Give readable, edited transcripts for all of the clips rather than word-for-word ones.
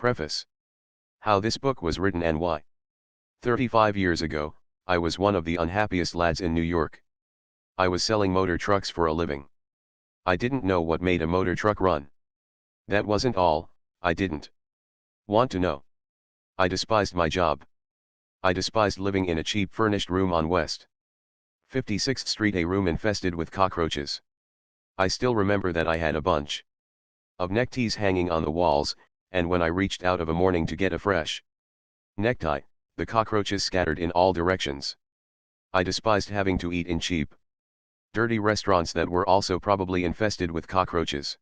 Preface. How this book was written and why. 35 years ago, I was one of the unhappiest lads in New York. I was selling motor trucks for a living. I didn't know what made a motor truck run. That wasn't all, I didn't want to know. I despised my job. I despised living in a cheap furnished room on West 56th Street, a room infested with cockroaches. I still remember that I had a bunch of neckties hanging on the walls, and when I reached out of a morning to get a fresh necktie, the cockroaches scattered in all directions. I despised having to eat in cheap, dirty restaurants that were also probably infested with cockroaches.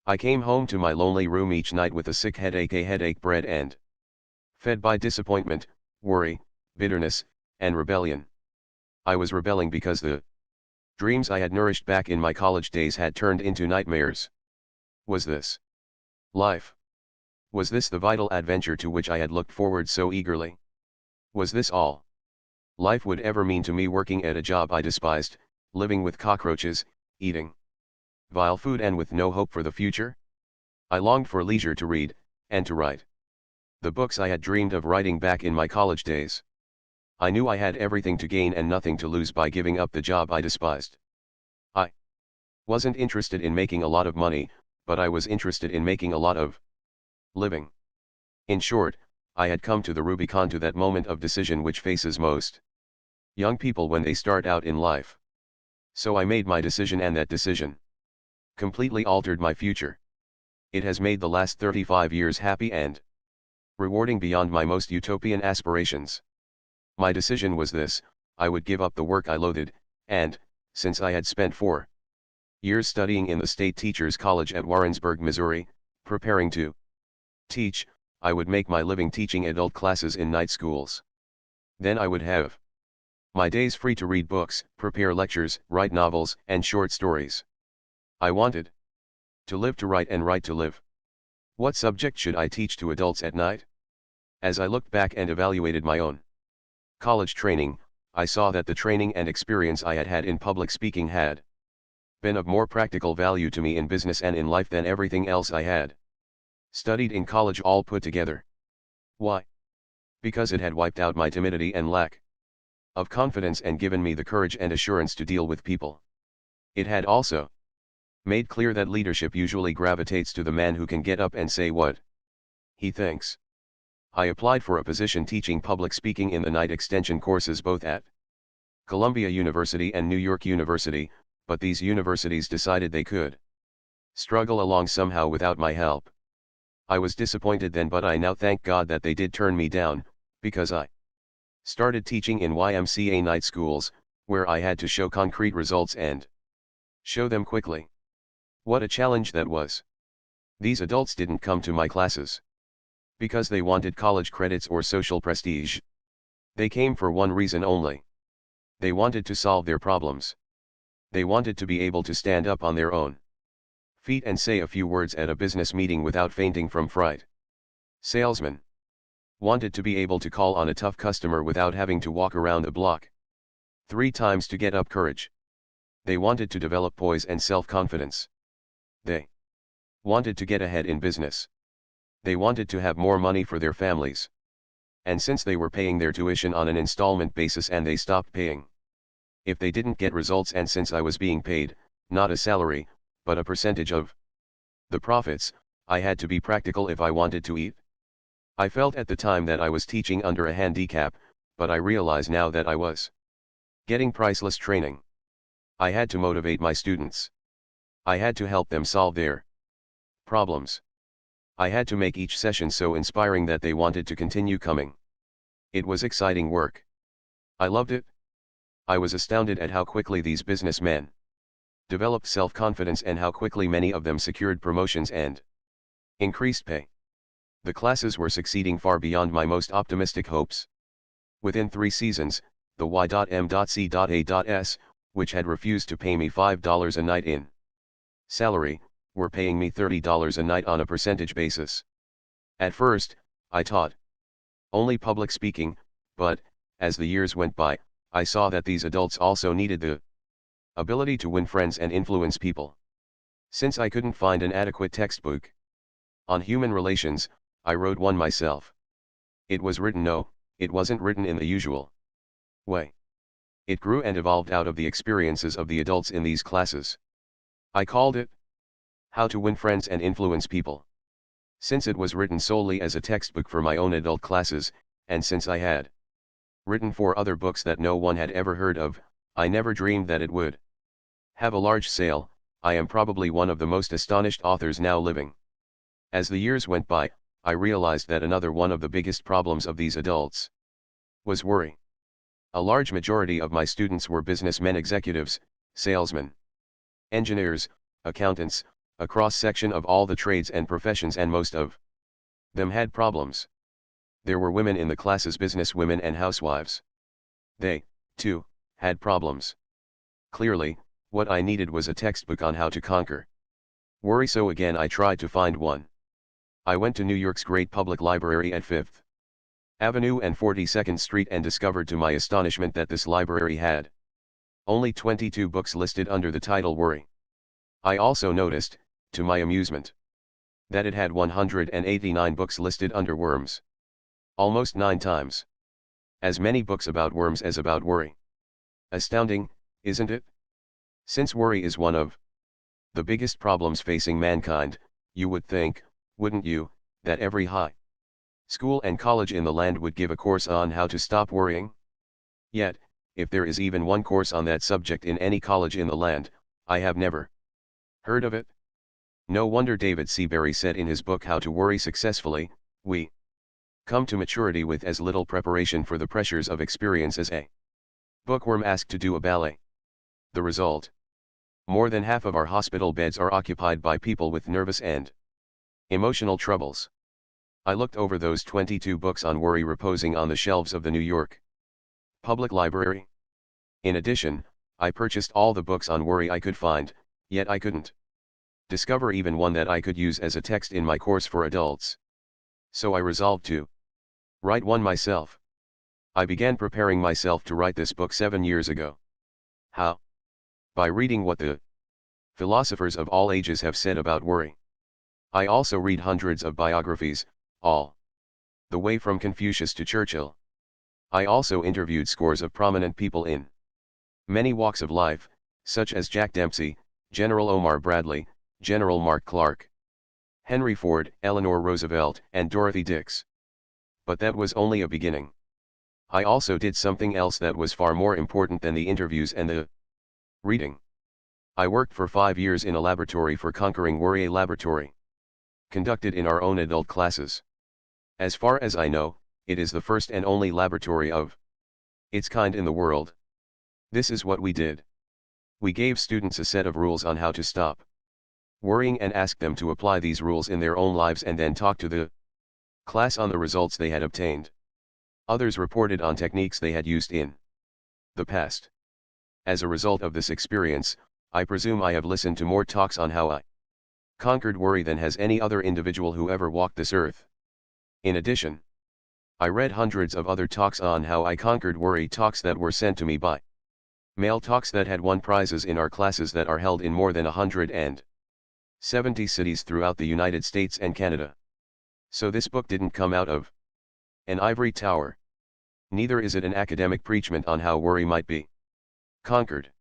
I came home to my lonely room each night with a sick headache, a headache bred and fed by disappointment, worry, bitterness, and rebellion. I was rebelling because the dreams I had nourished back in my college days had turned into nightmares. Was this life? Was this the vital adventure to which I had looked forward so eagerly? Was this all life would ever mean to me, working at a job I despised, living with cockroaches, eating vile food, and with no hope for the future? I longed for leisure to read, and to write the books I had dreamed of writing back in my college days. I knew I had everything to gain and nothing to lose by giving up the job I despised. I wasn't interested in making a lot of money, but I was interested in making a lot of living. In short, I had come to the Rubicon, to that moment of decision which faces most young people when they start out in life. So I made my decision, and that decision completely altered my future. It has made the last 35 years happy and rewarding beyond my most utopian aspirations. My decision was this: I would give up the work I loathed, and, since I had spent 4 years studying in the State Teachers College at Warrensburg, Missouri, preparing to teach, I would make my living teaching adult classes in night schools. Then I would have my days free to read books, prepare lectures, write novels, and short stories. I wanted to live to write and write to live. What subject should I teach to adults at night? As I looked back and evaluated my own college training, I saw that the training and experience I had had in public speaking had been of more practical value to me in business and in life than everything else I had studied in college all put together. Why? Because it had wiped out my timidity and lack of confidence and given me the courage and assurance to deal with people. It had also made clear that leadership usually gravitates to the man who can get up and say what he thinks. I applied for a position teaching public speaking in the night extension courses both at Columbia University and New York University, but these universities decided they could struggle along somehow without my help. I was disappointed then, but I now thank God that they did turn me down, because I started teaching in YMCA night schools, where I had to show concrete results and show them quickly. What a challenge that was. These adults didn't come to my classes because they wanted college credits or social prestige. They came for one reason only. They wanted to solve their problems. They wanted to be able to stand up on their own feet and say a few words at a business meeting without fainting from fright. Salesmen wanted to be able to call on a tough customer without having to walk around the block 3 times to get up courage. They wanted to develop poise and self-confidence. They wanted to get ahead in business. They wanted to have more money for their families. And since they were paying their tuition on an installment basis and they stopped paying if they didn't get results, and since I was being paid, not a salary, but a percentage of the profits, I had to be practical if I wanted to eat. I felt at the time that I was teaching under a handicap, but I realize now that I was getting priceless training. I had to motivate my students. I had to help them solve their problems. I had to make each session so inspiring that they wanted to continue coming. It was exciting work. I loved it. I was astounded at how quickly these businessmen developed self-confidence and how quickly many of them secured promotions and increased pay. The classes were succeeding far beyond my most optimistic hopes. Within 3 seasons, the Y.M.C.A.S, which had refused to pay me $5 a night in salary, were paying me $30 a night on a percentage basis. At first, I taught only public speaking, but, as the years went by, I saw that these adults also needed the ability to win friends and influence people. Since I couldn't find an adequate textbook on human relations, I wrote one myself. It was written no, it wasn't written in the usual way. It grew and evolved out of the experiences of the adults in these classes. I called it How to Win Friends and Influence People. Since it was written solely as a textbook for my own adult classes, and since I had written 4 other books that no one had ever heard of, I never dreamed that it would have a large sale. I am probably one of the most astonished authors now living. As the years went by, I realized that another one of the biggest problems of these adults was worry. A large majority of my students were businessmen, executives, salesmen, engineers, accountants, a cross-section of all the trades and professions, and most of them had problems. There were women in the classes, businesswomen and housewives. They, too, had problems. Clearly, what I needed was a textbook on how to conquer worry, so again I tried to find one. I went to New York's great public library at 5th Avenue and 42nd Street and discovered to my astonishment that this library had only 22 books listed under the title Worry. I also noticed, to my amusement, that it had 189 books listed under Worms. Almost 9 times as many books about worms as about worry. Astounding, isn't it? Since worry is one of the biggest problems facing mankind, you would think, wouldn't you, that every high school and college in the land would give a course on how to stop worrying? Yet, if there is even one course on that subject in any college in the land, I have never heard of it. No wonder David Seabury said in his book How to Worry Successfully, "We come to maturity with as little preparation for the pressures of experience as a bookworm asked to do a ballet." The result? More than half of our hospital beds are occupied by people with nervous and emotional troubles. I looked over those 22 books on worry reposing on the shelves of the New York Public Library. In addition, I purchased all the books on worry I could find, yet I couldn't discover even one that I could use as a text in my course for adults. So I resolved to write one myself. I began preparing myself to write this book 7 years ago. How? By reading what the philosophers of all ages have said about worry. I also read hundreds of biographies, all the way from Confucius to Churchill. I also interviewed scores of prominent people in many walks of life, such as Jack Dempsey, General Omar Bradley, General Mark Clark, Henry Ford, Eleanor Roosevelt, and Dorothy Dix. But that was only a beginning. I also did something else that was far more important than the interviews and the reading. I worked for 5 years in a laboratory for conquering worry, a laboratory conducted in our own adult classes. As far as I know, it is the first and only laboratory of its kind in the world. This is what we did. We gave students a set of rules on how to stop worrying and asked them to apply these rules in their own lives and then talk to the class on the results they had obtained. Others reported on techniques they had used in the past. As a result of this experience, I presume I have listened to more talks on how I conquered worry than has any other individual who ever walked this earth. In addition, I read hundreds of other talks on how I conquered worry, talks that were sent to me by mail, talks that had won prizes in our classes that are held in more than 170 cities throughout the United States and Canada. So this book didn't come out of an ivory tower. Neither is it an academic preachment on how worry might be conquered.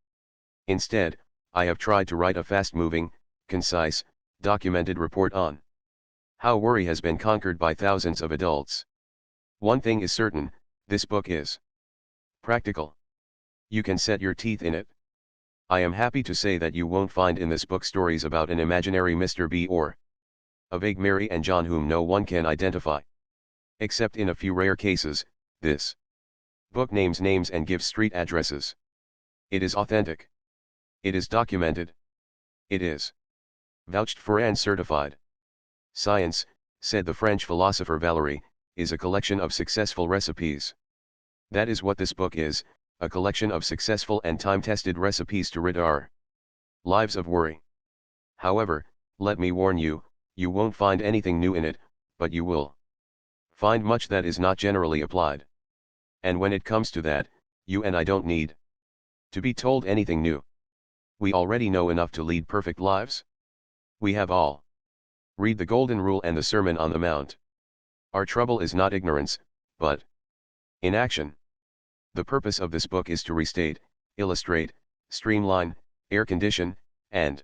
Instead, I have tried to write a fast-moving, concise, documented report on how worry has been conquered by thousands of adults. One thing is certain, this book is practical. You can set your teeth in it. I am happy to say that you won't find in this book stories about an imaginary Mr. B or a vague Mary and John whom no one can identify. Except in a few rare cases, this book names names and gives street addresses. It is authentic. It is documented. It is vouched for and certified. Science, said the French philosopher Valéry, is a collection of successful recipes. That is what this book is, a collection of successful and time-tested recipes to rid our lives of worry. However, let me warn you, you won't find anything new in it, but you will find much that is not generally applied. And when it comes to that, you and I don't need to be told anything new. We already know enough to lead perfect lives. We have all read the Golden Rule and the Sermon on the Mount. Our trouble is not ignorance, but inaction. The purpose of this book is to restate, illustrate, streamline, air condition, and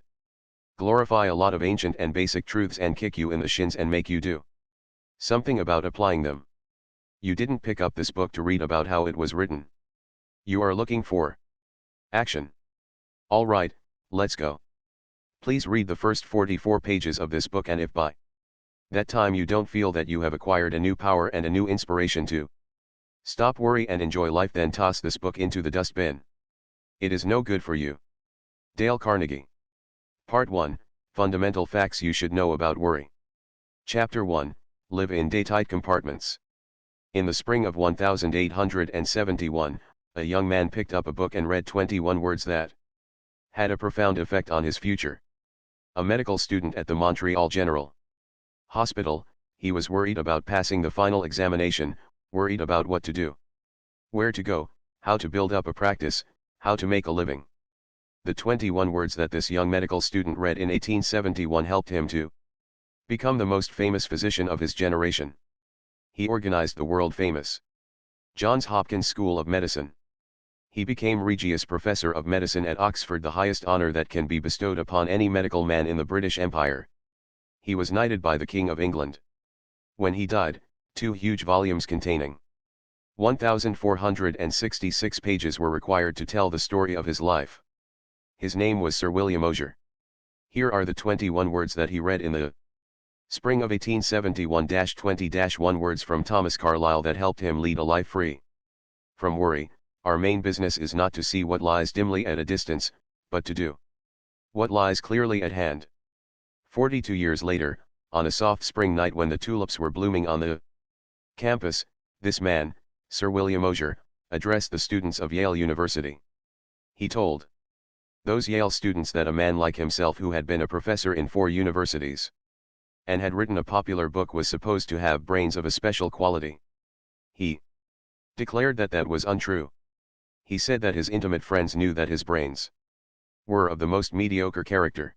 glorify a lot of ancient and basic truths and kick you in the shins and make you do something about applying them. You didn't pick up this book to read about how it was written. You are looking for action. Alright, let's go. Please read the first 44 pages of this book, and if by that time you don't feel that you have acquired a new power and a new inspiration to stop worry and enjoy life, then toss this book into the dustbin. It is no good for you. Dale Carnegie. Part 1, Fundamental Facts You Should Know About Worry. Chapter 1, Live in Daytight Compartments. In the spring of 1871, a young man picked up a book and read 21 words that had a profound effect on his future. A medical student at the Montreal General Hospital, he was worried about passing the final examination, worried about what to do, where to go, how to build up a practice, how to make a living. The 21 words that this young medical student read in 1871 helped him to become the most famous physician of his generation. He organized the world-famous Johns Hopkins School of Medicine. He became Regius Professor of Medicine at Oxford, the highest honor that can be bestowed upon any medical man in the British Empire. He was knighted by the King of England. When he died, 2 huge volumes containing 1,466 pages were required to tell the story of his life. His name was Sir William Osier. Here are the 21 words that he read in the spring of 1871-20-1 words from Thomas Carlyle that helped him lead a life free from worry. Our main business is not to see what lies dimly at a distance, but to do what lies clearly at hand. 42 years later, on a soft spring night when the tulips were blooming on the campus, this man, Sir William Osier, addressed the students of Yale University. He told those Yale students that a man like himself, who had been a professor in 4 universities and had written a popular book, was supposed to have brains of a special quality. He declared that that was untrue. He said that his intimate friends knew that his brains were of the most mediocre character.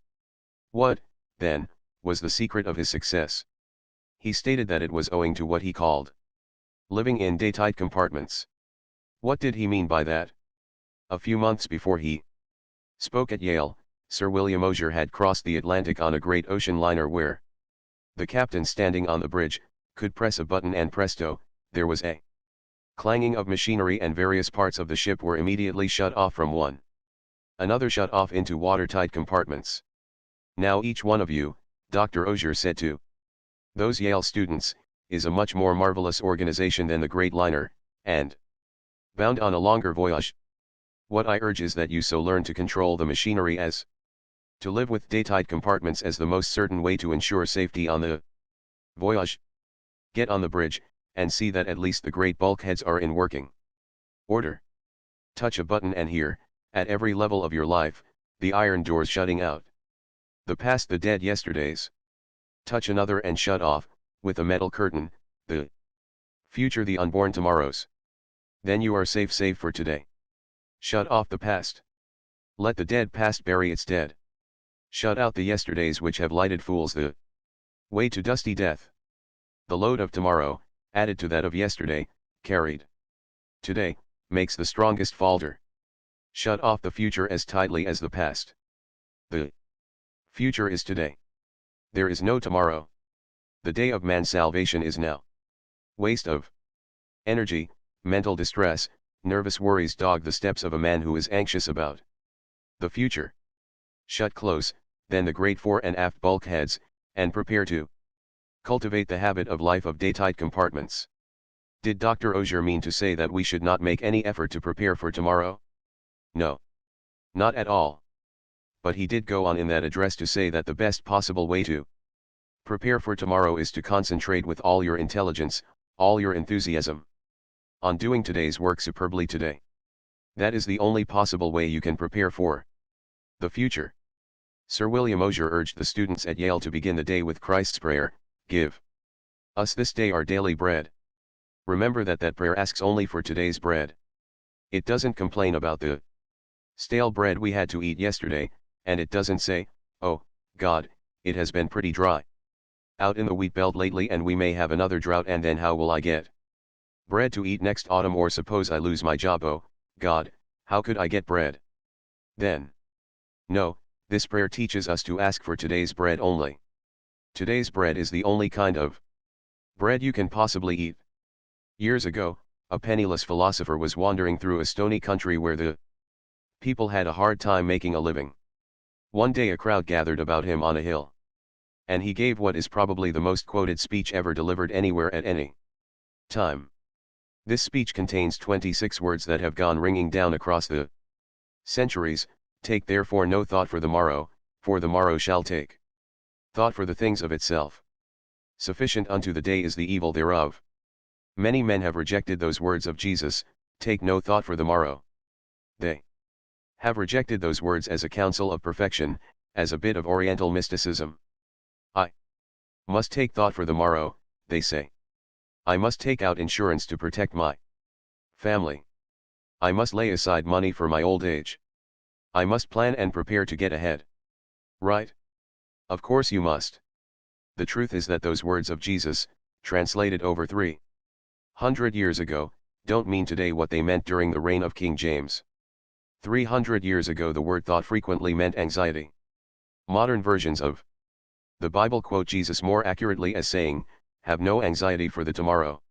What, then, was the secret of his success? He stated that it was owing to what he called living in daytight compartments. What did he mean by that? A few months before he spoke at Yale, Sir William Osier had crossed the Atlantic on a great ocean liner where the captain, standing on the bridge, could press a button and presto, there was a clanging of machinery, and various parts of the ship were immediately shut off from one another, shut off into watertight compartments. Now each one of you, Dr. Osier said to those Yale students, is a much more marvelous organization than the great liner, and bound on a longer voyage. What I urge is that you so learn to control the machinery as to live with daytight compartments as the most certain way to ensure safety on the voyage. Get on the bridge, and see that at least the great bulkheads are in working order. Touch a button and hear, at every level of your life, the iron doors shutting out the past, the dead yesterdays. Touch another and shut off, with a metal curtain, the future, the unborn tomorrows. Then you are safe, save for today. Shut off the past. Let the dead past bury its dead. Shut out the yesterdays which have lighted fools the way to dusty death. The load of tomorrow, added to that of yesterday, carried today, makes the strongest falter. Shut off the future as tightly as the past. The future is today. There is no tomorrow. The day of man's salvation is now. Waste of energy, mental distress, nervous worries dog the steps of a man who is anxious about the future. Shut close, then, the great fore and aft bulkheads, and prepare to cultivate the habit of life of daytight compartments. Did Dr. Osier mean to say that we should not make any effort to prepare for tomorrow? No. Not at all. But he did go on in that address to say that the best possible way to prepare for tomorrow is to concentrate with all your intelligence, all your enthusiasm, on doing today's work superbly today. That is the only possible way you can prepare for the future. Sir William Osier urged the students at Yale to begin the day with Christ's prayer, "Give us this day our daily bread." Remember that that prayer asks only for today's bread. It doesn't complain about the stale bread we had to eat yesterday, and it doesn't say, "Oh, God, it has been pretty dry." out in the wheat belt lately and we may have another drought and then how will I get bread to eat next autumn, or suppose I lose my job? Oh, God, how could I get bread then? No, this prayer teaches us to ask for today's bread only. Today's bread is the only kind of bread you can possibly eat. Years ago, a penniless philosopher was wandering through a stony country where the people had a hard time making a living. One day a crowd gathered about him on a hill. And he gave what is probably the most quoted speech ever delivered anywhere at any time. This speech contains 26 words that have gone ringing down across the centuries. Take therefore no thought for the morrow shall take thought for the things of itself. Sufficient unto the day is the evil thereof. Many men have rejected those words of Jesus, take no thought for the morrow. They have rejected those words as a counsel of perfection, as a bit of oriental mysticism. I must take thought for the morrow, they say. I must take out insurance to protect my family. I must lay aside money for my old age. I must plan and prepare to get ahead. Right? Of course you must. The truth is that those words of Jesus, translated over 300 years ago, don't mean today what they meant during the reign of King James. 300 years ago the word thought frequently meant anxiety. Modern versions of the Bible quote Jesus more accurately as saying, have no anxiety for the tomorrow.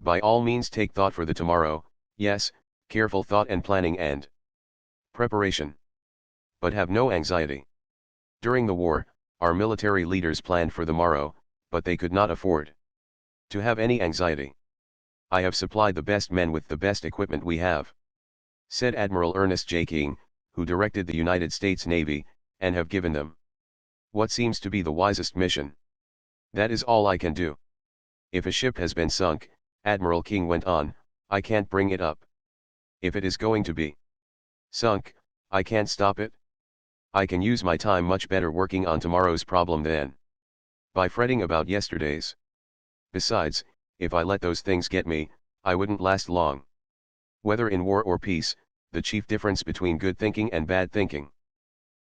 By all means take thought for the tomorrow, yes, careful thought and planning and preparation. But have no anxiety. During the war, our military leaders planned for the morrow, but they could not afford to have any anxiety. I have supplied the best men with the best equipment we have, said Admiral Ernest J. King, who directed the United States Navy, and have given them what seems to be the wisest mission. That is all I can do. If a ship has been sunk, Admiral King went on, I can't bring it up. If it is going to be sunk, I can't stop it. I can use my time much better working on tomorrow's problem than by fretting about yesterday's. Besides, if I let those things get me, I wouldn't last long. Whether in war or peace, the chief difference between good thinking and bad thinking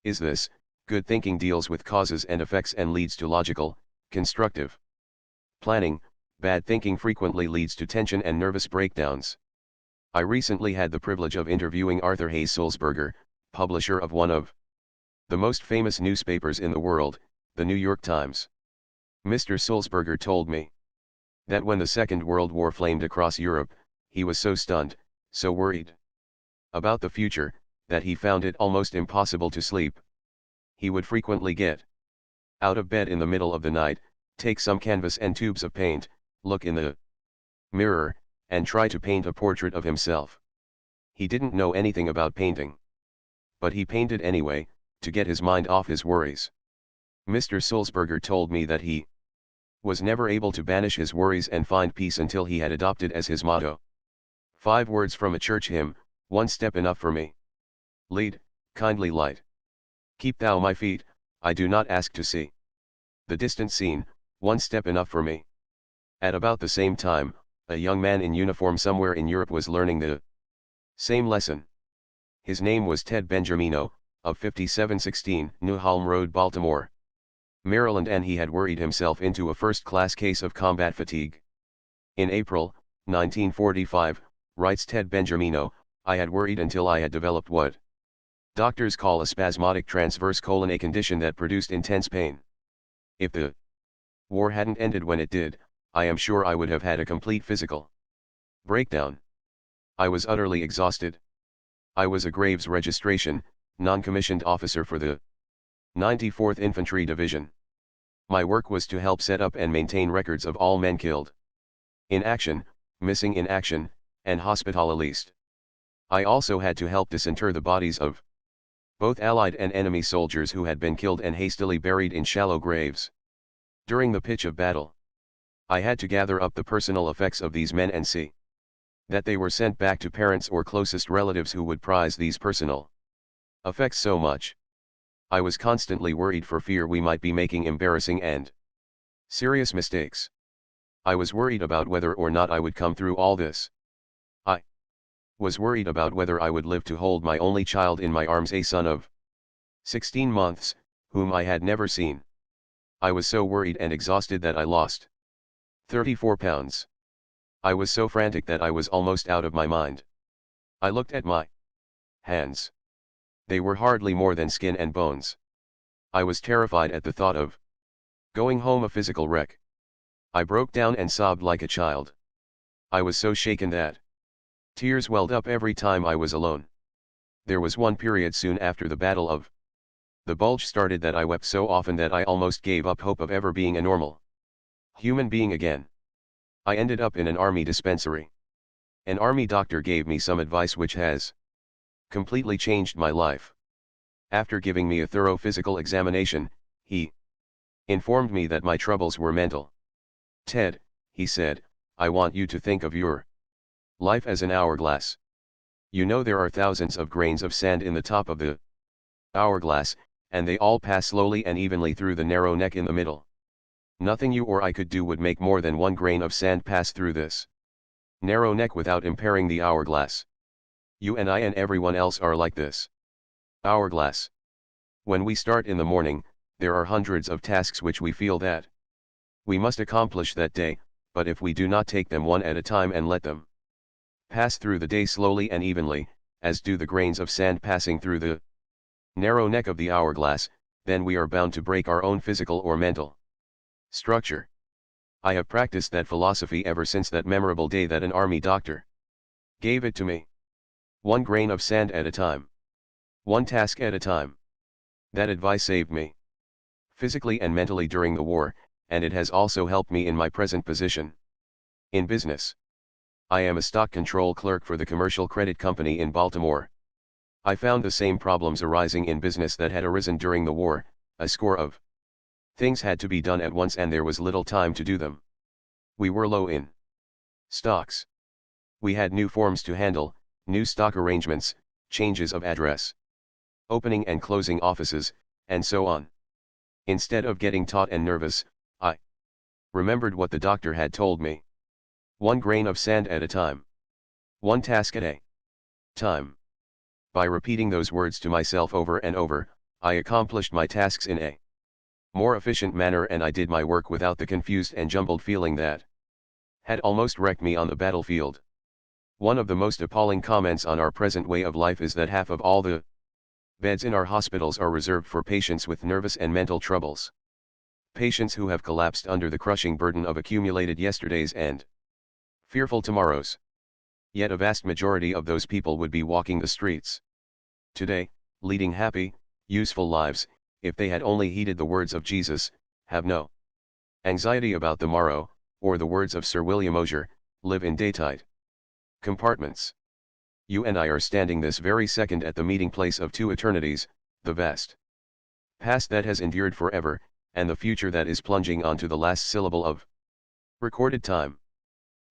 is this: good thinking deals with causes and effects and leads to logical, constructive planning. Bad thinking frequently leads to tension and nervous breakdowns. I recently had the privilege of interviewing Arthur Hayes Sulzberger, publisher of one of the most famous newspapers in the world, the New York Times. Mr. Sulzberger told me that when the Second World War flamed across Europe, he was so stunned, so worried about the future, that he found it almost impossible to sleep. He would frequently get out of bed in the middle of the night, take some canvas and tubes of paint, look in the mirror, and try to paint a portrait of himself. He didn't know anything about painting, but he painted anyway, to get his mind off his worries. Mr. Sulzberger told me that he was never able to banish his worries and find peace until he had adopted as his motto 5 words from a church hymn, one step enough for me. Lead, kindly light. Keep thou my feet, I do not ask to see the distant scene, one step enough for me. At about the same time, a young man in uniform somewhere in Europe was learning the same lesson. His name was Ted Benjamino, of 5716 New Ulm Road, Baltimore, Maryland, and he had worried himself into a first-class case of combat fatigue. In April, 1945, writes Ted Benjamino, I had worried until I had developed what doctors call a spasmodic transverse colon, a condition that produced intense pain. If the war hadn't ended when it did, I am sure I would have had a complete physical breakdown. I was utterly exhausted. I was a Graves registration, non-commissioned officer for the 94th Infantry Division. My work was to help set up and maintain records of all men killed in action, missing in action, and hospitalized. I also had to help disinter the bodies of both Allied and enemy soldiers who had been killed and hastily buried in shallow graves during the pitch of battle. I had to gather up the personal effects of these men and see that they were sent back to parents or closest relatives who would prize these personal effects so much. I was constantly worried for fear we might be making embarrassing and serious mistakes. I was worried about whether or not I would come through all this. I was worried about whether I would live to hold my only child in my arms, a son of 16 months, whom I had never seen. I was so worried and exhausted that I lost 34 pounds. I was so frantic that I was almost out of my mind. I looked at my hands. They were hardly more than skin and bones. I was terrified at the thought of going home a physical wreck. I broke down and sobbed like a child. I was so shaken that tears welled up every time I was alone. There was one period soon after the Battle of the Bulge started that I wept so often that I almost gave up hope of ever being a normal human being again. I ended up in an army dispensary. An army doctor gave me some advice which has completely changed my life. After giving me a thorough physical examination, he informed me that my troubles were mental. Ted, he said, I want you to think of your life as an hourglass. You know there are thousands of grains of sand in the top of the hourglass, and they all pass slowly and evenly through the narrow neck in the middle. Nothing you or I could do would make more than one grain of sand pass through this narrow neck without impairing the hourglass. You and I and everyone else are like this hourglass. When we start in the morning, there are hundreds of tasks which we feel that we must accomplish that day, but if we do not take them one at a time and let them pass through the day slowly and evenly, as do the grains of sand passing through the narrow neck of the hourglass, then we are bound to break our own physical or mental structure. I have practiced that philosophy ever since that memorable day that an army doctor gave it to me. One grain of sand at a time. One task at a time. That advice saved me physically and mentally during the war, and it has also helped me in my present position in business. I am a stock control clerk for the commercial credit company in Baltimore. I found the same problems arising in business that had arisen during the war. A score of things had to be done at once and there was little time to do them. We were low in stocks. We had new forms to handle, new stock arrangements, changes of address, opening and closing offices, and so on. Instead of getting taut and nervous, I remembered what the doctor had told me. One grain of sand at a time. One task at a time. By repeating those words to myself over and over, I accomplished my tasks in a more efficient manner and I did my work without the confused and jumbled feeling that had almost wrecked me on the battlefield. One of the most appalling comments on our present way of life is that half of all the beds in our hospitals are reserved for patients with nervous and mental troubles. Patients who have collapsed under the crushing burden of accumulated yesterdays and fearful tomorrows. Yet a vast majority of those people would be walking the streets today, leading happy, useful lives, if they had only heeded the words of Jesus, have no anxiety about the morrow, or the words of Sir William Osier, live in daytight compartments. You and I are standing this very second at the meeting place of two eternities, the vast past that has endured forever, and the future that is plunging onto the last syllable of recorded time.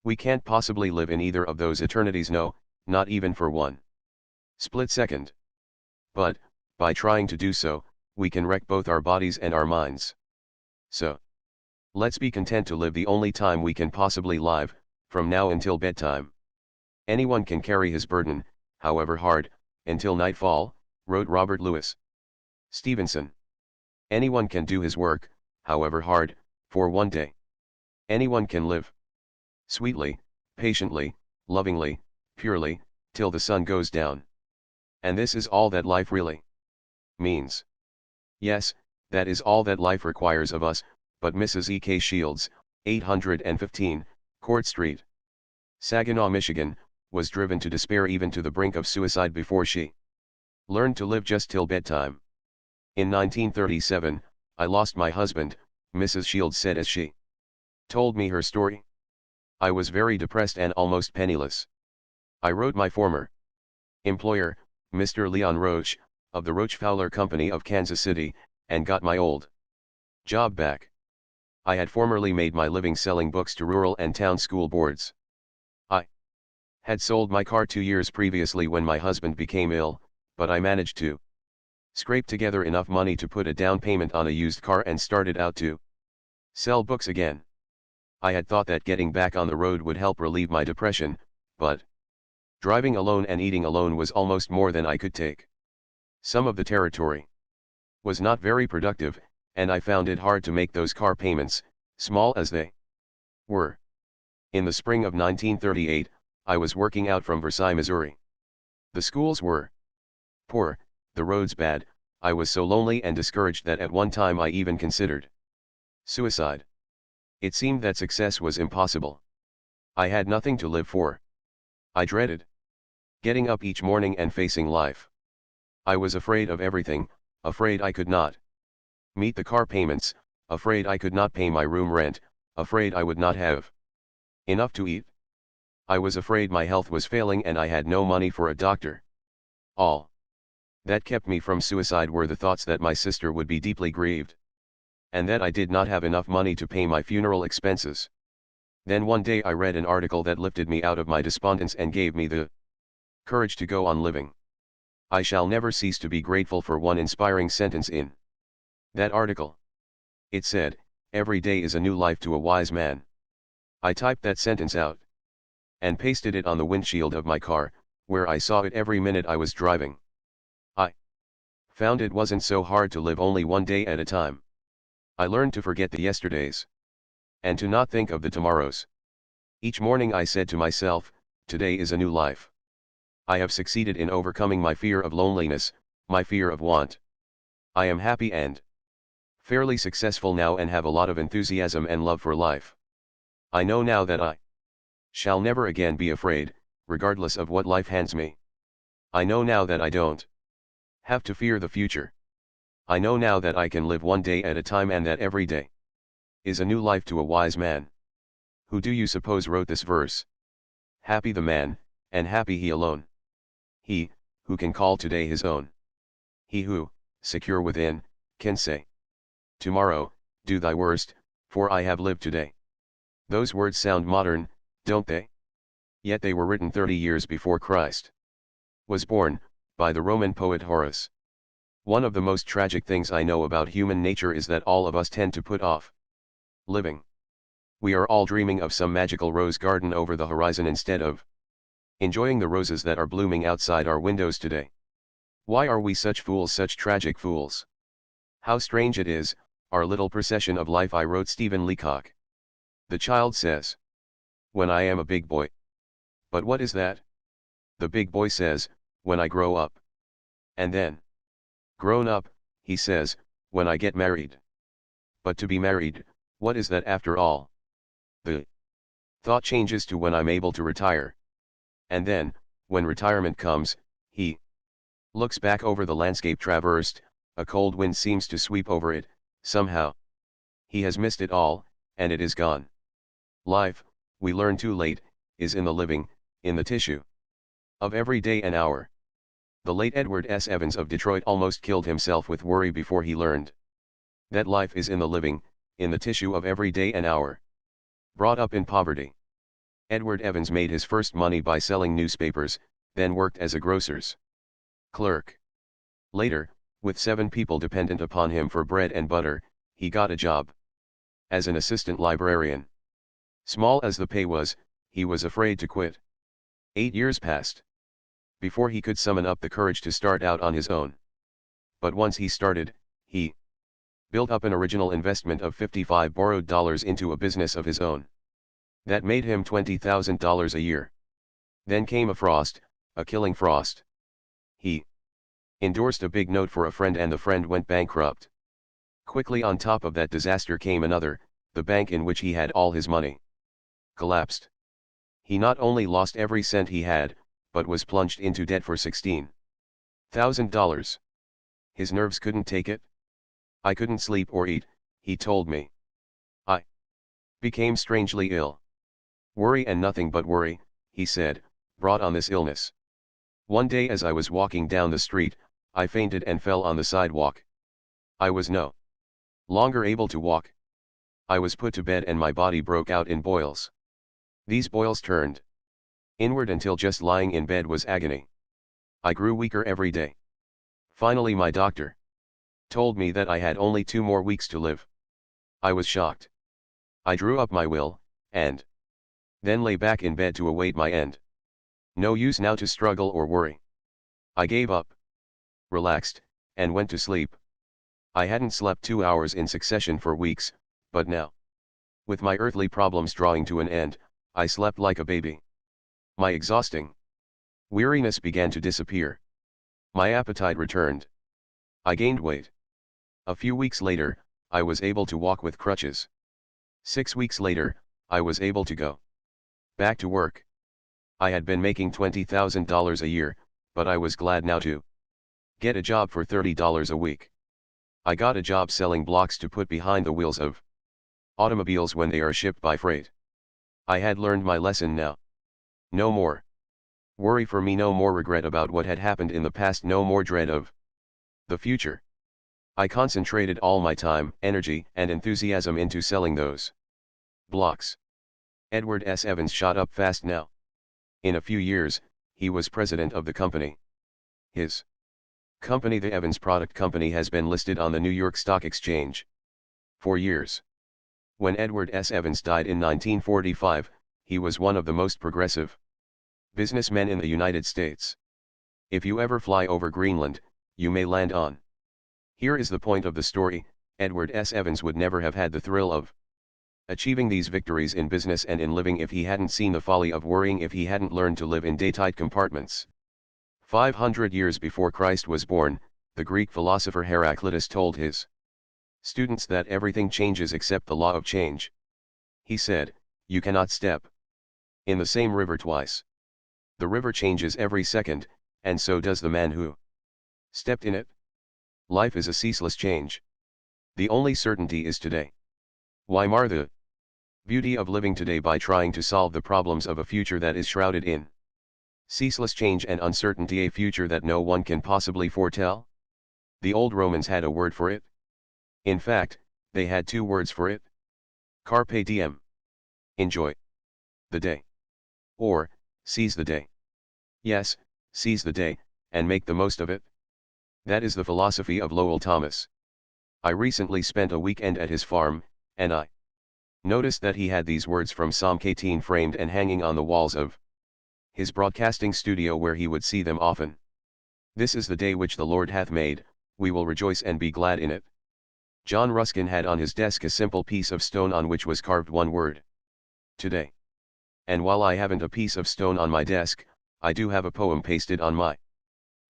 We can't possibly live in either of those eternities, no, not even for one split second. But, by trying to do so, we can wreck both our bodies and our minds. So, let's be content to live the only time we can possibly live, from now until bedtime. Anyone can carry his burden, however hard, until nightfall, wrote Robert Louis Stevenson. Anyone can do his work, however hard, for one day. Anyone can live sweetly, patiently, lovingly, purely, till the sun goes down. And this is all that life really means. Yes, that is all that life requires of us, but Mrs. E.K. Shields, 815, Court Street, Saginaw, Michigan, was driven to despair even to the brink of suicide before she learned to live just till bedtime. In 1937, I lost my husband, Mrs. Shields said as she told me her story. I was very depressed and almost penniless. I wrote my former employer, Mr. Leon Roach, of the Roach Fowler Company of Kansas City, and got my old job back. I had formerly made my living selling books to rural and town school boards. I had sold my car 2 years previously when my husband became ill, but I managed to scrape together enough money to put a down payment on a used car and started out to sell books again. I had thought that getting back on the road would help relieve my depression, but driving alone and eating alone was almost more than I could take. Some of the territory was not very productive, and I found it hard to make those car payments, small as they were. In the spring of 1938, I was working out from Versailles, Missouri. The schools were poor, the roads bad. I was so lonely and discouraged that at one time I even considered suicide. It seemed that success was impossible. I had nothing to live for. I dreaded getting up each morning and facing life. I was afraid of everything, afraid I could not meet the car payments, afraid I could not pay my room rent, afraid I would not have enough to eat. I was afraid my health was failing and I had no money for a doctor. All that kept me from suicide were the thoughts that my sister would be deeply grieved, and that I did not have enough money to pay my funeral expenses. Then one day I read an article that lifted me out of my despondence and gave me the courage to go on living. I shall never cease to be grateful for one inspiring sentence in that article. It said, "Every day is a new life to a wise man." I typed that sentence out and pasted it on the windshield of my car, where I saw it every minute I was driving. I found it wasn't so hard to live only one day at a time. I learned to forget the yesterdays and to not think of the tomorrows. Each morning I said to myself, today is a new life. I have succeeded in overcoming my fear of loneliness, my fear of want. I am happy and fairly successful now and have a lot of enthusiasm and love for life. I know now that I shall never again be afraid, regardless of what life hands me. I know now that I don't have to fear the future. I know now that I can live one day at a time and that every day is a new life to a wise man. Who do you suppose wrote this verse? Happy the man, and happy he alone. He, who can call today his own. He who, secure within, can say, tomorrow, do thy worst, for I have lived today. Those words sound modern, don't they? Yet they were written 30 years before Christ was born, by the Roman poet Horace. One of the most tragic things I know about human nature is that all of us tend to put off living. We are all dreaming of some magical rose garden over the horizon instead of enjoying the roses that are blooming outside our windows today. Why are we such fools, such tragic fools? How strange it is, our little procession of life. I wrote Stephen Leacock. The child says, when I am a big boy. But what is that? The big boy says, when I grow up. And then, grown up, he says, when I get married. But to be married, what is that after all? The thought changes to when I'm able to retire. And then, when retirement comes, he looks back over the landscape traversed, a cold wind seems to sweep over it, somehow. He has missed it all, and it is gone. Life, we learn too late, is in the living, in the tissue of every day and hour. The late Edward S. Evans of Detroit almost killed himself with worry before he learned that life is in the living, in the tissue of every day and hour. Brought up in poverty, Edward Evans made his first money by selling newspapers, then worked as a grocer's clerk. Later, with 7 people dependent upon him for bread and butter, he got a job as an assistant librarian. Small as the pay was, he was afraid to quit. 8 years passed before he could summon up the courage to start out on his own. But once he started, he built up an original investment of $55 borrowed into a business of his own. That made him $20,000 a year. Then came a frost, a killing frost. He endorsed a big note for a friend and the friend went bankrupt. Quickly on top of that disaster came another, the bank in which he had all his money collapsed. He not only lost every cent he had, but was plunged into debt for $16,000. His nerves couldn't take it. I couldn't sleep or eat, he told me. I became strangely ill. Worry and nothing but worry, he said, brought on this illness. One day as I was walking down the street, I fainted and fell on the sidewalk. I was no longer able to walk. I was put to bed and my body broke out in boils. These boils turned inward until just lying in bed was agony. I grew weaker every day. Finally my doctor told me that I had only 2 more weeks to live. I was shocked. I drew up my will, and then lay back in bed to await my end. No use now to struggle or worry. I gave up, relaxed, and went to sleep. I hadn't slept 2 hours in succession for weeks, but now, with my earthly problems drawing to an end, I slept like a baby. My exhausting weariness began to disappear. My appetite returned. I gained weight. A few weeks later, I was able to walk with crutches. 6 weeks later, I was able to go back to work. I had been making $20,000 a year, but I was glad now to get a job for $30 a week. I got a job selling blocks to put behind the wheels of automobiles when they are shipped by freight. I had learned my lesson now. No more worry for me, no more regret about what had happened in the past, no more dread of the future. I concentrated all my time, energy, and enthusiasm into selling those blocks. Edward S. Evans shot up fast now. In a few years, he was president of the company. His company, the Evans Product Company, has been listed on the New York Stock Exchange for years. When Edward S. Evans died in 1945, he was one of the most progressive businessmen in the United States. If you ever fly over Greenland, you may land on. Here is the point of the story: Edward S. Evans would never have had the thrill of achieving these victories in business and in living if he hadn't seen the folly of worrying, if he hadn't learned to live in daytight compartments. 500 years before Christ was born, the Greek philosopher Heraclitus told his students that everything changes except the law of change. He said, "You cannot step in the same river twice. The river changes every second, and so does the man who stepped in it." Life is a ceaseless change. The only certainty is today. Why mar the beauty of living today by trying to solve the problems of a future that is shrouded in ceaseless change and uncertainty, a future that no one can possibly foretell? The old Romans had a word for it. In fact, they had two words for it: carpe diem, enjoy the day, or seize the day. Yes, seize the day, and make the most of it. That is the philosophy of Lowell Thomas. I recently spent a weekend at his farm, and I noticed that he had these words from Psalm 18 framed and hanging on the walls of his broadcasting studio, where he would see them often. "This is the day which the Lord hath made, we will rejoice and be glad in it." John Ruskin had on his desk a simple piece of stone on which was carved one word: today. And while I haven't a piece of stone on my desk, I do have a poem pasted on my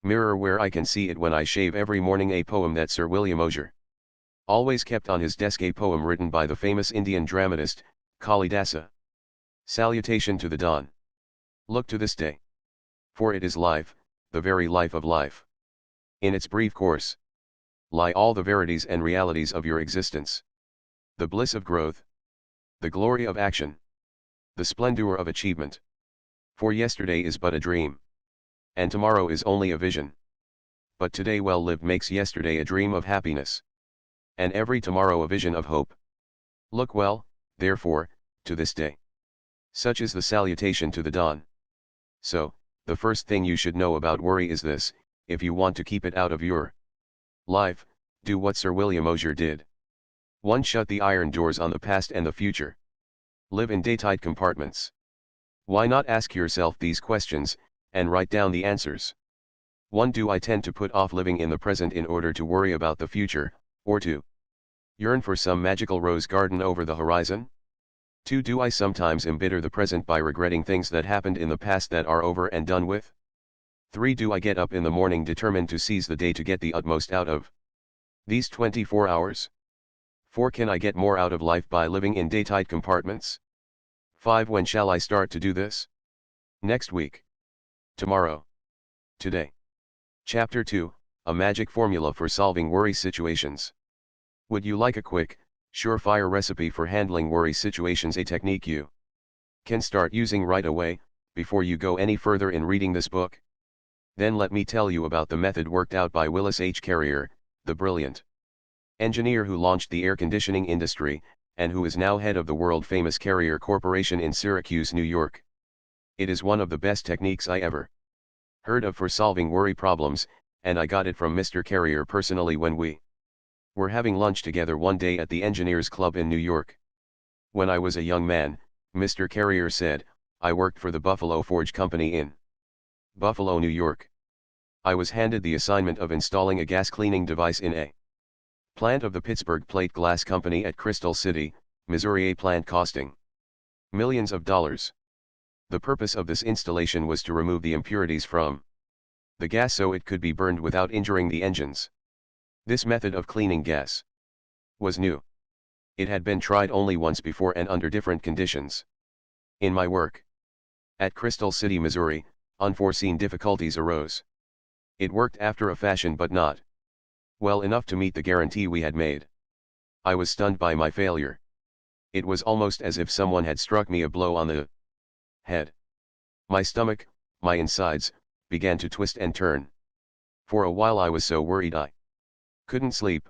mirror where I can see it when I shave every morning, a poem that Sir William Osier always kept on his desk, a poem written by the famous Indian dramatist, Kalidasa. Salutation to the dawn. Look to this day. For it is life, the very life of life. In its brief course lie all the verities and realities of your existence. The bliss of growth, the glory of action, the splendor of achievement. For yesterday is but a dream, and tomorrow is only a vision. But today well lived makes yesterday a dream of happiness, and every tomorrow a vision of hope. Look well, therefore, to this day. Such is the salutation to the dawn. So, the first thing you should know about worry is this: if you want to keep it out of your life, do what Sir William Osier did. 1. Shut the iron doors on the past and the future. Live in daytight compartments. Why not ask yourself these questions, and write down the answers? 1. Do I tend to put off living in the present in order to worry about the future, or to yearn for some magical rose garden over the horizon? 2. Do I sometimes embitter the present by regretting things that happened in the past that are over and done with? 3. Do I get up in the morning determined to seize the day to get the utmost out of these 24 hours? 4. Can I get more out of life by living in daytight compartments? 5. When shall I start to do this? Next week. Tomorrow. Today. Chapter 2, A Magic Formula for Solving Worry Situations. Would you like a quick, surefire recipe for handling worry situations, a technique you can start using right away, before you go any further in reading this book? Then let me tell you about the method worked out by Willis H. Carrier, the brilliant engineer who launched the air conditioning industry, and who is now head of the world-famous Carrier Corporation in Syracuse, New York. It is one of the best techniques I ever heard of for solving worry problems, and I got it from Mr. Carrier personally when we were having lunch together one day at the Engineers Club in New York. When I was a young man, Mr. Carrier said, I worked for the Buffalo Forge Company in Buffalo, New York. I was handed the assignment of installing a gas cleaning device in a Plant of the Pittsburgh Plate Glass Company at Crystal City, Missouri. A plant costing millions of dollars. The purpose of this installation was to remove the impurities from the gas so it could be burned without injuring the engines. This method of cleaning gas was new. It had been tried only once before and under different conditions. In my work at Crystal City, Missouri, unforeseen difficulties arose. It worked after a fashion but not well enough to meet the guarantee we had made. I was stunned by my failure. It was almost as if someone had struck me a blow on the head. My stomach, my insides, began to twist and turn. For a while I was so worried I couldn't sleep.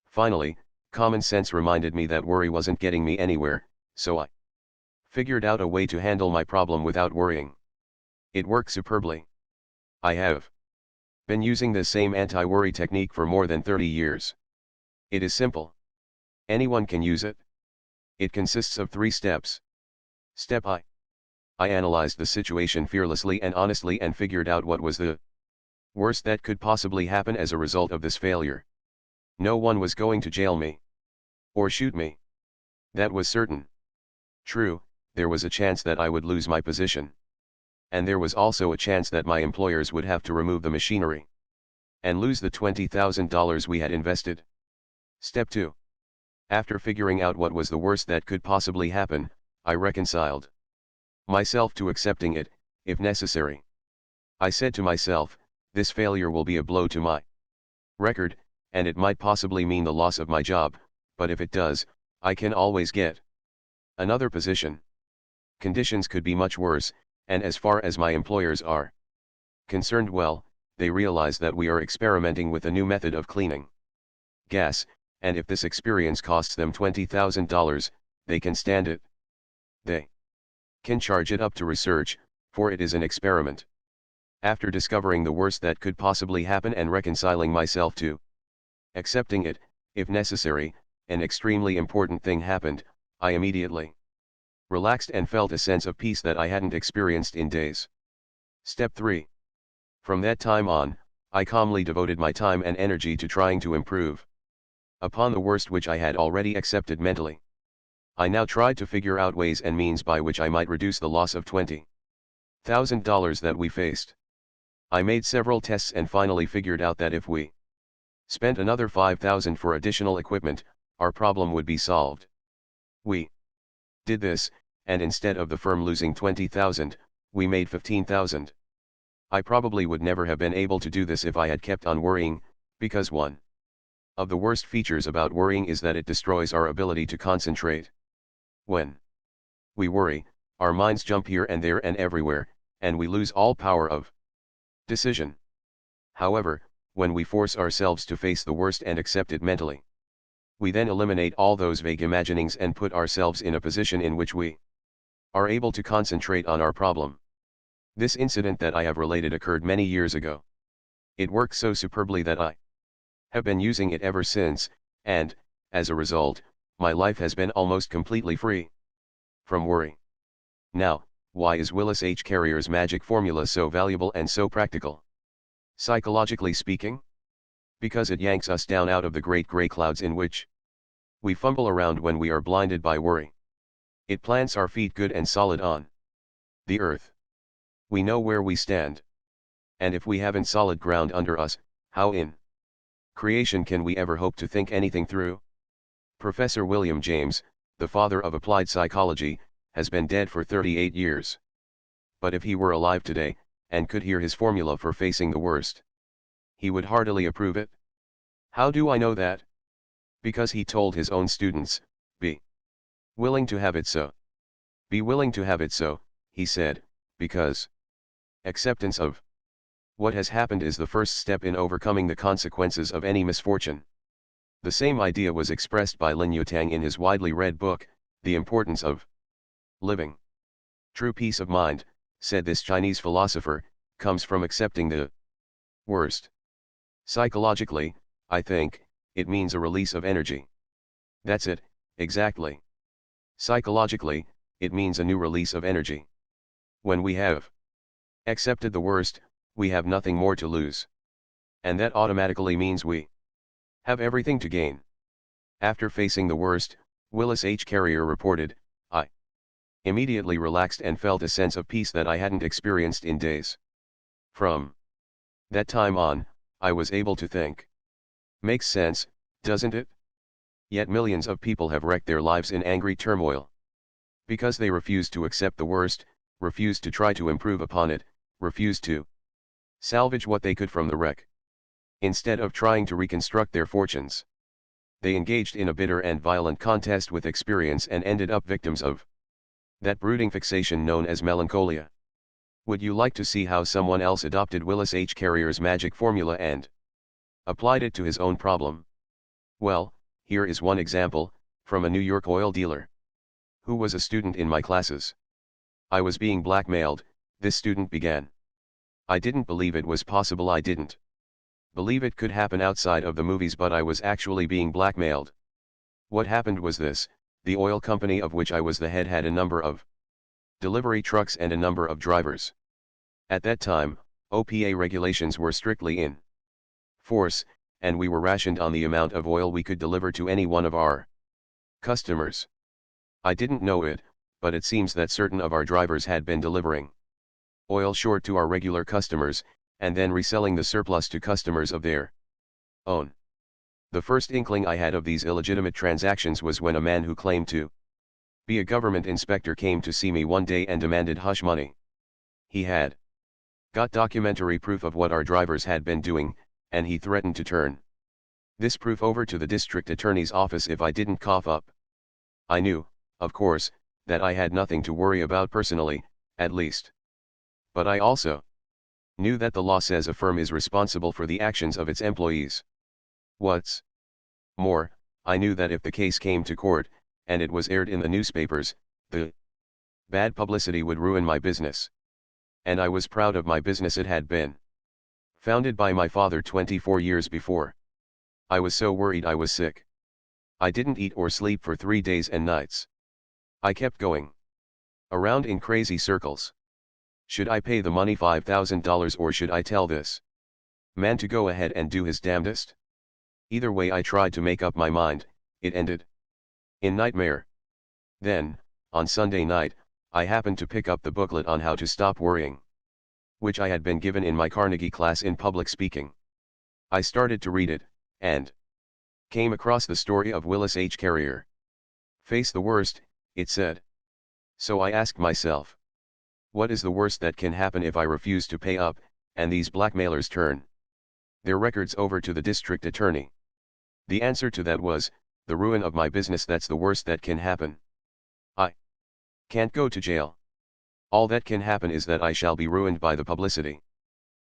Finally, common sense reminded me that worry wasn't getting me anywhere, so I figured out a way to handle my problem without worrying. It worked superbly. I have been using this same anti-worry technique for more than 30 years. It is simple. Anyone can use it. It consists of 3 steps. Step I analyzed the situation fearlessly and honestly and figured out what was the worst that could possibly happen as a result of this failure. No one was going to jail me or shoot me. That was certain. True, there was a chance that I would lose my position. And there was also a chance that my employers would have to remove the machinery and lose the $20,000 we had invested. Step 2. After figuring out what was the worst that could possibly happen, I reconciled myself to accepting it, if necessary. I said to myself, this failure will be a blow to my record, and it might possibly mean the loss of my job, but if it does, I can always get another position. Conditions could be much worse, and as far as my employers are concerned, well, they realize that we are experimenting with a new method of cleaning gas, and if this experience costs them $20,000, they can stand it. They can charge it up to research, for it is an experiment. After discovering the worst that could possibly happen and reconciling myself to accepting it, if necessary, an extremely important thing happened. I immediately relaxed and felt a sense of peace that I hadn't experienced in days. Step 3. From that time on, I calmly devoted my time and energy to trying to improve upon the worst which I had already accepted mentally. I now tried to figure out ways and means by which I might reduce the loss of $20,000 that we faced. I made several tests and finally figured out that if we spent another $5,000 for additional equipment, our problem would be solved. We did this, and instead of the firm losing $20,000, we made $15,000. I probably would never have been able to do this if I had kept on worrying, because one of the worst features about worrying is that it destroys our ability to concentrate. When we worry, our minds jump here and there and everywhere, and we lose all power of decision. However, when we force ourselves to face the worst and accept it mentally, we then eliminate all those vague imaginings and put ourselves in a position in which we are able to concentrate on our problem. This incident that I have related occurred many years ago. It worked so superbly that I have been using it ever since, and, as a result, my life has been almost completely free from worry. Now, why is Willis H. Carrier's magic formula so valuable and so practical? Psychologically speaking? Because it yanks us down out of the great gray clouds in which we fumble around when we are blinded by worry. It plants our feet good and solid on the earth. We know where we stand. And if we haven't solid ground under us, how in creation can we ever hope to think anything through? Professor William James, the father of applied psychology, has been dead for 38 years. But if he were alive today, and could hear his formula for facing the worst, he would heartily approve it. How do I know that? Because he told his own students, be willing to have it so. Be willing to have it so, he said, because acceptance of what has happened is the first step in overcoming the consequences of any misfortune. The same idea was expressed by Lin Yutang in his widely read book, The Importance of Living. True peace of mind, said this Chinese philosopher, comes from accepting the worst. Psychologically, I think, it means a release of energy. That's it, exactly. Psychologically, it means a new release of energy. When we have accepted the worst, we have nothing more to lose. And that automatically means we Have everything to gain. After facing the worst, Willis H. Carrier reported, I immediately relaxed and felt a sense of peace that I hadn't experienced in days. From that time on, I was able to think. Makes sense, doesn't it? Yet millions of people have wrecked their lives in angry turmoil. Because they refused to accept the worst, refused to try to improve upon it, refused to salvage what they could from the wreck. Instead of trying to reconstruct their fortunes, they engaged in a bitter and violent contest with experience and ended up victims of that brooding fixation known as melancholia. Would you like to see how someone else adopted Willis H. Carrier's magic formula and applied it to his own problem? Well, here is one example, from a New York oil dealer who was a student in my classes. I was being blackmailed, this student began. I didn't believe it was possible. I didn't believe it could happen outside of the movies, but I was actually being blackmailed. What happened was this: the oil company of which I was the head had a number of delivery trucks and a number of drivers. At that time, OPA regulations were strictly in force, and we were rationed on the amount of oil we could deliver to any one of our customers. I didn't know it, but it seems that certain of our drivers had been delivering oil short to our regular customers, and then reselling the surplus to customers of their own. The first inkling I had of these illegitimate transactions was when a man who claimed to be a government inspector came to see me one day and demanded hush money. He had got documentary proof of what our drivers had been doing, and he threatened to turn this proof over to the district attorney's office if I didn't cough up. I knew, of course, that I had nothing to worry about personally, at least. But I also knew that the law says a firm is responsible for the actions of its employees. What's more, I knew that if the case came to court, and it was aired in the newspapers, the bad publicity would ruin my business. And I was proud of my business. It had been founded by my father 24 years before. I was so worried I was sick. I didn't eat or sleep for 3 days and nights. I kept going around in crazy circles. Should I pay the money $5,000 or should I tell this man to go ahead and do his damnedest? Either way, I tried to make up my mind. It ended in nightmare. Then, on Sunday night, I happened to pick up the booklet on how to stop worrying, which I had been given in my Carnegie class in public speaking. I started to read it, and came across the story of Willis H. Carrier. Face the worst, it said. So I asked myself, what is the worst that can happen if I refuse to pay up, and these blackmailers turn their records over to the district attorney? The answer to that was, the ruin of my business. That's the worst that can happen. I can't go to jail. All that can happen is that I shall be ruined by the publicity.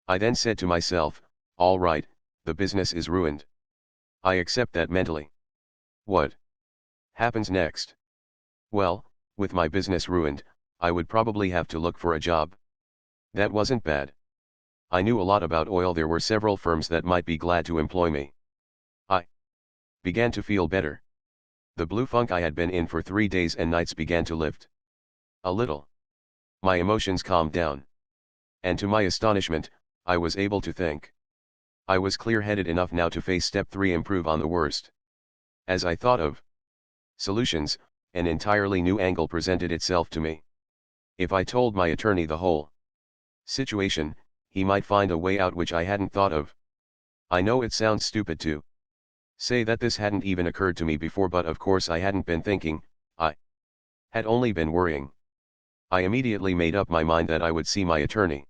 I then said to myself, all right, the business is ruined. I accept that mentally. What happens next? Well, with my business ruined, I would probably have to look for a job. That wasn't bad. I knew a lot about oil. There were several firms that might be glad to employ me. I began to feel better. The blue funk I had been in for 3 days and nights began to lift a little. My emotions calmed down. And to my astonishment, I was able to think. I was clear-headed enough now to face step 3, improve on the worst. As I thought of solutions, an entirely new angle presented itself to me. If I told my attorney the whole situation, he might find a way out which I hadn't thought of. I know it sounds stupid to say that this hadn't even occurred to me before, but of course I hadn't been thinking, I had only been worrying. I immediately made up my mind that I would see my attorney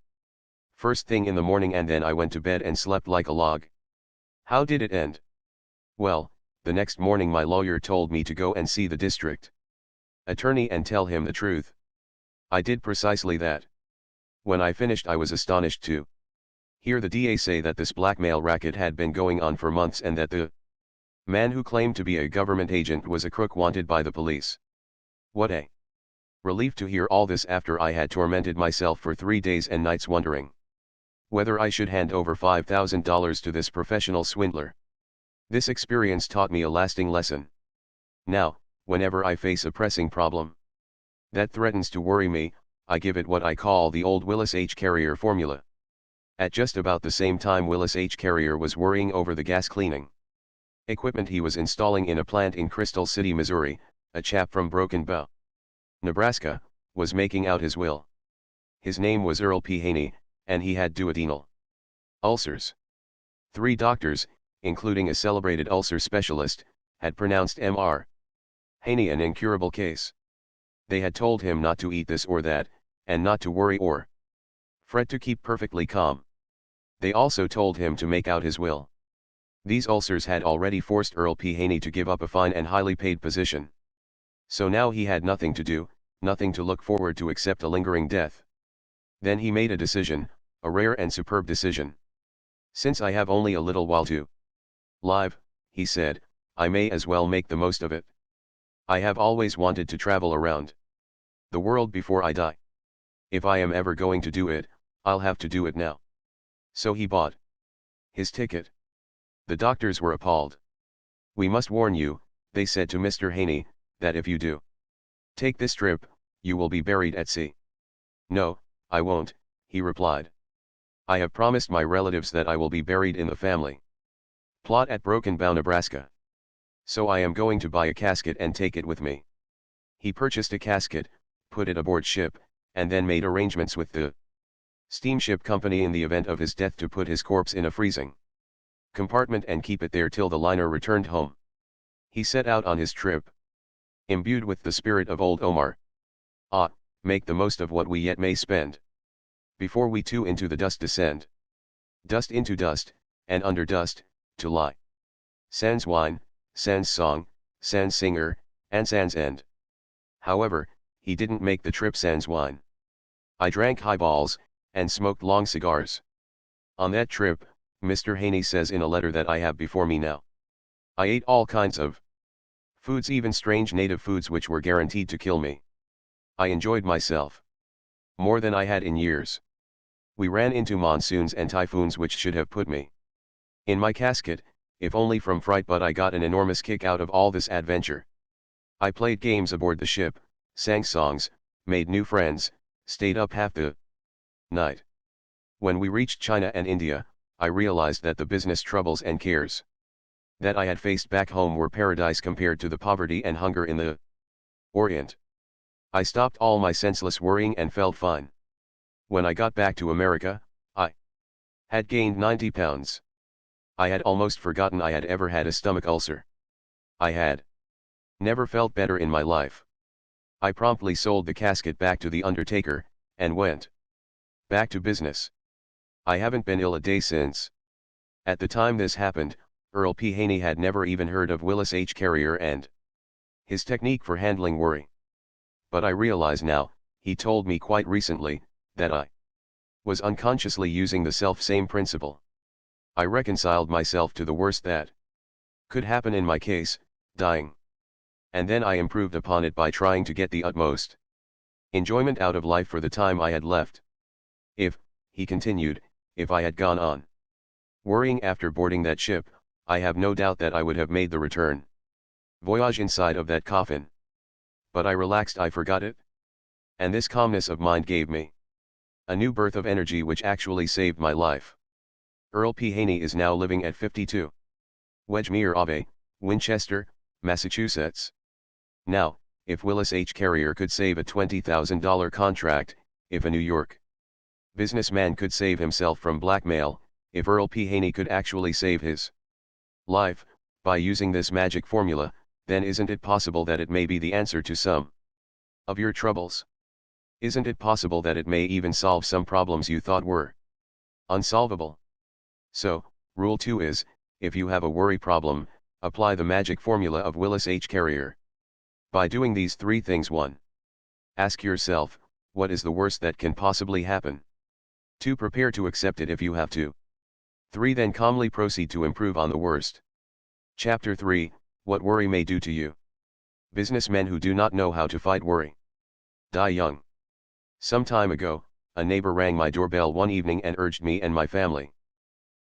first thing in the morning, and then I went to bed and slept like a log. How did it end? Well, the next morning my lawyer told me to go and see the district attorney and tell him the truth. I did precisely that. When I finished, I was astonished to hear the DA say that this blackmail racket had been going on for months and that the man who claimed to be a government agent was a crook wanted by the police. What a relief to hear all this after I had tormented myself for 3 days and nights wondering whether I should hand over $5,000 to this professional swindler. This experience taught me a lasting lesson. Now, whenever I face a pressing problem that threatens to worry me, I give it what I call the old Willis H. Carrier formula. At just about the same time Willis H. Carrier was worrying over the gas cleaning equipment he was installing in a plant in Crystal City, Missouri, a chap from Broken Bow, Nebraska, was making out his will. His name was Earl P. Haney, and he had duodenal ulcers. 3 doctors, including a celebrated ulcer specialist, had pronounced Mr. Haney an incurable case. They had told him not to eat this or that, and not to worry or fret, to keep perfectly calm. They also told him to make out his will. These ulcers had already forced Earl P. Haney to give up a fine and highly paid position. So now he had nothing to do, nothing to look forward to except a lingering death. Then he made a decision, a rare and superb decision. Since I have only a little while to live, he said, I may as well make the most of it. I have always wanted to travel around the world before I die. If I am ever going to do it, I'll have to do it now. So he bought his ticket. The doctors were appalled. We must warn you, they said to Mr. Haney, that if you do take this trip, you will be buried at sea. No, I won't, he replied. I have promised my relatives that I will be buried in the family plot at Broken Bow, Nebraska. So I am going to buy a casket and take it with me. He purchased a casket, put it aboard ship, and then made arrangements with the steamship company in the event of his death to put his corpse in a freezing compartment and keep it there till the liner returned home. He set out on his trip, imbued with the spirit of old Omar. Make the most of what we yet may spend, before we too into the dust descend. Dust into dust, and under dust, to lie. Sans wine, sans song, sans singer, and sans end. However, he didn't make the trip sans wine. I drank highballs, and smoked long cigars. On that trip, Mr. Haney says in a letter that I have before me now, I ate all kinds of foods, even strange native foods which were guaranteed to kill me. I enjoyed myself more than I had in years. We ran into monsoons and typhoons which should have put me in my casket, if only from fright, but I got an enormous kick out of all this adventure. I played games aboard the ship, sang songs, made new friends, stayed up half the night. When we reached China and India, I realized that the business troubles and cares that I had faced back home were paradise compared to the poverty and hunger in the Orient. I stopped all my senseless worrying and felt fine. When I got back to America, I had gained 90 pounds. I had almost forgotten I had ever had a stomach ulcer. I had never felt better in my life. I promptly sold the casket back to the undertaker, and went back to business. I haven't been ill a day since. At the time this happened, Earl P. Haney had never even heard of Willis H. Carrier and his technique for handling worry. But I realize now, he told me quite recently, that I was unconsciously using the self-same principle. I reconciled myself to the worst that could happen in my case, dying. And then I improved upon it by trying to get the utmost enjoyment out of life for the time I had left. If, he continued, if I had gone on worrying after boarding that ship, I have no doubt that I would have made the return voyage inside of that coffin. But I relaxed, I forgot it. And this calmness of mind gave me a new birth of energy which actually saved my life. Earl P. Haney is now living at 52 Wedgmere Ave, Winchester, Massachusetts. Now, if Willis H. Carrier could save a $20,000 contract, if a New York businessman could save himself from blackmail, if Earl P. Haney could actually save his life, by using this magic formula, then isn't it possible that it may be the answer to some of your troubles? Isn't it possible that it may even solve some problems you thought were unsolvable? So, rule 2 is, if you have a worry problem, apply the magic formula of Willis H. Carrier. By doing these 3 things: 1. Ask yourself, what is the worst that can possibly happen? 2. Prepare to accept it if you have to. 3. Then calmly proceed to improve on the worst. Chapter 3, What Worry May Do to You. Businessmen who do not know how to fight worry die young. Some time ago, a neighbor rang my doorbell one evening and urged me and my family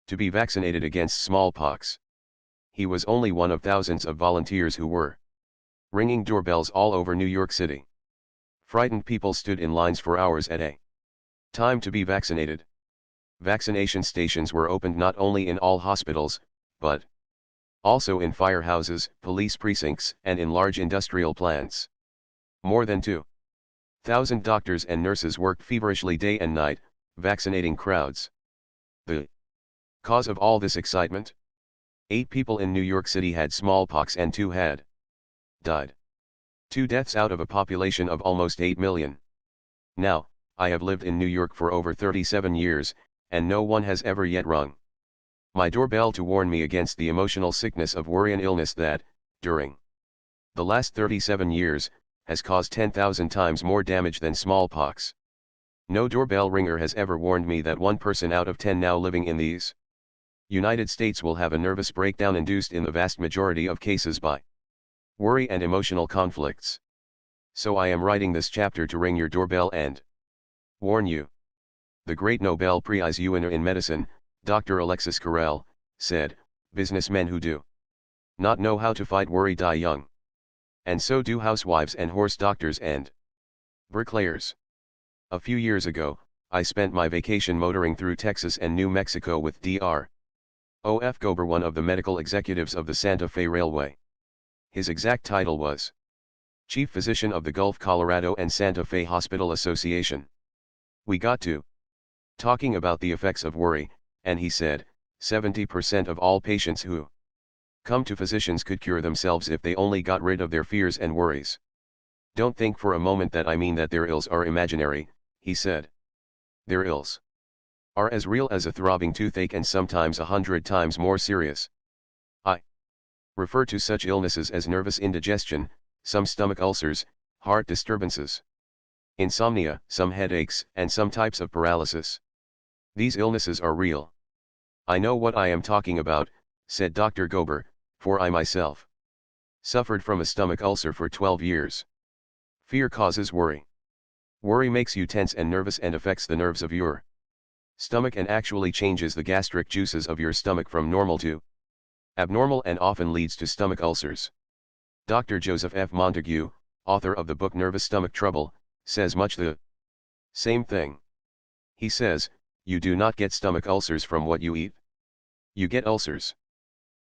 to be vaccinated against smallpox. He was only one of thousands of volunteers who were ringing doorbells all over New York City. Frightened people stood in lines for hours at a time to be vaccinated. Vaccination stations were opened not only in all hospitals, but Also in firehouses, police precincts, and in large industrial plants. More than 2,000 doctors and nurses worked feverishly day and night, vaccinating crowds. The cause of all this excitement? 8 people in New York City had smallpox and 2 had died. 2 deaths out of a population of almost 8 million. Now, I have lived in New York for over 37 years, and no one has ever yet rung my doorbell to warn me against the emotional sickness of worry and illness that, during the last 37 years, has caused 10,000 times more damage than smallpox. No doorbell ringer has ever warned me that 1 person out of 10 now living in these United States will have a nervous breakdown induced in the vast majority of cases by worry and emotional conflicts. So I am writing this chapter to ring your doorbell and warn you. The great Nobel Prize winner in medicine, Dr. Alexis Carrel, said, "Businessmen who do not know how to fight worry die young. And so do housewives and horse doctors and bricklayers." A few years ago, I spent my vacation motoring through Texas and New Mexico with Dr. O.F. Gober, one of the medical executives of the Santa Fe Railway. His exact title was Chief Physician of the Gulf Colorado and Santa Fe Hospital Association. We got to talking about the effects of worry, and he said, 70% of all patients who come to physicians could cure themselves if they only got rid of their fears and worries. Don't think for a moment that I mean that their ills are imaginary, he said. Their ills are as real as a throbbing toothache and sometimes 100 times more serious. I refer to such illnesses as nervous indigestion, some stomach ulcers, heart disturbances, insomnia, some headaches, and some types of paralysis. These illnesses are real. I know what I am talking about, said Dr. Gober, for I myself suffered from a stomach ulcer for 12 years. Fear causes worry. Worry makes you tense and nervous and affects the nerves of your stomach and actually changes the gastric juices of your stomach from normal to abnormal and often leads to stomach ulcers. Dr. Joseph F. Montague, author of the book Nervous Stomach Trouble, says much the same thing. He says, "You do not get stomach ulcers from what you eat. You get ulcers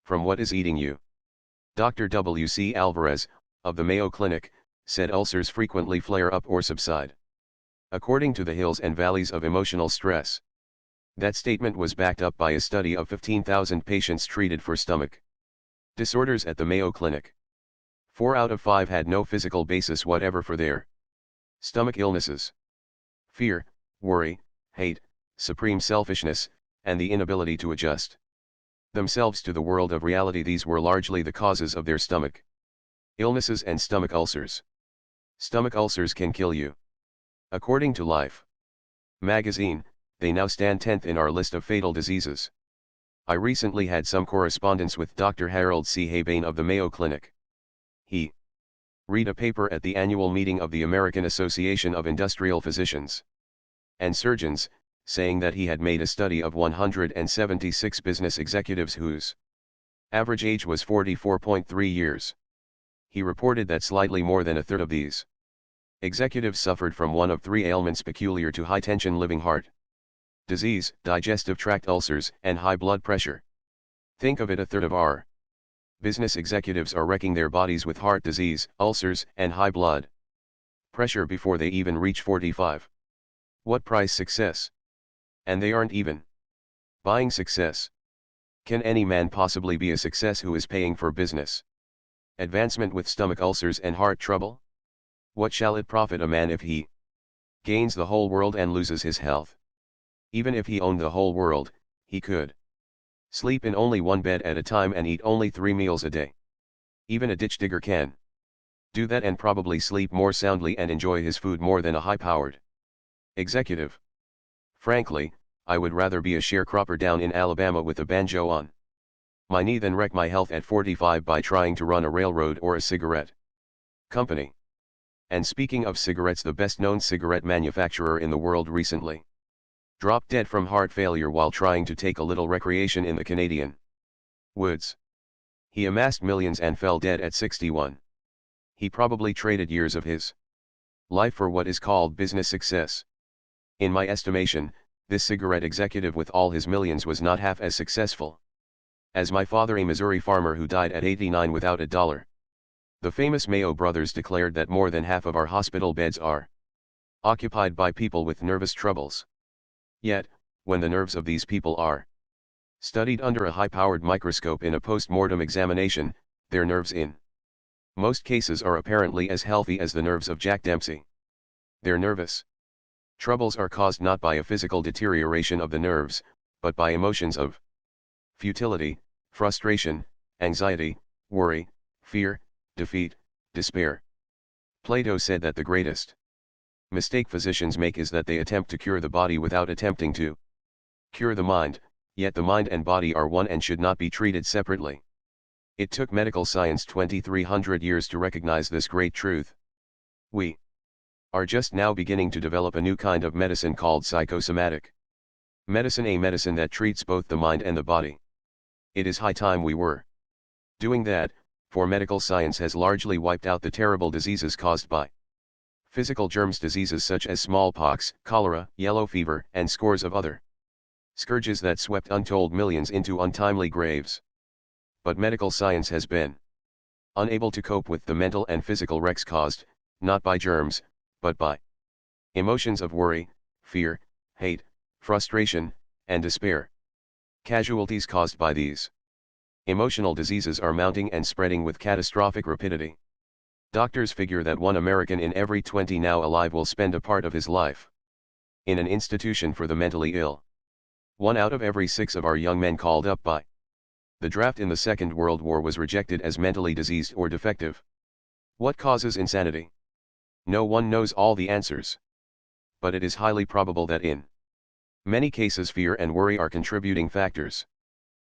from what is eating you." Dr. W. C. Alvarez, of the Mayo Clinic, said ulcers frequently flare up or subside according to the hills and valleys of emotional stress. That statement was backed up by a study of 15,000 patients treated for stomach disorders at the Mayo Clinic. 4 out of 5 had no physical basis whatever for their stomach illnesses. Fear, worry, hate, supreme selfishness, and the inability to adjust themselves to the world of reality, these were largely the causes of their stomach illnesses and stomach ulcers. Stomach ulcers can kill you. According to Life magazine, they now stand 10th in our list of fatal diseases. I recently had some correspondence with Dr. Harold C. Habane of the Mayo Clinic. He read a paper at the annual meeting of the American Association of Industrial Physicians and Surgeons, saying that he had made a study of 176 business executives whose average age was 44.3 years. He reported that slightly more than a third of these executives suffered from one of 3 ailments peculiar to high-tension living: heart disease, digestive tract ulcers, and high blood pressure. Think of it, a third of our business executives are wrecking their bodies with heart disease, ulcers, and high blood pressure before they even reach 45. What price success? And they aren't even buying success. Can any man possibly be a success who is paying for business advancement with stomach ulcers and heart trouble? What shall it profit a man if he gains the whole world and loses his health? Even if he owned the whole world, he could sleep in only 1 bed at a time and eat only 3 meals a day. Even a ditch digger can do that and probably sleep more soundly and enjoy his food more than a high-powered executive. Frankly, I would rather be a sharecropper down in Alabama with a banjo on my knee than wreck my health at 45 by trying to run a railroad or a cigarette company. And speaking of cigarettes, the best-known cigarette manufacturer in the world recently dropped dead from heart failure while trying to take a little recreation in the Canadian woods. He amassed millions and fell dead at 61. He probably traded years of his life for what is called business success. In my estimation, this cigarette executive with all his millions was not half as successful. As my father, a Missouri farmer who died at 89 without a dollar. The famous Mayo brothers declared that more than half of our hospital beds are occupied by people with nervous troubles. Yet, when the nerves of these people are studied under a high-powered microscope in a post-mortem examination, their nerves in most cases are apparently as healthy as the nerves of Jack Dempsey. Their nervous troubles are caused not by a physical deterioration of the nerves, but by emotions of futility, frustration, anxiety, worry, fear, defeat, despair. Plato said that the greatest mistake physicians make is that they attempt to cure the body without attempting to cure the mind, yet the mind and body are one and should not be treated separately. It took medical science 2,300 years to recognize this great truth. We are just now beginning to develop a new kind of medicine called psychosomatic medicine, a medicine that treats both the mind and the body. It is high time we were doing that, for medical science has largely wiped out the terrible diseases caused by physical germs, diseases such as smallpox, cholera, yellow fever, and scores of other scourges that swept untold millions into untimely graves. But medical science has been unable to cope with the mental and physical wrecks caused, not by germs, but by emotions of worry, fear, hate, frustration, and despair. Casualties caused by these emotional diseases are mounting and spreading with catastrophic rapidity. Doctors figure that 1 American in every 20 now alive will spend a part of his life in an institution for the mentally ill. 1 out of every 6 of our young men called up by the draft in the Second World War was rejected as mentally diseased or defective. What causes insanity? No one knows all the answers. But it is highly probable that in many cases fear and worry are contributing factors.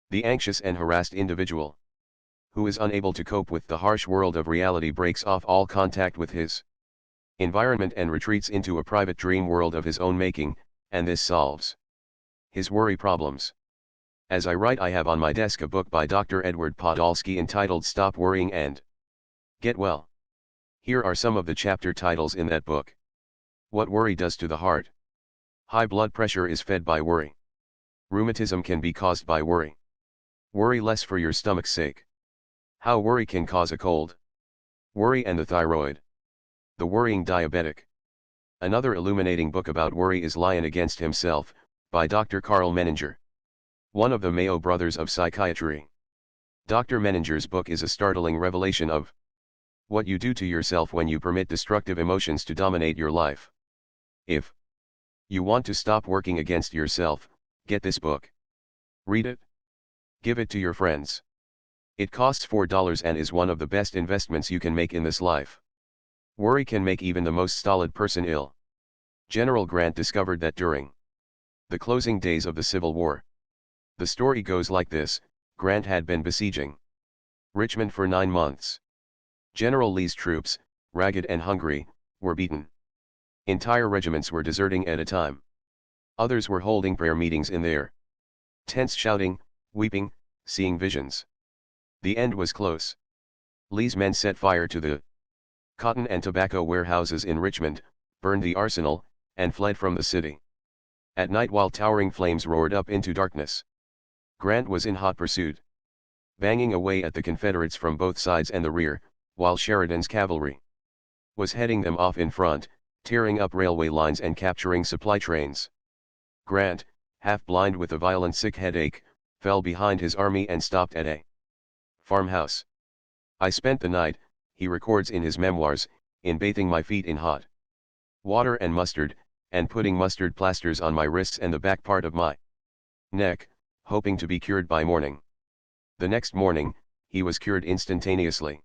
The anxious and harassed individual who is unable to cope with the harsh world of reality breaks off all contact with his environment and retreats into a private dream world of his own making, and this solves his worry problems. As I write, I have on my desk a book by Dr. Edward Podolsky entitled Stop Worrying and Get Well. Here are some of the chapter titles in that book. What worry does to the heart. High blood pressure is fed by worry. Rheumatism can be caused by worry. Worry less for your stomach's sake. How worry can cause a cold. Worry and the thyroid. The worrying diabetic. Another illuminating book about worry is Lion Against Himself, by Dr. Carl Menninger, one of the Mayo brothers of psychiatry. Dr. Menninger's book is a startling revelation of what you do to yourself when you permit destructive emotions to dominate your life. If you want to stop working against yourself, get this book. Read it. Give it to your friends. It costs $4 and is one of the best investments you can make in this life. Worry can make even the most stolid person ill. General Grant discovered that during the closing days of the Civil War. The story goes like this: Grant had been besieging Richmond for 9 months. General Lee's troops, ragged and hungry, were beaten. Entire regiments were deserting at a time. Others were holding prayer meetings in their tents, shouting, weeping, seeing visions. The end was close. Lee's men set fire to the cotton and tobacco warehouses in Richmond, burned the arsenal, and fled from the city. At night, while towering flames roared up into darkness, Grant was in hot pursuit, banging away at the Confederates from both sides and the rear, while Sheridan's cavalry was heading them off in front, tearing up railway lines and capturing supply trains. Grant, half blind with a violent sick headache, fell behind his army and stopped at a farmhouse. I spent the night, he records in his memoirs, in bathing my feet in hot water and mustard, and putting mustard plasters on my wrists and the back part of my neck, hoping to be cured by morning. The next morning, he was cured instantaneously.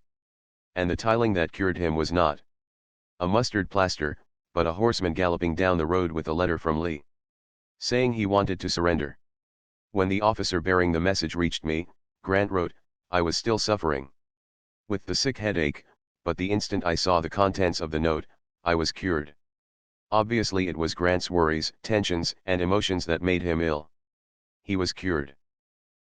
And the tiling that cured him was not a mustard plaster, but a horseman galloping down the road with a letter from Lee, saying he wanted to surrender. When the officer bearing the message reached me, Grant wrote, I was still suffering with the sick headache, but the instant I saw the contents of the note, I was cured. Obviously it was Grant's worries, tensions, and emotions that made him ill. He was cured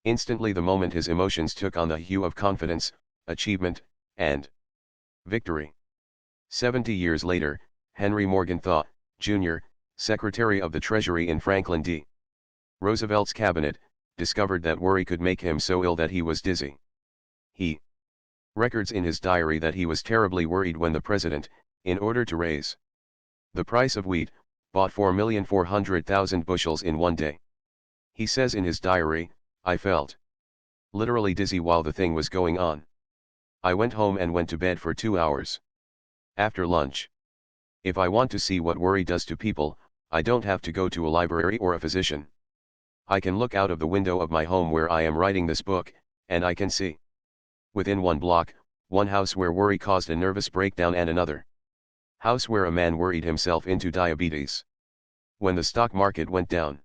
instantly the moment his emotions took on the hue of confidence, achievement, and victory. 70 years later, Henry Morgenthau, Jr., Secretary of the Treasury in Franklin D. Roosevelt's cabinet, discovered that worry could make him so ill that he was dizzy. He records in his diary that he was terribly worried when the president, in order to raise the price of wheat, bought 4,400,000 bushels in one day. He says in his diary, "I felt literally dizzy while the thing was going on. I went home and went to bed for 2 hours. After lunch. If I want to see what worry does to people, I don't have to go to a library or a physician. I can look out of the window of my home where I am writing this book, and I can see, within one block, one house where worry caused a nervous breakdown and another house where a man worried himself into diabetes. When the stock market went down,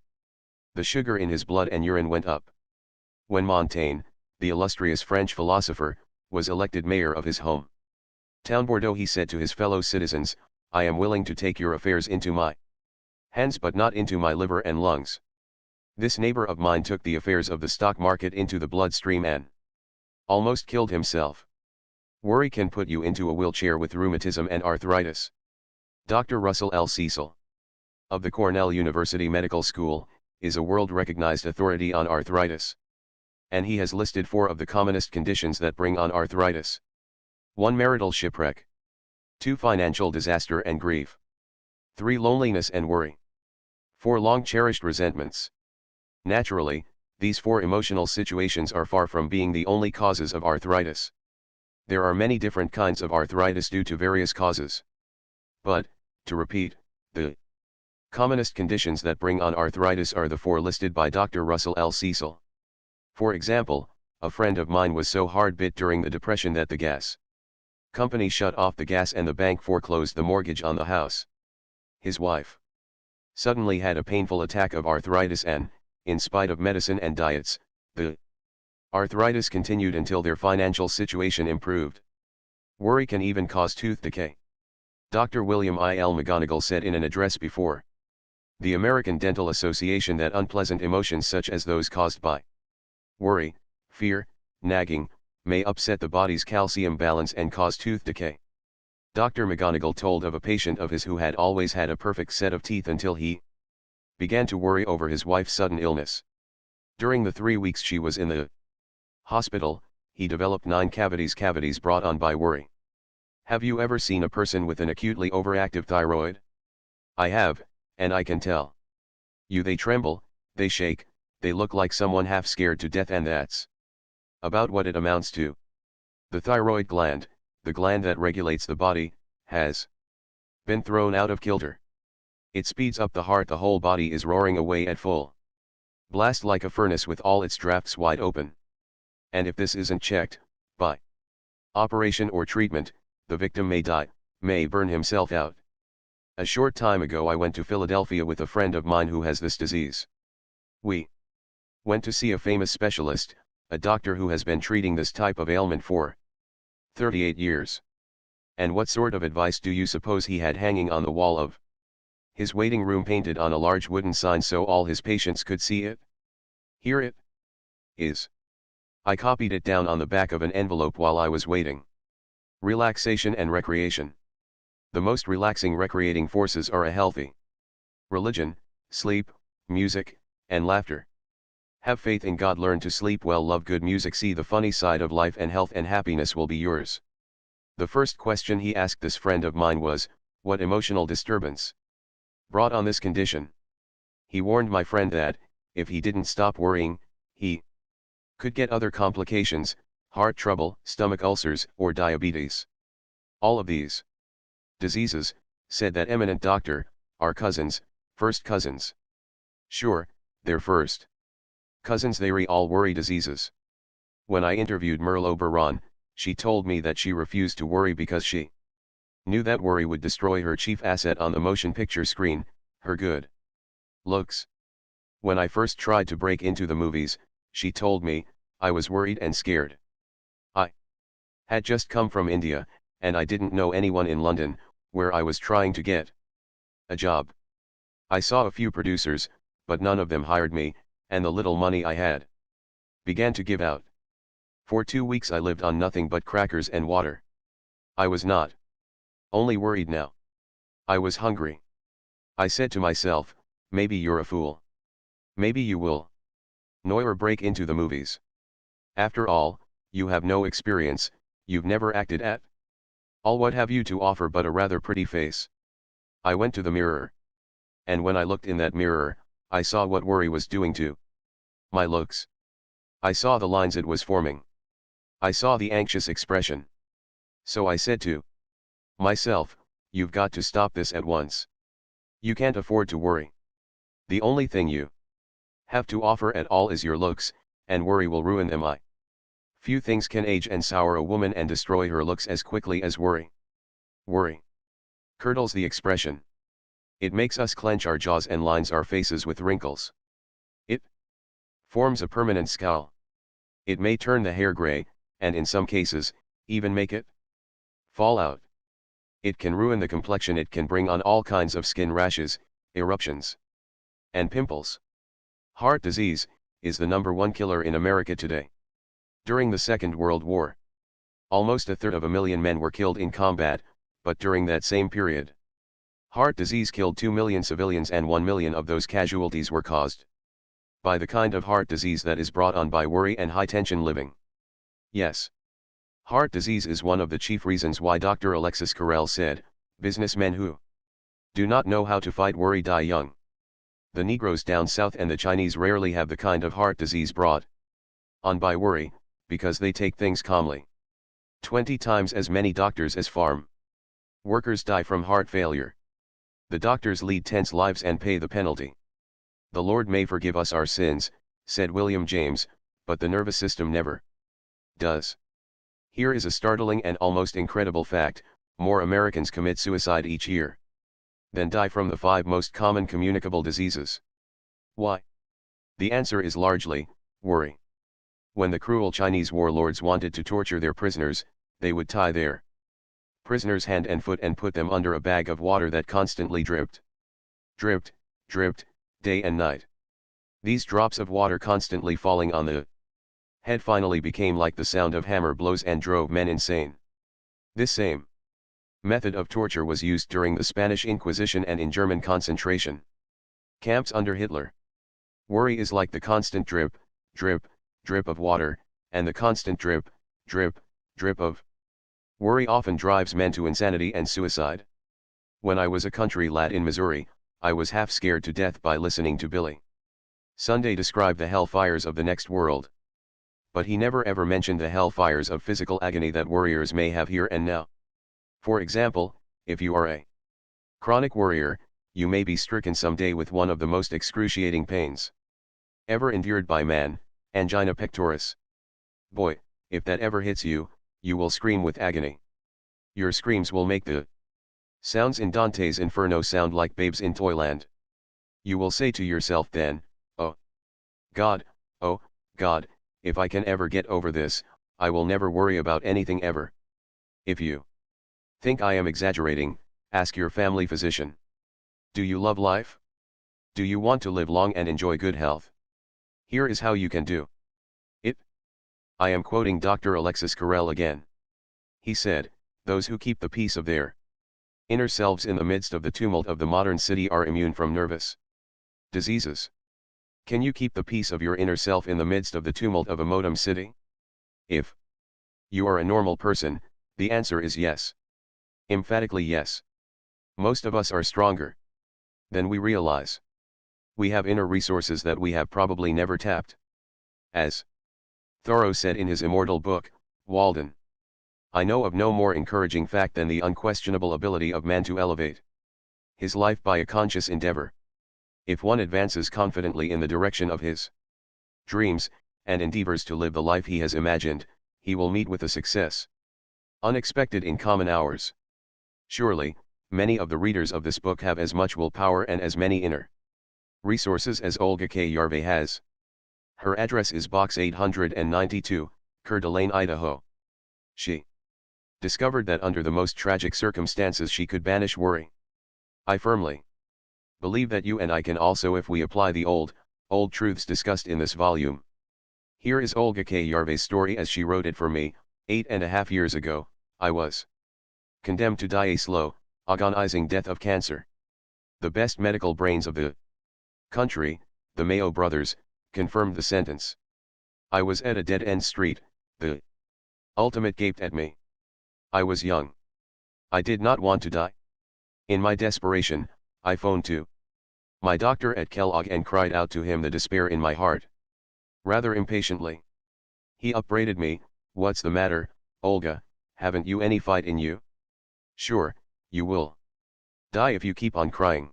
the sugar in his blood and urine went up. When Montaigne, the illustrious French philosopher, was elected mayor of his home town Bordeaux, he said to his fellow citizens, 'I am willing to take your affairs into my hands but not into my liver and lungs.' This neighbor of mine took the affairs of the stock market into the bloodstream and almost killed himself. Worry can put you into a wheelchair with rheumatism and arthritis." Dr. Russell L. Cecil, of the Cornell University Medical School, is a world-recognized authority on arthritis. And he has listed 4 of the commonest conditions that bring on arthritis. 1. Marital shipwreck. 2. Financial disaster and grief. 3. Loneliness and worry. 4. Long-cherished resentments. Naturally, these 4 emotional situations are far from being the only causes of arthritis. There are many different kinds of arthritis due to various causes. But, to repeat, the commonest conditions that bring on arthritis are the 4 listed by Dr. Russell L. Cecil. For example, a friend of mine was so hard bit during the Depression that the gas company shut off the gas and the bank foreclosed the mortgage on the house. His wife suddenly had a painful attack of arthritis and, in spite of medicine and diets, the arthritis continued until their financial situation improved. Worry can even cause tooth decay. Dr. William I.L. McGonigal said in an address before the American Dental Association that unpleasant emotions such as those caused by worry, fear, nagging, may upset the body's calcium balance and cause tooth decay. Dr. McGonigal told of a patient of his who had always had a perfect set of teeth until he began to worry over his wife's sudden illness. During the 3 weeks she was in the hospital, he developed 9 cavities brought on by worry. Have you ever seen a person with an acutely overactive thyroid? I have, and I can tell you they tremble, they shake, they look like someone half scared to death, and that's about what it amounts to. The thyroid gland, the gland that regulates the body, has been thrown out of kilter. It speeds up the heart, the whole body is roaring away at full blast like a furnace with all its drafts wide open. And if this isn't checked, by operation or treatment, the victim may die, may burn himself out. A short time ago I went to Philadelphia with a friend of mine who has this disease. We went to see a famous specialist, a doctor who has been treating this type of ailment for 38 years. And what sort of advice do you suppose he had hanging on the wall of his waiting room, painted on a large wooden sign so all his patients could see it? Here it is. I copied it down on the back of an envelope while I was waiting. Relaxation and recreation. The most relaxing recreating forces are a healthy religion, sleep, music, and laughter. Have faith in God, learn to sleep well, love good music, see the funny side of life, and health and happiness will be yours. The first question he asked this friend of mine was, what emotional disturbance brought on this condition? He warned my friend that, if he didn't stop worrying, he could get other complications, heart trouble, stomach ulcers, or diabetes. All of these diseases, said that eminent doctor, are cousins, first cousins. Sure, they're first cousins, they all worry diseases. When I interviewed Merle Baron, she told me that she refused to worry because she knew that worry would destroy her chief asset on the motion picture screen, her good looks. When I first tried to break into the movies, she told me, I was worried and scared. I had just come from India, and I didn't know anyone in London, where I was trying to get a job. I saw a few producers, but none of them hired me, and the little money I had began to give out. For 2 weeks I lived on nothing but crackers and water. I was not only worried now. I was hungry. I said to myself, maybe you're a fool. Maybe you will Or break into the movies. After all, you have no experience, you've never acted at all. What have you to offer but a rather pretty face? I went to the mirror. And when I looked in that mirror, I saw what worry was doing to my looks. I saw the lines it was forming. I saw the anxious expression. So I said to myself, you've got to stop this at once. You can't afford to worry. The only thing you have to offer at all is your looks, and worry will ruin them. Few things can age and sour a woman and destroy her looks as quickly as worry. Worry curdles the expression. It makes us clench our jaws and lines our faces with wrinkles. It forms a permanent scowl. It may turn the hair gray, and in some cases, even make it fall out. It can ruin the complexion. It can bring on all kinds of skin rashes, eruptions, and pimples. Heart disease is the #1 killer in America today. During the Second World War, almost a third of a million men were killed in combat, but during that same period, heart disease killed 2 million civilians, and 1 million of those casualties were caused by the kind of heart disease that is brought on by worry and high-tension living. Yes. Heart disease is one of the chief reasons why Dr. Alexis Carrel said, businessmen who do not know how to fight worry die young. The Negroes down south and the Chinese rarely have the kind of heart disease brought on by worry, because they take things calmly. 20 times as many doctors as farm workers die from heart failure. The doctors lead tense lives and pay the penalty. The Lord may forgive us our sins, said William James, but the nervous system never does. Here is a startling and almost incredible fact: more Americans commit suicide each year than die from the 5 most common communicable diseases. Why? The answer is largely worry. When the cruel Chinese warlords wanted to torture their prisoners, they would tie their prisoners hand and foot and put them under a bag of water that constantly dripped, dripped, day and night. These drops of water constantly falling on the head finally became like the sound of hammer blows and drove men insane. This same method of torture was used during the Spanish Inquisition and in German concentration camps under Hitler. Worry is like the constant drip of water, and the constant drip of worry often drives men to insanity and suicide. When I was a country lad in Missouri, I was half scared to death by listening to Billy Sunday describe the hellfires of the next world. But he never ever mentioned the hellfires of physical agony that warriors may have here and now. For example, if you are a chronic warrior, you may be stricken someday with one of the most excruciating pains ever endured by man, angina pectoris. Boy, if that ever hits you, you will scream with agony. Your screams will make the sounds in Dante's Inferno sound like babes in Toyland. You will say to yourself then, oh God, if I can ever get over this, I will never worry about anything ever. If you think I am exaggerating, ask your family physician. Do you love life? Do you want to live long and enjoy good health? Here is how you can do it. I am quoting Dr. Alexis Carrel again. He said, those who keep the peace of their inner selves in the midst of the tumult of the modern city are immune from nervous diseases. Can you keep the peace of your inner self in the midst of the tumult of a modern city? If you are a normal person, the answer is yes. Emphatically yes. Most of us are stronger than we realize. We have inner resources that we have probably never tapped. As Thoreau said in his immortal book, Walden, I know of no more encouraging fact than the unquestionable ability of man to elevate his life by a conscious endeavor. If one advances confidently in the direction of his dreams, and endeavors to live the life he has imagined, he will meet with a success unexpected in common hours. Surely, many of the readers of this book have as much willpower and as many inner resources as Olga K. Yarve has. Her address is Box 892, Coeur d'Alene, Idaho. She discovered that under the most tragic circumstances she could banish worry. I firmly believe that you and I can also if we apply the old truths discussed in this volume. Here is Olga K. Yarve's story as she wrote it for me. 8.5 years ago, I was condemned to die a slow, agonizing death of cancer. The best medical brains of the country, the Mayo brothers, confirmed the sentence. I was at a dead-end street, the ultimate gaped at me. I was young. I did not want to die. In my desperation, I phoned to my doctor at Kellogg and cried out to him the despair in my heart. Rather impatiently, he upbraided me. What's the matter, Olga, haven't you any fight in you? Sure, you will die if you keep on crying.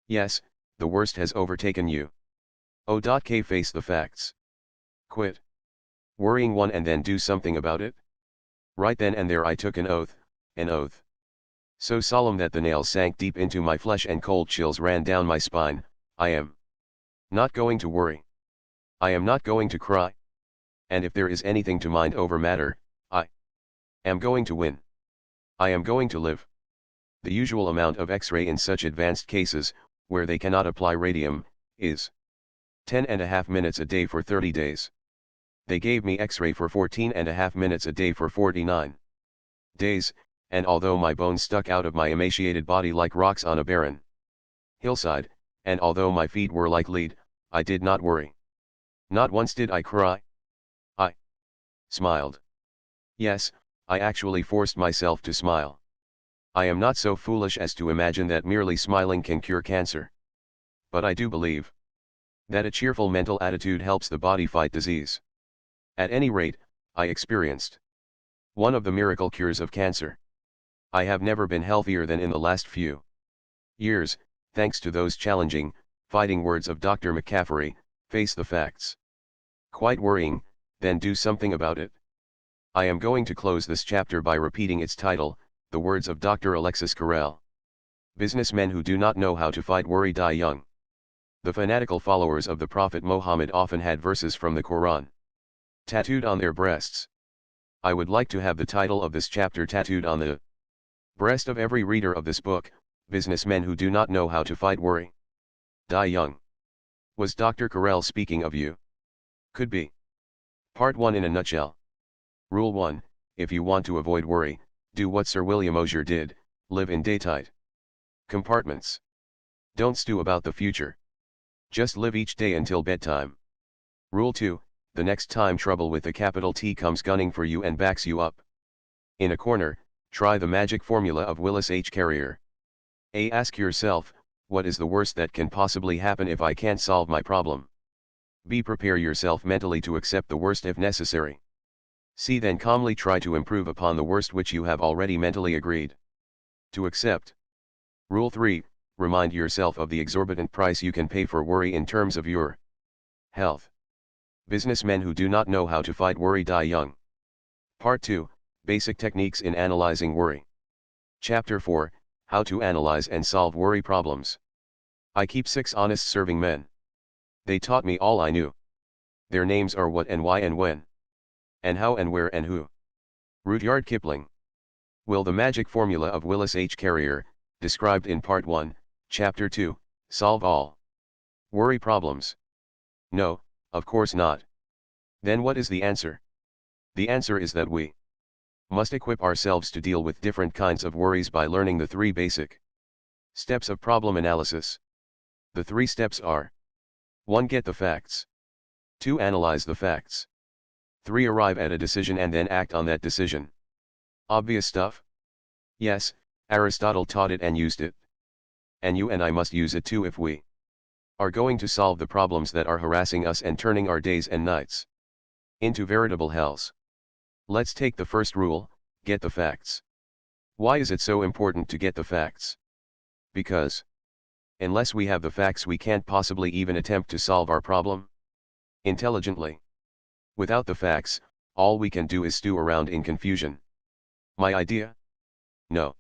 Yes, the worst has overtaken you. O.K. Face the facts. Quit worrying one and then do something about it. Right then and there I took an oath, so solemn that the nails sank deep into my flesh and cold chills ran down my spine. I am not going to worry. I am not going to cry. And if there is anything to mind over matter, I am going to win. I am going to live. The usual amount of X-ray in such advanced cases, where they cannot apply radium, is 10.5 minutes a day for 30 days. They gave me X-ray for 14.5 minutes a day for 49 days, and although my bones stuck out of my emaciated body like rocks on a barren hillside, and although my feet were like lead, I did not worry. Not once did I cry. I smiled. Yes, I actually forced myself to smile. I am not so foolish as to imagine that merely smiling can cure cancer. But I do believe that a cheerful mental attitude helps the body fight disease. At any rate, I experienced one of the miracle cures of cancer. I have never been healthier than in the last few years, thanks to those challenging, fighting words of Dr. McCaffrey. Face the facts. Quite worrying, then do something about it. I am going to close this chapter by repeating its title, the words of Dr. Alexis Carrel. Businessmen who do not know how to fight worry die young. The fanatical followers of the Prophet Muhammad often had verses from the Quran tattooed on their breasts. I would like to have the title of this chapter tattooed on the breast of every reader of this book, Businessmen who do not know how to fight worry die young. Was Dr. Carrel speaking of you? Could be. Part 1 in a nutshell. Rule 1, if you want to avoid worry, do what Sir William Osier did, live in daytight compartments. Don't stew about the future. Just live each day until bedtime. Rule 2, the next time trouble with a capital T comes gunning for you and backs you up in a corner, try the magic formula of Willis H. Carrier. A. Ask yourself, what is the worst that can possibly happen if I can't solve my problem? B. Prepare yourself mentally to accept the worst if necessary. C. Then calmly try to improve upon the worst which you have already mentally agreed to accept. Rule 3, remind yourself of the exorbitant price you can pay for worry in terms of your health. Businessmen who do not know how to fight worry die young. Part 2, basic techniques in analyzing worry. Chapter 4, how to analyze and solve worry problems. I keep 6 honest serving men. They taught me all I knew. Their names are what and why and when. And how and where and who. Rudyard Kipling. Will the magic formula of Willis H. Carrier, described in Part 1, Chapter 2, solve all worry problems? No, of course not. Then what is the answer? The answer is that we must equip ourselves to deal with different kinds of worries by learning the 3 basic steps of problem analysis. The 3 steps are: 1. Get the facts. 2. Analyze the facts. 3. Arrive at a decision and then act on that decision. Obvious stuff? Yes, Aristotle taught it and used it. And you and I must use it too if we are going to solve the problems that are harassing us and turning our days and nights into veritable hells. Let's take the first rule, get the facts. Why is it so important to get the facts? Because unless we have the facts we can't possibly even attempt to solve our problem intelligently. Without the facts, all we can do is stew around in confusion. My idea? No.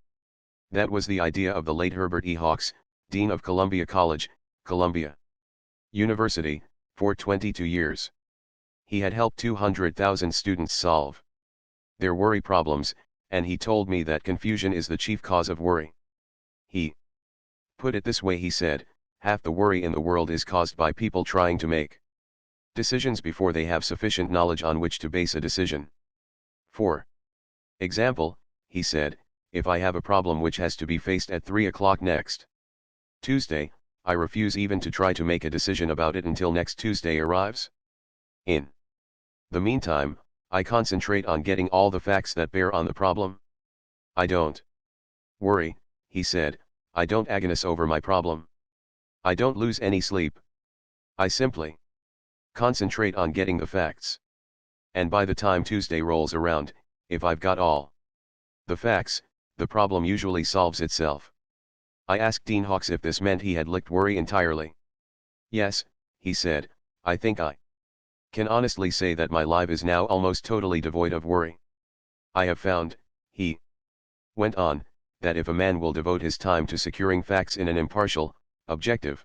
That was the idea of the late Herbert E. Hawks, Dean of Columbia College, Columbia University, for 22 years. He had helped 200,000 students solve their worry problems, and he told me that confusion is the chief cause of worry. He put it this way, he said, half the worry in the world is caused by people trying to make decisions before they have sufficient knowledge on which to base a decision. For example, he said, if I have a problem which has to be faced at 3 o'clock next Tuesday, I refuse even to try to make a decision about it until next Tuesday arrives. In the meantime, I concentrate on getting all the facts that bear on the problem. I don't worry, he said, I don't agonize over my problem. I don't lose any sleep. I simply concentrate on getting the facts. And by the time Tuesday rolls around, if I've got all the facts, the problem usually solves itself. I asked Dean Hawkes if this meant he had licked worry entirely. Yes, he said, I think I can honestly say that my life is now almost totally devoid of worry. I have found, he went on, that if a man will devote his time to securing facts in an impartial, objective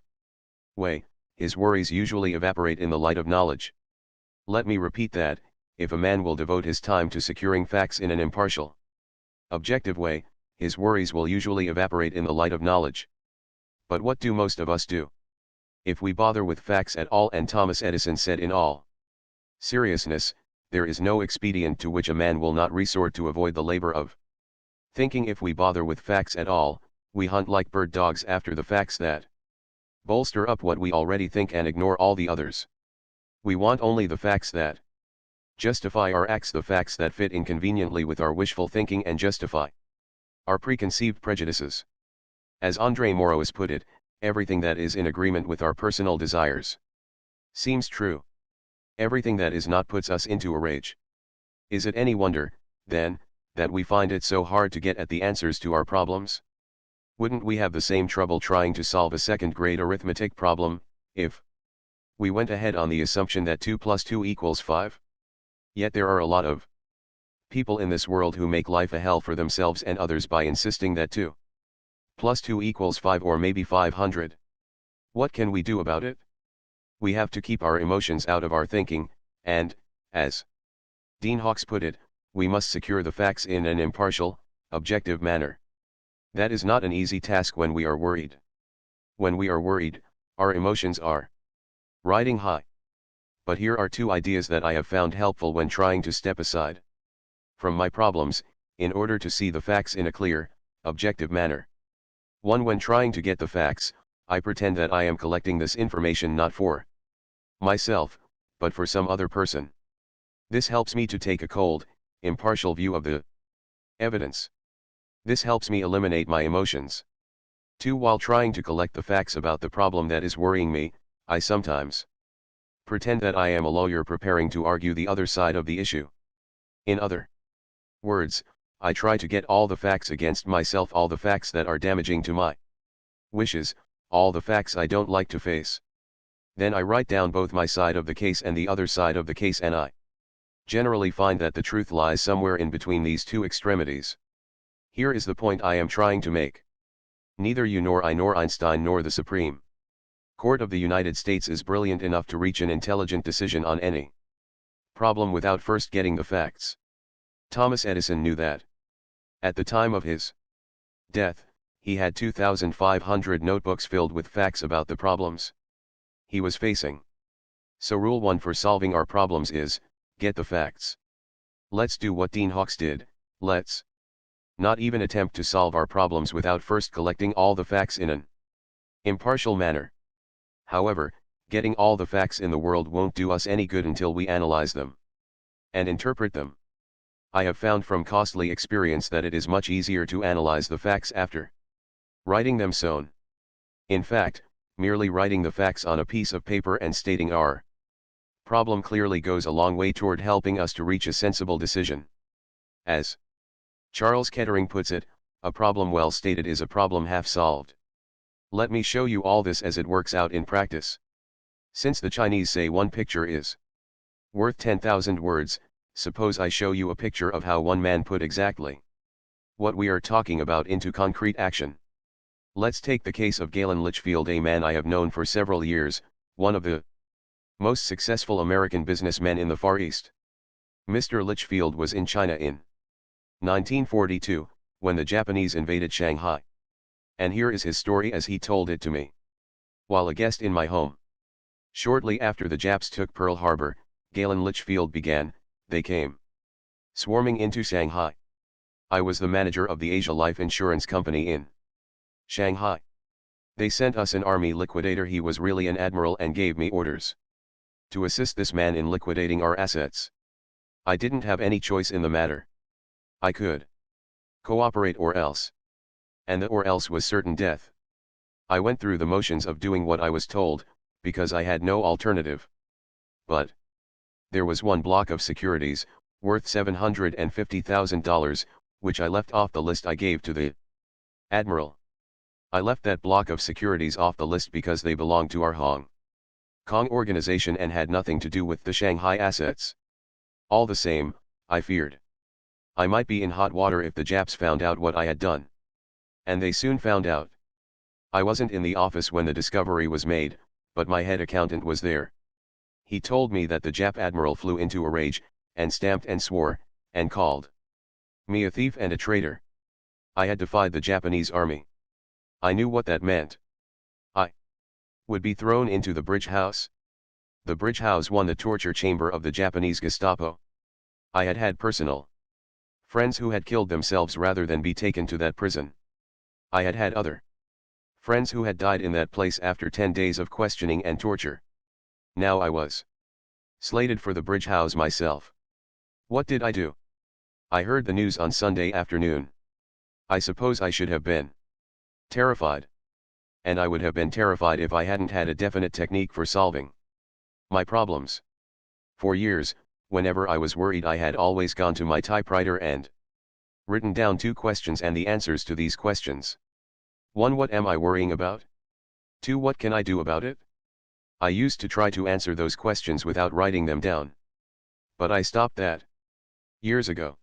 way, his worries usually evaporate in the light of knowledge. Let me repeat that, if a man will devote his time to securing facts in an impartial, objective way, his worries will usually evaporate in the light of knowledge. But what do most of us do? If we bother with facts at all, and Thomas Edison said in all seriousness, there is no expedient to which a man will not resort to avoid the labor of thinking. If we bother with facts at all, we hunt like bird dogs after the facts that bolster up what we already think and ignore all the others. We want only the facts that justify our acts, the facts that fit inconveniently with our wishful thinking and justify our preconceived prejudices. As Andre Maurois put it, everything that is in agreement with our personal desires seems true. Everything that is not puts us into a rage. Is it any wonder, then, that we find it so hard to get at the answers to our problems? Wouldn't we have the same trouble trying to solve a second-grade arithmetic problem, if we went ahead on the assumption that 2 plus 2 equals 5? Yet there are a lot of people in this world who make life a hell for themselves and others by insisting that 2 plus 2 equals 5 or maybe 500. What can we do about it? We have to keep our emotions out of our thinking, and, as Dean Hawkes put it, we must secure the facts in an impartial, objective manner. That is not an easy task when we are worried. When we are worried, our emotions are riding high. But here are 2 ideas that I have found helpful when trying to step aside from my problems, in order to see the facts in a clear, objective manner. 1. When trying to get the facts, I pretend that I am collecting this information not for myself, but for some other person. This helps me to take a cold, impartial view of the evidence. This helps me eliminate my emotions. 2. While trying to collect the facts about the problem that is worrying me, I sometimes pretend that I am a lawyer preparing to argue the other side of the issue. In other words, I try to get all the facts against myself, all the facts that are damaging to my wishes, all the facts I don't like to face. Then I write down both my side of the case and the other side of the case, and I generally find that the truth lies somewhere in between these 2 extremities. Here is the point I am trying to make. Neither you nor I nor Einstein nor the Supreme Court of the United States is brilliant enough to reach an intelligent decision on any problem without first getting the facts. Thomas Edison knew that. At the time of his death, he had 2,500 notebooks filled with facts about the problems he was facing. So rule 1 for solving our problems is, get the facts. Let's do what Dean Hawkes did, let's not even attempt to solve our problems without first collecting all the facts in an impartial manner. However, getting all the facts in the world won't do us any good until we analyze them and interpret them. I have found from costly experience that it is much easier to analyze the facts after writing them sown. In fact, merely writing the facts on a piece of paper and stating our problem clearly goes a long way toward helping us to reach a sensible decision. As Charles Kettering puts it, a problem well stated is a problem half solved. Let me show you all this as it works out in practice. Since the Chinese say one picture is worth 10,000 words, suppose I show you a picture of how one man put exactly what we are talking about into concrete action. Let's take the case of Galen Litchfield, a man I have known for several years, one of the most successful American businessmen in the Far East. Mr. Litchfield was in China in 1942, when the Japanese invaded Shanghai. And here is his story as he told it to me while a guest in my home. Shortly after the Japs took Pearl Harbor, Galen Litchfield began, they came swarming into Shanghai. I was the manager of the Asia Life Insurance Company in Shanghai. They sent us an army liquidator. He was really an admiral and gave me orders to assist this man in liquidating our assets. I didn't have any choice in the matter. I could cooperate or else. And the or else was certain death. I went through the motions of doing what I was told, because I had no alternative. But there was one block of securities, worth $750,000, which I left off the list I gave to the admiral. I left that block of securities off the list because they belonged to our Hong Kong organization and had nothing to do with the Shanghai assets. All the same, I feared I might be in hot water if the Japs found out what I had done. And they soon found out. I wasn't in the office when the discovery was made, but my head accountant was there. He told me that the Jap admiral flew into a rage, and stamped and swore, and called me a thief and a traitor. I had defied the Japanese army. I knew what that meant. I would be thrown into the bridge house. The bridge house was the torture chamber of the Japanese Gestapo. I had had personal friends who had killed themselves rather than be taken to that prison. I had had other friends who had died in that place after 10 days of questioning and torture. Now I was slated for the bridge house myself. What did I do? I heard the news on Sunday afternoon. I suppose I should have been terrified. And I would have been terrified if I hadn't had a definite technique for solving my problems. For years, whenever I was worried, I had always gone to my typewriter and written down 2 questions and the answers to these questions. 1. What am I worrying about? 2. What can I do about it? I used to try to answer those questions without writing them down. But I stopped that years ago.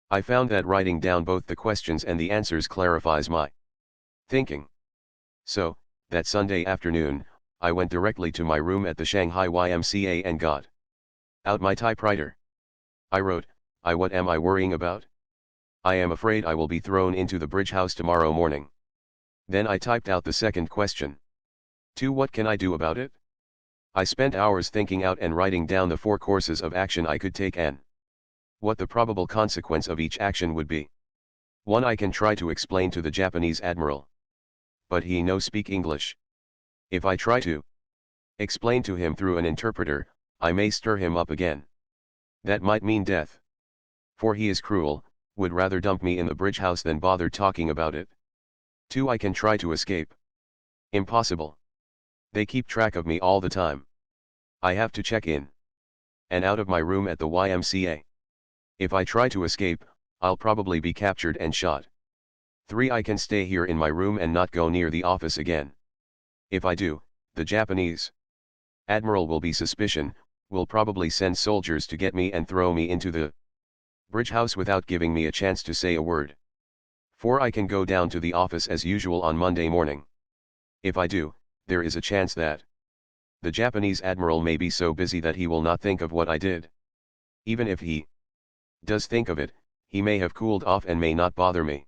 I found that writing down both the questions and the answers clarifies my thinking. So, that Sunday afternoon, I went directly to my room at the Shanghai YMCA and got out my typewriter. I wrote, what am I worrying about? I am afraid I will be thrown into the bridge house tomorrow morning. Then I typed out the second question. 2. What can I do about it? I spent hours thinking out and writing down the 4 courses of action I could take and what the probable consequence of each action would be. 1. I can try to explain to the Japanese admiral. But he no speak English. If I try to explain to him through an interpreter, I may stir him up again. That might mean death. For he is cruel, would rather dump me in the bridge house than bother talking about it. 2. I can try to escape. Impossible. They keep track of me all the time. I have to check in and out of my room at the YMCA. If I try to escape, I'll probably be captured and shot. 3. I can stay here in my room and not go near the office again. If I do, the Japanese admiral will be suspicious, will probably send soldiers to get me and throw me into the bridge house without giving me a chance to say a word. 4. I can go down to the office as usual on Monday morning. If I do, there is a chance that the Japanese admiral may be so busy that he will not think of what I did. Even if he does think of it, he may have cooled off and may not bother me.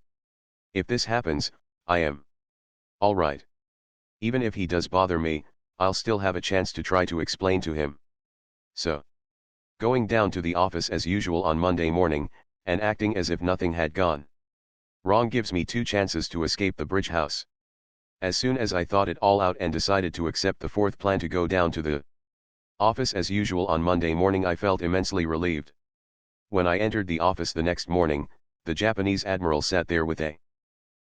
If this happens, I am all right. Even if he does bother me, I'll still have a chance to try to explain to him. So, going down to the office as usual on Monday morning, and acting as if nothing had gone wrong gives me 2 chances to escape the bridge house. As soon as I thought it all out and decided to accept the 4th plan to go down to the office as usual on Monday morning, I felt immensely relieved. When I entered the office the next morning, the Japanese admiral sat there with a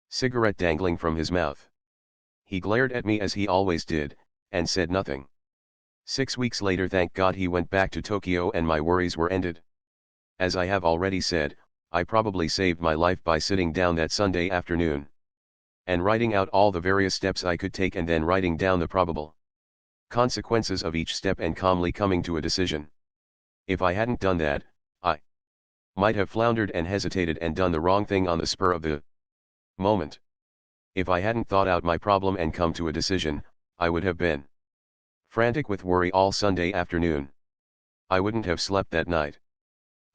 cigarette dangling from his mouth. He glared at me as he always did, and said nothing. 6 weeks later, thank God, he went back to Tokyo and my worries were ended. As I have already said, I probably saved my life by sitting down that Sunday afternoon and writing out all the various steps I could take and then writing down the probable consequences of each step and calmly coming to a decision. If I hadn't done that, I might have floundered and hesitated and done the wrong thing on the spur of the moment. If I hadn't thought out my problem and come to a decision, I would have been frantic with worry all Sunday afternoon. I wouldn't have slept that night.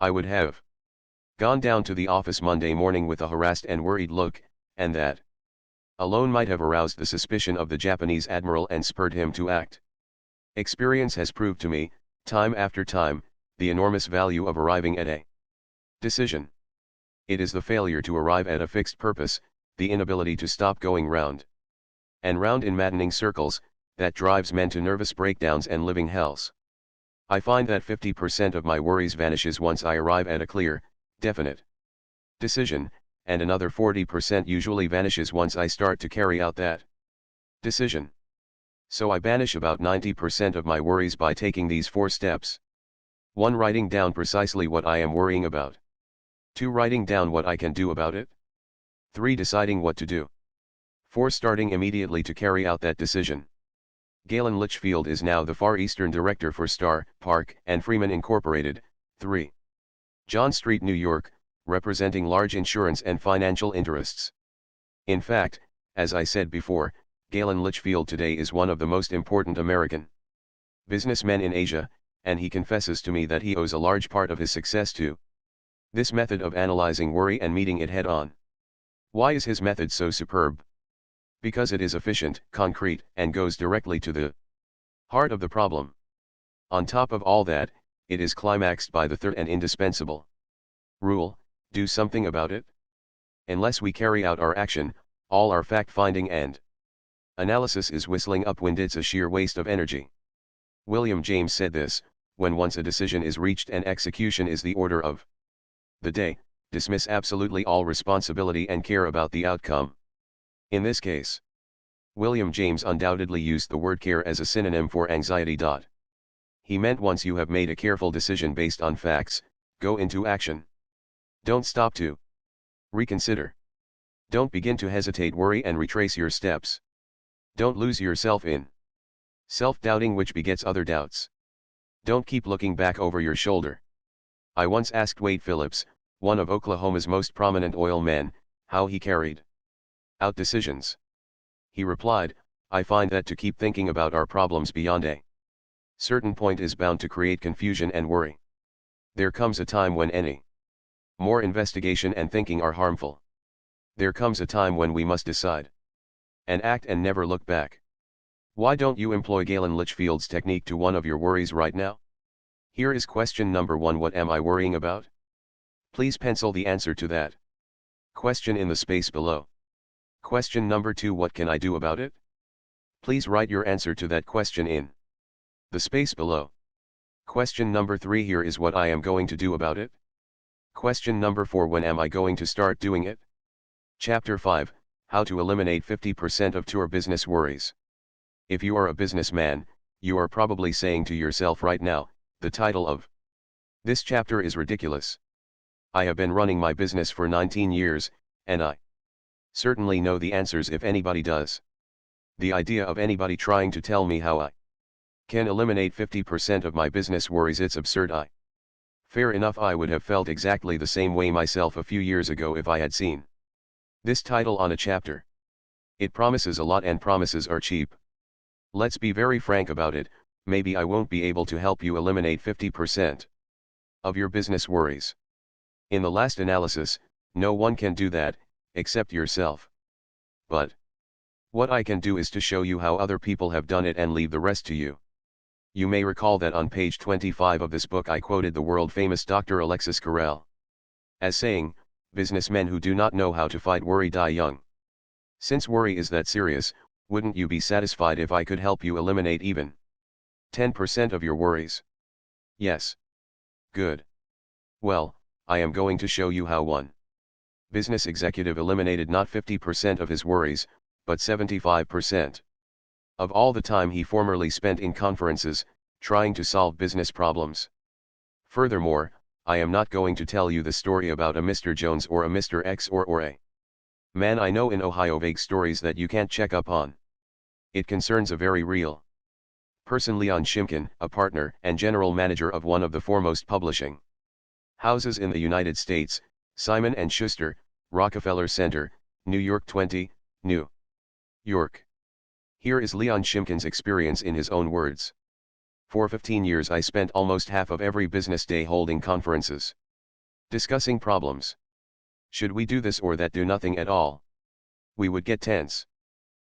I would have gone down to the office Monday morning with a harassed and worried look, and that alone might have aroused the suspicion of the Japanese admiral and spurred him to act. Experience has proved to me, time after time, the enormous value of arriving at a decision. It is the failure to arrive at a fixed purpose, the inability to stop going round and round in maddening circles, that drives men to nervous breakdowns and living hells. I find that 50% of my worries vanishes once I arrive at a clear, definite decision, and another 40% usually vanishes once I start to carry out that decision. So I banish about 90% of my worries by taking these 4 steps. 1. Writing down precisely what I am worrying about. 2. Writing down what I can do about it. 3. Deciding what to do. 4. Starting immediately to carry out that decision. Galen Litchfield is now the Far Eastern Director for Starr, Park, and Freeman Incorporated, 3. John Street, New York, representing large insurance and financial interests. In fact, as I said before, Galen Litchfield today is one of the most important American businessmen in Asia, and he confesses to me that he owes a large part of his success to this method of analyzing worry and meeting it head-on. Why is his method so superb? Because it is efficient, concrete, and goes directly to the heart of the problem. On top of all that, it is climaxed by the third and indispensable rule: do something about it. Unless we carry out our action, all our fact-finding and analysis is whistling upwind. It's a sheer waste of energy. William James said this: when once a decision is reached and execution is the order of the day, dismiss absolutely all responsibility and care about the outcome. In this case, William James undoubtedly used the word care as a synonym for anxiety. He meant once you have made a careful decision based on facts, go into action. Don't stop to reconsider. Don't begin to hesitate, worry, and retrace your steps. Don't lose yourself in self-doubting, which begets other doubts. Don't keep looking back over your shoulder. I once asked Wade Phillips, one of Oklahoma's most prominent oil men, how he carried out decisions. He replied, I find that to keep thinking about our problems beyond a certain point is bound to create confusion and worry. There comes a time when any more investigation and thinking are harmful. There comes a time when we must decide and act and never look back. Why don't you employ Galen Litchfield's technique to one of your worries right now? Here is question number 1: what am I worrying about? Please pencil the answer to that question in the space below. Question number 2: what can I do about it? Please write your answer to that question in the space below. Question number 3: here is what I am going to do about it. Question number 4: when am I going to start doing it? Chapter 5: How to eliminate 50% of your business worries. If you are a businessman, you are probably saying to yourself right now, the title of this chapter is ridiculous. I have been running my business for 19 years, and I certainly know the answers if anybody does. The idea of anybody trying to tell me how I can eliminate 50% of my business worries, it's absurd. Fair enough, I would have felt exactly the same way myself a few years ago if I had seen this title on a chapter. It promises a lot, and promises are cheap. Let's be very frank about it. Maybe I won't be able to help you eliminate 50% of your business worries. In the last analysis, no one can do that, except yourself. But what I can do is to show you how other people have done it and leave the rest to you. You may recall that on page 25 of this book I quoted the world-famous Dr. Alexis Carrel as saying, businessmen who do not know how to fight worry die young. Since worry is that serious, wouldn't you be satisfied if I could help you eliminate even 10% of your worries? Yes. Good. Well, I am going to show you how one business executive eliminated not 50% of his worries, but 75% of all the time he formerly spent in conferences, trying to solve business problems. Furthermore, I am not going to tell you the story about a Mr. Jones or a Mr. X or a man I know in Ohio, vague stories that you can't check up on. It concerns a very real person, Leon Shimkin, a partner and general manager of one of the foremost publishing houses in the United States, Simon & Schuster, Rockefeller Center, New York 20, New York. Here is Leon Shimkin's experience in his own words. For 15 years I spent almost half of every business day holding conferences, discussing problems. Should we do this or that, do nothing at all? We would get tense,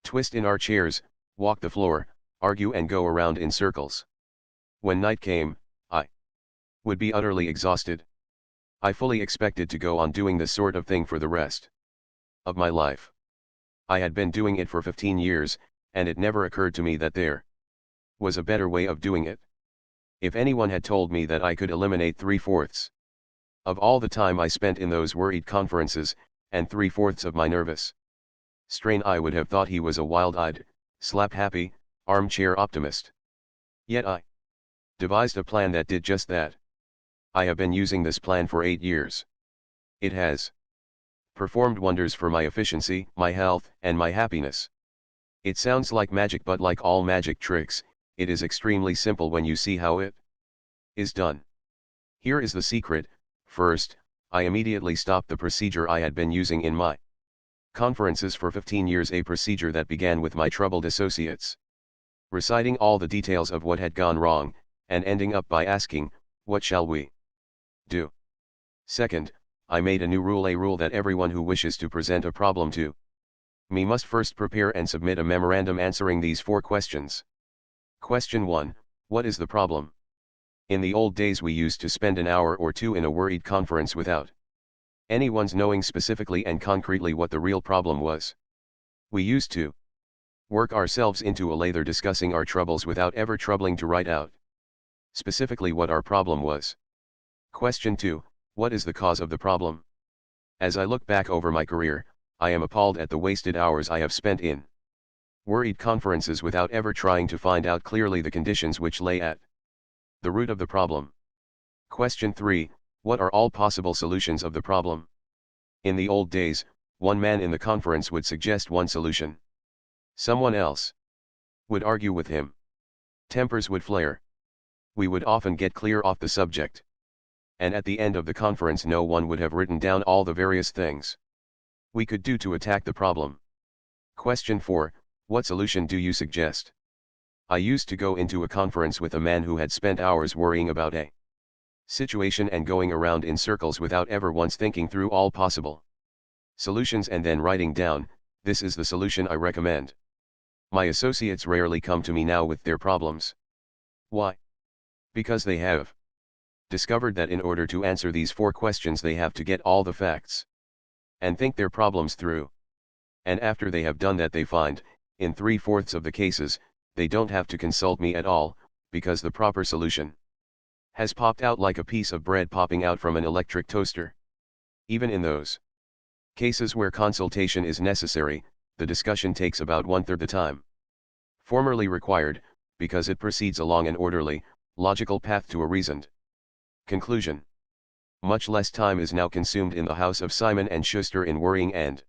twist in our chairs, walk the floor, argue and go around in circles. When night came, I would be utterly exhausted. I fully expected to go on doing this sort of thing for the rest of my life. I had been doing it for 15 years, and it never occurred to me that there was a better way of doing it. If anyone had told me that I could eliminate 3/4 of all the time I spent in those worried conferences, and 3/4 of my nervous strain, I would have thought he was a wild-eyed, slap-happy, armchair optimist. Yet I devised a plan that did just that. I have been using this plan for 8 years. It has performed wonders for my efficiency, my health, and my happiness. It sounds like magic, but like all magic tricks, it is extremely simple when you see how it is done. Here is the secret. First, I immediately stopped the procedure I had been using in my conferences for 15 years, a procedure that began with my troubled associates reciting all the details of what had gone wrong, and ending up by asking, "What shall we do?" Second, I made a new rule, a rule that everyone who wishes to present a problem to me must first prepare and submit a memorandum answering these 4 questions. Question 1, what is the problem? In the old days we used to spend an hour or 2 in a worried conference without anyone's knowing specifically and concretely what the real problem was. We used to work ourselves into a lather discussing our troubles without ever troubling to write out specifically what our problem was. Question 2, what is the cause of the problem? As I look back over my career, I am appalled at the wasted hours I have spent in worried conferences without ever trying to find out clearly the conditions which lay at the root of the problem. Question 3, what are all possible solutions of the problem? In the old days, one man in the conference would suggest one solution. Someone else would argue with him. Tempers would flare. We would often get clear off the subject. And at the end of the conference no one would have written down all the various things we could do to attack the problem. Question 4, what solution do you suggest? I used to go into a conference with a man who had spent hours worrying about a situation and going around in circles without ever once thinking through all possible solutions and then writing down, "This is the solution I recommend." My associates rarely come to me now with their problems. Why? Because they have discovered that in order to answer these 4 questions they have to get all the facts and think their problems through. And after they have done that they find, in 3/4 of the cases, they don't have to consult me at all, because the proper solution has popped out like a piece of bread popping out from an electric toaster. Even in those cases where consultation is necessary, the discussion takes about 1/3 the time formerly required, because it proceeds along an orderly, logical path to a reasoned conclusion. Much less time is now consumed in the house of Simon and Schuster in worrying and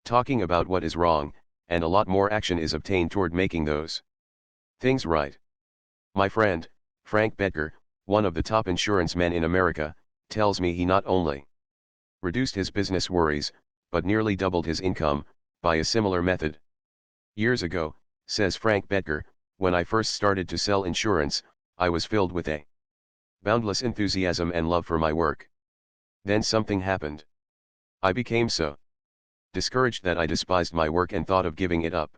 talking about what is wrong, and a lot more action is obtained toward making those things right. My friend, Frank Bettger, one of the top insurance men in America, tells me he not only reduced his business worries, but nearly doubled his income by a similar method. Years ago, says Frank Bettger, when I first started to sell insurance, I was filled with a boundless enthusiasm and love for my work. Then something happened. I became so discouraged that I despised my work and thought of giving it up.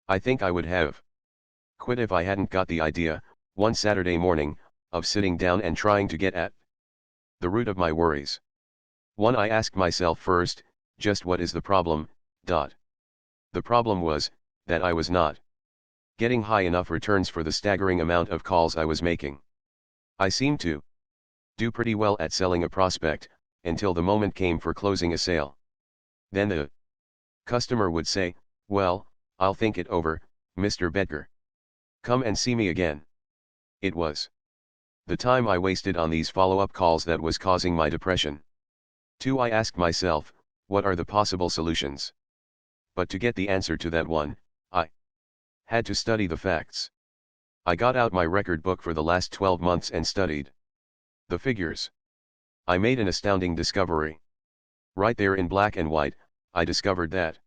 I think I would have quit if I hadn't got the idea, one Saturday morning, of sitting down and trying to get at the root of my worries. I asked myself first, just what is the problem? The problem was, that I was not getting high enough returns for the staggering amount of calls I was making. I seemed to do pretty well at selling a prospect, until the moment came for closing a sale. Then the customer would say, "Well, I'll think it over, Mr. Bettger. Come and see me again." It was the time I wasted on these follow-up calls that was causing my depression. 2. I asked myself, what are the possible solutions? But to get the answer to that one, I had to study the facts. I got out my record book for the last 12 months and studied the figures. I made an astounding discovery. Right there in black and white, I discovered that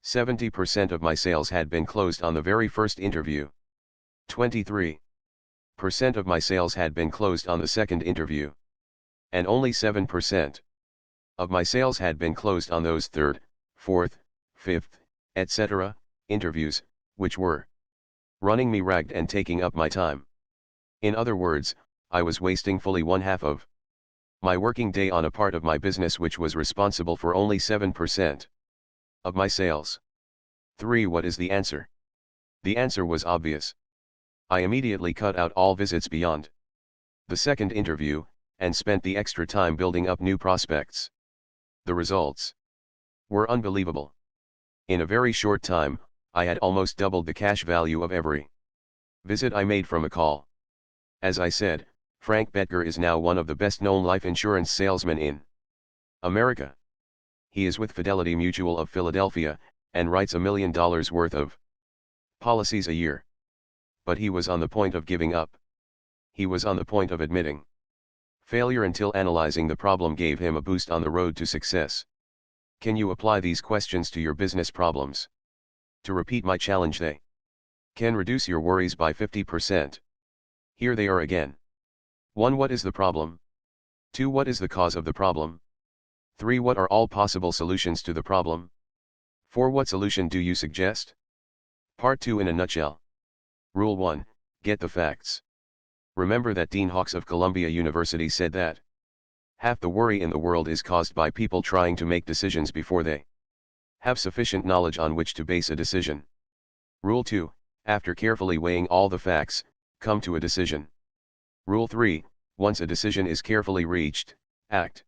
70% of my sales had been closed on the very first interview. 23% of my sales had been closed on the second interview. And only 7% of my sales had been closed on those third, fourth, fifth, etc. interviews, which were running me ragged and taking up my time. In other words, I was wasting fully 1/2 of my working day on a part of my business which was responsible for only 7% of my sales. 3. What is the answer? The answer was obvious. I immediately cut out all visits beyond the second interview, and spent the extra time building up new prospects. The results were unbelievable. In a very short time, I had almost doubled the cash value of every visit I made from a call. As I said, Frank Betger is now one of the best-known life insurance salesmen in America. He is with Fidelity Mutual of Philadelphia, and writes $1 million worth of policies a year. But he was on the point of giving up. He was on the point of admitting failure until analyzing the problem gave him a boost on the road to success. Can you apply these questions to your business problems? To repeat my challenge, they can reduce your worries by 50%. Here they are again. 1. What is the problem? 2. What is the cause of the problem? 3. What are all possible solutions to the problem? 4. What solution do you suggest? Part 2 in a nutshell. Rule 1. Get the facts. Remember that Dean Hawkes of Columbia University said that half the worry in the world is caused by people trying to make decisions before they have sufficient knowledge on which to base a decision. Rule 2. After carefully weighing all the facts, come to a decision. Rule 3. Once a decision is carefully reached, act.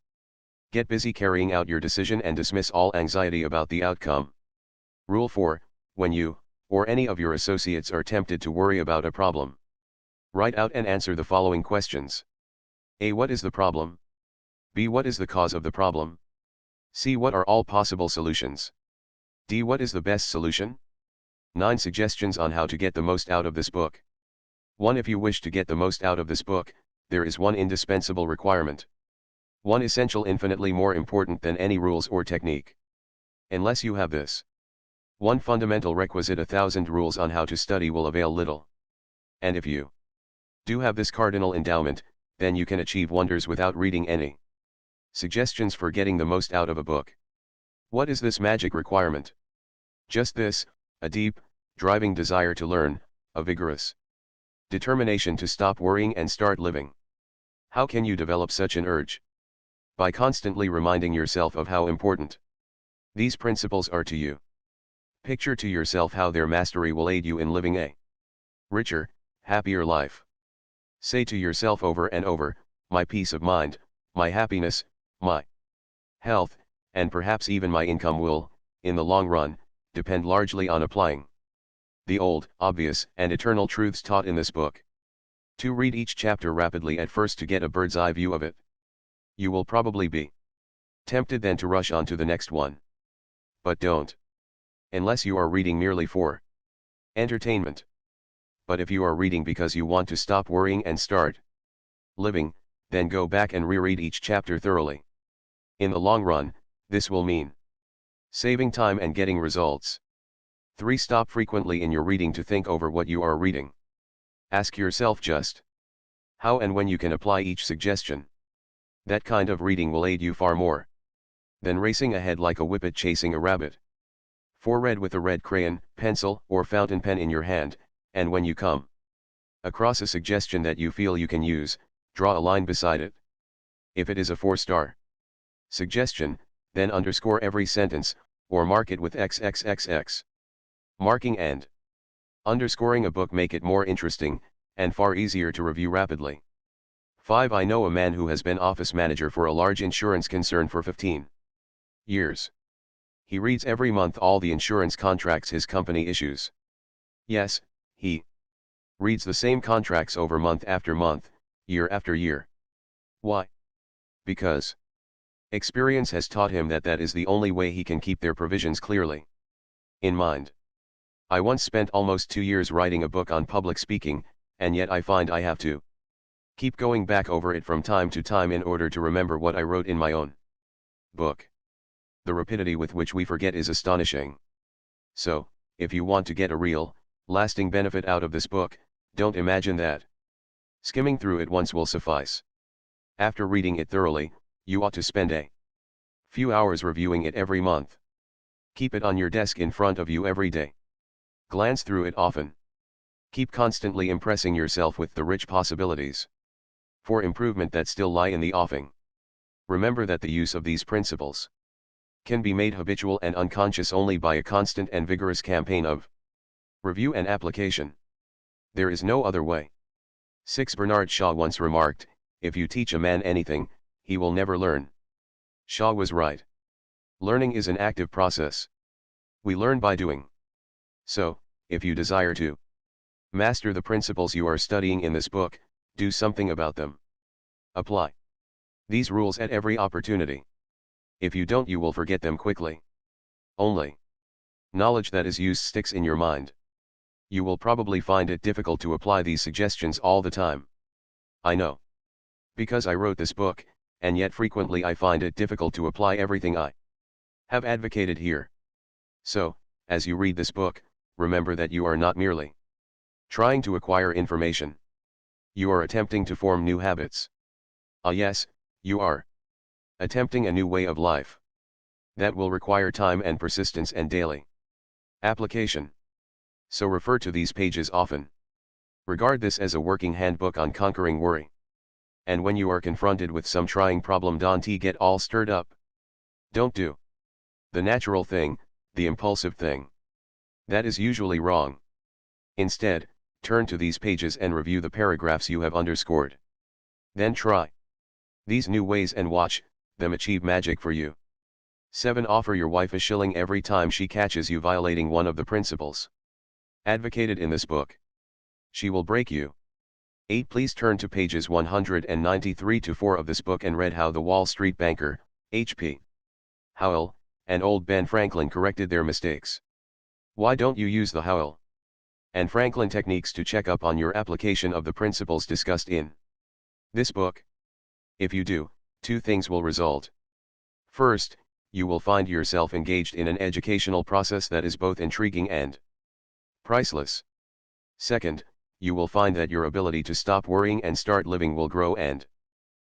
Get busy carrying out your decision and dismiss all anxiety about the outcome. Rule 4. When you, or any of your associates are tempted to worry about a problem, write out and answer the following questions. A. What is the problem? B. What is the cause of the problem? C. What are all possible solutions? D. What is the best solution? 9 suggestions on how to get the most out of this book. 1. If you wish to get the most out of this book, there is one indispensable requirement. One essential infinitely more important than any rules or technique. Unless you have this one fundamental requisite, 1,000 rules on how to study will avail little. And if you do have this cardinal endowment, then you can achieve wonders without reading any. Suggestions for getting the most out of a book. What is this magic requirement? Just this: a deep, driving desire to learn, a vigorous determination to stop worrying and start living. How can you develop such an urge? By constantly reminding yourself of how important these principles are to you. Picture to yourself how their mastery will aid you in living a richer, happier life. Say to yourself over and over, my peace of mind, my happiness, my health, and perhaps even my income will, in the long run, depend largely on applying the old, obvious, and eternal truths taught in this book. 2. Read each chapter rapidly at first to get a bird's eye view of it. You will probably be tempted then to rush on to the next one. But don't. Unless you are reading merely for entertainment. But if you are reading because you want to stop worrying and start living, then go back and reread each chapter thoroughly. In the long run, this will mean saving time and getting results. 3. Stop frequently in your reading to think over what you are reading. Ask yourself just how and when you can apply each suggestion. That kind of reading will aid you far more than racing ahead like a whippet chasing a rabbit. 4. Read with a red crayon, pencil, or fountain pen in your hand, and when you come across a suggestion that you feel you can use, draw a line beside it. If it is a 4-star suggestion, then underscore every sentence, or mark it with XXXX. Marking and underscoring a book make it more interesting, and far easier to review rapidly. 5. I know a man who has been office manager for a large insurance concern for 15 years. He reads every month all the insurance contracts his company issues. Yes, he reads the same contracts over month after month, year after year. Why? Because experience has taught him that that is the only way he can keep their provisions clearly in mind. I once spent almost 2 years writing a book on public speaking, and yet I find I have to keep going back over it from time to time in order to remember what I wrote in my own book. The rapidity with which we forget is astonishing. So, if you want to get a real, lasting benefit out of this book, don't imagine that skimming through it once will suffice. After reading it thoroughly, you ought to spend a few hours reviewing it every month. Keep it on your desk in front of you every day. Glance through it often. Keep constantly impressing yourself with the rich possibilities for improvement that still lie in the offing. Remember that the use of these principles can be made habitual and unconscious only by a constant and vigorous campaign of review and application. There is no other way. 6. Bernard Shaw once remarked, "If you teach a man anything, he will never learn." Shaw was right. Learning is an active process. We learn by doing. So, if you desire to master the principles you are studying in this book, do something about them. Apply these rules at every opportunity. If you don't, you will forget them quickly. Only knowledge that is used sticks in your mind. You will probably find it difficult to apply these suggestions all the time. I know. Because I wrote this book, and yet frequently I find it difficult to apply everything I have advocated here. So, as you read this book, remember that you are not merely trying to acquire information. You are attempting to form new habits. Ah yes, you are attempting a new way of life. That will require time and persistence and daily application. So refer to these pages often. Regard this as a working handbook on conquering worry. And when you are confronted with some trying problem, don't get all stirred up. Don't do the natural thing, the impulsive thing. That is usually wrong. Instead, turn to these pages and review the paragraphs you have underscored. Then try these new ways and watch them achieve magic for you. 7. Offer your wife a shilling every time she catches you violating one of the principles advocated in this book. She will break you. 8. Please turn to pages 193 to 4 of this book and read how the Wall Street banker, H.P. Howell, and old Ben Franklin corrected their mistakes. Why don't you use the Howell and Franklin techniques to check up on your application of the principles discussed in this book? If you do, two things will result. First, you will find yourself engaged in an educational process that is both intriguing and priceless. Second, you will find that your ability to stop worrying and start living will grow and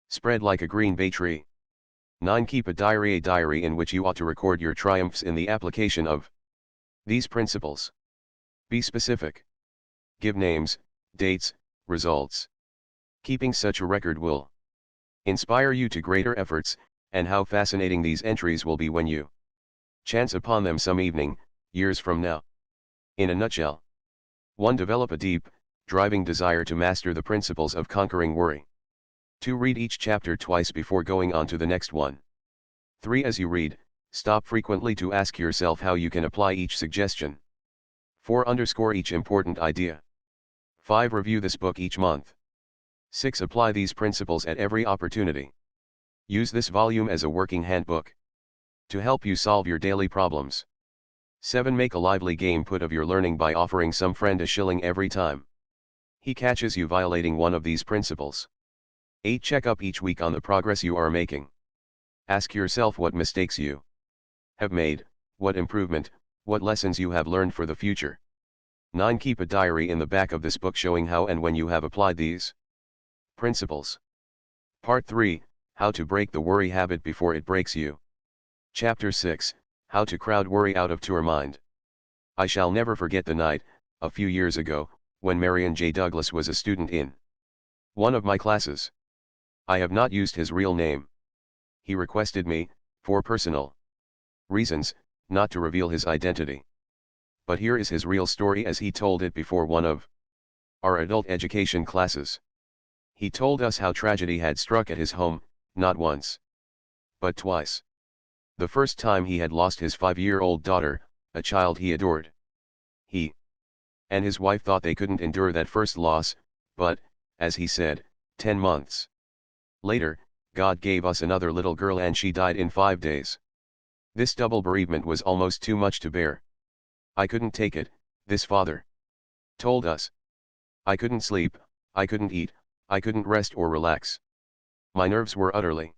spread like a green bay tree. 9. Keep a diary in which you ought to record your triumphs in the application of these principles. Be specific. Give names, dates, results. Keeping such a record will inspire you to greater efforts, and how fascinating these entries will be when you chance upon them some evening, years from now. In a nutshell. 1. Develop a deep, driving desire to master the principles of conquering worry. 2. Read each chapter twice before going on to the next one. 3. As you read, stop frequently to ask yourself how you can apply each suggestion. 4. Underscore each important idea. 5. Review this book each month. 6. Apply these principles at every opportunity. Use this volume as a working handbook to help you solve your daily problems. 7. Make a lively game put of your learning by offering some friend a shilling every time he catches you violating one of these principles. 8. Check up each week on the progress you are making. Ask yourself what mistakes you have made, what improvement, what lessons you have learned for the future. 9. Keep a diary in the back of this book showing how and when you have applied these principles. Part 3, How to break the worry habit before it breaks you. Chapter 6, How to crowd worry out of your mind. I shall never forget the night, a few years ago, when Marion J. Douglas was a student in one of my classes. I have not used his real name. He requested me, for personal reasons, not to reveal his identity. But here is his real story as he told it before one of our adult education classes. He told us how tragedy had struck at his home, not once, but twice. The first time he had lost his 5-year-old daughter, a child he adored. He and his wife thought they couldn't endure that first loss, but, as he said, 10 months later, God gave us another little girl and she died in 5 days. This double bereavement was almost too much to bear. I couldn't take it, this father told us. I couldn't sleep, I couldn't eat, I couldn't rest or relax. My nerves were utterly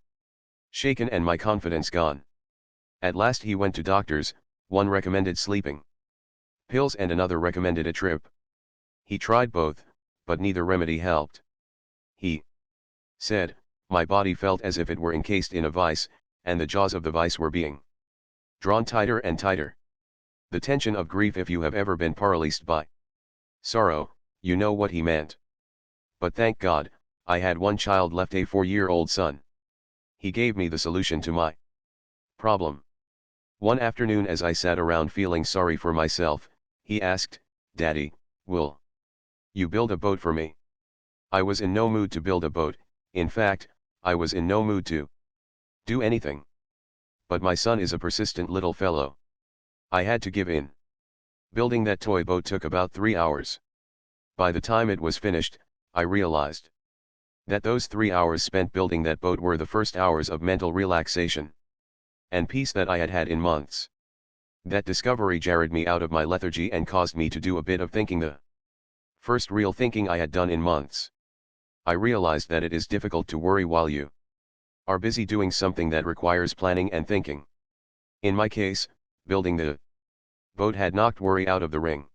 shaken and my confidence gone. At last he went to doctors, one recommended sleeping pills and another recommended a trip. He tried both, but neither remedy helped. He said, my body felt as if it were encased in a vice, and the jaws of the vice were being drawn tighter and tighter. The tension of grief. If you have ever been paralyzed by sorrow, you know what he meant. But thank God, I had one child left, a 4-year-old son. He gave me the solution to my problem. One afternoon as I sat around feeling sorry for myself, he asked, "Daddy, will you build a boat for me?" I was in no mood to build a boat, in fact, I was in no mood to do anything. But my son is a persistent little fellow. I had to give in. Building that toy boat took about 3 hours. By the time it was finished, I realized that those 3 hours spent building that boat were the first hours of mental relaxation and peace that I had had in months. That discovery jarred me out of my lethargy and caused me to do a bit of thinking, the first real thinking I had done in months. I realized that it is difficult to worry while you are busy doing something that requires planning and thinking. In my case, building the boat had knocked worry out of the ring.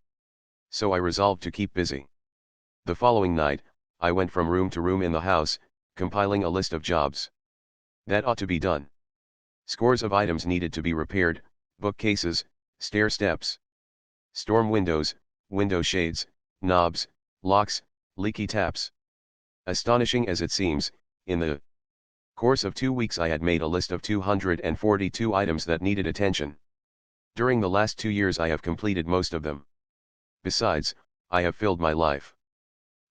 So I resolved to keep busy. The following night, I went from room to room in the house, compiling a list of jobs that ought to be done. Scores of items needed to be repaired: bookcases, stair steps, storm windows, window shades, knobs, locks, leaky taps. Astonishing as it seems, in the course of 2 weeks I had made a list of 242 items that needed attention. During the last 2 years I have completed most of them. Besides, I have filled my life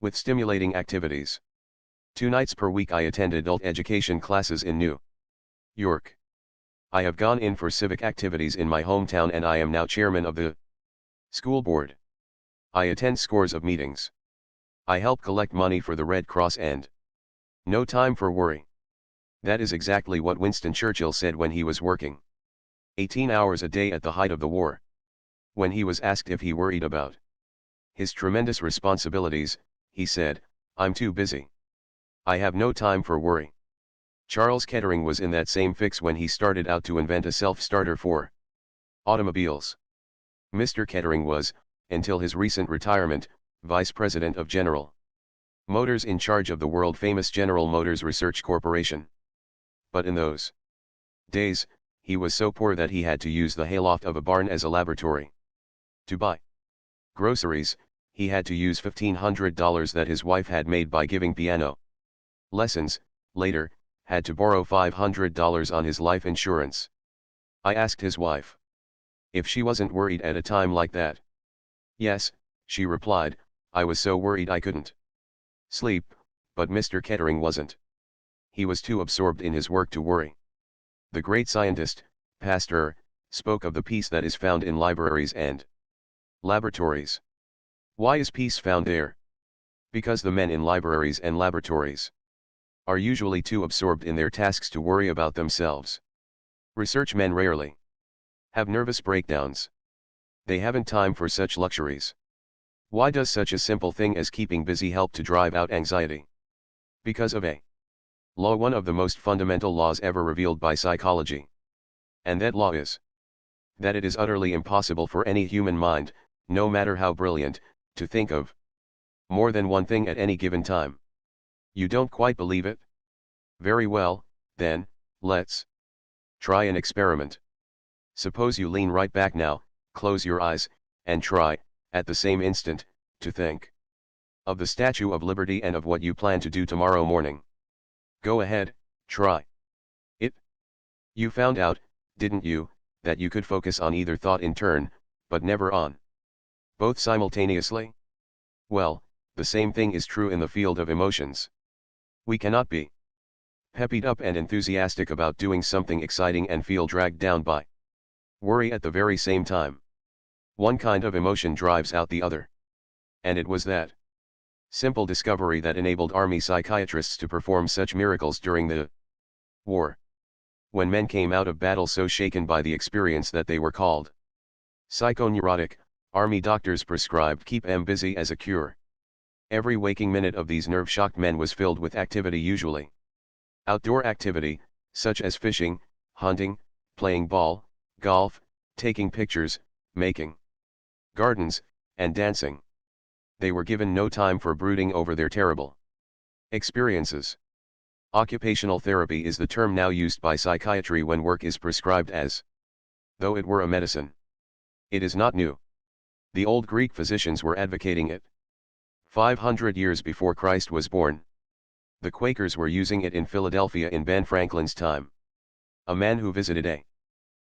with stimulating activities. 2 nights per week I attend adult education classes in New York. I have gone in for civic activities in my hometown and I am now chairman of the school board. I attend scores of meetings. I help collect money for the Red Cross and no time for worry. That is exactly what Winston Churchill said when he was working 18 hours a day at the height of the war. When he was asked if he worried about his tremendous responsibilities, he said, "I'm too busy. I have no time for worry." Charles Kettering was in that same fix when he started out to invent a self-starter for automobiles. Mr. Kettering was, until his recent retirement, vice president of General Motors in charge of the world-famous General Motors Research Corporation. But in those days, he was so poor that he had to use the hayloft of a barn as a laboratory. To buy groceries, he had to use $1,500 that his wife had made by giving piano lessons. Later, had to borrow $500 on his life insurance. I asked his wife if she wasn't worried at a time like that. "Yes," she replied, "I was so worried I couldn't sleep," but Mr. Kettering wasn't. He was too absorbed in his work to worry. The great scientist, Pasteur, spoke of the peace that is found in libraries and laboratories. Why is peace found there? Because the men in libraries and laboratories are usually too absorbed in their tasks to worry about themselves. Research men rarely have nervous breakdowns. They haven't time for such luxuries. Why does such a simple thing as keeping busy help to drive out anxiety? Because of a law, one of the most fundamental laws ever revealed by psychology. And that law is that it is utterly impossible for any human mind, no matter how brilliant, to think of more than one thing at any given time. You don't quite believe it? Very well, then, let's try an experiment. Suppose you lean right back now, close your eyes, and try, at the same instant, to think of the Statue of Liberty and of what you plan to do tomorrow morning. Go ahead, try it. You found out, didn't you, that you could focus on either thought in turn, but never on both simultaneously? Well, the same thing is true in the field of emotions. We cannot be peppied up and enthusiastic about doing something exciting and feel dragged down by worry at the very same time. One kind of emotion drives out the other. And it was that simple discovery that enabled army psychiatrists to perform such miracles during the war. When men came out of battle so shaken by the experience that they were called psychoneurotic, army doctors prescribed keep 'em busy as a cure. Every waking minute of these nerve-shocked men was filled with activity, usually outdoor activity, such as fishing, hunting, playing ball, golf, taking pictures, making gardens, and dancing. They were given no time for brooding over their terrible experiences. Occupational therapy is the term now used by psychiatry when work is prescribed as though it were a medicine. It is not new. The old Greek physicians were advocating it 500 years before Christ was born. The Quakers were using it in Philadelphia in Ben Franklin's time. A man who visited a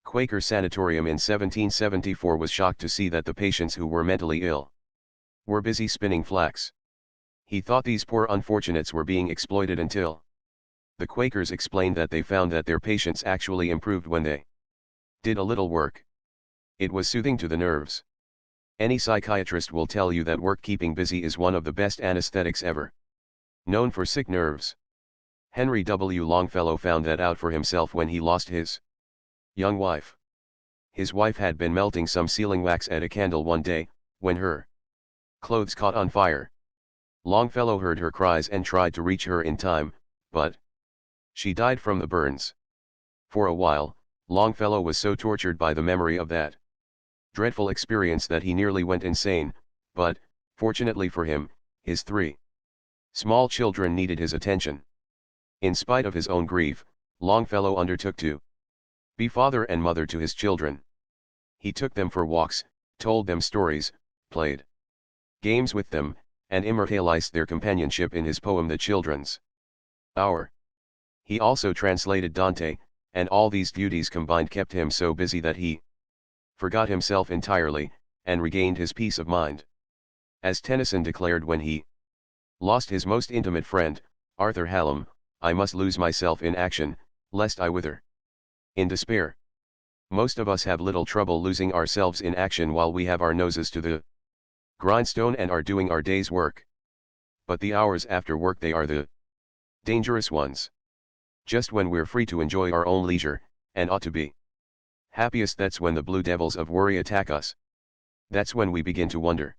Quaker sanatorium in 1774 was shocked to see that the patients who were mentally ill were busy spinning flax. He thought these poor unfortunates were being exploited until the Quakers explained that they found that their patients actually improved when they did a little work. It was soothing to the nerves. Any psychiatrist will tell you that work keeping busy is one of the best anesthetics ever known for sick nerves. Henry W. Longfellow found that out for himself when he lost his young wife. His wife had been melting some sealing wax at a candle one day, when her clothes caught on fire. Longfellow heard her cries and tried to reach her in time, but she died from the burns. For a while, Longfellow was so tortured by the memory of that dreadful experience that he nearly went insane, but, fortunately for him, his 3 small children needed his attention. In spite of his own grief, Longfellow undertook to be father and mother to his children. He took them for walks, told them stories, played games with them, and immortalized their companionship in his poem The Children's Hour. He also translated Dante, and all these duties combined kept him so busy that he forgot himself entirely, and regained his peace of mind. As Tennyson declared when he lost his most intimate friend, Arthur Hallam, "I must lose myself in action, lest I wither in despair." Most of us have little trouble losing ourselves in action while we have our noses to the grindstone and are doing our day's work. But the hours after work, they are the dangerous ones. Just when we're free to enjoy our own leisure, and ought to be happiest, that's when the blue devils of worry attack us. That's when we begin to wonder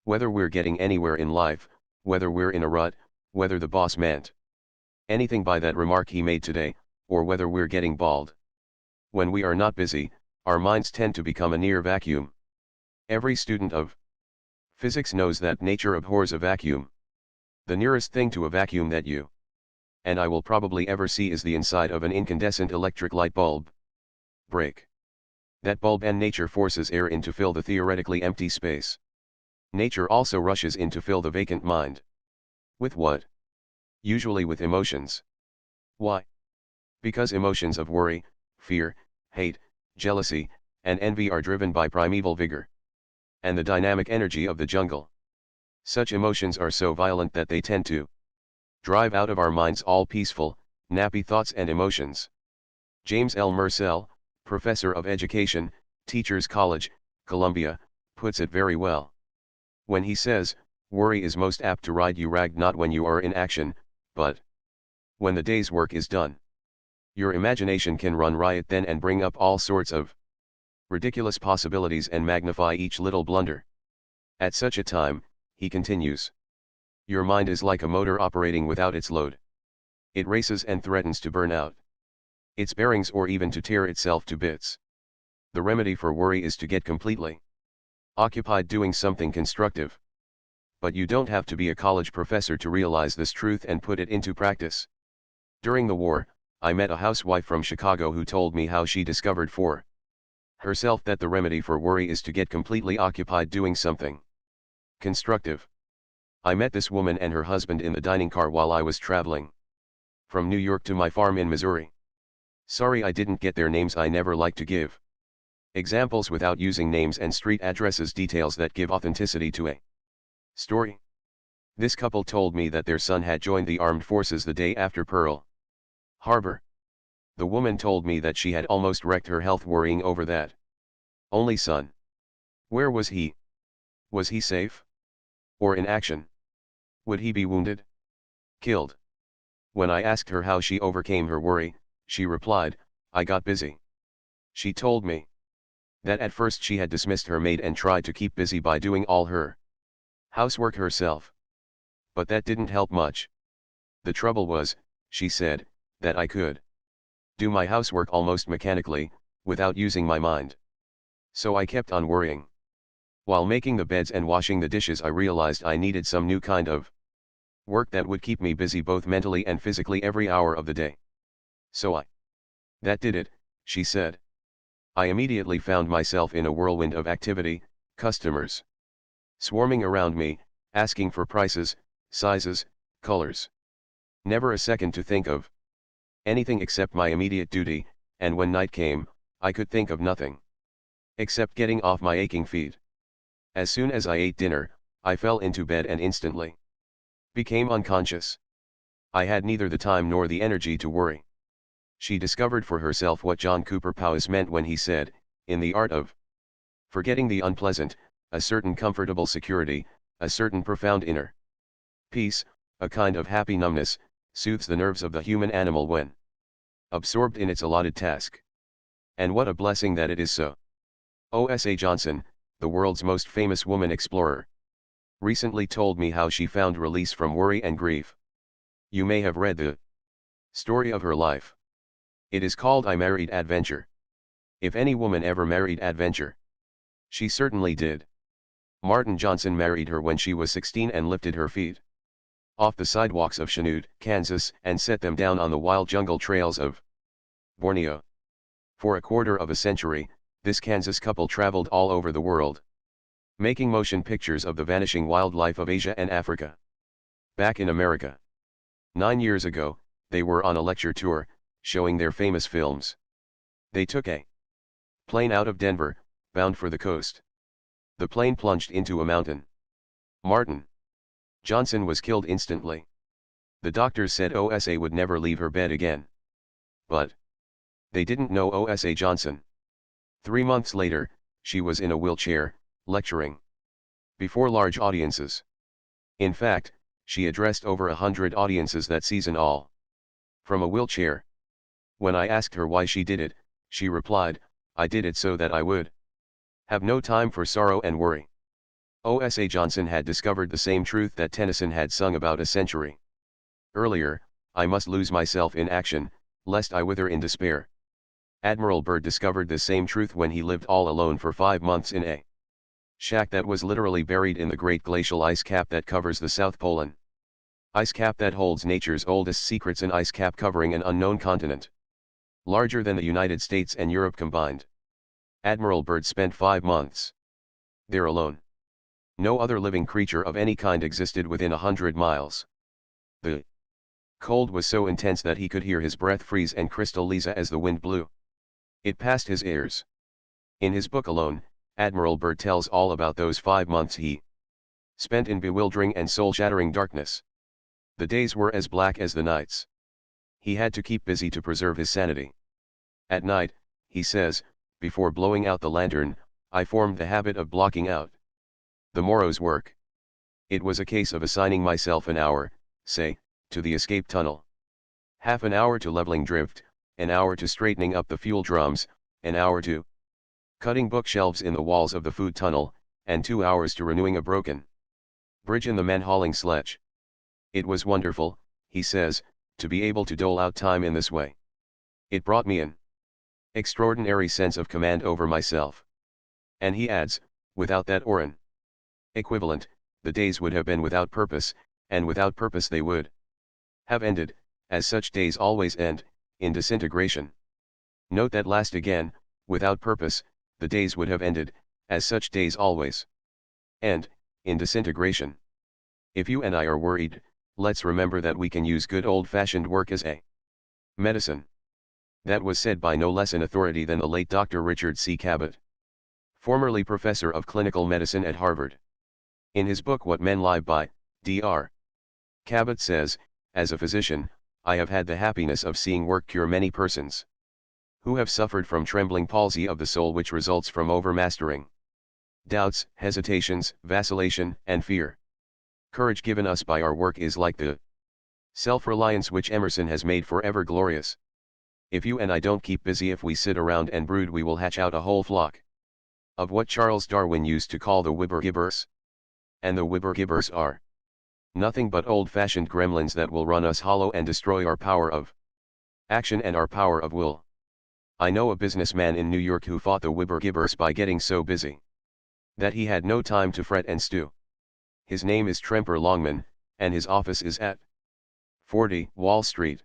whether we're getting anywhere in life, whether we're in a rut, whether the boss meant anything by that remark he made today, or whether we're getting bald. When we are not busy, our minds tend to become a near vacuum. Every student of physics knows that nature abhors a vacuum. The nearest thing to a vacuum that you and I will probably ever see is the inside of an incandescent electric light bulb. Break that bulb and nature forces air in to fill the theoretically empty space. Nature also rushes in to fill the vacant mind. With what? Usually with emotions. Why? Because emotions of worry, fear, hate, jealousy, and envy are driven by primeval vigor and the dynamic energy of the jungle. Such emotions are so violent that they tend to drive out of our minds all peaceful, nappy thoughts and emotions. James L. Mersell, professor of education, Teachers College, Columbia, puts it very well when he says, "Worry is most apt to ride you rag not when you are in action, but when the day's work is done. Your imagination can run riot then and bring up all sorts of ridiculous possibilities and magnify each little blunder. At such a time," he continues, "your mind is like a motor operating without its load. It races and threatens to burn out its bearings or even to tear itself to bits. The remedy for worry is to get completely occupied doing something constructive. But you don't have to be a college professor to realize this truth and put it into practice. During the war, I met a housewife from Chicago who told me how she discovered for herself that the remedy for worry is to get completely occupied doing something constructive. I met this woman and her husband in the dining car while I was traveling from New York to my farm in Missouri. Sorry I didn't get their names. I never like to give examples without using names and street addresses, details that give authenticity to a story. This couple told me that their son had joined the armed forces the day after Pearl Harbor. The woman told me that she had almost wrecked her health worrying over that only son. Where was he? Was he safe? Or in action? Would he be wounded? Killed? When I asked her how she overcame her worry, she replied, "I got busy." She told me that at first she had dismissed her maid and tried to keep busy by doing all her housework herself. But that didn't help much. The trouble was, she said, that I could do my housework almost mechanically, without using my mind. So I kept on worrying. While making the beds and washing the dishes, I realized I needed some new kind of work that would keep me busy both mentally and physically every hour of the day. So that did it, she said. I immediately found myself in a whirlwind of activity, customers swarming around me, asking for prices, sizes, colors. Never a second to think of anything except my immediate duty, and when night came, I could think of nothing except getting off my aching feet. As soon as I ate dinner, I fell into bed and instantly became unconscious. I had neither the time nor the energy to worry. She discovered for herself what John Cooper Powys meant when he said, in the art of forgetting the unpleasant, a certain comfortable security, a certain profound inner peace, a kind of happy numbness, soothes the nerves of the human animal when absorbed in its allotted task. And what a blessing that it is so. Osa Johnson, the world's most famous woman explorer, recently told me how she found release from worry and grief. You may have read the story of her life. It is called I Married Adventure. If any woman ever married adventure, she certainly did. Martin Johnson married her when she was 16 and lifted her feet off the sidewalks of Chanute, Kansas, and set them down on the wild jungle trails of Borneo. For a quarter of a century, this Kansas couple traveled all over the world, making motion pictures of the vanishing wildlife of Asia and Africa. Back in America, 9 years ago, they were on a lecture tour, showing their famous films. They took a plane out of Denver, bound for the coast. The plane plunged into a mountain. Martin Johnson was killed instantly. The doctors said Osa would never leave her bed again. But they didn't know Osa Johnson. 3 months later, she was in a wheelchair, lecturing before large audiences. In fact, she addressed over 100 audiences that season, all from a wheelchair. When I asked her why she did it, she replied, I did it so that I would have no time for sorrow and worry. Osa Johnson had discovered the same truth that Tennyson had sung about a century earlier, I must lose myself in action, lest I wither in despair. Admiral Byrd discovered the same truth when he lived all alone for 5 months in a shack that was literally buried in the great glacial ice cap that covers the South Pole, an ice cap that holds nature's oldest secrets, an ice cap covering an unknown continent larger than the United States and Europe combined. Admiral Byrd spent 5 months there alone. No other living creature of any kind existed within 100 miles. The cold was so intense that he could hear his breath freeze and crystallize as the wind blew it past his ears. In his book Alone, Admiral Byrd tells all about those 5 months he spent in bewildering and soul-shattering darkness. The days were as black as the nights. He had to keep busy to preserve his sanity. At night, he says, before blowing out the lantern, I formed the habit of blocking out the morrow's work. It was a case of assigning myself an hour, say, to the escape tunnel, half an hour to leveling drift, an hour to straightening up the fuel drums, an hour to cutting bookshelves in the walls of the food tunnel, and 2 hours to renewing a broken bridge in the man-hauling sledge. It was wonderful, he says, to be able to dole out time in this way. It brought me an extraordinary sense of command over myself. And he adds, without that or an equivalent, the days would have been without purpose, and without purpose they would have ended, as such days always end, in disintegration. Note that last again, without purpose, the days would have ended, as such days always end, in disintegration. If you and I are worried, let's remember that we can use good old-fashioned work as a medicine. That was said by no less an authority than the late Dr. Richard C. Cabot, formerly professor of clinical medicine at Harvard. In his book What Men Lie By, Dr. Cabot says, as a physician, I have had the happiness of seeing work cure many persons who have suffered from trembling palsy of the soul which results from overmastering doubts, hesitations, vacillation, and fear. Courage given us by our work is like the self-reliance which Emerson has made forever glorious. If you and I don't keep busy, if we sit around and brood, we will hatch out a whole flock of what Charles Darwin used to call the whipper-gibbers. And the whipper-gibbers are nothing but old-fashioned gremlins that will run us hollow and destroy our power of action and our power of will. I know a businessman in New York who fought the whipper-gibbers by getting so busy that he had no time to fret and stew. His name is Tremper Longman, and his office is at 40 Wall Street.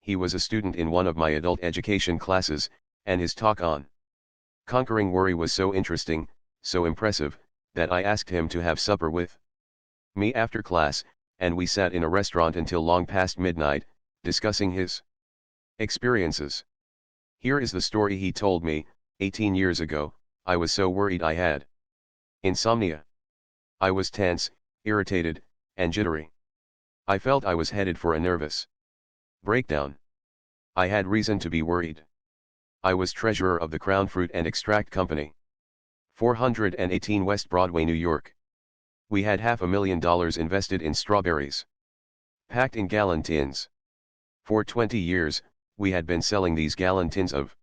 He was a student in one of my adult education classes, and his talk on conquering worry was so interesting, so impressive, that I asked him to have supper with me after class, and we sat in a restaurant until long past midnight, discussing his experiences. Here is the story he told me. 18 years ago, I was so worried I had insomnia. I was tense, irritated, and jittery. I felt I was headed for a nervous breakdown. I had reason to be worried. I was treasurer of the Crown Fruit and Extract Company, 418 West Broadway, New York. We had $500,000 invested in strawberries, packed in gallon tins. For 20 years, we had been selling these gallon tins of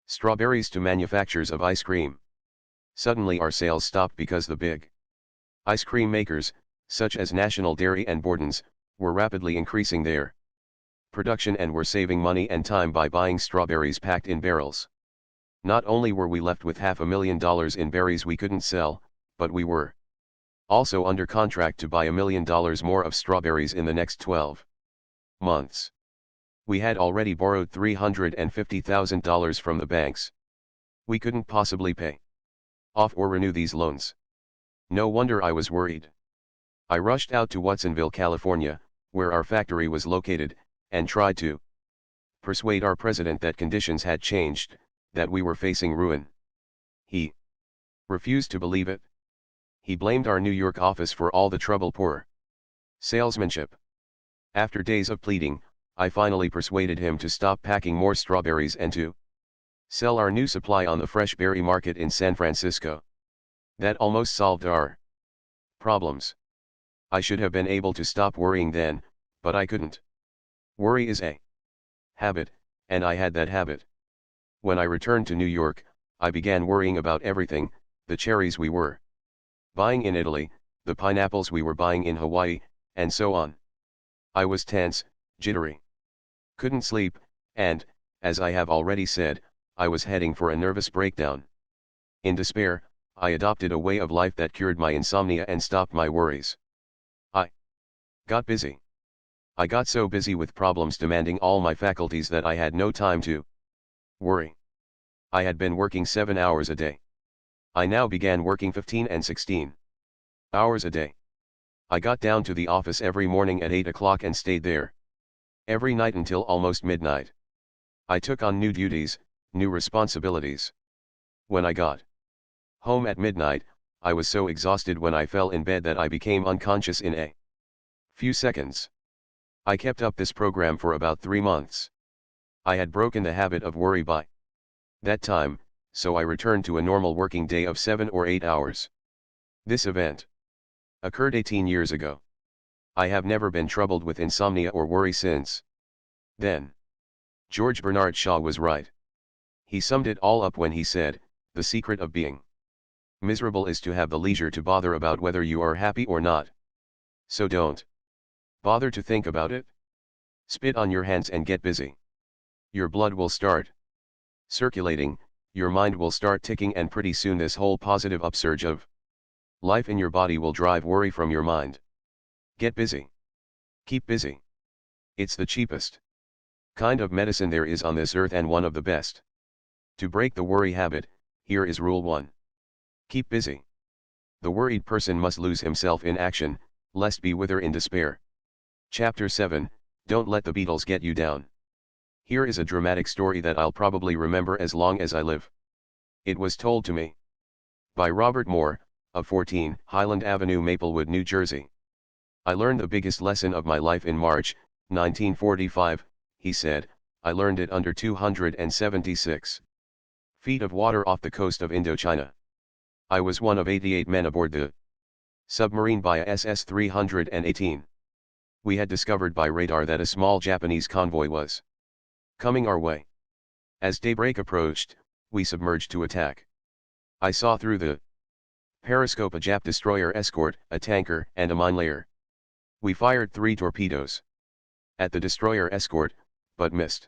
strawberries to manufacturers of ice cream. Suddenly our sales stopped because the big ice cream makers, such as National Dairy and Borden's, were rapidly increasing their production and were saving money and time by buying strawberries packed in barrels. Not only were we left with $500,000 in berries we couldn't sell, but we were also under contract to buy $1 million more of strawberries in the next 12 months. We had already borrowed $350,000 from the banks. We couldn't possibly pay off or renew these loans. No wonder I was worried. I rushed out to Watsonville, California, where our factory was located, and tried to persuade our president that conditions had changed, that we were facing ruin. He refused to believe it. He blamed our New York office for all the trouble, poor salesmanship. After days of pleading, I finally persuaded him to stop packing more strawberries and to sell our new supply on the fresh berry market in San Francisco. That almost solved our problems. I should have been able to stop worrying then, but I couldn't. Worry is a habit, and I had that habit. When I returned to New York, I began worrying about everything: the cherries we were buying in Italy, the pineapples we were buying in Hawaii, and so on. I was tense, jittery, couldn't sleep, and, as I have already said, I was heading for a nervous breakdown. In despair, I adopted a way of life that cured my insomnia and stopped my worries. I got busy. I got so busy with problems demanding all my faculties that I had no time to worry. I had been working 7 hours a day. I now began working 15 and 16 hours a day. I got down to the office every morning at 8 o'clock and stayed there every night until almost midnight. I took on new duties, new responsibilities. When I got home at midnight, I was so exhausted when I fell in bed that I became unconscious in a few seconds. I kept up this program for about 3 months. I had broken the habit of worry by that time, so I returned to a normal working day of 7 or 8 hours. This event occurred 18 years ago. I have never been troubled with insomnia or worry since then. George Bernard Shaw was right. He summed it all up when he said, "The secret of being miserable is to have the leisure to bother about whether you are happy or not. So don't bother to think about it. Spit on your hands and get busy. Your blood will start circulating, your mind will start ticking, and pretty soon this whole positive upsurge of life in your body will drive worry from your mind. Get busy. Keep busy. It's the cheapest kind of medicine there is on this earth and one of the best. To break the worry habit, here is rule 1. Keep busy. The worried person must lose himself in action, lest be wither in despair. Chapter 7, Don't Let the Beatles Get You Down. Here is a dramatic story that I'll probably remember as long as I live. It was told to me by Robert Moore, of 14 Highland Avenue, Maplewood, New Jersey. I learned the biggest lesson of my life in March, 1945, he said. I learned it under 276 feet of water off the coast of Indochina. I was one of 88 men aboard the submarine by SS 318. We had discovered by radar that a small Japanese convoy was coming our way. As daybreak approached, we submerged to attack. I saw through the periscope a Jap destroyer escort, a tanker, and a mine layer. We fired 3 torpedoes at the destroyer escort, but missed.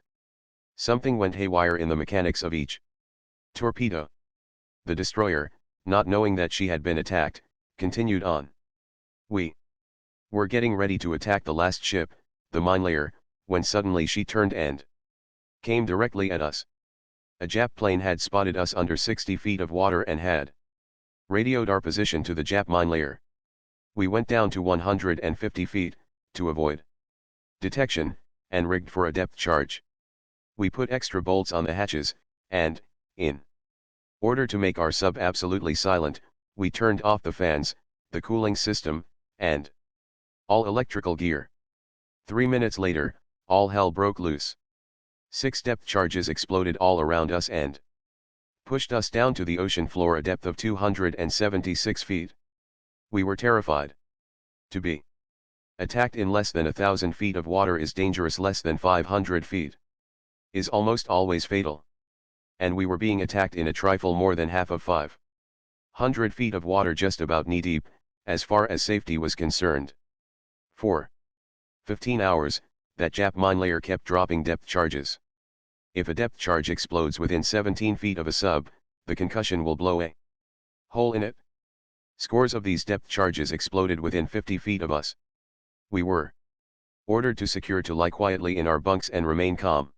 Something went haywire in the mechanics of each torpedo. The destroyer, not knowing that she had been attacked, continued on. We were getting ready to attack the last ship, the mine layer, when suddenly she turned and came directly at us. A Jap plane had spotted us under 60 feet of water and had radioed our position to the Jap mine layer. We went down to 150 feet, to avoid detection, and rigged for a depth charge. We put extra bolts on the hatches, and, in order to make our sub absolutely silent, we turned off the fans, the cooling system, and all electrical gear. 3 minutes later, all hell broke loose. 6 depth charges exploded all around us and pushed us down to the ocean floor, a depth of 276 feet. We were terrified. To be attacked in less than 1,000 feet of water is dangerous. Less than 500 feet is almost always fatal. And we were being attacked in a trifle more than half of 500 feet of water, just about knee deep, as far as safety was concerned. For 15 hours, that Jap mine layer kept dropping depth charges. If a depth charge explodes within 17 feet of a sub, the concussion will blow a hole in it. Scores of these depth charges exploded within 50 feet of us. We were ordered to secure to lie quietly in our bunks and remain calm.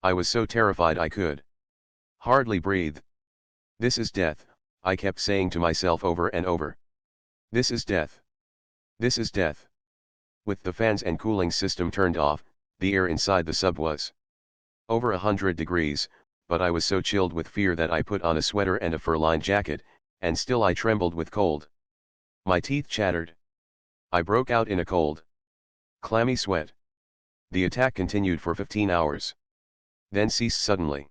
I was so terrified I could hardly breathe. This is death, I kept saying to myself over and over. This is death. This is death. With the fans and cooling system turned off, the air inside the sub was over 100 degrees, but I was so chilled with fear that I put on a sweater and a fur-lined jacket, and still I trembled with cold. My teeth chattered. I broke out in a cold, clammy sweat. The attack continued for 15 hours. Then ceased suddenly.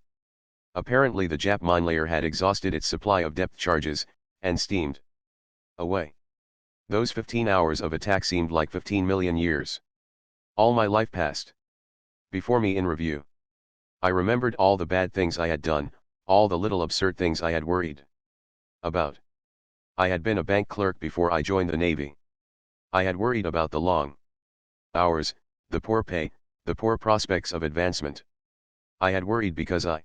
Apparently the Jap mine layer had exhausted its supply of depth charges, and steamed away. Those 15 hours of attack seemed like 15 million years. All my life passed before me in review. I remembered all the bad things I had done, all the little absurd things I had worried about. I had been a bank clerk before I joined the Navy. I had worried about the long hours, the poor pay, the poor prospects of advancement. I had worried because I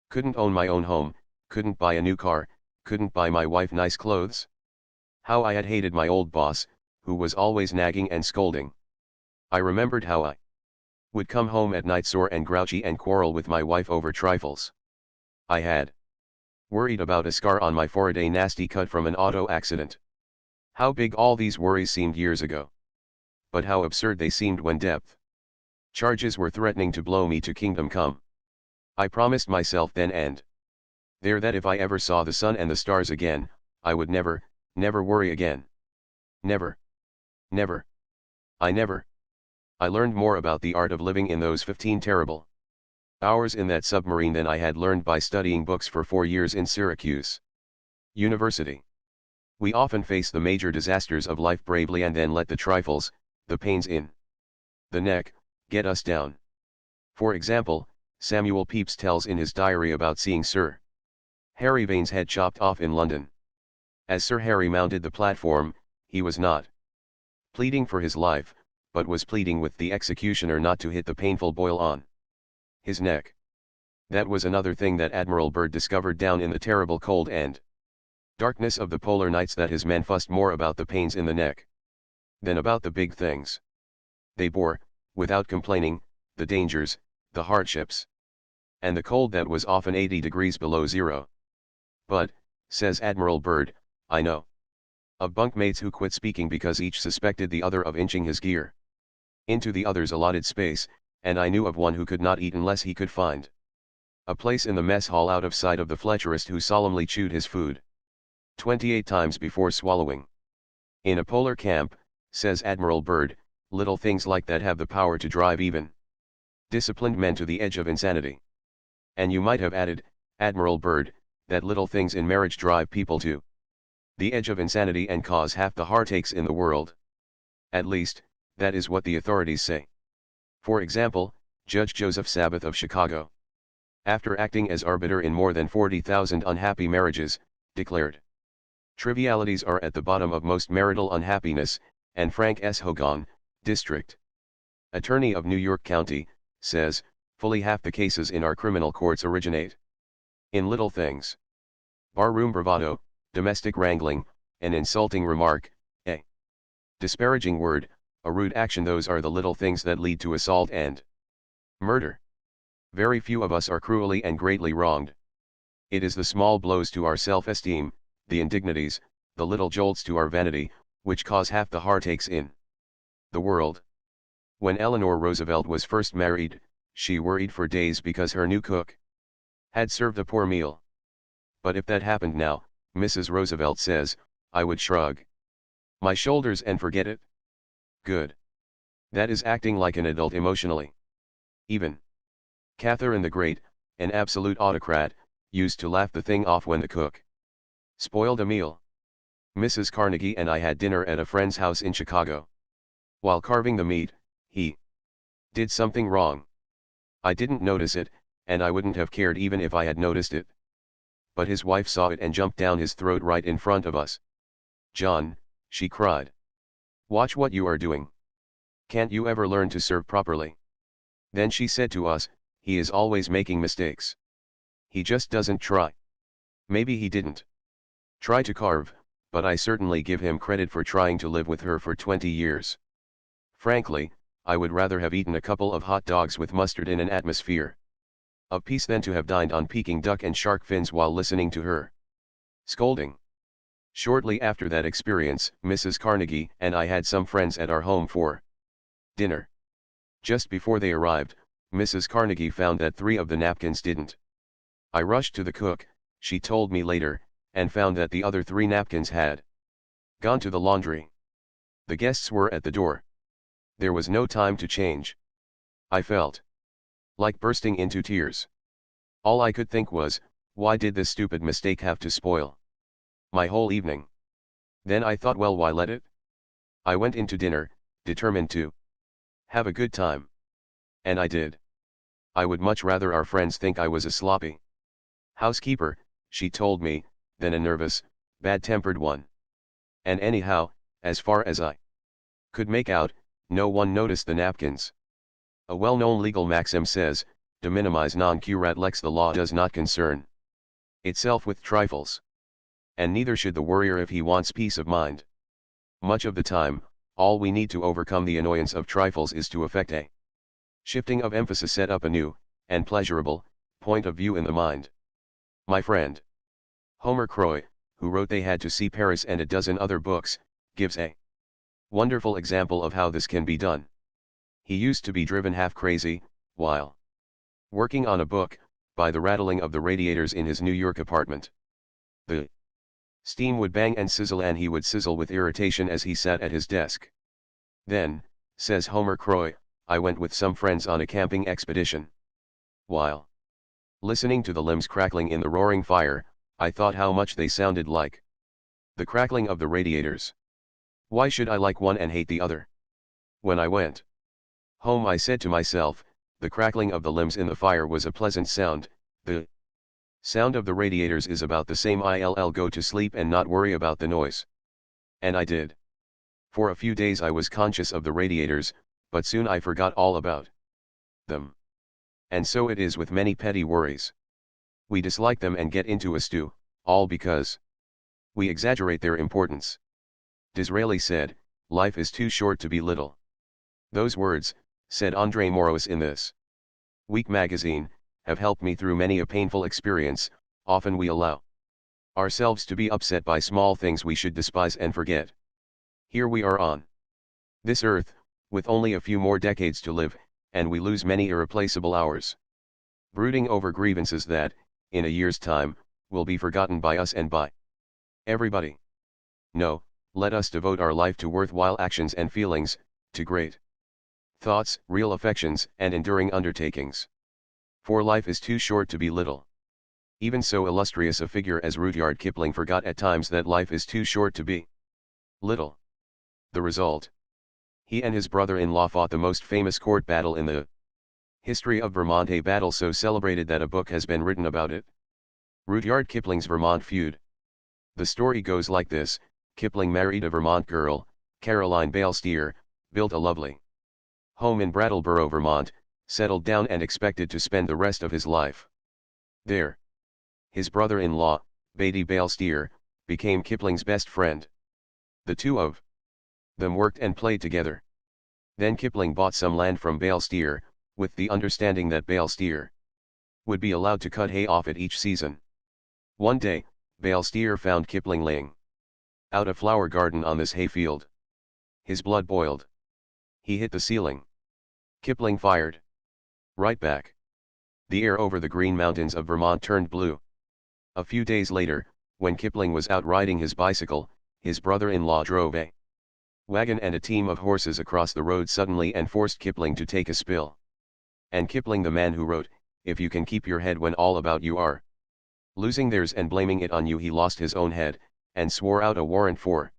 couldn't own my own home, couldn't buy a new car, couldn't buy my wife nice clothes. How I had hated my old boss, who was always nagging and scolding. I remembered how I would come home at night sore and grouchy and quarrel with my wife over trifles. I had worried about a scar on my forehead, a nasty cut from an auto accident. How big all these worries seemed years ago. But how absurd they seemed when depth charges were threatening to blow me to kingdom come. I promised myself then and there that if I ever saw the sun and the stars again, I would never, never worry again. Never. Never. I learned more about the art of living in those 15 terrible hours in that submarine than I had learned by studying books for 4 years in Syracuse University. We often face the major disasters of life bravely and then let the trifles, the pains in the neck, get us down. For example, Samuel Pepys tells in his diary about seeing Sir Harry Vane's head chopped off in London. As Sir Harry mounted the platform, he was not pleading for his life, but was pleading with the executioner not to hit the painful boil on his neck. That was another thing that Admiral Byrd discovered down in the terrible cold and darkness of the polar nights, that his men fussed more about the pains in the neck than about the big things. They bore, without complaining, the dangers, the hardships, and the cold that was often 80 degrees below zero. But, says Admiral Byrd, I know of bunkmates who quit speaking because each suspected the other of inching his gear into the other's allotted space, and I knew of one who could not eat unless he could find a place in the mess hall out of sight of the Fletcherist, who solemnly chewed his food 28 times before swallowing. In a polar camp, says Admiral Byrd, little things like that have the power to drive even disciplined men to the edge of insanity. And you might have added, Admiral Byrd, that little things in marriage drive people to the edge of insanity and cause half the heartaches in the world. At least, that is what the authorities say. For example, Judge Joseph Sabath of Chicago, after acting as arbiter in more than 40,000 unhappy marriages, declared, trivialities are at the bottom of most marital unhappiness, and Frank S. Hogan, District Attorney of New York County, says, fully half the cases in our criminal courts originate in little things. Barroom bravado, domestic wrangling, an insulting remark, a disparaging word, a rude action, those are the little things that lead to assault and murder. Very few of us are cruelly and greatly wronged. It is the small blows to our self-esteem, the indignities, the little jolts to our vanity, which cause half the heartaches in the world. When Eleanor Roosevelt was first married, she worried for days because her new cook had served a poor meal. But if that happened now, Mrs. Roosevelt says, I would shrug my shoulders and forget it. Good. That is acting like an adult emotionally. Even Catherine the Great, an absolute autocrat, used to laugh the thing off when the cook spoiled a meal. Mrs. Carnegie and I had dinner at a friend's house in Chicago. While carving the meat, he did something wrong. I didn't notice it, and I wouldn't have cared even if I had noticed it. But his wife saw it and jumped down his throat right in front of us. John, she cried. Watch what you are doing. Can't you ever learn to serve properly? Then she said to us, he is always making mistakes. He just doesn't try. Maybe he didn't try to carve, but I certainly give him credit for trying to live with her for 20 years. Frankly, I would rather have eaten a couple of hot dogs with mustard in an atmosphere of peace than to have dined on Peking duck and shark fins while listening to her scolding. Shortly after that experience, Mrs. Carnegie and I had some friends at our home for dinner. Just before they arrived, Mrs. Carnegie found that 3 of the napkins didn't. I rushed to the cook, she told me later, and found that the other 3 napkins had gone to the laundry. The guests were at the door. There was no time to change. I felt like bursting into tears. All I could think was, why did this stupid mistake have to spoil my whole evening? Then I thought, well, why let it? I went into dinner, determined to have a good time. And I did. I would much rather our friends think I was a sloppy housekeeper, she told me, than a nervous, bad-tempered one. And anyhow, as far as I could make out, no one noticed the napkins. A well-known legal maxim says, de minimis non curat lex, the law does not concern itself with trifles. And neither should the worrier if he wants peace of mind. Much of the time, all we need to overcome the annoyance of trifles is to effect a shifting of emphasis, set up a new, and pleasurable, point of view in the mind. My friend Homer Croy, who wrote They Had to See Paris and a dozen other books, gives a wonderful example of how this can be done. He used to be driven half crazy, while working on a book, by the rattling of the radiators in his New York apartment. The steam would bang and sizzle, and he would sizzle with irritation as he sat at his desk. Then, says Homer Croy, I went with some friends on a camping expedition. While listening to the limbs crackling in the roaring fire, I thought how much they sounded like the crackling of the radiators. Why should I like one and hate the other? When I went home, I said to myself, the crackling of the limbs in the fire was a pleasant sound, the sound of the radiators is about the same. I'll go to sleep and not worry about the noise. And I did. For a few days I was conscious of the radiators, but soon I forgot all about them. And so it is with many petty worries. We dislike them and get into a stew, all because we exaggerate their importance. Disraeli said, life is too short to be little. Those words, said Andre Morois in this Week magazine, have helped me through many a painful experience. Often we allow ourselves to be upset by small things we should despise and forget. Here we are on this earth, with only a few more decades to live, and we lose many irreplaceable hours brooding over grievances that, in a year's time, will be forgotten by us and by everybody. No, let us devote our life to worthwhile actions and feelings, to great thoughts, real affections, and enduring undertakings. For life is too short to be little. Even so illustrious a figure as Rudyard Kipling forgot at times that life is too short to be little. The result? He and his brother-in-law fought the most famous court battle in the history of Vermont, a battle so celebrated that a book has been written about it. Rudyard Kipling's Vermont feud. The story goes like this: Kipling married a Vermont girl, Caroline Bale Steer, built a lovely home in Brattleboro, Vermont, settled down and expected to spend the rest of his life there. His brother-in-law, Beatty Bale Steer, became Kipling's best friend. The two of them worked and played together. Then Kipling bought some land from Bale Steer, with the understanding that Bale Steer would be allowed to cut hay off it each season. One day, Bale Steer found Kipling laying out a flower garden on this hayfield. His blood boiled. He hit the ceiling. Kipling fired. Right back. The air over the green mountains of Vermont turned blue. A few days later, when Kipling was out riding his bicycle, his brother-in-law drove a wagon and a team of horses across the road suddenly and forced Kipling to take a spill. And Kipling, the man who wrote, "If you can keep your head when all about you are losing theirs and blaming it on you," he lost his own head, and swore out a warrant for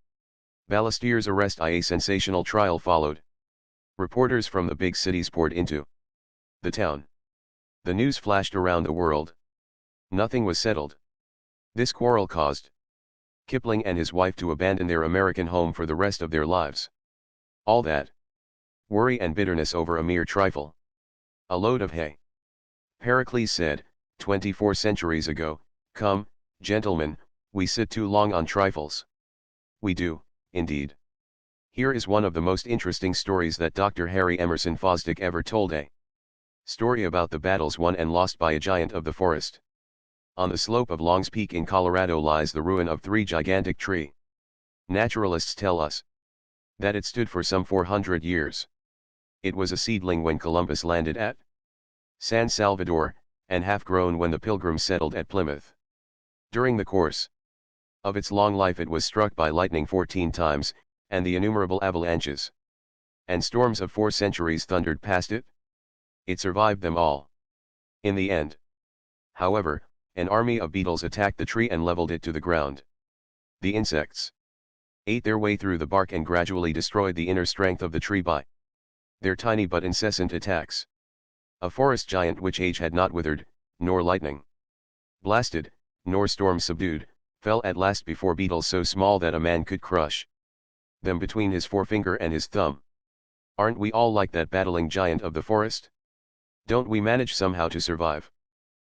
Ballestier's arrest. A sensational trial followed. Reporters from the big cities poured into the town. The news flashed around the world. Nothing was settled. This quarrel caused Kipling and his wife to abandon their American home for the rest of their lives. All that worry and bitterness over a mere trifle. A load of hay. Pericles said, 24 centuries ago, "Come, gentlemen, we sit too long on trifles." We do, indeed. Here is one of the most interesting stories that Dr. Harry Emerson Fosdick ever told, a story about the battles won and lost by a giant of the forest. On the slope of Long's Peak in Colorado lies the ruin of 3 gigantic trees. Naturalists tell us that it stood for some 400 years. It was a seedling when Columbus landed at San Salvador, and half-grown when the Pilgrims settled at Plymouth. During the course of its long life it was struck by lightning 14 times, and the innumerable avalanches and storms of 4 centuries thundered past it. It survived them all. In the end, however, an army of beetles attacked the tree and leveled it to the ground. The insects ate their way through the bark and gradually destroyed the inner strength of the tree by their tiny but incessant attacks. A forest giant which age had not withered, nor lightning blasted, nor storm subdued, fell at last before beetles so small that a man could crush them between his forefinger and his thumb. Aren't we all like that battling giant of the forest? Don't we manage somehow to survive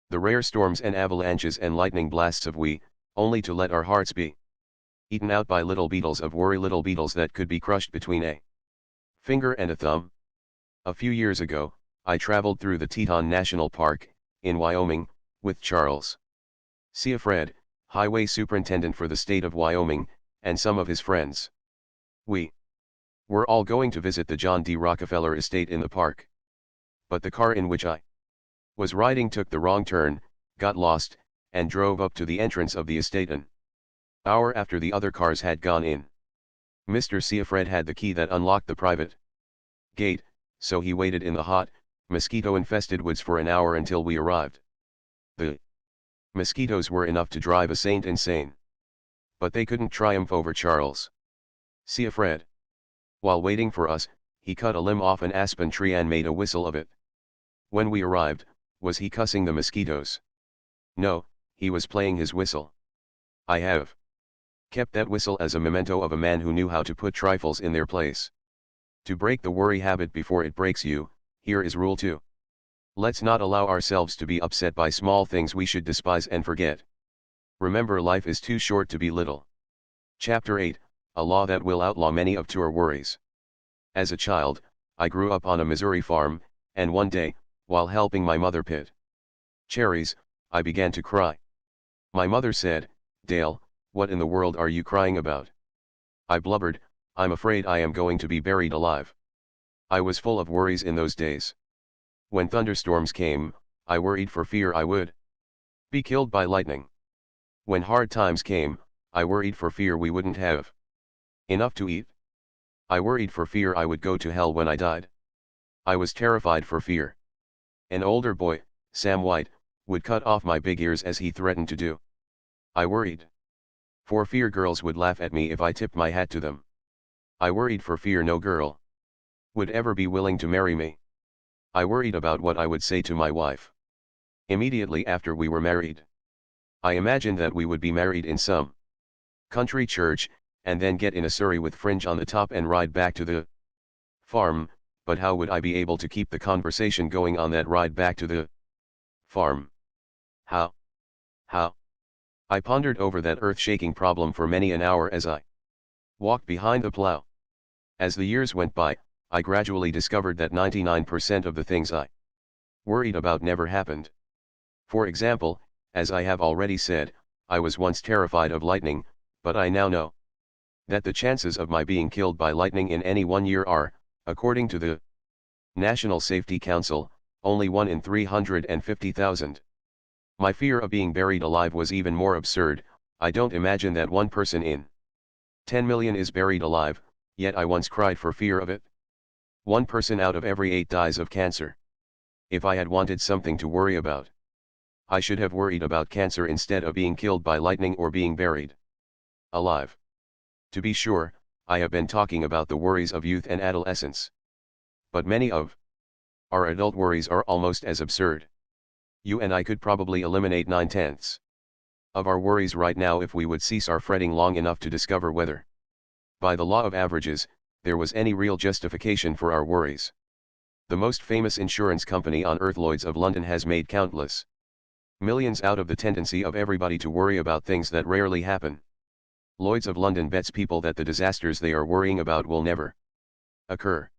the rare storms and avalanches and lightning blasts of we, only to let our hearts be eaten out by little beetles of worry, little beetles that could be crushed between a finger and a thumb? A few years ago, I traveled through the Teton National Park, in Wyoming, with Charles Siafred, highway superintendent for the state of Wyoming, and some of his friends. We were all going to visit the John D. Rockefeller estate in the park. But the car in which I was riding took the wrong turn, got lost, and drove up to the entrance of the estate an hour after the other cars had gone in. Mr. Siafred had the key that unlocked the private gate, so he waited in the hot, mosquito-infested woods for an hour until we arrived. The mosquitoes were enough to drive a saint insane. But they couldn't triumph over Charles Siafred. While waiting for us, he cut a limb off an aspen tree and made a whistle of it. When we arrived, was he cussing the mosquitoes? No, he was playing his whistle. I have kept that whistle as a memento of a man who knew how to put trifles in their place. To break the worry habit before it breaks you, here is rule 2. Let's not allow ourselves to be upset by small things we should despise and forget. Remember, life is too short to be little. Chapter 8, a law that will outlaw many of your worries. As a child, I grew up on a Missouri farm, and one day, while helping my mother pit cherries, I began to cry. My mother said, "Dale, what in the world are you crying about?" I blubbered, "I'm afraid I am going to be buried alive." I was full of worries in those days. When thunderstorms came, I worried for fear I would be killed by lightning. When hard times came, I worried for fear we wouldn't have enough to eat. I worried for fear I would go to hell when I died. I was terrified for fear an older boy, Sam White, would cut off my big ears as he threatened to do. I worried for fear girls would laugh at me if I tipped my hat to them. I worried for fear no girl would ever be willing to marry me. I worried about what I would say to my wife immediately after we were married. I imagined that we would be married in some country church, and then get in a surrey with fringe on the top and ride back to the farm, but how would I be able to keep the conversation going on that ride back to the farm? How? I pondered over that earth-shaking problem for many an hour as I walked behind the plow. As the years went by, I gradually discovered that 99% of the things I worried about never happened. For example, as I have already said, I was once terrified of lightning, but I now know that the chances of my being killed by lightning in any one year are, according to the National Safety Council, only 1 in 350,000. My fear of being buried alive was even more absurd. I don't imagine that 1 person in 10 million is buried alive, yet I once cried for fear of it. 1 person out of every 8 dies of cancer. If I had wanted something to worry about, I should have worried about cancer instead of being killed by lightning or being buried alive. To be sure, I have been talking about the worries of youth and adolescence. But many of our adult worries are almost as absurd. You and I could probably eliminate 9/10 of our worries right now if we would cease our fretting long enough to discover whether, by the law of averages, there was any real justification for our worries. The most famous insurance company on earth, Lloyd's of London, has made countless millions out of the tendency of everybody to worry about things that rarely happen. Lloyd's of London bets people that the disasters they are worrying about will never occur.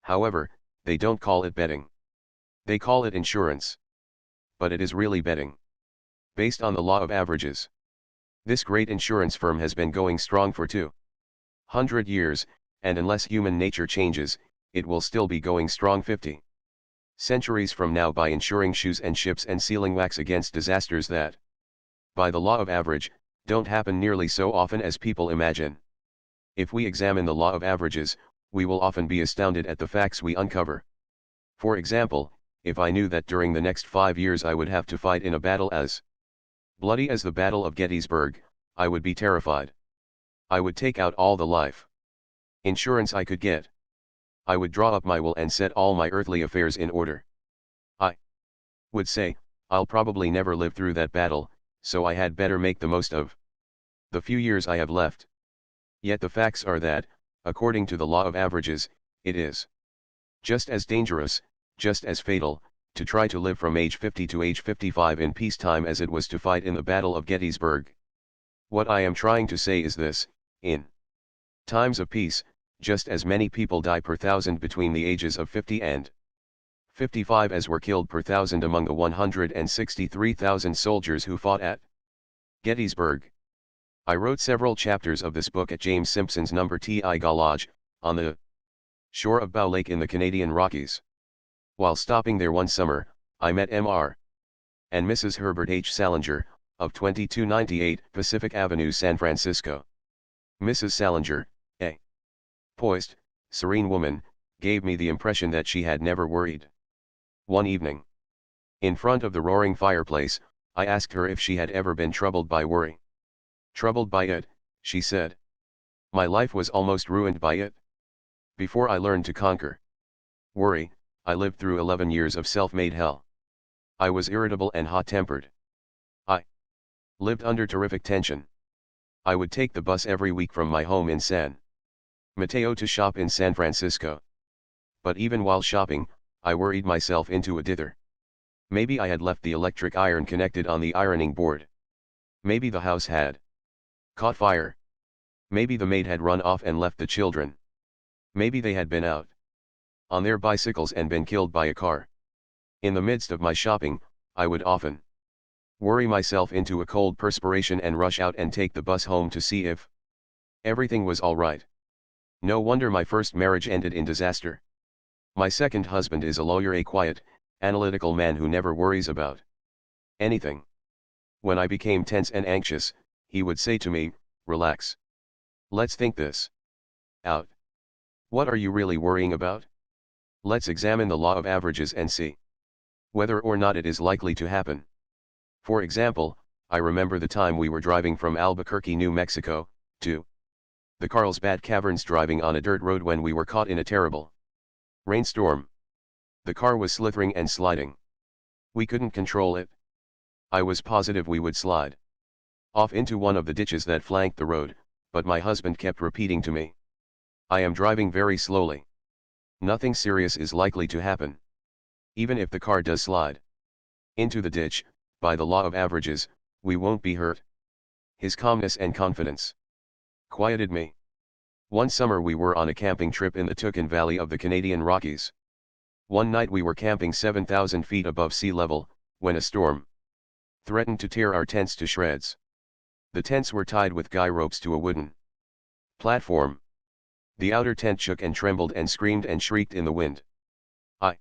However, they don't call it betting. They call it insurance. But it is really betting. Based on the law of averages. This great insurance firm has been going strong for 200 years, and unless human nature changes, it will still be going strong 50 centuries from now by insuring shoes and ships and sealing wax against disasters that, by the law of average, don't happen nearly so often as people imagine. If we examine the law of averages, we will often be astounded at the facts we uncover. For example, if I knew that during the next 5 years I would have to fight in a battle as bloody as the Battle of Gettysburg, I would be terrified. I would take out all the life insurance I could get. I would draw up my will and set all my earthly affairs in order. I would say, I'll probably never live through that battle, so I had better make the most of the few years I have left. Yet the facts are that, according to the law of averages, it is just as dangerous, just as fatal, to try to live from age 50 to age 55 in peacetime as it was to fight in the Battle of Gettysburg. What I am trying to say is this: in times of peace, just as many people die per thousand between the ages of 50 and 55 as were killed per thousand among the 163,000 soldiers who fought at Gettysburg. I wrote several chapters of this book at James Simpson's No. Ti Lodge, on the shore of Bow Lake in the Canadian Rockies. While stopping there one summer, I met Mr. and Mrs. Herbert H. Salinger, of 2298 Pacific Avenue, San Francisco. Mrs. Salinger, a poised, serene woman, gave me the impression that she had never worried. One evening, in front of the roaring fireplace, I asked her if she had ever been troubled by worry. Troubled by it, she said. My life was almost ruined by it. Before I learned to conquer worry, I lived through 11 years of self-made hell. I was irritable and hot-tempered. I lived under terrific tension. I would take the bus every week from my home in San Mateo to shop in San Francisco. But even while shopping, I worried myself into a dither. Maybe I had left the electric iron connected on the ironing board. Maybe the house had caught fire. Maybe the maid had run off and left the children. Maybe they had been out on their bicycles and been killed by a car. In the midst of my shopping, I would often worry myself into a cold perspiration and rush out and take the bus home to see if everything was all right. No wonder my first marriage ended in disaster. My second husband is a lawyer, a quiet, analytical man who never worries about anything. When I became tense and anxious, he would say to me, "Relax. Let's think this out. What are you really worrying about? Let's examine the law of averages and see whether or not it is likely to happen." For example, I remember the time we were driving from Albuquerque, New Mexico, to the Carlsbad Caverns, driving on a dirt road when we were caught in a terrible rainstorm. The car was slithering and sliding. We couldn't control it. I was positive we would slide off into one of the ditches that flanked the road, but my husband kept repeating to me, "I am driving very slowly. Nothing serious is likely to happen. Even if the car does slide into the ditch, by the law of averages, we won't be hurt." His calmness and confidence quieted me. One summer we were on a camping trip in the Tucson Valley of the Canadian Rockies. One night we were camping 7,000 feet above sea level, when a storm threatened to tear our tents to shreds. The tents were tied with guy ropes to a wooden platform. The outer tent shook and trembled and screamed and shrieked in the wind. I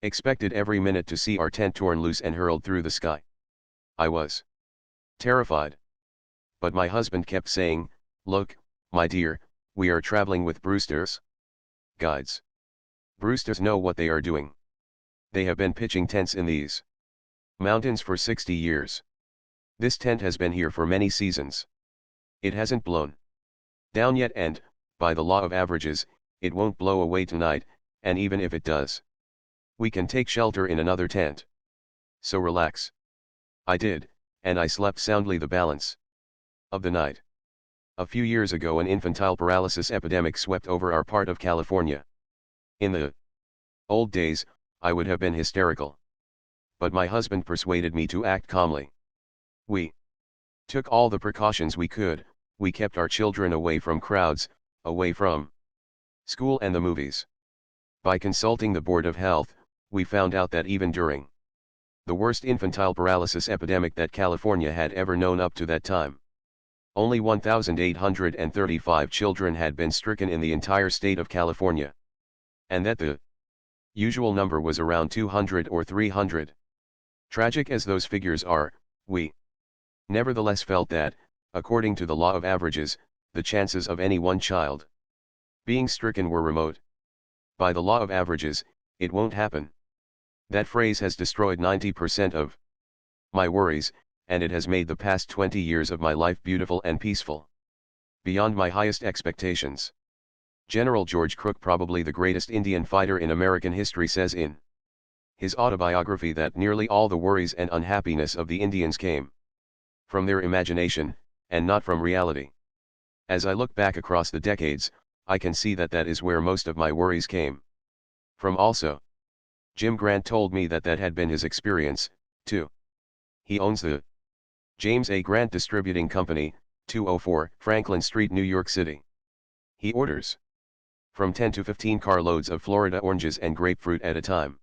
Expected every minute to see our tent torn loose and hurled through the sky. I was terrified. But my husband kept saying, "Look, my dear, we are traveling with Brewster's guides. Brewster's know what they are doing. They have been pitching tents in these mountains for 60 years. This tent has been here for many seasons. It hasn't blown down yet and, by the law of averages, it won't blow away tonight, and even if it does, we can take shelter in another tent. So relax." I did, and I slept soundly the balance of the night. A few years ago an infantile paralysis epidemic swept over our part of California. In the old days, I would have been hysterical. But my husband persuaded me to act calmly. We took all the precautions we could. We kept our children away from crowds, away from school and the movies. By consulting the Board of Health, we found out that even during the worst infantile paralysis epidemic that California had ever known up to that time, only 1,835 children had been stricken in the entire state of California. And that the usual number was around 200 or 300. Tragic as those figures are, we nevertheless felt that, according to the law of averages, the chances of any one child being stricken were remote. By the law of averages, it won't happen. That phrase has destroyed 90% of my worries, and it has made the past 20 years of my life beautiful and peaceful, beyond my highest expectations. General George Crook, probably the greatest Indian fighter in American history, says in his autobiography that nearly all the worries and unhappiness of the Indians came from their imagination, and not from reality. As I look back across the decades, I can see that that is where most of my worries came from also. Jim Grant told me that that had been his experience, too. He owns the James A. Grant Distributing Company, 204 Franklin Street, New York City. He orders from 10 to 15 carloads of Florida oranges and grapefruit at a time.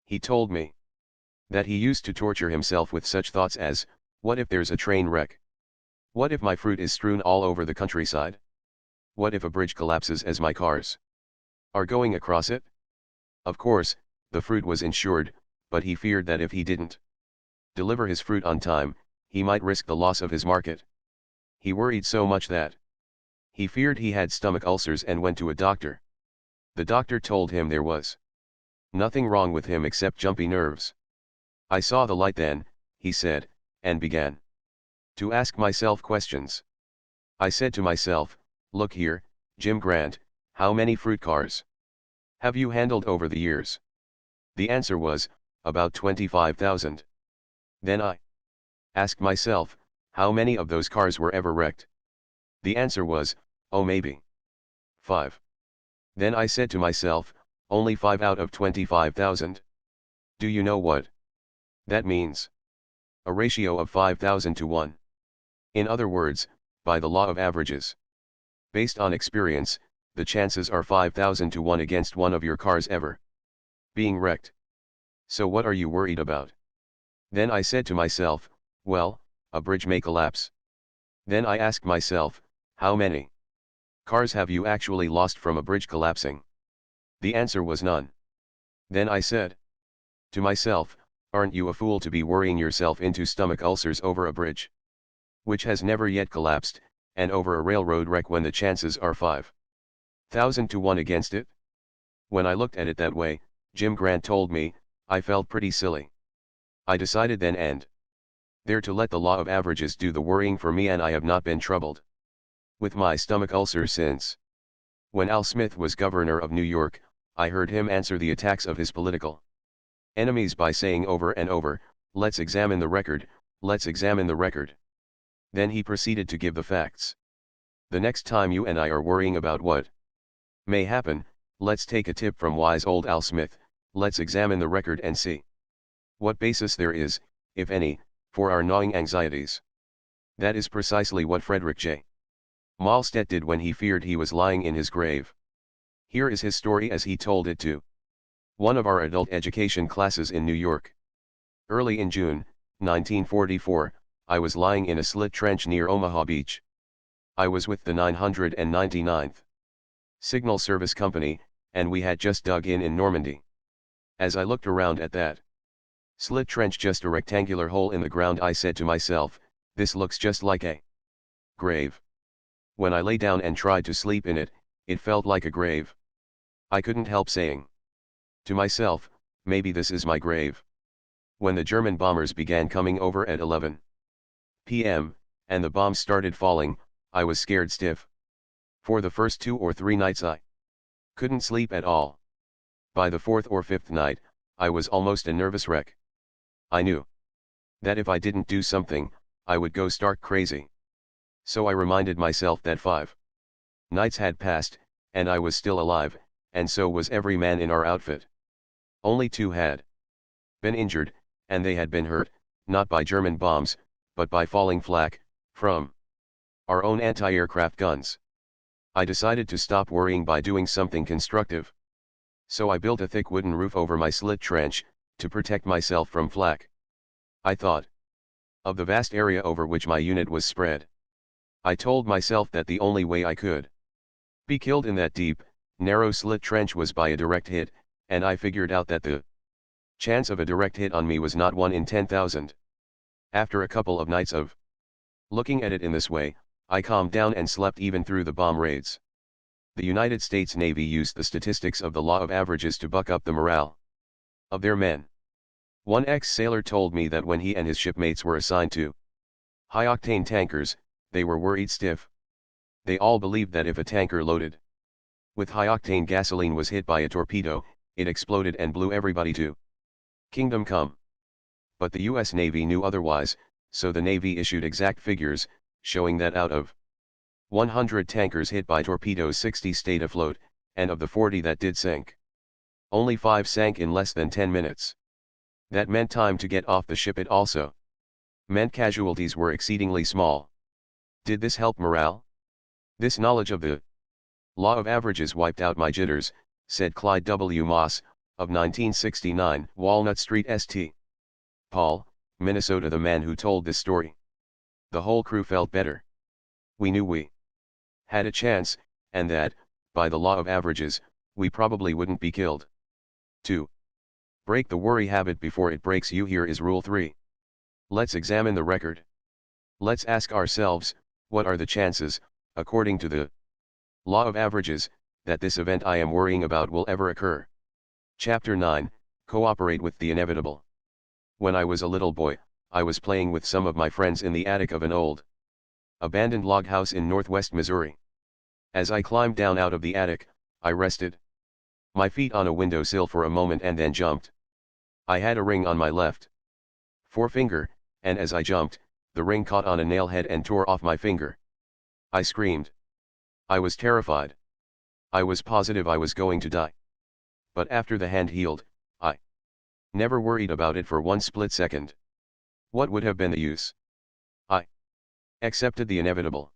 He told me that he used to torture himself with such thoughts as, what if there's a train wreck? What if my fruit is strewn all over the countryside? What if a bridge collapses as my cars are going across it? Of course, the fruit was insured, but he feared that if he didn't deliver his fruit on time, he might risk the loss of his market. He worried so much that he feared he had stomach ulcers and went to a doctor. The doctor told him there was nothing wrong with him except jumpy nerves. I saw the light then, he said, and began to ask myself questions. I said to myself, look here, Jim Grant, how many fruit cars have you handled over the years? The answer was, about 25,000. Then I asked myself, how many of those cars were ever wrecked? The answer was, oh, maybe 5. Then I said to myself, only 5 out of 25,000. Do you know what that means? A ratio of 5,000 to 1. In other words, by the law of averages, based on experience, the chances are 5,000 to 1 against one of your cars ever being wrecked. So what are you worried about? Then I said to myself, well, a bridge may collapse. Then I asked myself, how many cars have you actually lost from a bridge collapsing? The answer was none. Then I said to myself, aren't you a fool to be worrying yourself into stomach ulcers over a bridge which has never yet collapsed, and over a railroad wreck when the chances are 5,000 to 1 against it? When I looked at it that way, Jim Grant told me, I felt pretty silly. I decided then and there to let the law of averages do the worrying for me, and I have not been troubled with my stomach ulcer since. When Al Smith was governor of New York, I heard him answer the attacks of his political enemies by saying over and over, let's examine the record, let's examine the record. Then he proceeded to give the facts. The next time you and I are worrying about what may happen, let's take a tip from wise old Al Smith, let's examine the record and see what basis there is, if any, for our gnawing anxieties. That is precisely what Frederick J. Malstedt did when he feared he was lying in his grave. Here is his story as he told it to one of our adult education classes in New York. Early in June, 1944, I was lying in a slit trench near Omaha Beach. I was with the 999th Signal Service Company, and we had just dug in Normandy. As I looked around at that slit trench, just a rectangular hole in the ground, I said to myself, this looks just like a grave. When I lay down and tried to sleep in it, it felt like a grave. I couldn't help saying to myself, maybe this is my grave. When the German bombers began coming over at 11 p.m., and the bombs started falling, I was scared stiff. For the first 2 or 3 nights I couldn't sleep at all. By the 4th or 5th night, I was almost a nervous wreck. I knew that if I didn't do something, I would go stark crazy. So I reminded myself that 5 nights had passed, and I was still alive, and so was every man in our outfit. Only 2 had been injured, and they had been hurt, not by German bombs, but by falling flak from our own anti-aircraft guns. I decided to stop worrying by doing something constructive. So I built a thick wooden roof over my slit trench, to protect myself from flak. I thought of the vast area over which my unit was spread. I told myself that the only way I could be killed in that deep, narrow slit trench was by a direct hit, and I figured out that the chance of a direct hit on me was not 1 in 10,000. After a couple of nights of looking at it in this way, I calmed down and slept even through the bomb raids. The United States Navy used the statistics of the law of averages to buck up the morale of their men. One ex-sailor told me that when he and his shipmates were assigned to high-octane tankers, they were worried stiff. They all believed that if a tanker loaded with high-octane gasoline was hit by a torpedo, it exploded and blew everybody to kingdom come. But the US Navy knew otherwise, so the Navy issued exact figures, showing that out of 100 tankers hit by torpedoes, 60 stayed afloat, and of the 40 that did sink, only 5 sank in less than 10 minutes. That meant time to get off the ship. It also meant casualties were exceedingly small. Did this help morale? This knowledge of the law of averages wiped out my jitters, said Clyde W. Moss, of 1969, Walnut Street, St. Paul, Minnesota, the man who told this story. The whole crew felt better. We knew we had a chance, and that, by the law of averages, we probably wouldn't be killed. 2. Break the worry habit before it breaks you. Here is rule 3. Let's examine the record. Let's ask ourselves, what are the chances, according to the law of averages, that this event I am worrying about will ever occur? Chapter 9, Cooperate with the Inevitable. When I was a little boy, I was playing with some of my friends in the attic of an old abandoned log house in northwest Missouri. As I climbed down out of the attic, I rested my feet on a windowsill for a moment and then jumped. I had a ring on my left forefinger, and as I jumped, the ring caught on a nail head and tore off my finger. I screamed. I was terrified. I was positive I was going to die. But after the hand healed, I never worried about it for one split second. What would have been the use? I accepted the inevitable.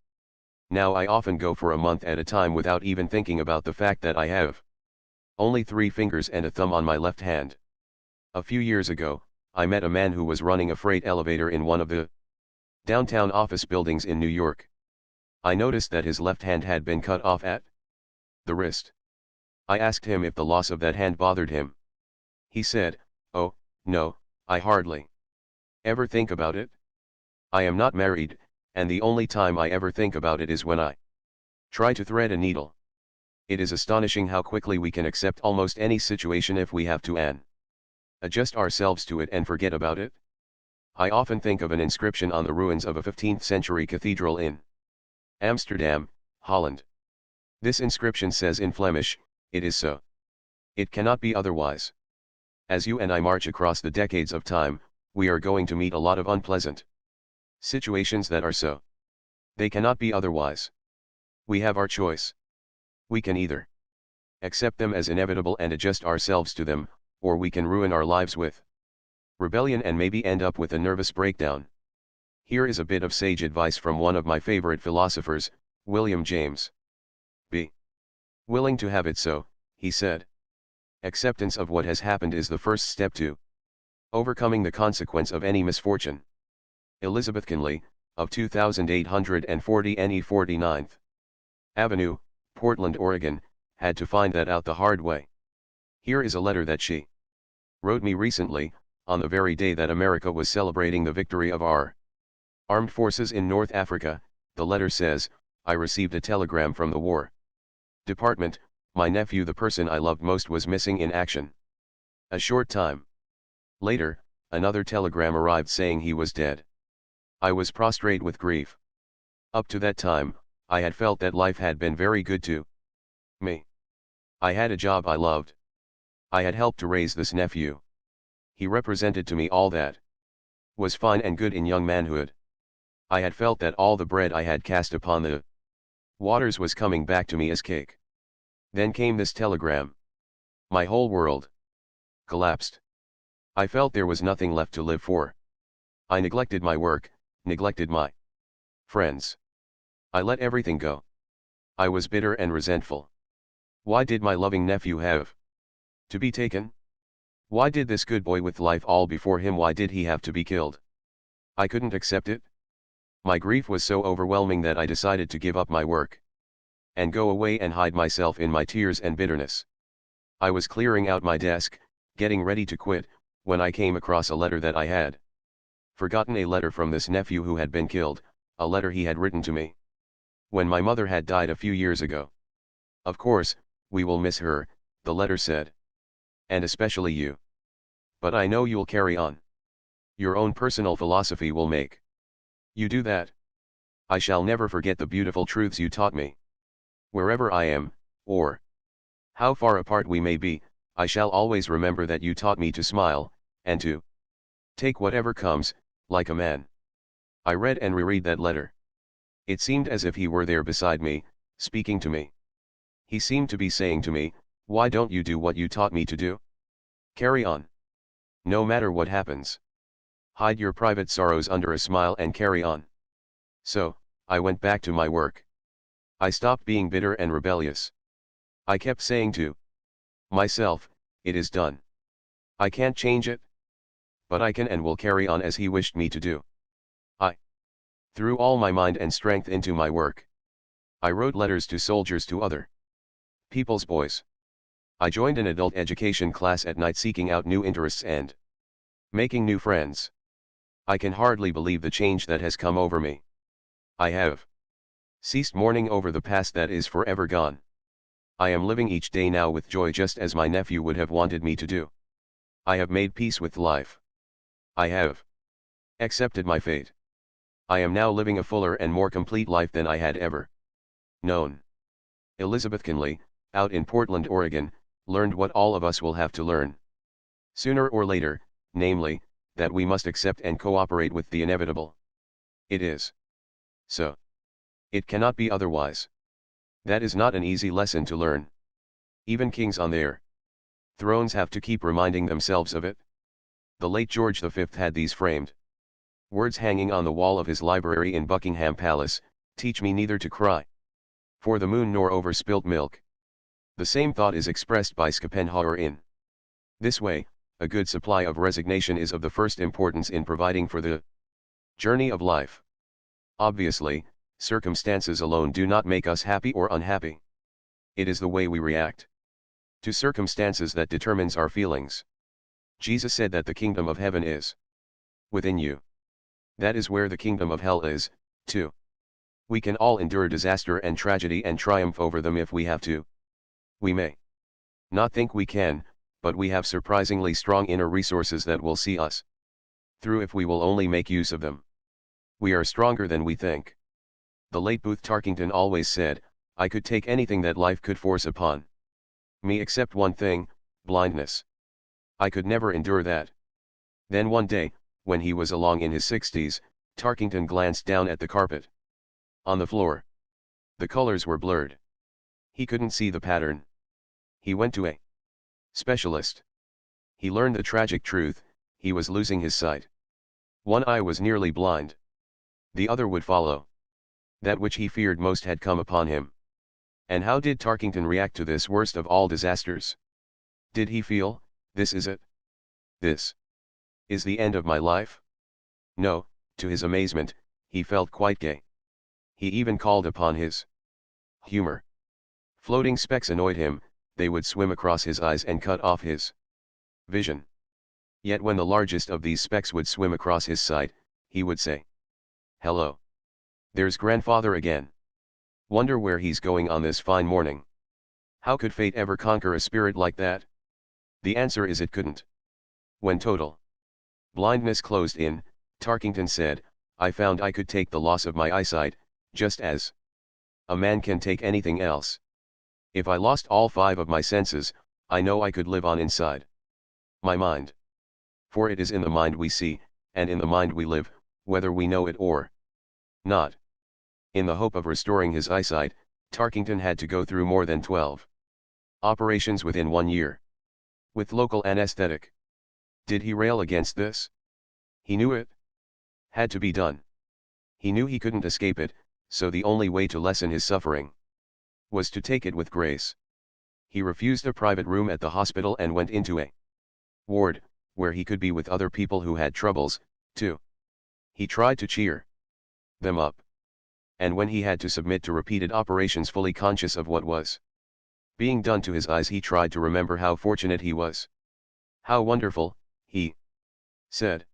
Now I often go for a month at a time without even thinking about the fact that I have only 3 fingers and a thumb on my left hand. A few years ago, I met a man who was running a freight elevator in one of the downtown office buildings in New York. I noticed that his left hand had been cut off at the wrist. I asked him if the loss of that hand bothered him. He said, "Oh, no, I hardly ever think about it. I am not married, and the only time I ever think about it is when I try to thread a needle." It is astonishing how quickly we can accept almost any situation if we have to adjust ourselves to it and forget about it. I often think of an inscription on the ruins of a 15th century cathedral in Amsterdam, Holland. This inscription says in Flemish, "It is so. It cannot be otherwise." As you and I march across the decades of time, we are going to meet a lot of unpleasant situations that are so. They cannot be otherwise. We have our choice. We can either accept them as inevitable and adjust ourselves to them, or we can ruin our lives with rebellion and maybe end up with a nervous breakdown. Here is a bit of sage advice from one of my favorite philosophers, William James. Be willing to have it so, he said. Acceptance of what has happened is the first step to overcoming the consequence of any misfortune. Elizabeth Conley, of 2840 NE 49th Avenue, Portland, Oregon, had to find that out the hard way. Here is a letter that she wrote me recently, on the very day that America was celebrating the victory of our armed forces in North Africa. The letter says, I received a telegram from the War Department. My nephew, the person I loved most, was missing in action. A short time later, another telegram arrived saying he was dead. I was prostrate with grief. Up to that time, I had felt that life had been very good to me. I had a job I loved. I had helped to raise this nephew. He represented to me all that was fine and good in young manhood. I had felt that all the bread I had cast upon the waters was coming back to me as cake. Then came this telegram. My whole world collapsed. I felt there was nothing left to live for. I neglected my work, neglected my friends. I let everything go. I was bitter and resentful. Why did my loving nephew have to be taken? Why did this good boy with life all before him, why did he have to be killed? I couldn't accept it. My grief was so overwhelming that I decided to give up my work and go away and hide myself in my tears and bitterness. I was clearing out my desk, getting ready to quit, when I came across a letter that I had forgotten, a letter from this nephew who had been killed, a letter he had written to me when my mother had died a few years ago. Of course, we will miss her, the letter said. And especially you. But I know you'll carry on. Your own personal philosophy will make you do that. I shall never forget the beautiful truths you taught me. Wherever I am, or how far apart we may be, I shall always remember that you taught me to smile, and to take whatever comes, like a man. I read and reread that letter. It seemed as if he were there beside me, speaking to me. He seemed to be saying to me, why don't you do what you taught me to do? Carry on. No matter what happens. Hide your private sorrows under a smile and carry on. So, I went back to my work. I stopped being bitter and rebellious. I kept saying to myself, it is done. I can't change it. But I can and will carry on as he wished me to do. I threw all my mind and strength into my work. I wrote letters to soldiers, to other people's boys. I joined an adult education class at night, seeking out new interests and making new friends. I can hardly believe the change that has come over me. I have ceased mourning over the past that is forever gone. I am living each day now with joy, just as my nephew would have wanted me to do. I have made peace with life. I have accepted my fate. I am now living a fuller and more complete life than I had ever known. Elizabeth Kinley, out in Portland, Oregon, learned what all of us will have to learn sooner or later, namely, that we must accept and cooperate with the inevitable. It is so. It cannot be otherwise. That is not an easy lesson to learn. Even kings on their thrones have to keep reminding themselves of it. The late George V had these framed words hanging on the wall of his library in Buckingham Palace: teach me neither to cry for the moon nor over spilt milk. The same thought is expressed by Schopenhauer in this way: a good supply of resignation is of the first importance in providing for the journey of life. Obviously, circumstances alone do not make us happy or unhappy. It is the way we react to circumstances that determines our feelings. Jesus said that the kingdom of heaven is within you. That is where the kingdom of hell is, too. We can all endure disaster and tragedy and triumph over them if we have to. We may not think we can, but we have surprisingly strong inner resources that will see us through if we will only make use of them. We are stronger than we think. The late Booth Tarkington always said, I could take anything that life could force upon me except one thing, blindness. I could never endure that. Then one day, when he was along in his 60s, Tarkington glanced down at the carpet on the floor. The colors were blurred. He couldn't see the pattern. He went to a specialist. He learned the tragic truth: he was losing his sight. One eye was nearly blind. The other would follow. That which he feared most had come upon him. And how did Tarkington react to this worst of all disasters? Did he feel, this is it? This is the end of my life? No, to his amazement, he felt quite gay. He even called upon his humor. Floating specks annoyed him, they would swim across his eyes and cut off his vision. Yet when the largest of these specks would swim across his sight, he would say, "Hello. There's grandfather again. Wonder where he's going on this fine morning." How could fate ever conquer a spirit like that? The answer is it couldn't. When total blindness closed in, Tarkington said, "I found I could take the loss of my eyesight, just as a man can take anything else. If I lost all 5 of my senses, I know I could live on inside my mind. For it is in the mind we see, and in the mind we live, whether we know it or not." In the hope of restoring his eyesight, Tarkington had to go through more than 12 operations within 1 year. With local anesthetic. Did he rail against this? He knew it had to be done. He knew he couldn't escape it, so the only way to lessen his suffering was to take it with grace. He refused a private room at the hospital and went into a ward, where he could be with other people who had troubles, too. He tried to cheer them up. And when he had to submit to repeated operations fully conscious of what was being done to his eyes, he tried to remember how fortunate he was. How wonderful, he said.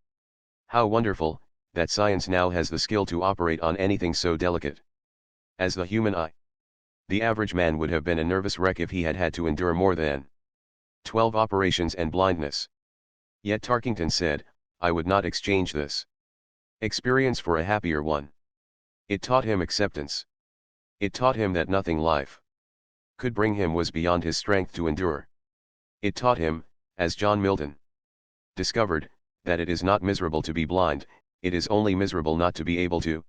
How wonderful, that science now has the skill to operate on anything so delicate as the human eye. The average man would have been a nervous wreck if he had had to endure more than 12 operations and blindness. Yet Tarkington said, "I would not exchange this experience for a happier one." It taught him acceptance. It taught him that nothing life could bring him was beyond his strength to endure. It taught him, as John Milton discovered, that it is not miserable to be blind, it is only miserable not to be able to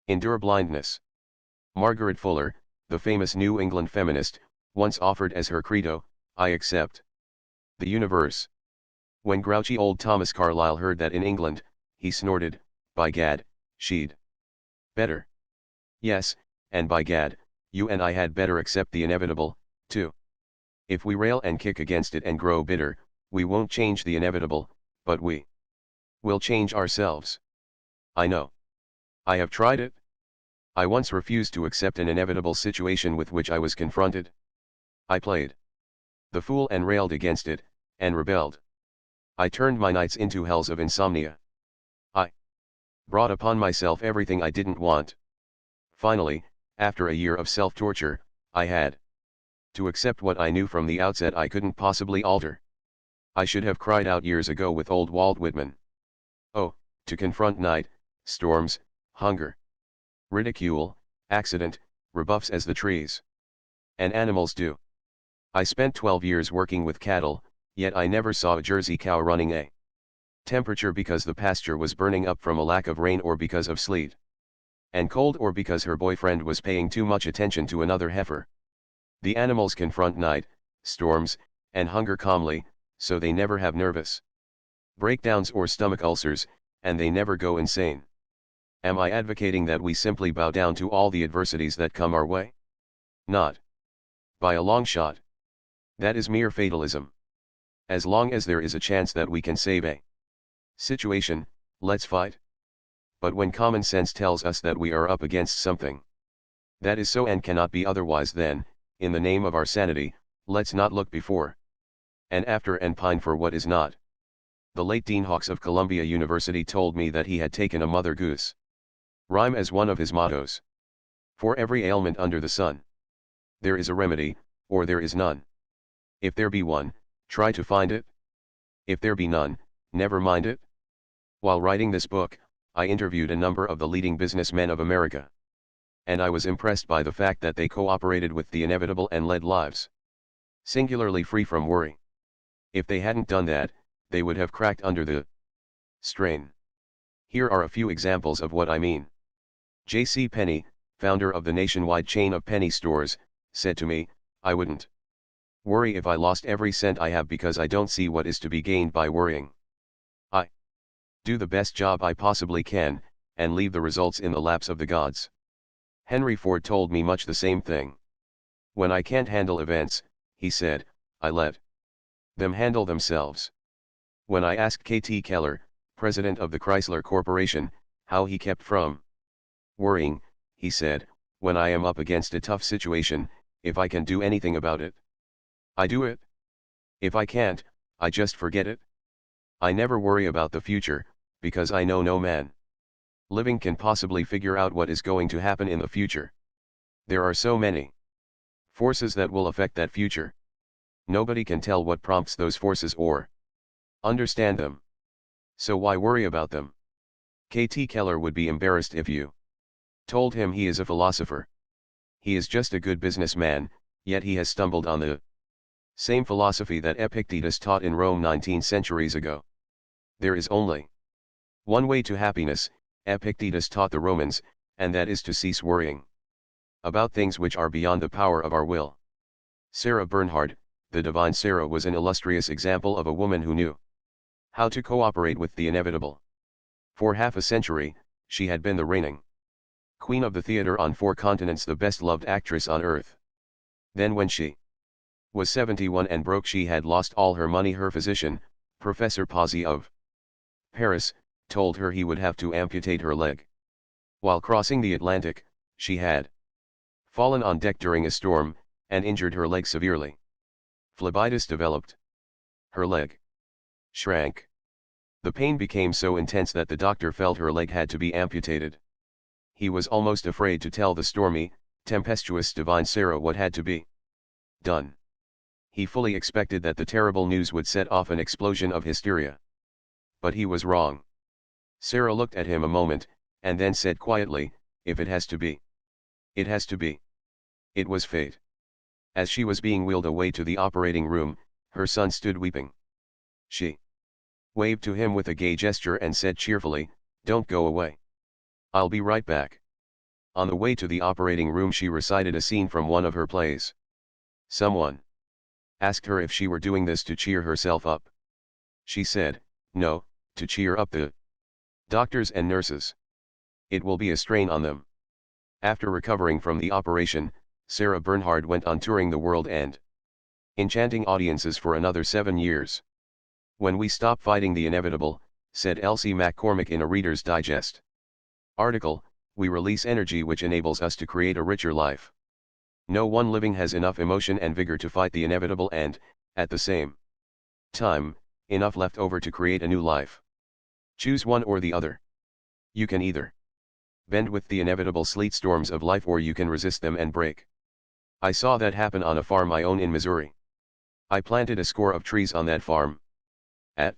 endure blindness. Margaret Fuller, the famous New England feminist, once offered as her credo, "I accept the universe." When grouchy old Thomas Carlyle heard that in England, he snorted, "By gad, she'd better. Yes, and by gad, you and I had better accept the inevitable, too. If we rail and kick against it and grow bitter, we won't change the inevitable, but we will change ourselves. I know. I have tried it. I once refused to accept an inevitable situation with which I was confronted. I played the fool and railed against it, and rebelled. I turned my nights into hells of insomnia. I brought upon myself everything I didn't want. Finally, after a year of self-torture, I had to accept what I knew from the outset I couldn't possibly alter. I should have cried out years ago with old Walt Whitman. Oh, to confront night, storms, hunger, ridicule, accident, rebuffs as the trees and animals do. I spent 12 years working with cattle, yet I never saw a Jersey cow running a temperature because the pasture was burning up from a lack of rain or because of sleet and cold or because her boyfriend was paying too much attention to another heifer. The animals confront night, storms, and hunger calmly, so they never have nervous breakdowns or stomach ulcers, and they never go insane. Am I advocating that we simply bow down to all the adversities that come our way? Not by a long shot. That is mere fatalism. As long as there is a chance that we can save a situation, let's fight. But when common sense tells us that we are up against something that is so and cannot be otherwise, then, in the name of our sanity, let's not look before and after and pine for what is not. The late Dean Hawkes of Columbia University told me that he had taken a Mother Goose rhyme as one of his mottos. For every ailment under the sun, there is a remedy, or there is none. If there be one, try to find it. If there be none, never mind it. While writing this book, I interviewed a number of the leading businessmen of America. And I was impressed by the fact that they cooperated with the inevitable and led lives singularly free from worry. If they hadn't done that, they would have cracked under the strain. Here are a few examples of what I mean. J.C. Penney, founder of the nationwide chain of penny stores, said to me, "I wouldn't worry if I lost every cent I have because I don't see what is to be gained by worrying. I do the best job I possibly can, and leave the results in the laps of the gods." Henry Ford told me much the same thing. When I can't handle events, he said, I let them handle themselves. When I asked K.T. Keller, president of the Chrysler Corporation, how he kept from worrying, he said, "When I am up against a tough situation, if I can do anything about it, I do it. If I can't, I just forget it. I never worry about the future, because I know no man living can possibly figure out what is going to happen in the future. There are so many forces that will affect that future. Nobody can tell what prompts those forces or understand them. So why worry about them? K.T. Keller would be embarrassed if you told him he is a philosopher. He is just a good businessman, yet he has stumbled on the same philosophy that Epictetus taught in Rome 19 centuries ago. There is only one way to happiness, Epictetus taught the Romans, and that is to cease worrying about things which are beyond the power of our will. Sarah Bernhardt, the divine Sarah, was an illustrious example of a woman who knew how to cooperate with the inevitable. For half a century, she had been the reigning queen of the theater on 4 continents, the best-loved actress on earth. Then when she was 71 and broke, she had lost all her money. Her physician, Professor Pazzi of Paris, told her he would have to amputate her leg. While crossing the Atlantic, she had fallen on deck during a storm, and injured her leg severely. Phlebitis developed. Her leg shrank. The pain became so intense that the doctor felt her leg had to be amputated. He was almost afraid to tell the stormy, tempestuous divine Sarah what had to be done. He fully expected that the terrible news would set off an explosion of hysteria. But he was wrong. Sarah looked at him a moment, and then said quietly, "If it has to be, it has to be." It was fate. As she was being wheeled away to the operating room, her son stood weeping. She waved to him with a gay gesture and said cheerfully, "Don't go away. I'll be right back." On the way to the operating room, she recited a scene from one of her plays. Someone asked her if she were doing this to cheer herself up. She said, "No, to cheer up the doctors and nurses. It will be a strain on them." After recovering from the operation, Sarah Bernhardt went on touring the world and enchanting audiences for another 7 years. "When we stop fighting the inevitable," said Elsie McCormick in a Reader's Digest article, "we release energy which enables us to create a richer life. No one living has enough emotion and vigor to fight the inevitable and, at the same time, enough left over to create a new life. Choose one or the other. You can either bend with the inevitable sleet storms of life, or you can resist them and break." I saw that happen on a farm I own in Missouri. I planted a score of trees on that farm. At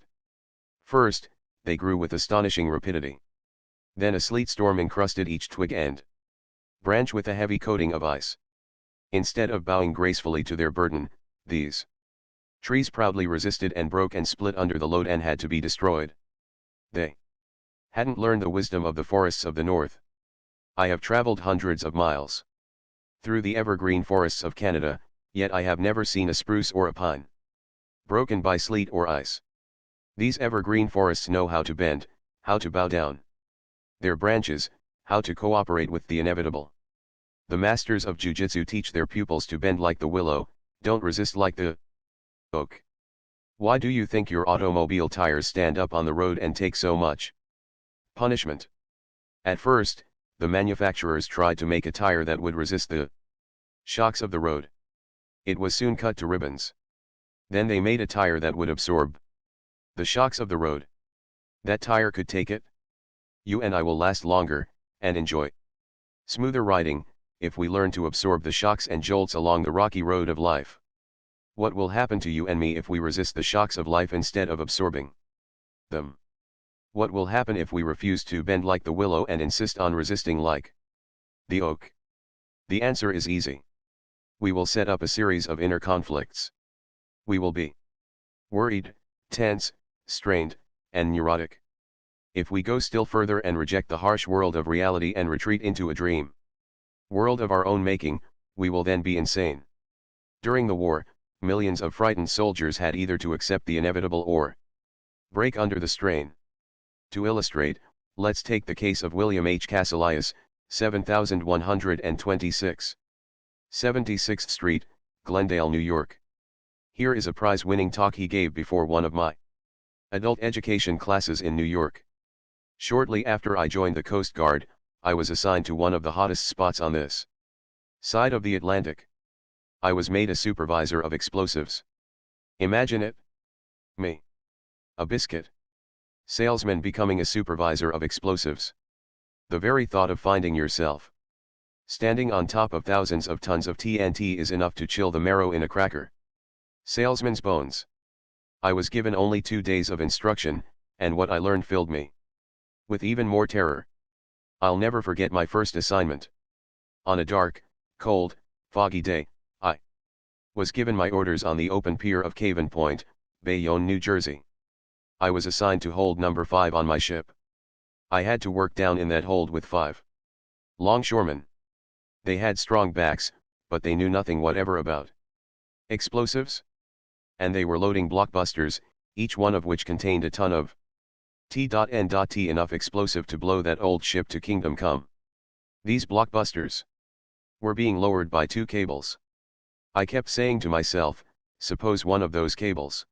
first, they grew with astonishing rapidity. Then a sleet storm encrusted each twig and branch with a heavy coating of ice. Instead of bowing gracefully to their burden, these trees proudly resisted and broke and split under the load and had to be destroyed. They hadn't learned the wisdom of the forests of the north. I have traveled hundreds of miles through the evergreen forests of Canada, yet I have never seen a spruce or a pine broken by sleet or ice. These evergreen forests know how to bend, how to bow down their branches, how to cooperate with the inevitable. The masters of jujitsu teach their pupils to bend like the willow, don't resist like the oak. Why do you think your automobile tires stand up on the road and take so much punishment? At first, the manufacturers tried to make a tire that would resist the shocks of the road. It was soon cut to ribbons. Then they made a tire that would absorb the shocks of the road. That tire could take it. You and I will last longer, and enjoy smoother riding, if we learn to absorb the shocks and jolts along the rocky road of life. What will happen to you and me if we resist the shocks of life instead of absorbing them? What will happen if we refuse to bend like the willow and insist on resisting like the oak? The answer is easy. We will set up a series of inner conflicts. We will be worried, tense, strained, and neurotic. If we go still further and reject the harsh world of reality and retreat into a dream world of our own making, we will then be insane. During the war, millions of frightened soldiers had either to accept the inevitable or break under the strain. To illustrate, let's take the case of William H. Casilius, 7126 76th Street, Glendale, New York. Here is a prize-winning talk he gave before one of my adult education classes in New York. Shortly after I joined the Coast Guard, I was assigned to one of the hottest spots on this side of the Atlantic. I was made a supervisor of explosives. Imagine it. Me, a biscuit, Salesman becoming a supervisor of explosives. The very thought of finding yourself standing on top of thousands of tons of TNT is enough to chill the marrow in a cracker. Salesman's bones. I was given only 2 days of instruction, and what I learned filled me with even more terror. I'll never forget my first assignment. On a dark, cold, foggy day, I was given my orders on the open pier of Caven Point, Bayonne, New Jersey. I was assigned to hold number 5 on my ship. I had to work down in that hold with 5 longshoremen. They had strong backs, but they knew nothing whatever about explosives. And they were loading blockbusters, each one of which contained a ton of T.N.T, enough explosive to blow that old ship to kingdom come. These blockbusters were being lowered by 2 cables. I kept saying to myself, suppose one of those cables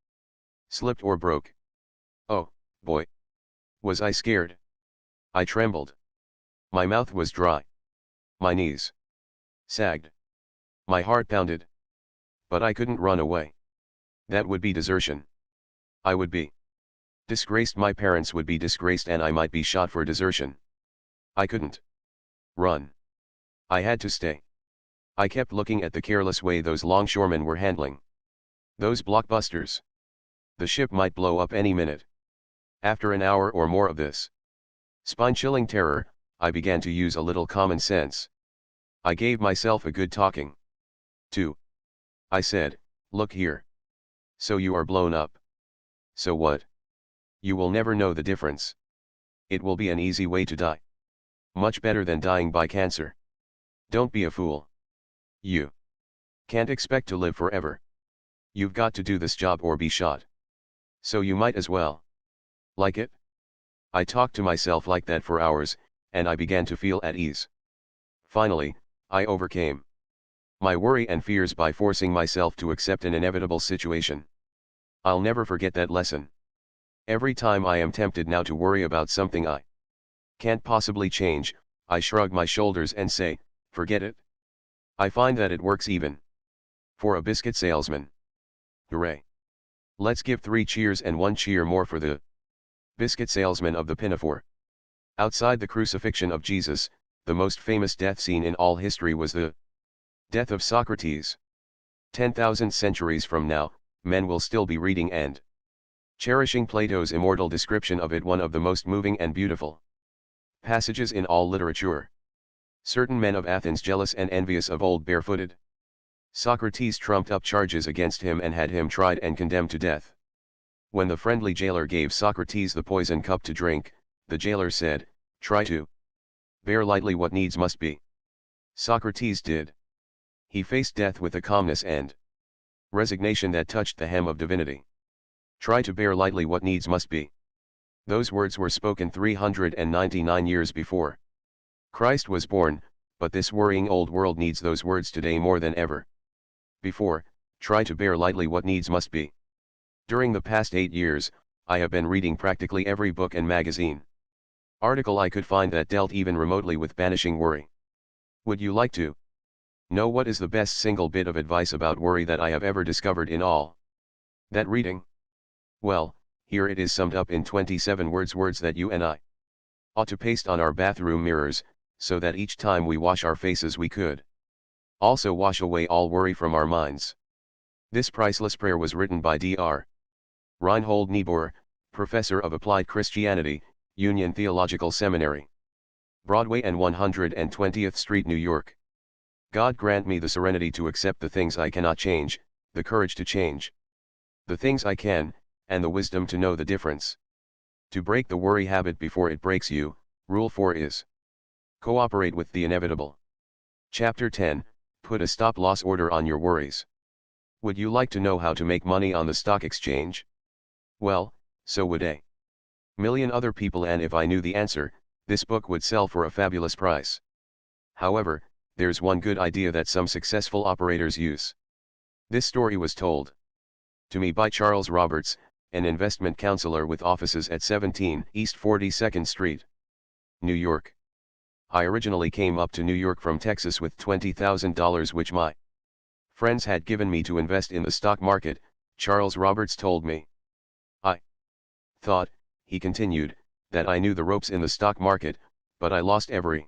slipped or broke. Oh, boy. Was I scared? I trembled. My mouth was dry. My knees sagged. My heart pounded. But I couldn't run away. That would be desertion. I would be disgraced, my parents would be disgraced, and I might be shot for desertion. I couldn't run. I had to stay. I kept looking at the careless way those longshoremen were handling those blockbusters. The ship might blow up any minute. After an hour or more of this spine-chilling terror, I began to use a little common sense. I gave myself a good talking to. I said, look here. So you are blown up. So what? You will never know the difference. It will be an easy way to die. Much better than dying by cancer. Don't be a fool. You can't expect to live forever. You've got to do this job or be shot. So you might as well like it. I talked to myself like that for hours, and I began to feel at ease. Finally, I overcame my worry and fears by forcing myself to accept an inevitable situation. I'll never forget that lesson. Every time I am tempted now to worry about something I can't possibly change, I shrug my shoulders and say, forget it. I find that it works even for a biscuit salesman. Hooray! Let's give 3 cheers and 1 cheer more for the biscuit salesman of the pinafore. Outside the crucifixion of Jesus, the most famous death scene in all history was the death of Socrates. 10,000 centuries from now, men will still be reading and cherishing Plato's immortal description of it, one of the most moving and beautiful passages in all literature. Certain men of Athens, jealous and envious of old barefooted Socrates, trumped up charges against him and had him tried and condemned to death. When the friendly jailer gave Socrates the poison cup to drink, the jailer said, try to bear lightly what needs must be. Socrates did. He faced death with a calmness and resignation that touched the hem of divinity. Try to bear lightly what needs must be. Those words were spoken 399 years before Christ was born, but this worrying old world needs those words today more than ever before. Try to bear lightly what needs must be. During the past 8 years, I have been reading practically every book and magazine article I could find that dealt even remotely with banishing worry. Would you like to know what is the best single bit of advice about worry that I have ever discovered in all that reading? Well, here it is summed up in 27 words that you and I ought to paste on our bathroom mirrors, so that each time we wash our faces we could also wash away all worry from our minds. This priceless prayer was written by Dr. Reinhold Niebuhr, professor of applied Christianity, Union Theological Seminary, Broadway and 120th Street, New York. God grant me the serenity to accept the things I cannot change, the courage to change the things I can, and the wisdom to know the difference. To break the worry habit before it breaks you, Rule 4 is cooperate with the inevitable. Chapter 10, Put a stop-loss order on your worries. Would you like to know how to make money on the stock exchange? Well, so would a million other people, and if I knew the answer, this book would sell for a fabulous price. However, there's one good idea that some successful operators use. This story was told to me by Charles Roberts, an investment counselor with offices at 17 East 42nd Street, New York. I originally came up to New York from Texas with $20,000 which my friends had given me to invest in the stock market, Charles Roberts told me. I thought, he continued, that I knew the ropes in the stock market, but I lost every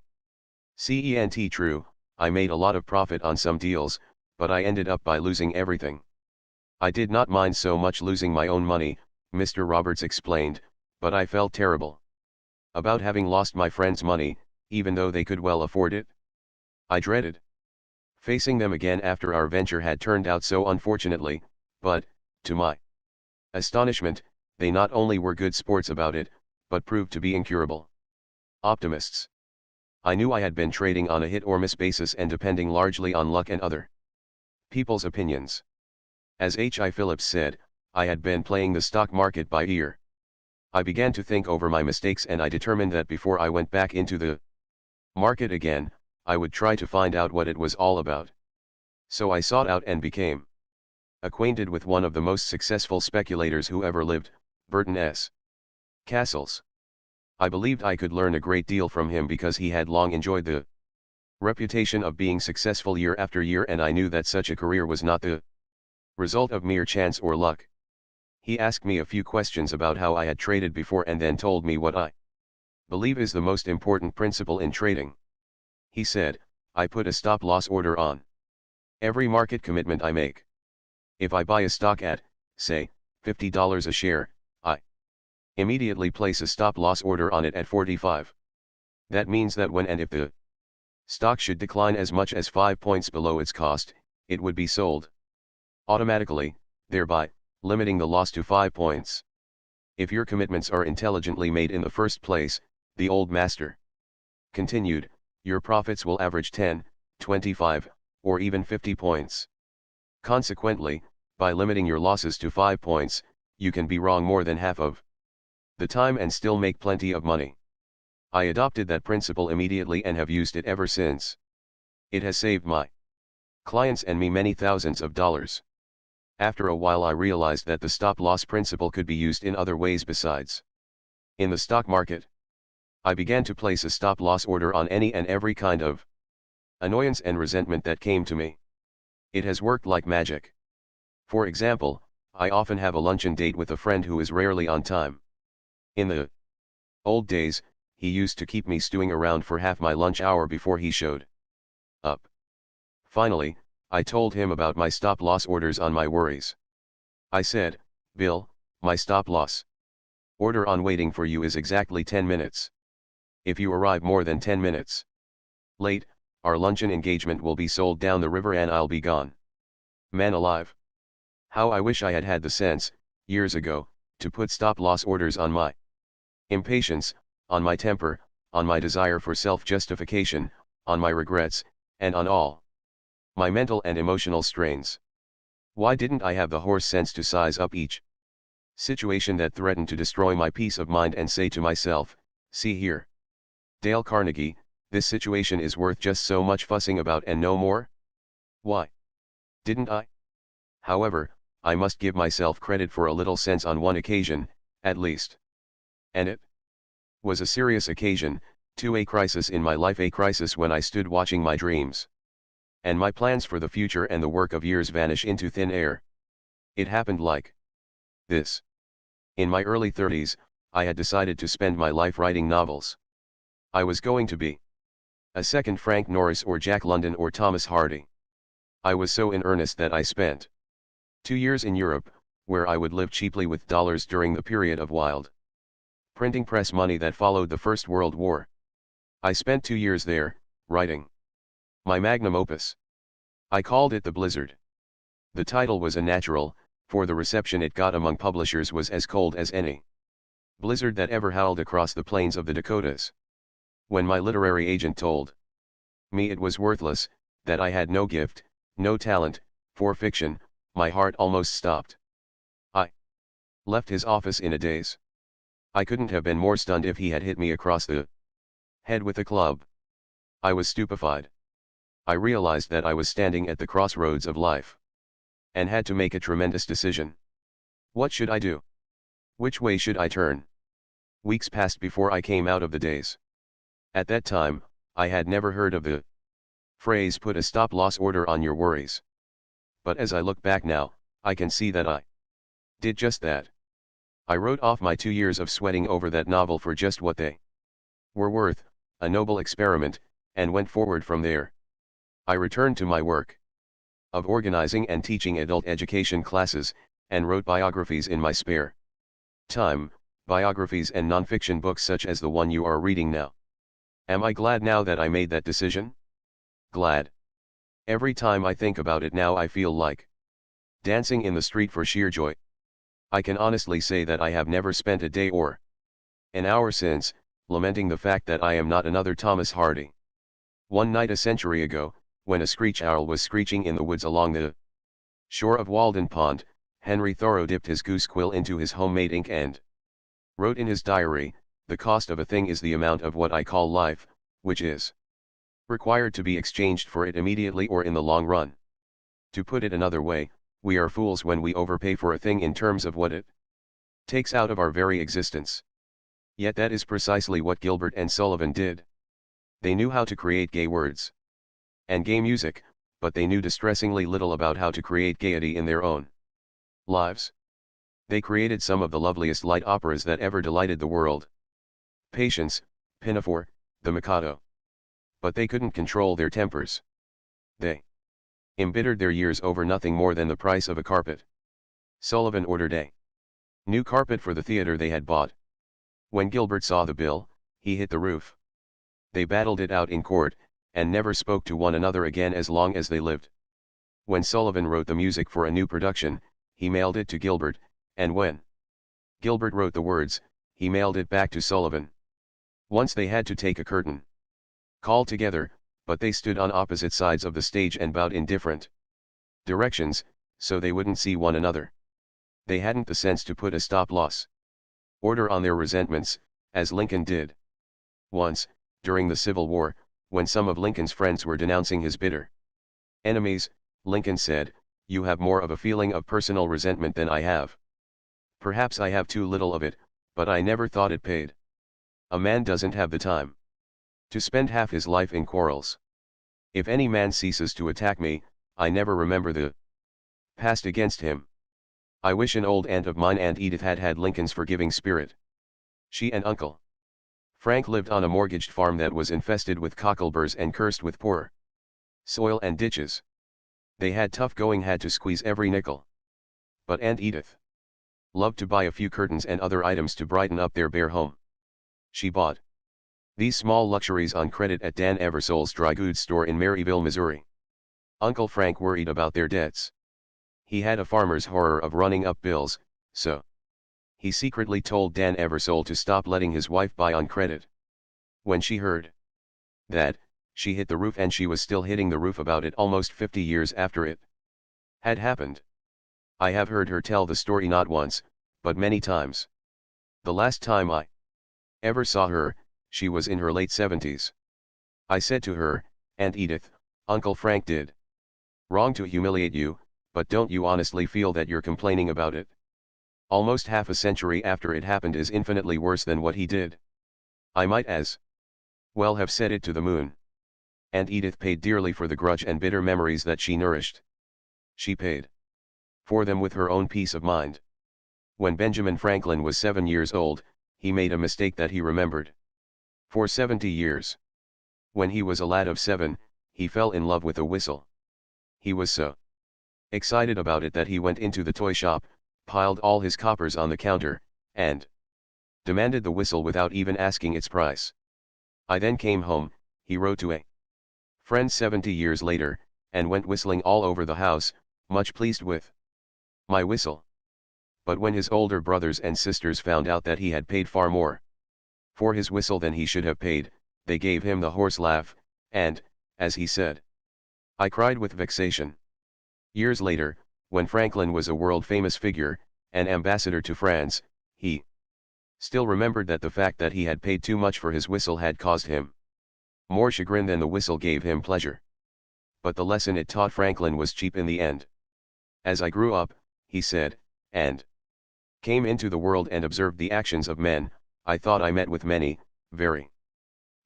cent. True, I made a lot of profit on some deals, but I ended up by losing everything. I did not mind so much losing my own money, Mr. Roberts explained, but I felt terrible about having lost my friends' money, even though they could well afford it. I dreaded facing them again after our venture had turned out so unfortunately, but, to my astonishment, they not only were good sports about it, but proved to be incurable optimists. I knew I had been trading on a hit or miss basis and depending largely on luck and other people's opinions. As H.I. Phillips said, I had been playing the stock market by ear. I began to think over my mistakes and I determined that before I went back into the market again, I would try to find out what it was all about. So I sought out and became acquainted with one of the most successful speculators who ever lived, Burton S. Cassels. I believed I could learn a great deal from him because he had long enjoyed the reputation of being successful year after year, and I knew that such a career was not the result of mere chance or luck. He asked me a few questions about how I had traded before and then told me what I believe is the most important principle in trading. He said, I put a stop-loss order on every market commitment I make. If I buy a stock at, say, $50 a share, I immediately place a stop-loss order on it at 45. That means that when and if the stock should decline as much as 5 points below its cost, it would be sold automatically, thereby limiting the loss to 5 points. If your commitments are intelligently made in the first place, the old master continued, your profits will average 10, 25, or even 50 points. Consequently, by limiting your losses to 5 points, you can be wrong more than half of the time and still make plenty of money. I adopted that principle immediately and have used it ever since. It has saved my clients and me many thousands of dollars. After a while I realized that the stop-loss principle could be used in other ways besides in the stock market. I began to place a stop-loss order on any and every kind of annoyance and resentment that came to me. It has worked like magic. For example, I often have a luncheon date with a friend who is rarely on time. In the old days, he used to keep me stewing around for half my lunch hour before he showed up. Finally, I told him about my stop-loss orders on my worries. I said, Bill, my stop-loss order on waiting for you is exactly 10 minutes. If you arrive more than 10 minutes late, our luncheon engagement will be sold down the river and I'll be gone. Man alive! How I wish I had had the sense, years ago, to put stop-loss orders on my impatience, on my temper, on my desire for self-justification, on my regrets, and on all my mental and emotional strains. Why didn't I have the horse sense to size up each situation that threatened to destroy my peace of mind and say to myself, see here, Dale Carnegie, this situation is worth just so much fussing about and no more? Why didn't I? However, I must give myself credit for a little sense on one occasion, at least. And it was a serious occasion, to a crisis in my life, a crisis when I stood watching my dreams and my plans for the future and the work of years vanish into thin air. It happened like this. In my early 30s, I had decided to spend my life writing novels. I was going to be a second Frank Norris or Jack London or Thomas Hardy. I was so in earnest that I spent 2 years in Europe, where I would live cheaply with dollars during the period of wild printing press money that followed the First World War. I spent 2 years there, writing my magnum opus. I called it The Blizzard. The title was a natural, for the reception it got among publishers was as cold as any blizzard that ever howled across the plains of the Dakotas. When my literary agent told me it was worthless, that I had no gift, no talent, for fiction, my heart almost stopped. I left his office in a daze. I couldn't have been more stunned if he had hit me across the head with a club. I was stupefied. I realized that I was standing at the crossroads of life and had to make a tremendous decision. What should I do? Which way should I turn? Weeks passed before I came out of the daze. At that time, I had never heard of the phrase put a stop-loss order on your worries. But as I look back now, I can see that I did just that. I wrote off my 2 years of sweating over that novel for just what they were worth, a noble experiment, and went forward from there. I returned to my work of organizing and teaching adult education classes, and wrote biographies in my spare time, biographies and nonfiction books such as the one you are reading now. Am I glad now that I made that decision? Glad. Every time I think about it now I feel like dancing in the street for sheer joy. I can honestly say that I have never spent a day or an hour since, lamenting the fact that I am not another Thomas Hardy. One night a century ago, when a screech owl was screeching in the woods along the shore of Walden Pond, Henry Thoreau dipped his goose quill into his homemade ink and wrote in his diary, "The cost of a thing is the amount of what I call life, which is required to be exchanged for it immediately or in the long run." To put it another way, we are fools when we overpay for a thing in terms of what it takes out of our very existence. Yet that is precisely what Gilbert and Sullivan did. They knew how to create gay words and gay music, but they knew distressingly little about how to create gaiety in their own lives. They created some of the loveliest light operas that ever delighted the world. Patience, Pinafore, The Mikado. But they couldn't control their tempers. They embittered their years over nothing more than the price of a carpet. Sullivan ordered a new carpet for the theater they had bought. When Gilbert saw the bill, he hit the roof. They battled it out in court, and never spoke to one another again as long as they lived. When Sullivan wrote the music for a new production, he mailed it to Gilbert, and when Gilbert wrote the words, he mailed it back to Sullivan. Once they had to take a curtain call together, but they stood on opposite sides of the stage and bowed in different directions, so they wouldn't see one another. They hadn't the sense to put a stop-loss order on their resentments, as Lincoln did. Once, during the Civil War, when some of Lincoln's friends were denouncing his bitter enemies, Lincoln said, "You have more of a feeling of personal resentment than I have. Perhaps I have too little of it, but I never thought it paid. A man doesn't have the time to spend half his life in quarrels. If any man ceases to attack me, I never remember the past against him." I wish an old aunt of mine, Aunt Edith, had had Lincoln's forgiving spirit. She and Uncle Frank lived on a mortgaged farm that was infested with cockleburs and cursed with poor soil and ditches. They had tough going, had to squeeze every nickel. But Aunt Edith loved to buy a few curtains and other items to brighten up their bare home. She bought these small luxuries on credit at Dan Eversole's dry goods store in Maryville, Missouri. Uncle Frank worried about their debts. He had a farmer's horror of running up bills, so he secretly told Dan Eversole to stop letting his wife buy on credit. When she heard that, she hit the roof, and she was still hitting the roof about it almost 50 years after it had happened. I have heard her tell the story not once, but many times. The last time I ever saw her, she was in her late 70s. I said to her, "Aunt Edith, Uncle Frank did wrong to humiliate you, but don't you honestly feel that you're complaining about it? Almost half a century after it happened is infinitely worse than what he did. I might as well have said it to the moon." Aunt Edith paid dearly for the grudge and bitter memories that she nourished. She paid for them with her own peace of mind. When Benjamin Franklin was 7 years old, he made a mistake that he remembered for 70 years. When he was a lad of 7, he fell in love with a whistle. He was so excited about it that he went into the toy shop, piled all his coppers on the counter, and demanded the whistle without even asking its price. "I then came home," he wrote to a friend 70 years later, "and went whistling all over the house, much pleased with my whistle. But when his older brothers and sisters found out that he had paid far more for his whistle than he should have paid, they gave him the horse laugh, and, as he said, I cried with vexation." Years later, when Franklin was a world-famous figure, an ambassador to France, he still remembered that the fact that he had paid too much for his whistle had caused him more chagrin than the whistle gave him pleasure. But the lesson it taught Franklin was cheap in the end. "As I grew up," he said, "and came into the world and observed the actions of men, I thought I met with many, very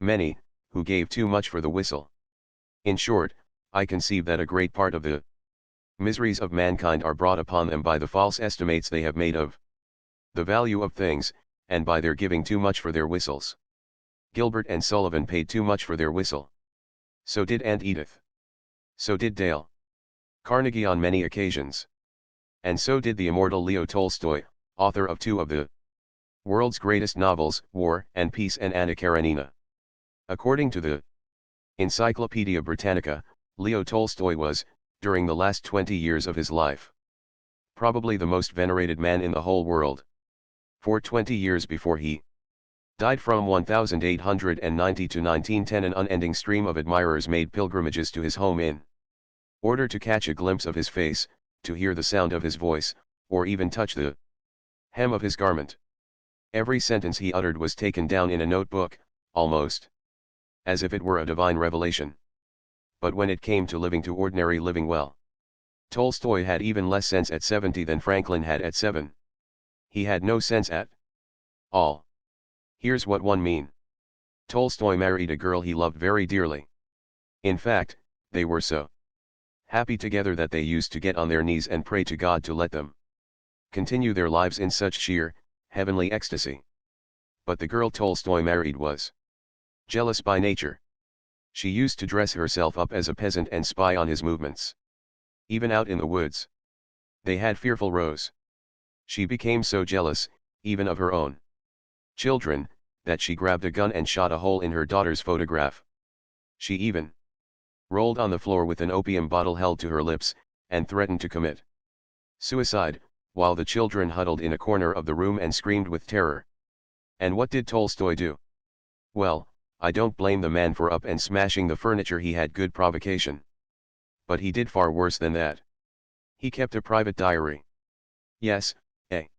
many, who gave too much for the whistle. In short, I conceive that a great part of the miseries of mankind are brought upon them by the false estimates they have made of the value of things, and by their giving too much for their whistles. Gilbert and Sullivan paid too much for their whistle. So did Aunt Edith. So did Dale Carnegie on many occasions. And so did the immortal Leo Tolstoy, author of two of the world's greatest novels, War and Peace and Anna Karenina. According to the Encyclopedia Britannica, Leo Tolstoy was, during the last 20 years of his life, probably the most venerated man in the whole world. For 20 years before he died from 1890 to 1910, an unending stream of admirers made pilgrimages to his home in order to catch a glimpse of his face, to hear the sound of his voice, or even touch the hem of his garment. Every sentence he uttered was taken down in a notebook, almost as if it were a divine revelation. But when it came to living to ordinary living well, Tolstoy had even less sense at 70 than Franklin had at 7. He had no sense at all. Here's what one mean. Tolstoy married a girl he loved very dearly. In fact, they were so happy together that they used to get on their knees and pray to God to let them continue their lives in such sheer, heavenly ecstasy. But the girl Tolstoy married was jealous by nature. She used to dress herself up as a peasant and spy on his movements. Even out in the woods, they had fearful rows. She became so jealous, even of her own children, that she grabbed a gun and shot a hole in her daughter's photograph. She even rolled on the floor with an opium bottle held to her lips, and threatened to commit suicide, while the children huddled in a corner of the room and screamed with terror. And what did Tolstoy do? Well, I don't blame the man for up and smashing the furniture. He had good provocation. But he did far worse than that. He kept a private diary. Yes, a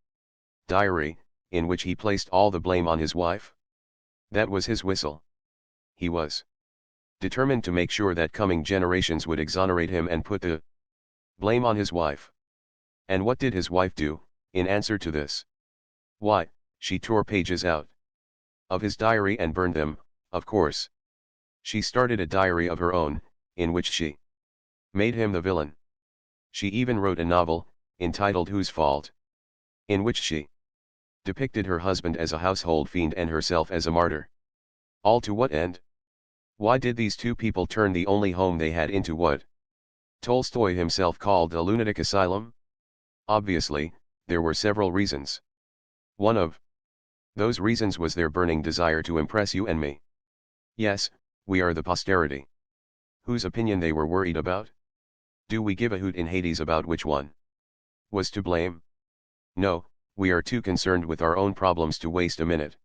diary, in which he placed all the blame on his wife. That was his whistle. He was determined to make sure that coming generations would exonerate him and put the blame on his wife. And what did his wife do, in answer to this? Why, she tore pages out of his diary and burned them, of course. She started a diary of her own, in which she made him the villain. She even wrote a novel, entitled Whose Fault?, in which she depicted her husband as a household fiend and herself as a martyr. All to what end? Why did these two people turn the only home they had into what Tolstoy himself called a lunatic asylum? Obviously, there were several reasons. One of those reasons was their burning desire to impress you and me. Yes, we are the posterity. Whose opinion they were worried about? Do we give a hoot in Hades about which one was to blame? No, we are too concerned with our own problems to waste a minute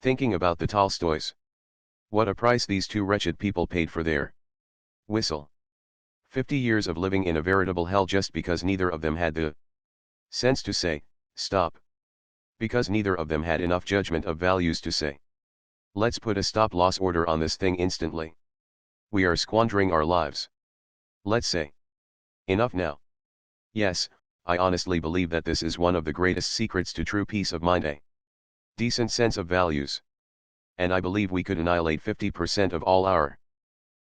thinking about the Tolstoys. What a price these two wretched people paid for their whistle. 50 years of living in a veritable hell just because neither of them had the sense to say, stop. Because neither of them had enough judgment of values to say, let's put a stop-loss order on this thing instantly. We are squandering our lives. Let's say, enough now. Yes, I honestly believe that this is one of the greatest secrets to true peace of mind, a decent sense of values. And I believe we could annihilate 50% of all our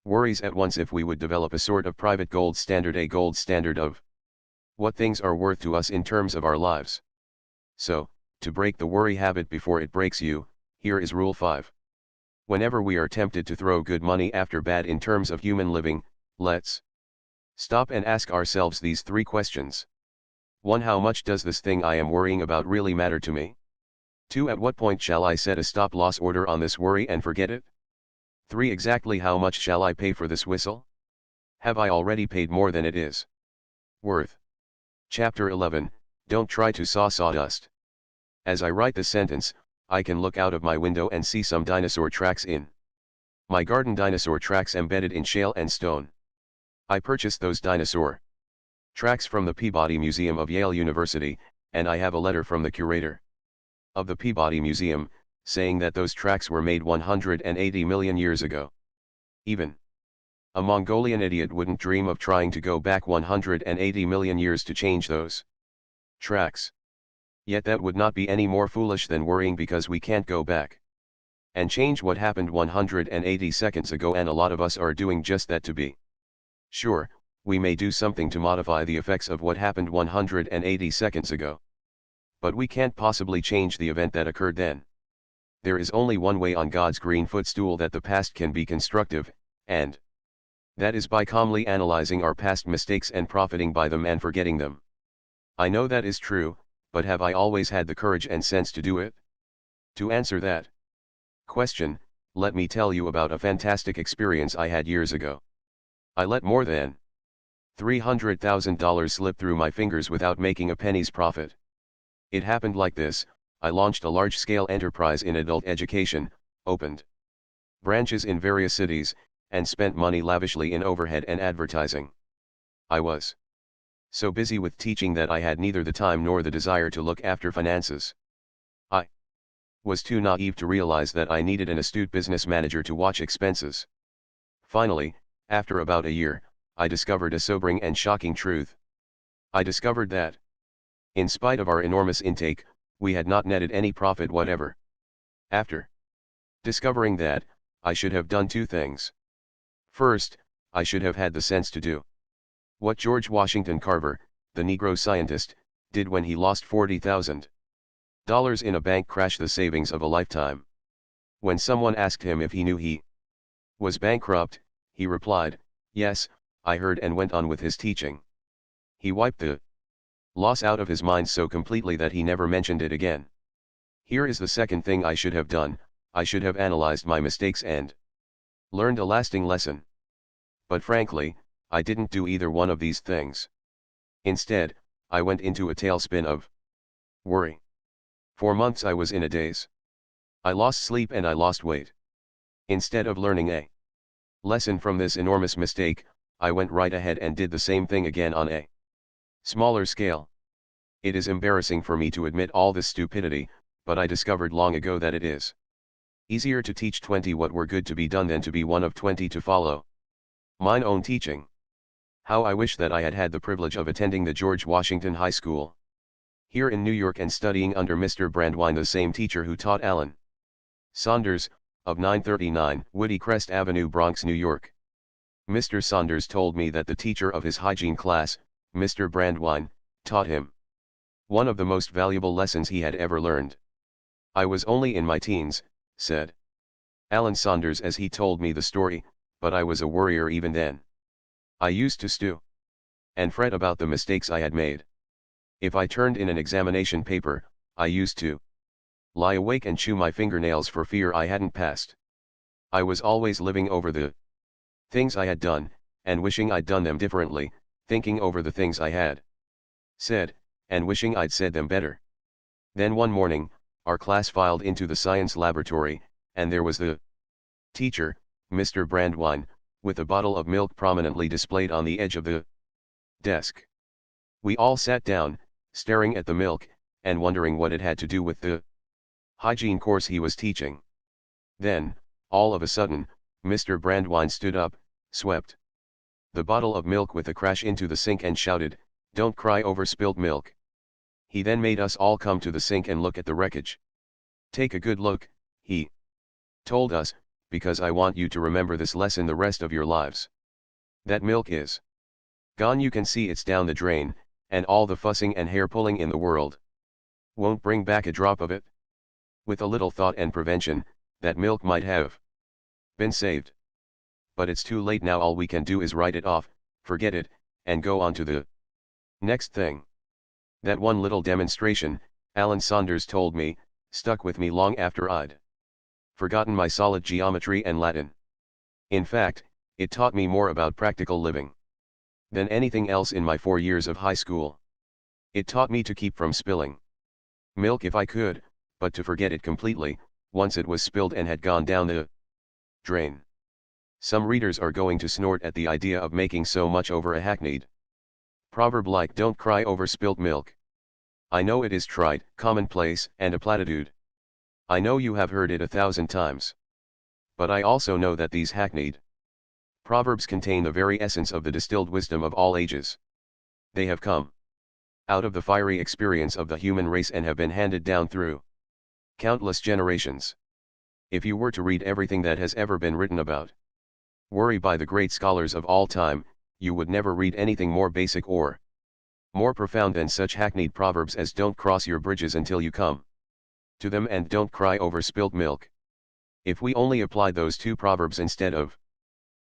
worries at once if we would develop a sort of private gold standard, a gold standard of what things are worth to us in terms of our lives. So, to break the worry habit before it breaks you, here is Rule 5. Whenever we are tempted to throw good money after bad in terms of human living, let's stop and ask ourselves these 3 questions. 1. How much does this thing I am worrying about really matter to me? 2. At what point shall I set a stop-loss order on this worry and forget it? 3. Exactly how much shall I pay for this whistle? Have I already paid more than it is worth? Chapter 11, Don't try to saw sawdust. As I write this sentence, I can look out of my window and see some dinosaur tracks in my garden, dinosaur tracks embedded in shale and stone. I purchased those dinosaur tracks from the Peabody Museum of Yale University, and I have a letter from the curator of the Peabody Museum, saying that those tracks were made 180 million years ago. Even a Mongolian idiot wouldn't dream of trying to go back 180 million years to change those tracks. Yet that would not be any more foolish than worrying because we can't go back and change what happened 180 seconds ago, and a lot of us are doing just that. To be sure, we may do something to modify the effects of what happened 180 seconds ago. But we can't possibly change the event that occurred then. There is only one way on God's green footstool that the past can be constructive, and that is by calmly analyzing our past mistakes and profiting by them and forgetting them. I know that is true, but have I always had the courage and sense to do it? To answer that question, let me tell you about a fantastic experience I had years ago. I let more than $300,000 slip through my fingers without making a penny's profit. It happened like this: I launched a large-scale enterprise in adult education, opened branches in various cities, and spent money lavishly in overhead and advertising. I was so busy with teaching that I had neither the time nor the desire to look after finances. I was too naive to realize that I needed an astute business manager to watch expenses. Finally, after about a year, I discovered a sobering and shocking truth. I discovered that, in spite of our enormous intake, we had not netted any profit whatever. After discovering that, I should have done two things. First, I should have had the sense to do what George Washington Carver, the Negro scientist, did when he lost $40,000 in a bank crash, the savings of a lifetime. When someone asked him if he knew he was bankrupt, he replied, "Yes, I heard," and went on with his teaching. He wiped the loss out of his mind so completely that he never mentioned it again. Here is the second thing I should have done: I should have analyzed my mistakes and learned a lasting lesson. But frankly, I didn't do either one of these things. Instead, I went into a tailspin of worry. For months I was in a daze. I lost sleep and I lost weight. Instead of learning a lesson from this enormous mistake, I went right ahead and did the same thing again on a smaller scale. It is embarrassing for me to admit all this stupidity, but I discovered long ago that it is easier to teach 20 what were good to be done than to be one of 20 to follow mine own teaching. How I wish that I had had the privilege of attending the George Washington High School here in New York and studying under Mr. Brandwine, the same teacher who taught Alan Saunders, of 939 Woody Crest Avenue, Bronx, New York. Mr. Saunders told me that the teacher of his hygiene class, Mr. Brandwine, taught him one of the most valuable lessons he had ever learned. "I was only in my teens," said Alan Saunders as he told me the story, "but I was a worrier even then. I used to stew and fret about the mistakes I had made. If I turned in an examination paper, I used to lie awake and chew my fingernails for fear I hadn't passed. I was always living over the things I had done, and wishing I'd done them differently, thinking over the things I had said, and wishing I'd said them better. Then one morning, our class filed into the science laboratory, and there was the teacher, Mr. Brandwine, with a bottle of milk prominently displayed on the edge of the desk. We all sat down, staring at the milk, and wondering what it had to do with the hygiene course he was teaching. Then, all of a sudden, Mr. Brandwine stood up, swept the bottle of milk with a crash into the sink and shouted, "Don't cry over spilt milk." He then made us all come to the sink and look at the wreckage. "Take a good look," he told us, "because I want you to remember this lesson the rest of your lives. That milk is gone. You can see it's down the drain, and all the fussing and hair pulling in the world won't bring back a drop of it. With a little thought and prevention, that milk might have been saved. But it's too late now. All we can do is write it off, forget it, and go on to the next thing." That one little demonstration, Alan Saunders told me, stuck with me long after I'd forgotten my solid geometry and Latin. In fact, it taught me more about practical living than anything else in my 4 years of high school. It taught me to keep from spilling milk if I could, but to forget it completely, once it was spilled and had gone down the drain. Some readers are going to snort at the idea of making so much over a hackneyed proverb like "don't cry over spilt milk." I know it is trite, commonplace, and a platitude. I know you have heard it 1,000 times. But I also know that these hackneyed proverbs contain the very essence of the distilled wisdom of all ages. They have come out of the fiery experience of the human race and have been handed down through countless generations. If you were to read everything that has ever been written about worry by the great scholars of all time, you would never read anything more basic or More profound than such hackneyed proverbs as don't cross your bridges until you come to them and don't cry over spilt milk. If we only applied those two proverbs instead of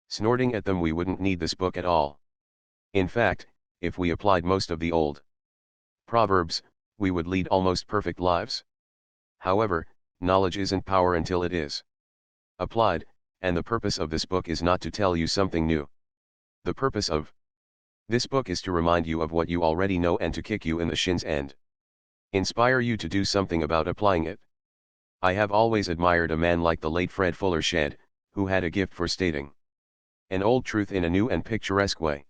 snorting at them, we wouldn't need this book at all. In fact, if we applied most of the old proverbs, we would lead almost perfect lives. However, knowledge isn't power until it is applied, and the purpose of this book is not to tell you something new. The purpose of this book is to remind you of what you already know and to kick you in the shins and inspire you to do something about applying it. I have always admired a man like the late Fred Fuller Shedd, who had a gift for stating an old truth in a new and picturesque way.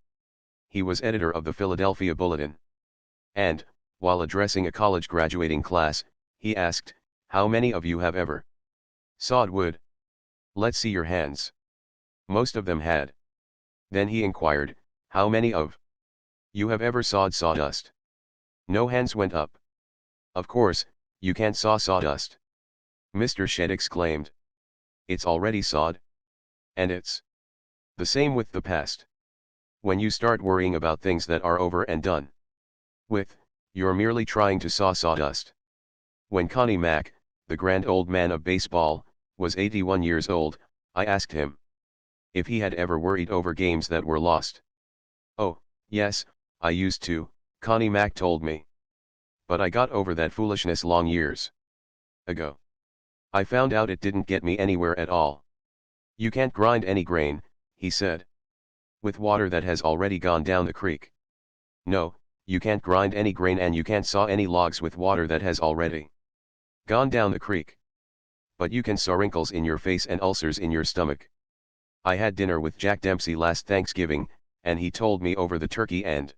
He was editor of the Philadelphia Bulletin. And, while addressing a college graduating class, he asked, "How many of you have ever sawed wood? Let's see your hands." Most of them had. Then he inquired, "How many of you have ever sawed sawdust?" No hands went up. "Of course, you can't saw sawdust," Mr. Shedd exclaimed. "It's already sawed. And it's the same with the past. When you start worrying about things that are over and done with, you're merely trying to saw sawdust." When Connie Mack, the grand old man of baseball, was 81 years old, I asked him if he had ever worried over games that were lost. "Oh, yes, I used to," Connie Mack told me. "But I got over that foolishness long years ago. I found out it didn't get me anywhere at all." "You can't grind any grain," he said, "with water that has already gone down the creek." "No, you can't grind any grain and you can't saw any logs with water that has already gone down the creek. But you can saw wrinkles in your face and ulcers in your stomach." I had dinner with Jack Dempsey last Thanksgiving, and he told me over the turkey and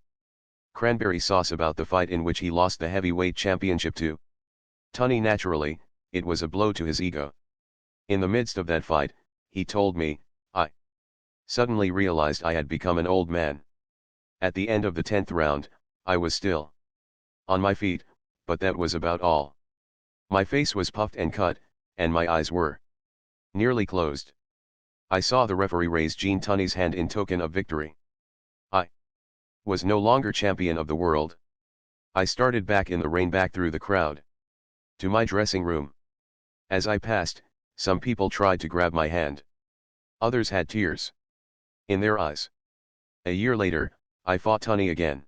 cranberry sauce about the fight in which he lost the heavyweight championship to Tunney. Naturally, it was a blow to his ego. In the midst of that fight, he told me, I suddenly realized I had become an old man. At the end of the 10th round, I was still on my feet, but that was about all. My face was puffed and cut, and my eyes were nearly closed. I saw the referee raise Gene Tunney's hand in token of victory. I was no longer champion of the world. I started back in the rain, back through the crowd to my dressing room. As I passed, some people tried to grab my hand. Others had tears in their eyes. A year later, I fought Tunney again.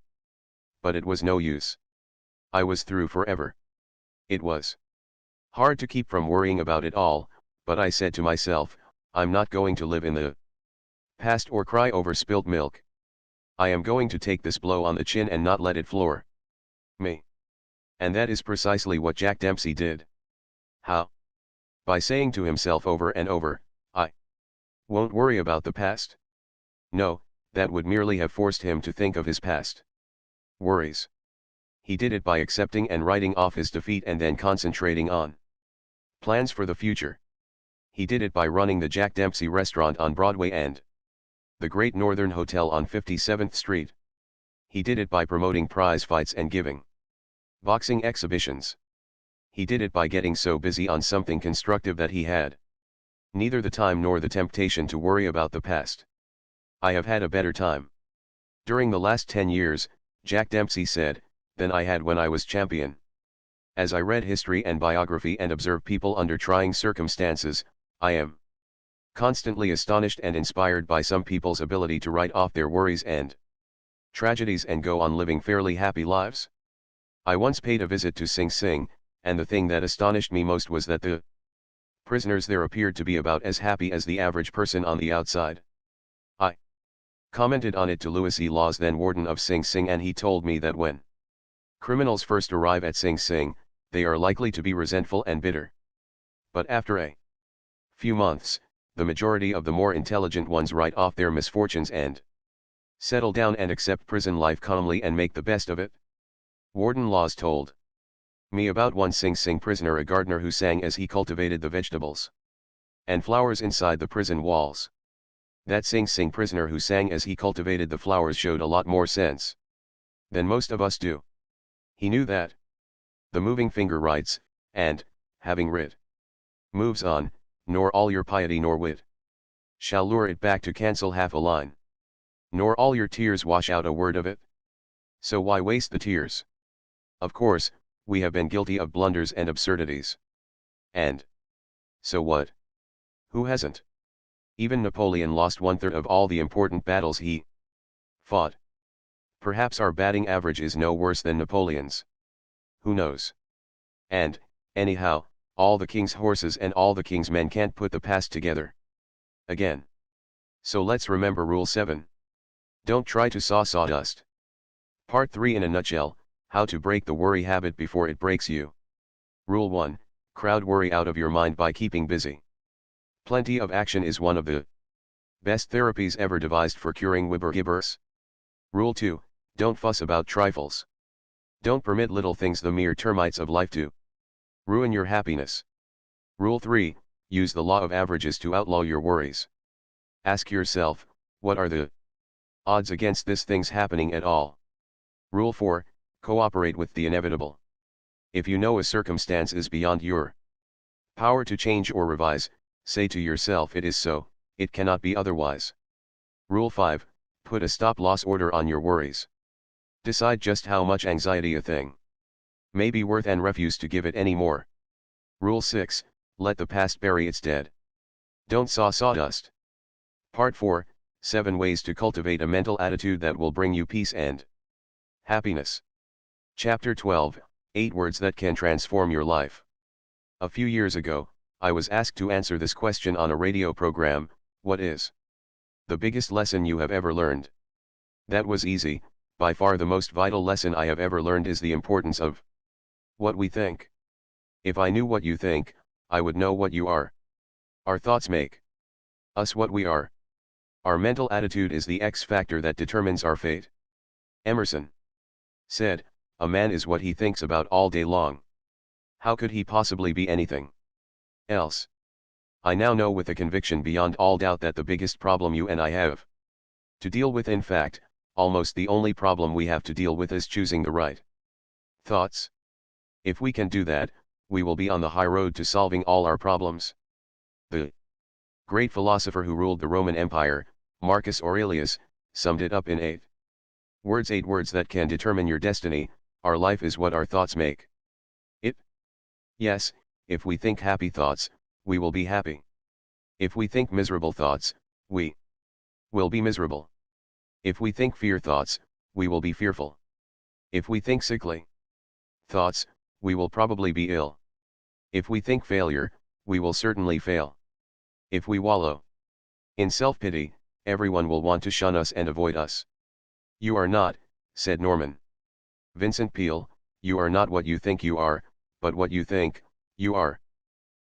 But it was no use. I was through forever. It was hard to keep from worrying about it all, but I said to myself, I'm not going to live in the past or cry over spilt milk. I am going to take this blow on the chin and not let it floor me. And that is precisely what Jack Dempsey did. How? By saying to himself over and over, I won't worry about the past. No, that would merely have forced him to think of his past worries. He did it by accepting and writing off his defeat and then concentrating on plans for the future. He did it by running the Jack Dempsey restaurant on Broadway and the Great Northern Hotel on 57th Street. He did it by promoting prize fights and giving boxing exhibitions. He did it by getting so busy on something constructive that he had neither the time nor the temptation to worry about the past. I have had a better time during the last 10 years, Jack Dempsey said, than I had when I was champion. As I read history and biography and observe people under trying circumstances, I am constantly astonished and inspired by some people's ability to write off their worries and tragedies and go on living fairly happy lives. I once paid a visit to Sing Sing, and the thing that astonished me most was that the prisoners there appeared to be about as happy as the average person on the outside. I commented on it to Louis E. Laws, then warden of Sing Sing, and he told me that when criminals first arrive at Sing Sing, they are likely to be resentful and bitter. But after a few months, the majority of the more intelligent ones write off their misfortunes and settle down and accept prison life calmly and make the best of it. Warden Laws told me about one Sing Sing prisoner, a gardener who sang as he cultivated the vegetables and flowers inside the prison walls. That Sing Sing prisoner who sang as he cultivated the flowers showed a lot more sense than most of us do. He knew that the moving finger writes, and, having writ, moves on, nor all your piety nor wit shall lure it back to cancel half a line, nor all your tears wash out a word of it. So why waste the tears? Of course, we have been guilty of blunders and absurdities. And so what? Who hasn't? Even Napoleon lost 1/3 of all the important battles he fought. Perhaps our batting average is no worse than Napoleon's. Who knows? And, anyhow, all the king's horses and all the king's men can't put the past together again. So let's remember Rule 7. Don't try to saw sawdust. Part 3 in a nutshell, how to break the worry habit before it breaks you. Rule 1, crowd worry out of your mind by keeping busy. Plenty of action is one of the best therapies ever devised for curing gibbers. Rule 2, don't fuss about trifles. Don't permit little things, the mere termites of life, to ruin your happiness. Rule 3, use the law of averages to outlaw your worries. Ask yourself, what are the odds against this thing's happening at all? Rule 4, cooperate with the inevitable. If you know a circumstance is beyond your power to change or revise, say to yourself it is so, it cannot be otherwise. Rule 5, put a stop-loss order on your worries. Decide just how much anxiety a thing may be worth and refuse to give it any more. Rule 6, let the past bury its dead. Don't saw sawdust. Part 4, 7 ways to cultivate a mental attitude that will bring you peace and happiness. Chapter 12, 8 words that can transform your life. A few years ago, I was asked to answer this question on a radio program: what is the biggest lesson you have ever learned? That was easy. By far the most vital lesson I have ever learned is the importance of what we think. If I knew what you think, I would know what you are. Our thoughts make us what we are. Our mental attitude is the X factor that determines our fate. Emerson said, "A man is what he thinks about all day long. How could he possibly be anything else?" I now know with a conviction beyond all doubt that the biggest problem you and I have to deal with, in fact, almost the only problem we have to deal with, is choosing the right thoughts. If we can do that, we will be on the high road to solving all our problems. The great philosopher who ruled the Roman Empire, Marcus Aurelius, summed it up in 8 words. 8 words that can determine your destiny. Our life is what our thoughts make it. Yes, if we think happy thoughts, we will be happy. If we think miserable thoughts, we will be miserable. If we think fear thoughts, we will be fearful. If we think sickly thoughts, we will probably be ill. If we think failure, we will certainly fail. If we wallow in self-pity, everyone will want to shun us and avoid us. You are not, said Norman Vincent Peale, you are not what you think you are, but what you think you are.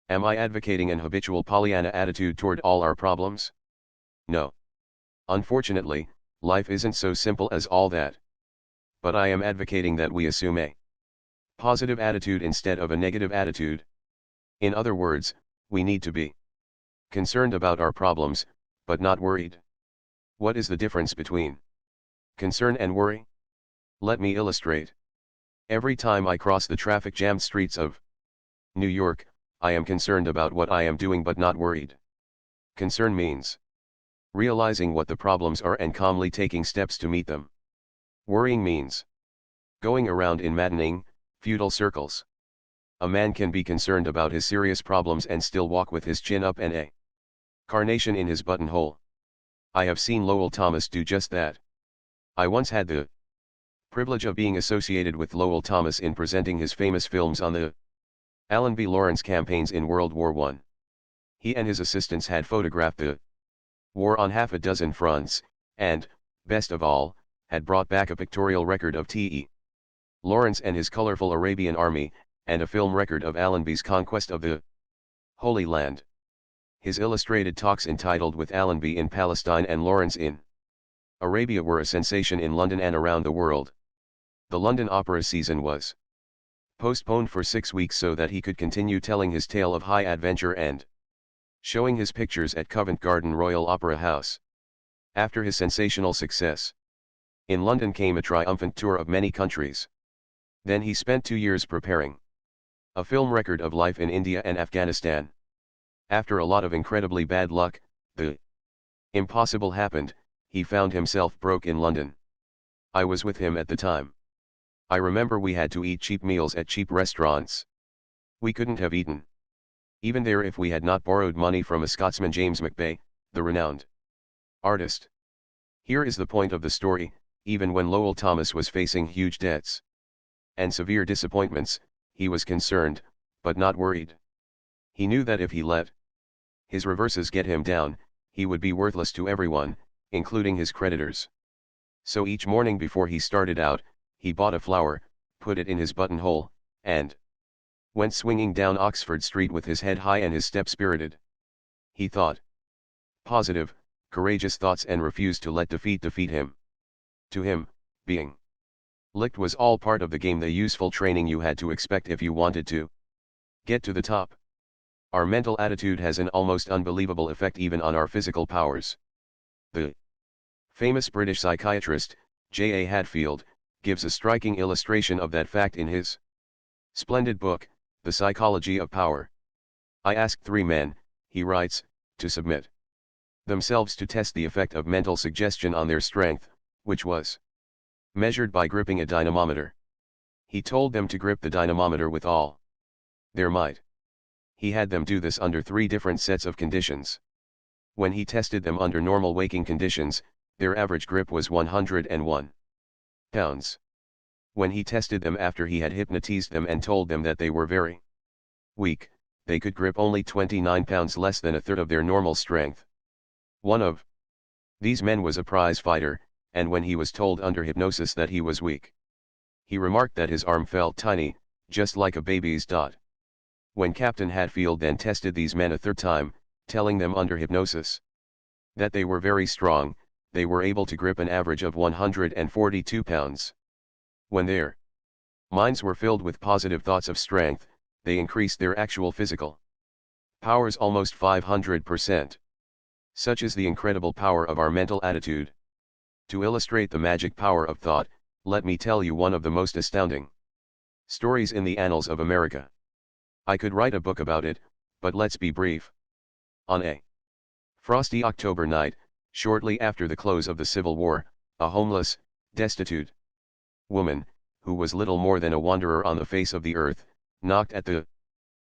Am I advocating an habitual Pollyanna attitude toward all our problems? No. Unfortunately, life isn't so simple as all that. But I am advocating that we assume a positive attitude instead of a negative attitude. In other words, we need to be concerned about our problems, but not worried. What is the difference between concern and worry? Let me illustrate. Every time I cross the traffic-jammed streets of New York, I am concerned about what I am doing but not worried. Concern means realizing what the problems are and calmly taking steps to meet them. Worrying means going around in maddening, futile circles. A man can be concerned about his serious problems and still walk with his chin up and a carnation in his buttonhole. I have seen Lowell Thomas do just that. I once had the privilege of being associated with Lowell Thomas in presenting his famous films on the Allenby Lawrence campaigns in World War I. He and his assistants had photographed the war on half a dozen fronts, and, best of all, had brought back a pictorial record of T.E. Lawrence and his colorful Arabian army, and a film record of Allenby's conquest of the Holy Land. His illustrated talks entitled With Allenby in Palestine and Lawrence in Arabia were a sensation in London and around the world. The London opera season was postponed for 6 weeks so that he could continue telling his tale of high adventure and showing his pictures at Covent Garden Royal Opera House. After his sensational success in London came a triumphant tour of many countries. Then he spent 2 years preparing a film record of life in India and Afghanistan. After a lot of incredibly bad luck, the impossible happened. He found himself broke in London. I was with him at the time. I remember we had to eat cheap meals at cheap restaurants. We couldn't have eaten even there if we had not borrowed money from a Scotsman, James McBay, the renowned artist. Here is the point of the story: even when Lowell Thomas was facing huge debts and severe disappointments, he was concerned, but not worried. He knew that if he let his reverses get him down, he would be worthless to everyone, including his creditors. So each morning before he started out, he bought a flower, put it in his buttonhole, and went swinging down Oxford Street with his head high and his step spirited. He thought positive, courageous thoughts and refused to let defeat him. To him, being licked was all part of the game, the useful training you had to expect if you wanted to get to the top. Our mental attitude has an almost unbelievable effect even on our physical powers. The famous British psychiatrist, J. A. Hadfield, gives a striking illustration of that fact in his splendid book, The Psychology of Power. I asked 3 men, he writes, to submit themselves to test the effect of mental suggestion on their strength, which was measured by gripping a dynamometer. He told them to grip the dynamometer with all their might. He had them do this under 3 different sets of conditions. When he tested them under normal waking conditions, their average grip was 101 pounds. When he tested them after he had hypnotized them and told them that they were very weak, they could grip only 29 pounds, less than a third of their normal strength. One of these men was a prize fighter, and when he was told under hypnosis that he was weak, he remarked that his arm felt tiny, just like a baby's dot. When Captain Hadfield then tested these men a 3rd time, telling them under hypnosis that they were very strong, they were able to grip an average of 142 pounds. When their minds were filled with positive thoughts of strength, they increased their actual physical powers almost 500%. Such is the incredible power of our mental attitude. To illustrate the magic power of thought, let me tell you one of the most astounding stories in the annals of America. I could write a book about it, but let's be brief. On a frosty October night, shortly after the close of the Civil War, a homeless, destitute woman, who was little more than a wanderer on the face of the earth, knocked at the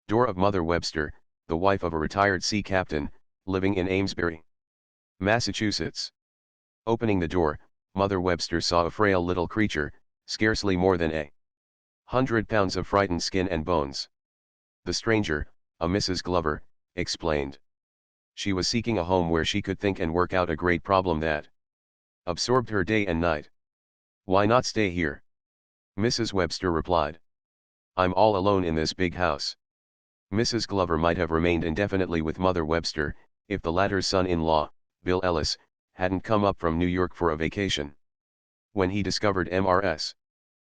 door of Mother Webster, the wife of a retired sea captain, living in Amesbury, Massachusetts. Opening the door, Mother Webster saw a frail little creature, scarcely more than 100 pounds of frightened skin and bones. The stranger, a Mrs. Glover, explained. She was seeking a home where she could think and work out a great problem that absorbed her day and night. "Why not stay here?" Mrs. Webster replied. "I'm all alone in this big house." Mrs. Glover might have remained indefinitely with Mother Webster, if the latter's son-in-law, Bill Ellis, hadn't come up from New York for a vacation. When he discovered Mrs.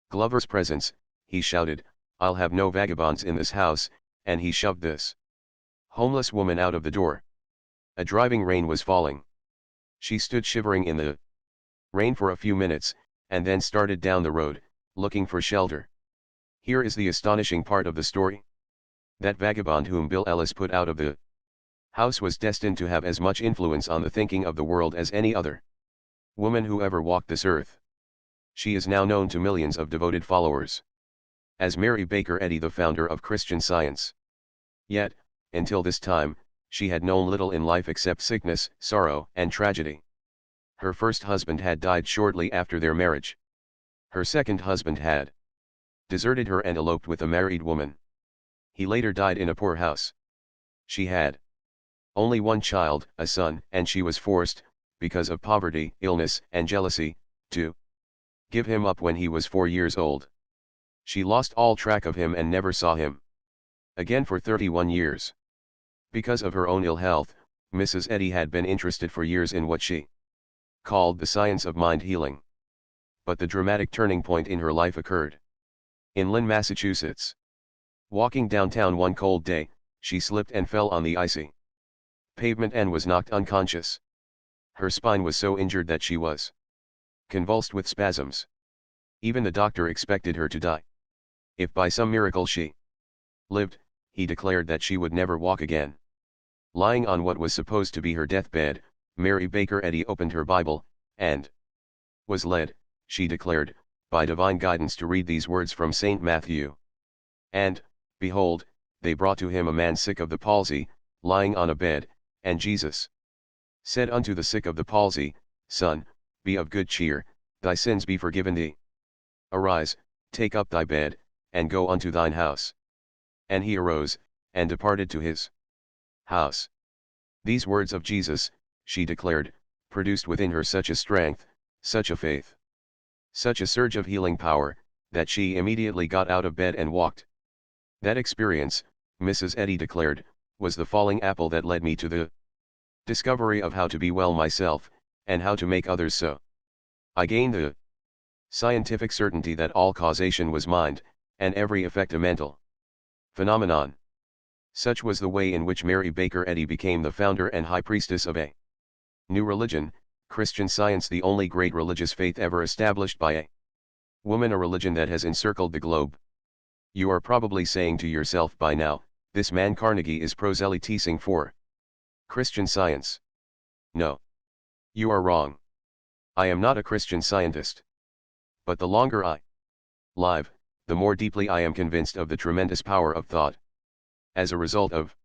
Glover's presence, he shouted, "I'll have no vagabonds in this house," and he shoved this homeless woman out of the door. A driving rain was falling. She stood shivering in the rain for a few minutes, and then started down the road, looking for shelter. Here is the astonishing part of the story. That vagabond whom Bill Ellis put out of the house was destined to have as much influence on the thinking of the world as any other woman who ever walked this earth. She is now known to millions of devoted followers as Mary Baker Eddy, the founder of Christian Science. Yet, until this time, she had known little in life except sickness, sorrow, and tragedy. Her first husband had died shortly after their marriage. Her second husband had deserted her and eloped with a married woman. He later died in a poor house. She had only one child, a son, and she was forced, because of poverty, illness, and jealousy, to give him up when he was 4 years old. She lost all track of him and never saw him again for 31 years. Because of her own ill health, Mrs. Eddy had been interested for years in what she called the science of mind healing. But the dramatic turning point in her life occurred in Lynn, Massachusetts. Walking downtown one cold day, she slipped and fell on the icy pavement and was knocked unconscious. Her spine was so injured that she was convulsed with spasms. Even the doctor expected her to die. If by some miracle she lived, he declared that she would never walk again. Lying on what was supposed to be her deathbed, Mary Baker Eddy opened her Bible, and was led, she declared, by divine guidance to read these words from St. Matthew. And, behold, they brought to him a man sick of the palsy, lying on a bed, and Jesus said unto the sick of the palsy, Son, be of good cheer, thy sins be forgiven thee. Arise, take up thy bed, and go unto thine house. And he arose, and departed to his house. These words of Jesus, she declared, produced within her such a strength, such a faith, such a surge of healing power, that she immediately got out of bed and walked. That experience, Mrs. Eddy declared, was the falling apple that led me to the discovery of how to be well myself, and how to make others so. I gained the scientific certainty that all causation was mind, and every effect a mental phenomenon. Such was the way in which Mary Baker Eddy became the founder and high priestess of a new religion, Christian Science, the only great religious faith ever established by a woman, a religion that has encircled the globe. You are probably saying to yourself by now, this man Carnegie is proselytizing for Christian Science. No. You are wrong. I am not a Christian Scientist. But the longer I live, the more deeply I am convinced of the tremendous power of thought. As a result of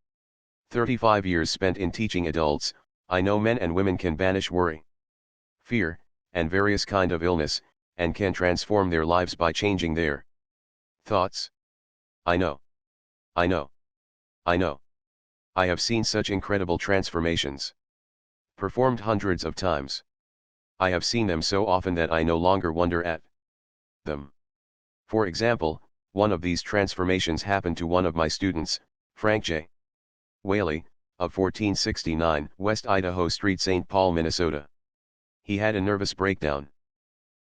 35 years spent in teaching adults, I know men and women can banish worry, fear, and various kind of illness, and can transform their lives by changing their thoughts. I know. I know. I know. I have seen such incredible transformations performed hundreds of times. I have seen them so often that I no longer wonder at them. For example, one of these transformations happened to one of my students, Frank J. Whaley, of 1469 West Idaho Street, St. Paul, Minnesota. He had a nervous breakdown.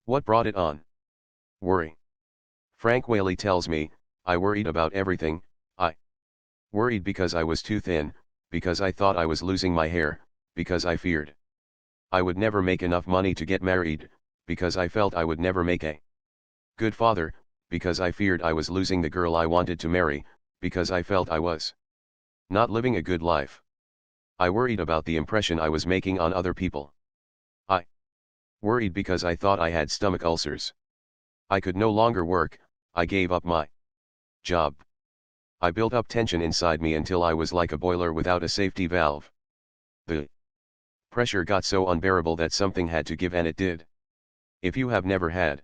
What brought it on? Worry. Frank Whaley tells me, I worried about everything. I worried because I was too thin, because I thought I was losing my hair, because I feared I would never make enough money to get married, because I felt I would never make a good father, because I feared I was losing the girl I wanted to marry, because I felt I was not living a good life. I worried about the impression I was making on other people. I worried because I thought I had stomach ulcers. I could no longer work. I gave up my job. I built up tension inside me until I was like a boiler without a safety valve. The pressure got so unbearable that something had to give, and it did. If you have never had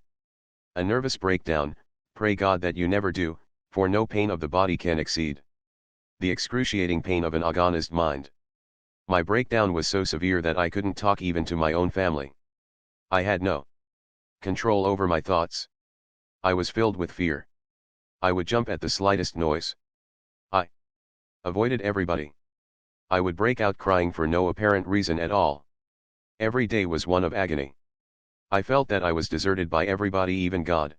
a nervous breakdown, pray God that you never do, for no pain of the body can exceed the excruciating pain of an agonized mind. My breakdown was so severe that I couldn't talk even to my own family. I had no control over my thoughts. I was filled with fear. I would jump at the slightest noise. I avoided everybody. I would break out crying for no apparent reason at all. Every day was one of agony. I felt that I was deserted by everybody, even God.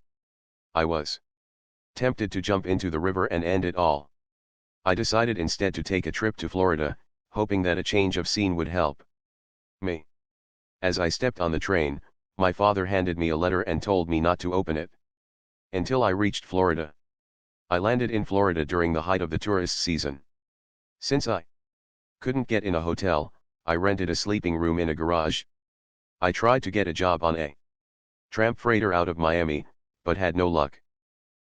I was tempted to jump into the river and end it all. I decided instead to take a trip to Florida, hoping that a change of scene would help me. As I stepped on the train, my father handed me a letter and told me not to open it until I reached Florida. I landed in Florida during the height of the tourist season. Since I couldn't get in a hotel, I rented a sleeping room in a garage. I tried to get a job on a tramp freighter out of Miami, but had no luck.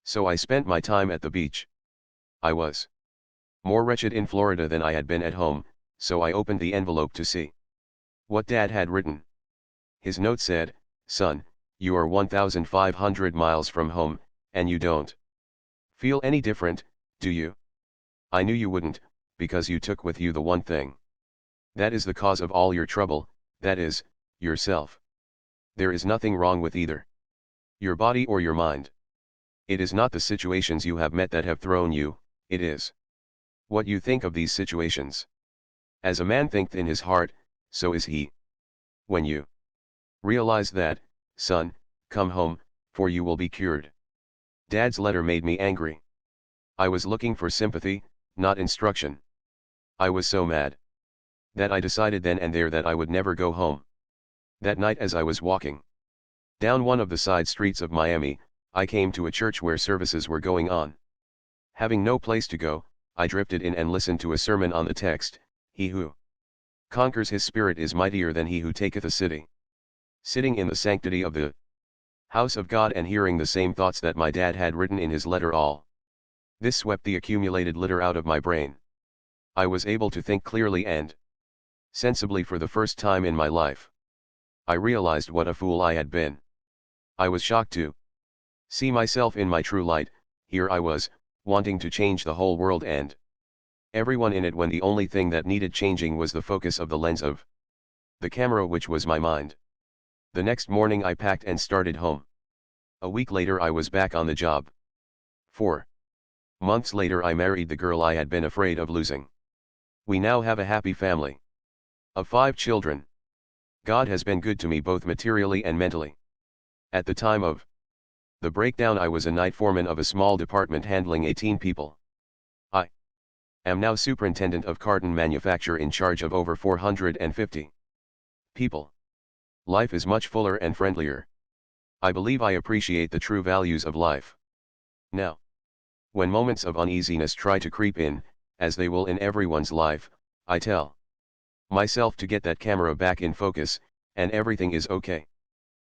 So I spent my time at the beach. I was more wretched in Florida than I had been at home, so I opened the envelope to see what Dad had written. His note said, Son, you are 1,500 miles from home, and you don't feel any different, do you? I knew you wouldn't, because you took with you the one thing that is the cause of all your trouble, that is, yourself. There is nothing wrong with either your body or your mind. It is not the situations you have met that have thrown you, it is what you think of these situations. As a man thinketh in his heart, so is he. When you realize that, son, come home, for you will be cured. Dad's letter made me angry. I was looking for sympathy, not instruction. I was so mad that I decided then and there that I would never go home. That night, as I was walking down one of the side streets of Miami, I came to a church where services were going on. Having no place to go, I drifted in and listened to a sermon on the text, He who conquers his spirit is mightier than he who taketh a city. Sitting in the sanctity of the House of God, and hearing the same thoughts that my dad had written in his letter all. This swept the accumulated litter out of my brain. I was able to think clearly and sensibly for the first time in my life. I realized what a fool I had been. I was shocked to see myself in my true light. Here I was, wanting to change the whole world and everyone in it, when the only thing that needed changing was the focus of the lens of the camera, which was my mind. The next morning I packed and started home. A week later I was back on the job. 4 months later I married the girl I had been afraid of losing. We now have a happy family of 5 children. God has been good to me both materially and mentally. At the time of the breakdown I was a night foreman of a small department handling 18 people. I am now superintendent of carton manufacture in charge of over 450 people. Life is much fuller and friendlier. I believe I appreciate the true values of life now. When moments of uneasiness try to creep in, as they will in everyone's life, I tell myself to get that camera back in focus, and everything is okay.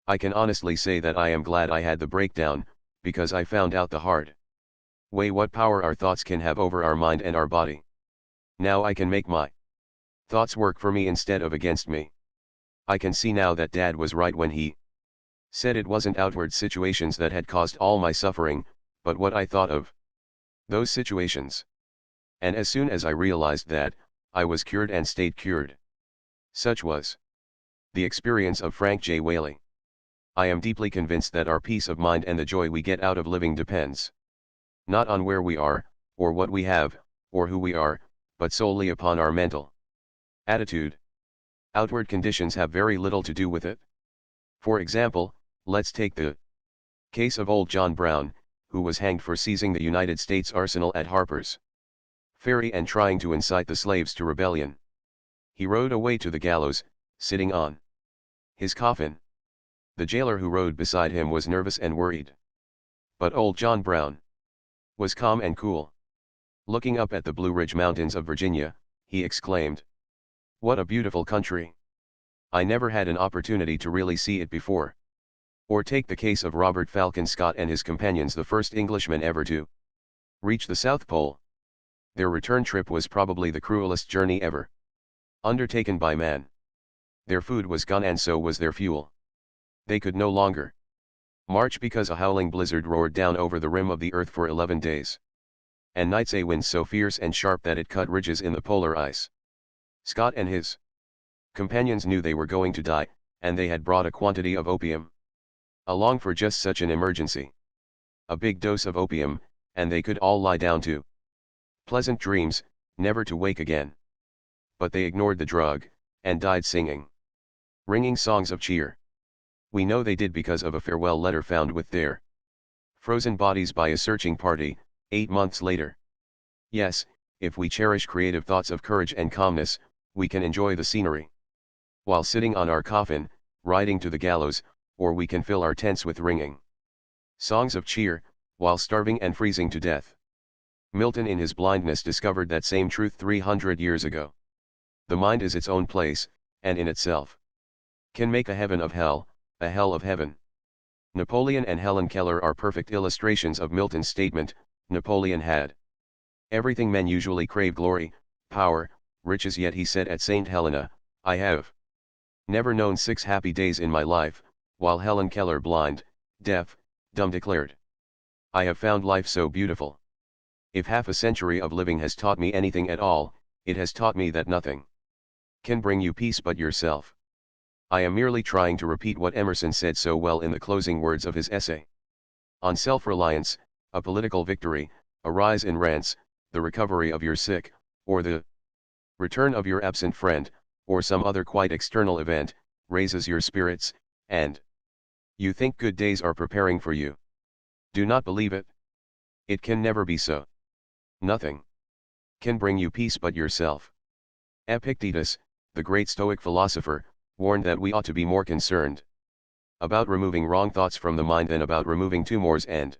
I can honestly say that I am glad I had the breakdown, because I found out the hard way what power our thoughts can have over our mind and our body. Now I can make my thoughts work for me instead of against me. I can see now that Dad was right when he said it wasn't outward situations that had caused all my suffering, but what I thought of those situations. And as soon as I realized that, I was cured and stayed cured. Such was the experience of Frank J. Whaley. I am deeply convinced that our peace of mind and the joy we get out of living depends not on where we are, or what we have, or who we are, but solely upon our mental attitude. Outward conditions have very little to do with it. For example, let's take the case of old John Brown, who was hanged for seizing the United States Arsenal at Harper's Ferry and trying to incite the slaves to rebellion. He rode away to the gallows, sitting on his coffin. The jailer who rode beside him was nervous and worried. But old John Brown was calm and cool. Looking up at the Blue Ridge Mountains of Virginia, he exclaimed, "What a beautiful country! I never had an opportunity to really see it before." Or take the case of Robert Falcon Scott and his companions, the first Englishmen ever to reach the South Pole. Their return trip was probably the cruelest journey ever undertaken by man. Their food was gone and so was their fuel. They could no longer march because a howling blizzard roared down over the rim of the earth for 11 days. And nights a wind so fierce and sharp that it cut ridges in the polar ice. Scott and his companions knew they were going to die, and they had brought a quantity of opium along for just such an emergency. A big dose of opium, and they could all lie down to pleasant dreams, never to wake again. But they ignored the drug, and died singing ringing songs of cheer. We know they did because of a farewell letter found with their frozen bodies by a searching party, 8 months later. Yes, if we cherish creative thoughts of courage and calmness, we can enjoy the scenery while sitting on our coffin, riding to the gallows, or we can fill our tents with ringing songs of cheer, while starving and freezing to death. Milton in his blindness discovered that same truth 300 years ago. The mind is its own place, and in itself can make a heaven of hell, a hell of heaven. Napoleon and Helen Keller are perfect illustrations of Milton's statement. Napoleon had everything men usually crave: glory, power, riches, yet he said at St. Helena, "I have never known 6 happy days in my life," while Helen Keller, blind, deaf, dumb, declared, "I have found life so beautiful. If half a century of living has taught me anything at all, it has taught me that nothing can bring you peace but yourself." I am merely trying to repeat what Emerson said so well in the closing words of his essay on self-reliance: a political victory, a rise in rents, the recovery of your sick, or the return of your absent friend, or some other quite external event, raises your spirits, and you think good days are preparing for you. Do not believe it. It can never be so. Nothing can bring you peace but yourself. Epictetus, the great Stoic philosopher, warned that we ought to be more concerned about removing wrong thoughts from the mind than about removing tumors and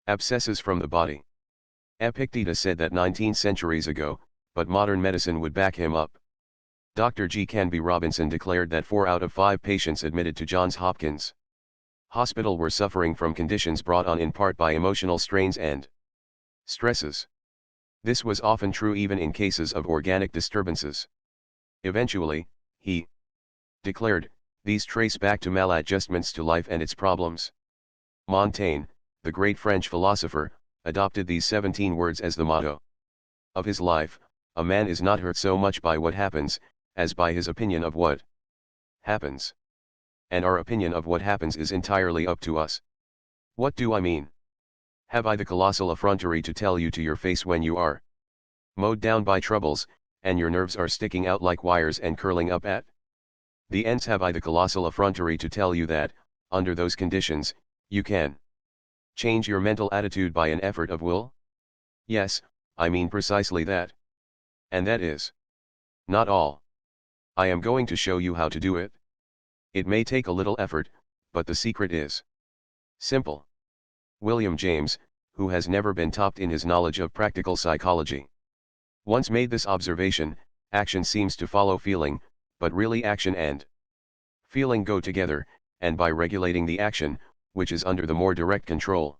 abscesses from the body. Epictetus said that 19 centuries ago, but modern medicine would back him up. Dr. G. Canby Robinson declared that 4 out of 5 patients admitted to Johns Hopkins hospital were suffering from conditions brought on in part by emotional strains and stresses. This was often true even in cases of organic disturbances. Eventually, he declared, these trace back to maladjustments to life and its problems. Montaigne, the great French philosopher, adopted these 17 words as the motto of his life: a man is not hurt so much by what happens, as by his opinion of what happens. And our opinion of what happens is entirely up to us. What do I mean? Have I the colossal effrontery to tell you to your face when you are mowed down by troubles, and your nerves are sticking out like wires and curling up at the ends? Have I the colossal effrontery to tell you that, under those conditions, you can change your mental attitude by an effort of will? Yes, I mean precisely that. And that is not all. I am going to show you how to do it. It may take a little effort, but the secret is simple. William James, who has never been topped in his knowledge of practical psychology, once made this observation: action seems to follow feeling, but really action and feeling go together, and by regulating the action, which is under the more direct control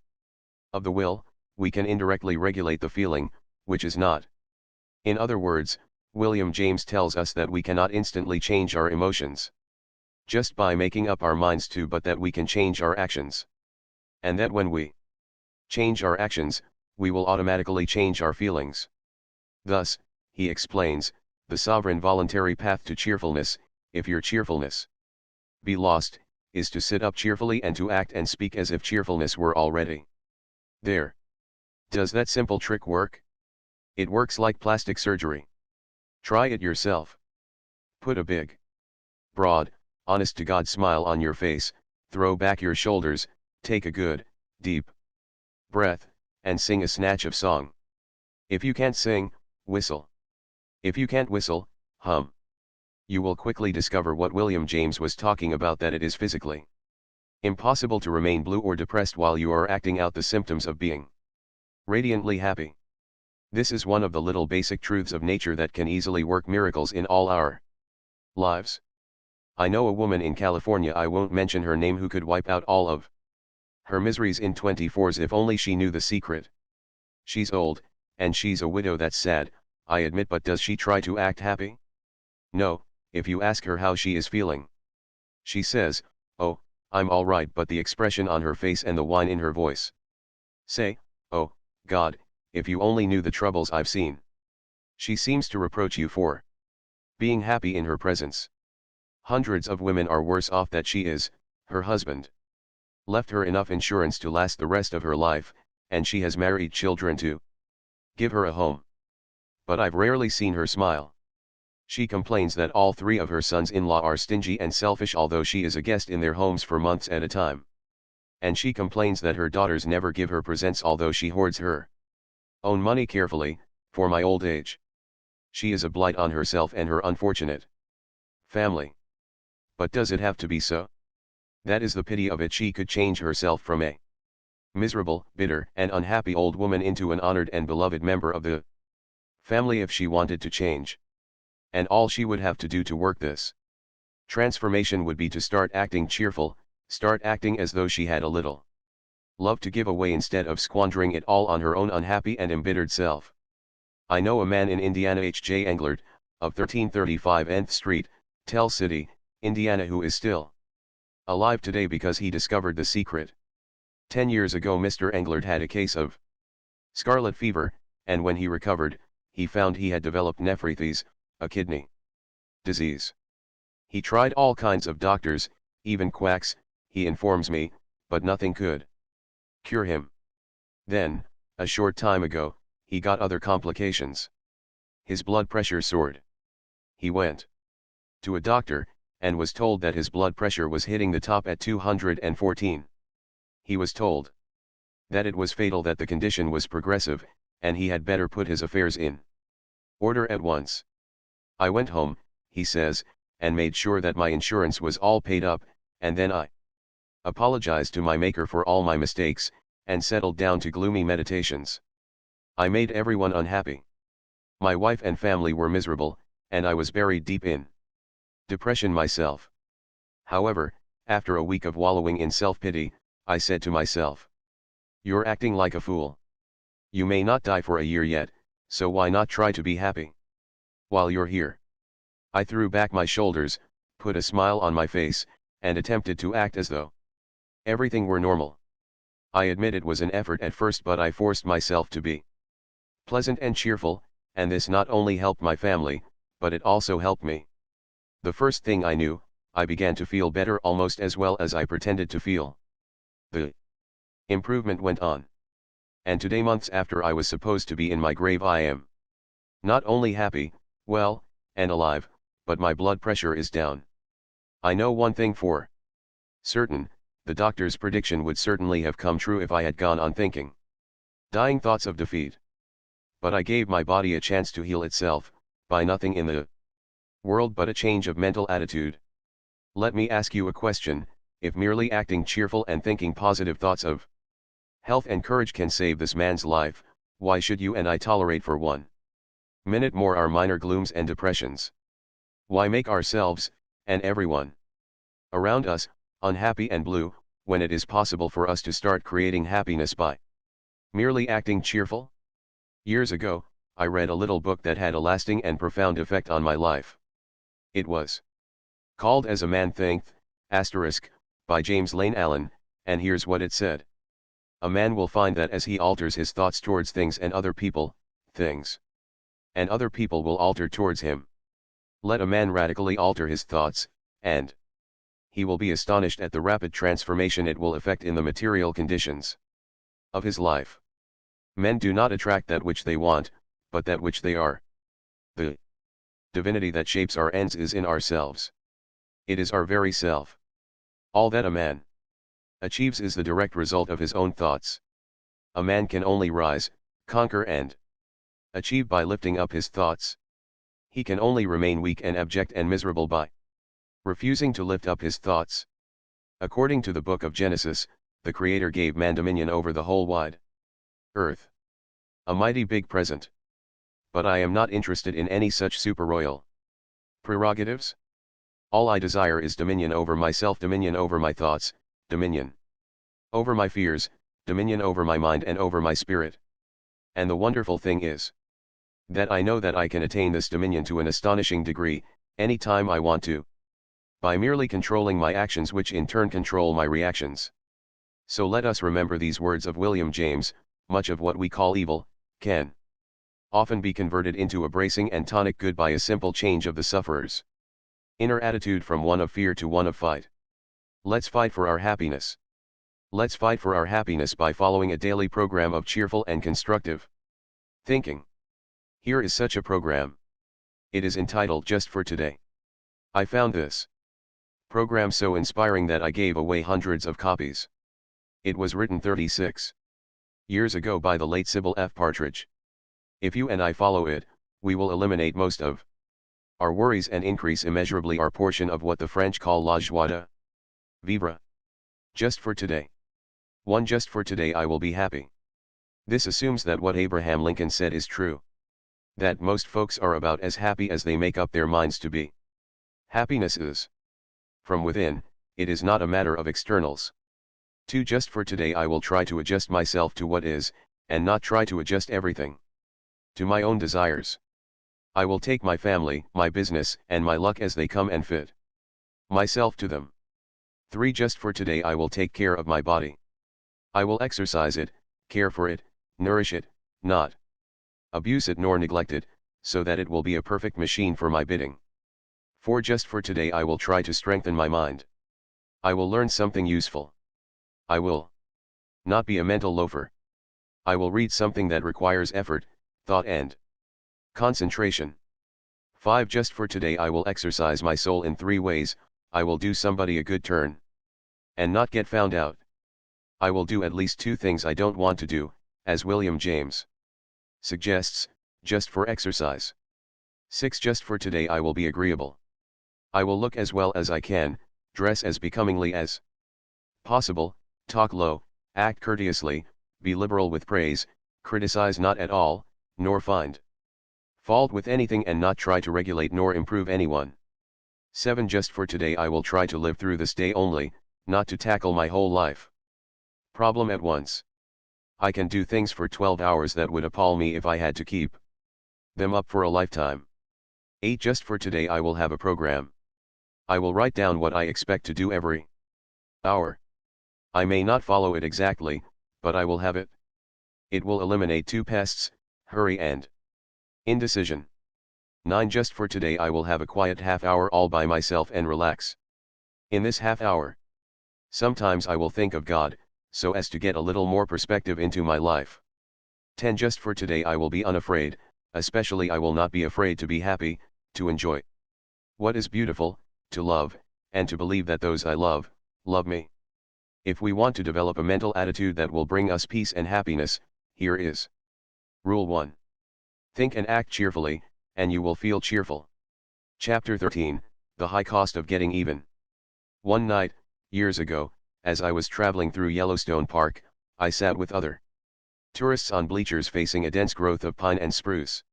of the will, we can indirectly regulate the feeling, which is not. In other words, William James tells us that we cannot instantly change our emotions just by making up our minds to, but that we can change our actions. And that when we change our actions, we will automatically change our feelings. Thus, he explains, the sovereign voluntary path to cheerfulness, if your cheerfulness be lost, is to sit up cheerfully and to act and speak as if cheerfulness were already there. Does that simple trick work? It works like plastic surgery. Try it yourself. Put a big, broad, honest-to-God smile on your face, throw back your shoulders, take a good, deep breath, and sing a snatch of song. If you can't sing, whistle. If you can't whistle, hum. You will quickly discover what William James was talking about, that it is physically impossible to remain blue or depressed while you are acting out the symptoms of being radiantly happy. This is one of the little basic truths of nature that can easily work miracles in all our lives. I know a woman in California, I won't mention her name, who could wipe out all of her miseries in 24 hours if only she knew the secret. She's old, and she's a widow. That's sad, I admit, but does she try to act happy? No. If you ask her how she is feeling, she says, "Oh, I'm all right," but the expression on her face and the whine in her voice say, "Oh, God, if you only knew the troubles I've seen." She seems to reproach you for being happy in her presence. Hundreds of women are worse off that she is. Her husband left her enough insurance to last the rest of her life, and she has married children to give her a home. But I've rarely seen her smile. She complains that all 3 of her sons-in-law are stingy and selfish, although she is a guest in their homes for months at a time. And she complains that her daughters never give her presents, although she hoards her own money carefully, for my old age. She is a blight on herself and her unfortunate family. But does it have to be so? That is the pity of it. She could change herself from a miserable, bitter, and unhappy old woman into an honored and beloved member of the family if she wanted to change. And all she would have to do to work this transformation would be to start acting cheerful, start acting as though she had a little love to give away instead of squandering it all on her own unhappy and embittered self. I know a man in Indiana, H.J. Englert, of 1335 Nth Street, Tell City, Indiana, who is still alive today because he discovered the secret. 10 years ago Mr. Englert had a case of scarlet fever, and when he recovered, he found he had developed nephritis, a kidney disease. He tried all kinds of doctors, even quacks, he informs me, but nothing could cure him. Then, a short time ago, he got other complications. His blood pressure soared. He went to a doctor, and was told that his blood pressure was hitting the top at 214. He was told that it was fatal, that the condition was progressive, and he had better put his affairs in order at once. I went home, he says, and made sure that my insurance was all paid up, and then I apologized to my Maker for all my mistakes, and settled down to gloomy meditations. I made everyone unhappy. My wife and family were miserable, and I was buried deep in depression myself. However, After a week of wallowing in self-pity, I said to myself, "You're acting like a fool. You may not die for a year yet, so why not try to be happy while you're here?" I threw back my shoulders, put a smile on my face, and attempted to act as though everything were normal. I admit it was an effort at first, but I forced myself to be pleasant and cheerful, and this not only helped my family, but it also helped me. The first thing I knew, I began to feel better almost as well as I pretended to feel. The improvement went on. And today, months after I was supposed to be in my grave, I am not only happy, well, and alive, but my blood pressure is down. I know one thing for certain, the doctor's prediction would certainly have come true if I had gone on thinking dying thoughts of defeat. But I gave my body a chance to heal itself, by nothing in the world but a change of mental attitude. Let me ask you a question: if merely acting cheerful and thinking positive thoughts of health and courage can save this man's life, why should you and I tolerate for 1 minute more our minor glooms and depressions? Why make ourselves, and everyone around us, unhappy and blue, when it is possible for us to start creating happiness by merely acting cheerful? Years ago, I read a little book that had a lasting and profound effect on my life. It was called As a Man Thinketh, by James Lane Allen, and here's what it said. A man will find that as he alters his thoughts towards things and other people, things and other people will alter towards him. Let a man radically alter his thoughts, and he will be astonished at the rapid transformation it will effect in the material conditions of his life. Men do not attract that which they want, but that which they are. The divinity that shapes our ends is in ourselves. It is our very self. All that a man achieves is the direct result of his own thoughts. A man can only rise, conquer and achieve by lifting up his thoughts. He can only remain weak and abject and miserable by refusing to lift up his thoughts. According to the book of Genesis, the Creator gave man dominion over the whole wide earth. A mighty big present. But I am not interested in any such super-royal prerogatives. All I desire is dominion over myself, dominion over my thoughts, dominion over my fears, dominion over my mind and over my spirit. And the wonderful thing is that I know that I can attain this dominion to an astonishing degree, any time I want to, by merely controlling my actions, which in turn control my reactions. So let us remember these words of William James: much of what we call evil can often be converted into a bracing and tonic good by a simple change of the sufferer's inner attitude from one of fear to one of fight. Let's fight for our happiness. Let's fight for our happiness by following a daily program of cheerful and constructive thinking. Here is such a program. It is entitled Just for Today. I found this program so inspiring that I gave away hundreds of copies. It was written 36 years ago by the late Sybil F. Partridge. If you and I follow it, we will eliminate most of our worries and increase immeasurably our portion of what the French call la joie de vivre. Just for today. Just for today I will be happy. This assumes that what Abraham Lincoln said is true. That most folks are about as happy as they make up their minds to be. Happiness is from within, it is not a matter of externals. Just for today I will try to adjust myself to what is, and not try to adjust everything to my own desires. I will take my family, my business, and my luck as they come and fit myself to them. Just for today I will take care of my body. I will exercise it, care for it, nourish it, not abuse it nor neglect it, so that it will be a perfect machine for my bidding. Just for today I will try to strengthen my mind. I will learn something useful. I will not be a mental loafer. I will read something that requires effort, thought and concentration. Just for today I will exercise my soul in 3 ways. I will do somebody a good turn and not get found out. I will do at least 2 things I don't want to do, as William James suggests, just for exercise. Just for today I will be agreeable. I will look as well as I can, dress as becomingly as possible, talk low, act courteously, be liberal with praise, criticize not at all, nor find fault with anything, and not try to regulate nor improve anyone. 7 Just for today I will try to live through this day only, not to tackle my whole life. Problem at once. I can do things for 12 hours that would appall me if I had to keep them up for a lifetime. 8 Just for today I will have a program. I will write down what I expect to do every hour. I may not follow it exactly, but I will have it. It will eliminate 2 pests, hurry and indecision. 9 Just for today I will have a quiet half hour all by myself and relax. In this half hour, sometimes I will think of God, so as to get a little more perspective into my life. 10 Just for today I will be unafraid, especially I will not be afraid to be happy, to enjoy what is beautiful, to love, and to believe that those I love me. If we want to develop a mental attitude that will bring us peace and happiness, here is Rule 1. Think and act cheerfully, and you will feel cheerful. Chapter 13, The High Cost of Getting Even. One night, years ago, as I was traveling through Yellowstone Park, I sat with other tourists on bleachers facing a dense growth of pine and spruce.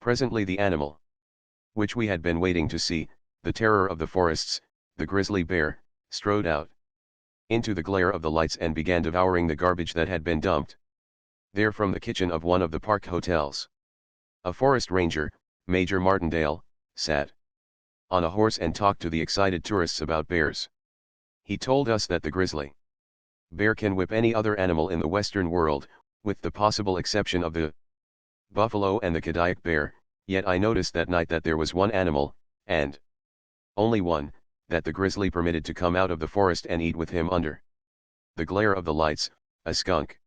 Presently the animal, which we had been waiting to see, the terror of the forests, the grizzly bear, strode out into the glare of the lights and began devouring the garbage that had been dumped there from the kitchen of one of the park hotels. A forest ranger, Major Martindale, sat on a horse and talked to the excited tourists about bears. He told us that the grizzly bear can whip any other animal in the Western world, with the possible exception of the buffalo and the Kodiak bear, yet I noticed that night that there was one animal, and only one, that the grizzly permitted to come out of the forest and eat with him under the glare of the lights, a skunk.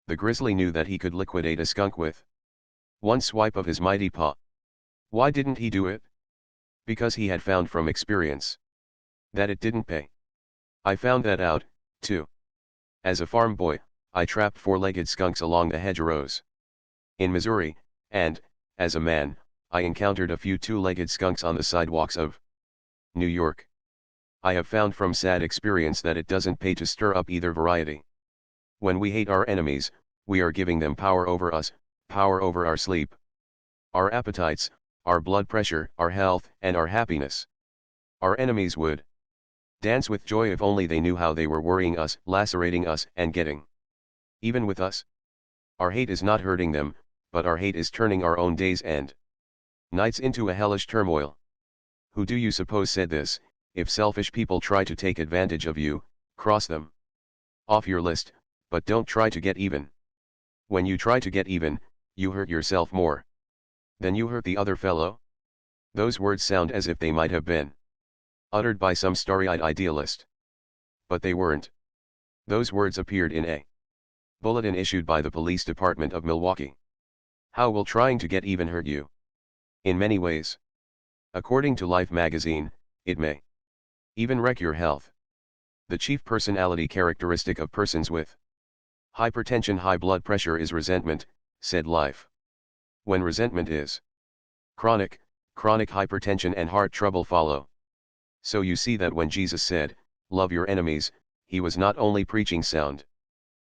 The grizzly knew that he could liquidate a skunk with one swipe of his mighty paw. Why didn't he do it? Because he had found from experience that it didn't pay. I found that out, too. As a farm boy, I trapped 4-legged skunks along the hedgerows in Missouri, and, as a man, I encountered a few 2-legged skunks on the sidewalks of New York. I have found from sad experience that it doesn't pay to stir up either variety. When we hate our enemies, we are giving them power over us, power over our sleep, our appetites, our blood pressure, our health, and our happiness. Our enemies would dance with joy if only they knew how they were worrying us, lacerating us, and getting even with us. Our hate is not hurting them, but our hate is turning our own days and nights into a hellish turmoil. Who do you suppose said this? If selfish people try to take advantage of you, cross them off your list, but don't try to get even. When you try to get even, you hurt yourself more than you hurt the other fellow. Those words sound as if they might have been uttered by some starry-eyed idealist. But they weren't. Those words appeared in a bulletin issued by the police department of Milwaukee. How will trying to get even hurt you? In many ways. According to Life magazine, it may even wreck your health. The chief personality characteristic of persons with hypertension, high blood pressure is resentment, said Life. When resentment is chronic hypertension and heart trouble follow. So you see that when Jesus said, "Love your enemies," he was not only preaching sound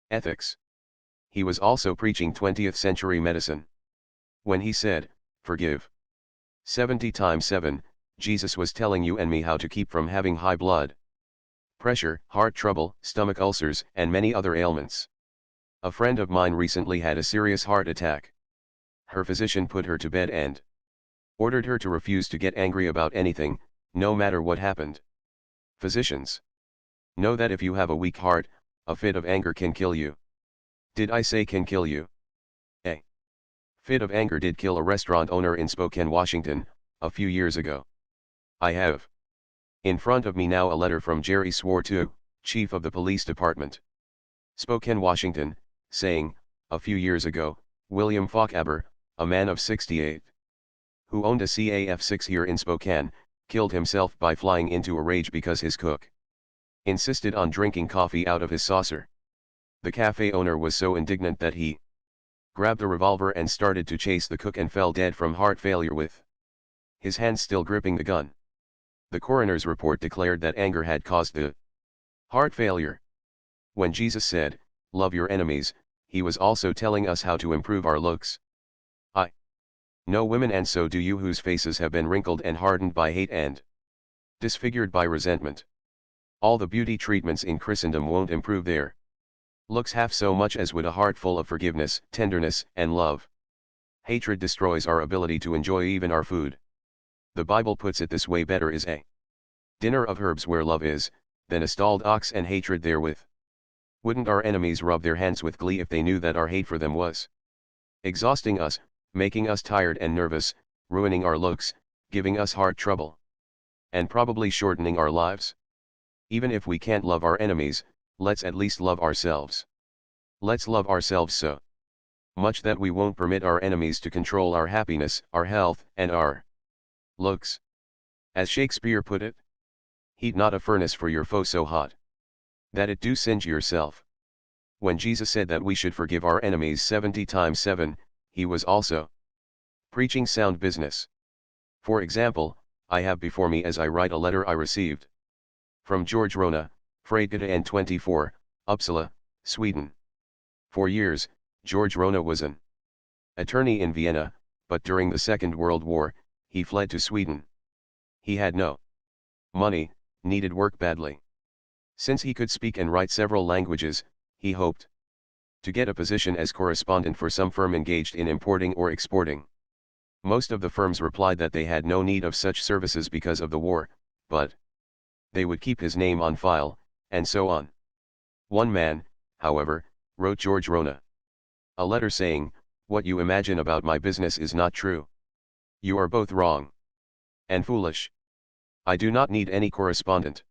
ethics. He was also preaching 20th century medicine. When he said, "Forgive 70 times 7, Jesus was telling you and me how to keep from having high blood pressure, heart trouble, stomach ulcers, and many other ailments. A friend of mine recently had a serious heart attack. Her physician put her to bed and ordered her to refuse to get angry about anything, no matter what happened. Physicians know that if you have a weak heart, a fit of anger can kill you. Did I say can kill you? A fit of anger did kill a restaurant owner in Spokane, Washington, a few years ago. I have in front of me now a letter from Jerry Swartu, chief of the police department, Spokane, Washington, saying, a few years ago, William Faber, a man of 68, who owned a CAF-6 here in Spokane, killed himself by flying into a rage because his cook insisted on drinking coffee out of his saucer. The cafe owner was so indignant that he grabbed a revolver and started to chase the cook and fell dead from heart failure with his hand still gripping the gun. The coroner's report declared that anger had caused the heart failure. When Jesus said, "Love your enemies," he was also telling us how to improve our looks. I know women, and so do you, whose faces have been wrinkled and hardened by hate and disfigured by resentment. All the beauty treatments in Christendom won't improve their looks half so much as would a heart full of forgiveness, tenderness, and love. Hatred destroys our ability to enjoy even our food. The Bible puts it this way: better is a dinner of herbs where love is, than a stalled ox and hatred therewith. Wouldn't our enemies rub their hands with glee if they knew that our hate for them was exhausting us, making us tired and nervous, ruining our looks, giving us heart trouble, and probably shortening our lives? Even if we can't love our enemies, let's at least love ourselves. Let's love ourselves so much that we won't permit our enemies to control our happiness, our health, and our looks. As Shakespeare put it, heat not a furnace for your foe so hot that it do singe yourself. When Jesus said that we should forgive our enemies 70 times 7, he was also preaching sound business. For example, I have before me as I write a letter I received from George Rona, Freigata N24, Uppsala, Sweden. For years, George Rona was an attorney in Vienna, but during the Second World War, he fled to Sweden. He had no money, needed work badly. Since he could speak and write several languages, he hoped to get a position as correspondent for some firm engaged in importing or exporting. Most of the firms replied that they had no need of such services because of the war, but they would keep his name on file, and so on. One man, however, wrote George Rona a letter saying, "What you imagine about my business is not true. You are both wrong and foolish. I do not need any correspondent.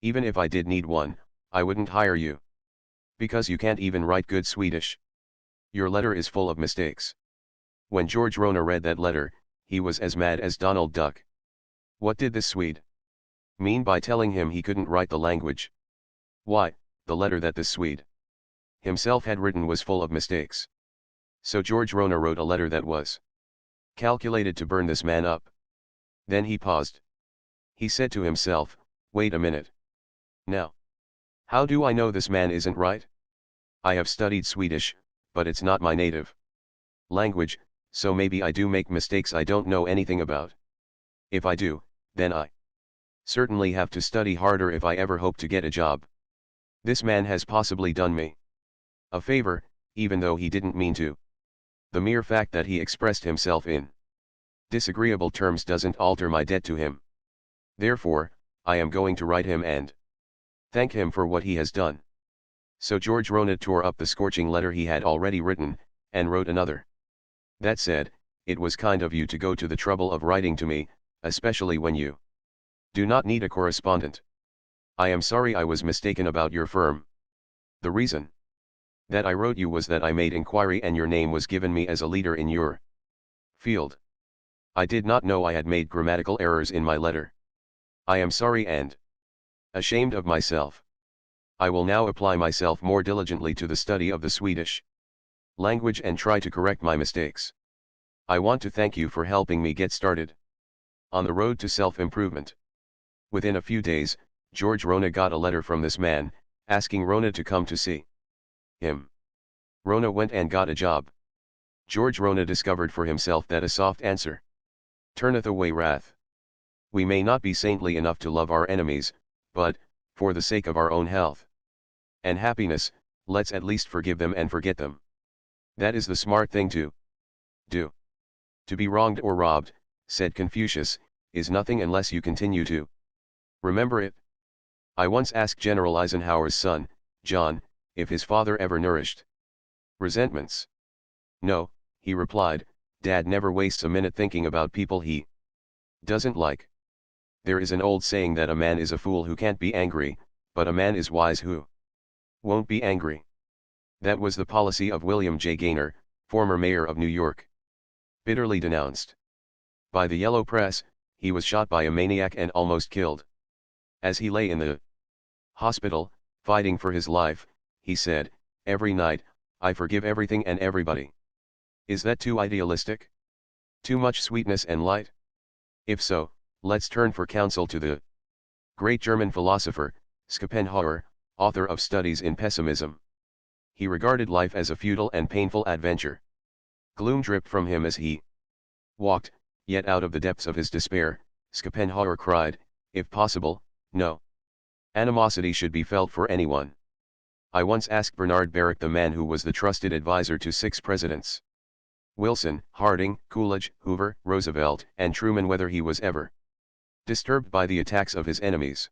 Even if I did need one, I wouldn't hire you. Because you can't even write good Swedish. Your letter is full of mistakes." When George Rona read that letter, he was as mad as Donald Duck. What did this Swede mean by telling him he couldn't write the language? Why, the letter that this Swede himself had written was full of mistakes. So George Rona wrote a letter that was calculated to burn this man up. Then he paused. He said to himself, "Wait a minute. Now, how do I know this man isn't right? I have studied Swedish, but it's not my native language, so maybe I do make mistakes I don't know anything about. If I do, then I certainly have to study harder if I ever hope to get a job. This man has possibly done me a favor, even though he didn't mean to. The mere fact that he expressed himself in disagreeable terms doesn't alter my debt to him. Therefore, I am going to write him and thank him for what he has done." So George Rona tore up the scorching letter he had already written, and wrote another that said, "It was kind of you to go to the trouble of writing to me, especially when you do not need a correspondent. I am sorry I was mistaken about your firm. The reason that I wrote you was that I made inquiry and your name was given me as a leader in your field. I did not know I had made grammatical errors in my letter. I am sorry and ashamed of myself. I will now apply myself more diligently to the study of the Swedish language and try to correct my mistakes. I want to thank you for helping me get started on the road to self-improvement." Within a few days, George Rona got a letter from this man, asking Rona to come to see him. Rona went and got a job. George Rona discovered for himself that a soft answer turneth away wrath. We may not be saintly enough to love our enemies, but, for the sake of our own health and happiness, let's at least forgive them and forget them. That is the smart thing to do. To be wronged or robbed, said Confucius, is nothing unless you continue to remember it. I once asked General Eisenhower's son, John, if his father ever nourished resentments. "No," he replied, "Dad never wastes a minute thinking about people he doesn't like. There is an old saying that a man is a fool who can't be angry, but a man is wise who won't be angry." That was the policy of William J. Gaynor, former mayor of New York. Bitterly denounced by the yellow press, he was shot by a maniac and almost killed. As he lay in the hospital, fighting for his life, he said, "Every night, I forgive everything and everybody." Is that too idealistic? Too much sweetness and light? If so, let's turn for counsel to the great German philosopher, Schopenhauer, author of Studies in Pessimism. He regarded life as a futile and painful adventure. Gloom dripped from him as he walked, yet out of the depths of his despair, Schopenhauer cried, If possible, no animosity should be felt for anyone. I once asked Bernard Baruch, the man who was the trusted advisor to 6 presidents, Wilson, Harding, Coolidge, Hoover, Roosevelt, and Truman, whether he was ever disturbed by the attacks of his enemies.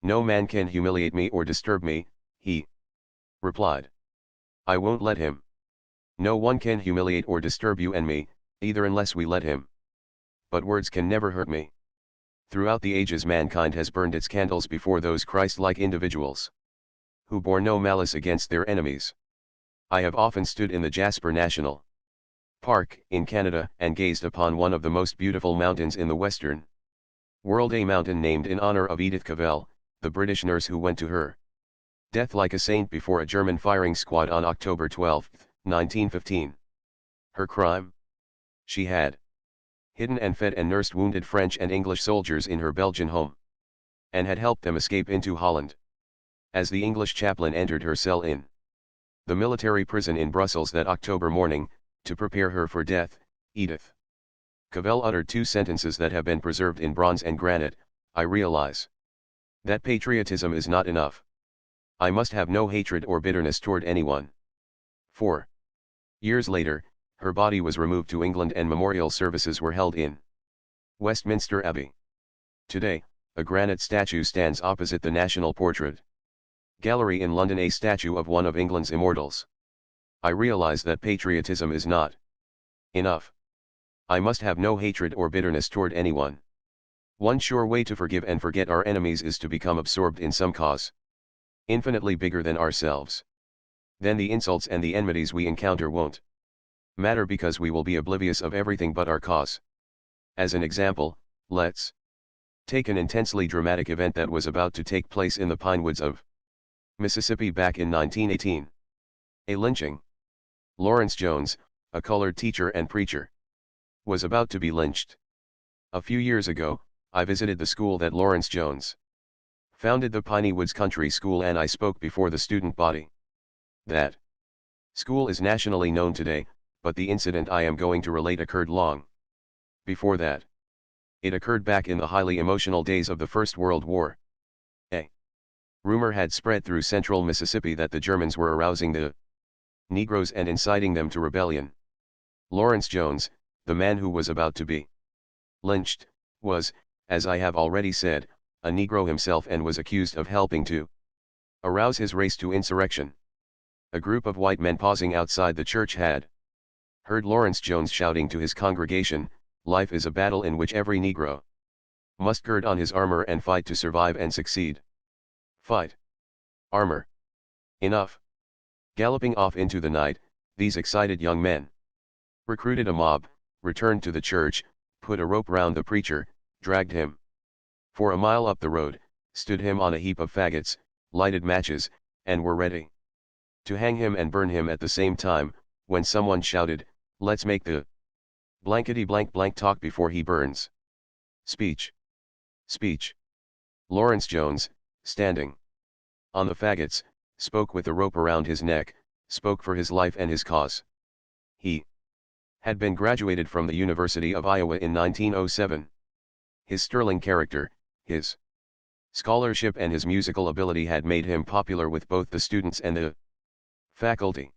"No man can humiliate me or disturb me," he replied. "I won't let him. No one can humiliate or disturb you and me, either, unless we let him. But words can never hurt me." Throughout the ages, mankind has burned its candles before those Christ-like individuals who bore no malice against their enemies. I have often stood in the Jasper National Park in Canada and gazed upon one of the most beautiful mountains in the Western world, a mountain named in honor of Edith Cavell, the British nurse who went to her death like a saint before a German firing squad on October 12, 1915. Her crime? She had hidden and fed and nursed wounded French and English soldiers in her Belgian home, and had helped them escape into Holland. As the English chaplain entered her cell in the military prison in Brussels that October morning, to prepare her for death, Edith Cavell uttered 2 sentences that have been preserved in bronze and granite: "I realize that patriotism is not enough. I must have no hatred or bitterness toward anyone." 4 years later, her body was removed to England and memorial services were held in Westminster Abbey. Today, a granite statue stands opposite the National Portrait Gallery in London, a statue of one of England's immortals. I realize that patriotism is not enough. I must have no hatred or bitterness toward anyone. One sure way to forgive and forget our enemies is to become absorbed in some cause infinitely bigger than ourselves. Then the insults and the enmities we encounter won't matter, because we will be oblivious of everything but our cause. As an example, let's take an intensely dramatic event that was about to take place in the pine woods of Mississippi back in 1918. A lynching. Lawrence Jones, a colored teacher and preacher, was about to be lynched. A few years ago, I visited the school that Lawrence Jones founded, the Piney Woods Country School, and I spoke before the student body. That school is nationally known today, but the incident I am going to relate occurred long before that. It occurred back in the highly emotional days of the First World War. A rumor had spread through central Mississippi that the Germans were arousing the Negroes and inciting them to rebellion. Lawrence Jones, the man who was about to be lynched, was, as I have already said, a Negro himself, and was accused of helping to arouse his race to insurrection. A group of white men pausing outside the church had heard Lawrence Jones shouting to his congregation, "Life is a battle in which every Negro must gird on his armor and fight to survive and succeed." Fight. Armor. Enough. Galloping off into the night, these excited young men recruited a mob, returned to the church, put a rope round the preacher, dragged him for a mile up the road, stood him on a heap of faggots, lighted matches, and were ready to hang him and burn him at the same time, when someone shouted, "Let's make the blankety blank blank talk before he burns." Speech. Speech. Lawrence Jones, standing on the faggots, spoke with the rope around his neck, spoke for his life and his cause. He had been graduated from the University of Iowa in 1907. His sterling character, his scholarship, and his musical ability had made him popular with both the students and the faculty.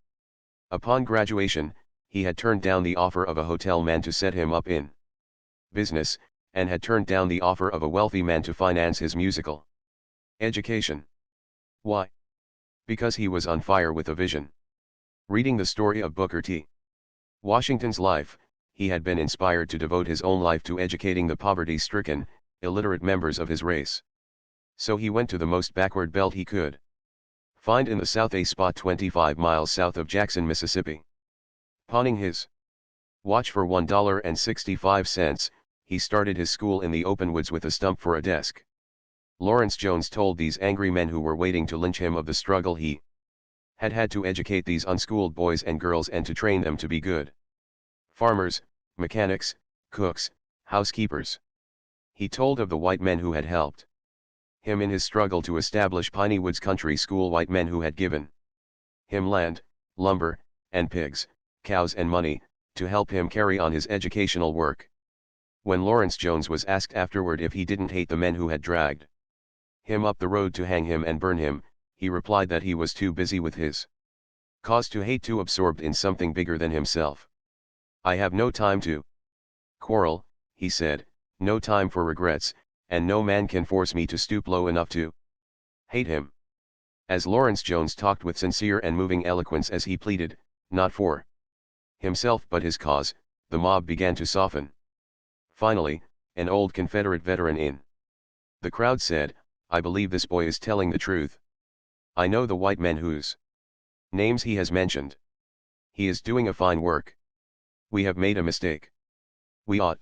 Upon graduation, he had turned down the offer of a hotel man to set him up in business, and had turned down the offer of a wealthy man to finance his musical education. Why? Because he was on fire with a vision. Reading the story of Booker T. Washington's life, he had been inspired to devote his own life to educating the poverty-stricken, illiterate members of his race. So he went to the most backward belt he could find in the South, a spot 25 miles south of Jackson, Mississippi. Pawning his watch for $1.65, he started his school in the open woods with a stump for a desk. Lawrence Jones told these angry men who were waiting to lynch him of the struggle he had had to educate these unschooled boys and girls and to train them to be good farmers, mechanics, cooks, housekeepers. He told of the white men who had helped him in his struggle to establish Piney Woods Country School, white men who had given him land, lumber, and pigs, cows and money, to help him carry on his educational work. When Lawrence Jones was asked afterward if he didn't hate the men who had dragged him up the road to hang him and burn him, he replied that he was too busy with his cause to hate, too absorbed in something bigger than himself. "I have no time to quarrel," he said, "no time for regrets, and no man can force me to stoop low enough to hate him." As Lawrence Jones talked with sincere and moving eloquence as he pleaded, not for himself but his cause, the mob began to soften. Finally, an old Confederate veteran in the crowd said, "I believe this boy is telling the truth. I know the white men whose names he has mentioned. He is doing a fine work. We have made a mistake. We ought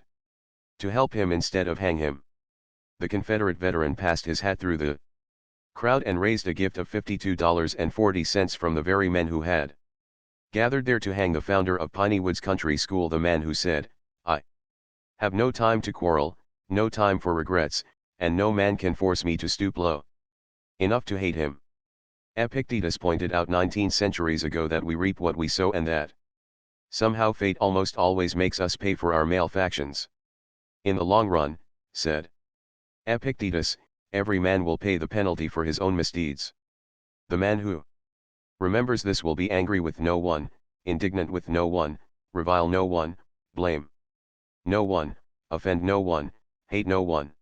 to help him instead of hang him." The Confederate veteran passed his hat through the crowd and raised a gift of $52.40 from the very men who had gathered there to hang the founder of Piney Woods Country School, the man who said, "I have no time to quarrel, no time for regrets, and no man can force me to stoop low enough to hate him." Epictetus pointed out 19 centuries ago that we reap what we sow, and that somehow fate almost always makes us pay for our malefactions. "In the long run," said Epictetus, "every man will pay the penalty for his own misdeeds. The man who remembers this will be angry with no one, indignant with no one, revile no one, blame no one, offend no one, hate no one."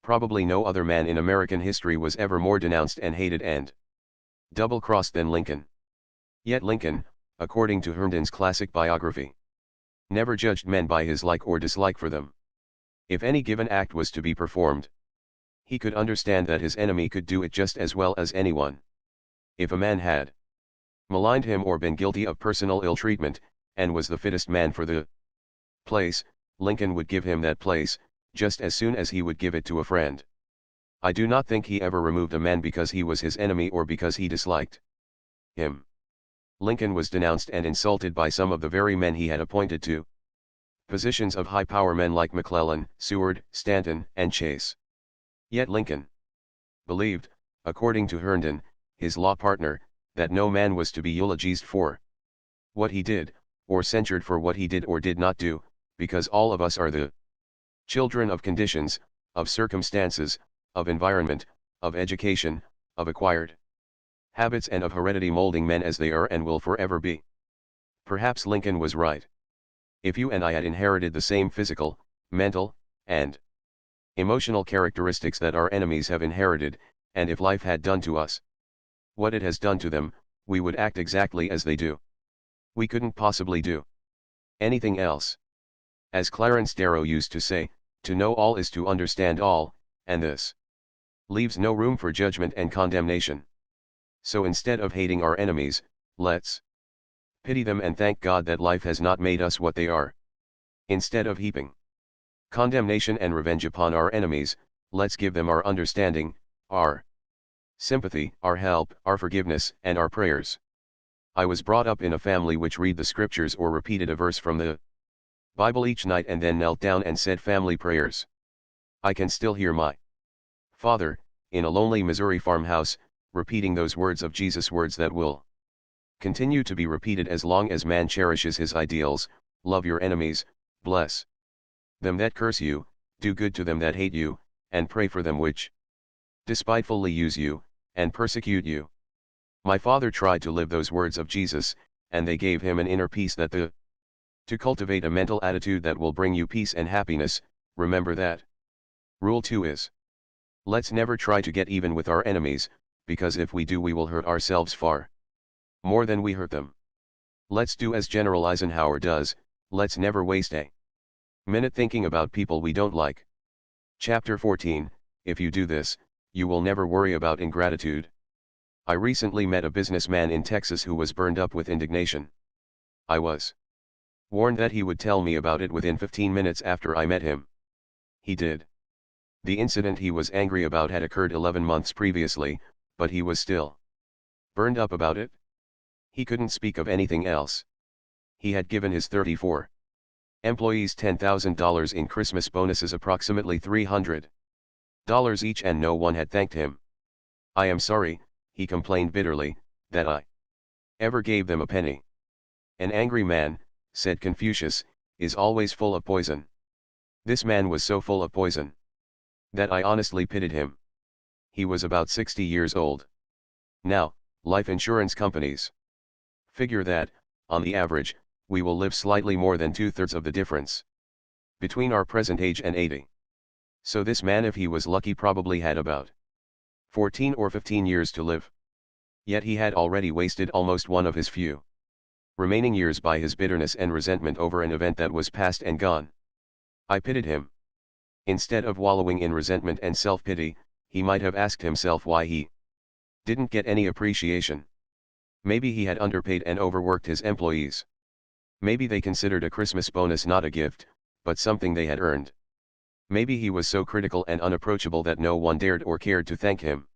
Probably no other man in American history was ever more denounced and hated and double-crossed than Lincoln. Yet Lincoln, according to Herndon's classic biography, never judged men by his like or dislike for them. If any given act was to be performed, he could understand that his enemy could do it just as well as anyone. If a man had maligned him or been guilty of personal ill-treatment, and was the fittest man for the place, Lincoln would give him that place, just as soon as he would give it to a friend. I do not think he ever removed a man because he was his enemy or because he disliked him. Lincoln was denounced and insulted by some of the very men he had appointed to positions of high power, men like McClellan, Seward, Stanton, and Chase. Yet Lincoln believed, according to Herndon, his law partner, that no man was to be eulogized for what he did, or censured for what he did or did not do, because all of us are the children of conditions, of circumstances, of environment, of education, of acquired habits, and of heredity, molding men as they are and will forever be. Perhaps Lincoln was right. If you and I had inherited the same physical, mental, and emotional characteristics that our enemies have inherited, and if life had done to us what it has done to them, we would act exactly as they do. We couldn't possibly do anything else. As Clarence Darrow used to say, to know all is to understand all, and this leaves no room for judgment and condemnation. So instead of hating our enemies, let's pity them and thank God that life has not made us what they are. Instead of heaping condemnation and revenge upon our enemies, let's give them our understanding, our sympathy, our help, our forgiveness, and our prayers. I was brought up in a family which read the scriptures or repeated a verse from the Bible each night and then knelt down and said family prayers. I can still hear my father, in a lonely Missouri farmhouse, repeating those words of Jesus, words that will continue to be repeated as long as man cherishes his ideals: love your enemies, bless them that curse you, do good to them that hate you, and pray for them which despitefully use you, and persecute you. My father tried to live those words of Jesus, and they gave him an inner peace to cultivate a mental attitude that will bring you peace and happiness. Remember that. Rule 2 is: let's never try to get even with our enemies, because if we do we will hurt ourselves far more than we hurt them. Let's do as General Eisenhower does: let's never waste a minute thinking about people we don't like. Chapter 14, if you do this, you will never worry about ingratitude. I recently met a businessman in Texas who was burned up with indignation. I was warned that he would tell me about it within 15 minutes after I met him. He did. The incident he was angry about had occurred 11 months previously, but he was still burned up about it. He couldn't speak of anything else. He had given his 34 employees $10,000 in Christmas bonuses, approximately $300 each, and no one had thanked him. I am sorry, he complained bitterly, that I ever gave them a penny. An angry man, said Confucius, is always full of poison. This man was so full of poison that I honestly pitied him. He was about 60 years old. Now, life insurance companies figure that, on the average, we will live slightly more than 2/3 of the difference between our present age and 80. So this man, if he was lucky, probably had about 14 or 15 years to live. Yet he had already wasted almost one of his few remaining years by his bitterness and resentment over an event that was past and gone. I pitied him. Instead of wallowing in resentment and self-pity, he might have asked himself why he didn't get any appreciation. Maybe he had underpaid and overworked his employees. Maybe they considered a Christmas bonus not a gift, but something they had earned. Maybe he was so critical and unapproachable that no one dared or cared to thank him.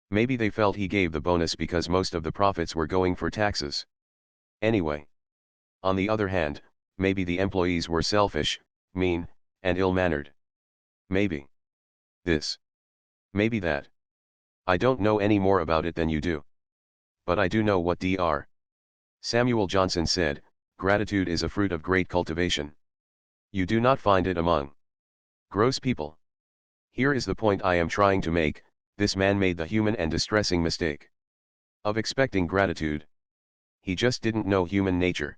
Maybe they felt he gave the bonus because most of the profits were going for taxes. Anyway. On the other hand, maybe the employees were selfish, mean, and ill-mannered. Maybe this. Maybe that. I don't know any more about it than you do. But I do know what Dr. Samuel Johnson said: gratitude is a fruit of great cultivation. You do not find it among gross people. Here is the point I am trying to make: this man made the human and distressing mistake of expecting gratitude. He just didn't know human nature.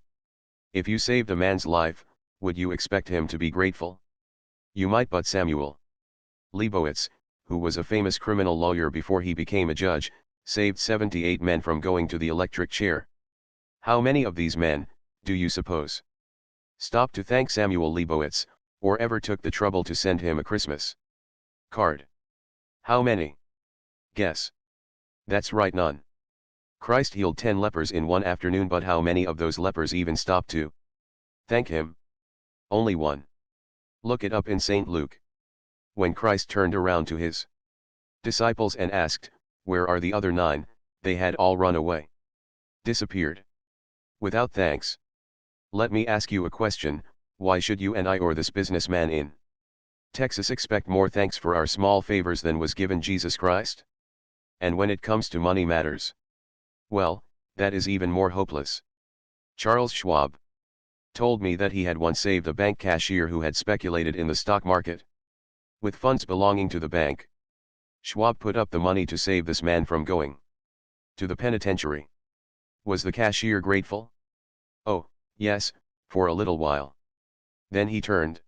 If you saved a man's life, would you expect him to be grateful? You might, but Samuel Leibowitz, who was a famous criminal lawyer before he became a judge, saved 78 men from going to the electric chair. How many of these men, do you suppose, stopped to thank Samuel Leibowitz, or ever took the trouble to send him a Christmas card? How many? Guess. That's right, none. Christ healed 10 lepers in one afternoon, but how many of those lepers even stopped to thank him? Only one. Look it up in St. Luke. When Christ turned around to his disciples and asked, "Where are the other 9?" they had all run away. Disappeared. Without thanks. Let me ask you a question: why should you and I, or this businessman in Texas, expect more thanks for our small favors than was given Jesus Christ? And when it comes to money matters, well, that is even more hopeless. Charles Schwab told me that he had once saved a bank cashier who had speculated in the stock market with funds belonging to the bank. Schwab put up the money to save this man from going to the penitentiary. Was the cashier grateful? Oh, yes, for a little while. Then he turned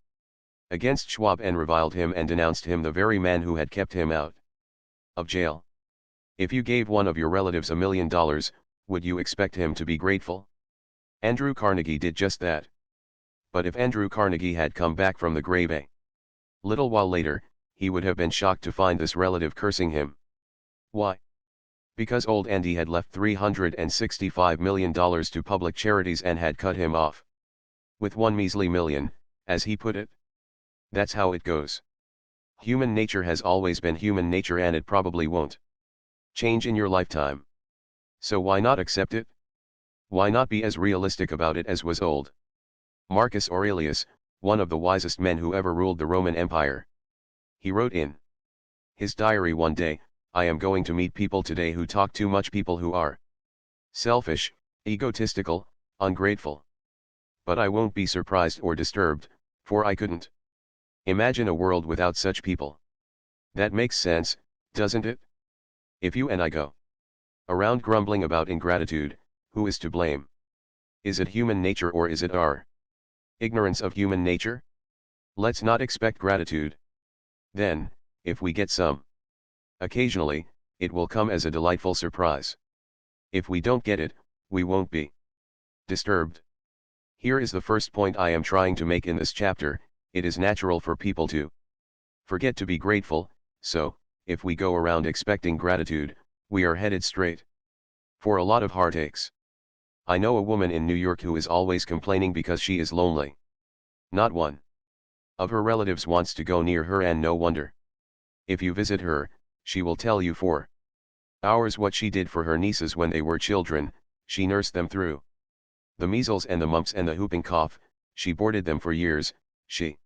against Schwab and reviled him and denounced him, the very man who had kept him out of jail. If you gave one of your relatives $1 million, would you expect him to be grateful? Andrew Carnegie did just that. But if Andrew Carnegie had come back from the grave a little while later, he would have been shocked to find this relative cursing him. Why? Because old Andy had left $365 million to public charities and had cut him off with one measly million, as he put it. That's how it goes. Human nature has always been human nature, and it probably won't change in your lifetime. So why not accept it? Why not be as realistic about it as was old Marcus Aurelius, one of the wisest men who ever ruled the Roman Empire? He wrote in his diary one day, "I am going to meet people today who talk too much, people who are selfish, egotistical, ungrateful. But I won't be surprised or disturbed, for I couldn't imagine a world without such people." That makes sense, doesn't it? If you and I go around grumbling about ingratitude, who is to blame? Is it human nature, or is it our ignorance of human nature? Let's not expect gratitude. Then, if we get some occasionally, it will come as a delightful surprise. If we don't get it, we won't be disturbed. Here is the first point I am trying to make in this chapter: it is natural for people to forget to be grateful, so, if we go around expecting gratitude, we are headed straight for a lot of heartaches. I know a woman in New York who is always complaining because she is lonely. Not one of her relatives wants to go near her, and no wonder. If you visit her, she will tell you for hours what she did for her nieces when they were children. She nursed them through the measles and the mumps and the whooping cough, she boarded them for years, she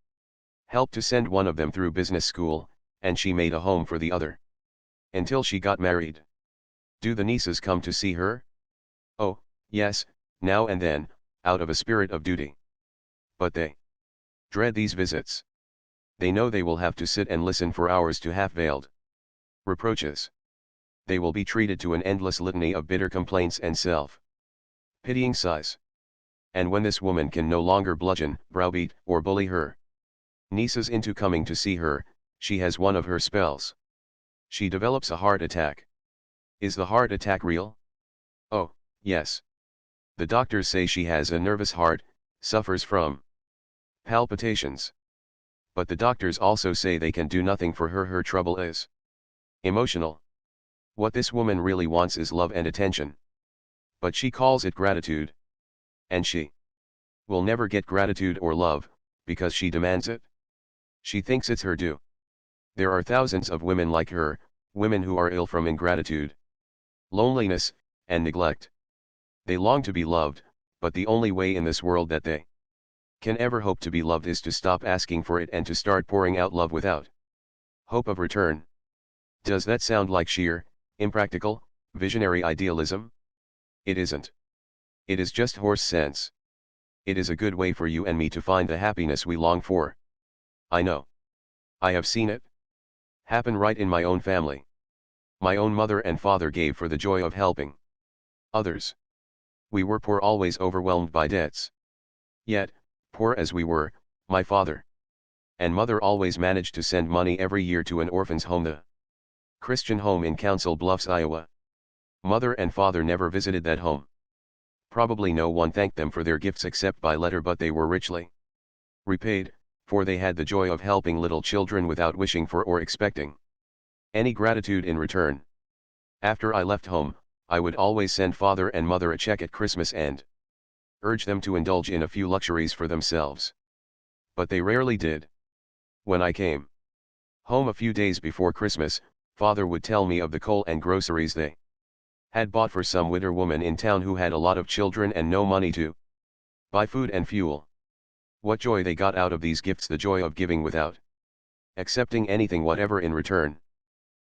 helped to send one of them through business school, and she made a home for the other until she got married. Do the nieces come to see her? Oh, yes, now and then, out of a spirit of duty. But they dread these visits. They know they will have to sit and listen for hours to half-veiled reproaches. They will be treated to an endless litany of bitter complaints and self-pitying sighs. And when this woman can no longer bludgeon, browbeat, or bully her nieces into coming to see her, she has one of her spells. She develops a heart attack. Is the heart attack real? Oh, yes. The doctors say she has a nervous heart, suffers from palpitations. But the doctors also say they can do nothing for her. Her trouble is emotional. What this woman really wants is love and attention. But she calls it gratitude. And she will never get gratitude or love, because she demands it. She thinks it's her due. There are thousands of women like her, women who are ill from ingratitude, loneliness, and neglect. They long to be loved, but the only way in this world that they can ever hope to be loved is to stop asking for it and to start pouring out love without hope of return. Does that sound like sheer, impractical, visionary idealism? It isn't. It is just horse sense. It is a good way for you and me to find the happiness we long for. I know. I have seen it happen right in my own family. My own mother and father gave for the joy of helping others. We were poor, always overwhelmed by debts. Yet, poor as we were, my father and mother always managed to send money every year to an orphan's home, the Christian home in Council Bluffs, Iowa. Mother and father never visited that home. Probably no one thanked them for their gifts except by letter, but they were richly repaid, for they had the joy of helping little children without wishing for or expecting any gratitude in return. After I left home, I would always send father and mother a check at Christmas and urge them to indulge in a few luxuries for themselves. But they rarely did. When I came home a few days before Christmas, father would tell me of the coal and groceries they had bought for some widow woman in town who had a lot of children and no money to buy food and fuel. What joy they got out of these gifts, the joy of giving without accepting anything whatever in return.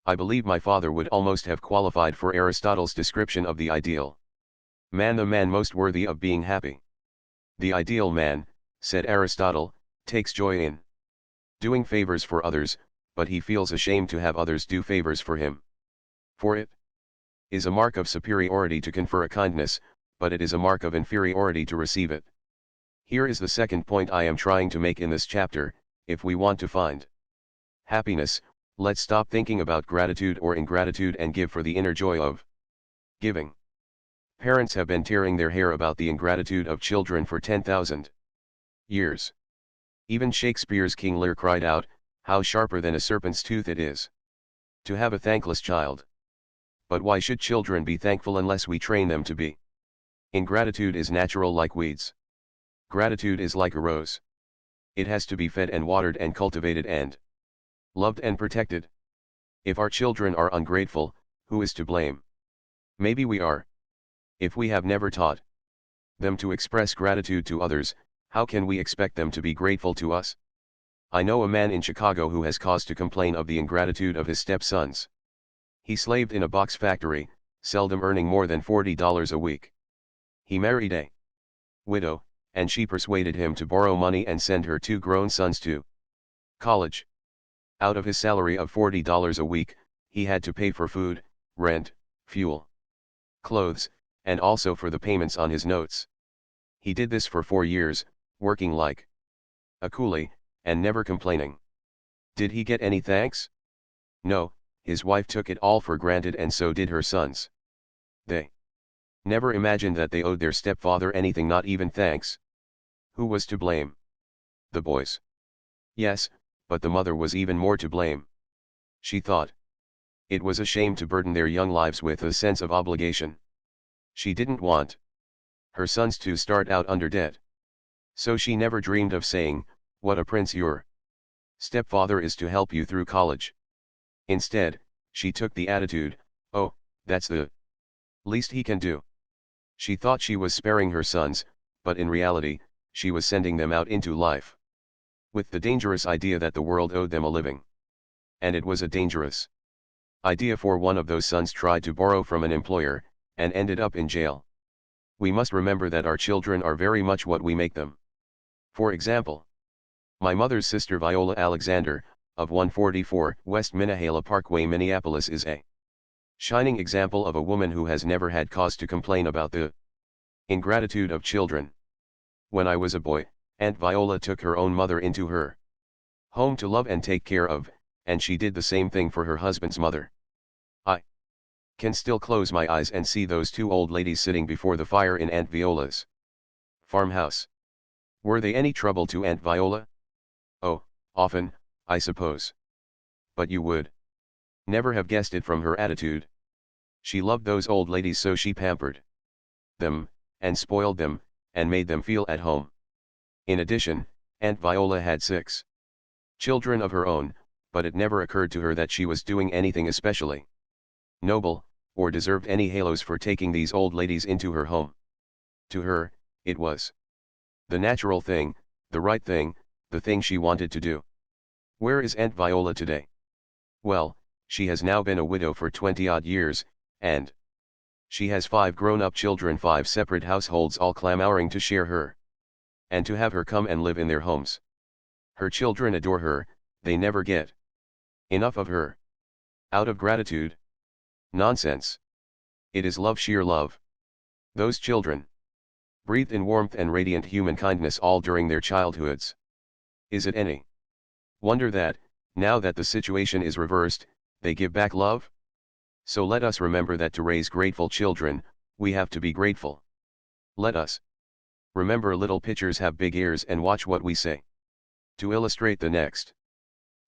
I believe my father would almost have qualified for Aristotle's description of the ideal man, the man most worthy of being happy. The ideal man, said Aristotle, takes joy in doing favors for others, but he feels ashamed to have others do favors for him. For it is a mark of superiority to confer a kindness, but it is a mark of inferiority to receive it. Here is the second point I am trying to make in this chapter: if we want to find happiness, let's stop thinking about gratitude or ingratitude and give for the inner joy of giving. Parents have been tearing their hair about the ingratitude of children for 10,000 years. Even Shakespeare's King Lear cried out, "How sharper than a serpent's tooth it is to have a thankless child." But why should children be thankful unless we train them to be? Ingratitude is natural like weeds. Gratitude is like a rose. It has to be fed and watered and cultivated and loved and protected. If our children are ungrateful, who is to blame? Maybe we are. If we have never taught them to express gratitude to others, how can we expect them to be grateful to us? I know a man in Chicago who has cause to complain of the ingratitude of his stepsons. He slaved in a box factory, seldom earning more than $40 a week. He married a widow, and she persuaded him to borrow money and send her 2 grown sons to college. Out of his salary of $40 a week, he had to pay for food, rent, fuel, clothes, and also for the payments on his notes. He did this for 4 years, working like a coolie, and never complaining. Did he get any thanks? No, his wife took it all for granted, and so did her sons. They never imagined that they owed their stepfather anything, not even thanks. Who was to blame? The boys. Yes, but the mother was even more to blame. She thought it was a shame to burden their young lives with a sense of obligation. She didn't want her sons to start out under debt. So she never dreamed of saying, "What a prince your stepfather is to help you through college." Instead, she took the attitude, "Oh, that's the least he can do." She thought she was sparing her sons, but in reality, she was sending them out into life with the dangerous idea that the world owed them a living. And it was a dangerous idea, for one of those sons tried to borrow from an employer, and ended up in jail. We must remember that our children are very much what we make them. For example, My mother's sister Viola Alexander, of 144 West Minnehala Parkway, Minneapolis, is a shining example of a woman who has never had cause to complain about the ingratitude of children. When I was a boy, Aunt Viola took her own mother into her home to love and take care of, and she did the same thing for her husband's mother. I can still close my eyes and see those two old ladies sitting before the fire in Aunt Viola's farmhouse. Were they any trouble to Aunt Viola? Oh, often, I suppose. But you would never have guessed it from her attitude. She loved those old ladies, so she pampered them, and spoiled them, and made them feel at home. In addition, Aunt Viola had 6 children of her own, but it never occurred to her that she was doing anything especially noble, or deserved any halos for taking these old ladies into her home. To her, it was the natural thing, the right thing, the thing she wanted to do. Where is Aunt Viola today? Well, she has now been a widow for 20-odd years, and she has 5 grown-up children, 5 separate households, all clamoring to share her, and to have her come and live in their homes. Her children adore her, they never get enough of her. Out of gratitude? Nonsense. It is love, sheer love. Those children breathed in warmth and radiant human kindness all during their childhoods. Is it any wonder that, now that the situation is reversed, they give back love? So let us remember that to raise grateful children, we have to be grateful. Let us remember little pitchers have big ears and watch what we say. To illustrate the next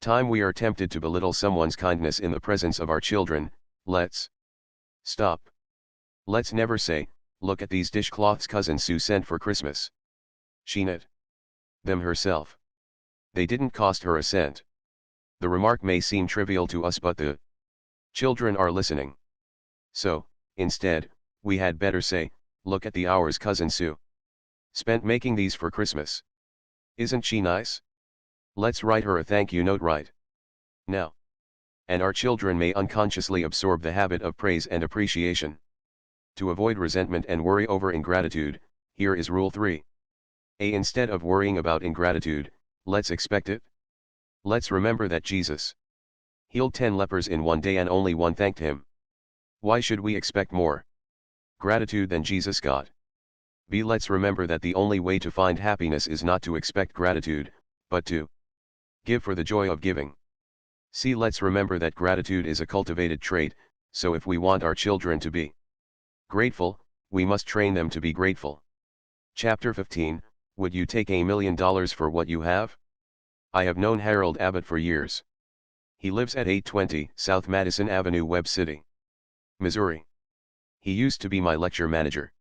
time we are tempted to belittle someone's kindness in the presence of our children, let's stop. Let's never say, "Look at these dishcloths Cousin Sue sent for Christmas. She knit them herself. They didn't cost her a cent." The remark may seem trivial to us, but the children are listening. So, instead, we had better say, "Look at the hours Cousin Sue spent making these for Christmas. Isn't she nice? Let's write her a thank you note right now." And our children may unconsciously absorb the habit of praise and appreciation. To avoid resentment and worry over ingratitude, here is Rule 3. Instead of worrying about ingratitude, let's expect it. Let's remember that Jesus healed 10 lepers in one day and only one thanked him. Why should we expect more gratitude than Jesus got? B. Let's remember that the only way to find happiness is not to expect gratitude, but to give for the joy of giving. C. Let's remember that gratitude is a cultivated trait, so if we want our children to be grateful, we must train them to be grateful. Chapter 15, Would you take $1 million for what you have? I have known Harold Abbott for years. He lives at 820 South Madison Avenue, Webb City, Missouri. He used to be my lecture manager.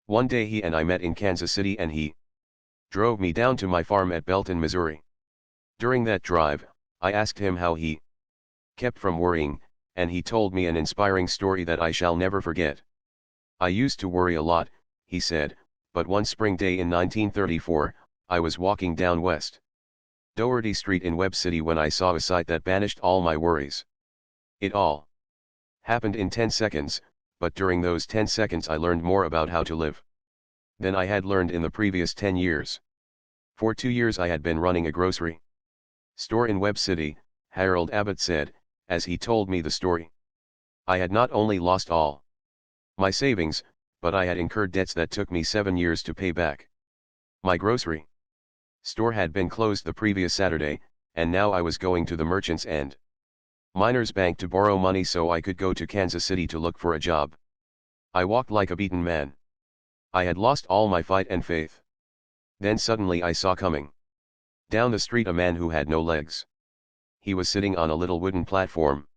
One day he and I met in Kansas City and he drove me down to my farm at Belton, Missouri. During that drive, I asked him how he kept from worrying, and he told me an inspiring story that I shall never forget. "I used to worry a lot," he said, "but one spring day in 1934, I was walking down West Doherty Street in Webb City when I saw a sight that banished all my worries. It all happened in 10 seconds, but during those 10 seconds I learned more about how to live than I had learned in the previous 10 years. For 2 years I had been running a grocery store in Webb City," Harold Abbott said, as he told me the story. "I had not only lost all my savings, but I had incurred debts that took me 7 years to pay back. My grocery store had been closed the previous Saturday, and now I was going to the Merchants and Miners Bank to borrow money so I could go to Kansas City to look for a job. I walked like a beaten man. I had lost all my fight and faith. Then suddenly I saw coming down the street a man who had no legs. He was sitting on a little wooden platform,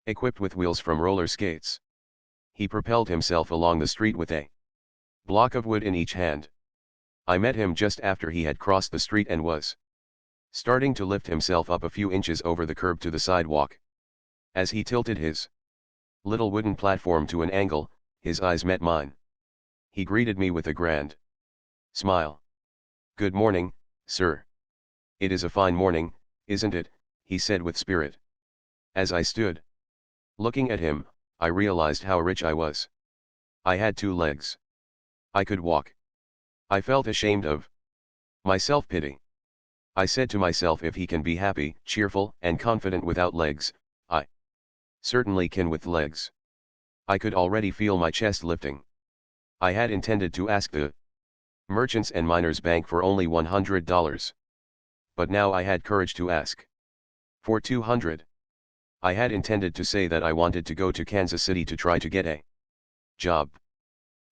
equipped with wheels from roller skates. He propelled himself along the street with a block of wood in each hand. I met him just after he had crossed the street and was starting to lift himself up a few inches over the curb to the sidewalk. As he tilted his little wooden platform to an angle, his eyes met mine. He greeted me with a grand smile. "Good morning, sir." "It is a fine morning, isn't it?" he said with spirit. As I stood looking at him, I realized how rich I was. I had 2 legs. I could walk. I felt ashamed of my self-pity. I said to myself, if he can be happy, cheerful, and confident without legs, I certainly can with legs. I could already feel my chest lifting. I had intended to ask the Merchants and Miners Bank for only $100. But now I had courage to ask for 200. I had intended to say that I wanted to go to Kansas City to try to get a job.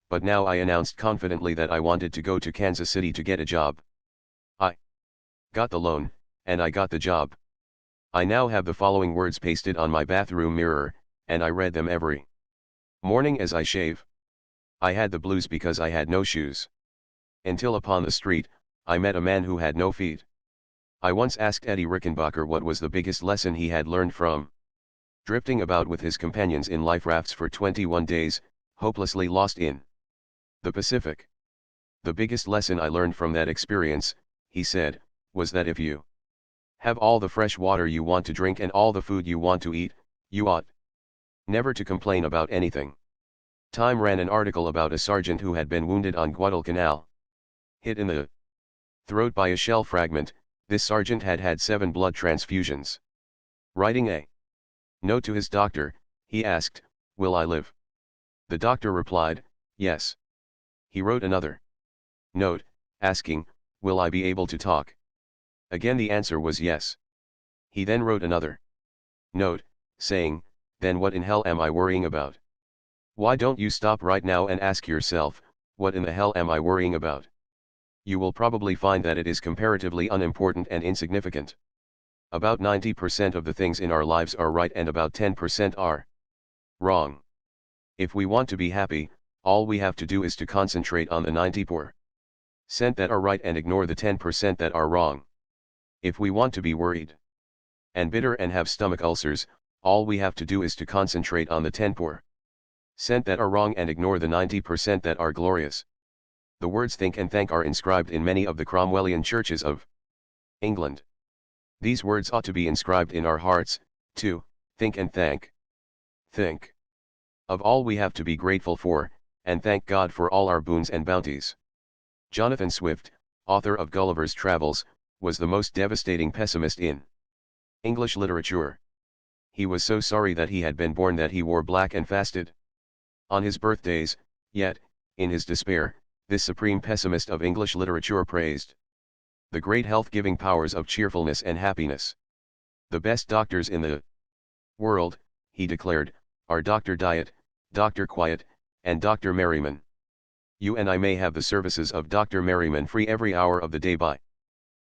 But now I announced confidently that I wanted to go to Kansas City to get a job. I got the loan, and I got the job. I now have the following words pasted on my bathroom mirror, and I read them every morning as I shave. I had the blues because I had no shoes. Until upon the street, I met a man who had no feet. I once asked Eddie Rickenbacker what was the biggest lesson he had learned from drifting about with his companions in life rafts for 21 days, hopelessly lost in the Pacific. The biggest lesson I learned from that experience, he said, was that if you have all the fresh water you want to drink and all the food you want to eat, you ought never to complain about anything. Time ran an article about a sergeant who had been wounded on Guadalcanal. Hit in the throat by a shell fragment, this sergeant had had 7 blood transfusions. Writing a note to his doctor, he asked, "Will I live?" The doctor replied, "Yes." He wrote another note, asking, "Will I be able to talk?" Again the answer was yes. He then wrote another note, saying, "Then what in hell am I worrying about?" Why don't you stop right now and ask yourself, what in the hell am I worrying about? You will probably find that it is comparatively unimportant and insignificant. About 90% of the things in our lives are right and about 10% are wrong. If we want to be happy, all we have to do is to concentrate on the 90% that are right and ignore the 10% that are wrong. If we want to be worried and bitter and have stomach ulcers, all we have to do is to concentrate on the 10% that are wrong and ignore the 90% that are glorious. The words think and thank are inscribed in many of the Cromwellian churches of England. These words ought to be inscribed in our hearts, too. Think and thank. Think of all we have to be grateful for, and thank God for all our boons and bounties. Jonathan Swift, author of Gulliver's Travels, was the most devastating pessimist in English literature. He was so sorry that he had been born that he wore black and fasted on his birthdays, yet, in his despair, this supreme pessimist of English literature praised the great health-giving powers of cheerfulness and happiness. The best doctors in the world, he declared, are Dr. Diet, Dr. Quiet, and Dr. Merriman. You and I may have the services of Dr. Merriman free every hour of the day by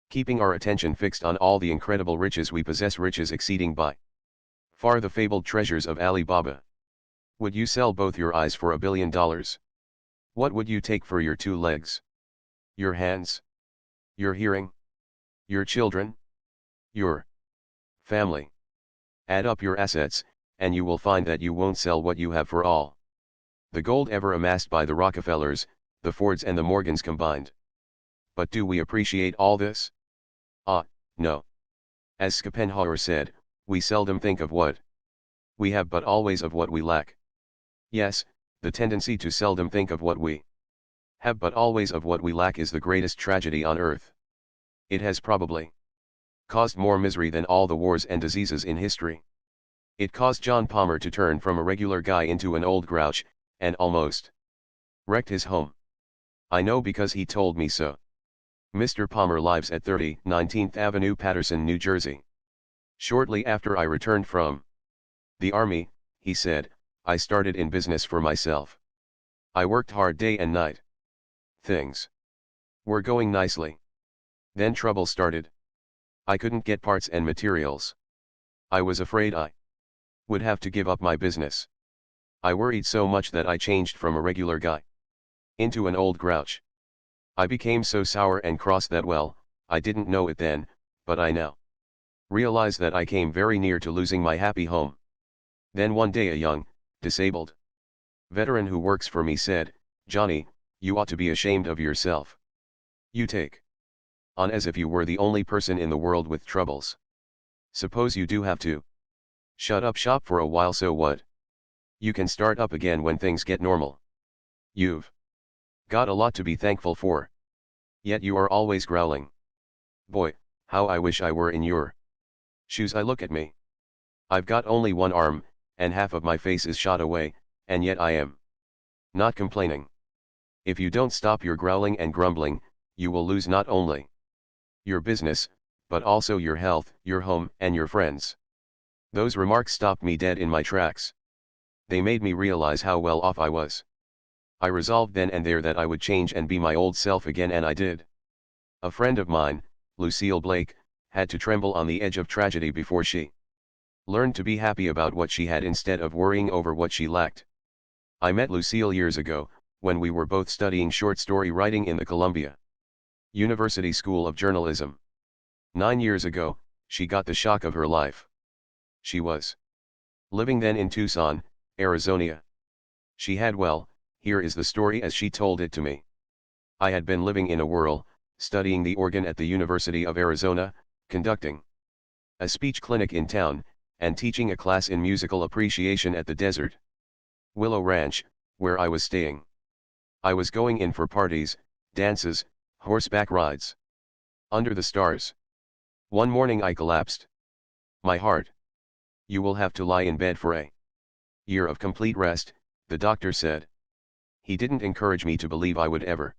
keeping our attention fixed on all the incredible riches we possess, riches exceeding by far the fabled treasures of Ali Baba. Would you sell both your eyes for $1 billion? What would you take for your 2 legs? Your hands? Your hearing? Your children? Your family? Add up your assets, and you will find that you won't sell what you have for all the gold ever amassed by the Rockefellers, the Fords and the Morgans combined. But do we appreciate all this? No. As Schopenhauer said, we seldom think of what we have but always of what we lack. Yes, the tendency to seldom think of what we have but always of what we lack is the greatest tragedy on earth. It has probably caused more misery than all the wars and diseases in history. It caused John Palmer to turn from a regular guy into an old grouch, and almost wrecked his home. I know because he told me so. Mr. Palmer lives at 30 19th Avenue, Paterson, New Jersey. Shortly after I returned from the army, he said, I started in business for myself. I worked hard day and night. Things were going nicely. Then trouble started. I couldn't get parts and materials. I was afraid I would have to give up my business. I worried so much that I changed from a regular guy into an old grouch. I became so sour and cross that, well, I didn't know it then, but I now realize that I came very near to losing my happy home. Then one day a young, disabled veteran who works for me said, Johnny, you ought to be ashamed of yourself. You take on as if you were the only person in the world with troubles. Suppose you do have to shut up shop for a while, so what? You can start up again when things get normal. You've got a lot to be thankful for. Yet you are always growling. Boy, How I wish I were in your shoes. I look at me. I've got only one arm, and half of my face is shot away, and yet I am not complaining. If you don't stop your growling and grumbling, you will lose not only your business, but also your health, your home, and your friends. Those remarks stopped me dead in my tracks. They made me realize how well off I was. I resolved then and there that I would change and be my old self again, and I did. A friend of mine, Lucille Blake, had to tremble on the edge of tragedy before she learned to be happy about what she had instead of worrying over what she lacked. I met Lucille years ago, when we were both studying short story writing in the Columbia University School of Journalism. 9 years ago, she got the shock of her life. She was living then in Tucson, Arizona. She had, well, here is the story as she told it to me. I had been living in a whirl, studying the organ at the University of Arizona, conducting a speech clinic in town, and teaching a class in musical appreciation at the desert Willow Ranch, where I was staying. I was going in for parties, dances, horseback rides. Under the stars. One morning I collapsed. My heart. You will have to lie in bed for a year of complete rest, the doctor said. He didn't encourage me to believe I would ever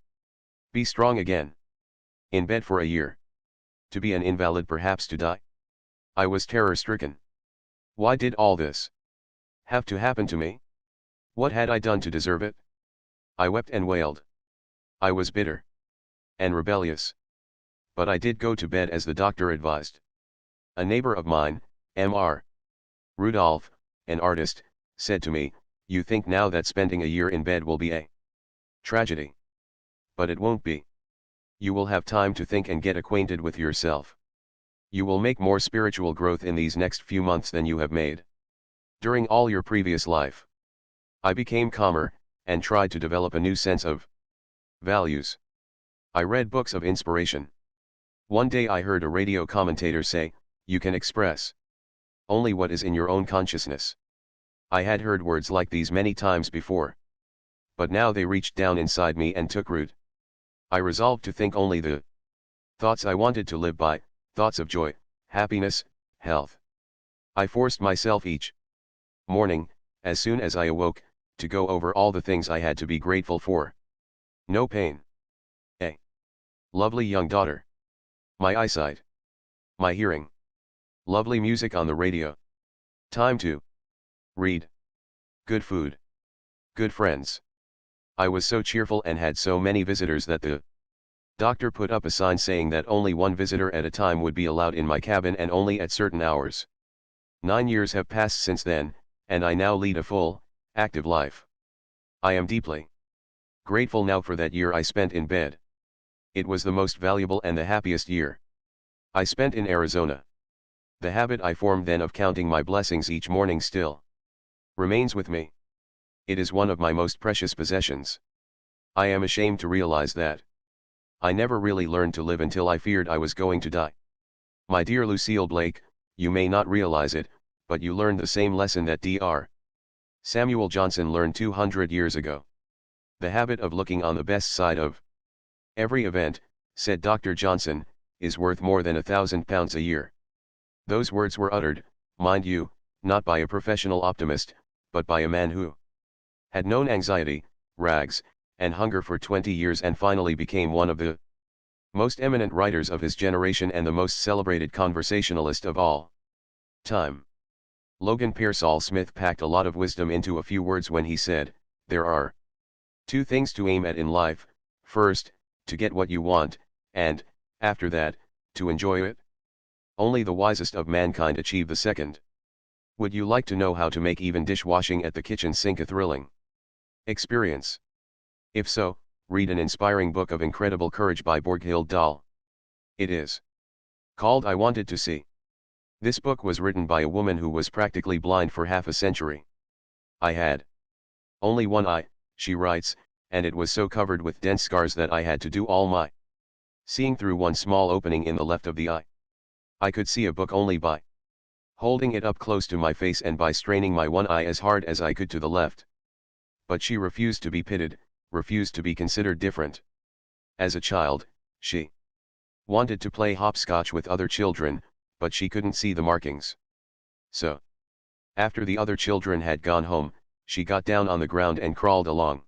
be strong again. In bed for a year. To be an invalid, perhaps to die. I was terror-stricken. Why did all this have to happen to me? What had I done to deserve it? I wept and wailed. I was bitter and rebellious. But I did go to bed as the doctor advised. A neighbor of mine, Mr. Rudolph, an artist, said to me, "You think now that spending a year in bed will be a tragedy. But it won't be. You will have time to think and get acquainted with yourself. You will make more spiritual growth in these next few months than you have made during all your previous life." I became calmer, and tried to develop a new sense of values. I read books of inspiration. One day I heard a radio commentator say, "You can express only what is in your own consciousness." I had heard words like these many times before. But now they reached down inside me and took root. I resolved to think only the thoughts I wanted to live by, thoughts of joy, happiness, health. I forced myself each morning, as soon as I awoke, to go over all the things I had to be grateful for. No pain. A lovely young daughter. My eyesight. My hearing. Lovely music on the radio. Time to read. Good food. Good friends. I was so cheerful and had so many visitors that the doctor put up a sign saying that only one visitor at a time would be allowed in my cabin, and only at certain hours. 9 years have passed since then, and I now lead a full, active life. I am deeply grateful now for that year I spent in bed. It was the most valuable and the happiest year I spent in Arizona. The habit I formed then of counting my blessings each morning still remains with me. It is one of my most precious possessions. I am ashamed to realize that I never really learned to live until I feared I was going to die. My dear Lucille Blake, you may not realize it, but you learned the same lesson that Dr. Samuel Johnson learned 200 years ago. The habit of looking on the best side of every event, said Dr. Johnson, is worth more than £1,000 a year. Those words were uttered, mind you, not by a professional optimist, but by a man who had known anxiety, rags, and hunger for 20 years and finally became one of the most eminent writers of his generation and the most celebrated conversationalist of all time. Logan Pearsall Smith packed a lot of wisdom into a few words when he said, "There are 2 things to aim at in life: first, to get what you want, and, after that, to enjoy it. Only the wisest of mankind achieve the second." Would you like to know how to make even dishwashing at the kitchen sink a thrilling experience? If so, read an inspiring book of incredible courage by Borghild Dahl. It is called I Wanted to See. This book was written by a woman who was practically blind for half a century. "I had only one eye," she writes, "and it was so covered with dense scars that I had to do all my seeing through one small opening in the left of the eye. I could see a book only by holding it up close to my face and by straining my one eye as hard as I could to the left." But she refused to be pitied, refused to be considered different. As a child, she Wanted to play hopscotch with other children, but she couldn't see the markings. So, after the other children had gone home, she got down on the ground and crawled along,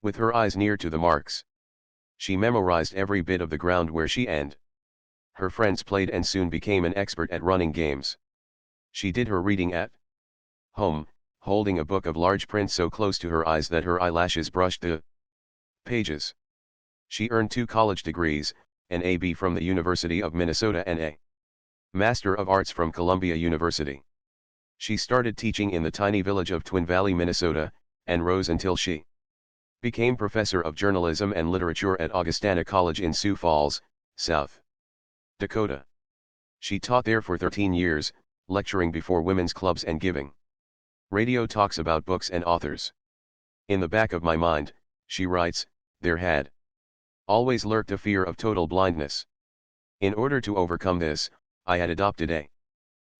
with her eyes near to the marks. She memorized every bit of the ground where she and her friends played and soon became an expert at running games. She did her reading at home, holding a book of large print so close to her eyes that her eyelashes brushed the pages. She earned 2 college degrees, an A.B. from the University of Minnesota and a Master of Arts from Columbia University. She started teaching in the tiny village of Twin Valley, Minnesota, and rose until she became professor of journalism and literature at Augustana College in Sioux Falls, South Dakota. She taught there for 13 years, lecturing before women's clubs and giving radio talks about books and authors. In the back of my mind, she writes, there had always lurked a fear of total blindness. In order to overcome this, I had adopted a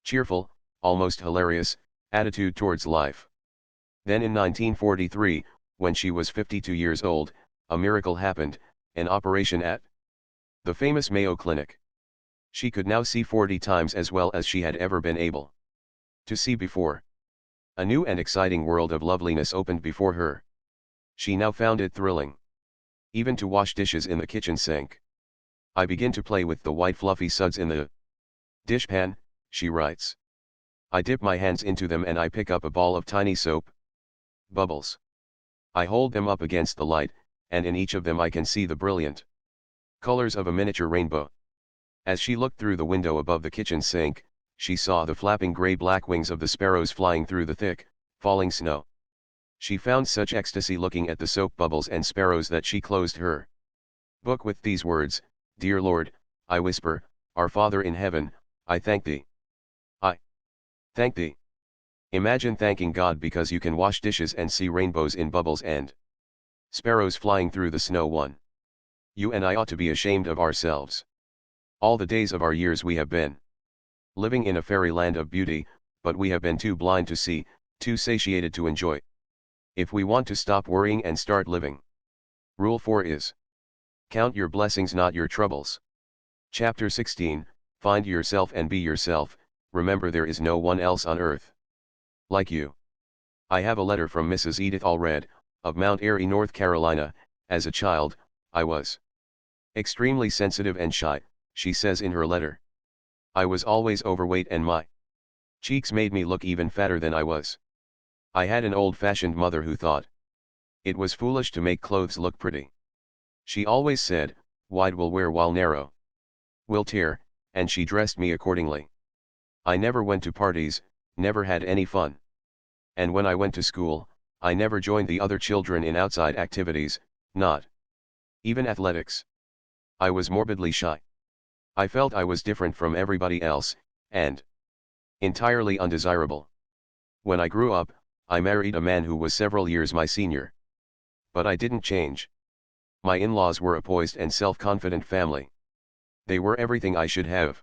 cheerful, almost hilarious, attitude towards life. Then in 1943, when she was 52 years old, a miracle happened, an operation at the famous Mayo Clinic. She could now see 40 times as well as she had ever been able to see before. A new and exciting world of loveliness opened before her. She now found it thrilling, even to wash dishes in the kitchen sink. I begin to play with the white fluffy suds in the dishpan, she writes. I dip my hands into them and I pick up a ball of tiny soap bubbles. I hold them up against the light, and in each of them I can see the brilliant colors of a miniature rainbow. As she looked through the window above the kitchen sink, she saw the flapping gray-black wings of the sparrows flying through the thick, falling snow. She found such ecstasy looking at the soap bubbles and sparrows that she closed her book with these words, Dear Lord, I whisper, Our Father in heaven, I thank thee. I thank thee. Imagine thanking God because you can wash dishes and see rainbows in bubbles and sparrows flying through the snow. 1. You and I ought to be ashamed of ourselves. All the days of our years we have been living in a fairyland of beauty, but we have been too blind to see, too satiated to enjoy. If we want to stop worrying and start living. Rule 4 is, count your blessings, not your troubles. Chapter 16, Find yourself and be yourself. Remember there is no one else on earth like you. I have a letter from Mrs. Edith Allred, of Mount Airy, North Carolina. As a child, I was extremely sensitive and shy, she says in her letter. I was always overweight and my cheeks made me look even fatter than I was. I had an old-fashioned mother who thought it was foolish to make clothes look pretty. She always said, wide will wear while narrow will tear, and she dressed me accordingly. I never went to parties, never had any fun. And when I went to school, I never joined the other children in outside activities, not even athletics. I was morbidly shy. I felt I was different from everybody else, and entirely undesirable. When I grew up, I married a man who was several years my senior. But I didn't change. My in-laws were a poised and self-confident family. They were everything I should have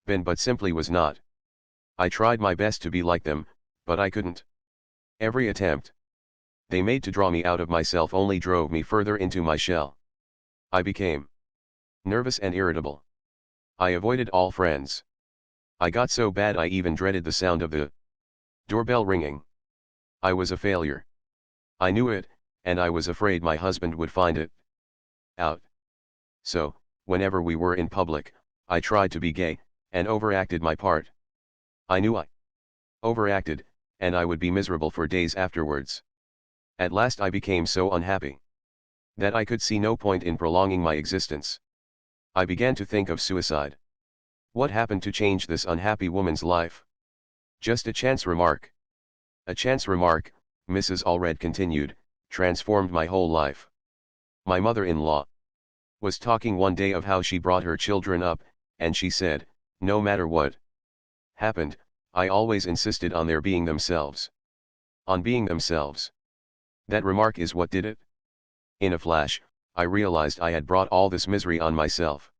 been but simply was not. I tried my best to be like them, but I couldn't. Every attempt they made to draw me out of myself only drove me further into my shell. I became nervous and irritable. I avoided all friends. I got so bad I even dreaded the sound of the doorbell ringing. I was a failure. I knew it, and I was afraid my husband would find it out. So, whenever we were in public, I tried to be gay, and overacted my part. I knew I overacted, and I would be miserable for days afterwards. At last I became so unhappy that I could see no point in prolonging my existence. I began to think of suicide. What happened to change this unhappy woman's life? Just a chance remark. A chance remark, Mrs. Allred continued, transformed my whole life. My mother-in-law was talking one day of how she brought her children up, and she said, no matter what happened, I always insisted on their being themselves. On being themselves. That remark is what did it. In a flash, I realized I had brought all this misery on myself.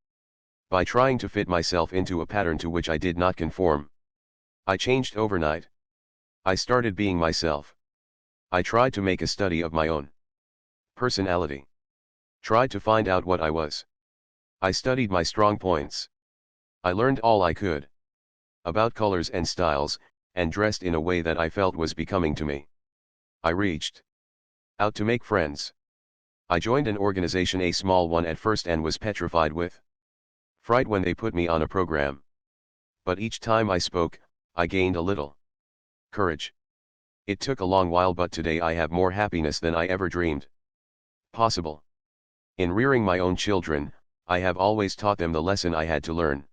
By trying to fit myself into a pattern to which I did not conform. I changed overnight. I started being myself. I tried to make a study of my own personality. Tried to find out what I was. I studied my strong points. I learned all I could about colors and styles, and dressed in a way that I felt was becoming to me. I reached out to make friends. I joined an organization, a small one at first, and was petrified with fright when they put me on a program. But each time I spoke, I gained a little courage. It took a long while, but today I have more happiness than I ever dreamed possible. In rearing my own children, I have always taught them the lesson I had to learn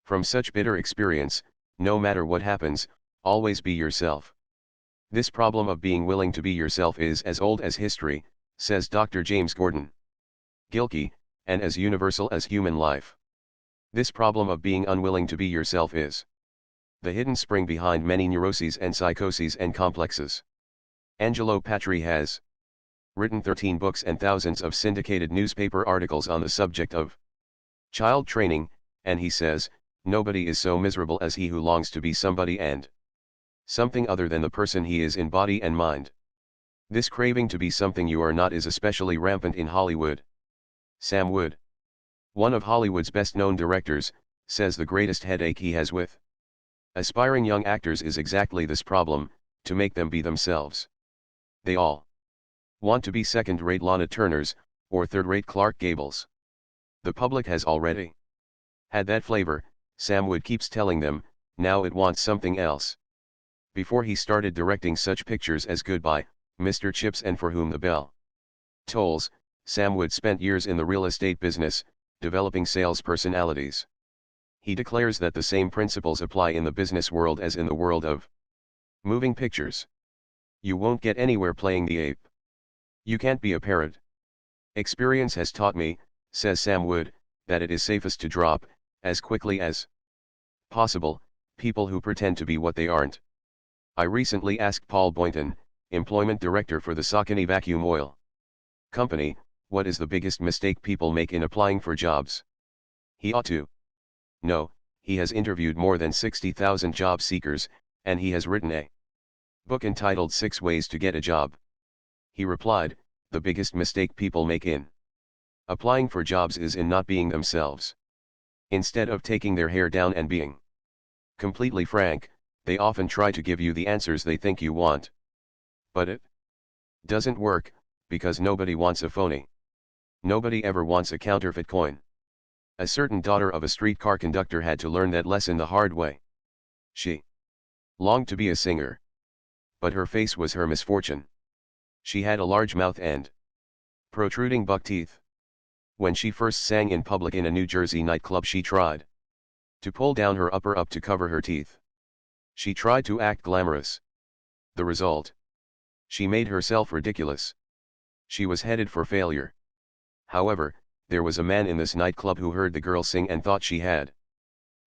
from such bitter experience: no matter what happens, always be yourself. This problem of being willing to be yourself is as old as history, says Dr. James Gordon Gilkey, and as universal as human life. This problem of being unwilling to be yourself is the hidden spring behind many neuroses and psychoses and complexes. Angelo Patri has written 13 books and thousands of syndicated newspaper articles on the subject of child training, and he says, nobody is so miserable as he who longs to be somebody and something other than the person he is in body and mind. This craving to be something you are not is especially rampant in Hollywood. Sam Wood, one of Hollywood's best-known directors, says the greatest headache he has with aspiring young actors is exactly this problem: to make them be themselves. They all want to be second-rate Lana Turners, or third-rate Clark Gables. The public has already had that flavor, Sam Wood keeps telling them, now it wants something else. Before he started directing such pictures as Goodbye, Mr. Chips, and For Whom the Bell Tolls, Sam Wood spent years in the real estate business, developing sales personalities. He declares that the same principles apply in the business world as in the world of moving pictures. You won't get anywhere playing the ape. You can't be a parrot. Experience has taught me, says Sam Wood, that it is safest to drop, as quickly as possible, people who pretend to be what they aren't. I recently asked Paul Boynton, employment director for the Saucony Vacuum Oil Company, what is the biggest mistake people make in applying for jobs. He ought to know. He has interviewed more than 60,000 job seekers, and he has written a book entitled 6 Ways to Get a Job. He replied, the biggest mistake people make in applying for jobs is in not being themselves. Instead of taking their hair down and being completely frank, they often try to give you the answers they think you want. But it doesn't work, because nobody wants a phony. Nobody ever wants a counterfeit coin. A certain daughter of a streetcar conductor had to learn that lesson the hard way. She longed to be a singer, but her face was her misfortune. She had a large mouth and protruding buck teeth. When she first sang in public in a New Jersey nightclub, she tried to pull down her upper lip to cover her teeth. She tried to act glamorous. The result? She made herself ridiculous. She was headed for failure. However, there was a man in this nightclub who heard the girl sing and thought she had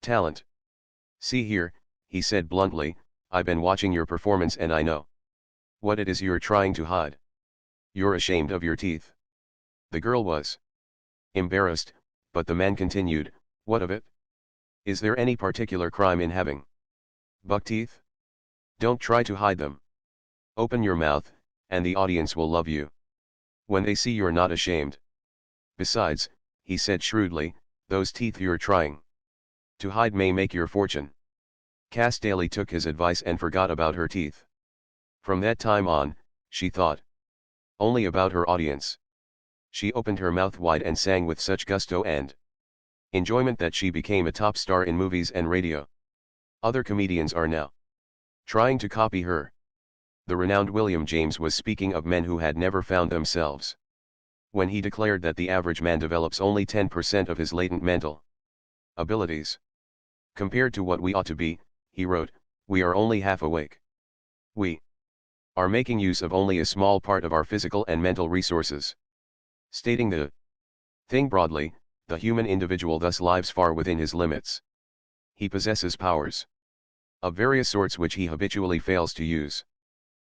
talent. See here, he said bluntly, I've been watching your performance and I know what it is you're trying to hide. You're ashamed of your teeth. The girl was embarrassed, but the man continued, what of it? Is there any particular crime in having buck teeth? Don't try to hide them. Open your mouth, and the audience will love you when they see you're not ashamed. Besides, he said shrewdly, those teeth you're trying to hide may make your fortune. Cass Daly took his advice and forgot about her teeth. From that time on, she thought only about her audience. She opened her mouth wide and sang with such gusto and enjoyment that she became a top star in movies and radio. Other comedians are now trying to copy her. The renowned William James was speaking of men who had never found themselves when he declared that the average man develops only 10% of his latent mental abilities. Compared to what we ought to be, he wrote, we are only half awake. We are making use of only a small part of our physical and mental resources. Stating the thing broadly, the human individual thus lives far within his limits. He possesses powers of various sorts which he habitually fails to use.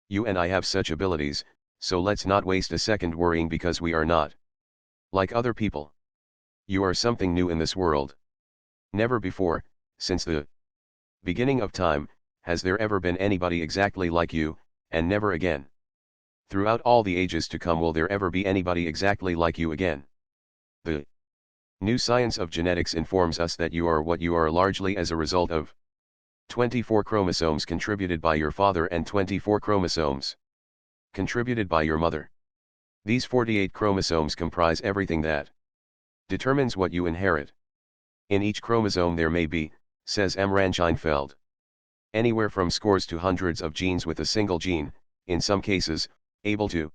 You and I have such abilities, so let's not waste a second worrying because we are not like other people. You are something new in this world. Never before, since the beginning of time, has there ever been anybody exactly like you, and never again. Throughout all the ages to come will there ever be anybody exactly like you again. The New science of genetics informs us that you are what you are largely as a result of 24 chromosomes contributed by your father and 24 chromosomes contributed by your mother. These 48 chromosomes comprise everything that determines what you inherit. In each chromosome there may be, says M. Scheinfeld, anywhere from scores to hundreds of genes, with a single gene, in some cases, able to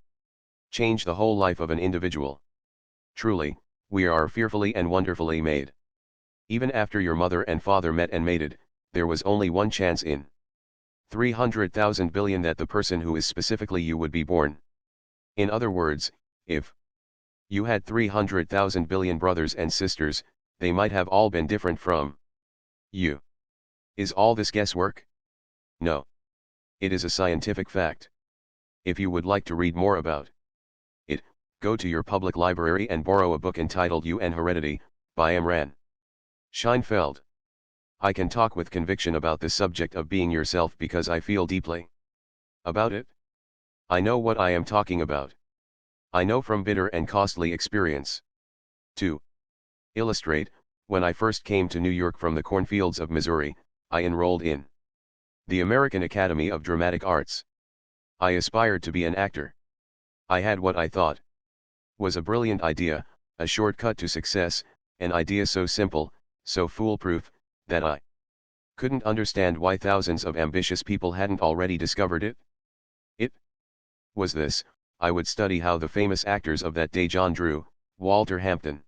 change the whole life of an individual. Truly, we are fearfully and wonderfully made. Even after your mother and father met and mated, there was only one chance in 300,000 billion that the person who is specifically you would be born. In other words, if you had 300,000 billion brothers and sisters, they might have all been different from you. Is all this guesswork? No. It is a scientific fact. If you would like to read more about it, go to your public library and borrow a book entitled You and Heredity, by M. Scheinfeld. I can talk with conviction about this subject of being yourself because I feel deeply about it. I know what I am talking about. I know from bitter and costly experience. To illustrate, when I first came to New York from the cornfields of Missouri, I enrolled in the American Academy of Dramatic Arts. I aspired to be an actor. I had what I thought was a brilliant idea, a shortcut to success, an idea so simple, so foolproof, that I couldn't understand why thousands of ambitious people hadn't already discovered it. It was this: I would study how the famous actors of that day, John Drew, Walter Hampton,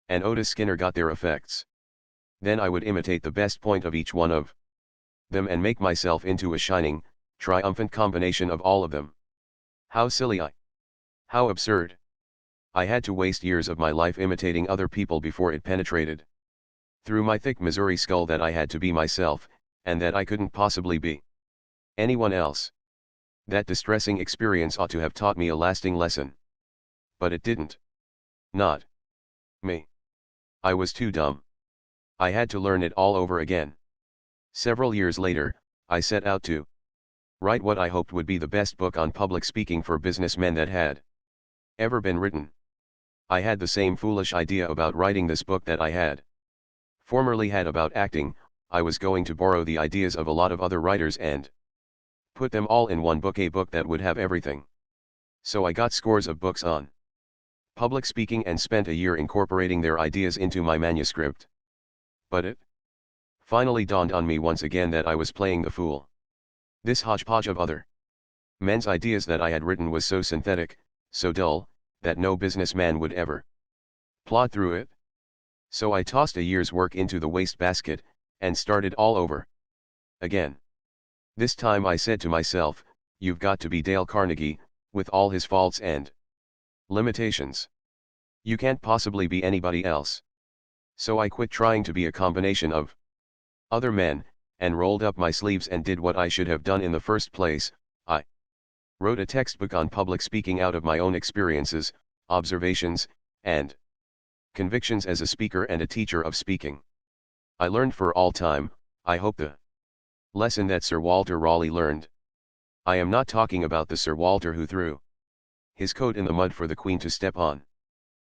and Otis Skinner, got their effects. Then I would imitate the best point of each one of them and make myself into a shining, triumphant combination of all of them. How silly how absurd. I had to waste years of my life imitating other people before it penetrated through my thick Missouri skull that I had to be myself, and that I couldn't possibly be anyone else. That distressing experience ought to have taught me a lasting lesson. But it didn't. Not me. I was too dumb. I had to learn it all over again. Several years later, I set out to write what I hoped would be the best book on public speaking for businessmen that had ever been written. I had the same foolish idea about writing this book that I had formerly had about acting. I was going to borrow the ideas of a lot of other writers and put them all in one book, a book that would have everything. So I got scores of books on public speaking and spent a year incorporating their ideas into my manuscript. But it finally dawned on me once again that I was playing the fool. This hodgepodge of other men's ideas that I had written was so synthetic, so dull, that no businessman would ever plod through it. So I tossed a year's work into the wastebasket, and started all over again. This time I said to myself, you've got to be Dale Carnegie, with all his faults and limitations. You can't possibly be anybody else. So I quit trying to be a combination of other men, and rolled up my sleeves and did what I should have done in the first place. I wrote a textbook on public speaking out of my own experiences, observations, and convictions as a speaker and a teacher of speaking. I learned for all time, I hope, the lesson that Sir Walter Raleigh learned. I am not talking about the Sir Walter who threw his coat in the mud for the Queen to step on.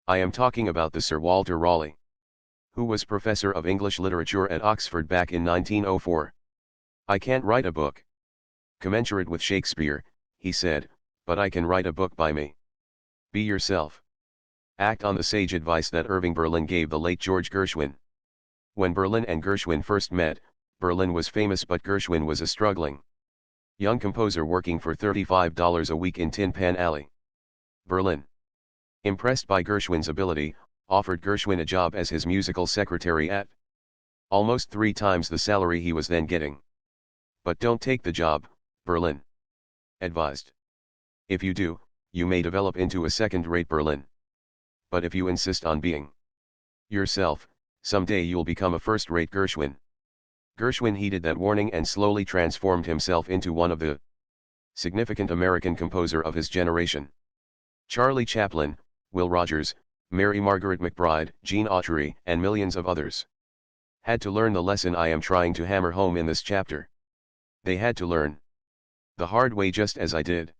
I am talking about the Sir Walter Raleigh who was professor of English literature at Oxford back in 1904. I can't write a book commensurate with Shakespeare, he said, but I can write a book by me. Be yourself. Act on the sage advice that Irving Berlin gave the late George Gershwin. When Berlin and Gershwin first met, Berlin was famous but Gershwin was a struggling young composer working for $35 a week in Tin Pan Alley. Berlin, impressed by Gershwin's ability, offered Gershwin a job as his musical secretary at almost 3 times the salary he was then getting. But don't take the job, Berlin advised. If you do, you may develop into a second-rate Berlin. But if you insist on being yourself, someday you'll become a first-rate Gershwin. Gershwin heeded that warning and slowly transformed himself into one of the significant American composer of his generation. Charlie Chaplin, Will Rogers, Mary Margaret McBride, Gene Autry, and millions of others had to learn the lesson I am trying to hammer home in this chapter. They had to learn the hard way, just as I did.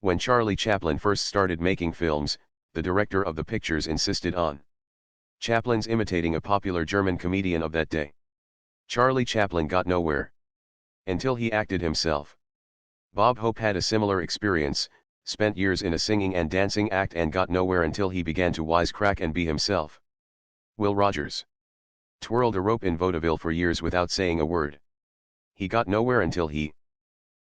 When Charlie Chaplin first started making films, the director of the pictures insisted on Chaplin's imitating a popular German comedian of that day. Charlie Chaplin got nowhere until he acted himself. Bob Hope had a similar experience, spent years in a singing and dancing act and got nowhere until he began to wisecrack and be himself. Will Rogers twirled a rope in vaudeville for years without saying a word. He got nowhere until he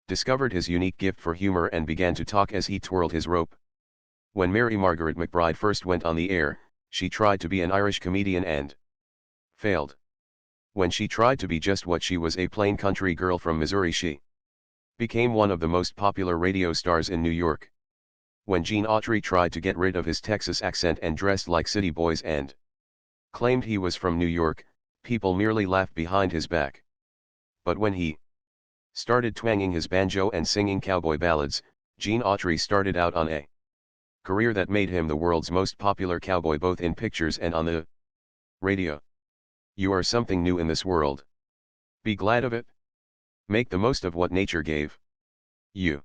discovered his unique gift for humor and began to talk as he twirled his rope. When Mary Margaret McBride first went on the air, she tried to be an Irish comedian and failed. When she tried to be just what she was, a plain country girl from Missouri, she became one of the most popular radio stars in New York. When Gene Autry tried to get rid of his Texas accent and dressed like city boys and claimed he was from New York, people merely laughed behind his back. But when he started twanging his banjo and singing cowboy ballads, Gene Autry started out on a career that made him the world's most popular cowboy both in pictures and on the radio. You are something new in this world. Be glad of it. Make the most of what nature gave you.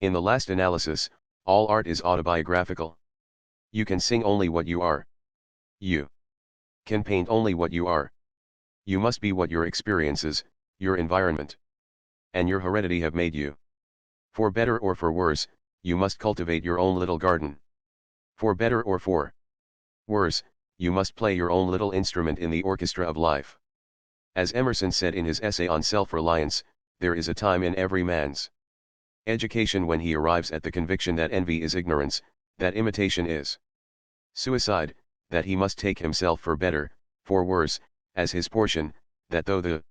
In the last analysis, all art is autobiographical. You can sing only what you are. You can paint only what you are. You must be what your experiences, your environment, and your heredity have made you. For better or for worse, you must cultivate your own little garden. For better or for worse, you must play your own little instrument in the orchestra of life. As Emerson said in his essay on self-reliance, there is a time in every man's education when he arrives at the conviction that envy is ignorance, that imitation is suicide, that he must take himself for better, for worse, as his portion, that though the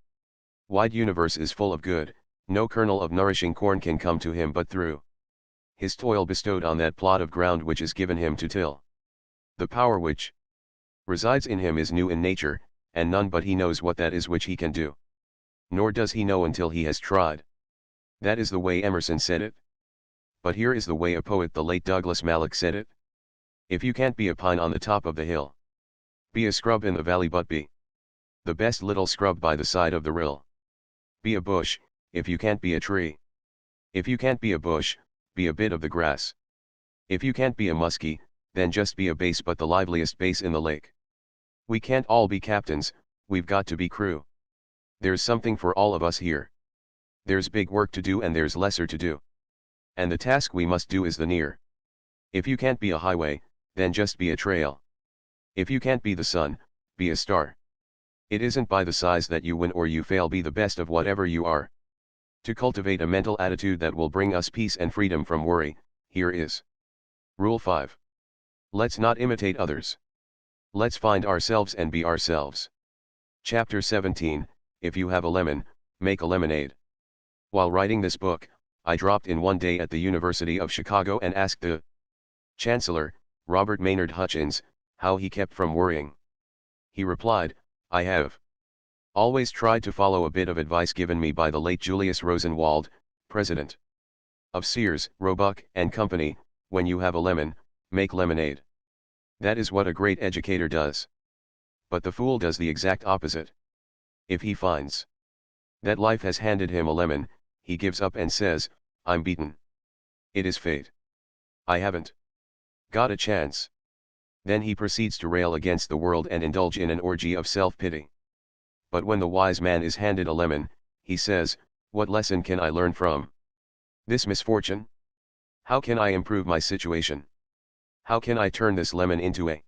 wide universe is full of good, no kernel of nourishing corn can come to him but through his toil bestowed on that plot of ground which is given him to till. The power which resides in him is new in nature, and none but he knows what that is which he can do. Nor does he know until he has tried. That is the way Emerson said it. But here is the way a poet, the late Douglas Mallock, said it. If you can't be a pine on the top of the hill, be a scrub in the valley, but be the best little scrub by the side of the rill. Be a bush, if you can't be a tree. If you can't be a bush, be a bit of the grass. If you can't be a muskie, then just be a bass, but the liveliest bass in the lake. We can't all be captains, we've got to be crew. There's something for all of us here. There's big work to do and there's lesser to do. And the task we must do is the near. If you can't be a highway, then just be a trail. If you can't be the sun, be a star. It isn't by the size that you win or you fail, be the best of whatever you are. To cultivate a mental attitude that will bring us peace and freedom from worry, here is Rule 5. Let's not imitate others. Let's find ourselves and be ourselves. Chapter 17, If you have a lemon, make a lemonade. While writing this book, I dropped in one day at the University of Chicago and asked the Chancellor, Robert Maynard Hutchins, how he kept from worrying. He replied, I have always tried to follow a bit of advice given me by the late Julius Rosenwald, president of Sears, Roebuck and Company, when you have a lemon, make lemonade. That is what a great educator does. But the fool does the exact opposite. If he finds that life has handed him a lemon, he gives up and says, I'm beaten. It is fate. I haven't got a chance. Then he proceeds to rail against the world and indulge in an orgy of self-pity. But when the wise man is handed a lemon, he says, what lesson can I learn from this misfortune? How can I improve my situation? How can I turn this lemon into a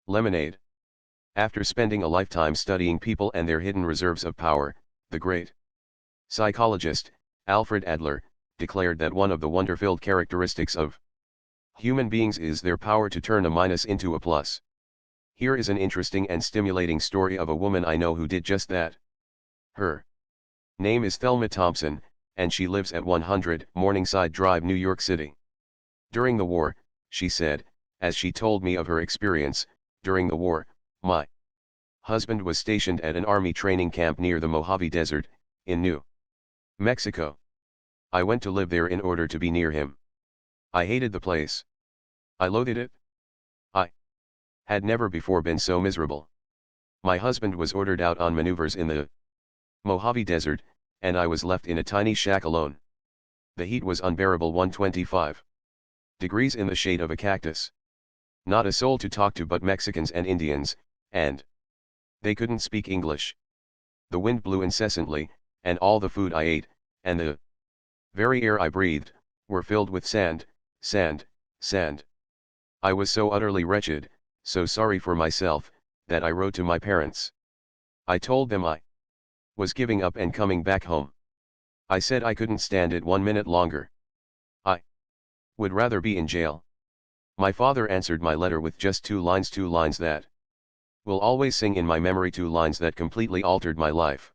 lemonade? After spending a lifetime studying people and their hidden reserves of power, the great psychologist, Alfred Adler, declared that one of the wonder-filled characteristics of human beings is their power to turn a minus into a plus. Here is an interesting and stimulating story of a woman I know who did just that. Her name is Thelma Thompson, and she lives at 100 Morningside Drive, New York City. During the war, she said, as she told me of her experience, during the war, my husband was stationed at an army training camp near the Mojave Desert, in New Mexico. I went to live there in order to be near him. I hated the place. I loathed it. I had never before been so miserable. My husband was ordered out on maneuvers in the Mojave Desert, and I was left in a tiny shack alone. The heat was unbearable, 125 degrees in the shade of a cactus. Not a soul to talk to but Mexicans and Indians, and they couldn't speak English. The wind blew incessantly, and all the food I ate, and the very air I breathed, were filled with sand, sand, sand. I was so utterly wretched, so sorry for myself, that I wrote to my parents. I told them I was giving up and coming back home. I said I couldn't stand it 1 minute longer. I would rather be in jail. My father answered my letter with just 2 lines that will always sing in my memory, 2 lines that completely altered my life.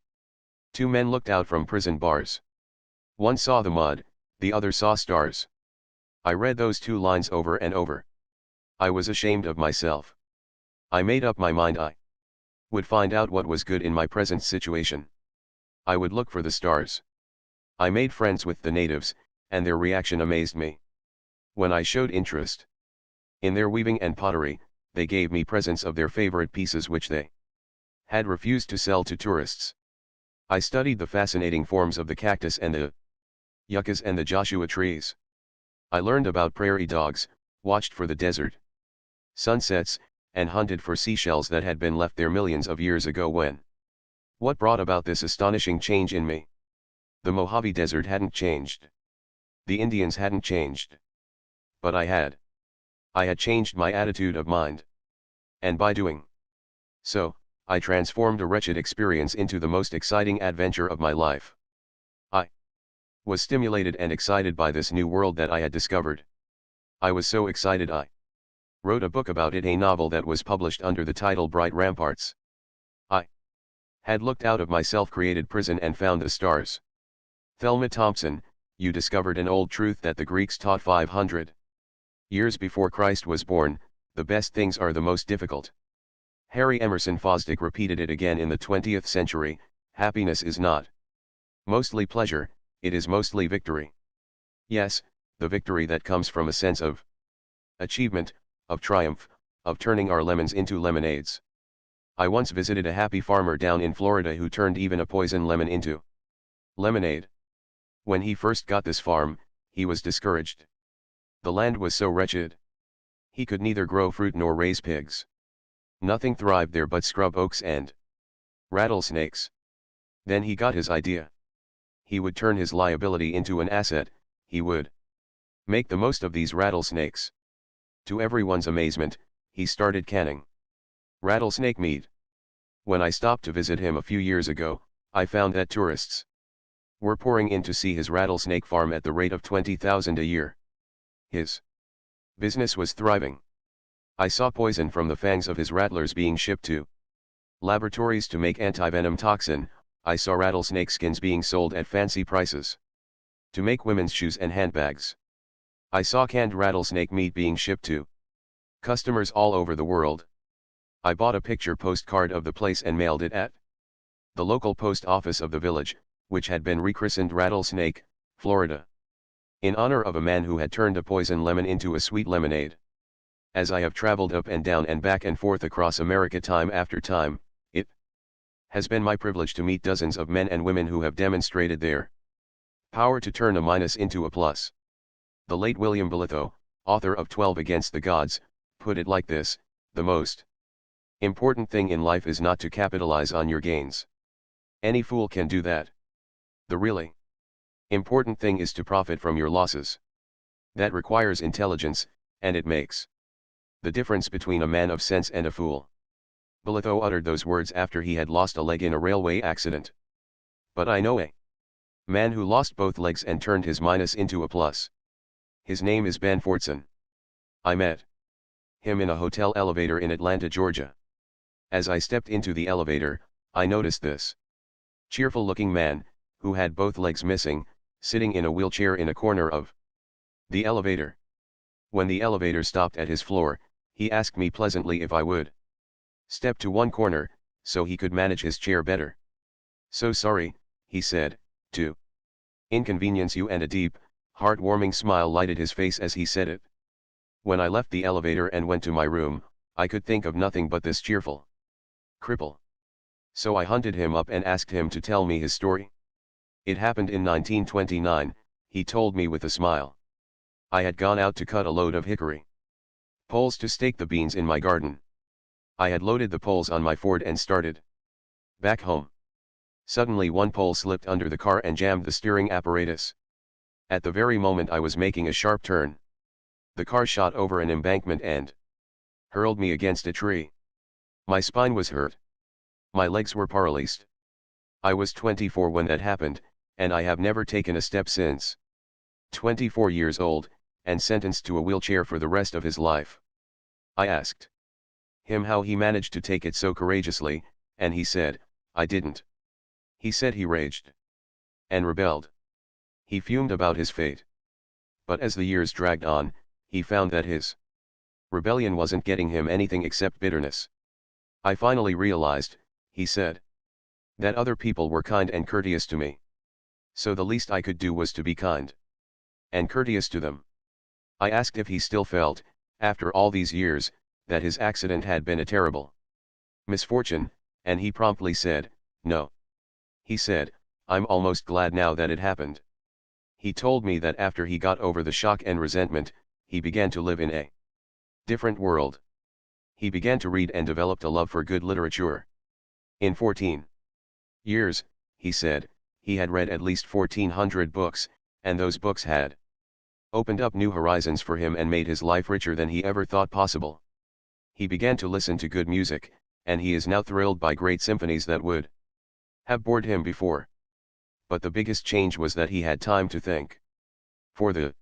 2 men looked out from prison bars. One saw the mud, the other saw stars. I read those 2 lines over and over. I was ashamed of myself. I made up my mind I would find out what was good in my present situation. I would look for the stars. I made friends with the natives, and their reaction amazed me. When I showed interest in their weaving and pottery, they gave me presents of their favorite pieces which they had refused to sell to tourists. I studied the fascinating forms of the cactus and the yuccas and the Joshua trees. I learned about prairie dogs, watched for the desert sunsets, and hunted for seashells that had been left there millions of years ago. What brought about this astonishing change in me? The Mojave Desert hadn't changed. The Indians hadn't changed. But I had. I had changed my attitude of mind. And by doing so, I transformed a wretched experience into the most exciting adventure of my life. I was stimulated and excited by this new world that I had discovered. I was so excited I wrote a book about it, a novel that was published under the title Bright Ramparts. I had looked out of my self-created prison and found the stars. Thelma Thompson, you discovered an old truth that the Greeks taught 500 years before Christ was born: the best things are the most difficult. Harry Emerson Fosdick repeated it again in the 20th century: happiness is not mostly pleasure, it is mostly victory. Yes, the victory that comes from a sense of achievement, of triumph, of turning our lemons into lemonades. I once visited a happy farmer down in Florida who turned even a poison lemon into lemonade. When he first got this farm, he was discouraged. The land was so wretched. He could neither grow fruit nor raise pigs. Nothing thrived there but scrub oaks and rattlesnakes. Then he got his idea. He would turn his liability into an asset, he would make the most of these rattlesnakes. To everyone's amazement, he started canning rattlesnake meat. When I stopped to visit him a few years ago, I found that tourists were pouring in to see his rattlesnake farm at the rate of $20,000 a year. His business was thriving. I saw poison from the fangs of his rattlers being shipped to laboratories to make antivenom toxin. I saw rattlesnake skins being sold at fancy prices to make women's shoes and handbags. I saw canned rattlesnake meat being shipped to customers all over the world. I bought a picture postcard of the place and mailed it at the local post office of the village, which had been rechristened Rattlesnake, Florida, in honor of a man who had turned a poison lemon into a sweet lemonade. As I have traveled up and down and back and forth across America time after time, it has been my privilege to meet dozens of men and women who have demonstrated their power to turn a minus into a plus. The late William Bolitho, author of 12 Against the Gods, put it like this: the most important thing in life is not to capitalize on your gains. Any fool can do that. The really important thing is to profit from your losses. That requires intelligence, and it makes the difference between a man of sense and a fool. Bolitho uttered those words after he had lost a leg in a railway accident. But I know a man who lost both legs and turned his minus into a plus. His name is Ben Fortson. I met him in a hotel elevator in Atlanta, Georgia. As I stepped into the elevator, I noticed this cheerful-looking man, who had both legs missing, sitting in a wheelchair in a corner of the elevator. When the elevator stopped at his floor, he asked me pleasantly if I would step to one corner, so he could manage his chair better. "So sorry," he said, "to inconvenience you," and a deep, heartwarming smile lighted his face as he said it. When I left the elevator and went to my room, I could think of nothing but this cheerful cripple. So I hunted him up and asked him to tell me his story. It happened in 1929, he told me with a smile. I had gone out to cut a load of hickory poles to stake the beans in my garden. I had loaded the poles on my Ford and started back home. Suddenly one pole slipped under the car and jammed the steering apparatus. At the very moment I was making a sharp turn, the car shot over an embankment and hurled me against a tree. My spine was hurt. My legs were paralyzed. I was 24 when that happened, and I have never taken a step since. 24 years old, and sentenced to a wheelchair for the rest of his life. I asked him how he managed to take it so courageously, and he said, "I didn't." He said he raged and rebelled. He fumed about his fate. But as the years dragged on, he found that his rebellion wasn't getting him anything except bitterness. "I finally realized," he said, "that other people were kind and courteous to me. So the least I could do was to be kind and courteous to them." I asked if he still felt, after all these years, that his accident had been a terrible misfortune, and he promptly said, "No." He said, "I'm almost glad now that it happened." He told me that after he got over the shock and resentment, he began to live in a different world. He began to read and developed a love for good literature. In 14 years, he said, he had read at least 1,400 books, and those books had opened up new horizons for him and made his life richer than he ever thought possible. He began to listen to good music, and he is now thrilled by great symphonies that would have bored him before. But the biggest change was that he had time to think. "For the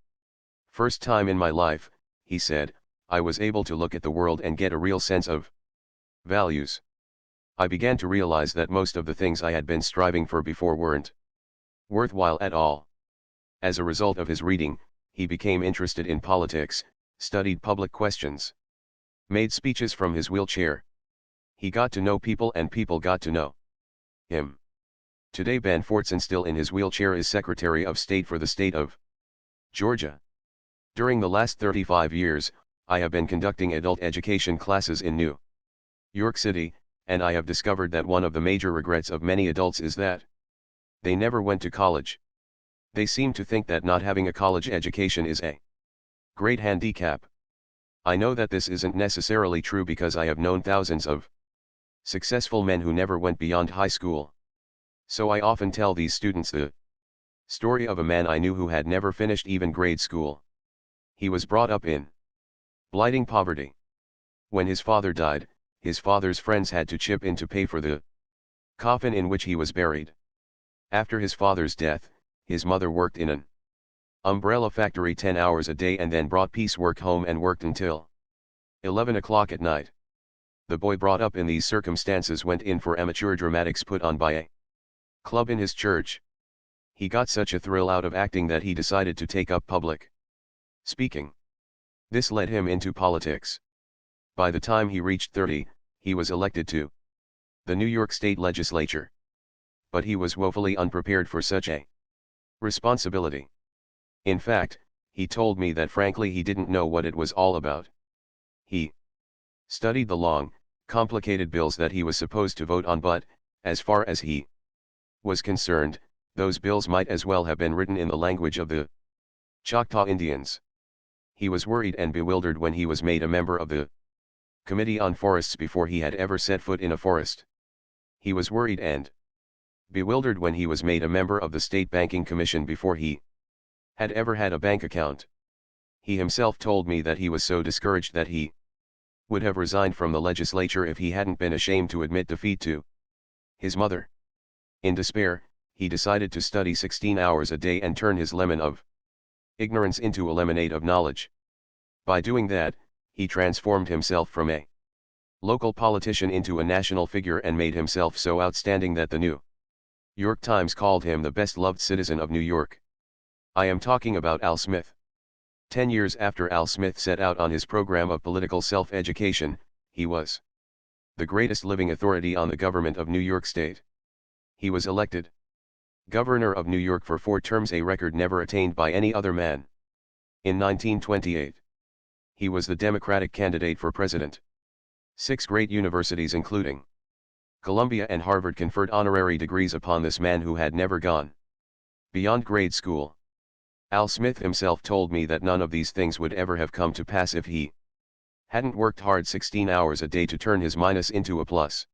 first time in my life," he said, "I was able to look at the world and get a real sense of values. I began to realize that most of the things I had been striving for before weren't worthwhile at all." As a result of his reading, he became interested in politics, studied public questions, made speeches from his wheelchair. He got to know people and people got to know him. Today Ben Fortson, still in his wheelchair, is Secretary of State for the state of Georgia. During the last 35 years, I have been conducting adult education classes in New York City, and I have discovered that one of the major regrets of many adults is that they never went to college. They seem to think that not having a college education is a great handicap. I know that this isn't necessarily true because I have known thousands of successful men who never went beyond high school. So I often tell these students the story of a man I knew who had never finished even grade school. He was brought up in blighting poverty. When his father died, his father's friends had to chip in to pay for the coffin in which he was buried. After his father's death, his mother worked in an umbrella factory 10 hours a day and then brought piecework home and worked until 11 o'clock at night. The boy brought up in these circumstances went in for amateur dramatics put on by a club in his church. He got such a thrill out of acting that he decided to take up public speaking. This led him into politics. By the time he reached 30, he was elected to the New York State Legislature. But he was woefully unprepared for such a responsibility. In fact, he told me that frankly he didn't know what it was all about. He studied the long, complicated bills that he was supposed to vote on, but, as far as he was concerned, those bills might as well have been written in the language of the Choctaw Indians. He was worried and bewildered when he was made a member of the Committee on Forests before he had ever set foot in a forest. He was worried and bewildered when he was made a member of the State Banking Commission before he had ever had a bank account. He himself told me that he was so discouraged that he would have resigned from the legislature if he hadn't been ashamed to admit defeat to his mother. In despair, he decided to study 16 hours a day and turn his lemon of ignorance into a lemonade of knowledge. By doing that, he transformed himself from a local politician into a national figure and made himself so outstanding that the New York Times called him the best-loved citizen of New York. I am talking about Al Smith. 10 years after Al Smith set out on his program of political self-education, he was the greatest living authority on the government of New York State. He was elected governor of New York for 4 terms, a record never attained by any other man. In 1928, he was the Democratic candidate for president. 6 great universities including Columbia and Harvard conferred honorary degrees upon this man who had never gone beyond grade school. Al Smith himself told me that none of these things would ever have come to pass if he Hadn't worked hard 16 hours a day to turn his minus into a plus.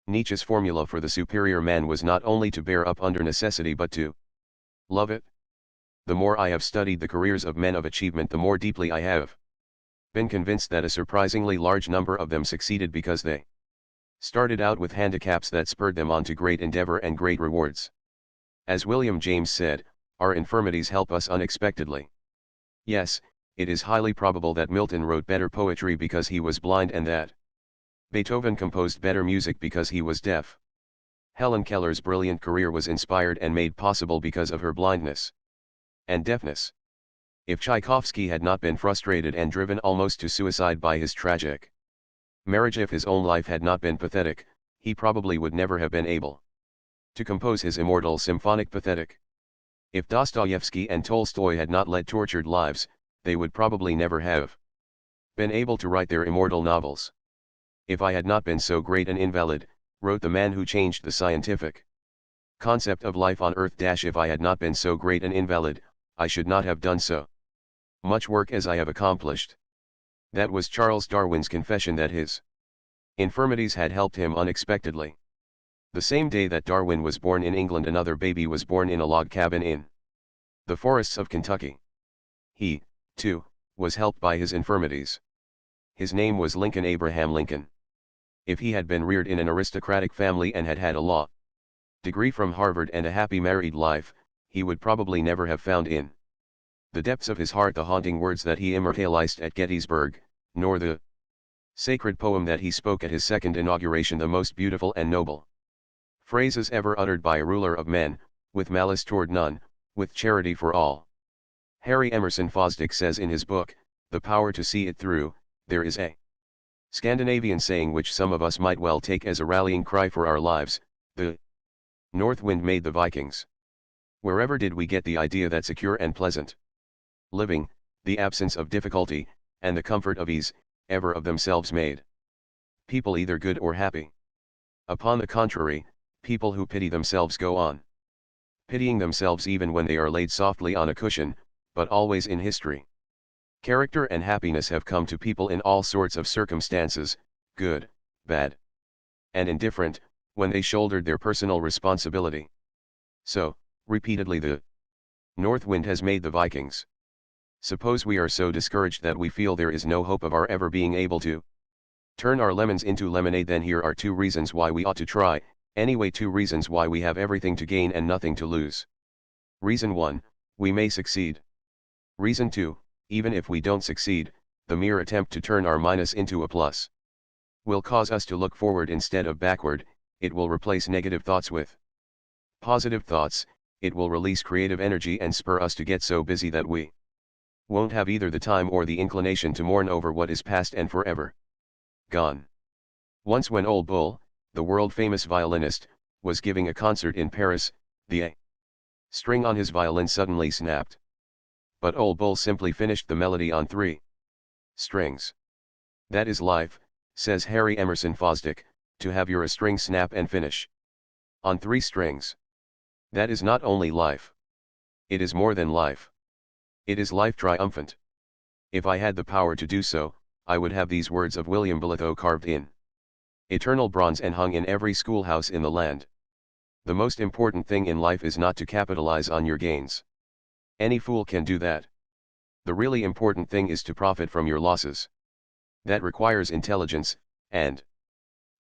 Nietzsche's formula for the superior man was not only to bear up under necessity but to love it. The more I have studied the careers of men of achievement, the more deeply I have been convinced that a surprisingly large number of them succeeded because they started out with handicaps that spurred them on to great endeavor and great rewards. As William James said, our infirmities help us unexpectedly. Yes, it is highly probable that Milton wrote better poetry because he was blind and that Beethoven composed better music because he was deaf. Helen Keller's brilliant career was inspired and made possible because of her blindness and deafness. If Tchaikovsky had not been frustrated and driven almost to suicide by his tragic marriage, if his own life had not been pathetic, he probably would never have been able to compose his immortal symphonic Pathetic. If Dostoevsky and Tolstoy had not led tortured lives, they would probably never have been able to write their immortal novels. If I had not been so great an invalid, wrote the man who changed the scientific concept of life on Earth. If I had not been so great an invalid, I should not have done so much work as I have accomplished. That was Charles Darwin's confession that his infirmities had helped him unexpectedly. The same day that Darwin was born in England, another baby was born in a log cabin in the forests of Kentucky. He, too, was helped by his infirmities. His name was Lincoln Abraham Lincoln. If he had been reared in an aristocratic family and had had a law degree from Harvard and a happy married life, he would probably never have found in the depths of his heart the haunting words that he immortalized at Gettysburg, nor the sacred poem that he spoke at his second inauguration, the most beautiful and noble phrases ever uttered by a ruler of men, with malice toward none, with charity for all. Harry Emerson Fosdick says in his book, The Power to See It Through, there is a Scandinavian saying which some of us might well take as a rallying cry for our lives: the north wind made the Vikings. Wherever did we get the idea that secure and pleasant living, the absence of difficulty, and the comfort of ease, ever of themselves made people either good or happy? Upon the contrary, people who pity themselves go on pitying themselves even when they are laid softly on a cushion, but always in history. Character and happiness have come to people in all sorts of circumstances, good, bad, and indifferent, when they shouldered their personal responsibility. So, repeatedly the north wind has made the Vikings. Suppose we are so discouraged that we feel there is no hope of our ever being able to turn our lemons into lemonade, then here are 2 reasons why we ought to try, anyway 2 reasons why we have everything to gain and nothing to lose. Reason 1, we may succeed. Reason 2, even if we don't succeed, the mere attempt to turn our minus into a plus will cause us to look forward instead of backward. It will replace negative thoughts with positive thoughts, it will release creative energy and spur us to get so busy that we won't have either the time or the inclination to mourn over what is past and forever gone. Once when Old Bull, the world-famous violinist, was giving a concert in Paris, the A string on his violin suddenly snapped. But Old Bull simply finished the melody on 3 strings. That is life, says Harry Emerson Fosdick, to have your A string snap and finish on 3 strings. That is not only life. It is more than life. It is life triumphant. If I had the power to do so, I would have these words of William Blythe carved in eternal bronze and hung in every schoolhouse in the land. The most important thing in life is not to capitalize on your gains. Any fool can do that. The really important thing is to profit from your losses. That requires intelligence, and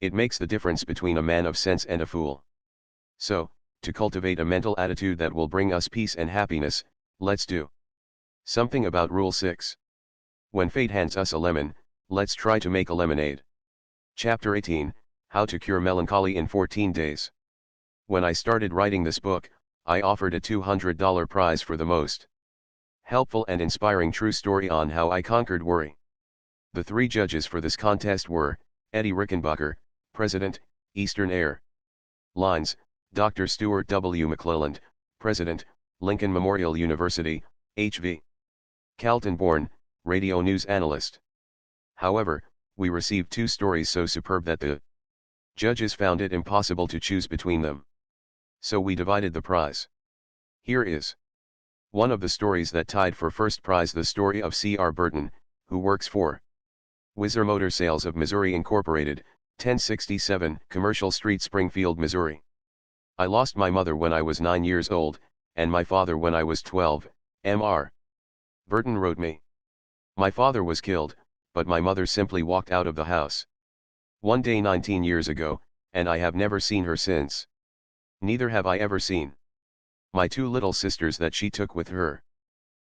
it makes the difference between a man of sense and a fool. So, to cultivate a mental attitude that will bring us peace and happiness, let's do something about Rule 6. When fate hands us a lemon, let's try to make a lemonade. Chapter 18, How to Cure Melancholy in 14 Days. When I started writing this book, I offered a $200 prize for the most helpful and inspiring true story on how I conquered worry. The 3 judges for this contest were Eddie Rickenbacker, President, Eastern Air Lines; Dr. Stuart W. McClelland, President, Lincoln Memorial University; H.V. Kaltenborn, radio news analyst. However, we received 2 stories so superb that the judges found it impossible to choose between them. So we divided the prize. Here is one of the stories that tied for first prize, the story of C.R. Burton, who works for Whizzer Motor Sales of Missouri Incorporated, 1067 Commercial Street, Springfield, Missouri. I lost my mother when I was 9 years old, and my father when I was 12, Mr. Burton wrote me. My father was killed, but my mother simply walked out of the house. One day 19 years ago, and I have never seen her since. Neither have I ever seen my 2 little sisters that she took with her.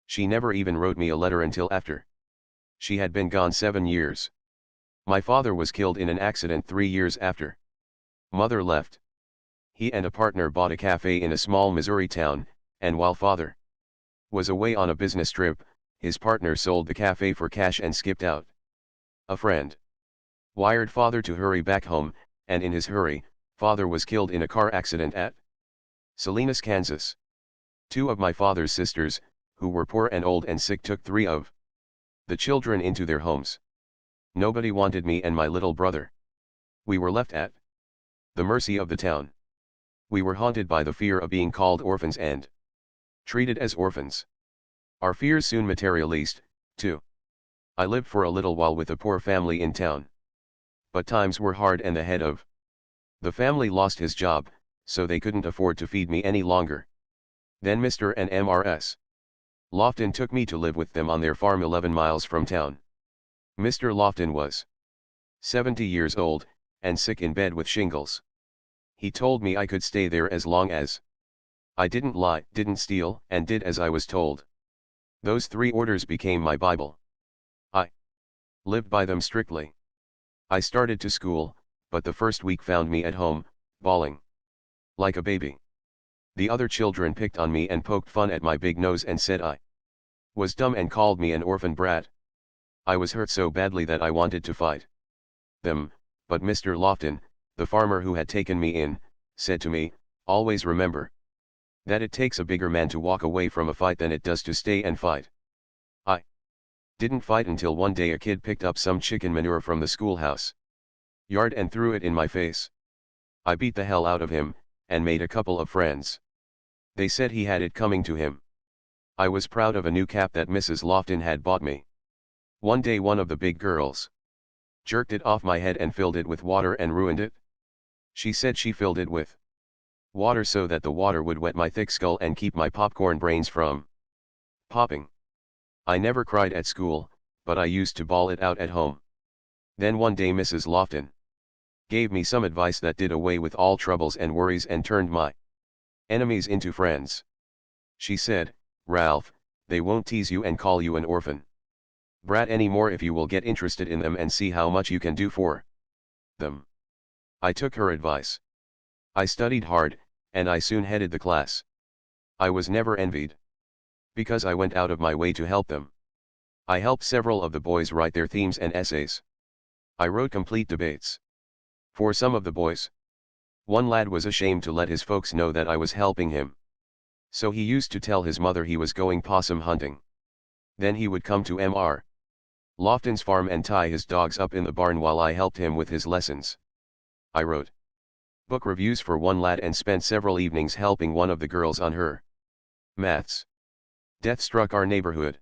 She never even wrote me a letter until after she had been gone 7 years. My father was killed in an accident 3 years after mother left. He and a partner bought a cafe in a small Missouri town, and while father was away on a business trip, his partner sold the cafe for cash and skipped out. A friend wired father to hurry back home, and in his hurry, father was killed in a car accident at Salinas, Kansas. 2 of my father's sisters, who were poor and old and sick, took 3 of the children into their homes. Nobody wanted me and my little brother. We were left at the mercy of the town. We were haunted by the fear of being called orphans and treated as orphans. Our fears soon materialized, too. I lived for a little while with a poor family in town. But times were hard and the head of the family lost his job, so they couldn't afford to feed me any longer. Then Mr. and Mrs. Lofton took me to live with them on their farm 11 miles from town. Mr. Lofton was 70 years old, and sick in bed with shingles. He told me I could stay there as long as I didn't lie, didn't steal, and did as I was told. Those 3 orders became my Bible. I lived by them strictly. I started to school, but the first week found me at home, bawling like a baby. The other children picked on me and poked fun at my big nose and said I was dumb and called me an orphan brat. I was hurt so badly that I wanted to fight them, but Mr. Lofton, the farmer who had taken me in, said to me, "Always remember that it takes a bigger man to walk away from a fight than it does to stay and fight." I didn't fight until one day a kid picked up some chicken manure from the schoolhouse yard and threw it in my face. I beat the hell out of him, and made a couple of friends. They said he had it coming to him. I was proud of a new cap that Mrs. Lofton had bought me. One day one of the big girls jerked it off my head and filled it with water and ruined it. She said she filled it with water so that the water would wet my thick skull and keep my popcorn brains from popping. I never cried at school, but I used to bawl it out at home. Then one day Mrs. Lofton gave me some advice that did away with all troubles and worries and turned my enemies into friends. She said, "Ralph, they won't tease you and call you an orphan brat anymore if you will get interested in them and see how much you can do for them." I took her advice. I studied hard, and I soon headed the class. I was never envied, because I went out of my way to help them. I helped several of the boys write their themes and essays. I wrote complete debates for some of the boys. One lad was ashamed to let his folks know that I was helping him. So he used to tell his mother he was going possum hunting. Then he would come to Mr. Lofton's farm and tie his dogs up in the barn while I helped him with his lessons. I wrote book reviews for one lad and spent several evenings helping one of the girls on her maths. Death struck our neighborhood.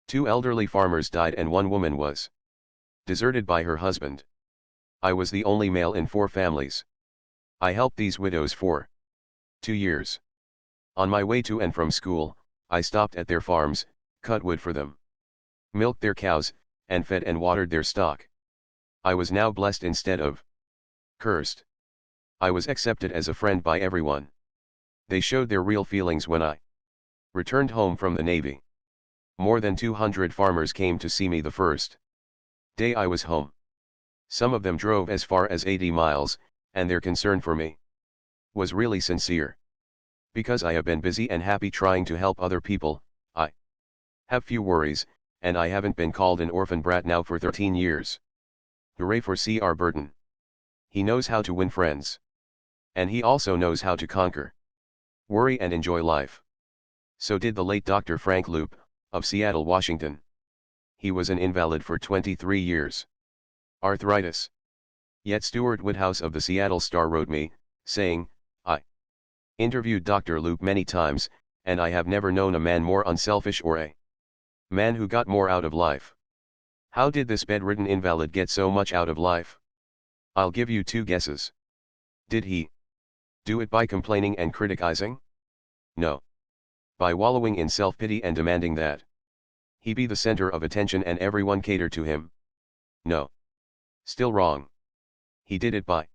2 elderly farmers died and one woman was deserted by her husband. I was the only male in 4 families. I helped these widows for 2 years. On my way to and from school, I stopped at their farms, cut wood for them, milked their cows, and fed and watered their stock. I was now blessed instead of cursed. I was accepted as a friend by everyone. They showed their real feelings when I returned home from the Navy. More than 200 farmers came to see me the first day I was home. Some of them drove as far as 80 miles, and their concern for me was really sincere. Because I have been busy and happy trying to help other people, I have few worries, and I haven't been called an orphan brat now for 13 years. Hooray for C.R. Burton. He knows how to win friends. And he also knows how to conquer worry and enjoy life. So did the late Dr. Frank Loop, of Seattle, Washington. He was an invalid for 23 years. Arthritis. Yet Stuart Woodhouse of the Seattle Star wrote me, saying, "I interviewed Dr. Loop many times, and I have never known a man more unselfish or a man who got more out of life. How did this bedridden invalid get so much out of life? I'll give you two guesses. Did he do it by complaining and criticizing? No. By wallowing in self-pity and demanding that he be the center of attention and everyone cater to him? No. Still wrong. He did it by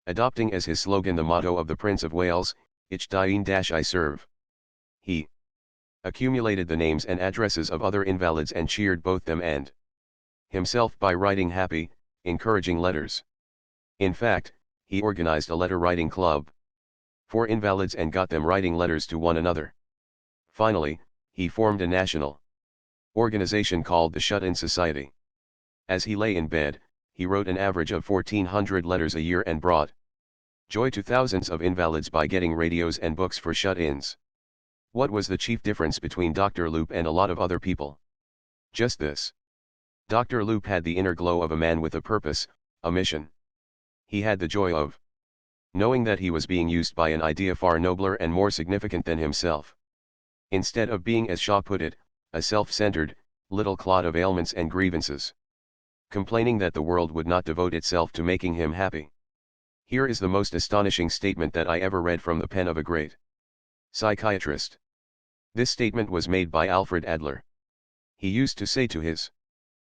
adopting as his slogan the motto of the Prince of Wales, Ich dien I serve. He accumulated the names and addresses of other invalids and cheered both them and himself by writing happy, encouraging letters. In fact, he organized a letter-writing club for invalids and got them writing letters to one another. Finally, he formed a national organization called the Shut-In Society. As he lay in bed, he wrote an average of 1,400 letters a year and brought joy to thousands of invalids by getting radios and books for shut-ins. What was the chief difference between Dr. Loop and a lot of other people? Just this. Dr. Loop had the inner glow of a man with a purpose, a mission. He had the joy of knowing that he was being used by an idea far nobler and more significant than himself. Instead of being, as Shaw put it, a self-centered, little clod of ailments and grievances, complaining that the world would not devote itself to making him happy. Here is the most astonishing statement that I ever read from the pen of a great psychiatrist. This statement was made by Alfred Adler. He used to say to his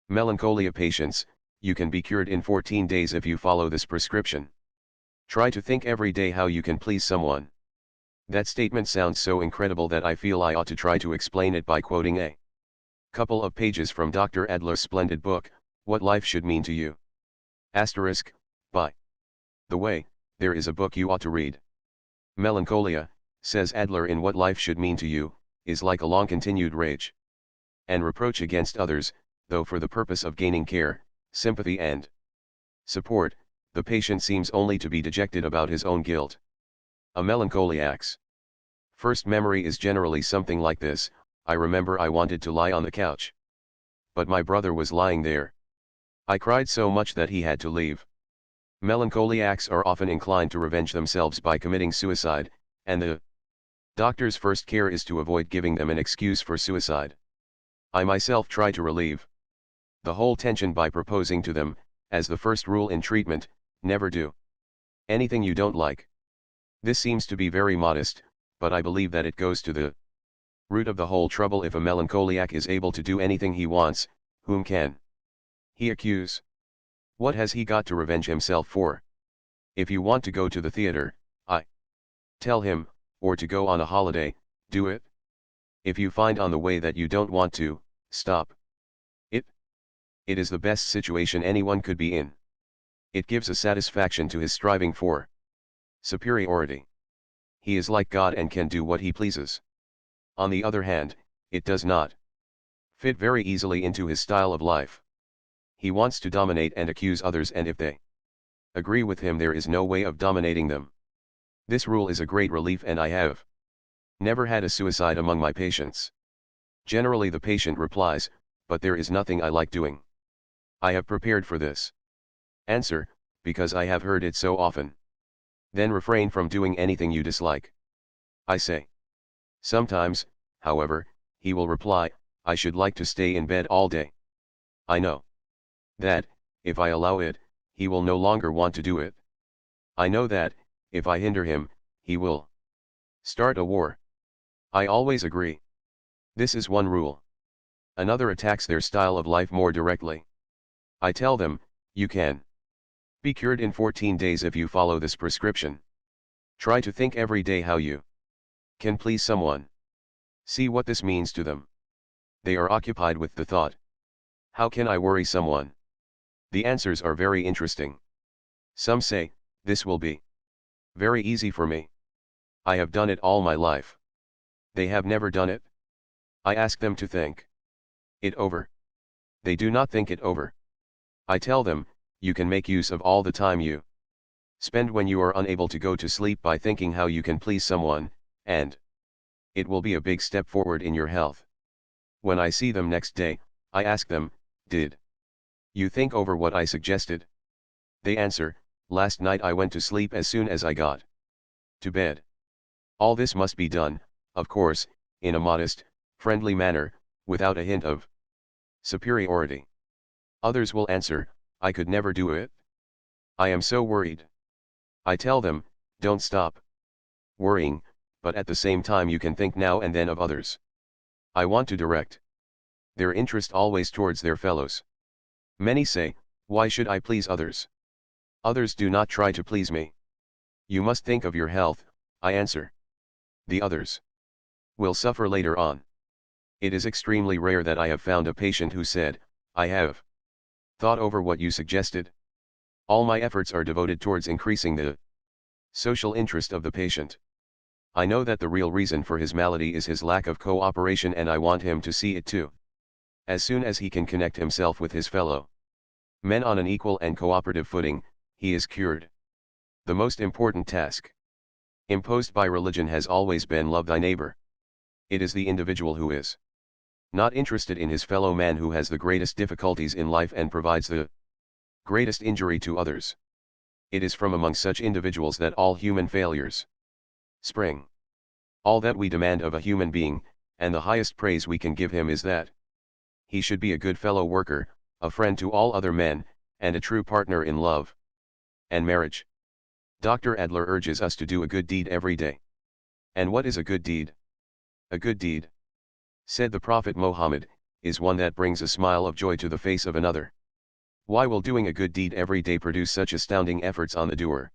melancholia patients, "You can be cured in 14 days if you follow this prescription. Try to think every day how you can please someone." That statement sounds so incredible that I feel I ought to try to explain it by quoting a couple of pages from Dr. Adler's splendid book, What Life Should Mean to You. Asterisk, by the way, there is a book you ought to read. Melancholia, says Adler in What Life Should Mean to You, is like a long-continued rage and reproach against others, though for the purpose of gaining care, sympathy and support, the patient seems only to be dejected about his own guilt. A melancholiac's first memory is generally something like this: I remember I wanted to lie on the couch, but my brother was lying there. I cried so much that he had to leave. Melancholiacs are often inclined to revenge themselves by committing suicide, and the doctor's first care is to avoid giving them an excuse for suicide. I myself try to relieve the whole tension by proposing to them, as the first rule in treatment, never do anything you don't like. This seems to be very modest, but I believe that it goes to the root of the whole trouble. If a melancholiac is able to do anything he wants, whom can he accuse? What has he got to revenge himself for? If you want to go to the theater, I tell him, or to go on a holiday, do it. If you find on the way that you don't want to, stop it. It is the best situation anyone could be in. It gives a satisfaction to his striving for superiority. He is like God and can do what he pleases. On the other hand, it does not fit very easily into his style of life. He wants to dominate and accuse others, and if they agree with him, there is no way of dominating them. This rule is a great relief, and I have never had a suicide among my patients. Generally the patient replies, "But there is nothing I like doing." I have prepared for this answer, because I have heard it so often. Then refrain from doing anything you dislike. I say. Sometimes, however, he will reply, "I should like to stay in bed all day." I know that, if I allow it, he will no longer want to do it. I know that, if I hinder him, he will start a war. I always agree. This is one rule. Another attacks their style of life more directly. I tell them, "You can be cured in 14 days if you follow this prescription. Try to think every day how you can please someone. See what this means to them." They are occupied with the thought, "How can I worry someone?" The answers are very interesting. Some say, "This will be very easy for me. I have done it all my life." They have never done it. I ask them to think it over. They do not think it over. I tell them, "You can make use of all the time you spend when you are unable to go to sleep by thinking how you can please someone, and it will be a big step forward in your health." When I see them next day, I ask them, "Did you think over what I suggested?" They answer, "Last night I went to sleep as soon as I got to bed." All this must be done, of course, in a modest, friendly manner, without a hint of superiority. Others will answer, I could never do it. I am so worried. I tell them, don't stop worrying, but at the same time you can think now and then of others. I want to direct their interest always towards their fellows. Many say, why should I please others? Others do not try to please me. You must think of your health, I answer. The others will suffer later on. It is extremely rare that I have found a patient who said, I have thought over what you suggested. All my efforts are devoted towards increasing the social interest of the patient. I know that the real reason for his malady is his lack of cooperation, and I want him to see it too. As soon as he can connect himself with his fellow men on an equal and cooperative footing, he is cured. The most important task imposed by religion has always been love thy neighbor. It is the individual who is not interested in his fellow man who has the greatest difficulties in life and provides the greatest injury to others. It is from among such individuals that all human failures spring. All that we demand of a human being, and the highest praise we can give him, is that he should be a good fellow worker, a friend to all other men, and a true partner in love and marriage. Dr. Adler urges us to do a good deed every day. And what is a good deed? A good deed, said the Prophet Muhammad, is one that brings a smile of joy to the face of another. Why will doing a good deed every day produce such astounding efforts on the doer?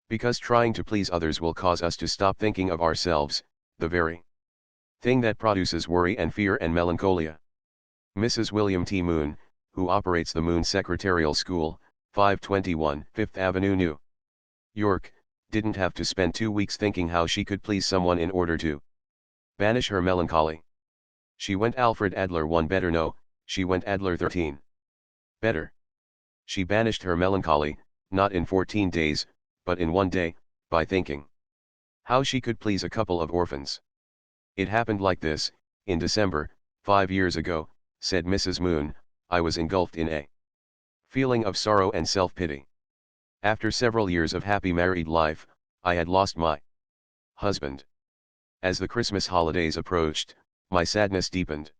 Because trying to please others will cause us to stop thinking of ourselves, the very thing that produces worry and fear and melancholia. Mrs. William T. Moon, who operates the Moon Secretarial School, 521 Fifth Avenue, New York, didn't have to spend 2 weeks thinking how she could please someone in order to banish her melancholy. She went Alfred Adler 1 better, no, she went Adler 13 better. She banished her melancholy, not in 14 days, but in 1 day, by thinking how she could please a couple of orphans. It happened like this: in December, 5 years ago, said Mrs. Moon, I was engulfed in a feeling of sorrow and self-pity. After several years of happy married life, I had lost my husband. As the Christmas holidays approached, my sadness deepened.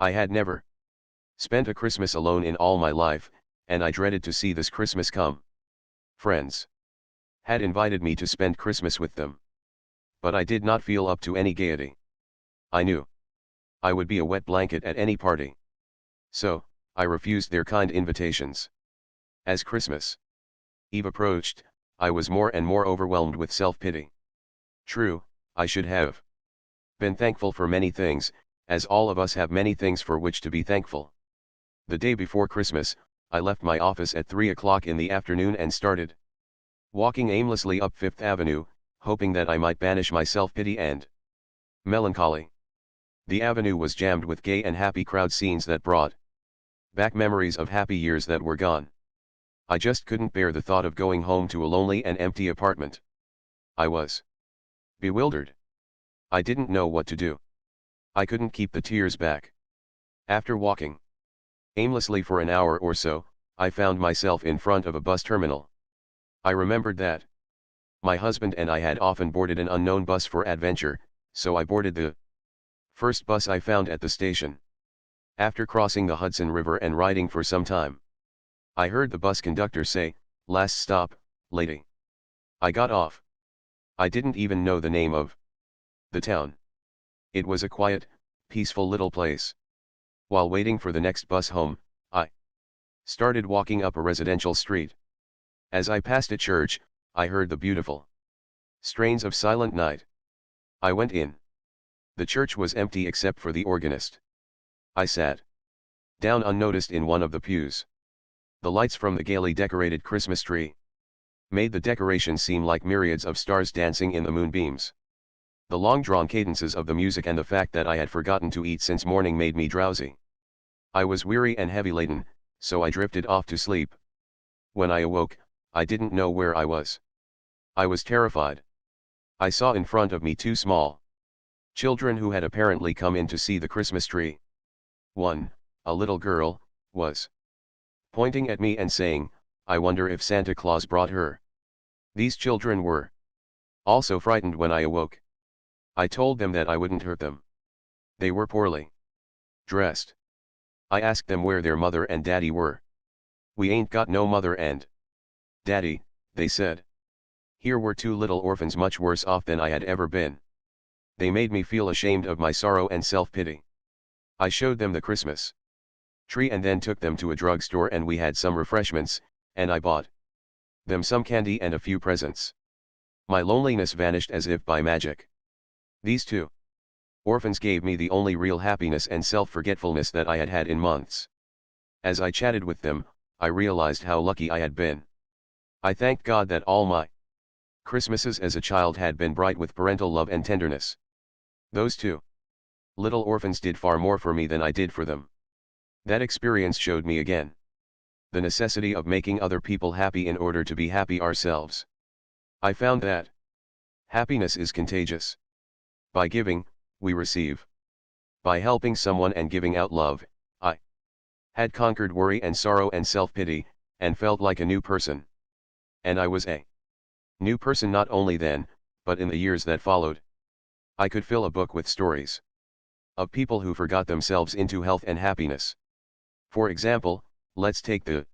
I had never spent a Christmas alone in all my life, and I dreaded to see this Christmas come. Friends had invited me to spend Christmas with them, but I did not feel up to any gaiety. I knew I would be a wet blanket at any party. So, I refused their kind invitations. As Christmas Eve approached, I was more and more overwhelmed with self-pity. True, I should have been thankful for many things, as all of us have many things for which to be thankful. The day before Christmas, I left my office at 3 o'clock in the afternoon and started walking aimlessly up Fifth Avenue, hoping that I might banish my self-pity and melancholy. The avenue was jammed with gay and happy crowd scenes that brought back memories of happy years that were gone. I just couldn't bear the thought of going home to a lonely and empty apartment. I was bewildered. I didn't know what to do. I couldn't keep the tears back. After walking aimlessly for an hour or so, I found myself in front of a bus terminal. I remembered that my husband and I had often boarded an unknown bus for adventure, so I boarded the first bus I found at the station. After crossing the Hudson River and riding for some time, I heard the bus conductor say, "Last stop, lady." I got off. I didn't even know the name of the town. It was a quiet, peaceful little place. While waiting for the next bus home, I started walking up a residential street. As I passed a church, I heard the beautiful strains of Silent Night. I went in. The church was empty except for the organist. I sat down unnoticed in one of the pews. The lights from the gaily decorated Christmas tree made the decoration seem like myriads of stars dancing in the moonbeams. The long-drawn cadences of the music and the fact that I had forgotten to eat since morning made me drowsy. I was weary and heavy-laden, so I drifted off to sleep. When I awoke, I didn't know where I was. I was terrified. I saw in front of me 2 small children who had apparently come in to see the Christmas tree. One, a little girl, was pointing at me and saying, "I wonder if Santa Claus brought her." These children were also frightened when I awoke. I told them that I wouldn't hurt them. They were poorly dressed. I asked them where their mother and daddy were. "We ain't got no mother and daddy," they said. Here were two little orphans much worse off than I had ever been. They made me feel ashamed of my sorrow and self-pity. I showed them the Christmas tree and then took them to a drugstore and we had some refreshments, and I bought them some candy and a few presents. My loneliness vanished as if by magic. These two orphans gave me the only real happiness and self-forgetfulness that I had had in months. As I chatted with them, I realized how lucky I had been. I thanked God that all my Christmases as a child had been bright with parental love and tenderness. Those two little orphans did far more for me than I did for them. That experience showed me again the necessity of making other people happy in order to be happy ourselves. I found that happiness is contagious. By giving, we receive. By helping someone and giving out love, I had conquered worry and sorrow and self-pity, and felt like a new person. And I was a new person not only then, but in the years that followed. I could fill a book with stories of people who forgot themselves into health and happiness. For example, let's take the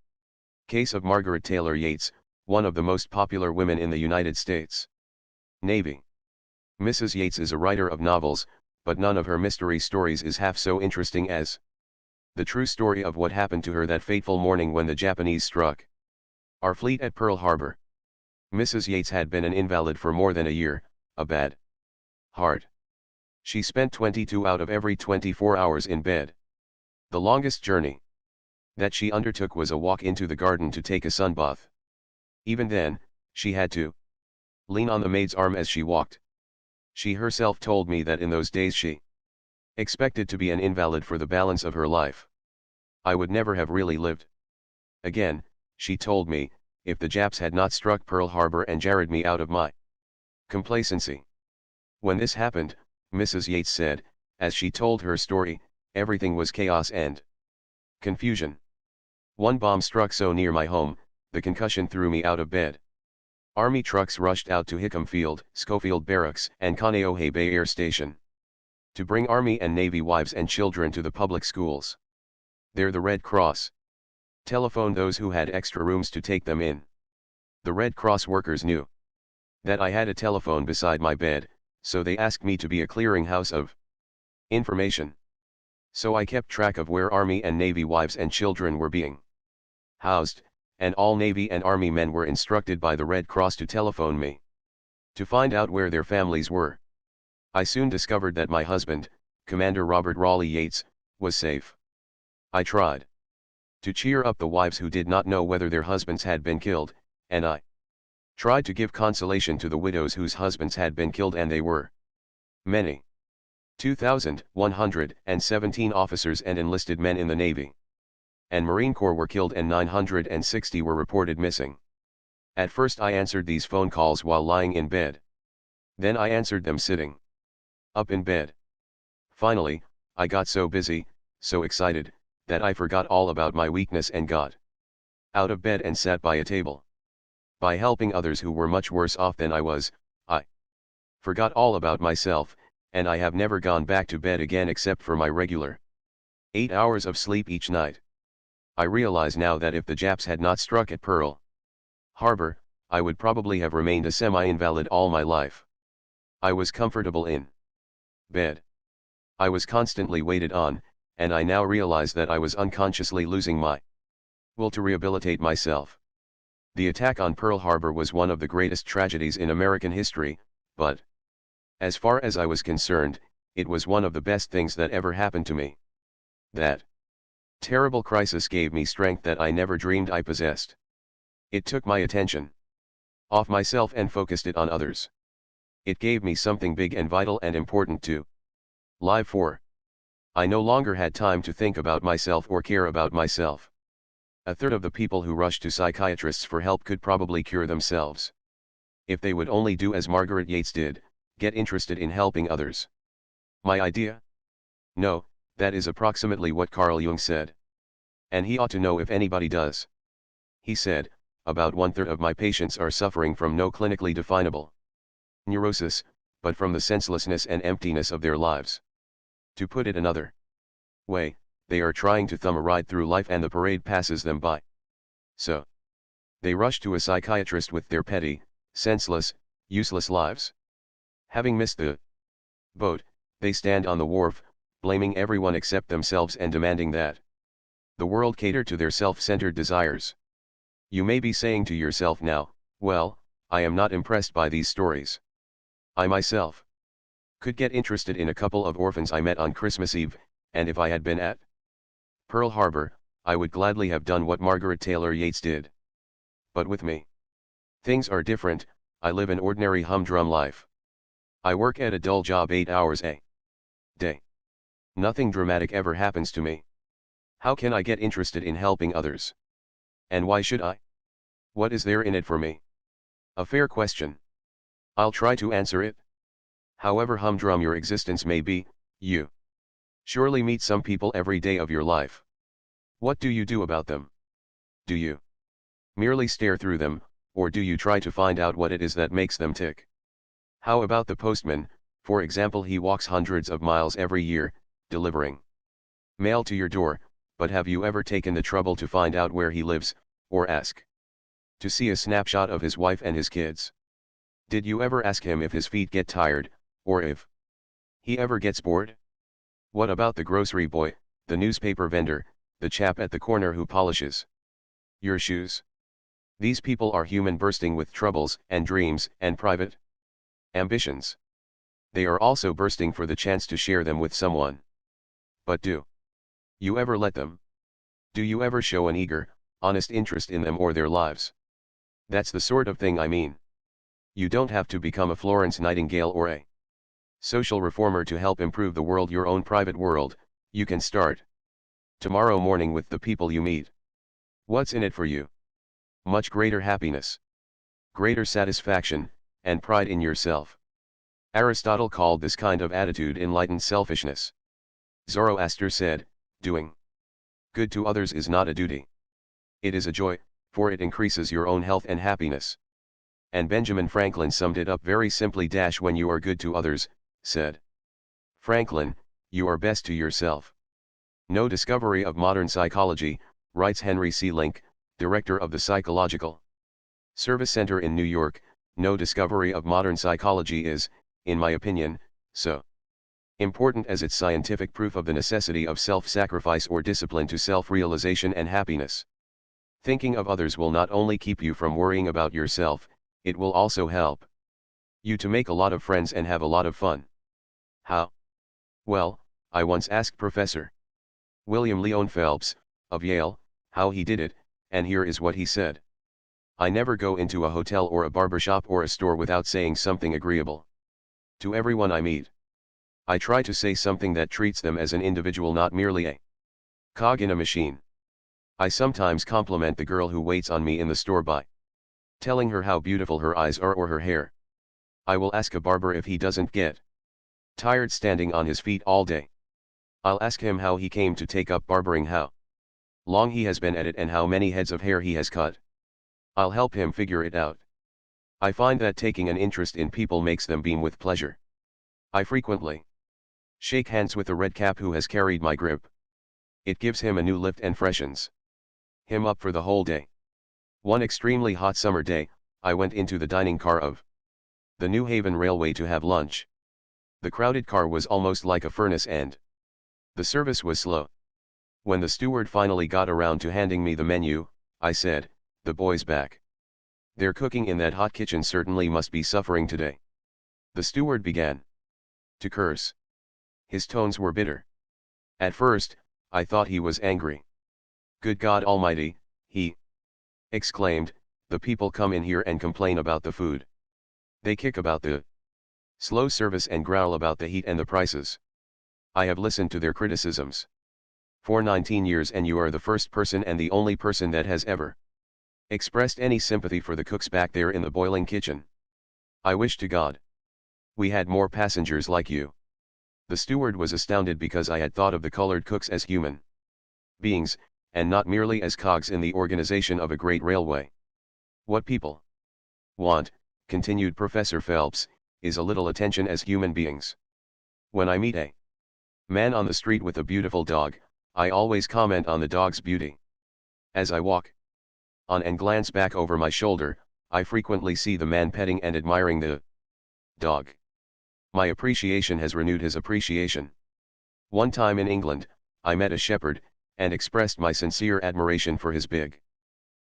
case of Margaret Taylor Yates, one of the most popular women in the United States Navy. Mrs. Yates is a writer of novels, but none of her mystery stories is half so interesting as the true story of what happened to her that fateful morning when the Japanese struck our fleet at Pearl Harbor. Mrs. Yates had been an invalid for more than a year, a bad heart. She spent 22 out of every 24 hours in bed. The longest journey that she undertook was a walk into the garden to take a sunbath. Even then, she had to lean on the maid's arm as she walked. She herself told me that in those days she expected to be an invalid for the balance of her life. I would never have really lived. Again, she told me, if the Japs had not struck Pearl Harbor and jarred me out of my complacency. When this happened, Mrs. Yates said, as she told her story, everything was chaos and confusion. One bomb struck so near my home, the concussion threw me out of bed. Army trucks rushed out to Hickam Field, Schofield Barracks, and Kaneohe Bay Air Station to bring Army and Navy wives and children to the public schools. There the Red Cross telephoned those who had extra rooms to take them in. The Red Cross workers knew that I had a telephone beside my bed, so they asked me to be a clearinghouse of information. So I kept track of where Army and Navy wives and children were being housed, and all Navy and Army men were instructed by the Red Cross to telephone me to find out where their families were. I soon discovered that my husband, Commander Robert Raleigh Yates, was safe. I tried to cheer up the wives who did not know whether their husbands had been killed, and I tried to give consolation to the widows whose husbands had been killed, and they were many. 2,117 officers and enlisted men in the Navy and Marine Corps were killed and 960 were reported missing. At first I answered these phone calls while lying in bed. Then I answered them sitting up in bed. Finally, I got so busy, so excited, that I forgot all about my weakness and got out of bed and sat by a table. By helping others who were much worse off than I was, I forgot all about myself, and I have never gone back to bed again except for my regular 8 hours of sleep each night. I realize now that if the Japs had not struck at Pearl Harbor, I would probably have remained a semi-invalid all my life. I was comfortable in bed. I was constantly waited on, and I now realize that I was unconsciously losing my will to rehabilitate myself. The attack on Pearl Harbor was one of the greatest tragedies in American history, but as far as I was concerned, it was one of the best things that ever happened to me. That terrible crisis gave me strength that I never dreamed I possessed. It took my attention off myself and focused it on others. It gave me something big and vital and important to live for. I no longer had time to think about myself or care about myself. A third of the people who rush to psychiatrists for help could probably cure themselves if they would only do as Margaret Yates did, get interested in helping others. My idea? No, that is approximately what Carl Jung said. And he ought to know if anybody does. He said, about 1/3 of my patients are suffering from no clinically definable neurosis, but from the senselessness and emptiness of their lives. To put it another way, They are trying to thumb a ride through life and the parade passes them by. So they rush to a psychiatrist with their petty, senseless, useless lives. Having missed the boat, they stand on the wharf, blaming everyone except themselves and demanding that the world cater to their self-centered desires. You may be saying to yourself now, well, I am not impressed by these stories. I myself could get interested in a couple of orphans I met on Christmas Eve, and if I had been at Pearl Harbor, I would gladly have done what Margaret Taylor Yates did. But with me, things are different. I live an ordinary humdrum life. I work at a dull job 8 hours a day. Nothing dramatic ever happens to me. How can I get interested in helping others? And why should I? What is there in it for me? A fair question. I'll try to answer it. However humdrum your existence may be, you surely meet some people every day of your life. What do you do about them? Do you merely stare through them, or do you try to find out what it is that makes them tick? How about the postman? For example, he walks hundreds of miles every year, delivering mail to your door, but have you ever taken the trouble to find out where he lives, or ask to see a snapshot of his wife and his kids? Did you ever ask him if his feet get tired, or if he ever gets bored? What about the grocery boy, the newspaper vendor, the chap at the corner who polishes your shoes? These people are human, bursting with troubles and dreams and private ambitions. They are also bursting for the chance to share them with someone. But do you ever let them? Do you ever show an eager, honest interest in them or their lives? That's the sort of thing I mean. You don't have to become a Florence Nightingale or a social reformer to help improve the world, your own private world. You can start tomorrow morning with the people you meet. What's in it for you? Much greater happiness, greater satisfaction, and pride in yourself. Aristotle called this kind of attitude enlightened selfishness. Zoroaster said, doing good to others is not a duty. It is a joy, for it increases your own health and happiness. And Benjamin Franklin summed it up very simply. When you are good to others, said Franklin, you are best to yourself. No discovery of modern psychology, writes Henry C. Link, director of the Psychological Service Center in New York, no discovery of modern psychology is, in my opinion, so important as its scientific proof of the necessity of self-sacrifice or discipline to self-realization and happiness. Thinking of others will not only keep you from worrying about yourself, it will also help you to make a lot of friends and have a lot of fun. How? Well, I once asked Professor William Leon Phelps, of Yale, how he did it, and here is what he said. I never go into a hotel or a barbershop or a store without saying something agreeable to everyone I meet. I try to say something that treats them as an individual, not merely a cog in a machine. I sometimes compliment the girl who waits on me in the store by telling her how beautiful her eyes are or her hair. I will ask a barber if he doesn't get tired standing on his feet all day. I'll ask him how he came to take up barbering, how long he has been at it, and how many heads of hair he has cut. I'll help him figure it out. I find that taking an interest in people makes them beam with pleasure. I frequently shake hands with the red cap who has carried my grip. It gives him a new lift and freshens him up for the whole day. One extremely hot summer day, I went into the dining car of the New Haven Railway to have lunch. The crowded car was almost like a furnace and the service was slow. When the steward finally got around to handing me the menu, I said, "The boys back. Their cooking in that hot kitchen certainly must be suffering today." The steward began to curse. His tones were bitter. At first, I thought he was angry. "Good God Almighty," he exclaimed, "the people come in here and complain about the food. They kick about the slow service and growl about the heat and the prices. I have listened to their criticisms for 19 years, and you are the first person and the only person that has ever expressed any sympathy for the cooks back there in the boiling kitchen. I wish to God we had more passengers like you." The steward was astounded because I had thought of the colored cooks as human beings, and not merely as cogs in the organization of a great railway. What people want, continued Professor Phelps, is a little attention as human beings. When I meet a man on the street with a beautiful dog, I always comment on the dog's beauty. As I walk on and glance back over my shoulder, I frequently see the man petting and admiring the dog. My appreciation has renewed his appreciation. One time in England, I met a shepherd, and expressed my sincere admiration for his big,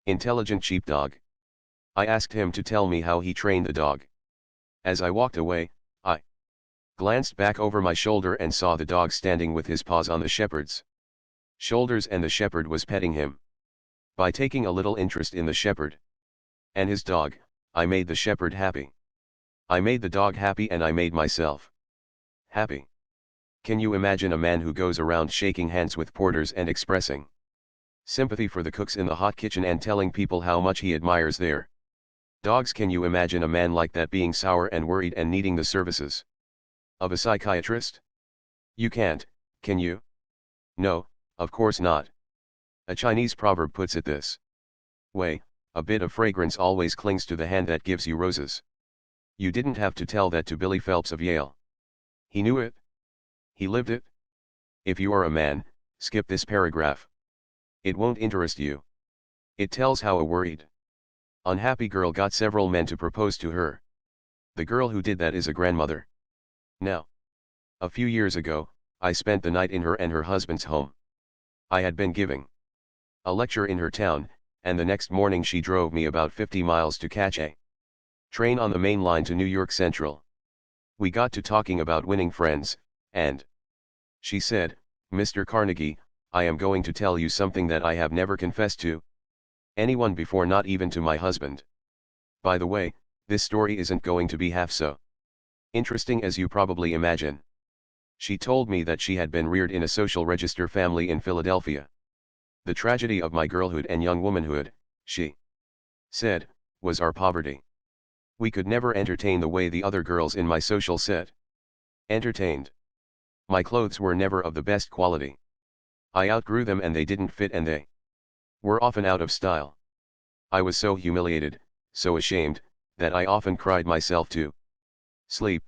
intelligent sheepdog. I asked him to tell me how he trained the dog. As I walked away, I glanced back over my shoulder and saw the dog standing with his paws on the shepherd's shoulders, and the shepherd was petting him. By taking a little interest in the shepherd and his dog, I made the shepherd happy. I made the dog happy, and I made myself happy. Can you imagine a man who goes around shaking hands with porters and expressing sympathy for the cooks in the hot kitchen and telling people how much he admires their dogs? Can you imagine a man like that being sour and worried and needing the services of a psychiatrist? You can't, can you? No, of course not. A Chinese proverb puts it this way: a bit of fragrance always clings to the hand that gives you roses. You didn't have to tell that to Billy Phelps of Yale. He knew it. He lived it. If you are a man, skip this paragraph. It won't interest you. It tells how a worried, unhappy girl got several men to propose to her. The girl who did that is a grandmother. Now, a few years ago, I spent the night in her and her husband's home. I had been giving a lecture in her town, and the next morning she drove me about 50 miles to catch a train on the main line to New York Central. We got to talking about winning friends, and she said, "Mr. Carnegie, I am going to tell you something that I have never confessed to anyone before, not even to my husband. By the way, this story isn't going to be half so interesting as you probably imagine." She told me that she had been reared in a social register family in Philadelphia. The tragedy of my girlhood and young womanhood, she said, was our poverty. We could never entertain the way the other girls in my social set entertained. My clothes were never of the best quality. I outgrew them and they didn't fit, and they were often out of style. I was so humiliated, so ashamed, that I often cried myself to sleep.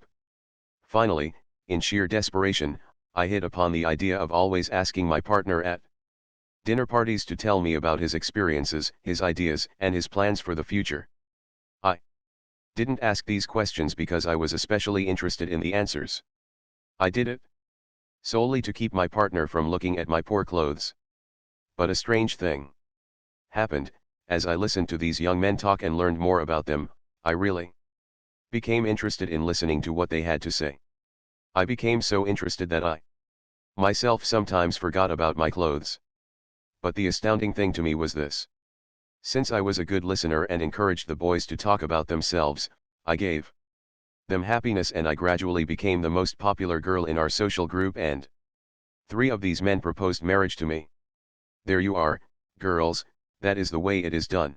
Finally, in sheer desperation, I hit upon the idea of always asking my partner at dinner parties to tell me about his experiences, his ideas, and his plans for the future. I didn't ask these questions because I was especially interested in the answers. I did it solely to keep my partner from looking at my poor clothes. But a strange thing happened. As I listened to these young men talk and learned more about them, I really became interested in listening to what they had to say. I became so interested that I myself sometimes forgot about my clothes. But the astounding thing to me was this: since I was a good listener and encouraged the boys to talk about themselves, I gave them happiness, and I gradually became the most popular girl in our social group, and 3 of these men proposed marriage to me. There you are, girls, that is the way it is done.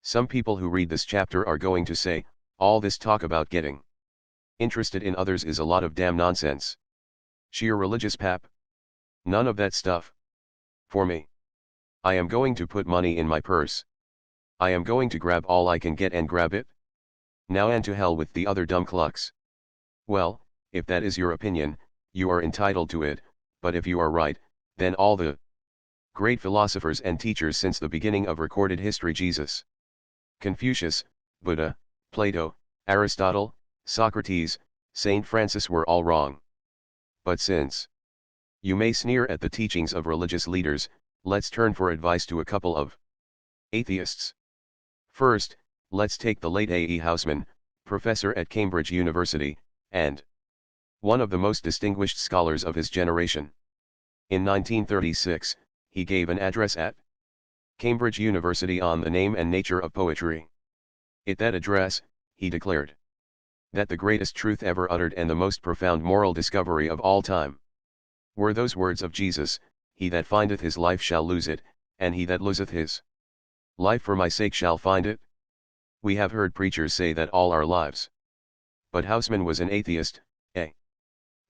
Some people who read this chapter are going to say, all this talk about getting interested in others is a lot of damn nonsense. Sheer religious pap. None of that stuff. For me, I am going to put money in my purse. I am going to grab all I can get and grab it. Now and to hell with the other dumb clucks. Well, if that is your opinion, you are entitled to it, but if you are right, then all the great philosophers and teachers since the beginning of recorded history, Jesus, Confucius, Buddha, Plato, Aristotle, Socrates, Saint Francis, were all wrong. But since you may sneer at the teachings of religious leaders, let's turn for advice to a couple of atheists. First, let's take the late A.E. Housman, professor at Cambridge University, and one of the most distinguished scholars of his generation. In 1936, he gave an address at Cambridge University on the name and nature of poetry. At that address, he declared that the greatest truth ever uttered and the most profound moral discovery of all time were those words of Jesus: "He that findeth his life shall lose it, and he that loseth his life for my sake shall find it." We have heard preachers say that all our lives. But Housman was an atheist, a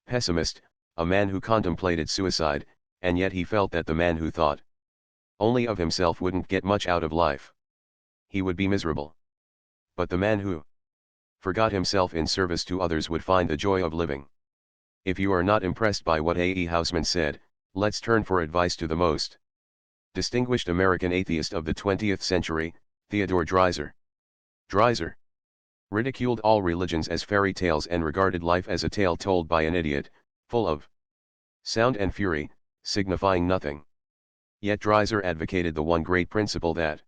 pessimist, a man who contemplated suicide, and yet he felt that the man who thought only of himself wouldn't get much out of life. He would be miserable. But the man who forgot himself in service to others would find the joy of living. If you are not impressed by what A.E. Housman said, Let's turn for advice to the most distinguished American atheist of the 20th century, Theodore Dreiser. Dreiser ridiculed all religions as fairy tales and regarded life as a tale told by an idiot, full of sound and fury, signifying nothing. Yet Dreiser advocated the one great principle that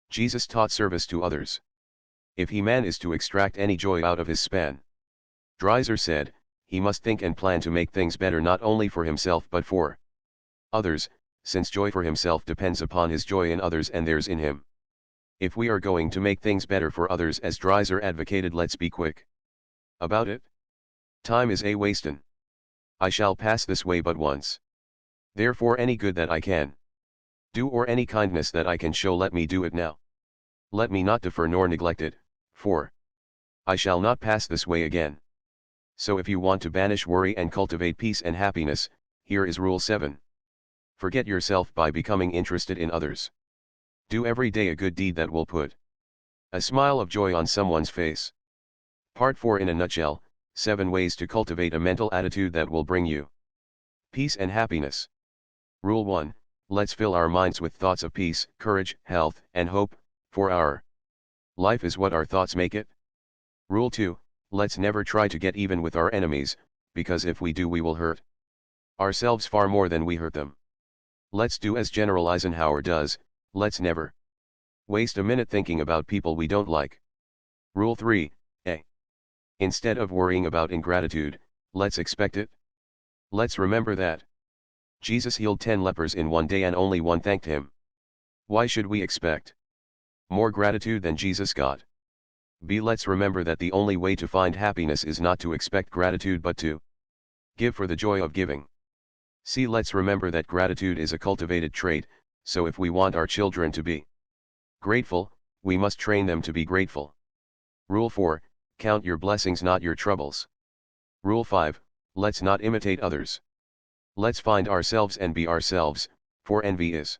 Jesus taught: service to others. If man is to extract any joy out of his span, Dreiser said, he must think and plan to make things better not only for himself but for others, since joy for himself depends upon his joy in others and theirs in him. If we are going to make things better for others as Dreiser advocated, let's be quick about it. Time is a wastin'. I shall pass this way but once. Therefore any good that I can do or any kindness that I can show, let me do it now. Let me not defer nor neglect it, for I shall not pass this way again. So if you want to banish worry and cultivate peace and happiness, here is Rule 7. Forget yourself by becoming interested in others. Do every day a good deed that will put a smile of joy on someone's face. Part 4 in a nutshell, 7 ways to cultivate a mental attitude that will bring you peace and happiness. Rule 1, let's fill our minds with thoughts of peace, courage, health, and hope, for our life is what our thoughts make it. Rule 2, let's never try to get even with our enemies, because if we do we will hurt ourselves far more than we hurt them. Let's do as General Eisenhower does, let's never waste a minute thinking about people we don't like. Rule 3, instead of worrying about ingratitude, let's expect it. Let's remember that Jesus healed 10 lepers in one day and only one thanked him. Why should we expect more gratitude than Jesus got? B. Let's remember that the only way to find happiness is not to expect gratitude but to give for the joy of giving. C. Let's remember that gratitude is a cultivated trait, so if we want our children to be grateful, we must train them to be grateful. Rule 4, count your blessings not your troubles. Rule 5, let's not imitate others. Let's find ourselves and be ourselves, for envy is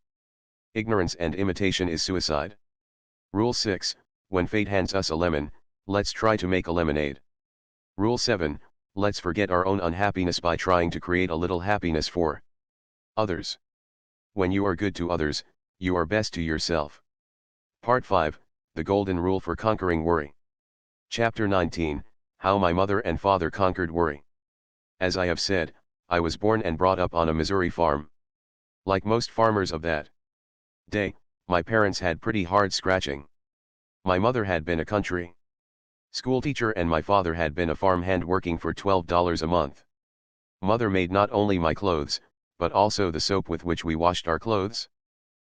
ignorance and imitation is suicide. Rule 6, when fate hands us a lemon, let's try to make a lemonade. Rule 7, let's forget our own unhappiness by trying to create a little happiness for others. When you are good to others, you are best to yourself. Part 5, the Golden Rule for Conquering Worry. Chapter 19, How My Mother and Father Conquered Worry. As I have said, I was born and brought up on a Missouri farm. Like most farmers of that day, my parents had pretty hard scratching. My mother had been a country schoolteacher and my father had been a farmhand working for $12 a month. Mother made not only my clothes, but also the soap with which we washed our clothes.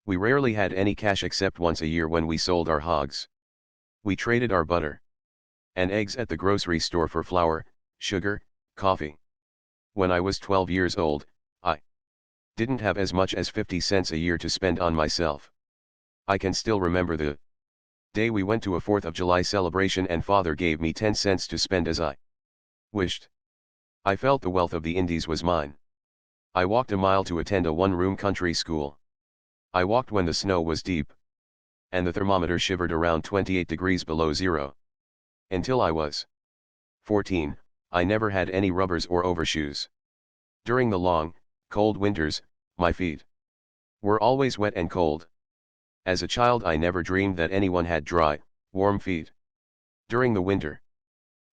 We rarely had any cash except once a year when we sold our hogs. We traded our butter and eggs at the grocery store for flour, sugar, coffee. When I was 12 years old, I didn't have as much as 50 cents a year to spend on myself. I can still remember the day we went to a 4th of July celebration and father gave me 10 cents to spend as I wished. I felt the wealth of the Indies was mine. I walked a mile to attend a one-room country school. I walked when the snow was deep and the thermometer shivered around 28 degrees below zero. Until I was 14, I never had any rubbers or overshoes. During the long, cold winters, my feet were always wet and cold. As a child I never dreamed that anyone had dry, warm feet. During the winter,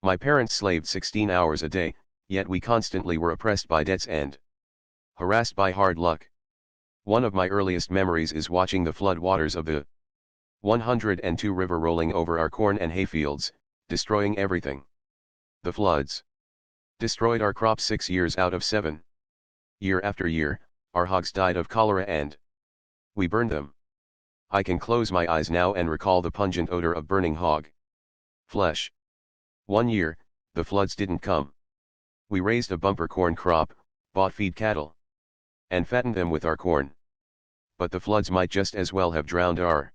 my parents slaved 16 hours a day, yet we constantly were oppressed by debts and harassed by hard luck. One of my earliest memories is watching the flood waters of the 102 River rolling over our corn and hayfields, destroying everything. The floods destroyed our crops 6 years out of 7. Year after year, our hogs died of cholera and we burned them. I can close my eyes now and recall the pungent odor of burning hog flesh. One year, the floods didn't come. We raised a bumper corn crop, bought feed cattle, and fattened them with our corn. But the floods might just as well have drowned our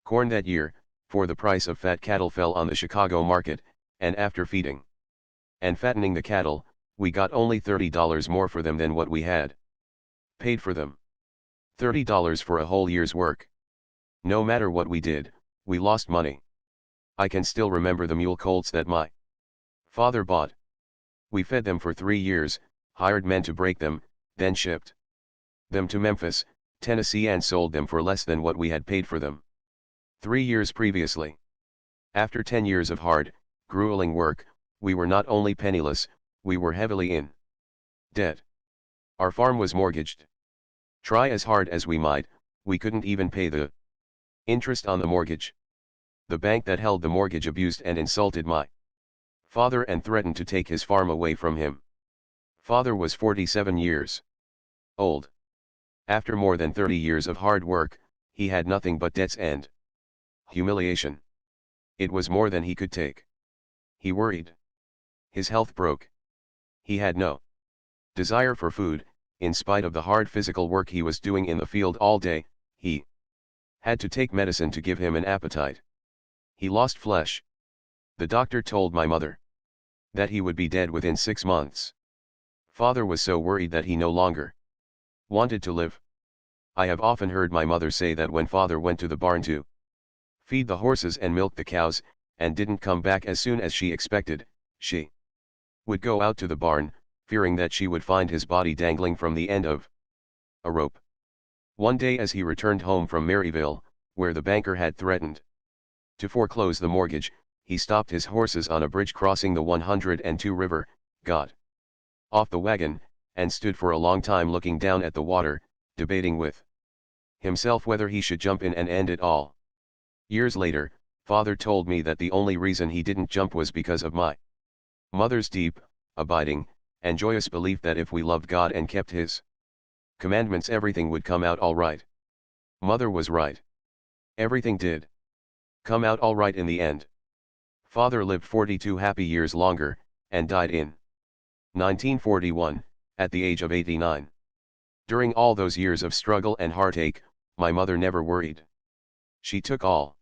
corn that year, for the price of fat cattle fell on the Chicago market, and after feeding and fattening the cattle, we got only $30 more for them than what we had paid for them. $30 for a whole year's work. No matter what we did, we lost money. I can still remember the mule colts that my father bought. We fed them for 3 years, hired men to break them, then shipped them to Memphis, Tennessee, and sold them for less than what we had paid for them 3 years previously. After 10 years of hard, grueling work, we were not only penniless, we were heavily in debt. Our farm was mortgaged. Try as hard as we might, we couldn't even pay the interest on the mortgage. The bank that held the mortgage abused and insulted my father and threatened to take his farm away from him. Father was 47 years old. After more than 30 years of hard work, he had nothing but debts and humiliation. It was more than he could take. He worried. His health broke. He had no desire for food, in spite of the hard physical work he was doing in the field all day. He had to take medicine to give him an appetite. He lost flesh. The doctor told my mother that he would be dead within 6 months. Father was so worried that he no longer wanted to live. I have often heard my mother say that when father went to the barn to feed the horses and milk the cows, and didn't come back as soon as she expected, she would go out to the barn, fearing that she would find his body dangling from the end of a rope. One day as he returned home from Maryville, where the banker had threatened to foreclose the mortgage, he stopped his horses on a bridge crossing the 102 River, got off the wagon, and stood for a long time looking down at the water, debating with himself whether he should jump in and end it all. Years later, father told me that the only reason he didn't jump was because of my mother's deep, abiding, and joyous belief that if we loved God and kept His commandments, everything would come out all right. Mother was right. Everything did come out all right in the end. Father lived 42 happy years longer, and died in 1941, at the age of 89. During all those years of struggle and heartache, my mother never worried. She took all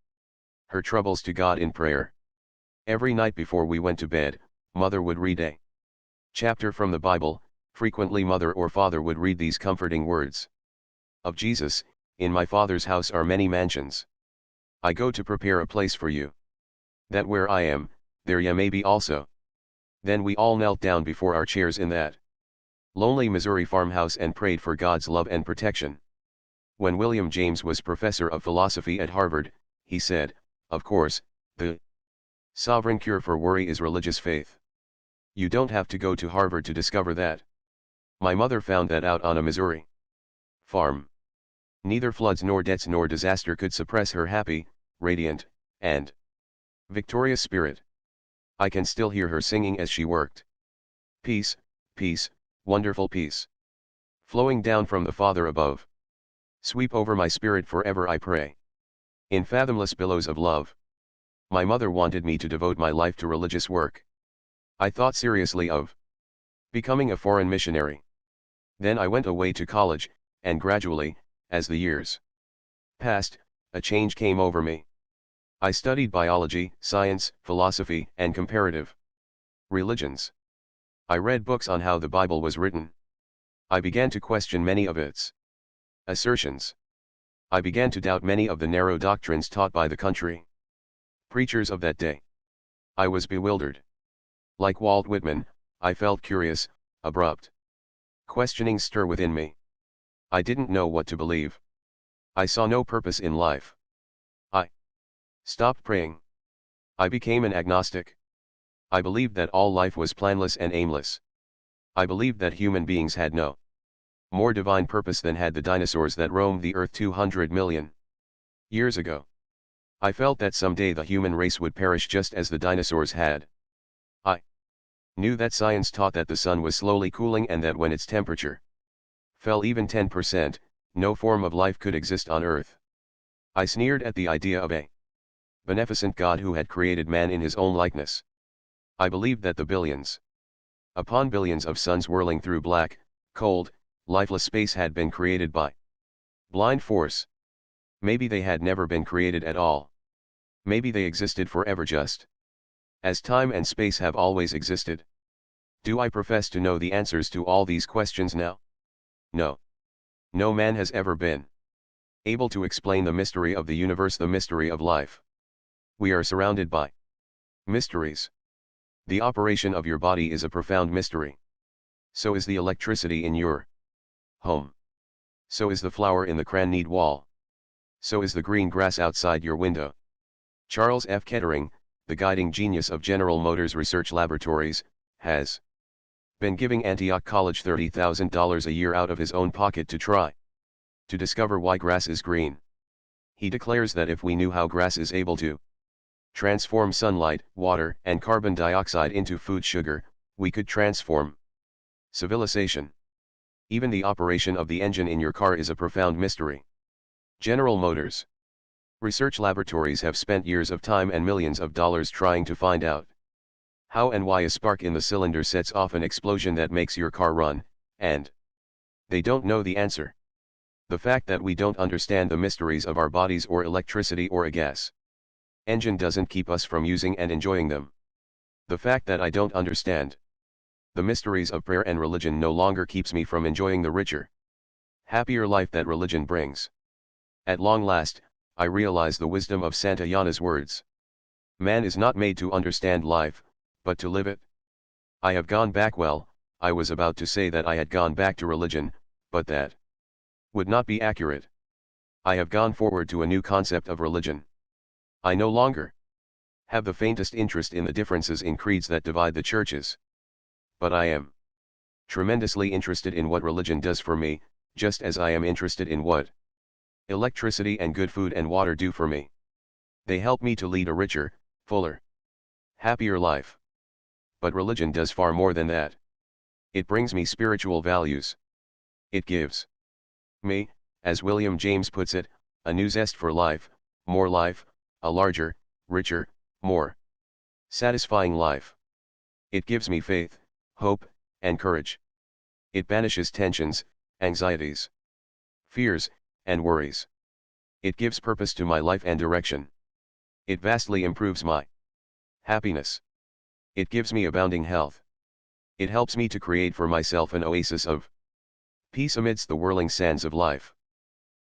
her troubles to God in prayer. Every night before we went to bed, mother would read a chapter from the Bible. Frequently mother or father would read these comforting words of Jesus, "In my Father's house are many mansions. I go to prepare a place for you, that where I am, there ye may be also." Then we all knelt down before our chairs in that lonely Missouri farmhouse and prayed for God's love and protection. When William James was professor of philosophy at Harvard, he said, "Of course, the sovereign cure for worry is religious faith. You don't have to go to Harvard to discover that." My mother found that out on a Missouri farm. Neither floods nor debts nor disaster could suppress her happy, radiant, and victorious spirit. I can still hear her singing as she worked. Peace, peace, wonderful peace, flowing down from the Father above. Sweep over my spirit forever, I pray. In fathomless billows of love. My mother wanted me to devote my life to religious work. I thought seriously of becoming a foreign missionary. Then I went away to college, and gradually, as the years passed, a change came over me. I studied biology, science, philosophy, and comparative religions. I read books on how the Bible was written. I began to question many of its assertions. I began to doubt many of the narrow doctrines taught by the country preachers of that day. I was bewildered. Like Walt Whitman, I felt curious, abrupt questionings stir within me. I didn't know what to believe. I saw no purpose in life. I stopped praying. I became an agnostic. I believed that all life was planless and aimless. I believed that human beings had no more divine purpose than had the dinosaurs that roamed the earth 200 million years ago. I felt that someday the human race would perish just as the dinosaurs had. I knew that science taught that the sun was slowly cooling and that when its temperature fell even 10%, no form of life could exist on earth. I sneered at the idea of a beneficent God who had created man in his own likeness. I believed that the billions upon billions of suns whirling through black, cold, lifeless space had been created by blind force. Maybe they had never been created at all. Maybe they existed forever just as time and space have always existed. Do I profess to know the answers to all these questions now? No. No man has ever been able to explain the mystery of the universe, the mystery of life. We are surrounded by mysteries. The operation of your body is a profound mystery. So is the electricity in your home. So is the flower in the crannied wall. So is the green grass outside your window. Charles F. Kettering, the guiding genius of General Motors Research Laboratories, has been giving Antioch College $30,000 a year out of his own pocket to try to discover why grass is green. He declares that if we knew how grass is able to transform sunlight, water, and carbon dioxide into food sugar, we could transform civilization. Even the operation of the engine in your car is a profound mystery. General Motors Research Laboratories have spent years of time and millions of dollars trying to find out how and why a spark in the cylinder sets off an explosion that makes your car run, and they don't know the answer. The fact that we don't understand the mysteries of our bodies or electricity or a gas engine doesn't keep us from using and enjoying them. The fact that I don't understand the mysteries of prayer and religion no longer keeps me from enjoying the richer, happier life that religion brings. At long last, I realize the wisdom of Santa Yana's words. Man is not made to understand life, but to live it. I have gone back. Well, I was about to say that I had gone back to religion, but that would not be accurate. I have gone forward to a new concept of religion. I no longer have the faintest interest in the differences in creeds that divide the churches. But I am tremendously interested in what religion does for me, just as I am interested in what electricity and good food and water do for me. They help me to lead a richer, fuller, happier life. But religion does far more than that. It brings me spiritual values. It gives me, as William James puts it, a new zest for life, a larger, richer, more satisfying life. It gives me faith, hope, and courage. It banishes tensions, anxieties, fears, and worries. It gives purpose to my life and direction. It vastly improves my happiness. It gives me abounding health. It helps me to create for myself an oasis of peace amidst the whirling sands of life.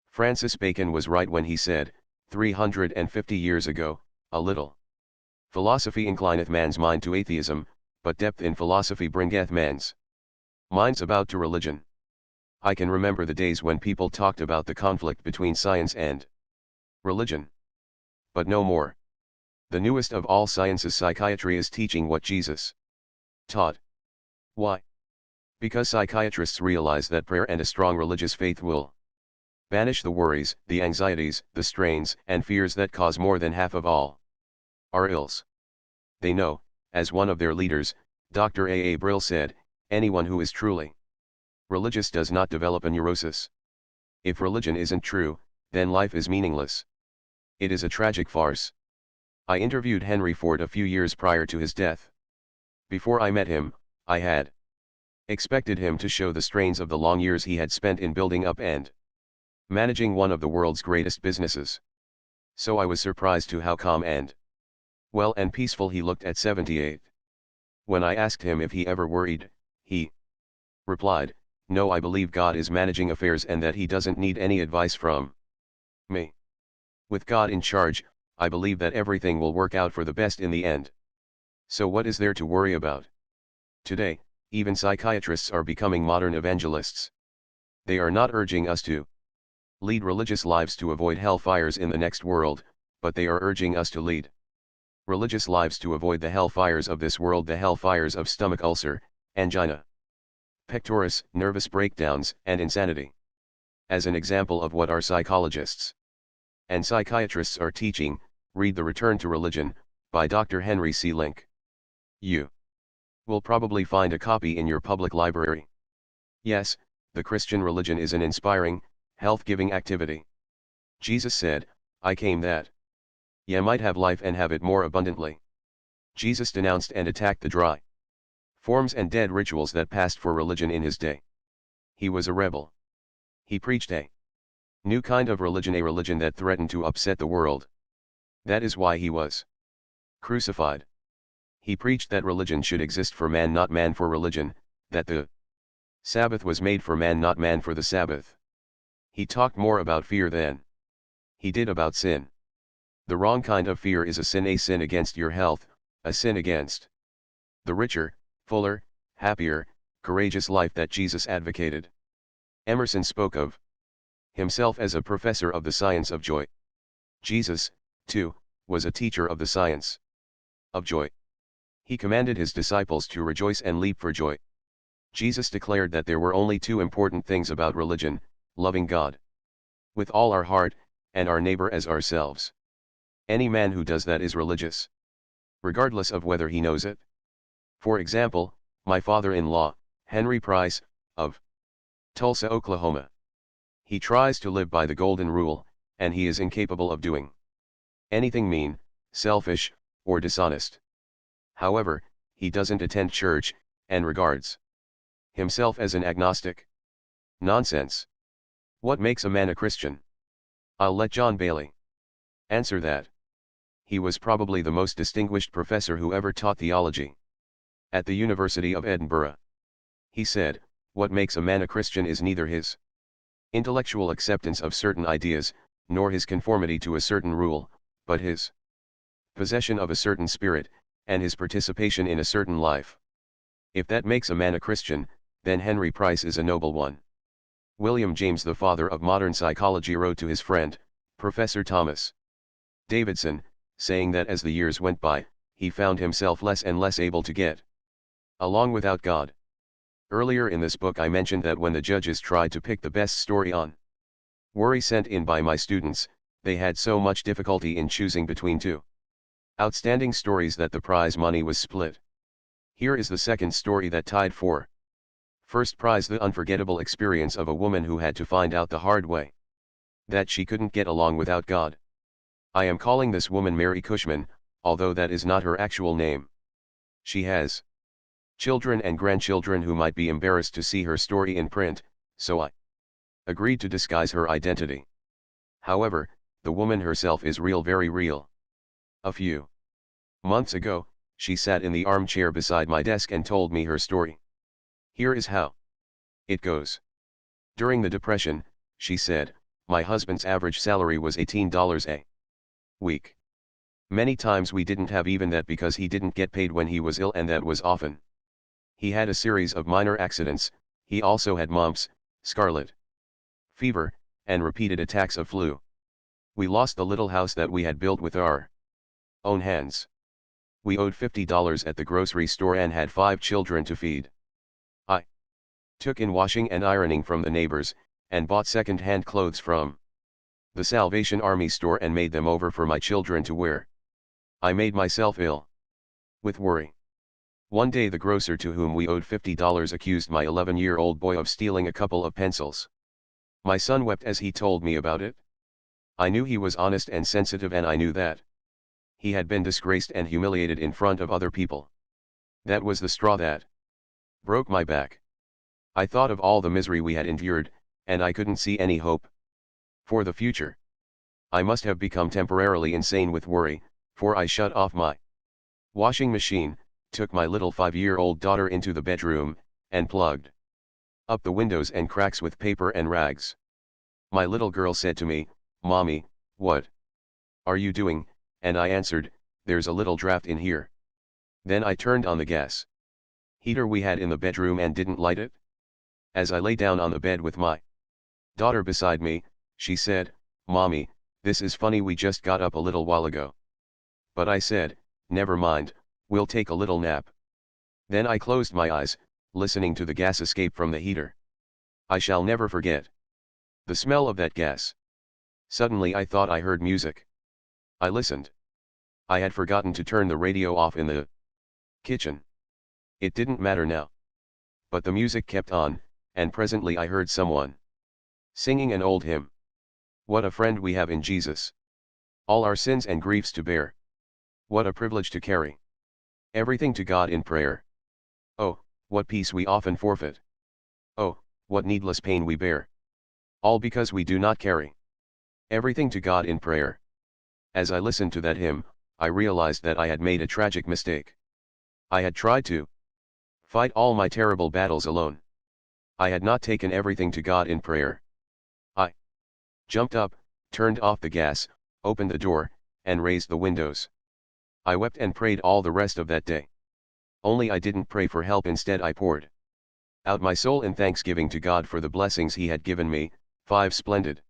Francis Bacon was right when he said, 350 years ago, a little philosophy inclineth man's mind to atheism, but depth in philosophy bringeth men's minds about to religion. I can remember the days when people talked about the conflict between science and religion. But no more. The newest of all sciences, psychiatry, is teaching what Jesus taught. Why? Because psychiatrists realize that prayer and a strong religious faith will banish the worries, the anxieties, the strains, and fears that cause more than half of all our ills. They know, as one of their leaders, Dr. A. Brill, said, anyone who is truly religious does not develop a neurosis. If religion isn't true, then life is meaningless. It is a tragic farce. I interviewed Henry Ford a few years prior to his death. Before I met him, I had expected him to show the strains of the long years he had spent in building up and managing one of the world's greatest businesses. So I was surprised to how calm and well and peaceful he looked at 78. When I asked him if he ever worried, he replied, "No, I believe God is managing affairs and that he doesn't need any advice from me. With God in charge, I believe that everything will work out for the best in the end. So what is there to worry about?" Today, even psychiatrists are becoming modern evangelists. They are not urging us to lead religious lives to avoid hellfires in the next world, but they are urging us to lead religious lives to avoid the hellfires of this world, the hellfires of stomach ulcer, angina pectoris, nervous breakdowns, and insanity. As an example of what our psychologists and psychiatrists are teaching, read The Return to Religion, by Dr. Henry C. Link. You will probably find a copy in your public library. Yes, the Christian religion is an inspiring, health-giving activity. Jesus said, "I came that ye might have life and have it more abundantly." Jesus denounced and attacked the dry forms and dead rituals that passed for religion in his day. He was a rebel. He preached a new kind of religion, a religion that threatened to upset the world. That is why he was crucified. He preached that religion should exist for man, not man for religion, that the Sabbath was made for man, not man for the Sabbath. He talked more about fear than he did about sin. The wrong kind of fear is a sin against your health, a sin against the richer, fuller, happier, courageous life that Jesus advocated. Emerson spoke of himself as a professor of the science of joy. Jesus, too, was a teacher of the science of joy. He commanded his disciples to rejoice and leap for joy. Jesus declared that there were only two important things about religion: loving God with all our heart, and our neighbor as ourselves. Any man who does that is religious, regardless of whether he knows it. For example, my father-in-law, Henry Price, of Tulsa, Oklahoma. He tries to live by the golden rule, and he is incapable of doing anything mean, selfish, or dishonest. However, he doesn't attend church, and regards himself as an agnostic. Nonsense. What makes a man a Christian? I'll let John Bailey answer that. He was probably the most distinguished professor who ever taught theology at the University of Edinburgh. He said, "What makes a man a Christian is neither his intellectual acceptance of certain ideas, nor his conformity to a certain rule, but his possession of a certain spirit, and his participation in a certain life. If that makes a man a Christian, then Henry Price is a noble one." William James, the father of modern psychology, wrote to his friend, Professor Thomas Davidson, saying that as the years went by, he found himself less and less able to get along without God. Earlier in this book I mentioned that when the judges tried to pick the best story on worry sent in by my students, they had so much difficulty in choosing between two outstanding stories that the prize money was split. Here is the second story that tied for first prize: the unforgettable experience of a woman who had to find out the hard way that she couldn't get along without God. I am calling this woman Mary Cushman, although that is not her actual name. She has children and grandchildren who might be embarrassed to see her story in print, so I agreed to disguise her identity. However, the woman herself is real, very real. A few months ago, she sat in the armchair beside my desk and told me her story. Here is how it goes. During the Depression, she said, my husband's average salary was $18 a week. Many times we didn't have even that because he didn't get paid when he was ill, and that was often. He had a series of minor accidents. He also had mumps, scarlet fever, and repeated attacks of flu. We lost the little house that we had built with our own hands. We owed $50 at the grocery store and had 5 children to feed. I took in washing and ironing from the neighbors, and bought second-hand clothes from the Salvation Army store and made them over for my children to wear. I made myself ill with worry. One day the grocer to whom we owed $50 accused my 11-year-old boy of stealing a couple of pencils. My son wept as he told me about it. I knew he was honest and sensitive, and I knew that he had been disgraced and humiliated in front of other people. That was the straw that broke my back. I thought of all the misery we had endured, and I couldn't see any hope for the future. I must have become temporarily insane with worry, for I shut off my washing machine, took my little 5-year-old daughter into the bedroom, and plugged up the windows and cracks with paper and rags. My little girl said to me, "Mommy, what are you doing?" And I answered, "There's a little draft in here." Then I turned on the gas heater we had in the bedroom and didn't light it. As I lay down on the bed with my daughter beside me, she said, "Mommy, this is funny, we just got up a little while ago." But I said, "Never mind, we'll take a little nap." Then I closed my eyes, listening to the gas escape from the heater. I shall never forget the smell of that gas. Suddenly I thought I heard music. I listened. I had forgotten to turn the radio off in the kitchen. It didn't matter now. But the music kept on, and presently I heard someone singing an old hymn. What a friend we have in Jesus. All our sins and griefs to bear. What a privilege to carry everything to God in prayer. Oh, what peace we often forfeit. Oh, what needless pain we bear. All because we do not carry everything to God in prayer. As I listened to that hymn, I realized that I had made a tragic mistake. I had tried to fight all my terrible battles alone. I had not taken everything to God in prayer. I jumped up, turned off the gas, opened the door, and raised the windows. I wept and prayed all the rest of that day. Only I didn't pray for help. Instead I poured out my soul in thanksgiving to God for the blessings He had given me, 5 splendid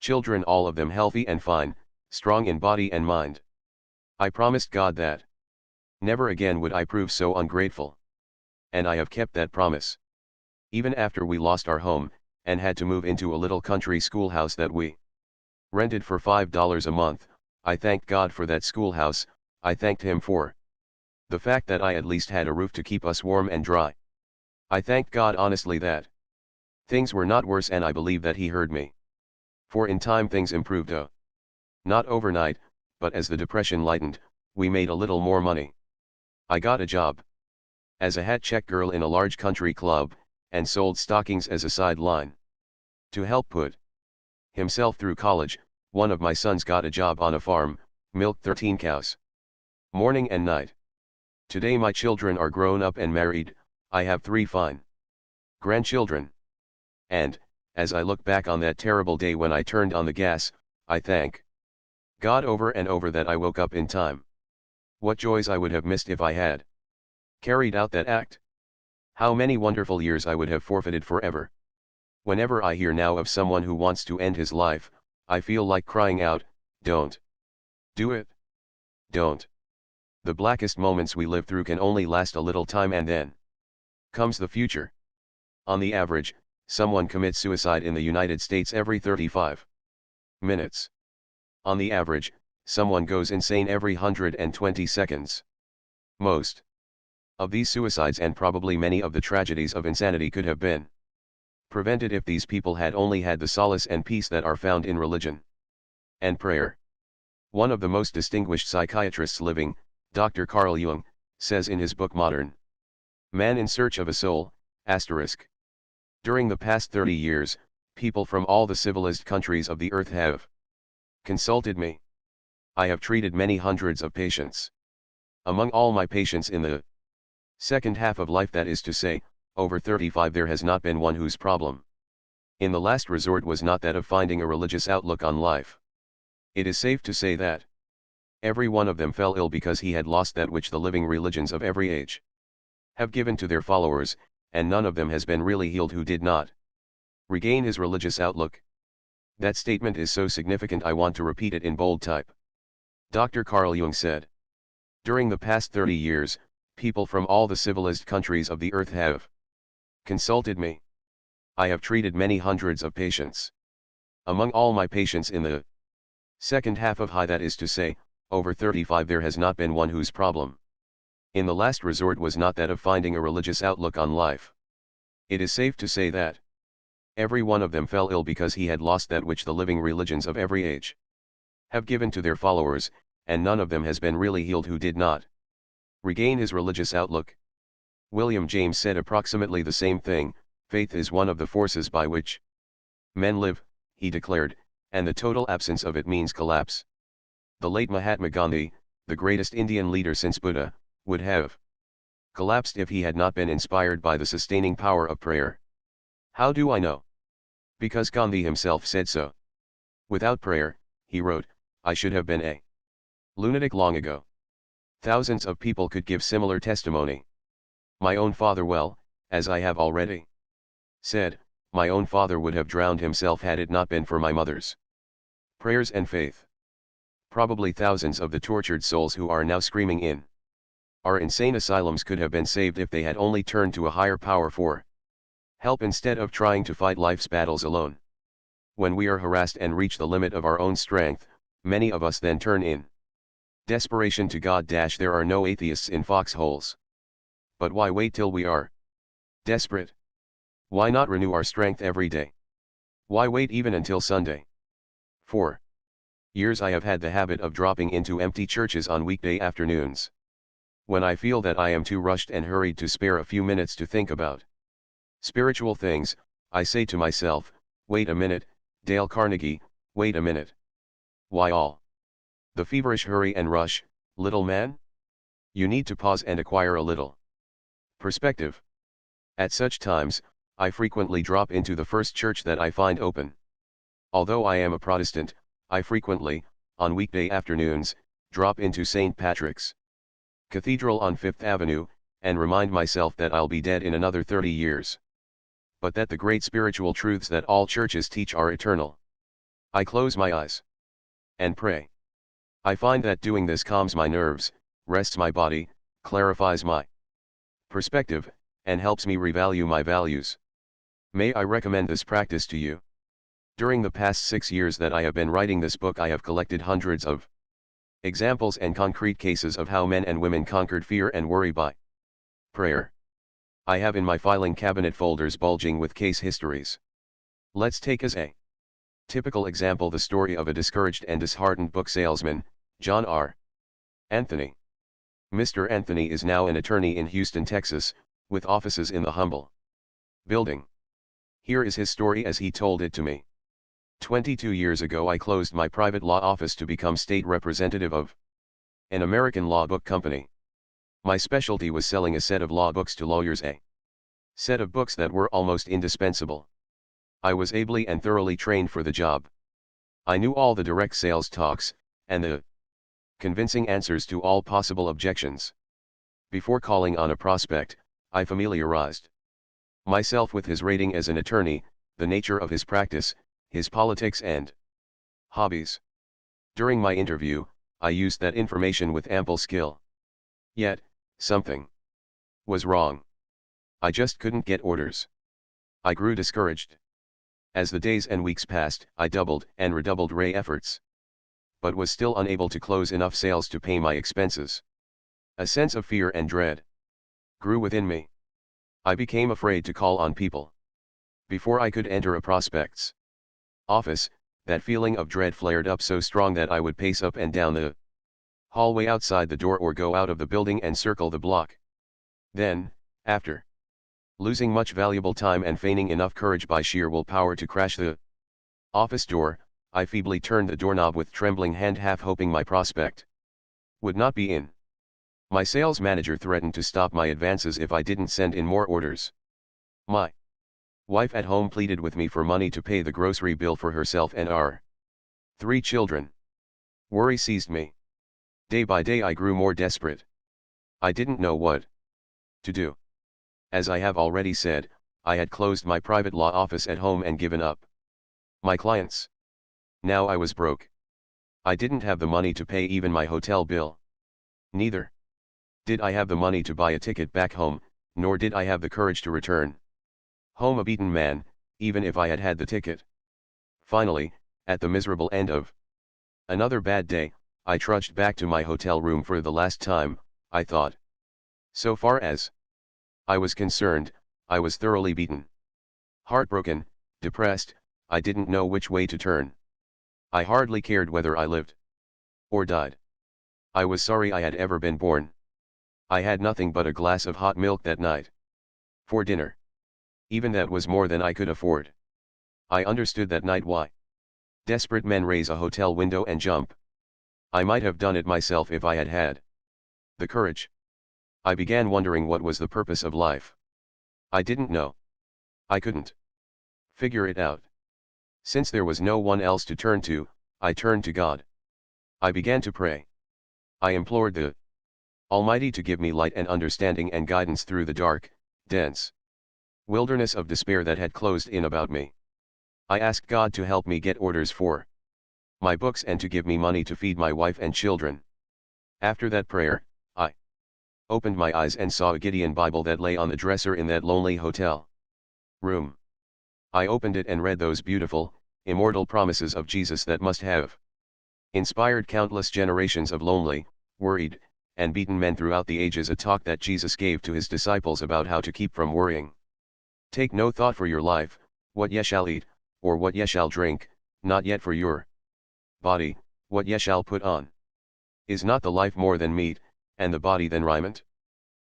children, all of them healthy and fine, strong in body and mind. I promised God that never again would I prove so ungrateful. And I have kept that promise. Even after we lost our home, and had to move into a little country schoolhouse that we rented for $5 a month, I thanked God for that schoolhouse. I thanked Him for the fact that I at least had a roof to keep us warm and dry. I thanked God honestly that things were not worse, and I believe that He heard me. For in time things improved, not overnight, but as the depression lightened, we made a little more money. I got a job as a hat check girl in a large country club, and sold stockings as a sideline. To help put himself through college, one of my sons got a job on a farm, milked 13 cows, morning and night. Today my children are grown up and married. I have 3 fine grandchildren. And, as I look back on that terrible day when I turned on the gas, I thank God over and over that I woke up in time. What joys I would have missed if I had carried out that act. How many wonderful years I would have forfeited forever. Whenever I hear now of someone who wants to end his life, I feel like crying out, don't do it. Don't. The blackest moments we live through can only last a little time, and then comes the future. On the average, someone commits suicide in the United States every 35 minutes. On the average, someone goes insane every 120 seconds. Most of these suicides, and probably many of the tragedies of insanity, could have been prevented if these people had only had the solace and peace that are found in religion and prayer. One of the most distinguished psychiatrists living, Dr. Carl Jung, says in his book Modern Man in Search of a Soul, **, during the past 30 years, people from all the civilized countries of the earth have consulted me. I have treated many hundreds of patients. Among all my patients in the second half of life, that is to say, over 35, there has not been one whose problem in the last resort was not that of finding a religious outlook on life. It is safe to say that every one of them fell ill because he had lost that which the living religions of every age have given to their followers, and none of them has been really healed who did not regain his religious outlook. That statement is so significant I want to repeat it in bold type. Dr. Carl Jung said, during the past 30 years, people from all the civilized countries of the earth have consulted me. I have treated many hundreds of patients. Among all my patients in the second half of high, that is to say, over 35, there has not been one whose problem in the last resort was not that of finding a religious outlook on life. It is safe to say that every one of them fell ill because he had lost that which the living religions of every age have given to their followers, and none of them has been really healed who did not regain his religious outlook. William James said approximately the same thing. Faith is one of the forces by which men live, he declared, and the total absence of it means collapse. The late Mahatma Gandhi, the greatest Indian leader since Buddha, would have collapsed if he had not been inspired by the sustaining power of prayer. How do I know? Because Gandhi himself said so. Without prayer, he wrote, I should have been a lunatic long ago. Thousands of people could give similar testimony. My own father, well, as I have already said, my own father would have drowned himself had it not been for my mother's prayers and faith. Probably thousands of the tortured souls who are now screaming in our insane asylums could have been saved if they had only turned to a higher power for help instead of trying to fight life's battles alone. When we are harassed and reach the limit of our own strength, many of us then turn in desperation to God. There are no atheists in foxholes. But why wait till we are desperate? Why not renew our strength every day? Why wait even until Sunday? For years I have had the habit of dropping into empty churches on weekday afternoons. When I feel that I am too rushed and hurried to spare a few minutes to think about spiritual things, I say to myself, wait a minute, Dale Carnegie, wait a minute. Why all the feverish hurry and rush, little man? You need to pause and acquire a little perspective. At such times, I frequently drop into the first church that I find open. Although I am a Protestant, I frequently, on weekday afternoons, drop into St. Patrick's Cathedral on Fifth Avenue, and remind myself that I'll be dead in another 30 years. but that the great spiritual truths that all churches teach are eternal. I close my eyes and pray. I find that doing this calms my nerves, rests my body, clarifies my perspective, and helps me revalue my values. May I recommend this practice to you. During the past 6 years that I have been writing this book, I have collected hundreds of examples and concrete cases of how men and women conquered fear and worry by prayer. I have in my filing cabinet folders bulging with case histories. Let's take as a typical example the story of a discouraged and disheartened book salesman, John R. Anthony. Mr. Anthony is now an attorney in Houston, Texas, with offices in the humble building. Here is his story as he told it to me. 22 years ago I closed my private law office to become state representative of an American law book company. My specialty was selling a set of law books to lawyers, a set of books that were almost indispensable. I was ably and thoroughly trained for the job. I knew all the direct sales talks, and the convincing answers to all possible objections. Before calling on a prospect, I familiarized myself with his rating as an attorney, the nature of his practice, his politics and hobbies. During my interview, I used that information with ample skill. Yet, something was wrong. I just couldn't get orders. I grew discouraged. As the days and weeks passed, I doubled and redoubled my efforts, but was still unable to close enough sales to pay my expenses. A sense of fear and dread grew within me. I became afraid to call on people. Before I could enter a prospect's office, that feeling of dread flared up so strong that I would pace up and down the hallway outside the door or go out of the building and circle the block. Then, after losing much valuable time and feigning enough courage by sheer willpower to crash the office door, I feebly turned the doorknob with trembling hand, half hoping my prospect would not be in. My sales manager threatened to stop my advances if I didn't send in more orders. My wife at home pleaded with me for money to pay the grocery bill for herself and our 3 children. Worry seized me. Day by day I grew more desperate. I didn't know what to do. As I have already said, I had closed my private law office at home and given up my clients. Now I was broke. I didn't have the money to pay even my hotel bill. Neither did I have the money to buy a ticket back home, nor did I have the courage to return home a beaten man, even if I had had the ticket. Finally, at the miserable end of another bad day, I trudged back to my hotel room for the last time, I thought. So far as I was concerned, I was thoroughly beaten. Heartbroken, depressed, I didn't know which way to turn. I hardly cared whether I lived or died. I was sorry I had ever been born. I had nothing but a glass of hot milk that night for dinner. Even that was more than I could afford. I understood that night why desperate men raise a hotel window and jump. I might have done it myself if I had had the courage. I began wondering what was the purpose of life. I didn't know. I couldn't figure it out. Since there was no one else to turn to, I turned to God. I began to pray. I implored the Almighty to give me light and understanding and guidance through the dark, dense wilderness of despair that had closed in about me. I asked God to help me get orders for my books and to give me money to feed my wife and children. After that prayer, I opened my eyes and saw a Gideon Bible that lay on the dresser in that lonely hotel room. I opened it and read those beautiful, immortal promises of Jesus that must have inspired countless generations of lonely, worried, and beaten men throughout the ages, a talk that Jesus gave to his disciples about how to keep from worrying. Take no thought for your life, what ye shall eat, or what ye shall drink, not yet for your body, what ye shall put on. Is not the life more than meat, and the body than raiment?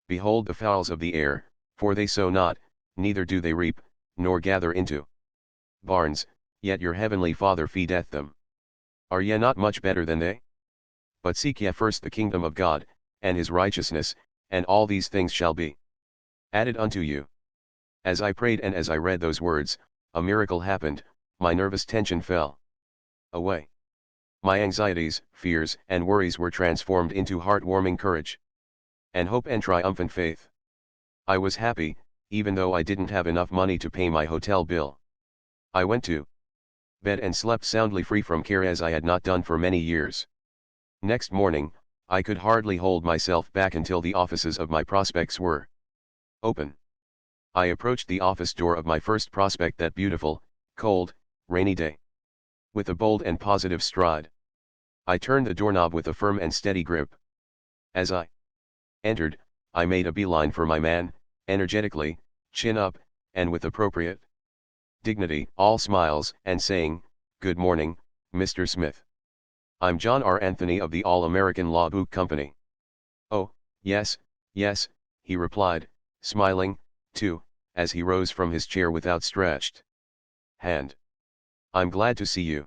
Behold the fowls of the air, for they sow not, neither do they reap, nor gather into barns, yet your heavenly Father feedeth them. Are ye not much better than they? But seek ye first the kingdom of God, and his righteousness, and all these things shall be added unto you. As I prayed and as I read those words, a miracle happened. My nervous tension fell away. My anxieties, fears, and worries were transformed into heartwarming courage, and hope and triumphant faith. I was happy, even though I didn't have enough money to pay my hotel bill. I went to bed and slept soundly, free from care, as I had not done for many years. Next morning, I could hardly hold myself back until the offices of my prospects were open. I approached the office door of my first prospect that beautiful, cold, rainy day. With a bold and positive stride, I turned the doorknob with a firm and steady grip. As I entered, I made a beeline for my man, energetically, chin up, and with appropriate dignity, all smiles, and saying, "Good morning, Mr. Smith. I'm John R. Anthony of the All-American Law Book Company." "Oh, yes, yes," he replied, smiling, too, as he rose from his chair with outstretched hand. "I'm glad to see you.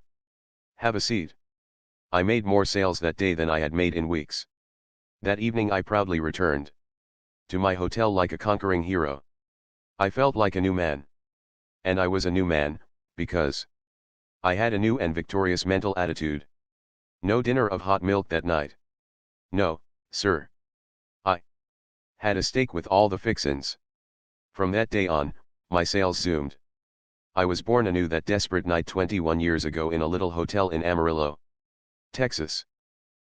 Have a seat." I made more sales that day than I had made in weeks. That evening I proudly returned to my hotel like a conquering hero. I felt like a new man. And I was a new man, because I had a new and victorious mental attitude. No dinner of hot milk that night. No, sir. I had a steak with all the fixins. From that day on, my sales zoomed. I was born anew that desperate night 21 years ago in a little hotel in Amarillo, Texas.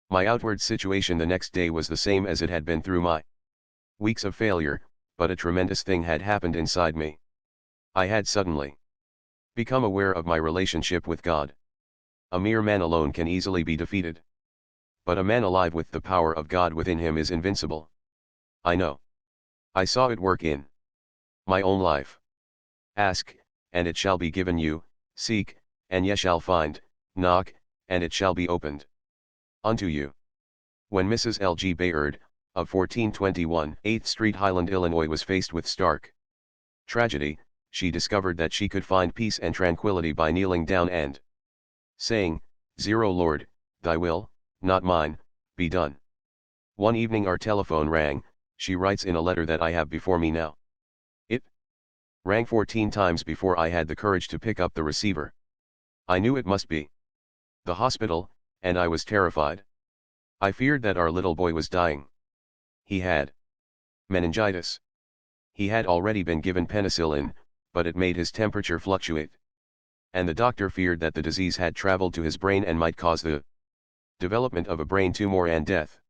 My outward situation the next day was the same as it had been through my weeks of failure, but a tremendous thing had happened inside me. I had suddenly become aware of my relationship with God. A mere man alone can easily be defeated. But a man alive with the power of God within him is invincible. I know. I saw it work in my own life. Ask, and it shall be given you; seek, and ye shall find; knock, and it shall be opened unto you. When Mrs. L. G. Bayard, of 1421 8th Street, Highland, Illinois, was faced with stark tragedy, she discovered that she could find peace and tranquility by kneeling down and saying, "Zero Lord, thy will, not mine, be done." One evening our telephone rang, she writes in a letter that I have before me now. It rang 14 times before I had the courage to pick up the receiver. I knew it must be the hospital, and I was terrified. I feared that our little boy was dying. He had meningitis. He had already been given penicillin, but it made his temperature fluctuate. And the doctor feared that the disease had traveled to his brain and might cause the development of a brain tumor and death.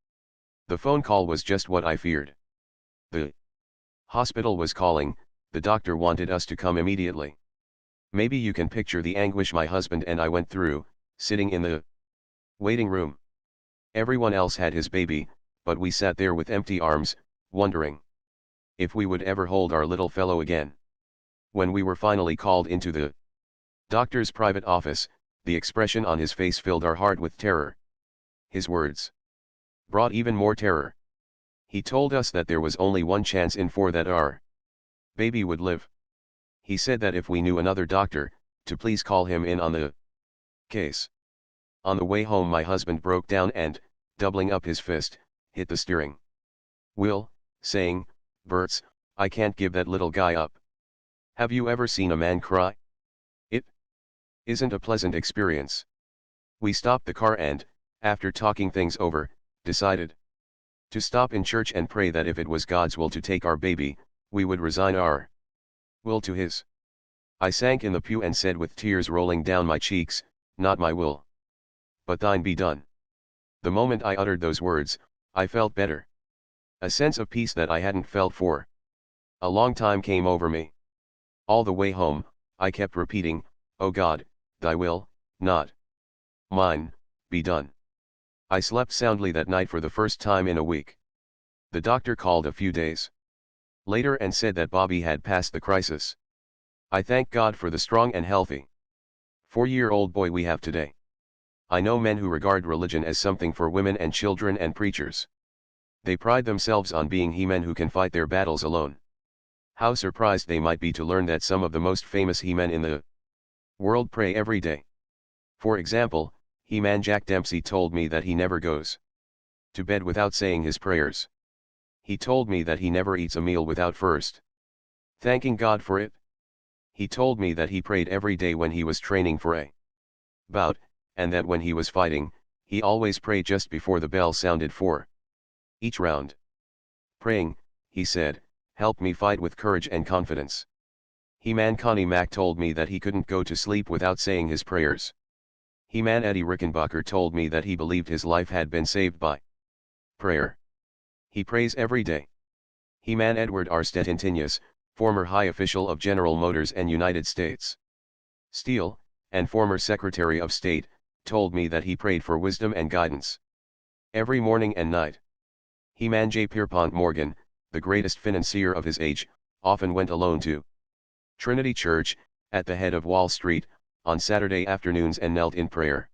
The phone call was just what I feared. The hospital was calling, the doctor wanted us to come immediately. Maybe you can picture the anguish my husband and I went through, sitting in the waiting room. Everyone else had his baby, but we sat there with empty arms, wondering if we would ever hold our little fellow again. When we were finally called into the doctor's private office, the expression on his face filled our heart with terror. His words brought even more terror. He told us that there was only one chance in 4 that our baby would live. He said that if we knew another doctor, to please call him in on the case. On the way home my husband broke down and, doubling up his fist, hit the steering wheel, saying, "Berts, I can't give that little guy up." Have you ever seen a man cry? It isn't a pleasant experience. We stopped the car and, after talking things over, decided to stop in church and pray that if it was God's will to take our baby, we would resign our will to His. I sank in the pew and said with tears rolling down my cheeks, "Not my will, but thine be done." The moment I uttered those words, I felt better. A sense of peace that I hadn't felt for a long time came over me. All the way home, I kept repeating, "O God, thy will, not mine, be done." I slept soundly that night for the first time in a week. The doctor called a few days later and said that Bobby had passed the crisis. I thank God for the strong and healthy 4-year-old boy we have today. I know men who regard religion as something for women and children and preachers. They pride themselves on being he-men who can fight their battles alone. How surprised they might be to learn that some of the most famous he-men in the world pray every day. For example, he-man Jack Dempsey told me that he never goes to bed without saying his prayers. He told me that he never eats a meal without first thanking God for it. He told me that he prayed every day when he was training for a bout, and that when he was fighting, he always prayed just before the bell sounded for each round. Praying, he said, helped me fight with courage and confidence. He-Man Connie Mack told me that he couldn't go to sleep without saying his prayers. He-Man Eddie Rickenbacker told me that he believed his life had been saved by prayer. He prays every day. He-Man Edward R. Stettintinius, former high official of General Motors and United States Steel, and former Secretary of State, told me that he prayed for wisdom and guidance every morning and night. He-Man J. Pierpont Morgan, the greatest financier of his age, often went alone to Trinity Church, at the head of Wall Street, on Saturday afternoons and knelt in prayer.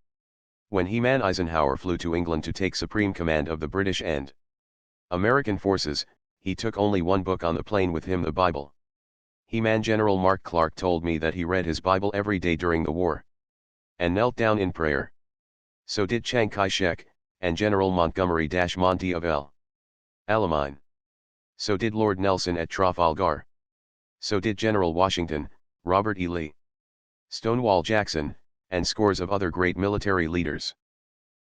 When He-Man Eisenhower flew to England to take supreme command of the British and American forces, he took only one book on the plane with him, the Bible. He-Man General Mark Clark told me that he read his Bible every day during the war and knelt down in prayer. So did Chiang Kai-shek, and General Montgomery-Monty of El Alamein. So did Lord Nelson at Trafalgar. So did General Washington, Robert E. Lee, Stonewall Jackson, and scores of other great military leaders.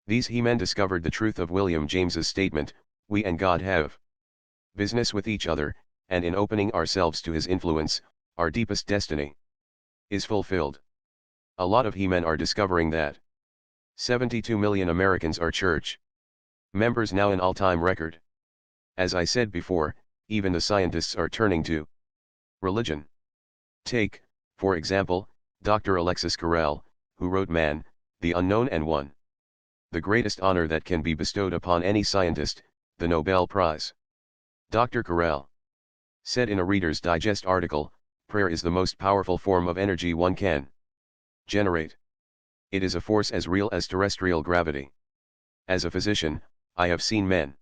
These He-Men discovered the truth of William James's statement, "We and God have business with each other, and in opening ourselves to his influence, our deepest destiny is fulfilled." A lot of He-Men are discovering that 72 million Americans are church members now, an all-time record. As I said before, even the scientists are turning to religion. Take, for example, Dr. Alexis Carrel, who wrote Man, the Unknown and won the greatest honor that can be bestowed upon any scientist, the Nobel Prize. Dr. Carrel said in a Reader's Digest article, "Prayer is the most powerful form of energy one can generate. It is a force as real as terrestrial gravity." As a physician, I have seen men,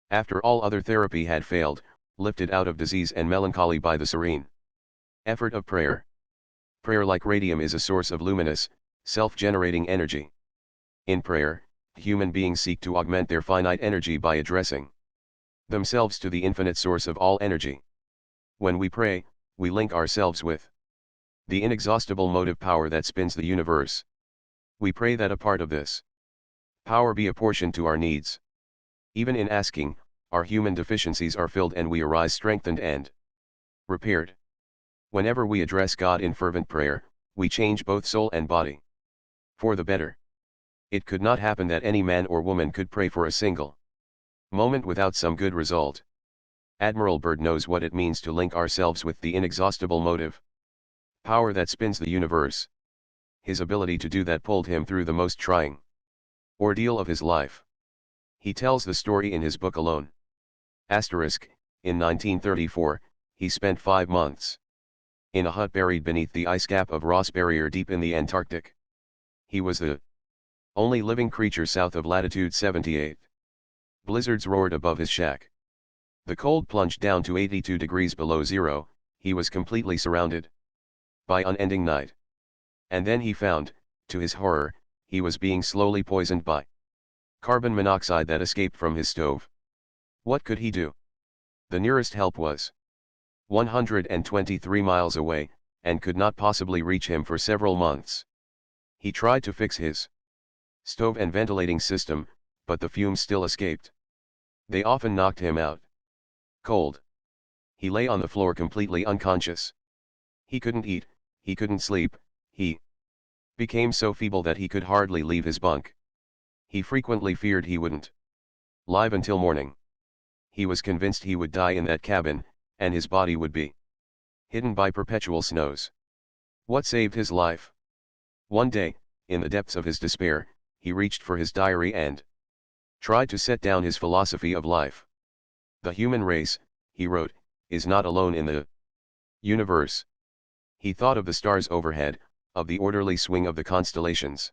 after all other therapy had failed, lifted out of disease and melancholy by the serene effort of prayer. Prayer, like radium, is a source of luminous, self-generating energy. In prayer, human beings seek to augment their finite energy by addressing themselves to the infinite source of all energy. When we pray, we link ourselves with the inexhaustible motive power that spins the universe. We pray that a part of this power be apportioned to our needs. Even in asking, our human deficiencies are filled and we arise strengthened and repaired. Whenever we address God in fervent prayer, we change both soul and body for the better. It could not happen that any man or woman could pray for a single moment without some good result. Admiral Byrd knows what it means to link ourselves with the inexhaustible motive power that spins the universe. His ability to do that pulled him through the most trying ordeal of his life. He tells the story in his book Alone. In 1934, he spent 5 months in a hut buried beneath the ice cap of Ross Barrier deep in the Antarctic. He was the only living creature south of latitude 78. Blizzards roared above his shack. The cold plunged down to 82 degrees below zero. He was completely surrounded by unending night. And then he found, to his horror, he was being slowly poisoned by carbon monoxide that escaped from his stove. What could he do? The nearest help was 123 miles away, and could not possibly reach him for several months. He tried to fix his stove and ventilating system, but the fumes still escaped. They often knocked him out cold. He lay on the floor completely unconscious. He couldn't eat, he couldn't sleep, he became so feeble that he could hardly leave his bunk. He frequently feared he wouldn't live until morning. He was convinced he would die in that cabin, and his body would be hidden by perpetual snows. What saved his life? One day, in the depths of his despair, he reached for his diary and tried to set down his philosophy of life. "The human race," he wrote, "is not alone in the universe." He thought of the stars overhead, of the orderly swing of the constellations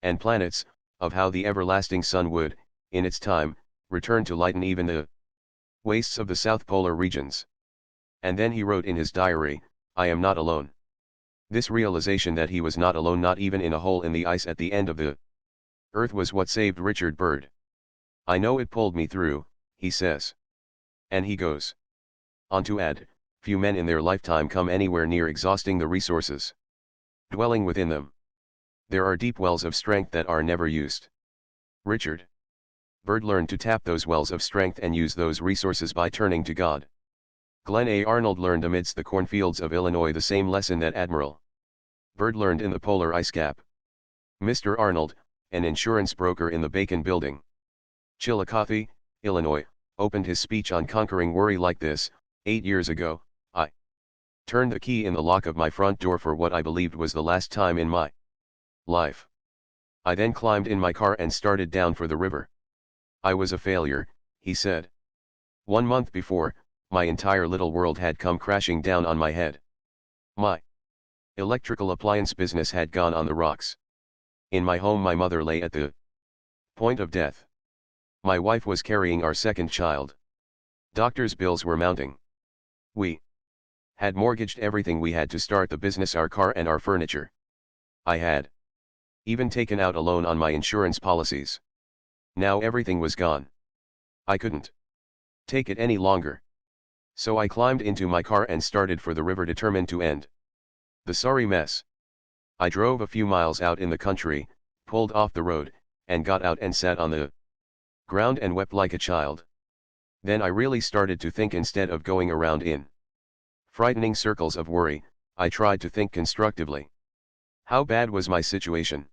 and planets, of how the everlasting sun would, in its time, return to lighten even the wastes of the south polar regions. And then he wrote in his diary, "I am not alone." This realization that he was not alone, not even in a hole in the ice at the end of the earth, was what saved Richard Byrd. "I know it pulled me through," he says. And he goes on to add, "Few men in their lifetime come anywhere near exhausting the resources dwelling within them. There are deep wells of strength that are never used." Richard Byrd learned to tap those wells of strength and use those resources by turning to God. Glenn A. Arnold learned amidst the cornfields of Illinois the same lesson that Admiral Byrd learned in the polar ice cap. Mr. Arnold, an insurance broker in the Bacon Building, Chillicothe, Illinois, opened his speech on conquering worry like this: 8 years ago, I turned the key in the lock of my front door for what I believed was the last time in my life. I then climbed in my car and started down for the river. I was a failure, he said. 1 month before, my entire little world had come crashing down on my head. My electrical appliance business had gone on the rocks. In my home, my mother lay at the point of death. My wife was carrying our second child. Doctors' bills were mounting. We had mortgaged everything we had to start the business, our car and our furniture. I had even taken out a loan on my insurance policies. Now everything was gone. I couldn't take it any longer. So I climbed into my car and started for the river, determined to end the sorry mess. I drove a few miles out in the country, pulled off the road, and got out and sat on the ground and wept like a child. Then I really started to think instead of going around in frightening circles of worry. I tried to think constructively. How bad was my situation?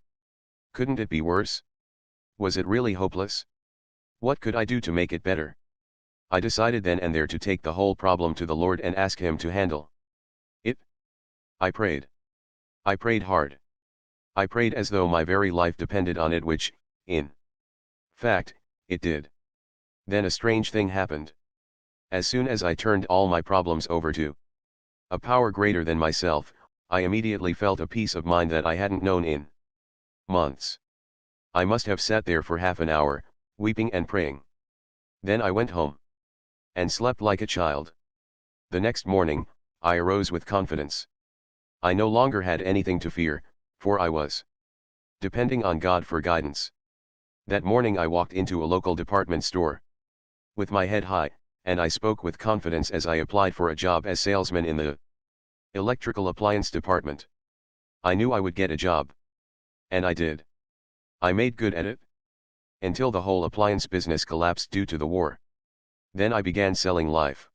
Couldn't it be worse? Was it really hopeless? What could I do to make it better? I decided then and there to take the whole problem to the Lord and ask Him to handle it. I prayed. I prayed hard. I prayed as though my very life depended on it, which, in fact, it did. Then a strange thing happened. As soon as I turned all my problems over to a power greater than myself, I immediately felt a peace of mind that I hadn't known in months. I must have sat there for half an hour, weeping and praying. Then I went home and slept like a child. The next morning, I arose with confidence. I no longer had anything to fear, for I was depending on God for guidance. That morning I walked into a local department store with my head high, and I spoke with confidence as I applied for a job as salesman in the electrical appliance department. I knew I would get a job. And I did. I made good at it. Until the whole appliance business collapsed due to the war. Then I began selling life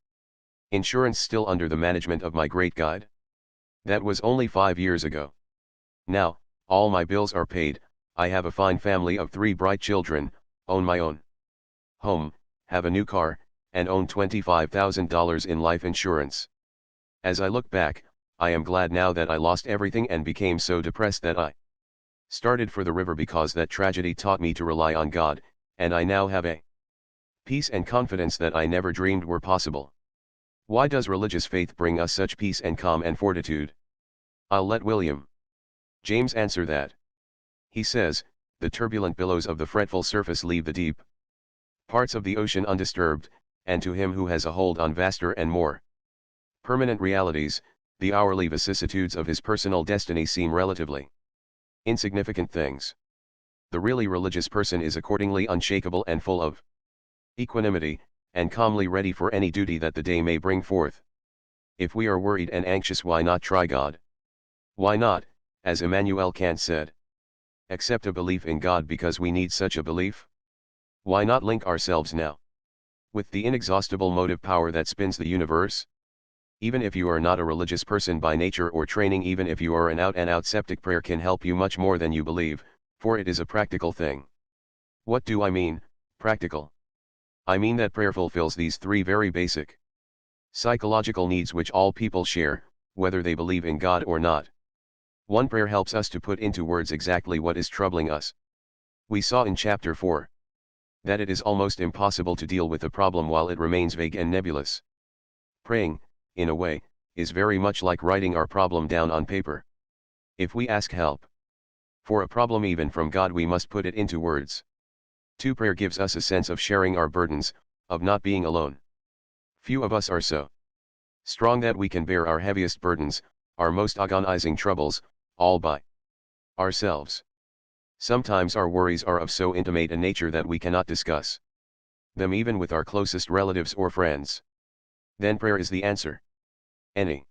insurance, still under the management of my great guide. That was only 5 years ago. Now, all my bills are paid, I have a fine family of 3 bright children, own my own home, have a new car, and own $25,000 in life insurance. As I look back, I am glad now that I lost everything and became so depressed that I started for the river, because that tragedy taught me to rely on God, and I now have a peace and confidence that I never dreamed were possible. Why does religious faith bring us such peace and calm and fortitude? I'll let William James answer that. He says, "The turbulent billows of the fretful surface leave the deep parts of the ocean undisturbed, and to him who has a hold on vaster and more permanent realities, the hourly vicissitudes of his personal destiny seem relatively insignificant things. The really religious person is accordingly unshakable and full of equanimity, and calmly ready for any duty that the day may bring forth. If we are worried and anxious, why not try God? Why not, as Immanuel Kant said, accept a belief in God because we need such a belief? Why not link ourselves now with the inexhaustible motive power that spins the universe? Even if you are not a religious person by nature or training, even if you are an out-and-out skeptic, prayer can help you much more than you believe, for it is a practical thing. What do I mean, practical? I mean that prayer fulfills these 3 very basic psychological needs which all people share, whether they believe in God or not. 1. Prayer helps us to put into words exactly what is troubling us. We saw in chapter 4 that it is almost impossible to deal with a problem while it remains vague and nebulous. Praying, in a way, is very much like writing our problem down on paper. If we ask help for a problem even from God, we must put it into words. 2. Prayer gives us a sense of sharing our burdens, of not being alone. Few of us are so strong that we can bear our heaviest burdens, our most agonizing troubles, all by ourselves. Sometimes our worries are of so intimate a nature that we cannot discuss them even with our closest relatives or friends. Then prayer is the answer. Any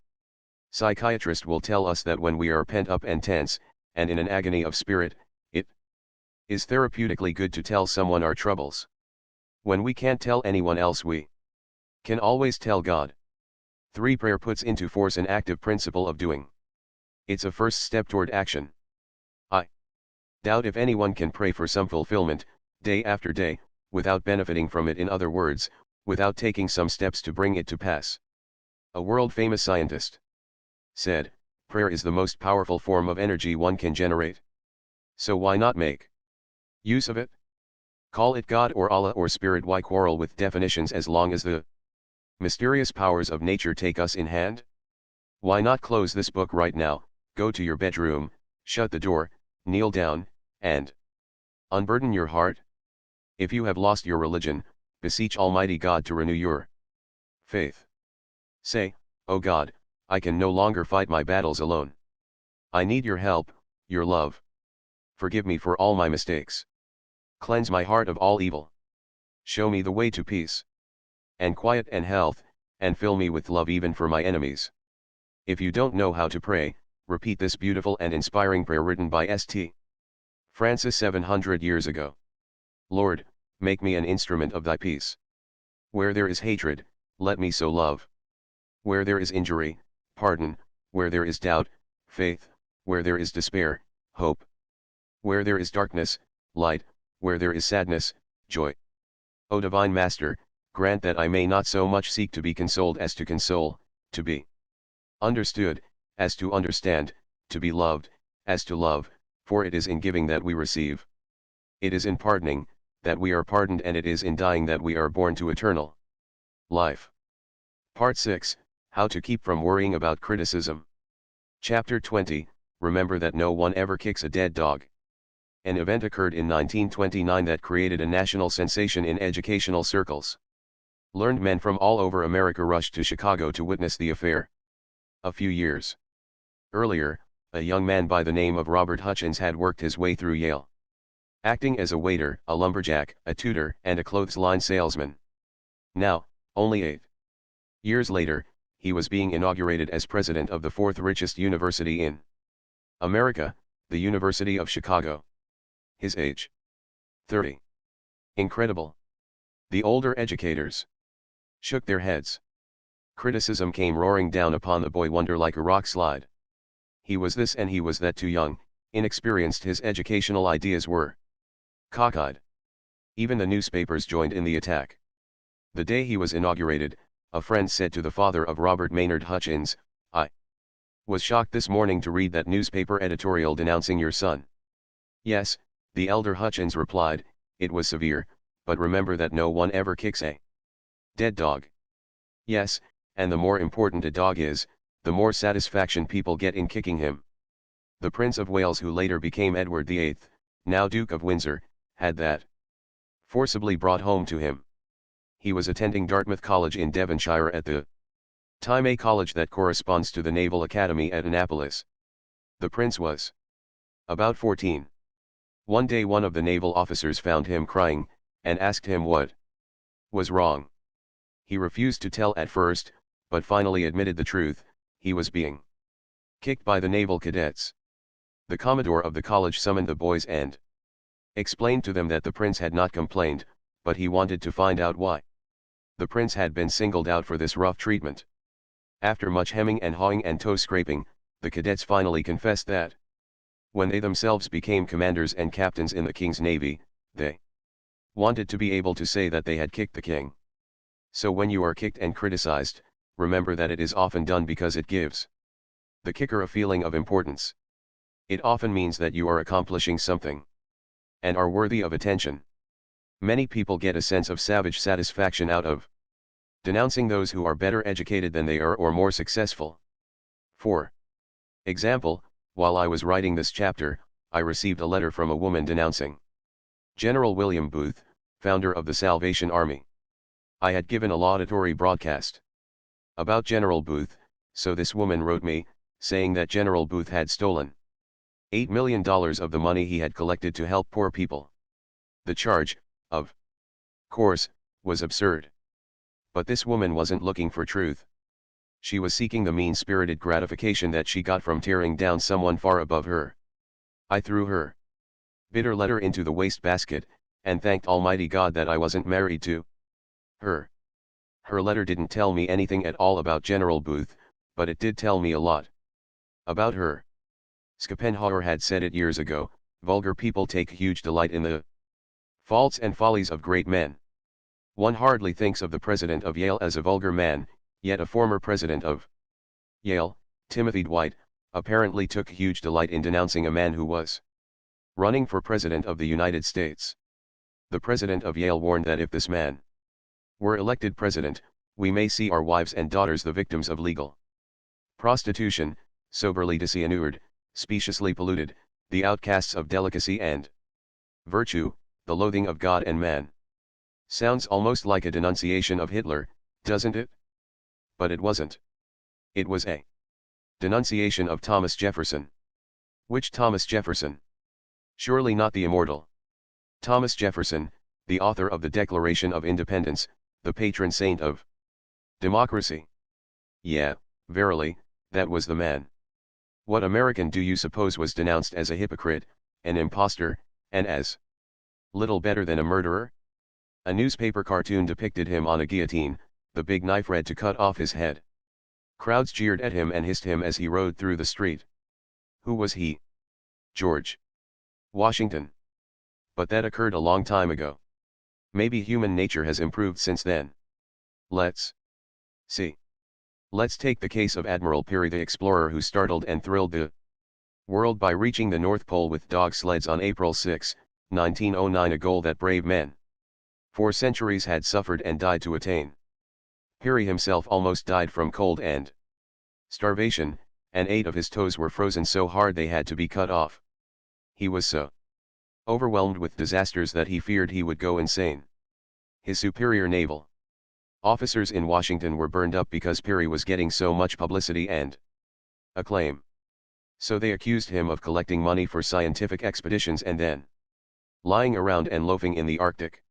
psychiatrist will tell us that when we are pent up and tense, and in an agony of spirit, it is therapeutically good to tell someone our troubles. When we can't tell anyone else, we can always tell God. 3. Prayer puts into force an active principle of doing. It's a first step toward action. I doubt if anyone can pray for some fulfillment, day after day, without benefiting from it, in other words, without taking some steps to bring it to pass. A world-famous scientist said, prayer is the most powerful form of energy one can generate. So why not make use of it? Call it God or Allah or Spirit. Why quarrel with definitions as long as the mysterious powers of nature take us in hand? Why not close this book right now, go to your bedroom, shut the door, kneel down, and unburden your heart? If you have lost your religion, beseech Almighty God to renew your faith. Say, "Oh God, I can no longer fight my battles alone. I need your help, your love. Forgive me for all my mistakes. Cleanse my heart of all evil. Show me the way to peace and quiet and health, and fill me with love even for my enemies." If you don't know how to pray, repeat this beautiful and inspiring prayer written by St. Francis 700 years ago. Lord, make me an instrument of thy peace. Where there is hatred, let me sow love. Where there is injury, pardon. Where there is doubt, faith. Where there is despair, hope. Where there is darkness, light. Where there is sadness, joy. O Divine Master, grant that I may not so much seek to be consoled as to console, to be understood, as to understand, to be loved, as to love, for it is in giving that we receive. It is in pardoning, that we are pardoned, and it is in dying that we are born to eternal life. Part 6, How to Keep from Worrying About Criticism. Chapter 20, Remember that no one ever kicks a dead dog. An event occurred in 1929 that created a national sensation in educational circles. Learned men from all over America rushed to Chicago to witness the affair. A few years earlier, a young man by the name of Robert Hutchins had worked his way through Yale, acting as a waiter, a lumberjack, a tutor, and a clothesline salesman. Now, only 8 years later, he was being inaugurated as president of the 4th richest university in America, the University of Chicago. His age? 30. Incredible. The older educators shook their heads. Criticism came roaring down upon the boy wonder like a rock slide. He was this and he was that, too young, inexperienced. His educational ideas were cockeyed. Even the newspapers joined in the attack. The day he was inaugurated, a friend said to the father of Robert Maynard Hutchins, "I was shocked this morning to read that newspaper editorial denouncing your son." "Yes," the elder Hutchins replied, "it was severe, but remember that no one ever kicks a dead dog." "Yes, and the more important a dog is, the more satisfaction people get in kicking him." The Prince of Wales, who later became Edward VIII, now Duke of Windsor, had that forcibly brought home to him. He was attending Dartmouth College in Devonshire at the time, a college that corresponds to the Naval Academy at Annapolis. The prince was about 14. One day one of the naval officers found him crying, and asked him what was wrong. He refused to tell at first, but finally admitted the truth: he was being kicked by the naval cadets. The commodore of the college summoned the boys and explained to them that the prince had not complained, but he wanted to find out why the prince had been singled out for this rough treatment. After much hemming and hawing and toe scraping, the cadets finally confessed that when they themselves became commanders and captains in the king's navy, they wanted to be able to say that they had kicked the king. So when you are kicked and criticized, remember that it is often done because it gives the kicker a feeling of importance. It often means that you are accomplishing something and are worthy of attention. Many people get a sense of savage satisfaction out of denouncing those who are better educated than they are or more successful. For example, while I was writing this chapter, I received a letter from a woman denouncing General William Booth, founder of the Salvation Army. I had given a laudatory broadcast about General Booth, so this woman wrote me, saying that General Booth had stolen $8 million of the money he had collected to help poor people. The charge, of course, was absurd. But this woman wasn't looking for truth. She was seeking the mean-spirited gratification that she got from tearing down someone far above her. I threw her bitter letter into the wastebasket, and thanked Almighty God that I wasn't married to her. Her letter didn't tell me anything at all about General Booth, but it did tell me a lot about her. Schopenhauer had said it years ago, vulgar people take huge delight in the faults and follies of great men. One hardly thinks of the president of Yale as a vulgar man, yet a former president of Yale, Timothy Dwight, apparently took huge delight in denouncing a man who was running for president of the United States. The president of Yale warned that if this man were elected president, we may see our wives and daughters the victims of legal prostitution, soberly disinured, speciously polluted, the outcasts of delicacy and virtue, the loathing of God and man. Sounds almost like a denunciation of Hitler, doesn't it? But it wasn't. It was a denunciation of Thomas Jefferson. Which Thomas Jefferson? Surely not the immortal Thomas Jefferson, the author of the Declaration of Independence, the patron saint of democracy. Yeah, verily, that was the man. What American do you suppose was denounced as a hypocrite, an impostor, and as little better than a murderer? A newspaper cartoon depicted him on a guillotine, the big knife ready to cut off his head. Crowds jeered at him and hissed him as he rode through the street. Who was he? George Washington. But that occurred a long time ago. Maybe human nature has improved since then. Let's see. Let's take the case of Admiral Peary, the explorer who startled and thrilled the world by reaching the North Pole with dog sleds on April 6, 1909, a goal that brave men for centuries had suffered and died to attain. Peary himself almost died from cold and starvation, and 8 of his toes were frozen so hard they had to be cut off. He was so overwhelmed with disasters that he feared he would go insane. His superior naval officers in Washington were burned up because Peary was getting so much publicity and acclaim. So they accused him of collecting money for scientific expeditions and then lying around and loafing in the Arctic.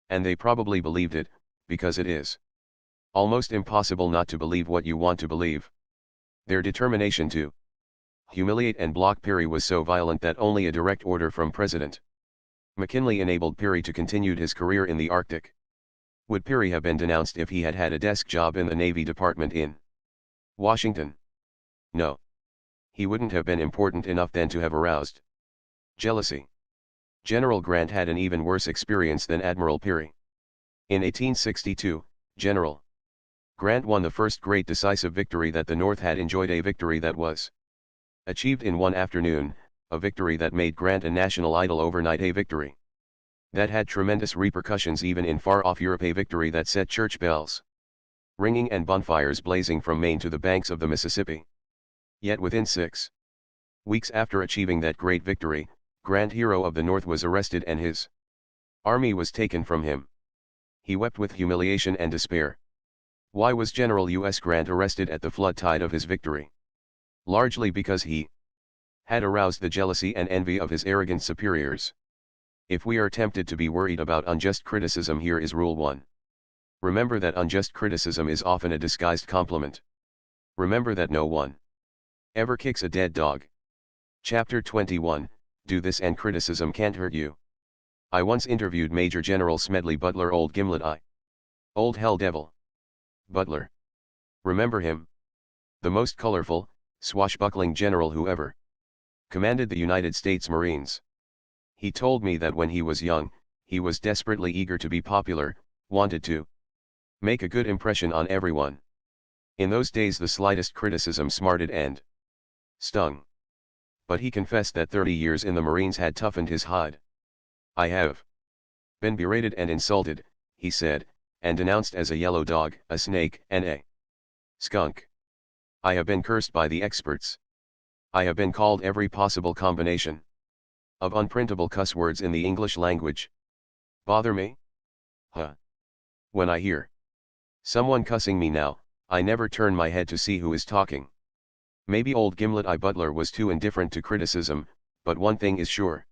And they probably believed it, because it is almost impossible not to believe what you want to believe. Their determination to humiliate and block Peary was so violent that only a direct order from President McKinley enabled Peary to continue his career in the Arctic. Would Peary have been denounced if he had had a desk job in the Navy Department in Washington? No. He wouldn't have been important enough then to have aroused jealousy. General Grant had an even worse experience than Admiral Peary. In 1862, General Grant won the first great decisive victory that the North had enjoyed, a victory that was achieved in one afternoon, a victory that made Grant a national idol overnight, a victory that had tremendous repercussions even in far-off Europe, a victory that set church bells ringing and bonfires blazing from Maine to the banks of the Mississippi. Yet within 6 weeks after achieving that great victory, Grant, hero of the North, was arrested and his army was taken from him. He wept with humiliation and despair. Why was General U.S. Grant arrested at the flood tide of his victory? Largely because he had aroused the jealousy and envy of his arrogant superiors. If we are tempted to be worried about unjust criticism, here is Rule 1. Remember that unjust criticism is often a disguised compliment. Remember that no one ever kicks a dead dog. Chapter 21, Do this and criticism can't hurt you. I once interviewed Major General Smedley Butler, old Gimlet Eye. Old Hell Devil. Butler. Remember him? The most colorful, swashbuckling general who ever commanded the United States Marines. He told me that when he was young, he was desperately eager to be popular, wanted to make a good impression on everyone. In those days the slightest criticism smarted and stung. But he confessed that 30 years in the Marines had toughened his hide. I have been berated and insulted, he said, and denounced as a yellow dog, a snake, and a skunk. I have been cursed by the experts. I have been called every possible combination of unprintable cuss words in the English language. Bother me? Huh. When I hear someone cussing me now, I never turn my head to see who is talking. Maybe old Gimlet Eye Butler was too indifferent to criticism, but one thing is sure.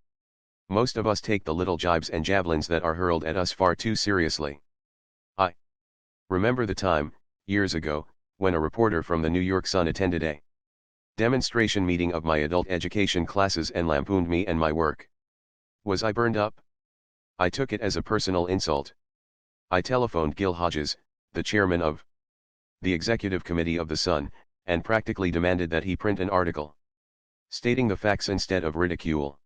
Most of us take the little jibes and javelins that are hurled at us far too seriously. I remember the time, years ago, when a reporter from the New York Sun attended a demonstration meeting of my adult education classes and lampooned me and my work. Was I burned up? I took it as a personal insult. I telephoned Gil Hodges, the chairman of the executive committee of the Sun, and practically demanded that he print an article stating the facts instead of ridicule.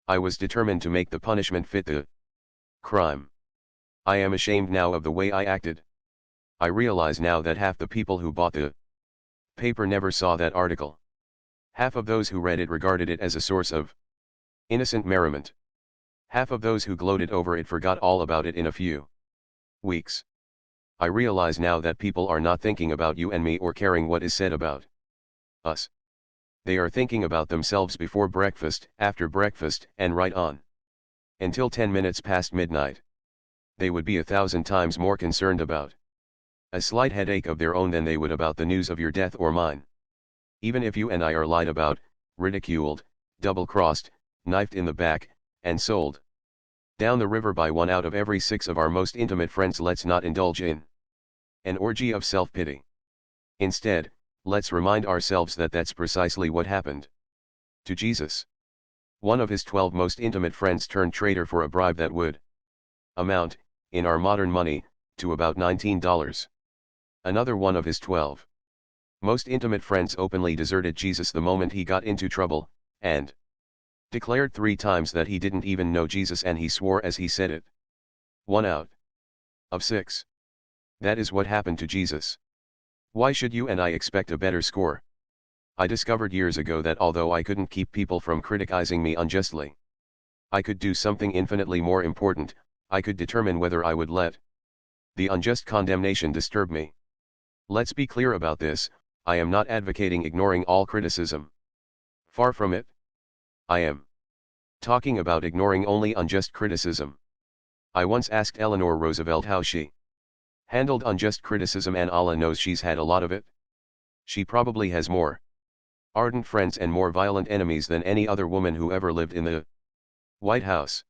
I was determined to make the punishment fit the crime. I am ashamed now of the way I acted. I realize now that half the people who bought the paper never saw that article. Half of those who read it regarded it as a source of innocent merriment. Half of those who gloated over it forgot all about it in a few weeks. I realize now that people are not thinking about you and me or caring what is said about us. They are thinking about themselves before breakfast, after breakfast, and right on until 10 minutes past midnight. They would be 1,000 times more concerned about a slight headache of their own than they would about the news of your death or mine. Even if you and I are lied about, ridiculed, double-crossed, knifed in the back, and sold down the river by 1 out of every 6 of our most intimate friends, let's not indulge in an orgy of self-pity. Instead, let's remind ourselves that that's precisely what happened to Jesus. One of his 12 most intimate friends turned traitor for a bribe that would amount, in our modern money, to about $19. Another one of his 12 most intimate friends openly deserted Jesus the moment he got into trouble, and declared 3 times that he didn't even know Jesus, and he swore as he said it. 1 out of 6. That is what happened to Jesus. Why should you and I expect a better score? I discovered years ago that although I couldn't keep people from criticizing me unjustly, I could do something infinitely more important. I could determine whether I would let the unjust condemnation disturb me. Let's be clear about this. I am not advocating ignoring all criticism. Far from it. I am talking about ignoring only unjust criticism. I once asked Eleanor Roosevelt how she handled unjust criticism, and Allah knows she's had a lot of it. She probably has more ardent friends and more violent enemies than any other woman who ever lived in the White House.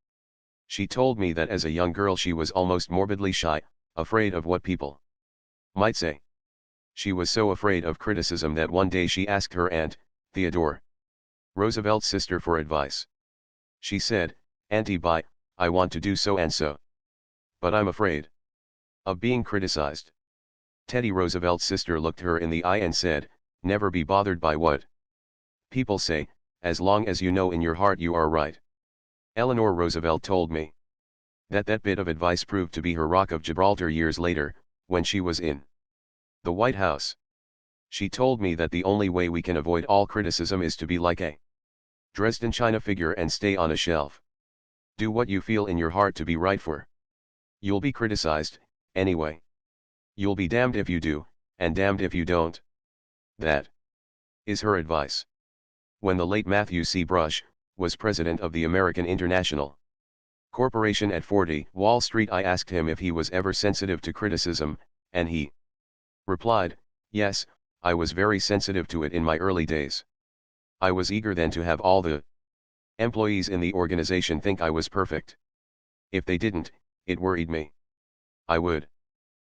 She told me that as a young girl she was almost morbidly shy, afraid of what people might say. She was so afraid of criticism that one day she asked her aunt, Theodore Roosevelt's sister, for advice. She said, "Auntie Bye, I want to do so and so, but I'm afraid of being criticized." Teddy Roosevelt's sister looked her in the eye and said, "Never be bothered by what people say, as long as you know in your heart you are right." Eleanor Roosevelt told me that bit of advice proved to be her rock of Gibraltar years later, when she was in the White House. She told me that the only way we can avoid all criticism is to be like a Dresden china figure and stay on a shelf. Do what you feel in your heart to be right for. You'll be criticized, anyway. You'll be damned if you do, and damned if you don't. That is her advice. When the late Matthew C. Brush was president of the American International Corporation at 40 Wall Street, I asked him if he was ever sensitive to criticism, and he replied, "Yes, I was very sensitive to it in my early days. I was eager then to have all the employees in the organization think I was perfect. If they didn't, it worried me. I would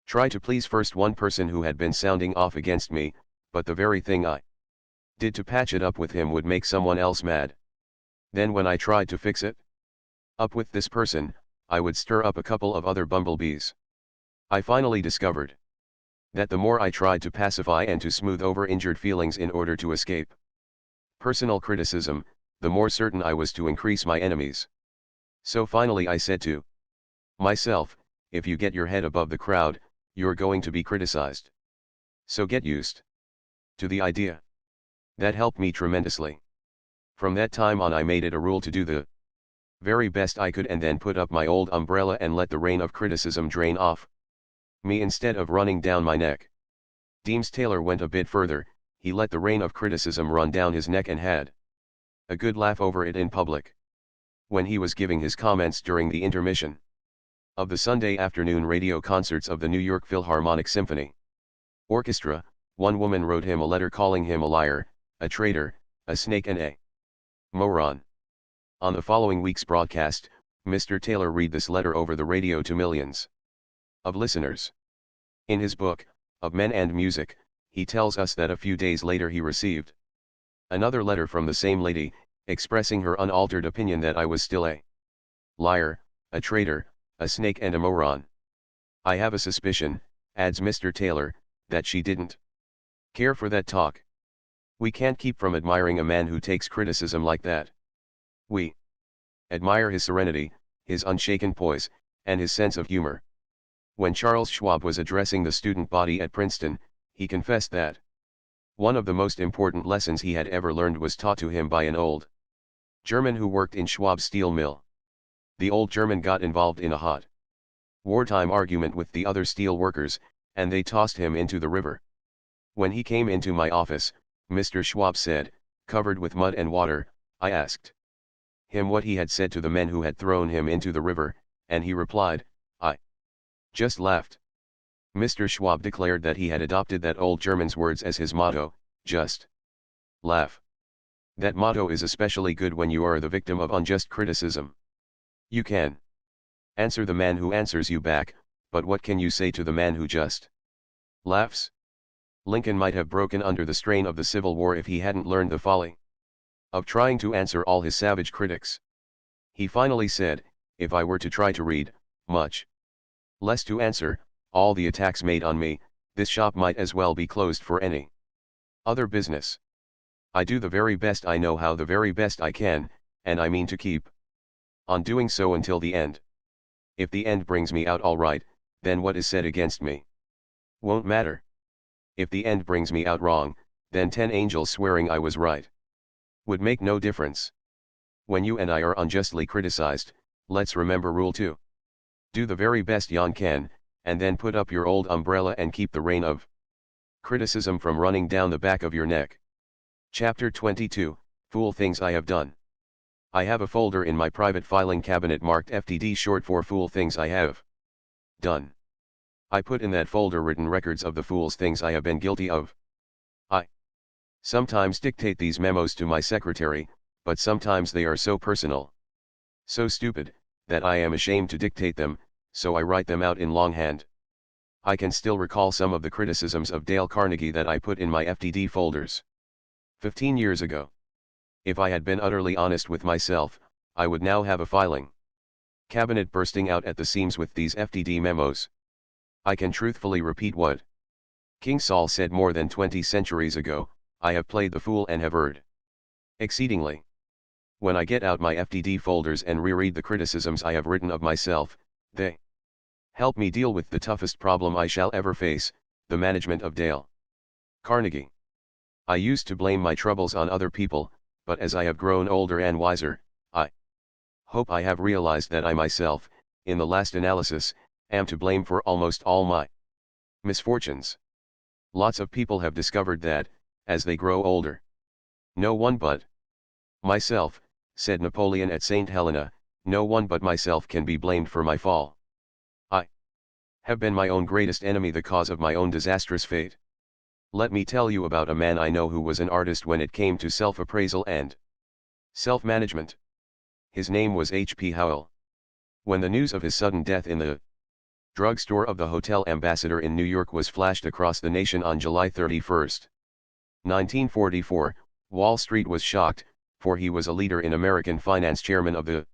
try to please first one person who had been sounding off against me, but the very thing I did to patch it up with him would make someone else mad. Then when I tried to fix it up with this person, I would stir up a couple of other bumblebees. I finally discovered that the more I tried to pacify and to smooth over injured feelings in order to escape personal criticism, the more certain I was to increase my enemies. So finally I said to myself, if you get your head above the crowd, you're going to be criticized. So get used to the idea. That helped me tremendously. From that time on I made it a rule to do the very best I could and then put up my old umbrella and let the rain of criticism drain off me instead of running down my neck. Deems Taylor went a bit further. He let the rain of criticism run down his neck and had a good laugh over it in public. When he was giving his comments during the intermission of the Sunday afternoon radio concerts of the New York Philharmonic Symphony Orchestra, one woman wrote him a letter calling him a liar, a traitor, a snake and a moron. On the following week's broadcast, Mr. Taylor read this letter over the radio to millions of listeners. In his book, Of Men and Music, he tells us that a few days later he received another letter from the same lady, expressing her unaltered opinion that I was still a liar, a traitor, a snake and a moron. I have a suspicion, adds Mr. Taylor, that she didn't care for that talk. We can't keep from admiring a man who takes criticism like that. We admire his serenity, his unshaken poise, and his sense of humor. When Charles Schwab was addressing the student body at Princeton, he confessed that one of the most important lessons he had ever learned was taught to him by an old German who worked in Schwab's steel mill. The old German got involved in a hot wartime argument with the other steel workers, and they tossed him into the river. When he came into my office, Mr. Schwab said, covered with mud and water, I asked him what he had said to the men who had thrown him into the river, and he replied, I just laughed. Mr. Schwab declared that he had adopted that old German's words as his motto, just laugh. That motto is especially good when you are the victim of unjust criticism. You can answer the man who answers you back, but what can you say to the man who just laughs? Lincoln might have broken under the strain of the Civil War if he hadn't learned the folly of trying to answer all his savage critics. He finally said, if I were to try to read, much less to answer, all the attacks made on me, this shop might as well be closed for any other business. I do the very best I know how, the very best I can, and I mean to keep on doing so until the end. If the end brings me out all right, then what is said against me won't matter. If the end brings me out wrong, then 10 angels swearing I was right would make no difference. When you and I are unjustly criticized, let's remember rule 2. Do the very best yon can, and then put up your old umbrella and keep the rain of criticism from running down the back of your neck. Chapter 22, Fool Things I Have Done. I have a folder in my private filing cabinet marked FTD, short for Fool Things I Have Done. I put in that folder written records of the fool's things I have been guilty of. I sometimes dictate these memos to my secretary, but sometimes they are so personal, so stupid, that I am ashamed to dictate them, so I write them out in longhand. I can still recall some of the criticisms of Dale Carnegie that I put in my FTD folders 15 years ago. If I had been utterly honest with myself, I would now have a filing cabinet bursting out at the seams with these FTD memos. I can truthfully repeat what King Saul said more than 20 centuries ago, I have played the fool and have erred exceedingly. When I get out my FTD folders and reread the criticisms I have written of myself, they help me deal with the toughest problem I shall ever face, the management of Dale Carnegie. I used to blame my troubles on other people, but as I have grown older and wiser, I hope I have realized that I myself, in the last analysis, am to blame for almost all my misfortunes. Lots of people have discovered that, as they grow older, no one but myself, said Napoleon at St. Helena, no one but myself can be blamed for my fall. I have been my own greatest enemy, the cause of my own disastrous fate. Let me tell you about a man I know who was an artist when it came to self-appraisal and self-management. His name was H.P. Howell. When the news of his sudden death in the drugstore of the Hotel Ambassador in New York was flashed across the nation on July 31, 1944, Wall Street was shocked, for he was a leader in American finance, chairman of the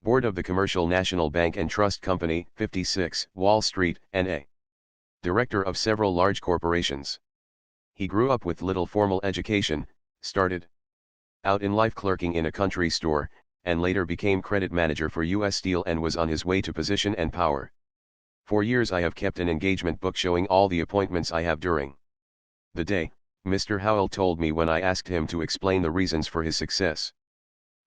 board of the Commercial National Bank and Trust Company, 56, Wall Street, and a director of several large corporations. He grew up with little formal education, started out in life clerking in a country store, and later became credit manager for U.S. Steel and was on his way to position and power. For years I have kept an engagement book showing all the appointments I have during the day, Mr. Howell told me when I asked him to explain the reasons for his success.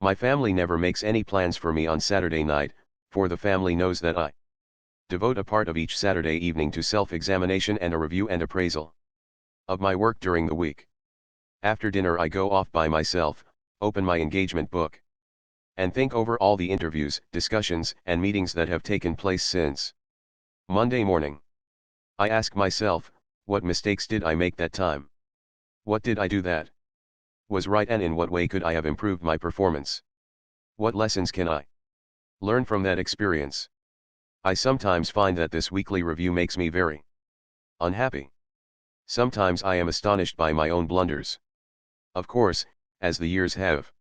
My family never makes any plans for me on Saturday night, for the family knows that I devote a part of each Saturday evening to self-examination and a review and appraisal of my work during the week. After dinner I go off by myself, open my engagement book, and think over all the interviews, discussions, and meetings that have taken place since Monday morning. I ask myself, what mistakes did I make that time? What did I do that was right, and in what way could I have improved my performance? What lessons can I learn from that experience? I sometimes find that this weekly review makes me very unhappy. Sometimes I am astonished by my own blunders. Of course, as the years have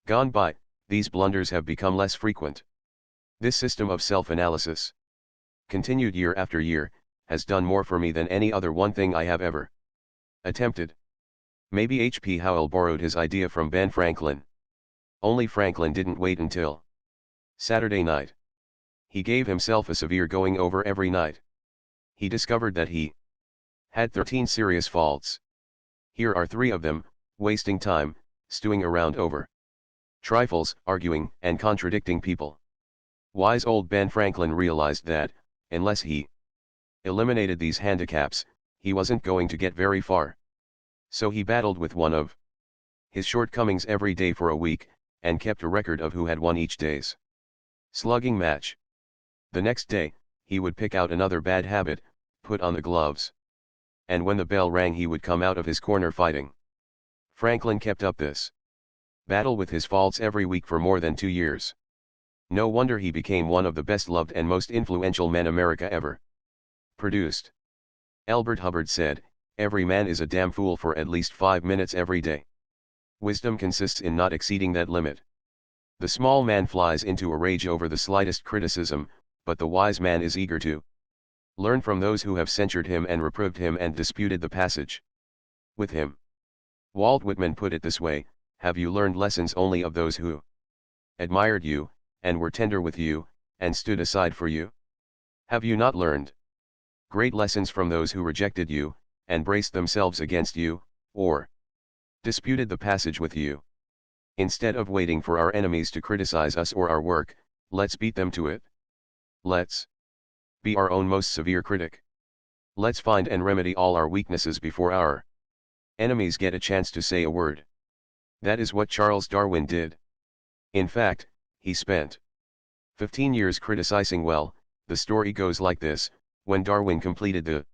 gone by, these blunders have become less frequent. This system of self-analysis, continued year after year, has done more for me than any other one thing I have ever attempted. Maybe H.P. Howell borrowed his idea from Ben Franklin. Only Franklin didn't wait until Saturday night. He gave himself a severe going over every night. He discovered that he had 13 serious faults. Here are 3 of them: wasting time, stewing around over trifles, arguing, and contradicting people. Wise old Ben Franklin realized that, unless he eliminated these handicaps, he wasn't going to get very far. So he battled with one of his shortcomings every day for a week, and kept a record of who had won each day's slugging match. The next day, he would pick out another bad habit, put on the gloves, and when the bell rang he would come out of his corner fighting. Franklin kept up this battle with his faults every week for more than 2 years. No wonder he became one of the best loved and most influential men America ever produced. Elbert Hubbard said, "Every man is a damn fool for at least 5 minutes every day." Wisdom consists in not exceeding that limit. The small man flies into a rage over the slightest criticism, but the wise man is eager to learn from those who have censured him and reproved him and disputed the passage with him. Walt Whitman put it this way: "Have you learned lessons only of those who admired you, and were tender with you, and stood aside for you? Have you not learned great lessons from those who rejected you, and braced themselves against you, or disputed the passage with you? Instead of waiting for our enemies to criticize us or our work, let's beat them to it. Let's be our own most severe critic. Let's find and remedy all our weaknesses before our enemies get a chance to say a word." That is what Charles Darwin did. In fact, he spent 15 years criticizing. Well, the story goes like this: when Darwin completed the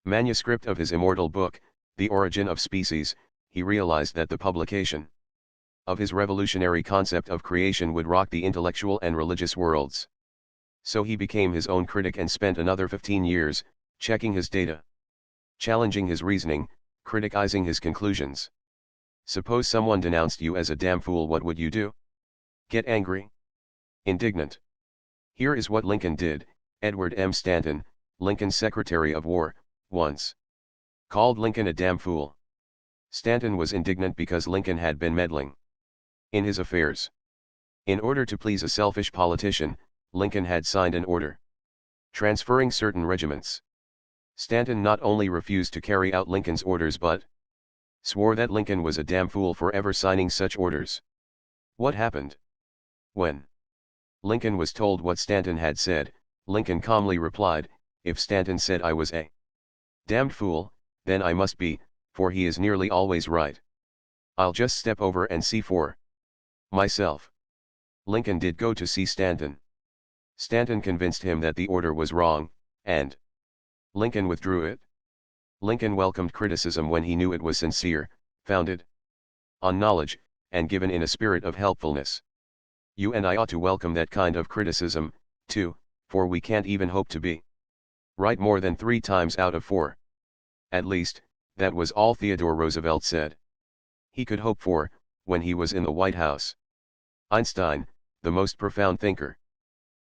manuscript of his immortal book, The Origin of Species, he realized that the publication of his revolutionary concept of creation would rock the intellectual and religious worlds. So he became his own critic and spent another 15 years, checking his data, challenging his reasoning, criticizing his conclusions. Suppose someone denounced you as a damn fool, what would you do? Get angry? Indignant? Here is what Lincoln did. Edward M. Stanton, Lincoln's Secretary of War, once called Lincoln a damn fool. Stanton was indignant because Lincoln had been meddling in his affairs. In order to please a selfish politician, Lincoln had signed an order transferring certain regiments. Stanton not only refused to carry out Lincoln's orders but swore that Lincoln was a damn fool for ever signing such orders. What happened? When Lincoln was told what Stanton had said, Lincoln calmly replied, "If Stanton said I was a damned fool, then I must be, for he is nearly always right. I'll just step over and see for myself." Lincoln did go to see Stanton. Stanton convinced him that the order was wrong, and Lincoln withdrew it. Lincoln welcomed criticism when he knew it was sincere, founded on knowledge, and given in a spirit of helpfulness. You and I ought to welcome that kind of criticism, too, for we can't even hope to be right more than 3 times out of 4. At least, that was all Theodore Roosevelt said he could hope for, when he was in the White House. Einstein, the most profound thinker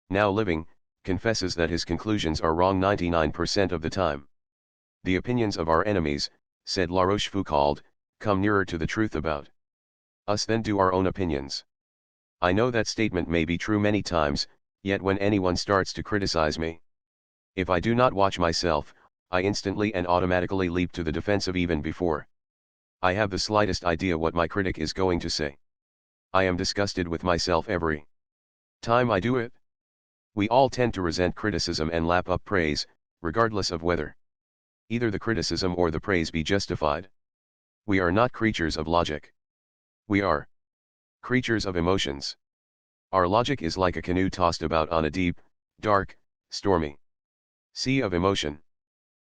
now living, confesses that his conclusions are wrong 99% of the time. "The opinions of our enemies," said La Rochefoucauld, "come nearer to the truth about us than do our own opinions." I know that statement may be true many times, yet when anyone starts to criticize me, if I do not watch myself, I instantly and automatically leap to the defensive even before I have the slightest idea what my critic is going to say. I am disgusted with myself every time I do it. We all tend to resent criticism and lap up praise, regardless of whether either the criticism or the praise be justified. We are not creatures of logic. We are creatures of emotions. Our logic is like a canoe tossed about on a deep, dark, stormy sea of emotion.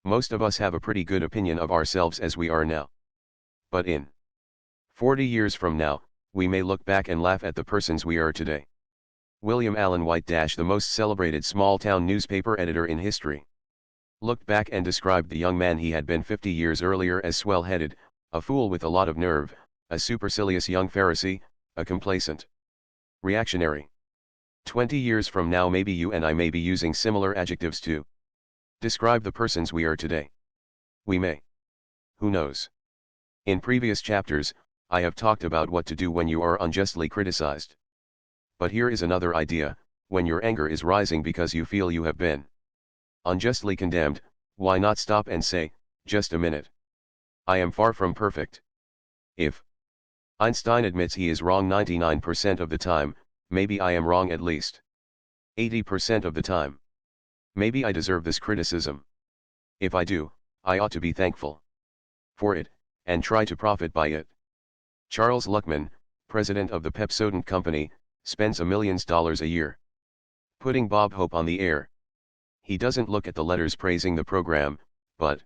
Most of us have a pretty good opinion of ourselves as we are now. But in 40 years from now, we may look back and laugh at the persons we are today. William Allen White, the most celebrated small-town newspaper editor in history, looked back and described the young man he had been 50 years earlier as swell-headed, a fool with a lot of nerve, a supercilious young Pharisee, a complacent reactionary. 20 years from now maybe you and I may be using similar adjectives too. Describe the persons we are today. We may. Who knows? In previous chapters, I have talked about what to do when you are unjustly criticized. But here is another idea: when your anger is rising because you feel you have been unjustly condemned, why not stop and say, just a minute. I am far from perfect. If Einstein admits he is wrong 99% of the time, maybe I am wrong at least 80% of the time. Maybe I deserve this criticism. If I do, I ought to be thankful for it, and try to profit by it. Charles Luckman, president of the Pepsodent Company, spends millions of dollars a year putting Bob Hope on the air. He doesn't look at the letters praising the program, but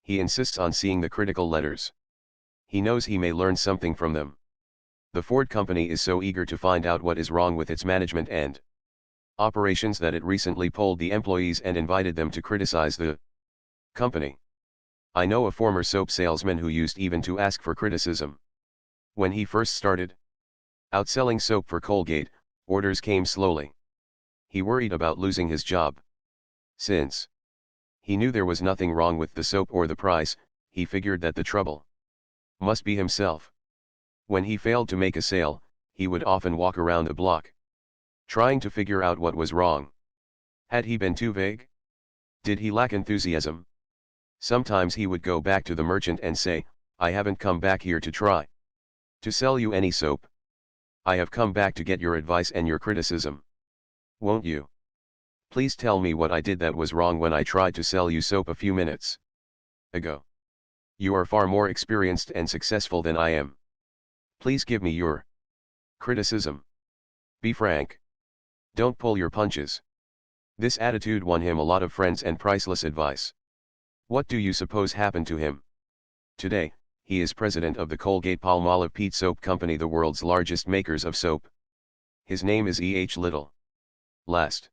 he insists on seeing the critical letters. He knows he may learn something from them. The Ford Company is so eager to find out what is wrong with its management and operations that it recently polled the employees and invited them to criticize the company. I know a former soap salesman who used even to ask for criticism. When he first started out selling soap for Colgate, orders came slowly. He worried about losing his job. Since he knew there was nothing wrong with the soap or the price, he figured that the trouble must be himself. When he failed to make a sale, he would often walk around the block, trying to figure out what was wrong. Had he been too vague? Did he lack enthusiasm? Sometimes he would go back to the merchant and say, I haven't come back here to try to sell you any soap. I have come back to get your advice and your criticism. Won't you please tell me what I did that was wrong when I tried to sell you soap a few minutes ago? You are far more experienced and successful than I am. Please give me your criticism. Be frank. Don't pull your punches. This attitude won him a lot of friends and priceless advice. What do you suppose happened to him? Today, he is president of the Colgate-Palmolive Peat Soap Company, the world's largest makers of soap. His name is E.H. Little. Last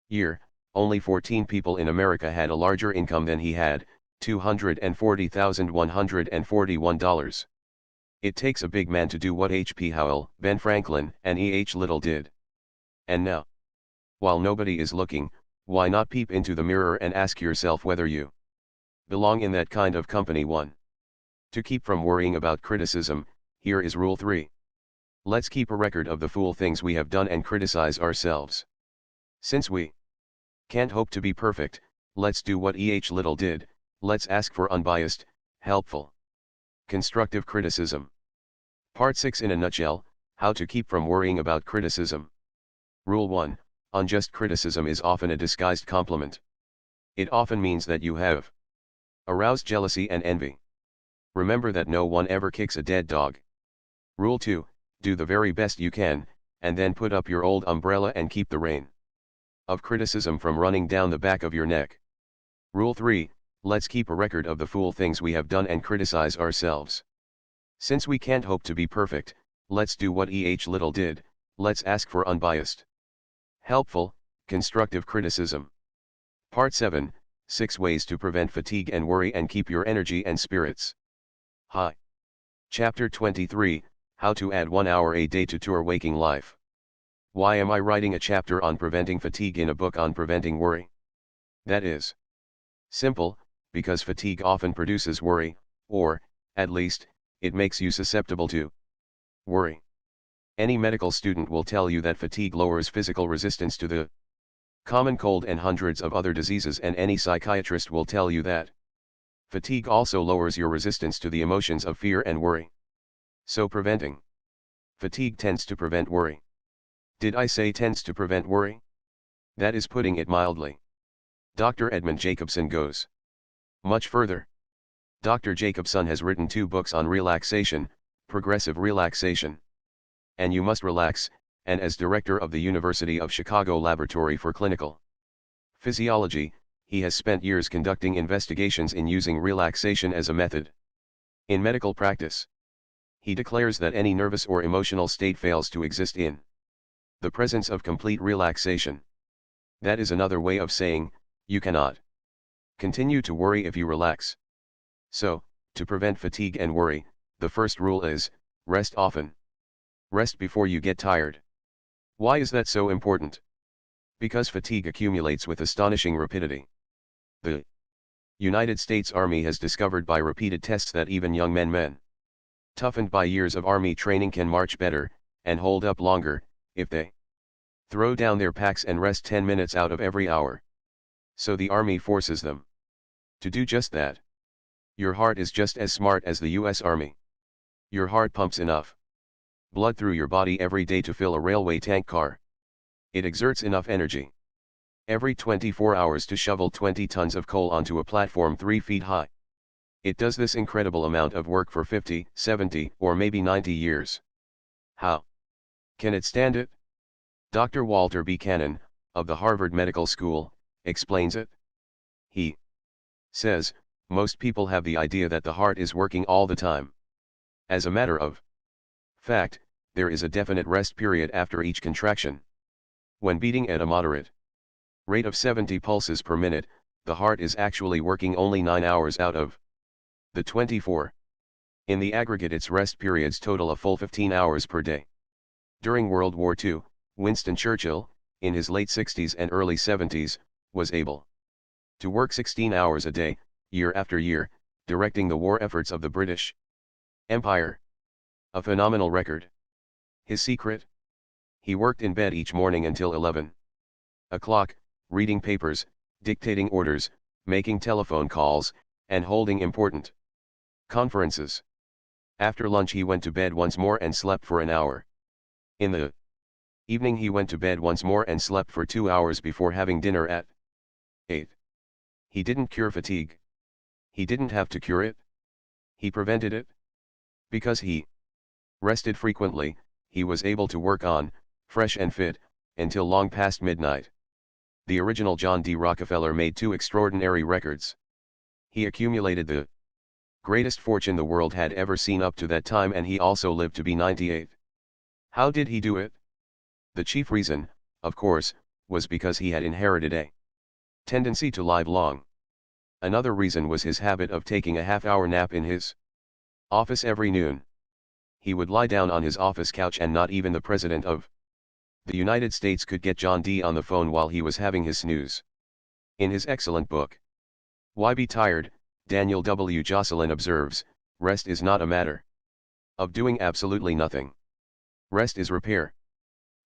year, only 14 people in America had a larger income than he had, $240,141. It takes a big man to do what H.P. Howell, Ben Franklin, and E.H. Little did. And now, while nobody is looking, why not peep into the mirror and ask yourself whether you belong in that kind of company? 1. To keep from worrying about criticism, here is Rule 3. Let's keep a record of the fool things we have done and criticize ourselves. Since we can't hope to be perfect, let's do what E.H. Little did. Let's ask for unbiased, helpful, constructive criticism. Part 6 in a nutshell: how to keep from worrying about criticism. Rule 1. Unjust criticism is often a disguised compliment. It often means that you have aroused jealousy and envy. Remember that no one ever kicks a dead dog. Rule 2. Do the very best you can, and then put up your old umbrella and keep the rain of criticism from running down the back of your neck. Rule 3. Let's keep a record of the fool things we have done and criticize ourselves. Since we can't hope to be perfect, let's do what E.H. Little did. Let's ask for unbiased, helpful, constructive criticism. Part 7. 6 ways to prevent fatigue and worry and keep your energy and spirits high. Chapter 23. How to add 1 hour a day to your waking life. Why am I writing a chapter on preventing fatigue in a book on preventing worry? That is simple, because fatigue often produces worry, or, at least, it makes you susceptible to worry. Any medical student will tell you that fatigue lowers physical resistance to the common cold and hundreds of other diseases, and any psychiatrist will tell you that fatigue also lowers your resistance to the emotions of fear and worry. So preventing fatigue tends to prevent worry. Did I say tends to prevent worry? That is putting it mildly. Dr. Edmund Jacobson goes much further. Dr. Jacobson has written 2 books on relaxation, progressive relaxation, and You Must Relax, and as director of the University of Chicago Laboratory for Clinical Physiology, he has spent years conducting investigations in using relaxation as a method in medical practice. He declares that any nervous or emotional state fails to exist in the presence of complete relaxation. That is another way of saying, you cannot continue to worry if you relax. So, to prevent fatigue and worry, the first rule is, rest often. Rest before you get tired. Why is that so important? Because fatigue accumulates with astonishing rapidity. The United States Army has discovered by repeated tests that even young men toughened by years of Army training can march better, and hold up longer, if they throw down their packs and rest 10 minutes out of every hour. So the Army forces them to do just that. Your heart is just as smart as the US Army. Your heart pumps enough blood through your body every day to fill a railway tank car. It exerts enough energy every 24 hours to shovel 20 tons of coal onto a platform 3 feet high. It does this incredible amount of work for 50, 70, or maybe 90 years. How can it stand it? Dr. Walter B. Cannon, of the Harvard Medical School, explains it. He says, most people have the idea that the heart is working all the time. As a matter of fact, there is a definite rest period after each contraction. When beating at a moderate rate of 70 pulses per minute, the heart is actually working only 9 hours out of the 24. In the aggregate, its rest periods total a full 15 hours per day. During World War II, Winston Churchill, in his late 60s and early 70s, was able to work 16 hours a day, year after year, directing the war efforts of the British Empire. A phenomenal record. His secret? He worked in bed each morning until 11 o'clock, reading papers, dictating orders, making telephone calls, and holding important conferences. After lunch he went to bed once more and slept for an hour. In the evening he went to bed once more and slept for 2 hours before having dinner at 8. He didn't cure fatigue. He didn't have to cure it. He prevented it. Because he rested frequently, he was able to work on, fresh and fit, until long past midnight. The original John D. Rockefeller made 2 extraordinary records. He accumulated the greatest fortune the world had ever seen up to that time, and he also lived to be 98. How did he do it? The chief reason, of course, was because he had inherited a tendency to live long. Another reason was his habit of taking a half-hour nap in his office every noon. He would lie down on his office couch, and not even the President of the United States could get John D. on the phone while he was having his snooze. In his excellent book, Why Be Tired, Daniel W. Jocelyn observes, rest is not a matter of doing absolutely nothing. Rest is repair.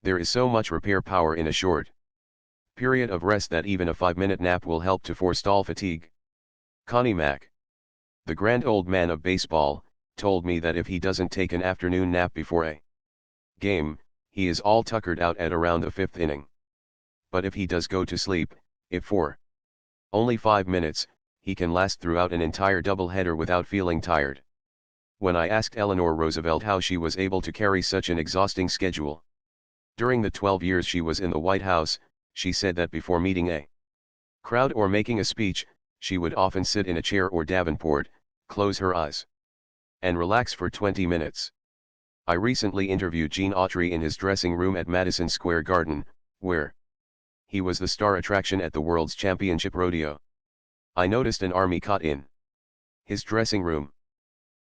There is so much repair power in a short period of rest that even a 5-minute nap will help to forestall fatigue. Connie Mack, the grand old man of baseball, told me that if he doesn't take an afternoon nap before a game, he is all tuckered out at around the 5th inning. But if he does go to sleep, if for only 5 minutes, he can last throughout an entire doubleheader without feeling tired. When I asked Eleanor Roosevelt how she was able to carry such an exhausting schedule during the 12 years she was in the White House, she said that before meeting a crowd or making a speech, she would often sit in a chair or davenport, close her eyes, and relax for 20 minutes. I recently interviewed Gene Autry in his dressing room at Madison Square Garden, where he was the star attraction at the World's Championship Rodeo. I noticed an army cot in his dressing room.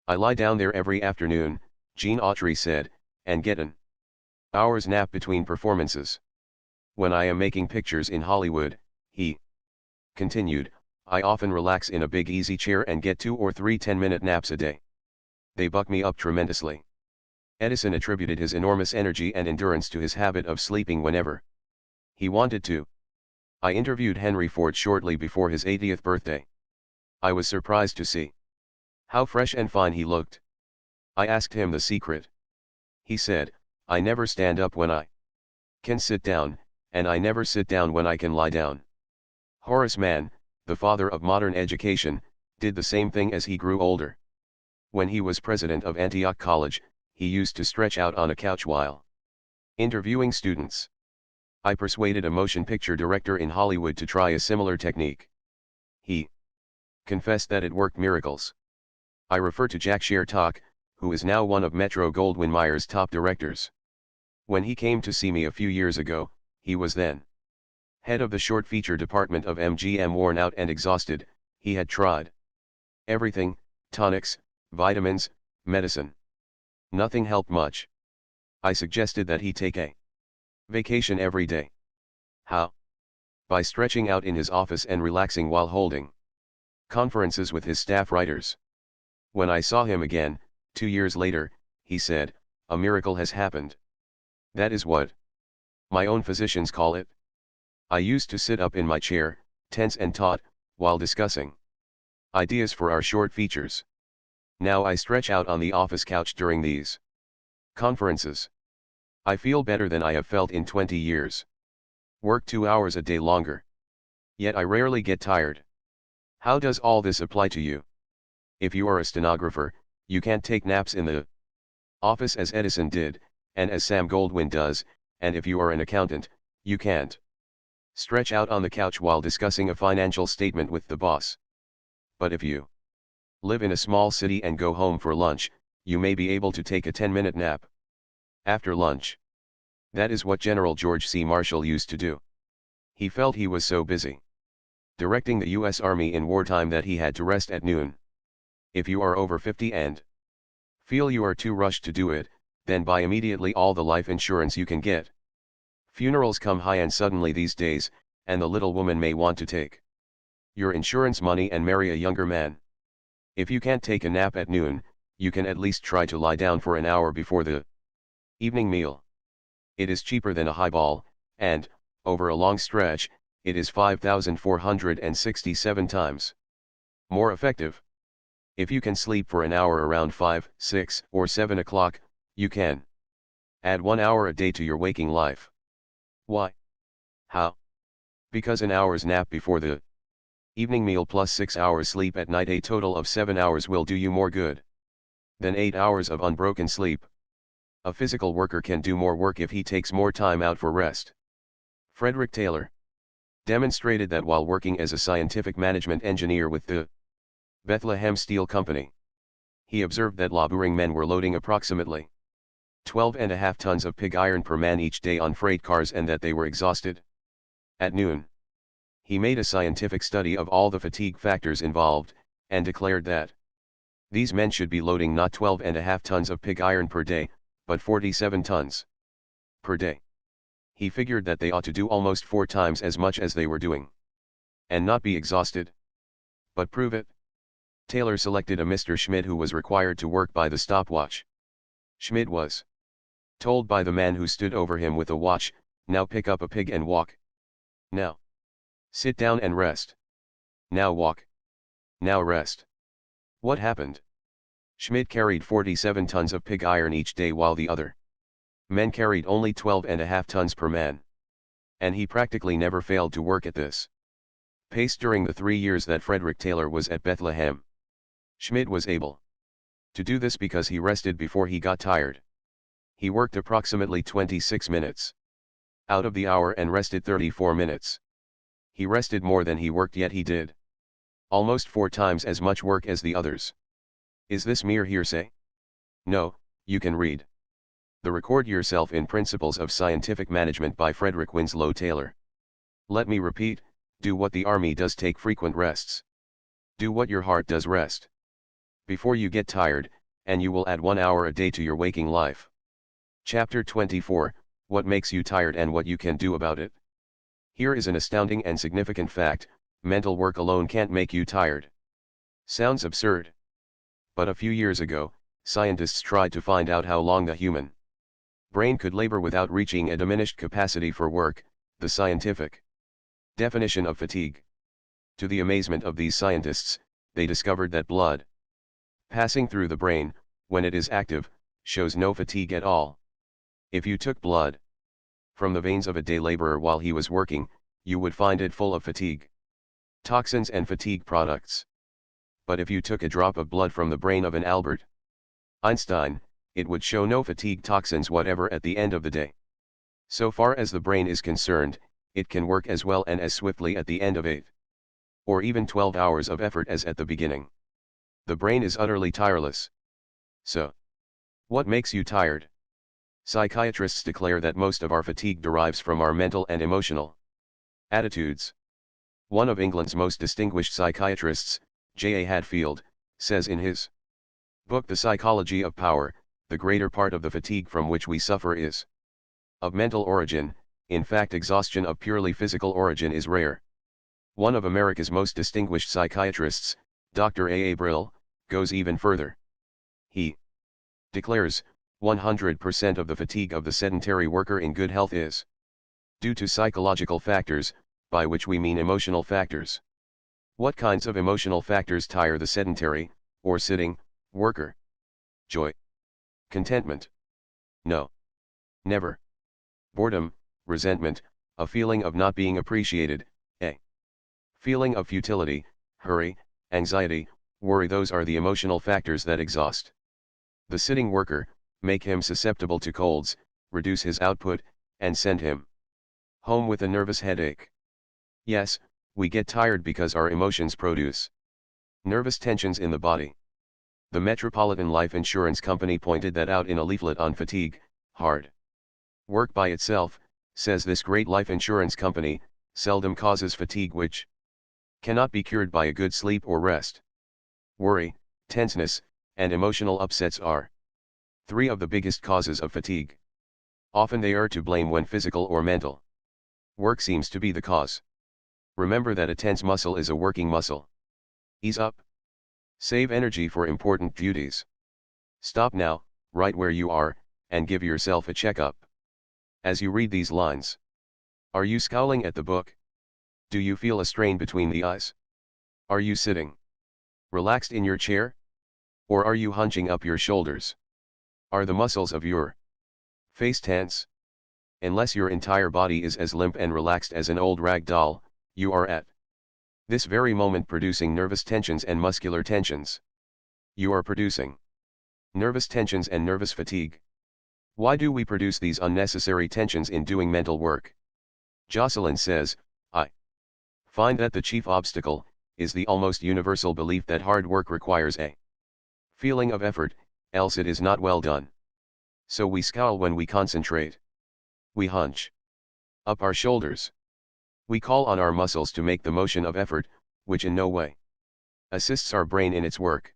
I lie down there every afternoon, Gene Autry said, and get an hour's nap between performances. When I am making pictures in Hollywood, he continued, I often relax in a big easy chair and get 2 or 3 10-minute naps a day. They buck me up tremendously. Edison attributed his enormous energy and endurance to his habit of sleeping whenever he wanted to. I interviewed Henry Ford shortly before his 80th birthday. I was surprised to see how fresh and fine he looked. I asked him the secret. He said, I never stand up when I can sit down, and I never sit down when I can lie down. Horace Mann, the father of modern education, did the same thing as he grew older. When he was president of Antioch College, he used to stretch out on a couch while interviewing students. I persuaded a motion picture director in Hollywood to try a similar technique. He confessed that it worked miracles. I refer to Jack Shertock, who is now one of Metro-Goldwyn-Mayer's top directors. When he came to see me a few years ago, he was then head of the short feature department of MGM. Worn out and exhausted, he had tried everything, tonics, vitamins, medicine. Nothing helped much. I suggested that he take a vacation every day. How By stretching out in his office and relaxing while holding conferences with his staff writers. When I saw him again, 2 years later, he said, "A miracle has happened. That is what my own physicians call it. I used to sit up in my chair, tense and taut, while discussing ideas for our short features. Now I stretch out on the office couch during these conferences. I feel better than I have felt in 20 years. Work 2 hours a day longer. Yet I rarely get tired." How does all this apply to you? If you are a stenographer, you can't take naps in the office as Edison did, and as Sam Goldwyn does, and if you are an accountant, you can't stretch out on the couch while discussing a financial statement with the boss. But if you live in a small city and go home for lunch, you may be able to take a 10-minute nap after lunch. That is what General George C. Marshall used to do. He felt he was so busy directing the U.S. Army in wartime that he had to rest at noon. If you are over 50 and feel you are too rushed to do it, then buy immediately all the life insurance you can get. Funerals come high and suddenly these days, and the little woman may want to take your insurance money and marry a younger man. If you can't take a nap at noon, you can at least try to lie down for an hour before the evening meal. It is cheaper than a highball, and, over a long stretch, it is 5,467 times more effective. If you can sleep for an hour around 5, 6, or 7 o'clock, you can add 1 hour a day to your waking life. Why? How? Because an hour's nap before the evening meal plus 6 hours sleep at night, a total of 7 hours, will do you more good than 8 hours of unbroken sleep. A physical worker can do more work if he takes more time out for rest. Frederick Taylor demonstrated that while working as a scientific management engineer with the Bethlehem Steel Company. He observed that laboring men were loading approximately 12.5 tons of pig iron per man each day on freight cars and that they were exhausted. At noon, he made a scientific study of all the fatigue factors involved, and declared that these men should be loading not 12.5 tons of pig iron per day, but 47 tons per day. He figured that they ought to do almost 4 times as much as they were doing, and not be exhausted. But prove it. Taylor selected a Mr. Schmidt who was required to work by the stopwatch. Schmidt was told by the man who stood over him with a watch, "Now pick up a pig and walk. Now sit down and rest. Now walk. Now rest." What happened? Schmidt carried 47 tons of pig iron each day while the other men carried only 12.5 tons per man. And he practically never failed to work at this pace during the 3 years that Frederick Taylor was at Bethlehem. Schmidt was able to do this because he rested before he got tired. He worked approximately 26 minutes out of the hour and rested 34 minutes. He rested more than he worked, yet he did almost 4 times as much work as the others. Is this mere hearsay? No, you can read the Record Yourself in Principles of Scientific Management by Frederick Winslow Taylor. Let me repeat, do what the army does, take frequent rests. Do what your heart does, rest before you get tired, and you will add 1 hour a day to your waking life. Chapter 24, What Makes You Tired and What You Can Do About It. Here is an astounding and significant fact: mental work alone can't make you tired. Sounds absurd. But a few years ago, scientists tried to find out how long the human brain could labor without reaching a diminished capacity for work, the scientific definition of fatigue. To the amazement of these scientists, they discovered that blood passing through the brain, when it is active, shows no fatigue at all. If you took blood from the veins of a day laborer while he was working, you would find it full of fatigue toxins and fatigue products. But if you took a drop of blood from the brain of an Albert Einstein, it would show no fatigue toxins whatever at the end of the day. So far as the brain is concerned, it can work as well and as swiftly at the end of 8 or even 12 hours of effort as at the beginning. The brain is utterly tireless. So, what makes you tired? Psychiatrists declare that most of our fatigue derives from our mental and emotional attitudes. One of England's most distinguished psychiatrists, J. A. Hadfield, says in his book The Psychology of Power, the greater part of the fatigue from which we suffer is of mental origin, In fact, exhaustion of purely physical origin is rare. One of America's most distinguished psychiatrists, Dr. A. A. Brill, goes even further. He declares, 100% of the fatigue of the sedentary worker in good health is due to psychological factors, by which we mean emotional factors. What kinds of emotional factors tire the sedentary, or sitting, worker? Joy. Contentment. No. Never. Boredom, resentment, a feeling of not being appreciated, a feeling of futility, hurry, anxiety, worry. Those are the emotional factors that exhaust the sitting worker, make him susceptible to colds, reduce his output, and send him home with a nervous headache. Yes, we get tired because our emotions produce nervous tensions in the body. The Metropolitan Life Insurance Company pointed that out in a leaflet on fatigue. Hard work by itself, says this great life insurance company, seldom causes fatigue, which cannot be cured by a good sleep or rest. Worry, tenseness, and emotional upsets are three of the biggest causes of fatigue. Often they are to blame when physical or mental work seems to be the cause. Remember that a tense muscle is a working muscle. Ease up. Save energy for important duties. Stop now, right where you are, and give yourself a checkup. As you read these lines, are you scowling at the book? Do you feel a strain between the eyes? Are you sitting relaxed in your chair? Or are you hunching up your shoulders? Are the muscles of your face tense? Unless your entire body is as limp and relaxed as an old rag doll, you are at this very moment producing nervous tensions and muscular tensions. You are producing nervous tensions and nervous fatigue. Why do we produce these unnecessary tensions in doing mental work? Jocelyn says, I find that the chief obstacle is the almost universal belief that hard work requires a feeling of effort, else it is not well done. So we scowl when we concentrate. We hunch up our shoulders. We call on our muscles to make the motion of effort, which in no way assists our brain in its work.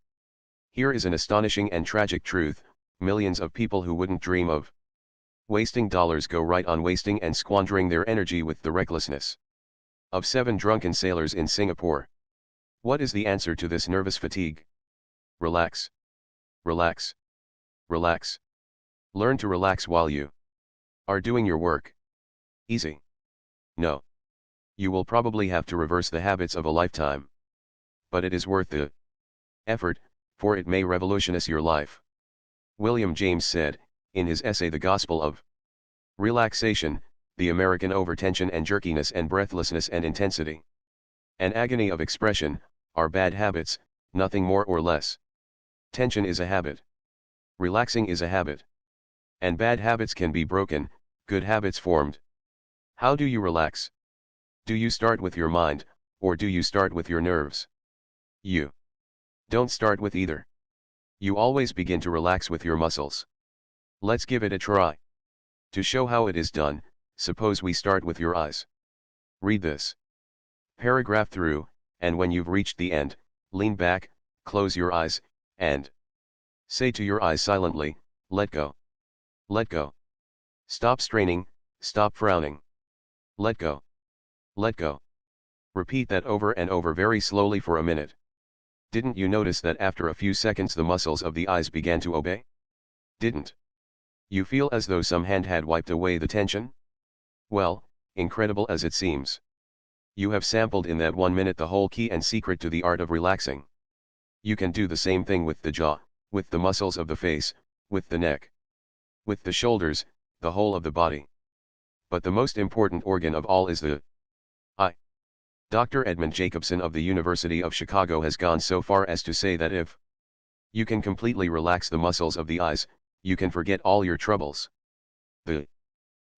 Here is an astonishing and tragic truth: millions of people who wouldn't dream of wasting dollars go right on wasting and squandering their energy with the recklessness of 7 drunken sailors in Singapore. What is the answer to this nervous fatigue? Relax. Relax. Relax. Learn to relax while you are doing your work. Easy? No. You will probably have to reverse the habits of a lifetime. But it is worth the effort, for it may revolutionize your life. William James said, in his essay The Gospel of Relaxation, the American overtension and jerkiness and breathlessness and intensity and agony of expression are bad habits, nothing more or less. Tension is a habit. Relaxing is a habit. And bad habits can be broken, good habits formed. How do you relax? Do you start with your mind, or do you start with your nerves? You don't start with either. You always begin to relax with your muscles. Let's give it a try. To show how it is done, suppose we start with your eyes. Read this paragraph through, and when you've reached the end, lean back, close your eyes, and say to your eyes silently, let go. Let go. Stop straining, stop frowning. Let go. Let go. Repeat that over and over very slowly for a minute. Didn't you notice that after a few seconds the muscles of the eyes began to obey? Didn't you feel as though some hand had wiped away the tension? Well, incredible as it seems, you have sampled in that 1 minute the whole key and secret to the art of relaxing. You can do the same thing with the jaw, with the muscles of the face, with the neck, with the shoulders, the whole of the body. But the most important organ of all is the eye. Dr. Edmund Jacobson of the University of Chicago has gone so far as to say that if you can completely relax the muscles of the eyes, you can forget all your troubles. The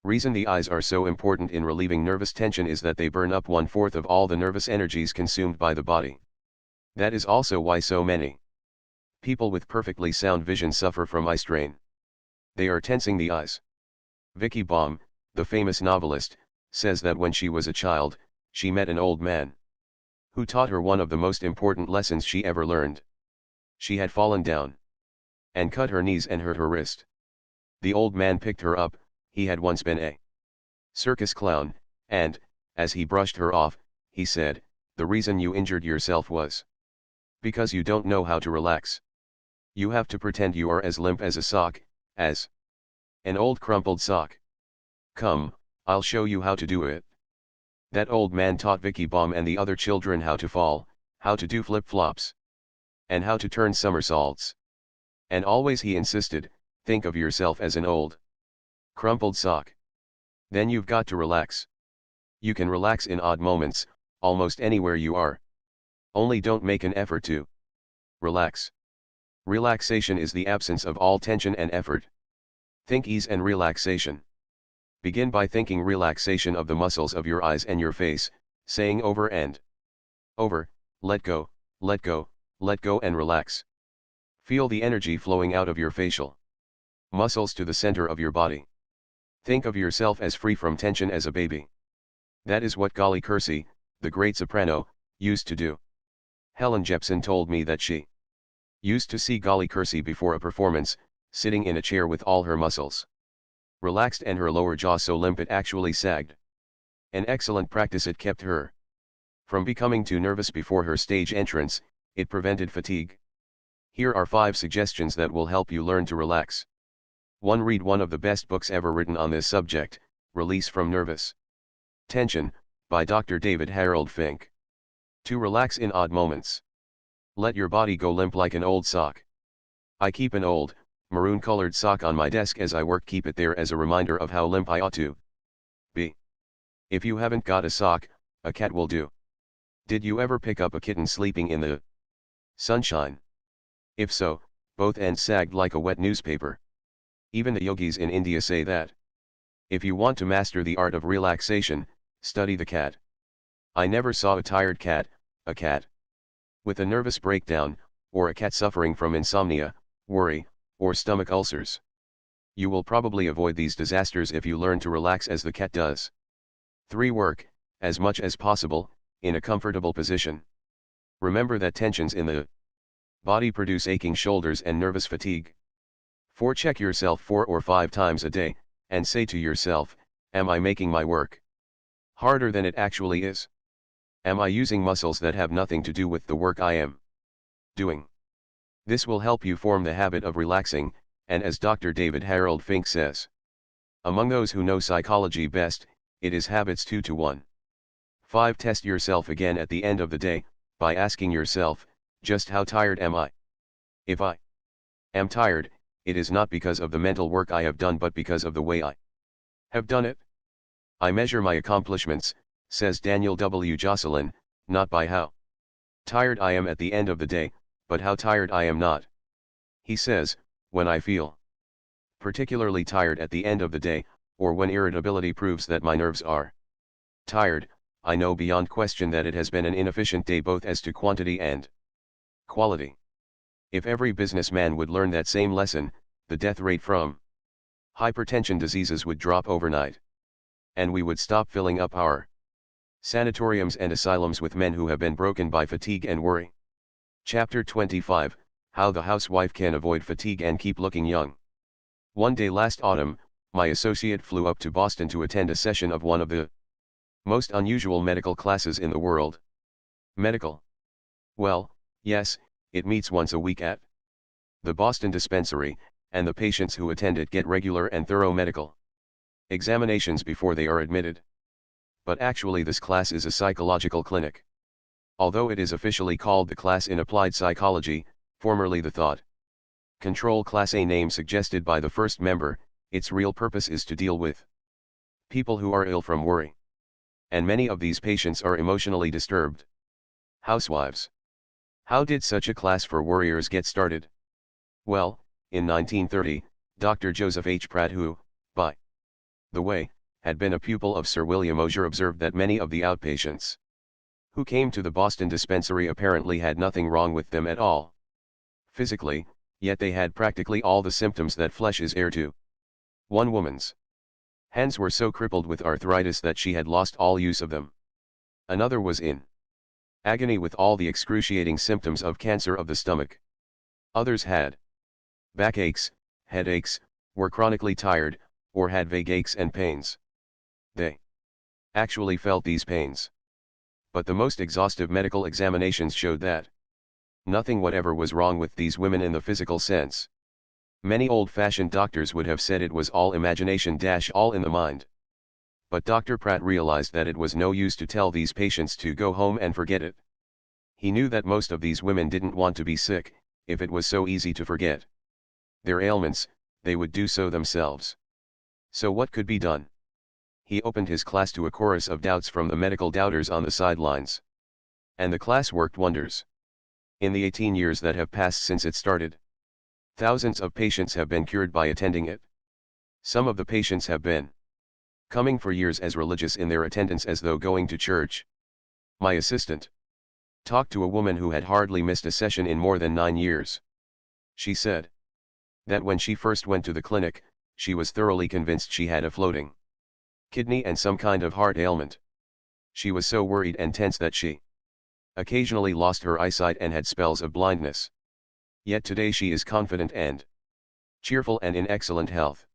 reason the eyes are so important in relieving nervous tension is that they burn up 1/4 of all the nervous energies consumed by the body. That is also why so many people with perfectly sound vision suffer from eye strain. They are tensing the eyes. Vicky Baum, the famous novelist, says that when she was a child, she met an old man who taught her one of the most important lessons she ever learned. She had fallen down and cut her knees and hurt her wrist. The old man picked her up. He had once been a circus clown, and, as he brushed her off, he said, "The reason you injured yourself was because you don't know how to relax. You have to pretend you are as limp as a sock, as an old crumpled sock. Come, I'll show you how to do it." That old man taught Vicky Baum and the other children how to fall, how to do flip-flops, and how to turn somersaults. And always he insisted, think of yourself as an old crumpled sock. Then you've got to relax. You can relax in odd moments, almost anywhere you are. Only don't make an effort to relax. Relaxation is the absence of all tension and effort. Think ease and relaxation. Begin by thinking relaxation of the muscles of your eyes and your face, saying over and over, let go, let go, let go and relax. Feel the energy flowing out of your facial muscles to the center of your body. Think of yourself as free from tension as a baby. That is what Golly Kersey, the great soprano, used to do. Helen Jepson told me that she used to see Golly Kersey before a performance, sitting in a chair with all her muscles relaxed and her lower jaw so limp it actually sagged. An excellent practice. It kept her from becoming too nervous before her stage entrance, it prevented fatigue. Here are 5 suggestions that will help you learn to relax. 1. Read one of the best books ever written on this subject, Release from Nervous Tension, by Dr. David Harold Fink. 2. Relax in odd moments. Let your body go limp like an old sock. I keep an old, maroon-colored sock on my desk as I work. Keep it there as a reminder of how limp I ought to be. If you haven't got a sock, a cat will do. Did you ever pick up a kitten sleeping in the sunshine? If so, both ends sagged like a wet newspaper. Even the yogis in India say that. If you want to master the art of relaxation, study the cat. I never saw a tired cat, a cat with a nervous breakdown, or a cat suffering from insomnia, worry, or stomach ulcers. You will probably avoid these disasters if you learn to relax as the cat does. 3. Work, as much as possible, in a comfortable position. Remember that tensions in the body produce aching shoulders and nervous fatigue. 4. Check yourself 4 or 5 times a day, and say to yourself, am I making my work harder than it actually is? Am I using muscles that have nothing to do with the work I am doing? This will help you form the habit of relaxing, and as Dr. David Harold Fink says, among those who know psychology best, it is habits 2 to 1. 5. Test yourself again at the end of the day, by asking yourself, just how tired am I? If I am tired, it is not because of the mental work I have done but because of the way I have done it. I measure my accomplishments, says Daniel W. Jocelyn, not by how tired I am at the end of the day, but how tired I am not. He says, when I feel particularly tired at the end of the day, or when irritability proves that my nerves are tired, I know beyond question that it has been an inefficient day both as to quantity and quality. If every businessman would learn that same lesson, the death rate from hypertension diseases would drop overnight. And we would stop filling up our sanatoriums and asylums with men who have been broken by fatigue and worry. Chapter 25, How the Housewife Can Avoid Fatigue and Keep Looking Young. One day last autumn, my associate flew up to Boston to attend a session of one of the most unusual medical classes in the world. Medical? Well, yes, it meets once a week at the Boston dispensary, and the patients who attend it get regular and thorough medical examinations before they are admitted. But actually this class is a psychological clinic. Although it is officially called the Class in Applied Psychology, formerly the Thought Control Class, a name suggested by the first member, its real purpose is to deal with people who are ill from worry. And many of these patients are emotionally disturbed housewives. How did such a class for worriers get started? Well, in 1930, Dr. Joseph H. Pratt, who, by the way, had been a pupil of Sir William Osier, observed that many of the outpatients who came to the Boston dispensary apparently had nothing wrong with them at all physically, yet they had practically all the symptoms that flesh is heir to. One woman's hands were so crippled with arthritis that she had lost all use of them. Another was in agony with all the excruciating symptoms of cancer of the stomach. Others had backaches, headaches, were chronically tired, or had vague aches and pains. They actually felt these pains. But the most exhaustive medical examinations showed that nothing whatever was wrong with these women in the physical sense. Many old-fashioned doctors would have said it was all imagination - all in the mind. But Dr. Pratt realized that it was no use to tell these patients to go home and forget it. He knew that most of these women didn't want to be sick, if it was so easy to forget their ailments, they would do so themselves. So what could be done? He opened his class to a chorus of doubts from the medical doubters on the sidelines. And the class worked wonders. In the 18 years that have passed since it started, thousands of patients have been cured by attending it. Some of the patients have been coming for years as religious in their attendance as though going to church. My assistant talked to a woman who had hardly missed a session in more than 9 years. She said that when she first went to the clinic, she was thoroughly convinced she had a floating kidney and some kind of heart ailment. She was so worried and tense that she occasionally lost her eyesight and had spells of blindness. Yet today she is confident and cheerful and in excellent health.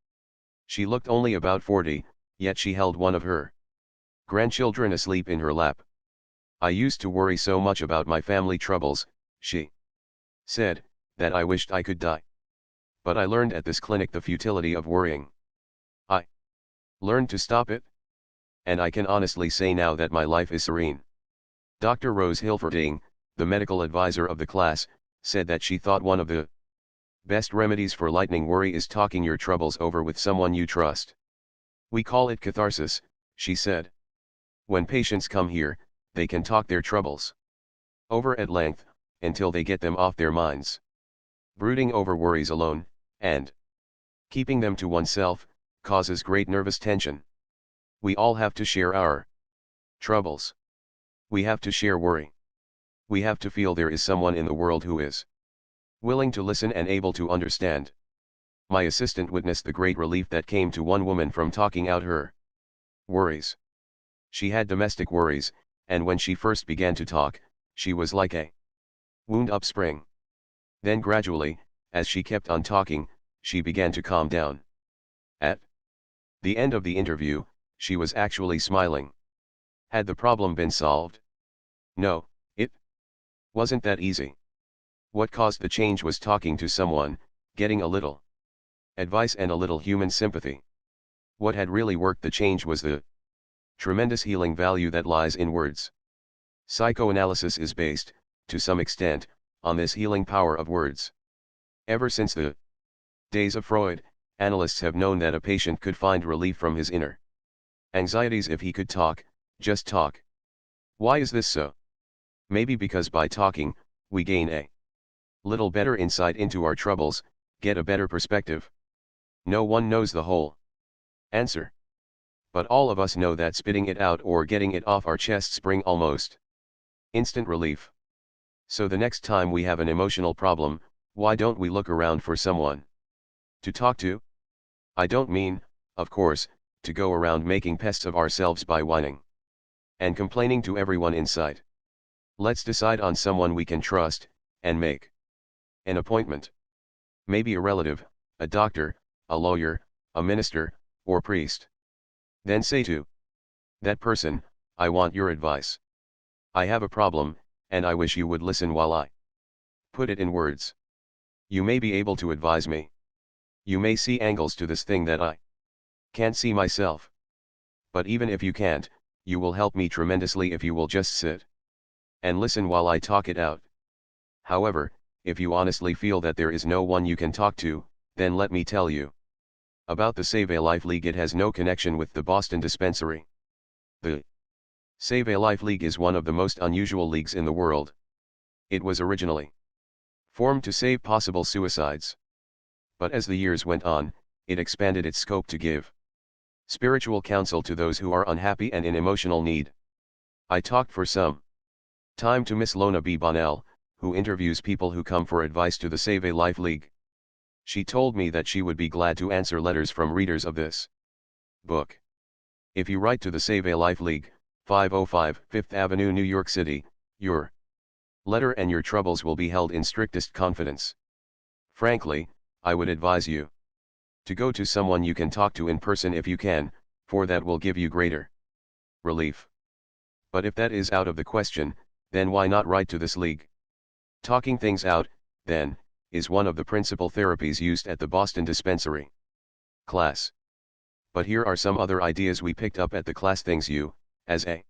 She looked only about 40, yet she held one of her grandchildren asleep in her lap. I used to worry so much about my family troubles, she said, that I wished I could die. But I learned at this clinic the futility of worrying. I learned to stop it. And I can honestly say now that my life is serene. Dr. Rose Hilferding, the medical advisor of the class, said that she thought one of the best remedies for lightening worry is talking your troubles over with someone you trust. We call it catharsis, she said. When patients come here, they can talk their troubles over at length, until they get them off their minds. Brooding over worries alone, and keeping them to oneself, causes great nervous tension. We all have to share our troubles. We have to share worry. We have to feel there is someone in the world who is willing to listen and able to understand. My assistant witnessed the great relief that came to one woman from talking out her worries. She had domestic worries, and when she first began to talk, she was like a wound-up spring. Then gradually, as she kept on talking, she began to calm down. At the end of the interview, she was actually smiling. Had the problem been solved? No, it wasn't that easy. What caused the change was talking to someone, getting a little advice and a little human sympathy. What had really worked the change was the tremendous healing value that lies in words. Psychoanalysis is based, to some extent, on this healing power of words. Ever since the days of Freud, analysts have known that a patient could find relief from his inner anxieties if he could talk, just talk. Why is this so? Maybe because by talking, we gain a little better insight into our troubles, get a better perspective. No one knows the whole answer. But all of us know that spitting it out or getting it off our chests bring almost instant relief. So the next time we have an emotional problem, why don't we look around for someone to talk to? I don't mean, of course, to go around making pests of ourselves by whining and complaining to everyone in sight. Let's decide on someone we can trust, and make an appointment. Maybe a relative, a doctor, a lawyer, a minister, or priest. Then say to that person, I want your advice. I have a problem, and I wish you would listen while I put it in words. You may be able to advise me. You may see angles to this thing that I can't see myself. But even if you can't, you will help me tremendously if you will just sit and listen while I talk it out. However, if you honestly feel that there is no one you can talk to, then let me tell you about the Save a Life League. It has no connection with the Boston dispensary. The Save a Life League is one of the most unusual leagues in the world. It was originally formed to save possible suicides. But as the years went on, it expanded its scope to give spiritual counsel to those who are unhappy and in emotional need. I talked for some time to Miss Lona B. Bonnell, who interviews people who come for advice to the Save a Life League. She told me that she would be glad to answer letters from readers of this book. If you write to the Save a Life League, 505 Fifth Avenue, New York City, your letter and your troubles will be held in strictest confidence. Frankly, I would advise you to go to someone you can talk to in person if you can, for that will give you greater relief. But if that is out of the question, then why not write to this league? Talking things out, then, is one of the principal therapies used at the Boston dispensary class. But here are some other ideas we picked up at the class: things you, as a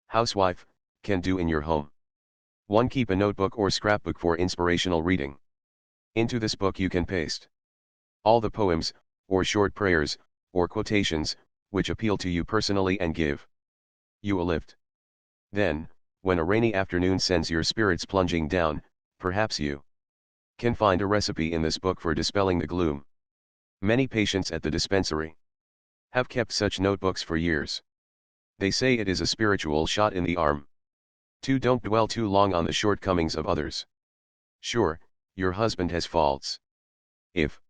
housewife, can do in your home. 1. Keep a notebook or scrapbook for inspirational reading. Into this book you can paste all the poems, or short prayers, or quotations, which appeal to you personally and give you a lift. Then, when a rainy afternoon sends your spirits plunging down, perhaps you can find a recipe in this book for dispelling the gloom. Many patients at the dispensary have kept such notebooks for years. They say it is a spiritual shot in the arm. 2. Don't dwell too long on the shortcomings of others. Sure, your husband has faults. If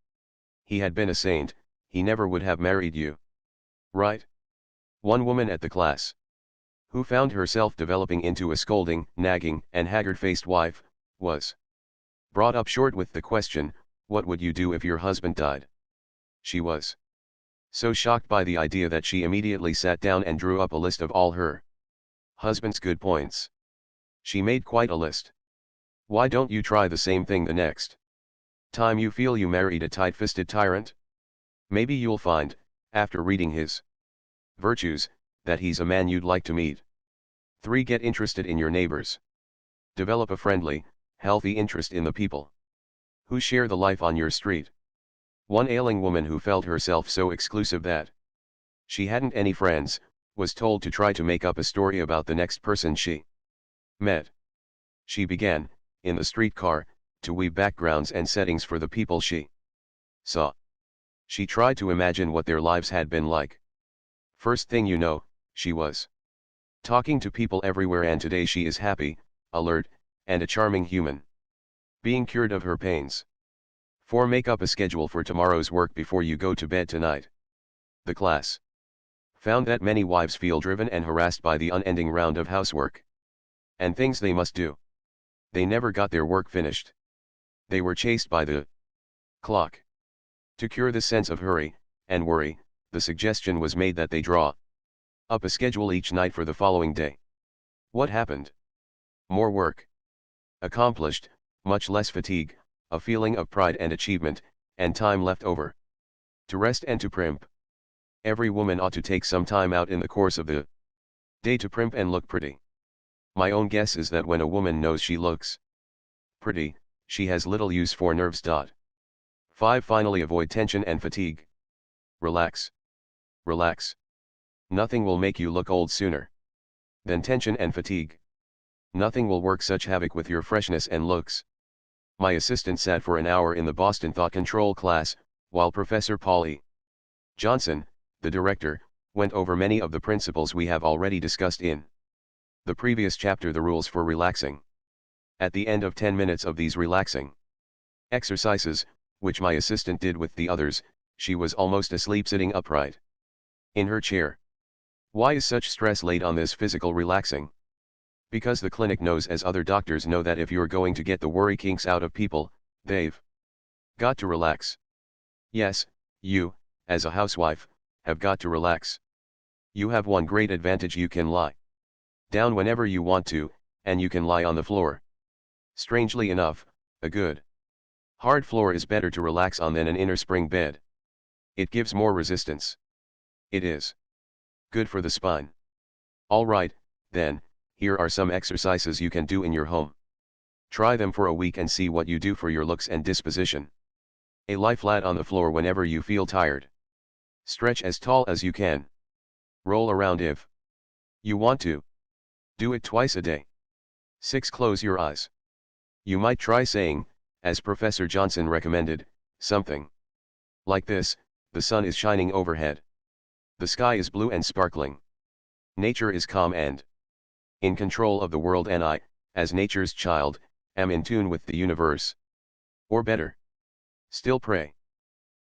he had been a saint, he never would have married you. Right? One woman at the class, who found herself developing into a scolding, nagging, and haggard-faced wife, was brought up short with the question, "What would you do if your husband died?" She was so shocked by the idea that she immediately sat down and drew up a list of all her husband's good points. She made quite a list. Why don't you try the same thing the next time you feel you married a tight-fisted tyrant? Maybe you'll find, after reading his virtues, that he's a man you'd like to meet. 3. Get interested in your neighbors. Develop a friendly, healthy interest in the people who share the life on your street. One ailing woman who felt herself so exclusive that she hadn't any friends, was told to try to make up a story about the next person she met. She began, in the streetcar, to weave backgrounds and settings for the people she saw. She tried to imagine what their lives had been like. First thing you know, she was talking to people everywhere, and today she is happy, alert, and a charming human being cured of her pains. 4. Make up a schedule for tomorrow's work before you go to bed tonight. The class found that many wives feel driven and harassed by the unending round of housework and things they must do. They never got their work finished. They were chased by the clock. To cure this sense of hurry and worry, the suggestion was made that they draw up a schedule each night for the following day. What happened? More work accomplished, much less fatigue, a feeling of pride and achievement, and time left over to rest and to primp. Every woman ought to take some time out in the course of the day to primp and look pretty. My own guess is that when a woman knows she looks pretty, she has little use for nerves. 5. Finally, avoid tension and fatigue. Relax. Relax. Nothing will make you look old sooner than tension and fatigue. Nothing will work such havoc with your freshness and looks. My assistant sat for an hour in the Boston Thought Control class, while Professor Paul E. Johnson, the director, went over many of the principles we have already discussed in the previous chapter, the rules for relaxing. At the end of 10 minutes of these relaxing exercises, which my assistant did with the others, she was almost asleep sitting upright in her chair. Why is such stress laid on this physical relaxing? Because the clinic knows, as other doctors know, that if you're going to get the worry kinks out of people, they've got to relax. Yes, you, as a housewife, have got to relax. You have one great advantage: you can lie down whenever you want to, and you can lie on the floor. Strangely enough, a good hard floor is better to relax on than an inner spring bed. It gives more resistance. It is good for the spine. Alright, then, here are some exercises you can do in your home. Try them for a week and see what you do for your looks and disposition. A lie flat on the floor whenever you feel tired. Stretch as tall as you can. Roll around if you want to. Do it twice a day. 6. Close your eyes. You might try saying, as Professor Johnson recommended, something like this: the sun is shining overhead. The sky is blue and sparkling. Nature is calm and in control of the world, and I, as nature's child, am in tune with the universe. Or better still, pray.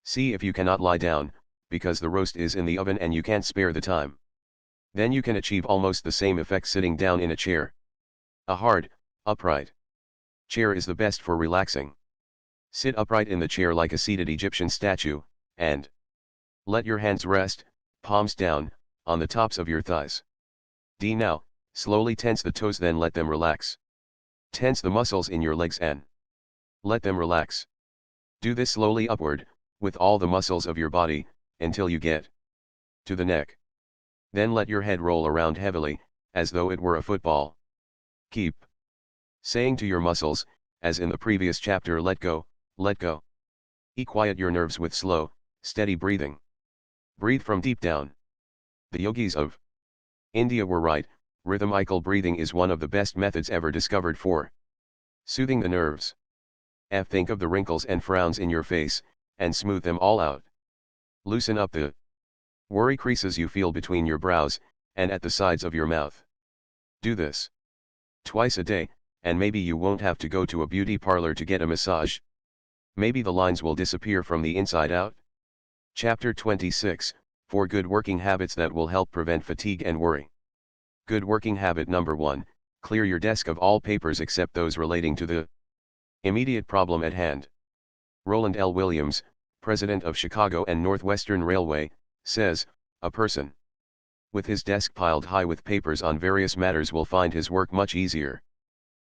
See if you cannot lie down, because the roast is in the oven and you can't spare the time. Then you can achieve almost the same effect sitting down in a chair. A hard, upright chair is the best for relaxing. Sit upright in the chair like a seated Egyptian statue, and let your hands rest, palms down, on the tops of your thighs. D. Now, slowly tense the toes, then let them relax. Tense the muscles in your legs and let them relax. Do this slowly upward, with all the muscles of your body, until you get to the neck. Then let your head roll around heavily, as though it were a football. Keep saying to your muscles, as in the previous chapter, let go, let go. Quiet your nerves with slow, steady breathing. Breathe from deep down. The yogis of India were right, rhythmical breathing is one of the best methods ever discovered for soothing the nerves. Think of the wrinkles and frowns in your face, and smooth them all out. Loosen up the worry creases you feel between your brows, and at the sides of your mouth. Do this twice a day, and maybe you won't have to go to a beauty parlor to get a massage. Maybe the lines will disappear from the inside out. Chapter 26, 4 Good Working Habits that will help prevent fatigue and worry. Good working habit number 1, clear your desk of all papers except those relating to the immediate problem at hand. Roland L. Williams, president of Chicago and Northwestern Railway, says, a person with his desk piled high with papers on various matters will find his work much easier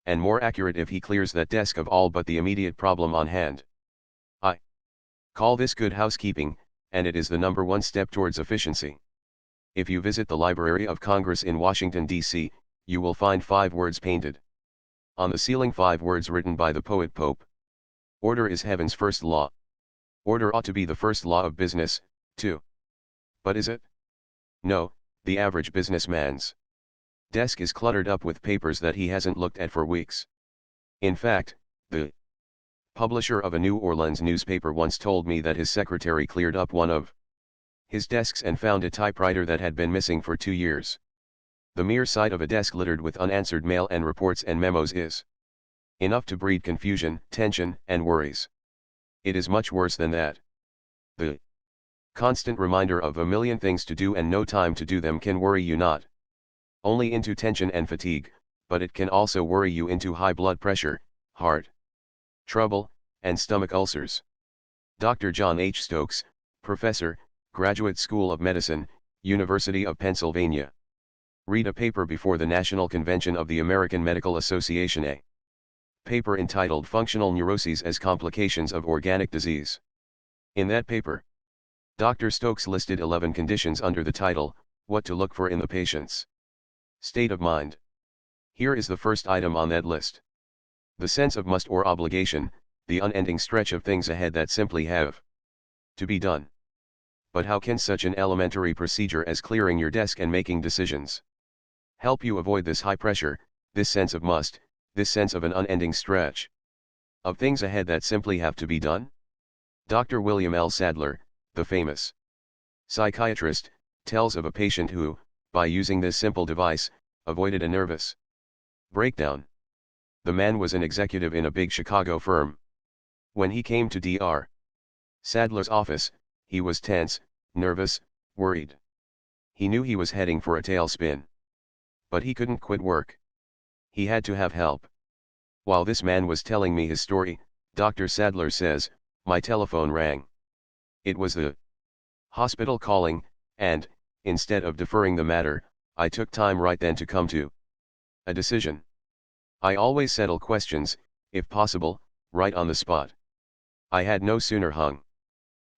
and more accurate if he clears that desk of all but the immediate problem on hand. I call this good housekeeping, and it is the number 1 step towards efficiency. If you visit the Library of Congress in Washington, D.C., you will find 5 words painted on the ceiling, 5 words written by the poet Pope. Order is heaven's first law. Order ought to be the first law of business, too. But is it? No, the average businessman's desk is cluttered up with papers that he hasn't looked at for weeks. In fact, the publisher of a New Orleans newspaper once told me that his secretary cleared up one of his desks and found a typewriter that had been missing for 2 years. The mere sight of a desk littered with unanswered mail and reports and memos is enough to breed confusion, tension, and worries. It is much worse than that. The constant reminder of a million things to do and no time to do them can worry you not only into tension and fatigue, but it can also worry you into high blood pressure, heart trouble, and stomach ulcers. Dr. John H. Stokes, professor, Graduate School of Medicine, University of Pennsylvania. Read a paper before the National Convention of the American Medical Association, a paper entitled Functional Neuroses as Complications of Organic Disease. In that paper, Dr. Stokes listed 11 conditions under the title, What to Look for in the Patient's State of Mind. Here is the first item on that list. The sense of must or obligation, the unending stretch of things ahead that simply have to be done. But how can such an elementary procedure as clearing your desk and making decisions help you avoid this high pressure, this sense of must, this sense of an unending stretch of things ahead that simply have to be done? Dr. William L. Sadler, the famous psychiatrist, tells of a patient who, by using this simple device, avoided a nervous breakdown. The man was an executive in a big Chicago firm. When he came to Dr. Sadler's office, he was tense, nervous, worried. He knew he was heading for a tailspin. But he couldn't quit work. He had to have help. While this man was telling me his story, Dr. Sadler says, my telephone rang. It was the hospital calling, and, instead of deferring the matter, I took time right then to come to a decision. I always settle questions, if possible, right on the spot. I had no sooner hung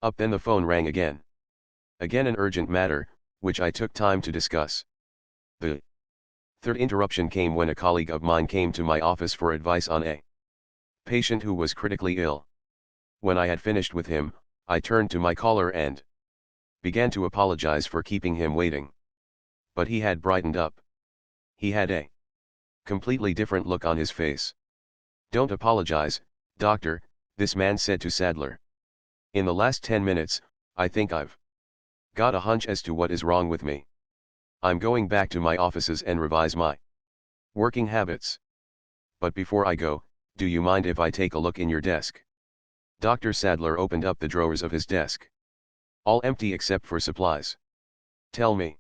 up than the phone rang again. Again an urgent matter, which I took time to discuss. The third interruption came when a colleague of mine came to my office for advice on a patient who was critically ill. When I had finished with him, I turned to my caller and began to apologize for keeping him waiting. But he had brightened up. He had a completely different look on his face. Don't apologize, doctor, this man said to Sadler. In the last 10 minutes, I think I've got a hunch as to what is wrong with me. I'm going back to my offices and revise my working habits. But before I go, do you mind if I take a look in your desk? Dr. Sadler opened up the drawers of his desk. All empty except for supplies. Tell me,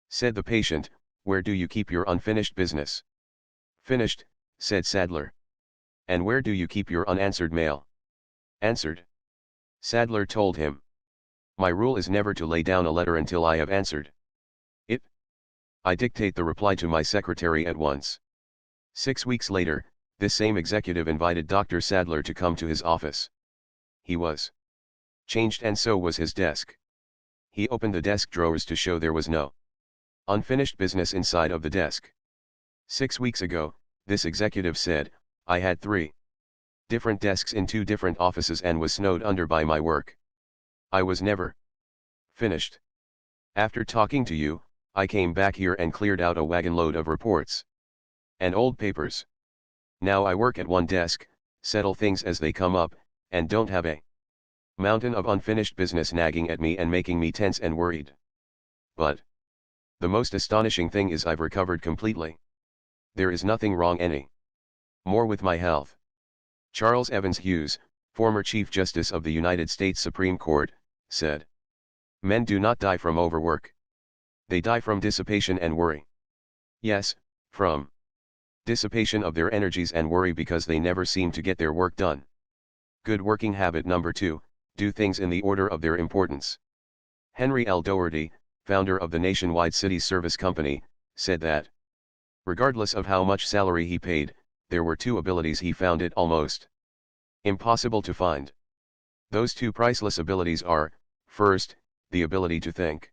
said the patient, where do you keep your unfinished business? Finished, said Sadler. And where do you keep your unanswered mail? Answered. Sadler told him. My rule is never to lay down a letter until I have answered it. I dictate the reply to my secretary at once. 6 weeks later, this same executive invited Dr. Sadler to come to his office. He was changed, and so was his desk. He opened the desk drawers to show there was no unfinished business inside of the desk. 6 weeks ago, this executive said, I had 3 different desks in 2 different offices and was snowed under by my work. I was never finished. After talking to you, I came back here and cleared out a wagon load of reports and old papers. Now I work at one desk, settle things as they come up, and don't have a mountain of unfinished business nagging at me and making me tense and worried. But the most astonishing thing is I've recovered completely. There is nothing wrong any more with my health. Charles Evans Hughes, former Chief Justice of the United States Supreme Court, said, men do not die from overwork. They die from dissipation and worry. Yes, from dissipation of their energies and worry because they never seem to get their work done. Good working habit number 2, do things in the order of their importance. Henry L. Doherty, founder of the nationwide city service company, said that, regardless of how much salary he paid, there were 2 abilities he found it almost impossible to find. Those 2 priceless abilities are, first, the ability to think.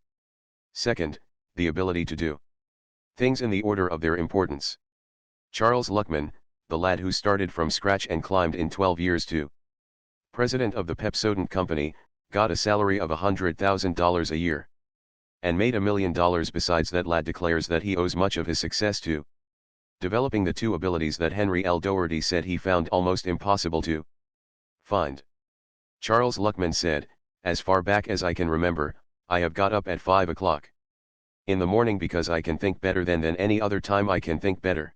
Second, the ability to do things in the order of their importance. Charles Luckman, the lad who started from scratch and climbed in 12 years to president of the Pepsodent Company, got a salary of $100,000 a year and made $1 million. Besides that, lad declares that he owes much of his success to developing the 2 abilities that Henry L. Doherty said he found almost impossible to find. Charles Luckman said, as far back as I can remember, I have got up at 5 o'clock in the morning because I can think better than any other time. I can think better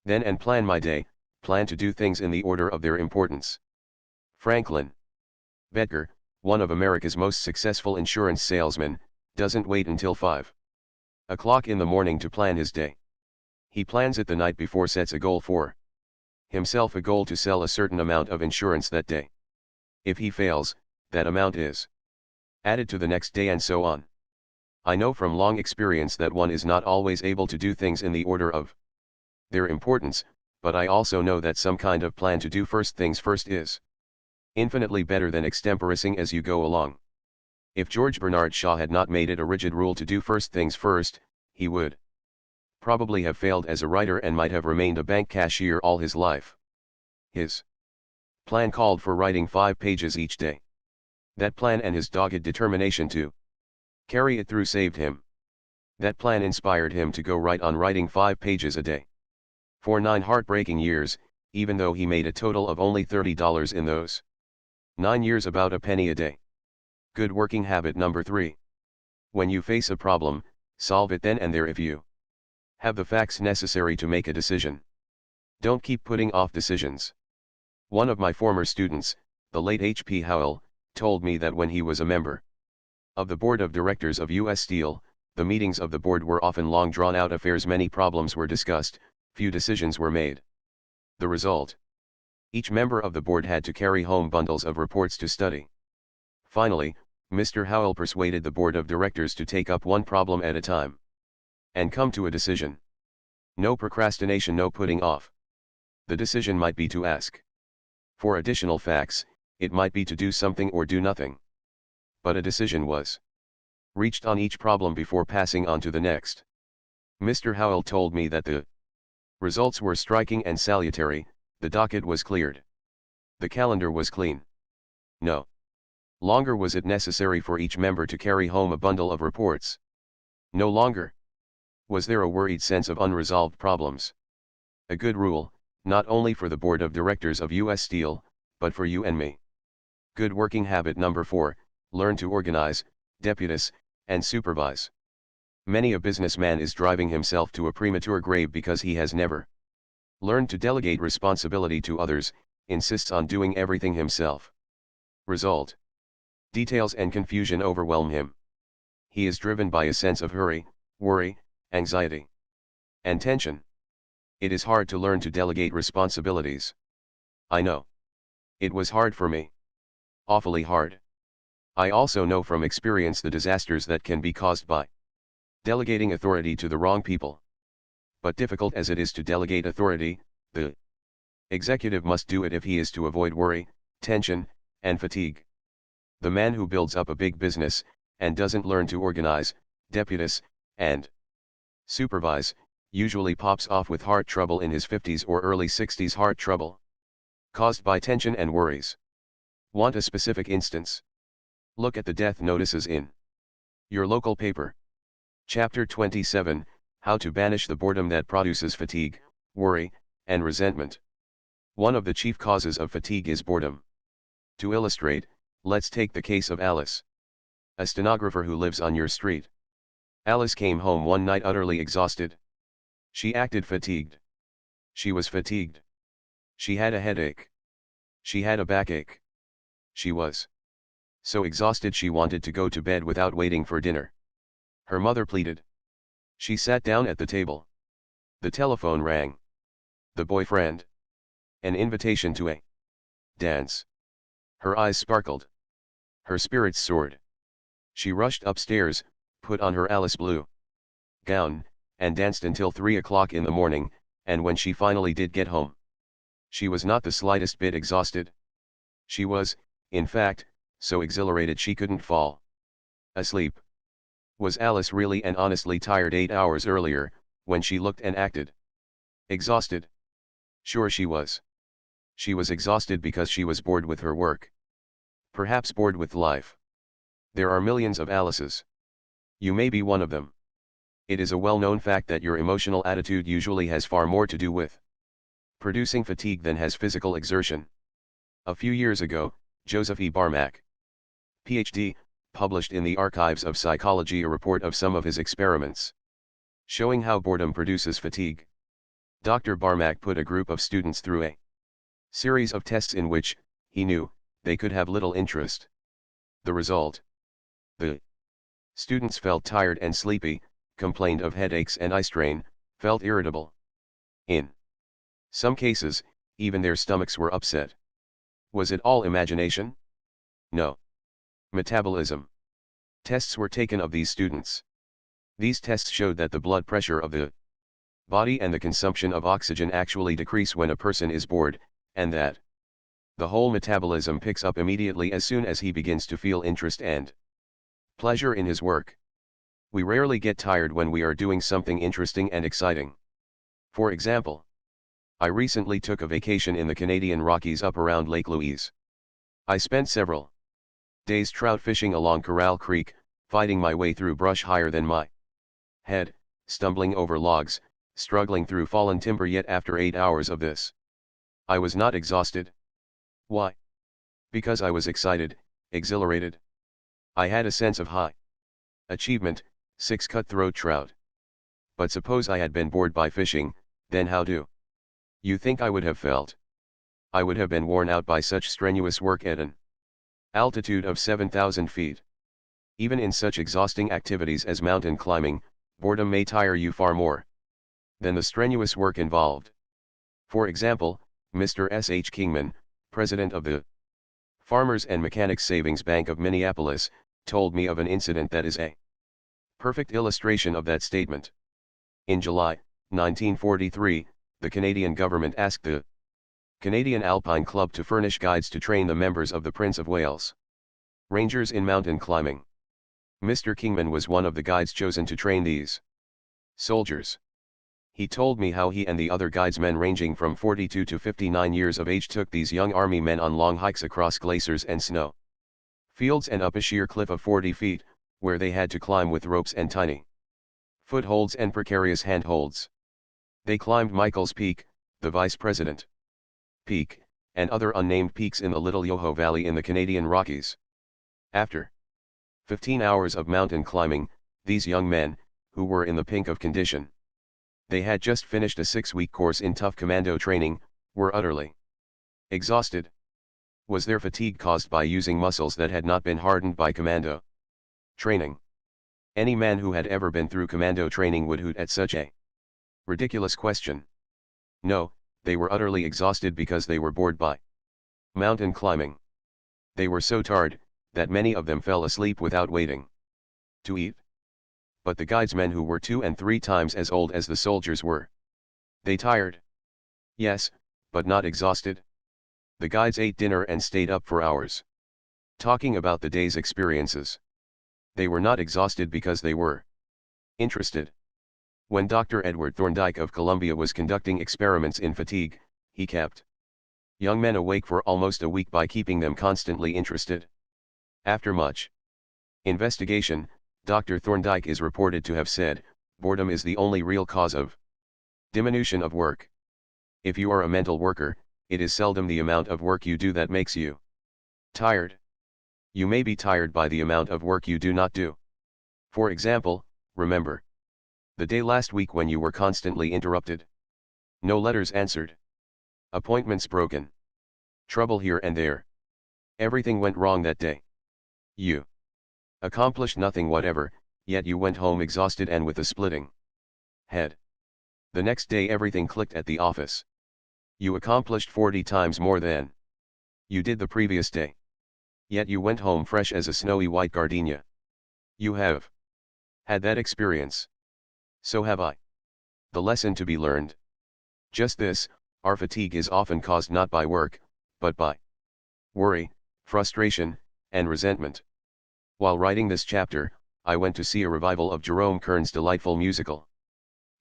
then and plan my day, plan to do things in the order of their importance. Franklin Bedker, one of America's most successful insurance salesmen, doesn't wait until 5 o'clock in the morning to plan his day. He plans it the night before, sets a goal for himself, a goal to sell a certain amount of insurance that day. If he fails, that amount is added to the next day, and so on. I know from long experience that one is not always able to do things in the order of their importance, but I also know that some kind of plan to do first things first is infinitely better than extemporizing as you go along. If George Bernard Shaw had not made it a rigid rule to do first things first, he would probably have failed as a writer and might have remained a bank cashier all his life. His plan called for writing 5 pages each day. That plan and his dogged determination to carry it through saved him. That plan inspired him to go right on writing 5 pages a day for 9 heartbreaking years, even though he made a total of only $30 in those 9 years, about a penny a day. Good working habit number 3. When you face a problem, solve it then and there if you have the facts necessary to make a decision. Don't keep putting off decisions. One of my former students, the late H.P. Howell, told me that when he was a member of the board of directors of U.S. Steel, the meetings of the board were often long drawn-out affairs. Many problems were discussed, few decisions were made. The result? Each member of the board had to carry home bundles of reports to study. Finally, Mr. Howell persuaded the board of directors to take up one problem at a time and come to a decision. No procrastination, no putting off. The decision might be to ask for additional facts, it might be to do something or do nothing. But a decision was reached on each problem before passing on to the next. Mr. Howell told me that the results were striking and salutary. The docket was cleared. The calendar was clean. No longer was it necessary for each member to carry home a bundle of reports. No longer was there a worried sense of unresolved problems. A good rule, not only for the board of directors of U.S. Steel, but for you and me. Good working habit number 4, learn to organize, deputize, and supervise. Many a businessman is driving himself to a premature grave because he has never learned to delegate responsibility to others, insists on doing everything himself. Result: details and confusion overwhelm him. He is driven by a sense of hurry, worry, anxiety, and tension. It is hard to learn to delegate responsibilities. I know. It was hard for me. Awfully hard. I also know from experience the disasters that can be caused by delegating authority to the wrong people. But difficult as it is to delegate authority, the executive must do it if he is to avoid worry, tension, and fatigue. The man who builds up a big business, and doesn't learn to organize, deputize, and supervise, usually pops off with heart trouble in his 50s or early 60s. Heart trouble caused by tension and worries. Want a specific instance? Look at the death notices in your local paper. Chapter 27, How to Banish the Boredom That Produces Fatigue, Worry, and Resentment. One of the chief causes of fatigue is boredom. To illustrate, let's take the case of Alice, a stenographer who lives on your street. Alice came home one night utterly exhausted. She acted fatigued. She was fatigued. She had a headache. She had a backache. She was so exhausted she wanted to go to bed without waiting for dinner. Her mother pleaded. She sat down at the table. The telephone rang. The boyfriend. An invitation to a dance. Her eyes sparkled. Her spirits soared. She rushed upstairs, put on her Alice blue gown, and danced until 3 o'clock in the morning, and when she finally did get home, she was not the slightest bit exhausted. She was, in fact, so exhilarated she couldn't fall asleep. Was Alice really and honestly tired 8 hours earlier, when she looked and acted exhausted? Sure she was. She was exhausted because she was bored with her work. Perhaps bored with life. There are millions of Alices. You may be one of them. It is a well-known fact that your emotional attitude usually has far more to do with producing fatigue than has physical exertion. A few years ago, Joseph E. Barmack, Ph.D., published in the Archives of Psychology a report of some of his experiments, showing how boredom produces fatigue. Dr. Barmack put a group of students through a series of tests in which, he knew, they could have little interest. The result? The students felt tired and sleepy, complained of headaches and eye strain, felt irritable. In some cases, even their stomachs were upset. Was it all imagination? No. Metabolism. Tests were taken of these students. These tests showed that the blood pressure of the body and the consumption of oxygen actually decrease when a person is bored, and that the whole metabolism picks up immediately as soon as he begins to feel interest and pleasure in his work. We rarely get tired when we are doing something interesting and exciting. For example, I recently took a vacation in the Canadian Rockies up around Lake Louise. I spent several days trout fishing along Corral Creek, fighting my way through brush higher than my head, stumbling over logs, struggling through fallen timber. Yet after 8 hours of this, I was not exhausted. Why? Because I was excited, exhilarated. I had a sense of high achievement, 6 cutthroat trout. But suppose I had been bored by fishing, then how do you think I would have felt? I would have been worn out by such strenuous work at an altitude of 7,000 feet. Even in such exhausting activities as mountain climbing, boredom may tire you far more than the strenuous work involved. For example, Mr. S. H. Kingman, president of the Farmers and Mechanics Savings Bank of Minneapolis, told me of an incident that is a perfect illustration of that statement. In July 1943, the Canadian government asked the Canadian Alpine Club to furnish guides to train the members of the Prince of Wales Rangers in mountain climbing. Mr. Kingman was one of the guides chosen to train these soldiers. He told me how he and the other guidesmen ranging from 42 to 59 years of age took these young army men on long hikes across glaciers and snow fields and up a sheer cliff of 40 feet, where they had to climb with ropes and tiny footholds and precarious handholds. They climbed Michael's Peak, the Vice President Peak, and other unnamed peaks in the Little Yoho Valley in the Canadian Rockies. After 15 hours of mountain climbing, these young men, who were in the pink of condition, they had just finished a 6-week course in tough commando training, were utterly exhausted. Was their fatigue caused by using muscles that had not been hardened by commando training? Any man who had ever been through commando training would hoot at such a ridiculous question. No, they were utterly exhausted because they were bored by mountain climbing. They were so tired, that many of them fell asleep without waiting to eat. But the guides' men who were 2 and 3 times as old as the soldiers were. They tired? Yes, but not exhausted. The guides ate dinner and stayed up for hours, talking about the day's experiences. They were not exhausted because they were interested. When Dr. Edward Thorndike of Columbia was conducting experiments in fatigue, he kept young men awake for almost a week by keeping them constantly interested. After much investigation, Dr. Thorndike is reported to have said, boredom is the only real cause of diminution of work. If you are a mental worker, it is seldom the amount of work you do that makes you tired. You may be tired by the amount of work you do not do. For example, remember the day last week when you were constantly interrupted. No letters answered. Appointments broken. Trouble here and there. Everything went wrong that day. You accomplished nothing whatever, yet you went home exhausted and with a splitting head. The next day everything clicked at the office. You accomplished 40 times more than you did the previous day. Yet you went home fresh as a snowy white gardenia. You have had that experience. So have I. The lesson to be learned. Just this, our fatigue is often caused not by work, but by worry, frustration, and resentment. While writing this chapter, I went to see a revival of Jerome Kern's delightful musical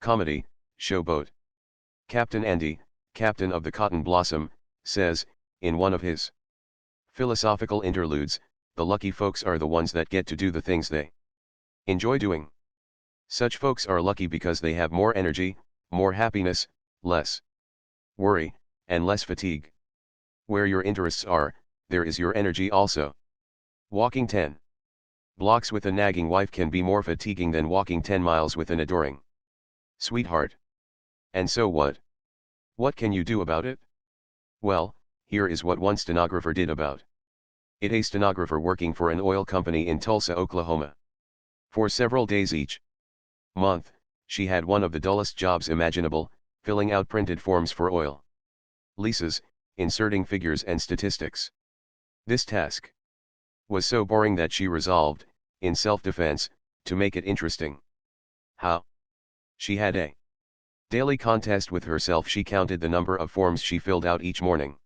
comedy, Showboat. Captain Andy, captain of the Cotton Blossom, says, in one of his philosophical interludes, the lucky folks are the ones that get to do the things they enjoy doing. Such folks are lucky because they have more energy, more happiness, less worry, and less fatigue. Where your interests are, there is your energy also. Walking 10 blocks with a nagging wife can be more fatiguing than walking 10 miles with an adoring sweetheart. And so what? What can you do about it? Well, here is what one stenographer did about it. A stenographer working for an oil company in Tulsa, Oklahoma. For several days each month, she had one of the dullest jobs imaginable, filling out printed forms for oil leases, inserting figures and statistics. This task was so boring that she resolved, in self-defense, to make it interesting. How? She had a daily contest with herself. She counted the number of forms she filled out each morning,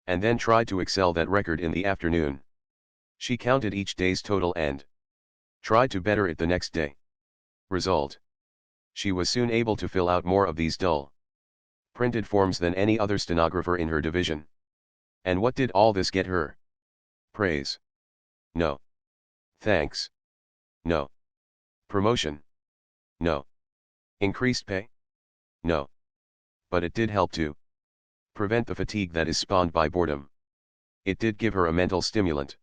and then tried to excel that record in the afternoon. She counted each day's total and tried to better it the next day. Result: she was soon able to fill out more of these dull printed forms than any other stenographer in her division. And what did all this get her? Praise? No. Thanks? No. Promotion? No. Increased pay? No. But it did help to prevent the fatigue that is spawned by boredom. It did give her a mental stimulant.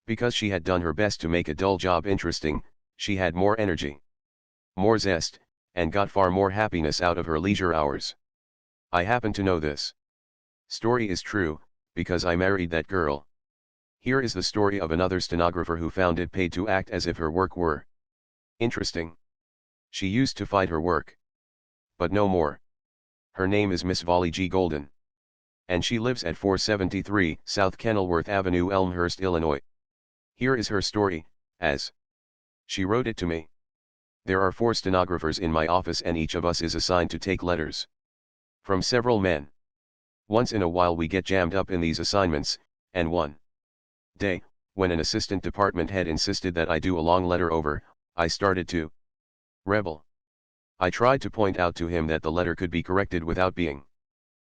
Because she had done her best to make a dull job interesting, she had more energy, more zest, and got far more happiness out of her leisure hours. I happen to know this story is true, because I married that girl. Here is the story of another stenographer who found it paid to act as if her work were interesting. She used to fight her work, but no more. Her name is Miss Volley G. Golden, and she lives at 473 South Kenilworth Avenue, Elmhurst, Illinois. Here is her story, as she wrote it to me. There are 4 stenographers in my office and each of us is assigned to take letters from several men. Once in a while we get jammed up in these assignments, and one day, when an assistant department head insisted that I do a long letter over, I started to rebel. I tried to point out to him that the letter could be corrected without being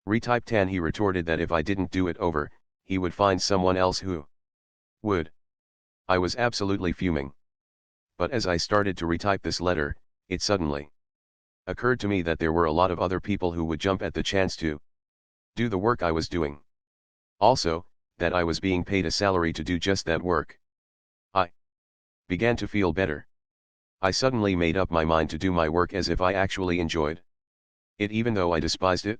retyped, and he retorted that if I didn't do it over, he would find someone else who would. I was absolutely fuming. But as I started to retype this letter, it suddenly occurred to me that there were a lot of other people who would jump at the chance to do the work I was doing. Also, that I was being paid a salary to do just that work. I began to feel better. I suddenly made up my mind to do my work as if I actually enjoyed it, even though I despised it.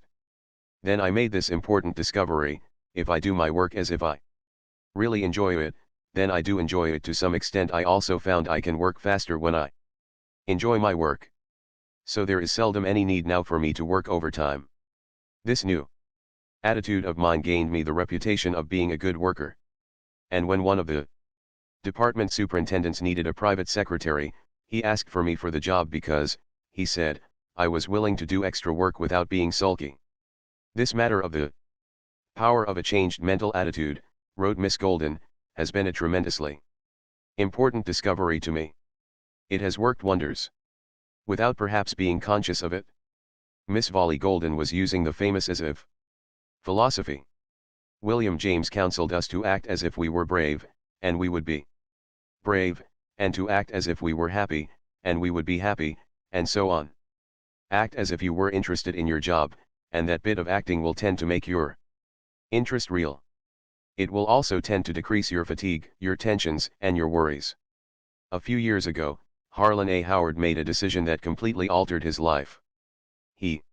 Then I made this important discovery: if I do my work as if I really enjoy it, then I do enjoy it to some extent. I also found I can work faster when I enjoy my work. So there is seldom any need now for me to work overtime. This new attitude of mine gained me the reputation of being a good worker. And when one of the Department superintendents needed a private secretary. He asked for me for the job because, he said, I was willing to do extra work without being sulky. This matter of the power of a changed mental attitude, wrote Miss Golden, has been a tremendously important discovery to me. It has worked wonders. Without perhaps being conscious of it. Miss Volley Golden was using the famous as if philosophy. William James counseled us to act as if we were brave, and we would be brave, and to act as if we were happy, and we would be happy, and so on. Act as if you were interested in your job, and that bit of acting will tend to make your interest real. It will also tend to decrease your fatigue, your tensions, and your worries. A few years ago, Harlan A. Howard made a decision that completely altered his life. He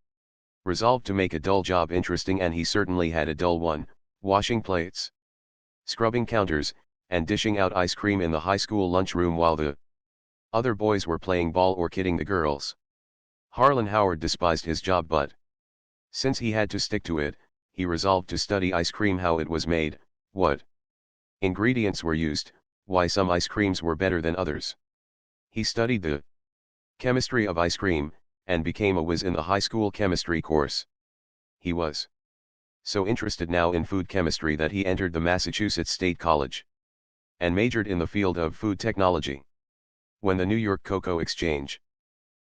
resolved to make a dull job interesting, and he certainly had a dull one: washing plates, scrubbing counters, and dishing out ice cream in the high school lunchroom while the other boys were playing ball or kidding the girls. Harlan Howard despised his job, but since he had to stick to it, he resolved to study ice cream, how it was made, what ingredients were used, why some ice creams were better than others. He studied the chemistry of ice cream, and became a whiz in the high school chemistry course. He was so interested now in food chemistry that he entered the Massachusetts State College and majored in the field of food technology. When the New York Cocoa Exchange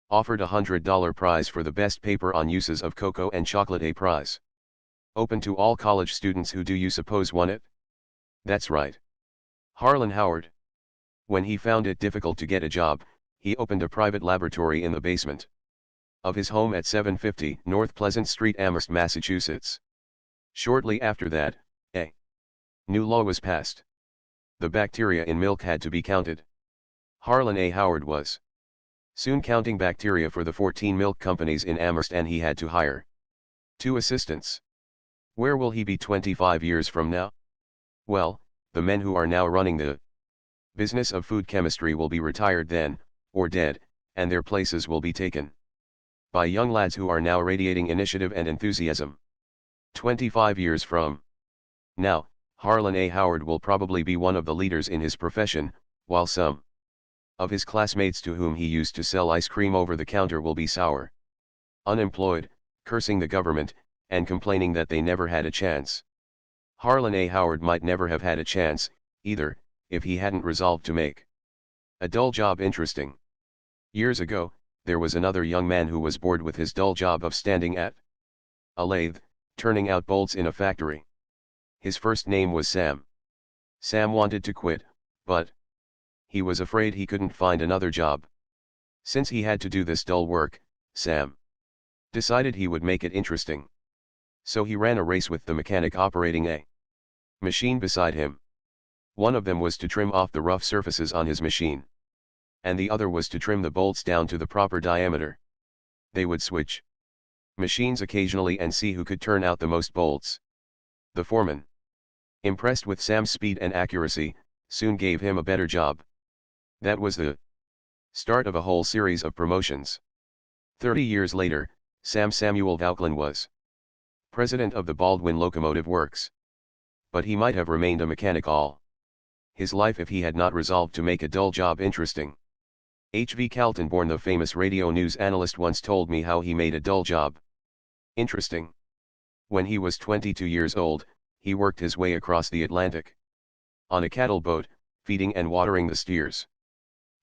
offered a $100 prize for the best paper on uses of cocoa and chocolate, a prize open to all college students, who do you suppose won it? That's right, Harlan Howard. When he found it difficult to get a job, he opened a private laboratory in the basement of his home at 750 North Pleasant Street, Amherst, Massachusetts. Shortly after that, a new law was passed. The bacteria in milk had to be counted. Harlan A. Howard was soon counting bacteria for the 14 milk companies in Amherst, and he had to hire 2 assistants. Where will he be 25 years from now? Well, the men who are now running the business of food chemistry will be retired then, or dead, and their places will be taken by young lads who are now radiating initiative and enthusiasm. 25 years from now, Harlan A. Howard will probably be one of the leaders in his profession, while some of his classmates to whom he used to sell ice cream over the counter will be sour, unemployed, cursing the government, and complaining that they never had a chance. Harlan A. Howard might never have had a chance, either, if he hadn't resolved to make a dull job interesting. Years ago, there was another young man who was bored with his dull job of standing at a lathe, turning out bolts in a factory. His first name was Sam. Sam wanted to quit, but he was afraid he couldn't find another job. Since he had to do this dull work, Sam decided he would make it interesting. So he ran a race with the mechanic operating a machine beside him. One of them was to trim off the rough surfaces on his machine, and the other was to trim the bolts down to the proper diameter. They would switch machines occasionally and see who could turn out the most bolts. The foreman, impressed with Sam's speed and accuracy, soon gave him a better job. That was the start of a whole series of promotions. 30 years later, Sam Samuel Vauquelin was president of the Baldwin Locomotive Works. But he might have remained a mechanic all his life if he had not resolved to make a dull job interesting. H.V. Kaltenborn, the famous radio news analyst, once told me how he made a dull job interesting. When he was 22 years old, he worked his way across the Atlantic on a cattle boat, feeding and watering the steers.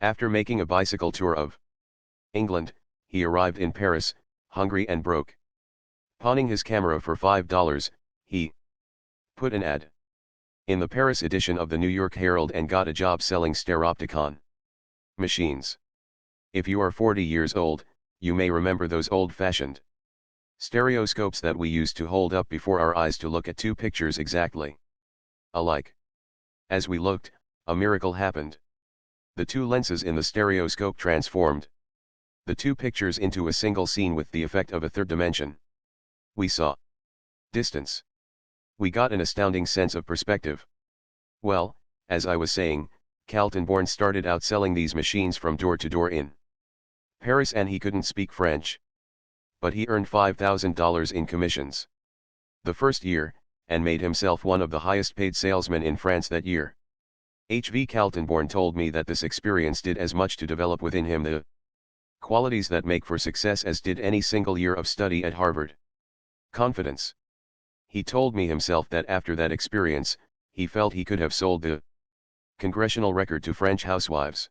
After making a bicycle tour of England, he arrived in Paris, hungry and broke. Pawning his camera for $5, he put an ad in the Paris edition of the New York Herald and got a job selling stereopticon machines. If you are 40 years old, you may remember those old-fashioned stereoscopes that we used to hold up before our eyes to look at 2 pictures exactly alike. As we looked, a miracle happened. The 2 lenses in the stereoscope transformed the 2 pictures into a single scene with the effect of a third dimension. We saw distance. We got an astounding sense of perspective. Well, as I was saying, Kaltenborn started out selling these machines from door to door in Paris, and he couldn't speak French. But he earned $5,000 in commissions the first year, and made himself one of the highest paid salesmen in France that year. H.V. Kaltenborn told me that this experience did as much to develop within him the qualities that make for success as did any single year of study at Harvard. Confidence. He told me himself that after that experience, he felt he could have sold the congressional record to French housewives.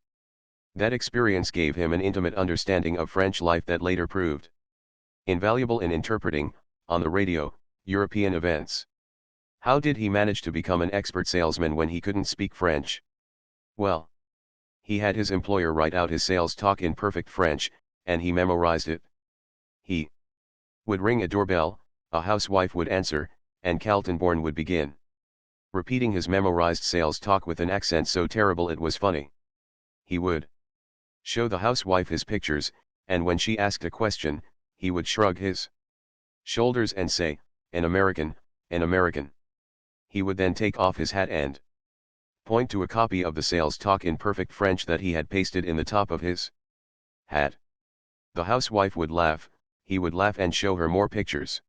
That experience gave him an intimate understanding of French life that later proved invaluable in interpreting, on the radio, European events. How did he manage to become an expert salesman when he couldn't speak French? Well, he had his employer write out his sales talk in perfect French, and he memorized it. He would ring a doorbell, a housewife would answer, and Kaltenborn would begin repeating his memorized sales talk with an accent so terrible it was funny. He would show the housewife his pictures, and when she asked a question, he would shrug his shoulders and say, "An American, an American." He would then take off his hat and point to a copy of the sales talk in perfect French that he had pasted in the top of his hat. The housewife would laugh, he would laugh and show her more pictures.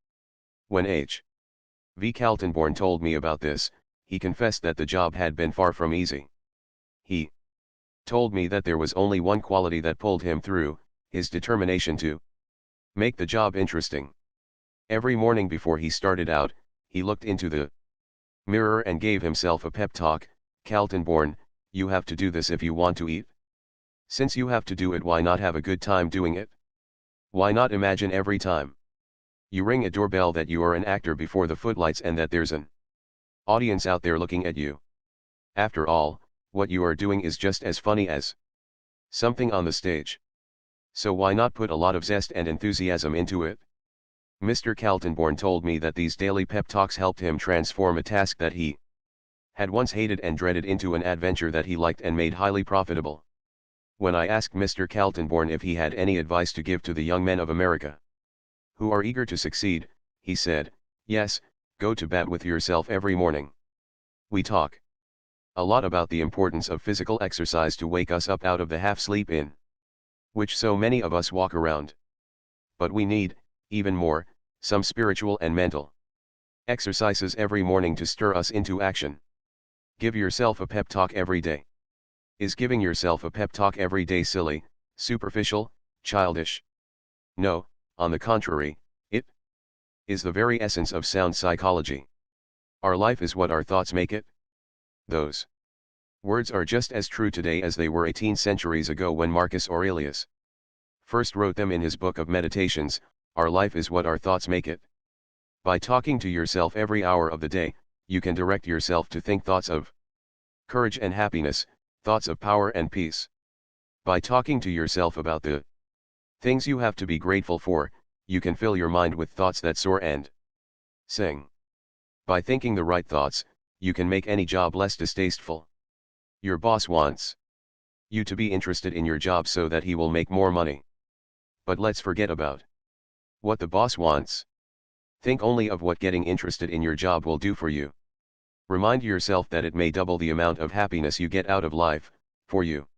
When H.V. Kaltenborn told me about this, he confessed that the job had been far from easy. He told me that there was only one quality that pulled him through, his determination to make the job interesting. Every morning before he started out, he looked into the mirror and gave himself a pep talk. "Kaltenborn, you have to do this if you want to eat. Since you have to do it, why not have a good time doing it? Why not imagine every time you ring a doorbell that you are an actor before the footlights and that there's an audience out there looking at you? After all, what you are doing is just as funny as something on the stage. So why not put a lot of zest and enthusiasm into it?" Mr. Kaltenborn told me that these daily pep talks helped him transform a task that he had once hated and dreaded into an adventure that he liked and made highly profitable. When I asked Mr. Kaltenborn if he had any advice to give to the young men of America who are eager to succeed, he said, "Yes, go to bat with yourself every morning. We talk a lot about the importance of physical exercise to wake us up out of the half-sleep in which so many of us walk around. But we need, even more, some spiritual and mental exercises every morning to stir us into action. Give yourself a pep talk every day." Is giving yourself a pep talk every day silly, superficial, childish? No, on the contrary, it is the very essence of sound psychology. Our life is what our thoughts make it. Those words are just as true today as they were 18 centuries ago when Marcus Aurelius first wrote them in his book of Meditations. Our life is what our thoughts make it. By talking to yourself every hour of the day, you can direct yourself to think thoughts of courage and happiness, thoughts of power and peace. By talking to yourself about the things you have to be grateful for, you can fill your mind with thoughts that soar and sing. By thinking the right thoughts, you can make any job less distasteful. Your boss wants you to be interested in your job so that he will make more money. But let's forget about what the boss wants. Think only of what getting interested in your job will do for you. Remind yourself that it may double the amount of happiness you get out of life, for you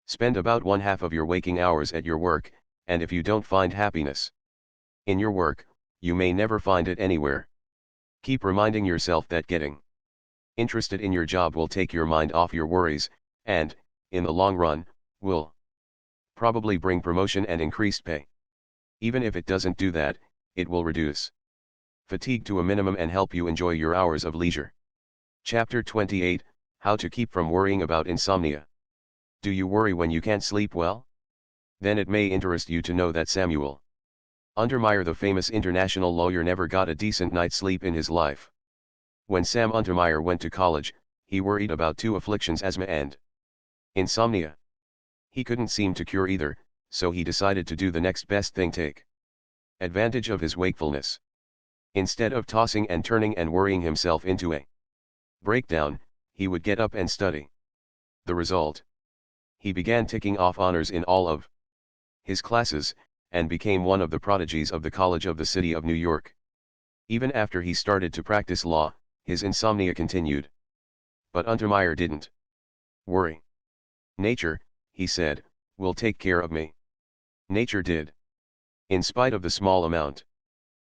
spend about 1/2 of your waking hours at your work, and if you don't find happiness in your work, you may never find it anywhere. Keep reminding yourself that getting interested in your job will take your mind off your worries, and, in the long run, will probably bring promotion and increased pay. Even if it doesn't do that, it will reduce fatigue to a minimum and help you enjoy your hours of leisure. Chapter 28, How to Keep from Worrying About Insomnia. Do you worry when you can't sleep well? Then it may interest you to know that Samuel Untermeyer, the famous international lawyer, never got a decent night's sleep in his life. When Sam Untermeyer went to college, he worried about two afflictions: asthma and insomnia. He couldn't seem to cure either, so he decided to do the next best thing: take advantage of his wakefulness. Instead of tossing and turning and worrying himself into a breakdown, he would get up and study. The result? He began ticking off honors in all of his classes, and became one of the prodigies of the College of the City of New York. Even after he started to practice law, his insomnia continued. But Untermeyer didn't worry. "Nature," he said, "will take care of me." Nature did. In spite of the small amount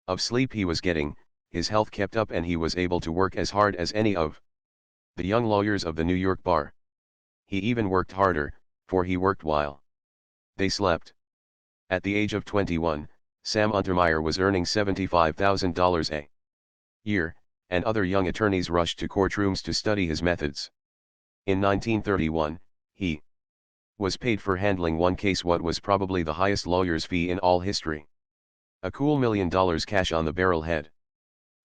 of sleep he was getting, his health kept up and he was able to work as hard as any of The young lawyers of the New York bar. He even worked harder, for he worked while they slept. At the age of 21, Sam Untermeyer was earning $75,000 a year, and other young attorneys rushed to courtrooms to study his methods. In 1931, he was paid for handling one case what was probably the highest lawyer's fee in all history. A cool $1 million cash on the barrel head.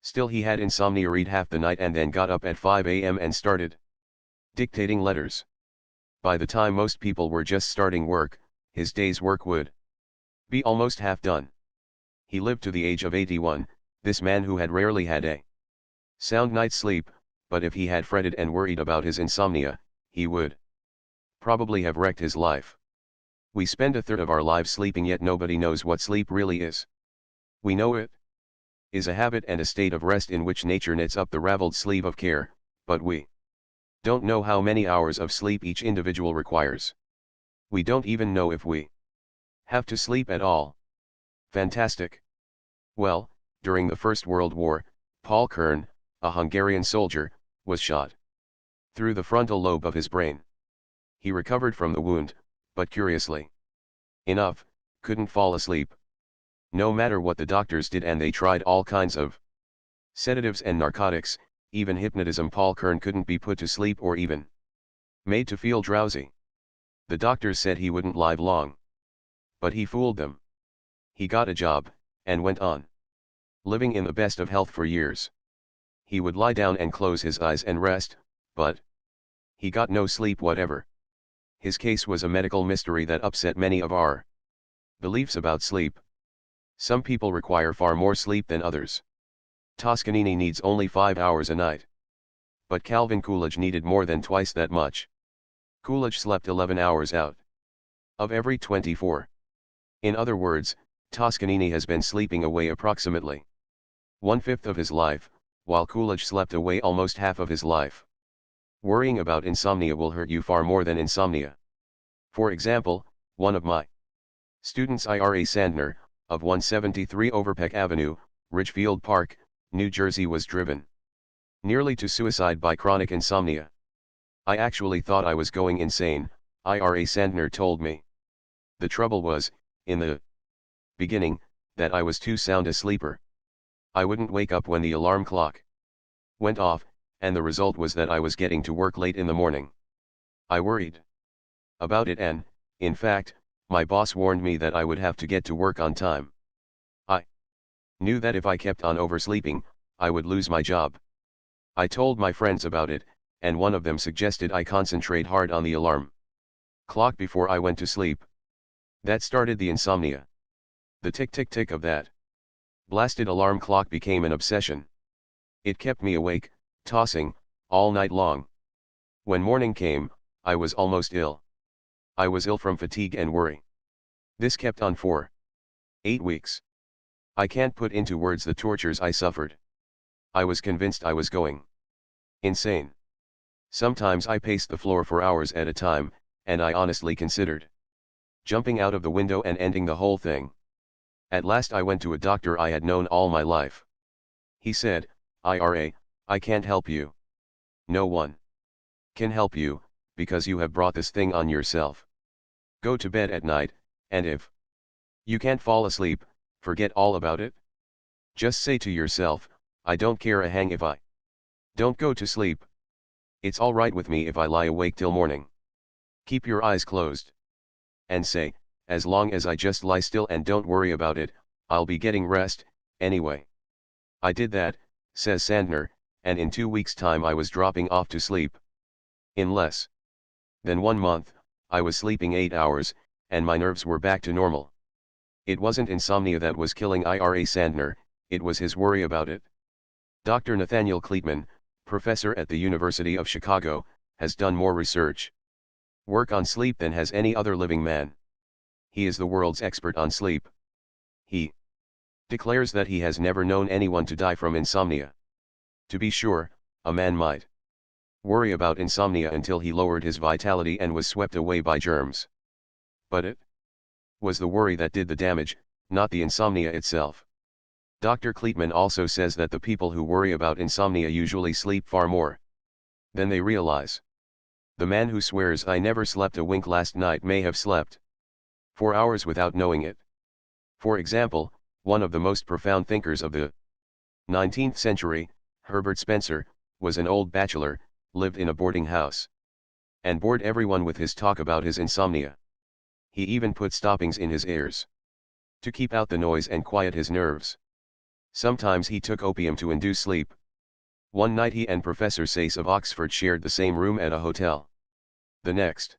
Still he had insomnia, read half the night and then got up at 5 a.m. and started dictating letters. By the time most people were just starting work, his day's work would be almost half done. He lived to the age of 81, this man who had rarely had a sound night's sleep, but if he had fretted and worried about his insomnia, he would probably have wrecked his life. We spend a third of our lives sleeping, yet nobody knows what sleep really is. We know it is a habit and a state of rest in which nature knits up the raveled sleeve of care, but we don't know how many hours of sleep each individual requires. We don't even know if we have to sleep at all. Fantastic. Well, during the First World War, Paul Kern, a Hungarian soldier, was shot through the frontal lobe of his brain. He recovered from the wound, but curiously enough, couldn't fall asleep. No matter what the doctors did, and they tried all kinds of sedatives and narcotics, even hypnotism, Paul Kern couldn't be put to sleep or even made to feel drowsy. The doctors said he wouldn't live long. But he fooled them. He got a job, and went on living in the best of health for years. He would lie down and close his eyes and rest, but he got no sleep whatever. His case was a medical mystery that upset many of our beliefs about sleep. Some people require far more sleep than others. Toscanini needs only 5 hours a night. But Calvin Coolidge needed more than twice that much. Coolidge slept 11 hours out of every 24. In other words, Toscanini has been sleeping away approximately 1/5 of his life, while Coolidge slept away almost half of his life. Worrying about insomnia will hurt you far more than insomnia. For example, one of my students, Ira Sandner, of 173 Overpeck Avenue, Ridgefield Park, New Jersey, was driven nearly to suicide by chronic insomnia. I actually thought I was going insane, Ira Sandner told me. The trouble was, in the beginning, that I was too sound a sleeper. I wouldn't wake up when the alarm clock went off, and the result was that I was getting to work late in the morning. I worried about it, and, in fact, my boss warned me that I would have to get to work on time. I knew that if I kept on oversleeping, I would lose my job. I told my friends about it, and one of them suggested I concentrate hard on the alarm clock before I went to sleep. That started the insomnia. The tick-tick-tick of that blasted alarm clock became an obsession. It kept me awake, tossing, all night long. When morning came, I was almost ill. I was ill from fatigue and worry. This kept on for 8 weeks. I can't put into words the tortures I suffered. I was convinced I was going insane. Sometimes I paced the floor for hours at a time, and I honestly considered jumping out of the window and ending the whole thing. At last I went to a doctor I had known all my life. He said, "Ira, I can't help you. No one can help you, because you have brought this thing on yourself. Go to bed at night, and if you can't fall asleep, forget all about it. Just say to yourself, I don't care a hang if I don't go to sleep. It's all right with me if I lie awake till morning. Keep your eyes closed. And say, as long as I just lie still and don't worry about it, I'll be getting rest, anyway." I did that, says Sandner, and in 2 weeks' time I was dropping off to sleep. In less than 1 month, I was sleeping 8 hours, and my nerves were back to normal. It wasn't insomnia that was killing Ira Sandner, it was his worry about it. Dr. Nathaniel Kleitman, professor at the University of Chicago, has done more research work on sleep than has any other living man. He is the world's expert on sleep. He declares that he has never known anyone to die from insomnia. To be sure, a man might worry about insomnia until he lowered his vitality and was swept away by germs. But it was the worry that did the damage, not the insomnia itself. Dr. Kleitman also says that the people who worry about insomnia usually sleep far more. Then they realize. The man who swears I never slept a wink last night may have slept 4 hours without knowing it. For example, one of the most profound thinkers of the 19th century, Herbert Spencer, was an old bachelor, lived in a boarding house, and bored everyone with his talk about his insomnia. He even put stoppings in his ears to keep out the noise and quiet his nerves. Sometimes he took opium to induce sleep. One night he and Professor Sayce of Oxford shared the same room at a hotel. The next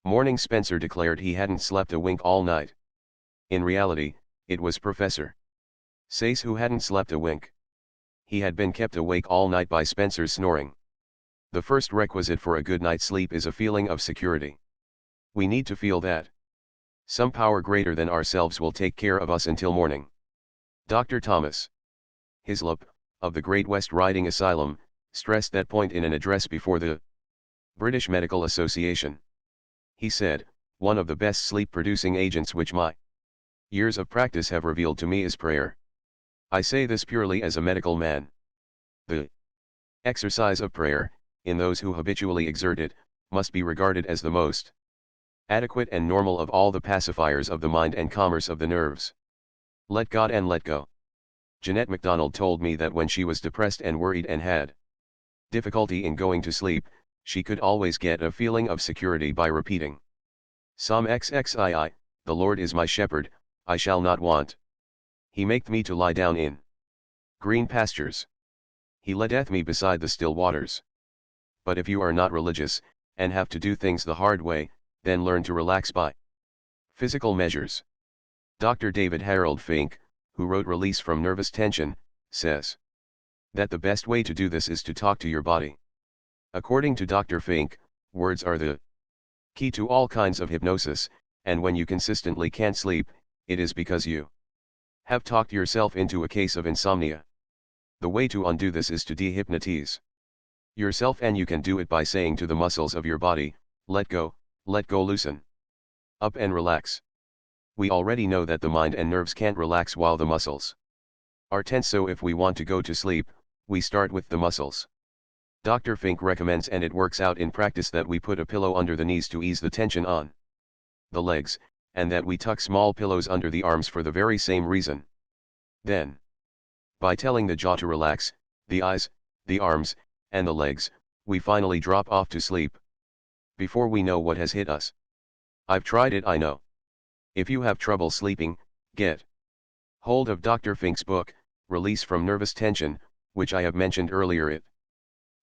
morning Spencer declared he hadn't slept a wink all night. In reality, it was Professor Sayce who hadn't slept a wink. He had been kept awake all night by Spencer's snoring. The first requisite for a good night's sleep is a feeling of security. We need to feel that some power greater than ourselves will take care of us until morning. Dr. Thomas Hislop, of the Great West Riding Asylum, stressed that point in an address before the British Medical Association. He said, "One of the best sleep-producing agents which my years of practice have revealed to me is prayer. I say this purely as a medical man. The exercise of prayer, in those who habitually exert it, must be regarded as the most adequate and normal of all the pacifiers of the mind and calmers of the nerves. Let God and let go." Jeanette MacDonald told me that when she was depressed and worried and had difficulty in going to sleep, she could always get a feeling of security by repeating Psalm XXII, "The Lord is my shepherd, I shall not want. He maketh me to lie down in green pastures. He leadeth me beside the still waters." But if you are not religious, and have to do things the hard way, then learn to relax by physical measures. Dr. David Harold Fink, who wrote Release from Nervous Tension, says that the best way to do this is to talk to your body. According to Dr. Fink, words are the key to all kinds of hypnosis, and when you consistently can't sleep, it is because you have talked yourself into a case of insomnia. The way to undo this is to dehypnotize yourself, and you can do it by saying to the muscles of your body, let go, loosen up and relax. We already know that the mind and nerves can't relax while the muscles are tense, so if we want to go to sleep, we start with the muscles. Dr. Fink recommends, and it works out in practice, that we put a pillow under the knees to ease the tension on the legs, and that we tuck small pillows under the arms for the very same reason. Then, by telling the jaw to relax, the eyes, the arms, and the legs, we finally drop off to sleep before we know what has hit us. I've tried it, I know. If you have trouble sleeping, get hold of Dr. Fink's book, Release from Nervous Tension, which I have mentioned earlier. It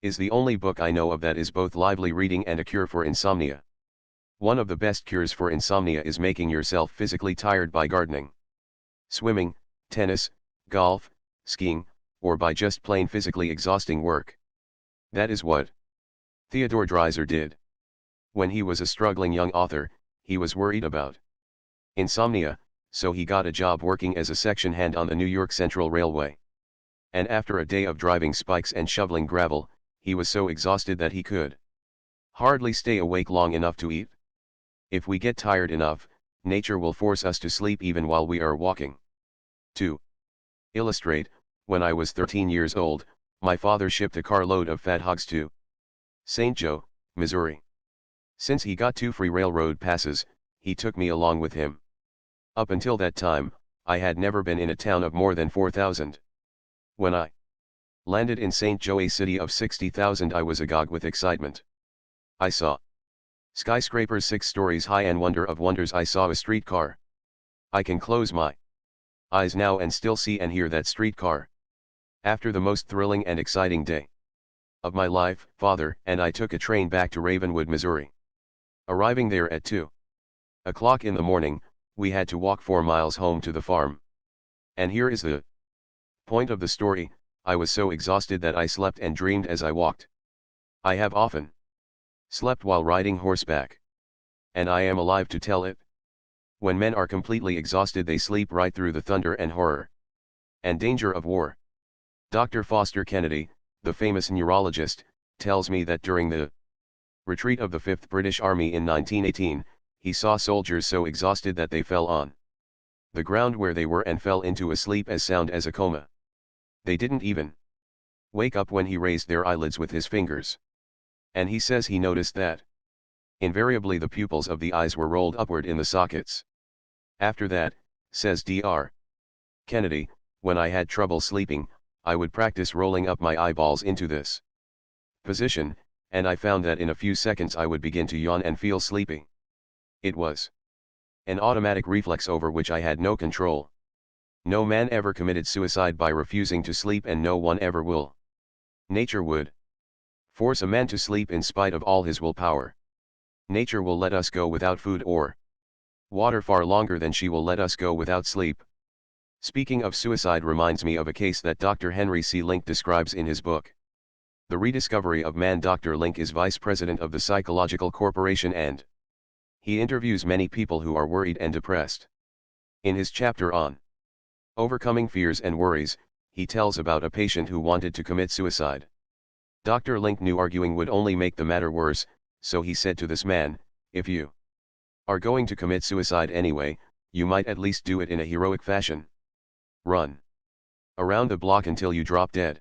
is the only book I know of that is both lively reading and a cure for insomnia. One of the best cures for insomnia is making yourself physically tired by gardening, swimming, tennis, golf, skiing, or by just plain physically exhausting work. That is what Theodore Dreiser did. When he was a struggling young author, he was worried about insomnia, so he got a job working as a section hand on the New York Central Railway. And after a day of driving spikes and shoveling gravel, he was so exhausted that he could hardly stay awake long enough to eat. If we get tired enough, nature will force us to sleep even while we are walking. To illustrate, when I was 13 years old, my father shipped a carload of fat hogs to St. Joe, Missouri. Since he got 2 free railroad passes, he took me along with him. Up until that time, I had never been in a town of more than 4,000. When I landed in St. Joe, a city of 60,000, I was agog with excitement. I saw skyscrapers 6 stories high, and wonder of wonders, I saw a streetcar. I can close my eyes now and still see and hear that streetcar. After the most thrilling and exciting day of my life, Father and I took a train back to Ravenwood, Missouri. Arriving there at 2:00 in the morning, we had to walk 4 miles home to the farm. And here is the point of the story: I was so exhausted that I slept and dreamed as I walked. I have often slept while riding horseback, and I am alive to tell it. When men are completely exhausted, they sleep right through the thunder and horror and danger of war. Dr. Foster Kennedy, the famous neurologist, tells me that during the retreat of the 5th British Army in 1918, he saw soldiers so exhausted that they fell on the ground where they were and fell into a sleep as sound as a coma. They didn't even wake up when he raised their eyelids with his fingers. And he says he noticed that invariably the pupils of the eyes were rolled upward in the sockets. After that, says Dr. Kennedy, when I had trouble sleeping, I would practice rolling up my eyeballs into this position, and I found that in a few seconds I would begin to yawn and feel sleepy. It was an automatic reflex over which I had no control. No man ever committed suicide by refusing to sleep, and no one ever will. Nature would force a man to sleep in spite of all his willpower. Nature will let us go without food or water far longer than she will let us go without sleep. Speaking of suicide reminds me of a case that Dr. Henry C. Link describes in his book, The Rediscovery of Man. Dr. Link is vice president of the Psychological Corporation, and he interviews many people who are worried and depressed. In his chapter on overcoming fears and worries, he tells about a patient who wanted to commit suicide. Dr. Link knew arguing would only make the matter worse, so he said to this man, "If you are going to commit suicide anyway, you might at least do it in a heroic fashion. Run around the block until you drop dead."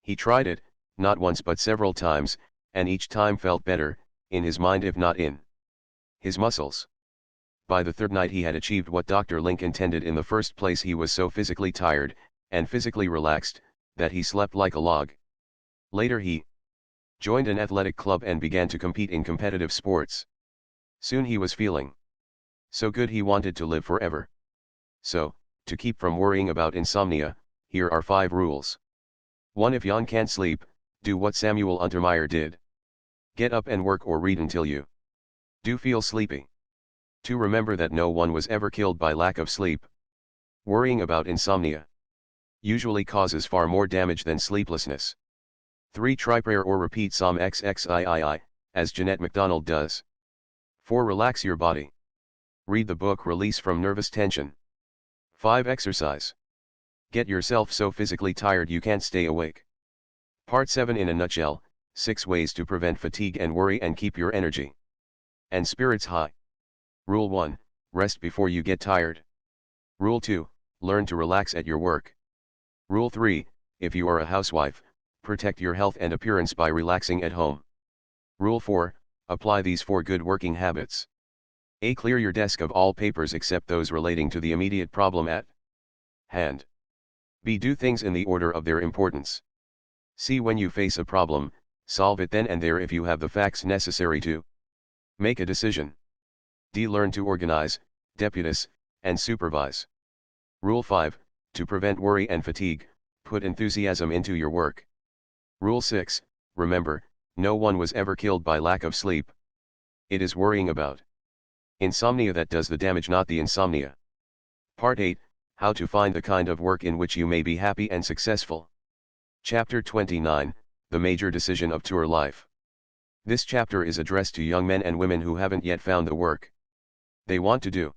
He tried it, not once but several times, and each time felt better, in his mind if not in his muscles. By the third night he had achieved what Dr. Link intended in the first place. He was so physically tired, and physically relaxed, that he slept like a log. Later he joined an athletic club and began to compete in competitive sports. Soon he was feeling so good he wanted to live forever. So, to keep from worrying about insomnia, here are 5 rules. 1. If you can't sleep, do what Samuel Untermeyer did. Get up and work or read until you do feel sleepy. 2. Remember that no one was ever killed by lack of sleep. Worrying about insomnia usually causes far more damage than sleeplessness. 3. Try prayer or repeat Psalm XXIII, as Jeanette MacDonald does. 4. Relax your body. Read the book Release from Nervous Tension. 5. Exercise. Get yourself so physically tired you can't stay awake. Part 7 in a nutshell, 6 ways to prevent fatigue and worry and keep your energy and spirits high. Rule 1, rest before you get tired. Rule 2, learn to relax at your work. Rule 3, if you are a housewife, protect your health and appearance by relaxing at home. Rule 4, apply these 4 good working habits. A. Clear your desk of all papers except those relating to the immediate problem at hand. B. Do things in the order of their importance. C. When you face a problem, solve it then and there if you have the facts necessary to make a decision. D. Learn to organize, deputize, and supervise. Rule 5, to prevent worry and fatigue, put enthusiasm into your work. Rule 6, remember, no one was ever killed by lack of sleep. It is worrying about insomnia that does the damage, not the insomnia. Part 8, how to find the kind of work in which you may be happy and successful. Chapter 29, the major decision of tour life. This chapter is addressed to young men and women who haven't yet found the work they want to do.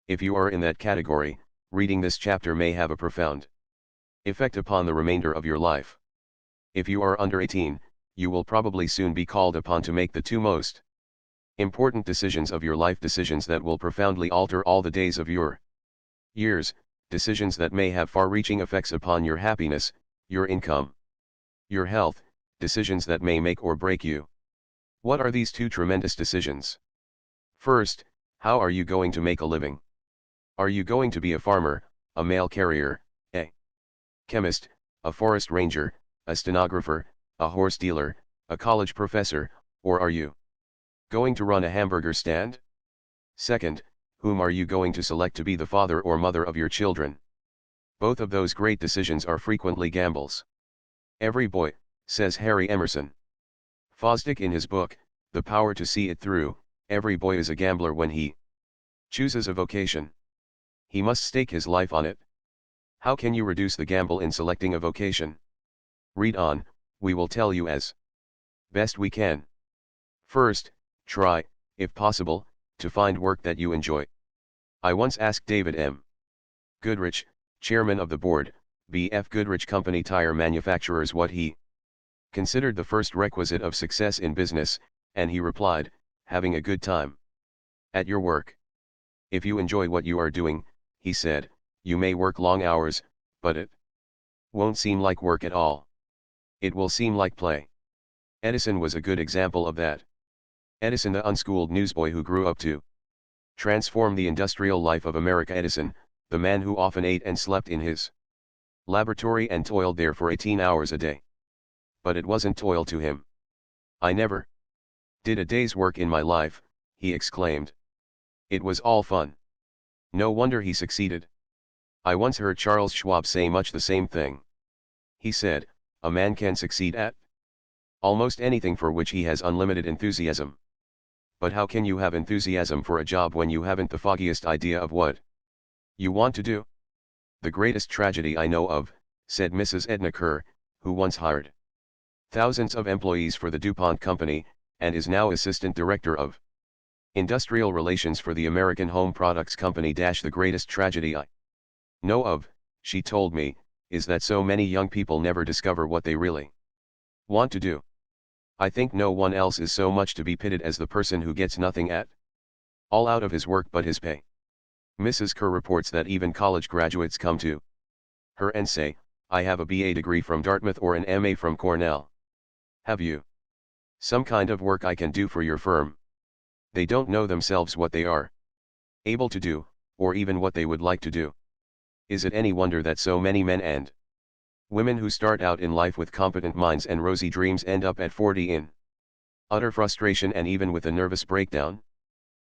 If you are in that category, reading this chapter may have a profound effect upon the remainder of your life. If you are under 18, you will probably soon be called upon to make the 2 most important decisions of your life, decisions that will profoundly alter all the days of your years, decisions that may have far-reaching effects upon your happiness, your income, your health, decisions that may make or break you. What are these 2 tremendous decisions? First, how are you going to make a living? Are you going to be a farmer, a mail carrier, a chemist, a forest ranger, a stenographer, a horse dealer, a college professor, or are you going to run a hamburger stand? Second, whom are you going to select to be the father or mother of your children? Both of those great decisions are frequently gambles. Every boy, says Harry Emerson Fosdick in his book, The Power to See It Through, every boy is a gambler when he chooses a vocation. He must stake his life on it. How can you reduce the gamble in selecting a vocation? Read on, we will tell you as best we can. First, try, if possible, to find work that you enjoy. I once asked David M. Goodrich, chairman of the board, B.F. Goodrich Company Tire Manufacturers, what he considered the first requisite of success in business, and he replied, having a good time at your work. If you enjoy what you are doing, he said, you may work long hours, but it won't seem like work at all. It will seem like play. Edison was a good example of that. Edison, the unschooled newsboy who grew up to transform the industrial life of America. Edison, the man who often ate and slept in his laboratory and toiled there for 18 hours a day. But it wasn't toil to him. "I never did a day's work in my life," he exclaimed. "It was all fun." No wonder he succeeded. I once heard Charles Schwab say much the same thing. He said, "A man can succeed at almost anything for which he has unlimited enthusiasm. But how can you have enthusiasm for a job when you haven't the foggiest idea of what you want to do?" "The greatest tragedy I know of," said Mrs. Edna Kerr, who once hired thousands of employees for the DuPont Company, and is now Assistant Director of Industrial Relations for the American Home Products Company. "The greatest tragedy I know of," she told me, "is that so many young people never discover what they really want to do. I think no one else is so much to be pitied as the person who gets nothing at all out of his work but his pay." Mrs. Kerr reports that even college graduates come to her and say, "I have a BA degree from Dartmouth or an MA from Cornell. Have you some kind of work I can do for your firm?" They don't know themselves what they are able to do, or even what they would like to do. Is it any wonder that so many men and women who start out in life with competent minds and rosy dreams end up at 40 in utter frustration and even with a nervous breakdown?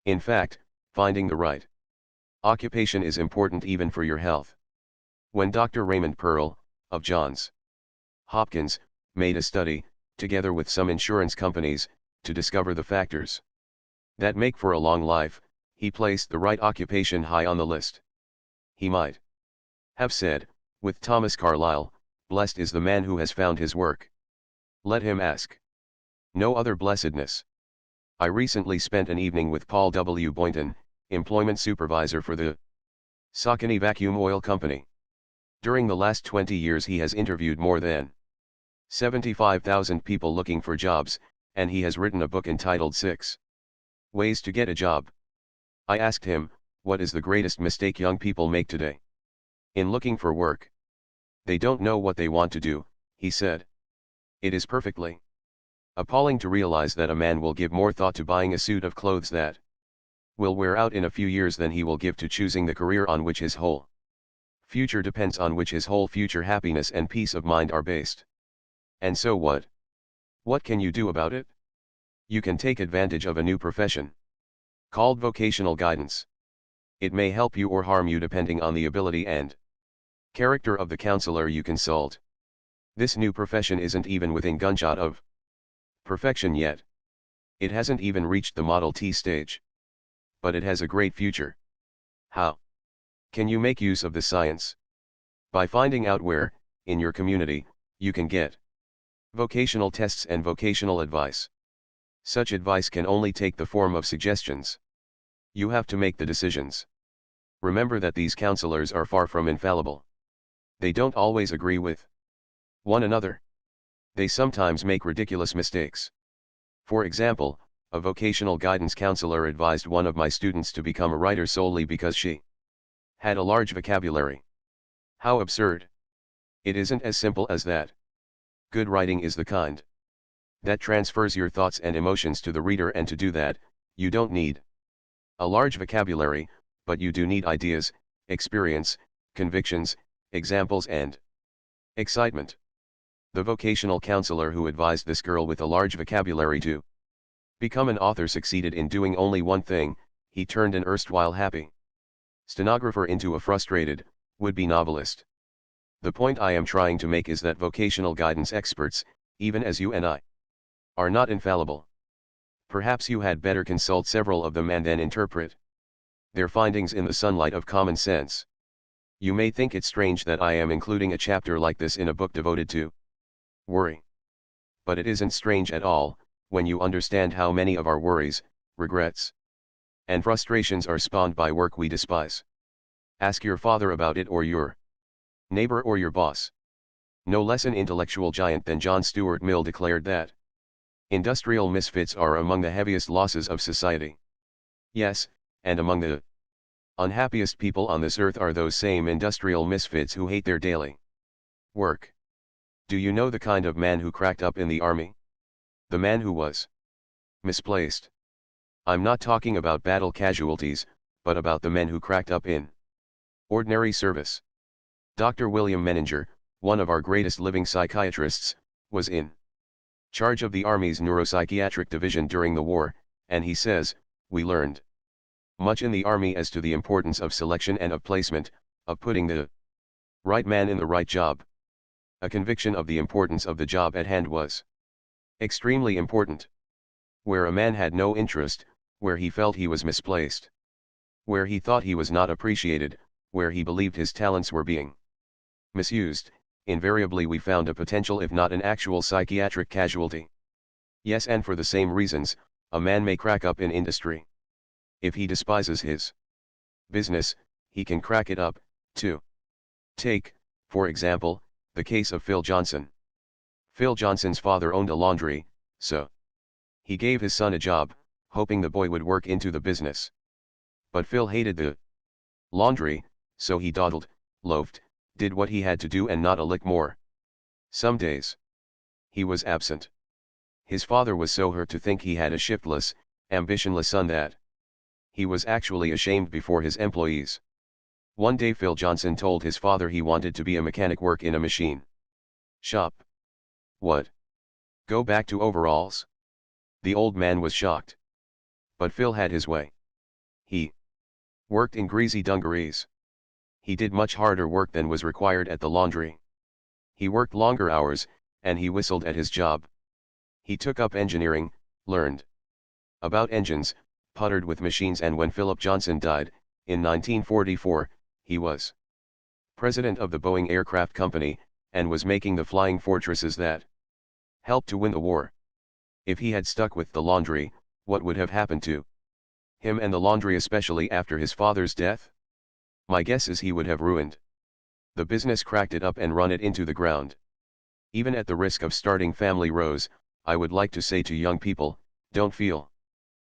In fact, finding the right occupation is important even for your health. When Dr. Raymond Pearl, of Johns Hopkins, made a study, together with some insurance companies, to discover the factors that make for a long life, he placed the right occupation high on the list. He might have said, with Thomas Carlyle, "Blessed is the man who has found his work. Let him ask no other blessedness." I recently spent an evening with Paul W. Boynton, employment supervisor for the Saucony Vacuum Oil Company. During the last 20 years he has interviewed more than 75,000 people looking for jobs, and he has written a book entitled 6 Ways to Get a Job. I asked him, what is the greatest mistake young people make today in looking for work? "They don't know what they want to do," he said. It is perfectly appalling to realize that a man will give more thought to buying a suit of clothes that will wear out in a few years than he will give to choosing the career on which his whole future depends, on which his whole future happiness and peace of mind are based. And so what? What can you do about it? You can take advantage of a new profession called vocational guidance. It may help you or harm you depending on the ability and character of the counselor you consult. This new profession isn't even within gunshot of perfection yet. It hasn't even reached the Model T stage. But it has a great future. How can you make use of this science? By finding out where, in your community, you can get vocational tests and vocational advice. Such advice can only take the form of suggestions. You have to make the decisions. Remember that these counselors are far from infallible. They don't always agree with one another. They sometimes make ridiculous mistakes. For example, a vocational guidance counselor advised one of my students to become a writer solely because she had a large vocabulary. How absurd! It isn't as simple as that. Good writing is the kind that transfers your thoughts and emotions to the reader, and to do that, you don't need a large vocabulary, but you do need ideas, experience, convictions, examples and excitement. The vocational counselor who advised this girl with a large vocabulary to become an author succeeded in doing only one thing: he turned an erstwhile happy stenographer into a frustrated, would-be novelist. The point I am trying to make is that vocational guidance experts, even as you and I, are not infallible. Perhaps you had better consult several of them and then interpret their findings in the sunlight of common sense. You may think it strange that I am including a chapter like this in a book devoted to worry. But it isn't strange at all, when you understand how many of our worries, regrets, and frustrations are spawned by work we despise. Ask your father about it, or your neighbor, or your boss. No less an intellectual giant than John Stuart Mill declared that industrial misfits are among the heaviest losses of society. Yes, and among the unhappiest people on this earth are those same industrial misfits who hate their daily work. Do you know the kind of man who cracked up in the army? The man who was misplaced. I'm not talking about battle casualties, but about the men who cracked up in ordinary service. Dr. William Menninger, one of our greatest living psychiatrists, was in charge of the Army's neuropsychiatric division during the war, and he says, "We learned much in the Army as to the importance of selection and of placement, of putting the right man in the right job. A conviction of the importance of the job at hand was extremely important. Where a man had no interest, where he felt he was misplaced, where he thought he was not appreciated, where he believed his talents were being misused, invariably we found a potential if not an actual psychiatric casualty. Yes, and for the same reasons, a man may crack up in industry. If he despises his business, he can crack it up, too. Take, for example, the case of Phil Johnson. Phil Johnson's father owned a laundry, so he gave his son a job, hoping the boy would work into the business. But Phil hated the laundry, so he dawdled, loafed, did what he had to do and not a lick more. Some days he was absent. His father was so hurt to think he had a shiftless, ambitionless son that he was actually ashamed before his employees. One day Phil Johnson told his father he wanted to be a mechanic, work in a machine shop. What? Go back to overalls? The old man was shocked. But Phil had his way. He worked in greasy dungarees. He did much harder work than was required at the laundry. He worked longer hours, and he whistled at his job. He took up engineering, learned about engines, puttered with machines, and when Philip Johnson died, in 1944, he was president of the Boeing Aircraft Company, and was making the flying fortresses that helped to win the war. If he had stuck with the laundry, what would have happened to him and the laundry, especially after his father's death? My guess is he would have ruined the business, cracked it up and run it into the ground. Even at the risk of starting family rows, I would like to say to young people, don't feel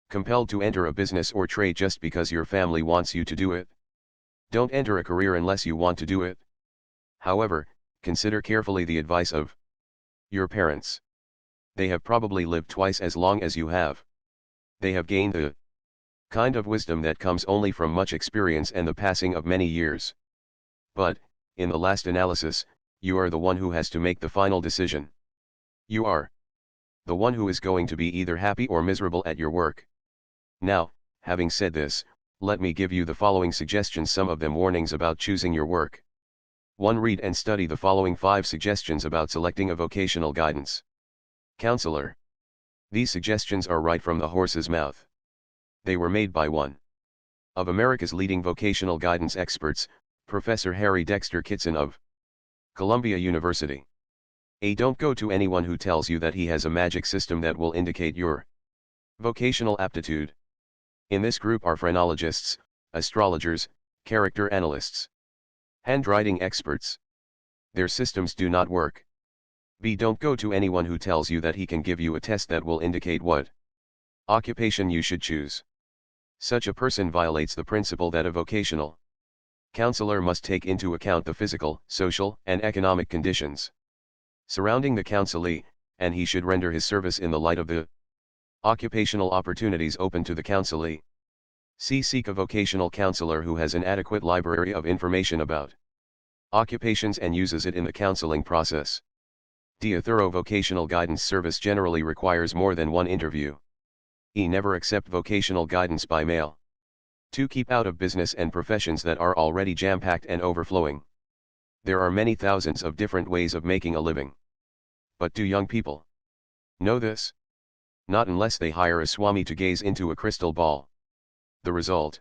compelled to enter a business or trade just because your family wants you to do it. Don't enter a career unless you want to do it. However, consider carefully the advice of your parents. They have probably lived twice as long as you have. They have gained the kind of wisdom that comes only from much experience and the passing of many years. But, in the last analysis, you are the one who has to make the final decision. You are the one who is going to be either happy or miserable at your work. Now, having said this, let me give you the following suggestions, some of them warnings about choosing your work. 1. Read and study the following 5 suggestions about selecting a vocational guidance counselor. These suggestions are right from the horse's mouth. They were made by one of America's leading vocational guidance experts, Professor Harry Dexter Kitson of Columbia University. A. Don't go to anyone who tells you that he has a magic system that will indicate your vocational aptitude. In this group are phrenologists, astrologers, character analysts, handwriting experts. Their systems do not work. B. Don't go to anyone who tells you that he can give you a test that will indicate what occupation you should choose. Such a person violates the principle that a vocational counselor must take into account the physical, social, and economic conditions surrounding the counselee, and he should render his service in the light of the occupational opportunities open to the counselee. C. Seek a vocational counselor who has an adequate library of information about occupations and uses it in the counseling process. D. A thorough vocational guidance service generally requires more than one interview. E. Never accept vocational guidance by mail. 2. Keep out of business and professions that are already jam-packed and overflowing. There are many thousands of different ways of making a living. But do young people know this? Not unless they hire a swami to gaze into a crystal ball. The result: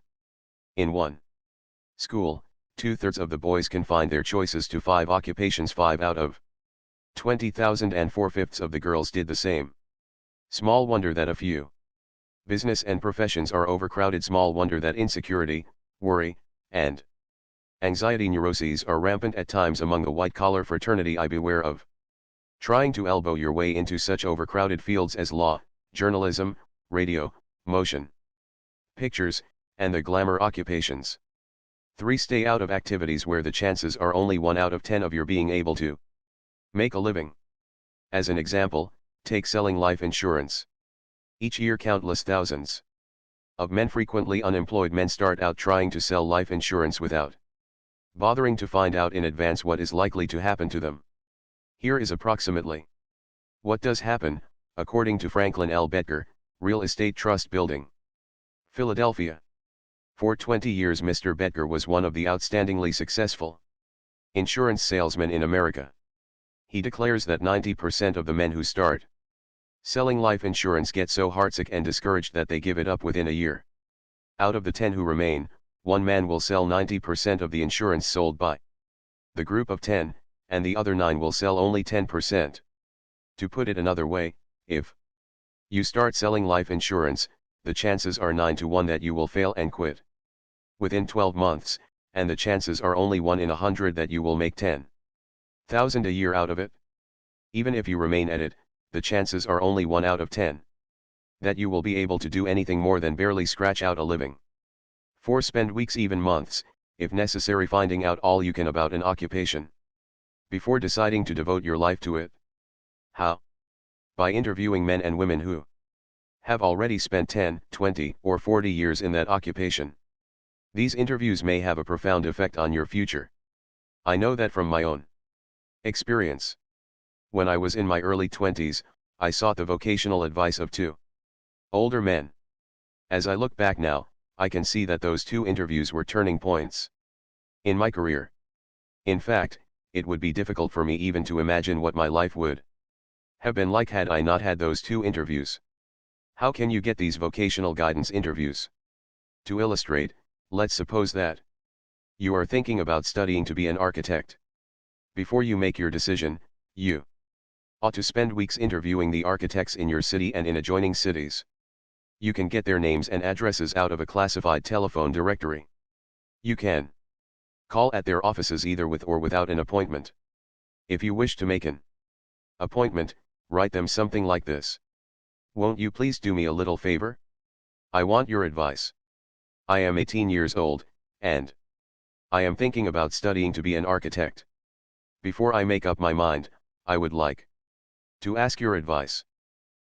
in one school, 2/3 of the boys confined their choices to 5 occupations, 5 out of 20,000, and 4/5 of the girls did the same. Small wonder that a few business and professions are overcrowded. Small wonder that insecurity, worry, and anxiety neuroses are rampant at times among the white-collar fraternity. I beware of trying to elbow your way into such overcrowded fields as law, journalism, radio, motion pictures, and the glamour occupations. 3. Stay out of activities where the chances are only 1 out of 10 of your being able to make a living. As an example, Take selling life insurance. Each year countless thousands of men, frequently unemployed men, start out trying to sell life insurance without bothering to find out in advance what is likely to happen to them. Here is approximately what does happen, according to Franklin L. Bettger, Real Estate Trust Building, Philadelphia. For 20 years Mr. Bettger was one of the outstandingly successful insurance salesmen in America. He declares that 90% of the men who start selling life insurance get so heartsick and discouraged that they give it up within a year. Out of the 10 who remain, one man will sell 90% of the insurance sold by the group of 10, and the other 9 will sell only 10%. To put it another way, if you start selling life insurance, the chances are 9 to 1 that you will fail and quit within 12 months, and the chances are only 1 in 100 that you will make 10,000 a year out of it. Even if you remain at it, the chances are only 1 out of 10 that you will be able to do anything more than barely scratch out a living. 4. Spend weeks, even months, if necessary, finding out all you can about an occupation before deciding to devote your life to it. How? By interviewing men and women who have already spent 10, 20, or 40 years in that occupation. These interviews may have a profound effect on your future. I know that from my own experience. When I was in my early 20s, I sought the vocational advice of 2 older men. As I look back now, I can see that those 2 interviews were turning points in my career. In fact, it would be difficult for me even to imagine what my life would have been like had I not had those 2 interviews. How can you get these vocational guidance interviews? To illustrate, let's suppose that you are thinking about studying to be an architect. Before you make your decision, you ought to spend weeks interviewing the architects in your city and in adjoining cities. You can get their names and addresses out of a classified telephone directory. You can call at their offices either with or without an appointment. If you wish to make an appointment, write them something like this: "Won't you please do me a little favor? I want your advice. I am 18 years old, and I am thinking about studying to be an architect. Before I make up my mind, I would like to ask your advice.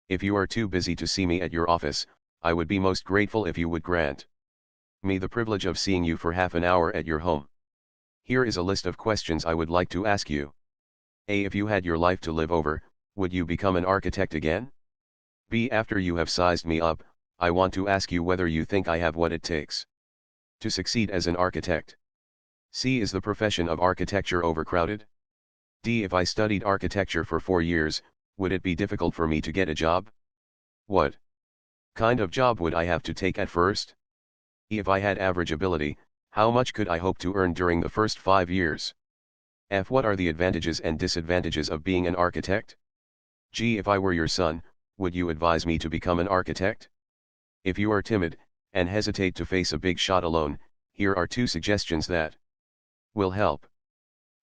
If you are too busy to see me at your office, I would be most grateful if you would grant me the privilege of seeing you for half an hour at your home. Here is a list of questions I would like to ask you. A. If you had your life to live over, would you become an architect again? B. After you have sized me up, I want to ask you whether you think I have what it takes to succeed as an architect. C. Is the profession of architecture overcrowded? D. If I studied architecture for 4 years, would it be difficult for me to get a job? What kind of job would I have to take at first? E. If I had average ability, how much could I hope to earn during the first 5 years? F. What are the advantages and disadvantages of being an architect? G. If I were your son, would you advise me to become an architect? If you are timid, and hesitate to face a big shot alone, here are 2 suggestions that will help.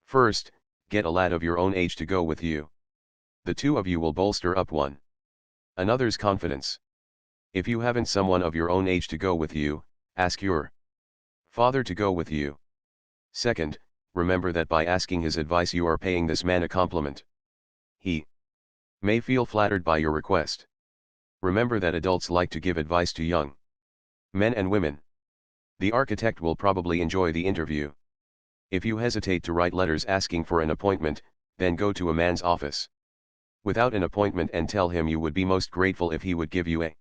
First, get a lad of your own age to go with you. The 2 of you will bolster up one another's confidence. If you haven't someone of your own age to go with you, ask your father to go with you. Second, remember that by asking his advice you are paying this man a compliment. He may feel flattered by your request. Remember that adults like to give advice to young men and women. The architect will probably enjoy the interview. If you hesitate to write letters asking for an appointment, then go to a man's office without an appointment and tell him you would be most grateful if he would give you a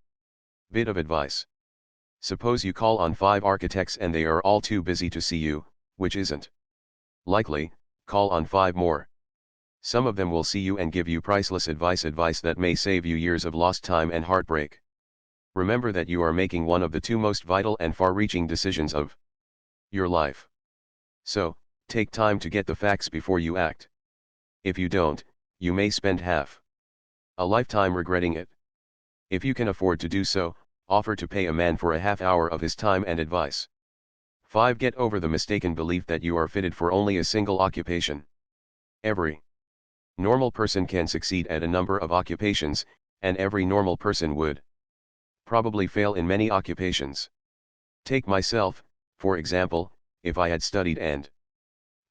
bit of advice. Suppose you call on 5 architects and they are all too busy to see you, which isn't likely. Call on 5 more. Some of them will see you and give you priceless advice that may save you years of lost time and heartbreak. Remember that you are making one of the 2 most vital and far-reaching decisions of your life. So, take time to get the facts before you act. If you don't, you may spend half a lifetime regretting it. If you can afford to do so, offer to pay a man for a half hour of his time and advice. 5. Get over the mistaken belief that you are fitted for only a single occupation. Every normal person can succeed at a number of occupations, and every normal person would probably fail in many occupations. Take myself, for example. If I had studied and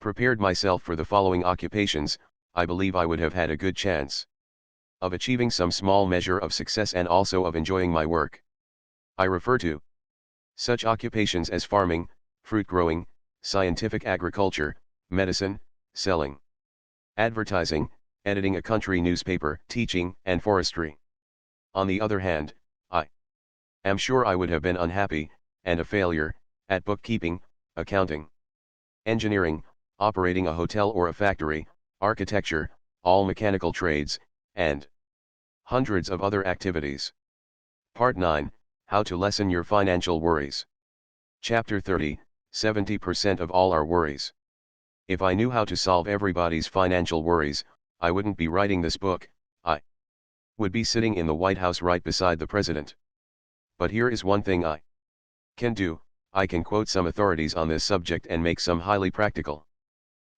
prepared myself for the following occupations, I believe I would have had a good chance. of achieving some small measure of success and also of enjoying my work. I refer to such occupations as farming, fruit growing, scientific agriculture, medicine, selling, advertising, editing a country newspaper, teaching, and forestry. On the other hand, I am sure I would have been unhappy, and a failure, at bookkeeping, accounting, engineering, operating a hotel or a factory, architecture, all mechanical trades, and hundreds of other activities. Part 9, How to Lessen Your Financial Worries. Chapter 30, 70% of all our worries. If I knew how to solve everybody's financial worries, I wouldn't be writing this book, I would be sitting in the White House right beside the president. But here is one thing I can do, I can quote some authorities on this subject and make some highly practical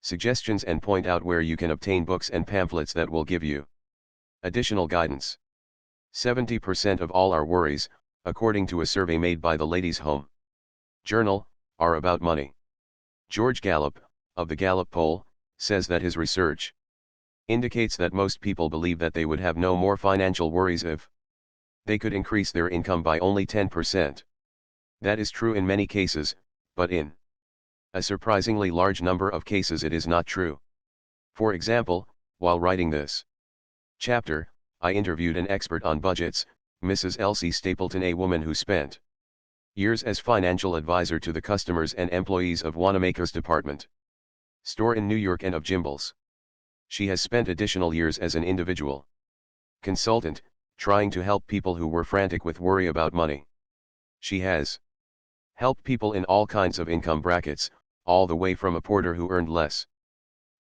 suggestions and point out where you can obtain books and pamphlets that will give you additional guidance. 70% of all our worries, according to a survey made by the Ladies' Home Journal, are about money. George Gallup, of the Gallup poll, says that his research indicates that most people believe that they would have no more financial worries if they could increase their income by only 10%. That is true in many cases, but in a surprisingly large number of cases it is not true. For example, while writing this chapter, I interviewed an expert on budgets, Mrs. Elsie Stapleton, a woman who spent years as financial advisor to the customers and employees of Wanamaker's department store in New York and of Gimbel's. She has spent additional years as an individual consultant, trying to help people who were frantic with worry about money. She has helped people in all kinds of income brackets, all the way from a porter who earned less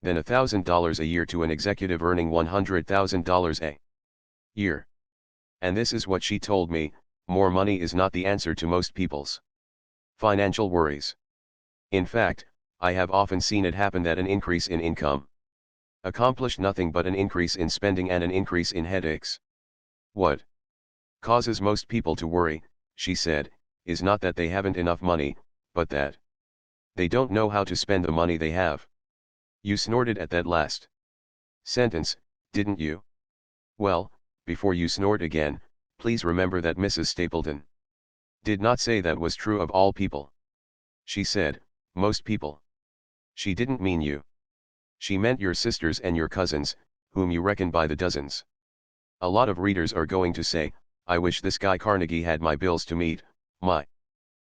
than $1,000 a year to an executive earning $100,000 a year. And this is what she told me: more money is not the answer to most people's financial worries. In fact, I have often seen it happen that an increase in income accomplished nothing but an increase in spending and an increase in headaches. What causes most people to worry, she said, is not that they haven't enough money, but that they don't know how to spend the money they have. You snorted at that last sentence, didn't you? Well, before you snort again, please remember that Mrs. Stapleton did not say that was true of all people. She said, most people. She didn't mean you. She meant your sisters and your cousins, whom you reckon by the dozens. A lot of readers are going to say, I wish this guy Carnegie had my bills to meet, my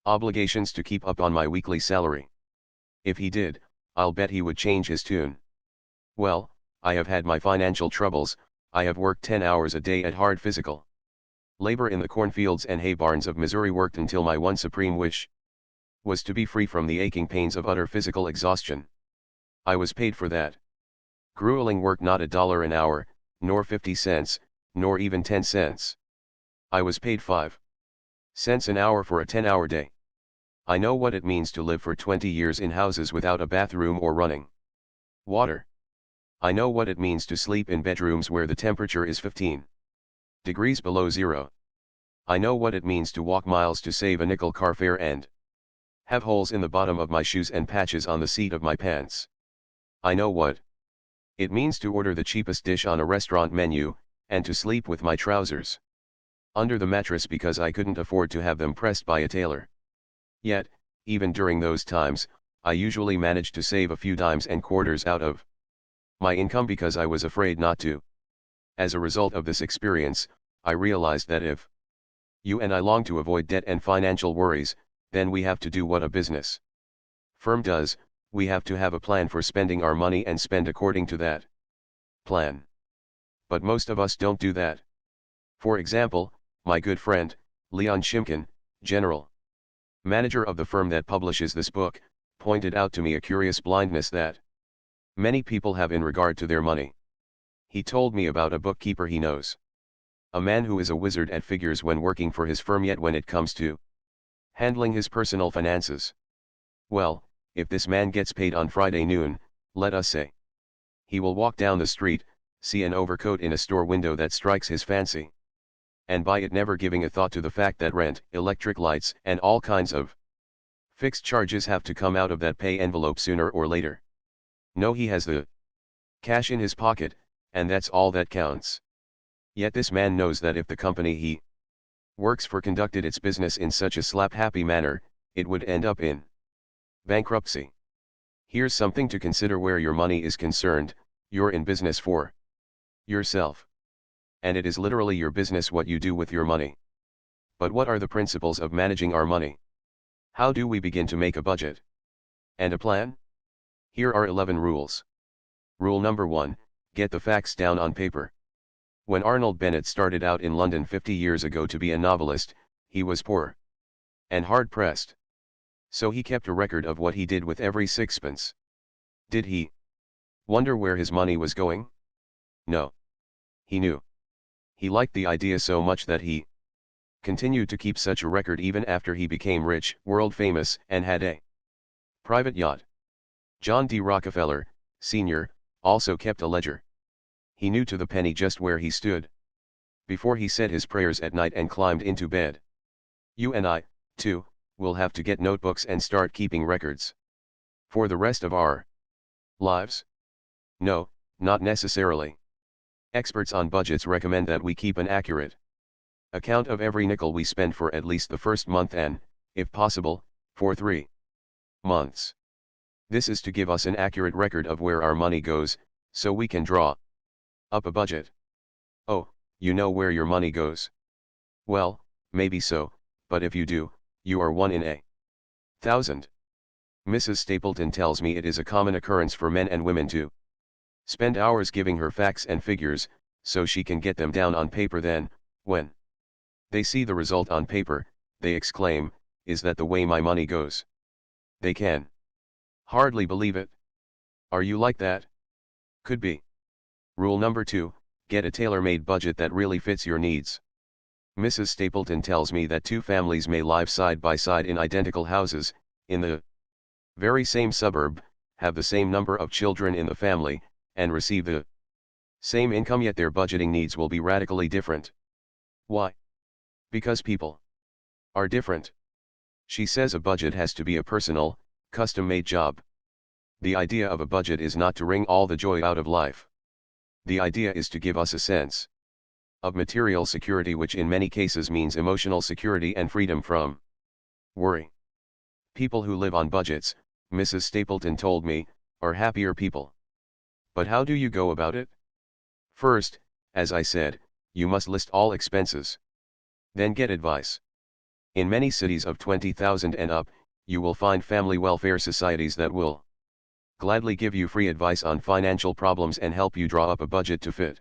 obligations to keep up on my weekly salary. If he did, I'll bet he would change his tune. Well, I have had my financial troubles. I have worked 10 hours a day at hard physical labor in the cornfields and hay barns of Missouri, worked until my one supreme wish was to be free from the aching pains of utter physical exhaustion. I was paid for that grueling work not $1 an hour, nor 50 cents, nor even 10 cents. I was paid 5 cents an hour for a 10-hour day. I know what it means to live for 20 years in houses without a bathroom or running water. I know what it means to sleep in bedrooms where the temperature is 15 degrees below zero. I know what it means to walk miles to save a nickel car fare and have holes in the bottom of my shoes and patches on the seat of my pants. I know what it means to order the cheapest dish on a restaurant menu, and to sleep with my trousers under the mattress because I couldn't afford to have them pressed by a tailor. Yet, even during those times, I usually managed to save a few dimes and quarters out of my income because I was afraid not to. As a result of this experience, I realized that if you and I long to avoid debt and financial worries, then we have to do what a business firm does. We have to have a plan for spending our money and spend according to that plan. But most of us don't do that. For example, my good friend, Leon Shimkin, general manager of the firm that publishes this book, pointed out to me a curious blindness that many people have in regard to their money. He told me about a bookkeeper he knows. A man who is a wizard at figures when working for his firm, yet when it comes to handling his personal finances, well, if this man gets paid on Friday noon, let us say, he will walk down the street, see an overcoat in a store window that strikes his fancy, and buy it, never giving a thought to the fact that rent, electric lights, and all kinds of fixed charges have to come out of that pay envelope sooner or later. No, he has the cash in his pocket, and that's all that counts. Yet this man knows that if the company he works for conducted its business in such a slap-happy manner, it would end up in bankruptcy. Here's something to consider where your money is concerned: you're in business for yourself. And it is literally your business what you do with your money. But what are the principles of managing our money? How do we begin to make a budget and a plan? Here are 11 rules. Rule number 1, get the facts down on paper. When Arnold Bennett started out in London 50 years ago to be a novelist, he was poor and hard-pressed. So he kept a record of what he did with every sixpence. Did he wonder where his money was going? No. He knew. He liked the idea so much that he continued to keep such a record even after he became rich, world-famous, and had a private yacht. John D. Rockefeller, Sr., also kept a ledger. He knew to the penny just where he stood before he said his prayers at night and climbed into bed. You and I, too, will have to get notebooks and start keeping records. For the rest of our lives? No, not necessarily. Experts on budgets recommend that we keep an accurate account of every nickel we spend for at least the first month and, if possible, for 3 months. This is to give us an accurate record of where our money goes, so we can draw up a budget. Oh, you know where your money goes? Well, maybe so, but if you do, you are one in a thousand. Mrs. Stapleton tells me it is a common occurrence for men and women to spend hours giving her facts and figures, so she can get them down on paper. Then, when they see the result on paper, they exclaim, "Is that the way my money goes?" They can hardly believe it. Are you like that? Could be. Rule number 2, get a tailor-made budget that really fits your needs. Mrs. Stapleton tells me that two families may live side by side in identical houses, in the very same suburb, have the same number of children in the family, and receive the same income, yet their budgeting needs will be radically different. Why? Because people are different. She says a budget has to be a personal, custom-made job. The idea of a budget is not to wring all the joy out of life. The idea is to give us a sense of material security, which in many cases means emotional security and freedom from worry. People who live on budgets, Mrs. Stapleton told me, are happier people. But how do you go about it? First, as I said, you must list all expenses. Then get advice. In many cities of 20,000 and up, you will find family welfare societies that will gladly give you free advice on financial problems and help you draw up a budget to fit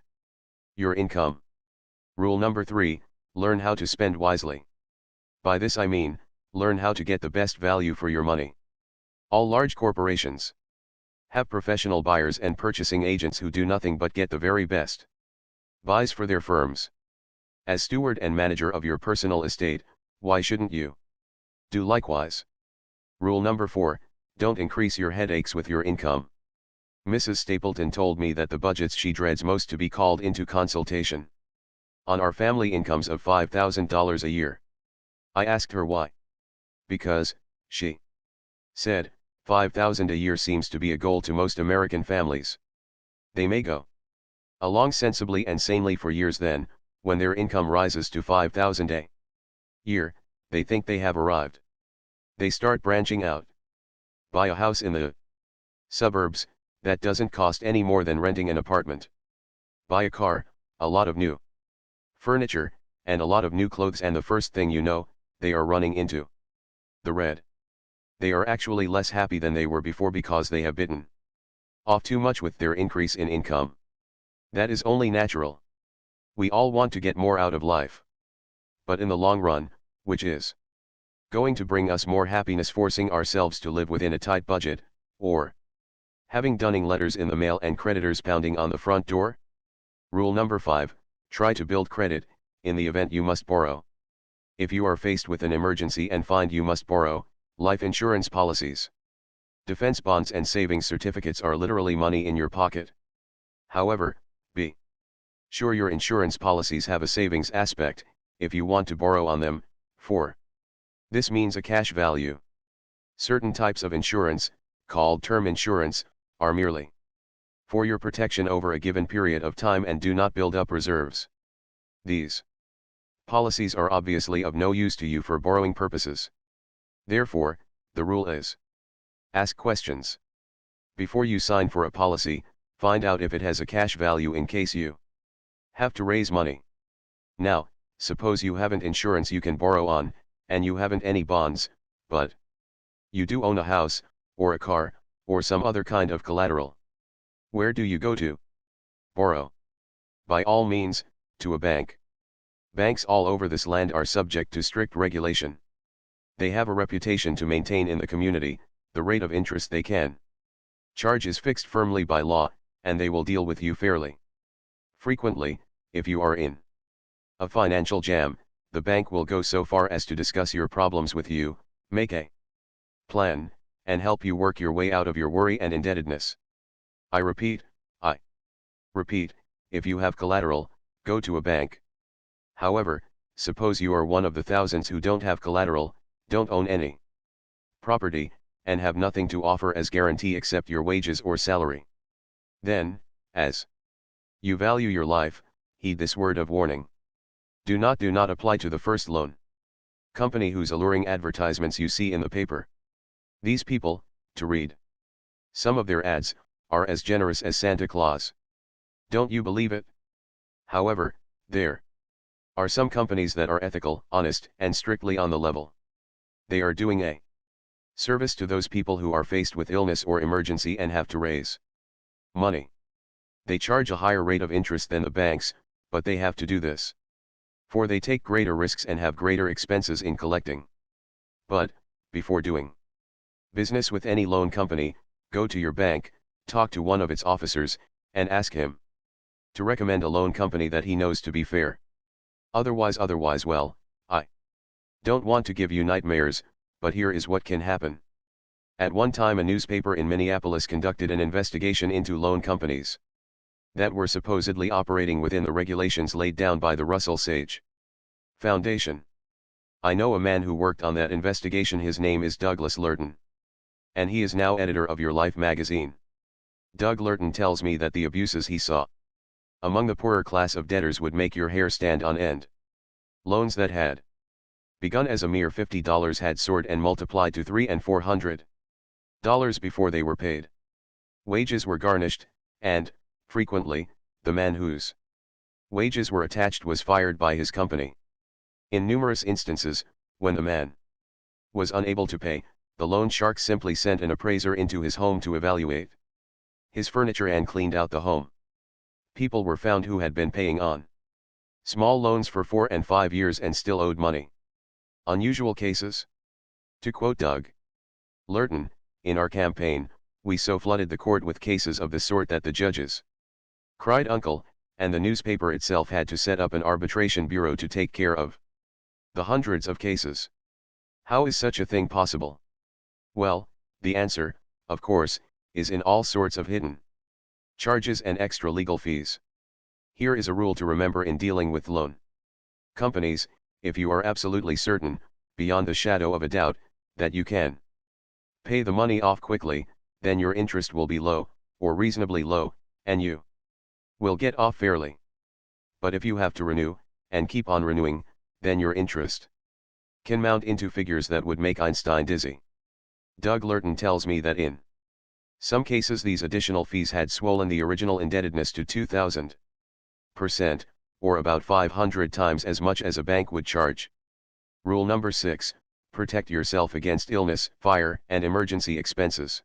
your income. Rule number 3, learn how to spend wisely. By this I mean, learn how to get the best value for your money. All large corporations have professional buyers and purchasing agents who do nothing but get the very best buys for their firms. As steward and manager of your personal estate, why shouldn't you do likewise? Rule number 4, don't increase your headaches with your income. Mrs. Stapleton told me that the budgets she dreads most to be called into consultation on our family incomes of $5,000 a year. I asked her why. Because, she said, $5,000 a year seems to be a goal to most American families. They may go along sensibly and sanely for years, then, when their income rises to $5,000 a year, they think they have arrived. They start branching out. Buy a house in the suburbs, that doesn't cost any more than renting an apartment. Buy a car, a lot of new furniture, and a lot of new clothes, and the first thing you know, they are running into the red. They are actually less happy than they were before because they have bitten off too much with their increase in income. That is only natural. We all want to get more out of life. But in the long run, which is going to bring us more happiness, forcing ourselves to live within a tight budget, or having dunning letters in the mail and creditors pounding on the front door? Rule number 5, try to build credit, in the event you must borrow. If you are faced with an emergency and find you must borrow, life insurance policies, defense bonds and savings certificates are literally money in your pocket. However, be sure your insurance policies have a savings aspect, if you want to borrow on them, for this means a cash value. Certain types of insurance, called term insurance, are merely for your protection over a given period of time and do not build up reserves. These policies are obviously of no use to you for borrowing purposes. Therefore, the rule is: ask questions. Before you sign for a policy, find out if it has a cash value in case you have to raise money. Now, suppose you haven't insurance you can borrow on, and you haven't any bonds, but you do own a house, or a car, or some other kind of collateral. Where do you go to borrow? By all means, to a bank. Banks all over this land are subject to strict regulation. They have a reputation to maintain in the community. The rate of interest they can charge is fixed firmly by law, and they will deal with you fairly. Frequently, if you are in a financial jam, the bank will go so far as to discuss your problems with you, make a plan, and help you work your way out of your worry and indebtedness. I repeat, if you have collateral, go to a bank. However, suppose you are one of the thousands who don't have collateral, don't own any property, and have nothing to offer as guarantee except your wages or salary. Then, as you value your life, heed this word of warning. Do not apply to the first loan company whose alluring advertisements you see in the paper. These people, to read some of their ads, are as generous as Santa Claus. Don't you believe it? However, there are some companies that are ethical, honest, and strictly on the level. They are doing a service to those people who are faced with illness or emergency and have to raise money. They charge a higher rate of interest than the banks, but they have to do this, for they take greater risks and have greater expenses in collecting. But, before doing business with any loan company, go to your bank, talk to one of its officers, and ask him to recommend a loan company that he knows to be fair. Otherwise, well, I don't want to give you nightmares, but here is what can happen. At one time a newspaper in Minneapolis conducted an investigation into loan companies that were supposedly operating within the regulations laid down by the Russell Sage Foundation. I know a man who worked on that investigation. His name is Douglas Lurton, and he is now editor of Your Life magazine. Doug Lurton tells me that the abuses he saw among the poorer class of debtors would make your hair stand on end. Loans that had begun as a mere $50 had soared and multiplied to $300 and $400 before they were paid. Wages were garnished, and, frequently, the man whose wages were attached was fired by his company. In numerous instances, when the man was unable to pay, the loan shark simply sent an appraiser into his home to evaluate his furniture and cleaned out the home. People were found who had been paying on small loans for 4 and 5 years and still owed money. Unusual cases? To quote Doug Lurton, in our campaign, we so flooded the court with cases of the sort that the judges cried uncle, and the newspaper itself had to set up an arbitration bureau to take care of the hundreds of cases. How is such a thing possible? Well, the answer, of course, is in all sorts of hidden charges and extra legal fees. Here is a rule to remember in dealing with loan companies: if you are absolutely certain, beyond the shadow of a doubt, that you can pay the money off quickly, then your interest will be low, or reasonably low, and you will get off fairly. But if you have to renew, and keep on renewing, then your interest can mount into figures that would make Einstein dizzy. Doug Lurton tells me that in some cases these additional fees had swollen the original indebtedness to 2,000%, or about 500 times as much as a bank would charge. Rule number 6, protect yourself against illness, fire, and emergency expenses.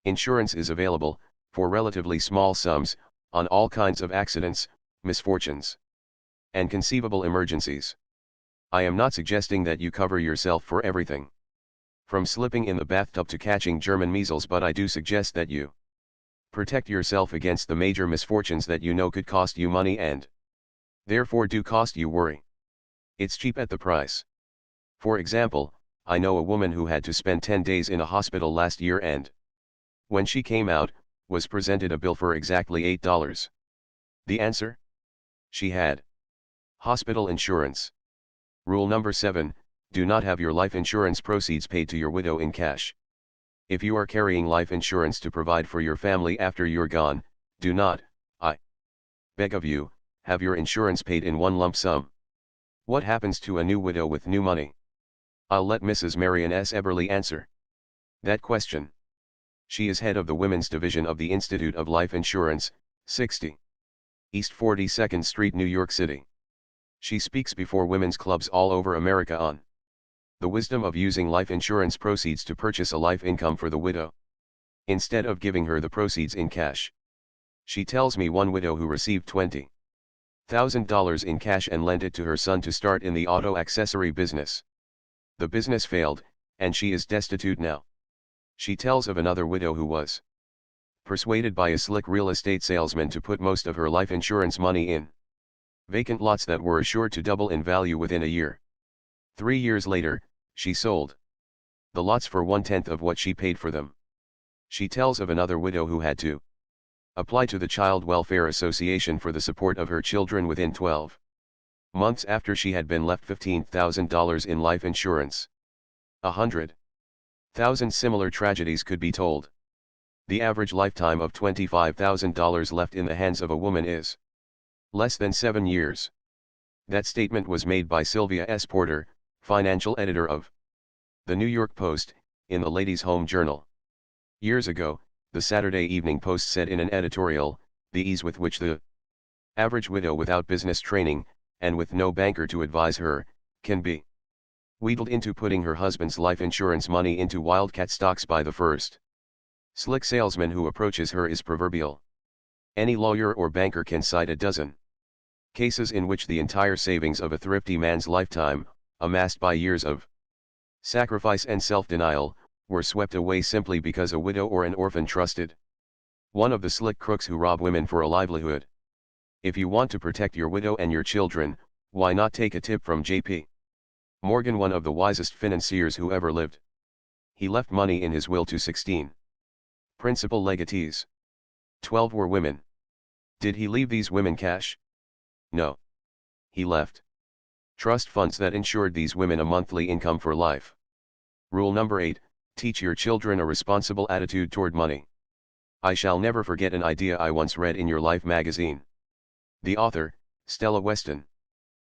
Insurance is available, for relatively small sums, on all kinds of accidents, misfortunes, and conceivable emergencies. I am not suggesting that you cover yourself for everything, from slipping in the bathtub to catching German measles, but I do suggest that you protect yourself against the major misfortunes that you know could cost you money and therefore do cost you worry. It's cheap at the price. For example, I know a woman who had to spend 10 days in a hospital last year and, when she came out, was presented a bill for exactly $8. The answer? She had hospital insurance. Rule number 7, do not have your life insurance proceeds paid to your widow in cash. If you are carrying life insurance to provide for your family after you're gone, do not, I beg of you, Have your insurance paid in one lump sum? What happens to a new widow with new money? I'll let Mrs. Marion S. Eberly answer that question. She is head of the Women's Division of the Institute of Life Insurance, 60 East 42nd Street, New York City. She speaks before women's clubs all over America on the wisdom of using life insurance proceeds to purchase a life income for the widow, instead of giving her the proceeds in cash. She tells me one widow who received $20,000 in cash and lent it to her son to start in the auto accessory business. The business failed, and she is destitute now. She tells of another widow who was persuaded by a slick real estate salesman to put most of her life insurance money in vacant lots that were assured to double in value within a year. 3 years later, she sold the lots for 1/10 of what she paid for them. She tells of another widow who had to apply to the Child Welfare Association for the support of her children within 12 months after she had been left $15,000 in life insurance. 100,000 similar tragedies could be told. The average lifetime of $25,000 left in the hands of a woman is less than 7 years. That statement was made by Sylvia S. Porter, financial editor of the New York Post, in the Ladies' Home Journal. Years ago, the Saturday Evening Post said in an editorial, the ease with which the average widow without business training, and with no banker to advise her, can be wheedled into putting her husband's life insurance money into wildcat stocks by the first slick salesman who approaches her is proverbial. Any lawyer or banker can cite a dozen cases in which the entire savings of a thrifty man's lifetime, amassed by years of sacrifice and self-denial, were swept away simply because a widow or an orphan trusted one of the slick crooks who rob women for a livelihood. If you want to protect your widow and your children, why not take a tip from J.P. Morgan, one of the wisest financiers who ever lived? He left money in his will to 16 principal legatees. 12 were women. Did he leave these women cash? No. He left trust funds that insured these women a monthly income for life. Rule number 8, teach your children a responsible attitude toward money. I shall never forget an idea I once read in Your Life magazine. The author, Stella Weston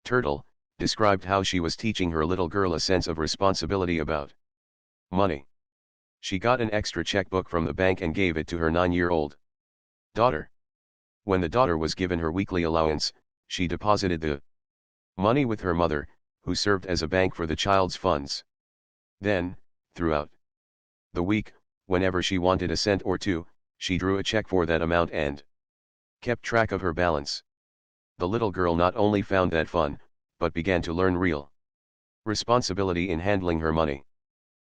Turtle, described how she was teaching her little girl a sense of responsibility about money. She got an extra checkbook from the bank and gave it to her 9-year-old daughter. When the daughter was given her weekly allowance, she deposited the money with her mother, who served as a bank for the child's funds. Then, throughout the week, whenever she wanted a cent or two, she drew a check for that amount and kept track of her balance. The little girl not only found that fun, but began to learn real responsibility in handling her money.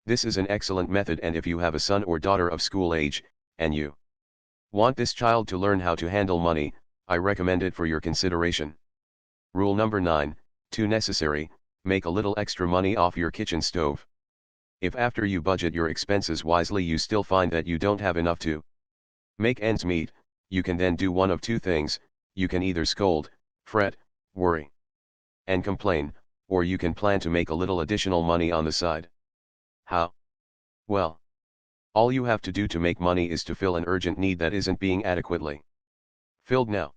This is an excellent method, and if you have a son or daughter of school age, and you want this child to learn how to handle money, I recommend it for your consideration. Rule number 9, too necessary, make a little extra money off your kitchen stove. If after you budget your expenses wisely you still find that you don't have enough to make ends meet, you can then do one of two things: you can either scold, fret, worry, and complain, or you can plan to make a little additional money on the side. How? Well, all you have to do to make money is to fill an urgent need that isn't being adequately filled now.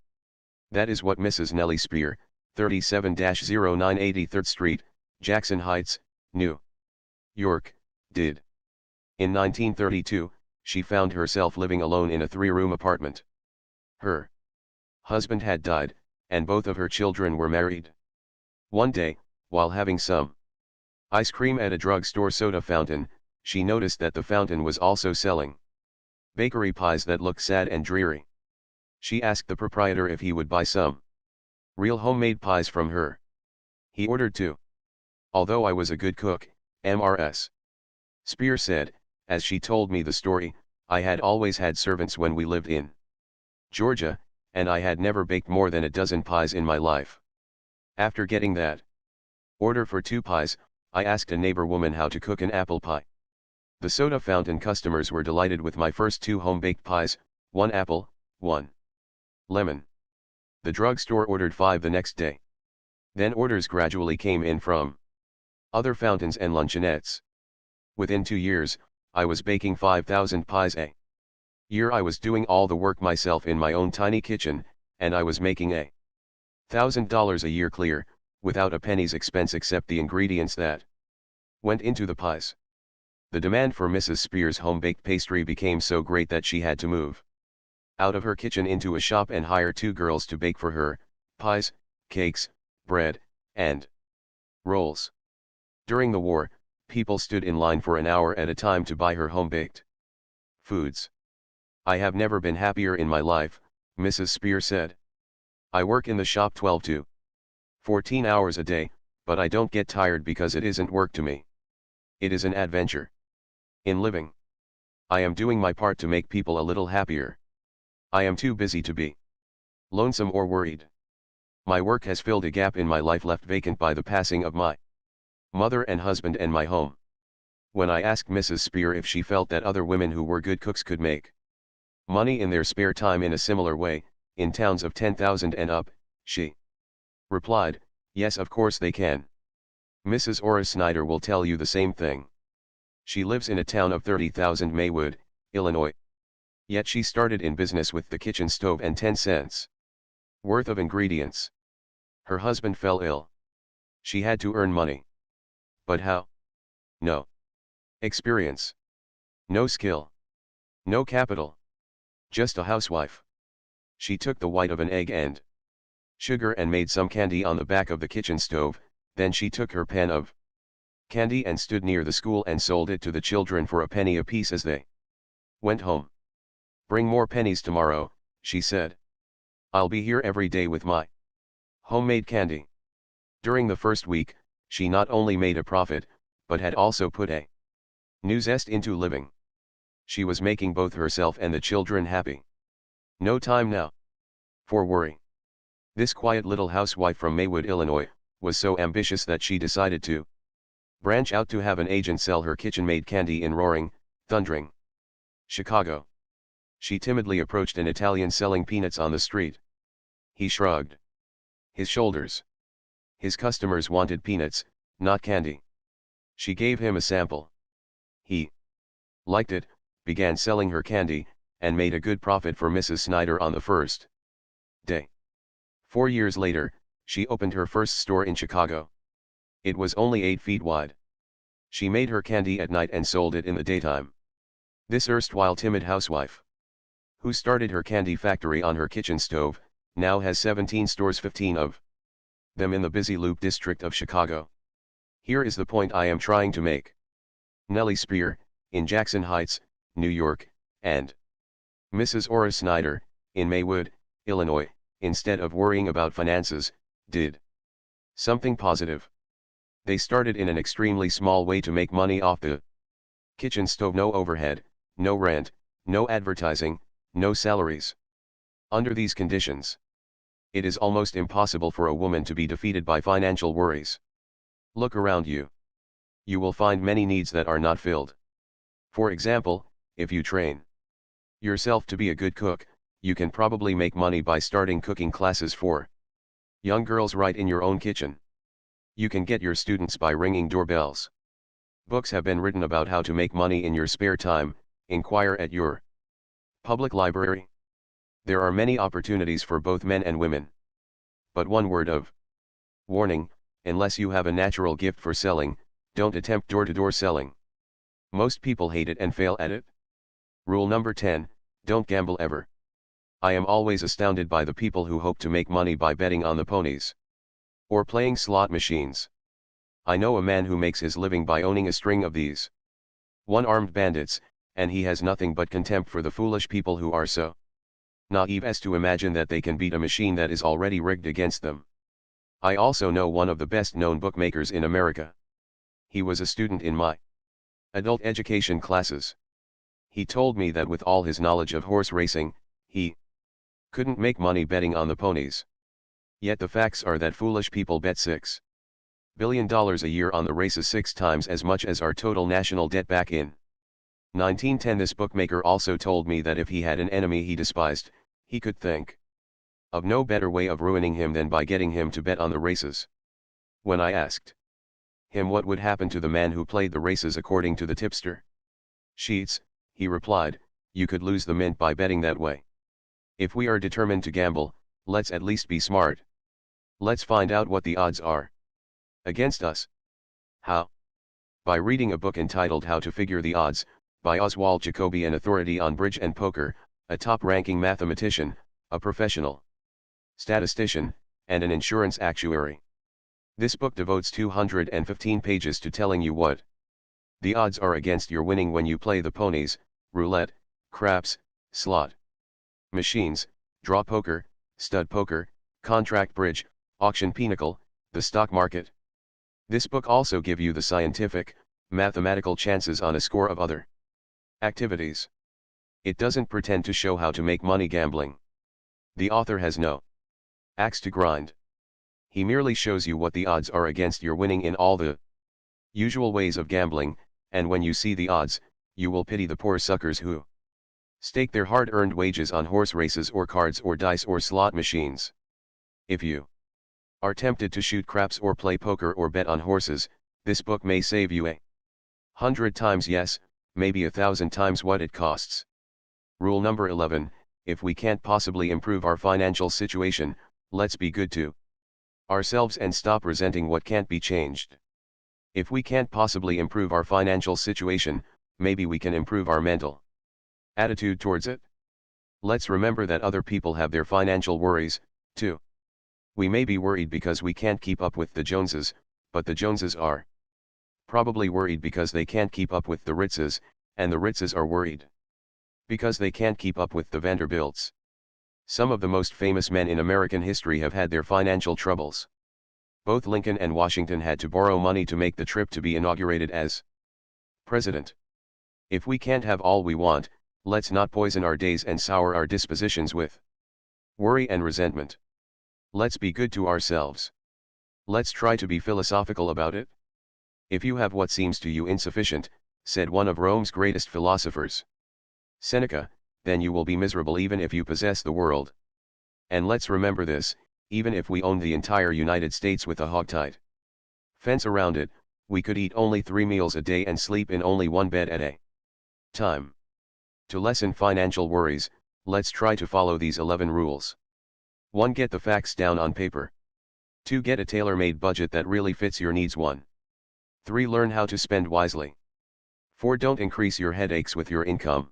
That is what Mrs. Nellie Spear, 37-09 83rd Street, Jackson Heights, New York, did. In 1932, she found herself living alone in a 3-room apartment. Her husband had died, and both of her children were married. One day, while having some ice cream at a drugstore soda fountain, she noticed that the fountain was also selling bakery pies that looked sad and dreary. She asked the proprietor if he would buy some real homemade pies from her. He ordered 2. Although I was a good cook, Mrs. Spear said, as she told me the story, I had always had servants when we lived in Georgia, and I had never baked more than a dozen pies in my life. After getting that order for 2 pies, I asked a neighbor woman how to cook an apple pie. The soda fountain customers were delighted with my first 2 home-baked pies, 1 apple, 1 lemon. The drugstore ordered 5 the next day. Then orders gradually came in from other fountains and luncheonettes. Within 2 years, I was baking 5,000 pies a year. I was doing all the work myself in my own tiny kitchen, and I was making a $1,000 a year clear, without a penny's expense except the ingredients that went into the pies. The demand for Mrs. Spear's home-baked pastry became so great that she had to move out of her kitchen into a shop and hire 2 girls to bake for her pies, cakes, bread, and rolls. During the war, people stood in line for an hour at a time to buy her home-baked foods. "I have never been happier in my life," Mrs. Spear said. "I work in the shop 12 to 14 hours a day, but I don't get tired because it isn't work to me. It is an adventure. In living, I am doing my part to make people a little happier. I am too busy to be lonesome or worried. My work has filled a gap in my life left vacant by the passing of my mother and husband and my home." When I asked Mrs. Spear if she felt that other women who were good cooks could make money in their spare time in a similar way, in towns of 10,000 and up, she replied, "Yes, of course they can. Mrs. Ora Snyder will tell you the same thing. She lives in a town of 30,000 Maywood, Illinois. Yet she started in business with the kitchen stove and 10 cents worth of ingredients. Her husband fell ill. She had to earn money. But how? No experience. No skill. No capital. Just a housewife. She took the white of an egg and sugar and made some candy on the back of the kitchen stove, then she took her pan of candy and stood near the school and sold it to the children for a penny apiece as they went home. Bring more pennies tomorrow, she said. I'll be here every day with my homemade candy. During the first week, she not only made a profit, but had also put a new zest into living. She was making both herself and the children happy. No time now for worry. This quiet little housewife from Maywood, Illinois, was so ambitious that she decided to branch out to have an agent sell her kitchen-made candy in roaring, thundering Chicago. She timidly approached an Italian selling peanuts on the street. He shrugged his shoulders. His customers wanted peanuts, not candy. She gave him a sample. He liked it, began selling her candy, and made a good profit for Mrs. Snyder on the first day. 4 years later, she opened her first store in Chicago. It was only 8 feet wide. She made her candy at night and sold it in the daytime. This erstwhile timid housewife, who started her candy factory on her kitchen stove, now has 17 stores, 15 of them in the busy Loop district of Chicago. Here is the point I am trying to make. Nellie Spear, in Jackson Heights, New York, and Mrs. Ora Snyder, in Maywood, Illinois, instead of worrying about finances, did something positive. They started in an extremely small way to make money off the kitchen stove. No overhead, no rent, no advertising, no salaries. Under these conditions, it is almost impossible for a woman to be defeated by financial worries. Look around you. You will find many needs that are not filled. For example, if you train yourself to be a good cook, you can probably make money by starting cooking classes for young girls right in your own kitchen. You can get your students by ringing doorbells. Books have been written about how to make money in your spare time. Inquire at your public library. There are many opportunities for both men and women. But one word of warning: unless you have a natural gift for selling, don't attempt door-to-door selling. Most people hate it and fail at it. Rule number 10, don't gamble ever. I am always astounded by the people who hope to make money by betting on the ponies or playing slot machines. I know a man who makes his living by owning a string of these one-armed bandits, and he has nothing but contempt for the foolish people who are so naive as to imagine that they can beat a machine that is already rigged against them. I also know one of the best-known bookmakers in America. He was a student in my adult education classes. He told me that with all his knowledge of horse racing, he couldn't make money betting on the ponies. Yet the facts are that foolish people bet $6 billion a year on the races, 6 times as much as our total national debt back in 1910. This bookmaker also told me that if he had an enemy he despised, he could think of no better way of ruining him than by getting him to bet on the races. When I asked him what would happen to the man who played the races according to the tipster sheets, he replied, "You could lose the mint by betting that way. If we are determined to gamble, let's at least be smart." Let's find out what the odds are against us. How? By reading a book entitled How to Figure the Odds, by Oswald Jacoby, an authority on bridge and poker, a top-ranking mathematician, a professional statistician, and an insurance actuary. This book devotes 215 pages to telling you what the odds are against your winning when you play the ponies, roulette, craps, slot machines, draw poker, stud poker, contract bridge, auction pinochle, the stock market. This book also gives you the scientific, mathematical chances on a score of other activities. It doesn't pretend to show how to make money gambling. The author has no axe to grind. He merely shows you what the odds are against your winning in all the usual ways of gambling, and when you see the odds, you will pity the poor suckers who stake their hard-earned wages on horse races or cards or dice or slot machines. If you are tempted to shoot craps or play poker or bet on horses, this book may save you 100 times, yes, maybe 1,000 times what it costs. Rule number 11, if we can't possibly improve our financial situation, let's be good to ourselves and stop resenting what can't be changed. If we can't possibly improve our financial situation, maybe we can improve our mental attitude towards it. Let's remember that other people have their financial worries, too. We may be worried because we can't keep up with the Joneses, but the Joneses are probably worried because they can't keep up with the Ritzes, and the Ritzes are worried because they can't keep up with the Vanderbilts. Some of the most famous men in American history have had their financial troubles. Both Lincoln and Washington had to borrow money to make the trip to be inaugurated as president. If we can't have all we want, let's not poison our days and sour our dispositions with worry and resentment. Let's be good to ourselves. Let's try to be philosophical about it. If you have what seems to you insufficient, said one of Rome's greatest philosophers, Seneca, then you will be miserable even if you possess the world. And let's remember this, even if we owned the entire United States with a hogtight fence around it, we could eat only 3 meals a day and sleep in only one bed at a time. To lessen financial worries, let's try to follow these 11 rules. 1. Get the facts down on paper. 2. Get a tailor-made budget that really fits your needs. 1. 3. Learn how to spend wisely. 4. Don't increase your headaches with your income.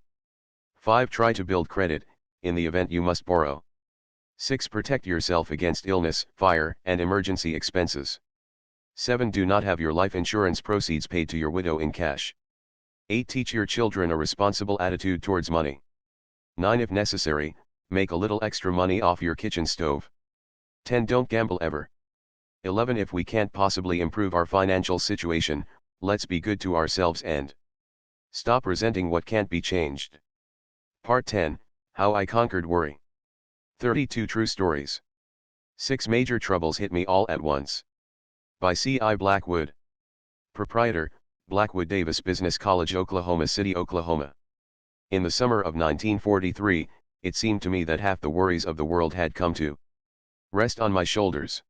5. Try to build credit, in the event you must borrow. 6. Protect yourself against illness, fire, and emergency expenses. 7. Do not have your life insurance proceeds paid to your widow in cash. 8. Teach your children a responsible attitude towards money. 9. If necessary, make a little extra money off your kitchen stove. 10. Don't gamble ever. 11. If we can't possibly improve our financial situation, let's be good to ourselves and stop resenting what can't be changed. Part 10, How I Conquered Worry. 32 True Stories. 6 Major Troubles Hit Me All at Once. By C.I. Blackwood. Proprietor, Blackwood Davis Business College, Oklahoma City, Oklahoma. In the summer of 1943, it seemed to me that half the worries of the world had come to rest on my shoulders.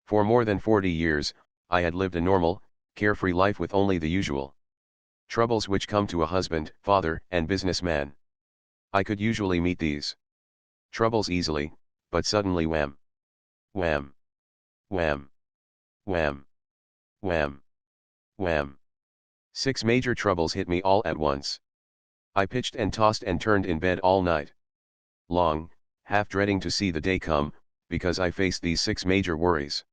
For more than 40 years, I had lived a normal, carefree life with only the usual troubles which come to a husband, father, and businessman. I could usually meet these troubles easily, but suddenly wham! Wham! Wham! Wham! Wham! Wham! 6 major troubles hit me all at once. I pitched and tossed and turned in bed all night long, half dreading to see the day come, because I faced these 6 major worries.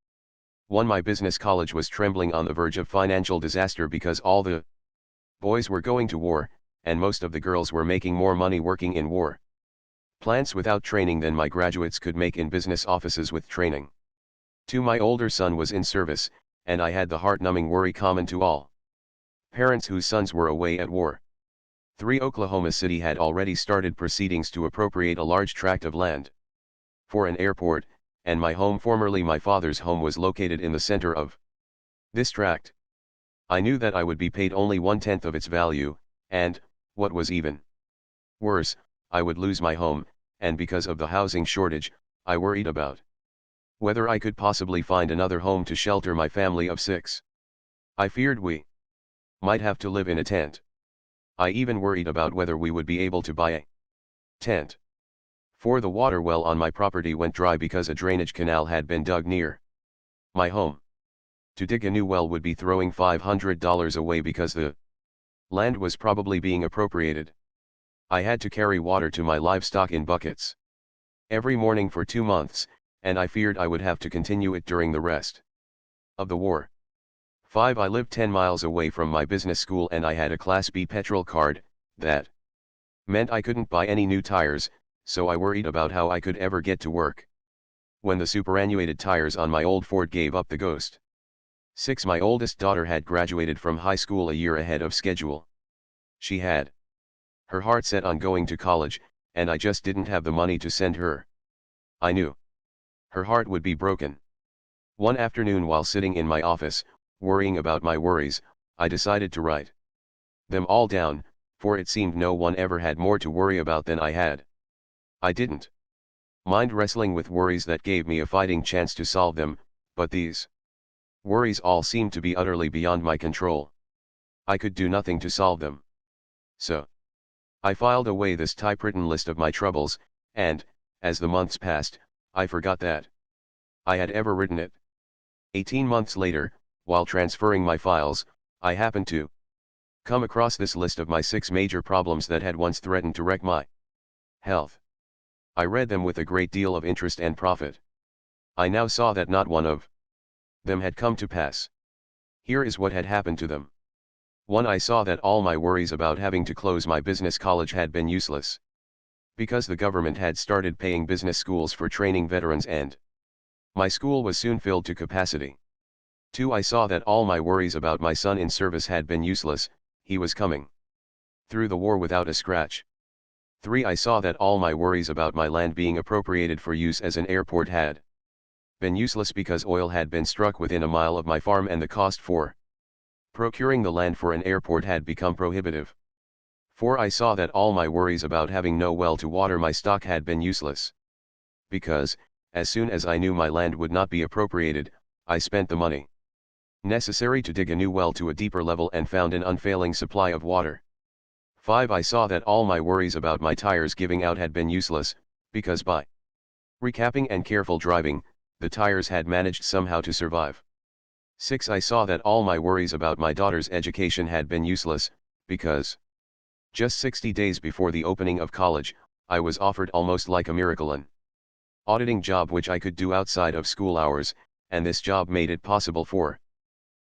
1. My business college was trembling on the verge of financial disaster because all the boys were going to war, and most of the girls were making more money working in war plants without training than my graduates could make in business offices with training. 2. My older son was in service, and I had the heart-numbing worry common to all parents whose sons were away at war. 3. Oklahoma City had already started proceedings to appropriate a large tract of land for an airport, and my home, formerly my father's home, was located in the center of this tract. I knew that I would be paid only 1/10 of its value, and, what was even worse, I would lose my home, and because of the housing shortage, I worried about whether I could possibly find another home to shelter my family of 6. I feared we might have to live in a tent. I even worried about whether we would be able to buy a tent. 4. The water well on my property went dry because a drainage canal had been dug near my home. To dig a new well would be throwing $500 away because the land was probably being appropriated. I had to carry water to my livestock in buckets every morning for 2 months, and I feared I would have to continue it during the rest of the war. 5. I lived 10 miles away from my business school and I had a Class B petrol card. That meant I couldn't buy any new tires, so I worried about how I could ever get to work when the superannuated tires on my old Ford gave up the ghost. 6. My oldest daughter had graduated from high school a year ahead of schedule. She had her heart set on going to college, and I just didn't have the money to send her. I knew her heart would be broken. One afternoon while sitting in my office, worrying about my worries, I decided to write them all down, for it seemed no one ever had more to worry about than I had. I didn't mind wrestling with worries that gave me a fighting chance to solve them, but these worries all seemed to be utterly beyond my control. I could do nothing to solve them. So I filed away this typewritten list of my troubles, and, as the months passed, I forgot that I had ever written it. 18 months later, while transferring my files, I happened to come across this list of my 6 major problems that had once threatened to wreck my health. I read them with a great deal of interest and profit. I now saw that not one of them had come to pass. Here is what had happened to them. 1. I saw that all my worries about having to close my business college had been useless, because the government had started paying business schools for training veterans and my school was soon filled to capacity. 2. I saw that all my worries about my son in service had been useless, he was coming through the war without a scratch. 3. I saw that all my worries about my land being appropriated for use as an airport had been useless because oil had been struck within a mile of my farm and the cost for procuring the land for an airport had become prohibitive. 4. I saw that all my worries about having no well to water my stock had been useless, because, as soon as I knew my land would not be appropriated, I spent the money necessary to dig a new well to a deeper level and found an unfailing supply of water. 5. I saw that all my worries about my tires giving out had been useless, because by recapping and careful driving, the tires had managed somehow to survive. 6. I saw that all my worries about my daughter's education had been useless, because just 60 days before the opening of college, I was offered almost like a miracle an auditing job which I could do outside of school hours, and this job made it possible for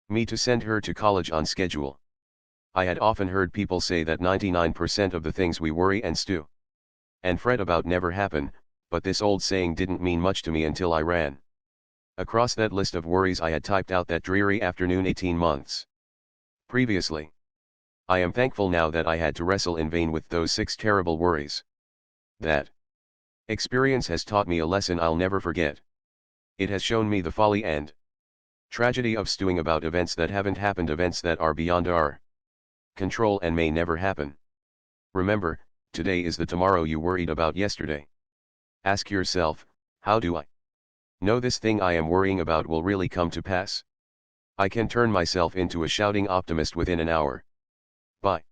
me to send her to college on schedule. I had often heard people say that 99% of the things we worry and stew and fret about never happen, but this old saying didn't mean much to me until I ran across that list of worries I had typed out that dreary afternoon 18 months previously. I am thankful now that I had to wrestle in vain with those 6 terrible worries. That experience has taught me a lesson I'll never forget. It has shown me the folly and tragedy of stewing about events that haven't happened, events that are beyond our control and may never happen. Remember, today is the tomorrow you worried about yesterday. Ask yourself, how do I know this thing I am worrying about will really come to pass? I can turn myself into a shouting optimist within an hour. By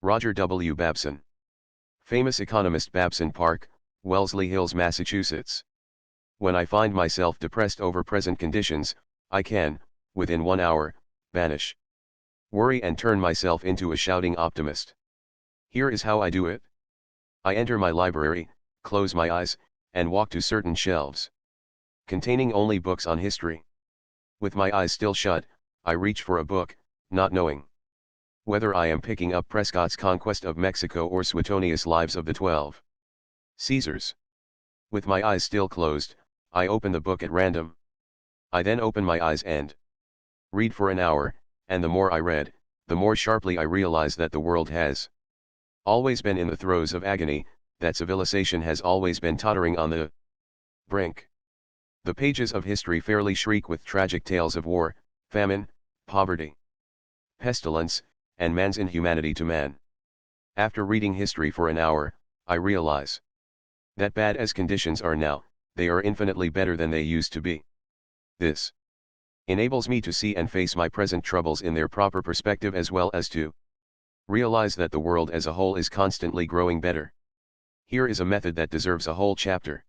Roger W. Babson. Famous economist. Babson Park, Wellesley Hills, Massachusetts. When I find myself depressed over present conditions, I can, within 1 hour, banish worry and turn myself into a shouting optimist. Here is how I do it. I enter my library, close my eyes, and walk to certain shelves containing only books on history. With my eyes still shut, I reach for a book, not knowing whether I am picking up Prescott's Conquest of Mexico or Suetonius' Lives of the 12 Caesars. With my eyes still closed, I open the book at random. I then open my eyes and read for an hour, and the more I read, the more sharply I realize that the world has always been in the throes of agony, that civilization has always been tottering on the brink. The pages of history fairly shriek with tragic tales of war, famine, poverty, pestilence, and man's inhumanity to man. After reading history for an hour, I realize that bad as conditions are now, they are infinitely better than they used to be. This enables me to see and face my present troubles in their proper perspective, as well as to realize that the world as a whole is constantly growing better. Here is a method that deserves a whole chapter.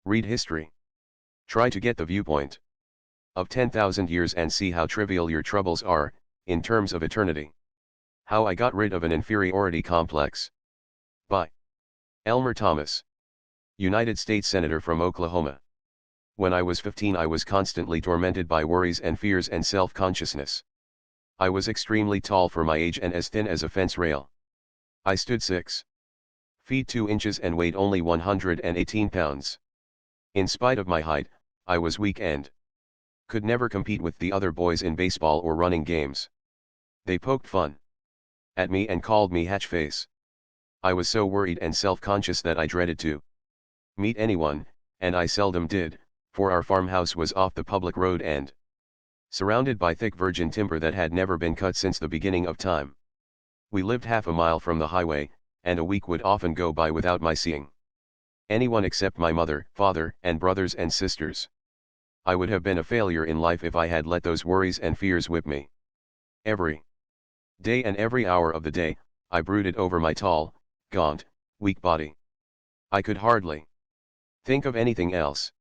Read history. Try to get the viewpoint of 10,000 years and see how trivial your troubles are, in terms of eternity. How I Got Rid of an Inferiority Complex. By Elmer Thomas, United States Senator from Oklahoma. When I was 15, I was constantly tormented by worries and fears and self-consciousness. I was extremely tall for my age and as thin as a fence rail. I stood 6 feet 2 inches and weighed only 118 pounds. In spite of my height, I was weak and could never compete with the other boys in baseball or running games. They poked fun at me and called me Hatchface. I was so worried and self-conscious that I dreaded to meet anyone, and I seldom did, for our farmhouse was off the public road and surrounded by thick virgin timber that had never been cut since the beginning of time. We lived half a mile from the highway, and a week would often go by without my seeing anyone except my mother, father, and brothers and sisters. I would have been a failure in life if I had let those worries and fears whip me. Every day and every hour of the day, I brooded over my tall, gaunt, weak body. I could hardly think of anything else.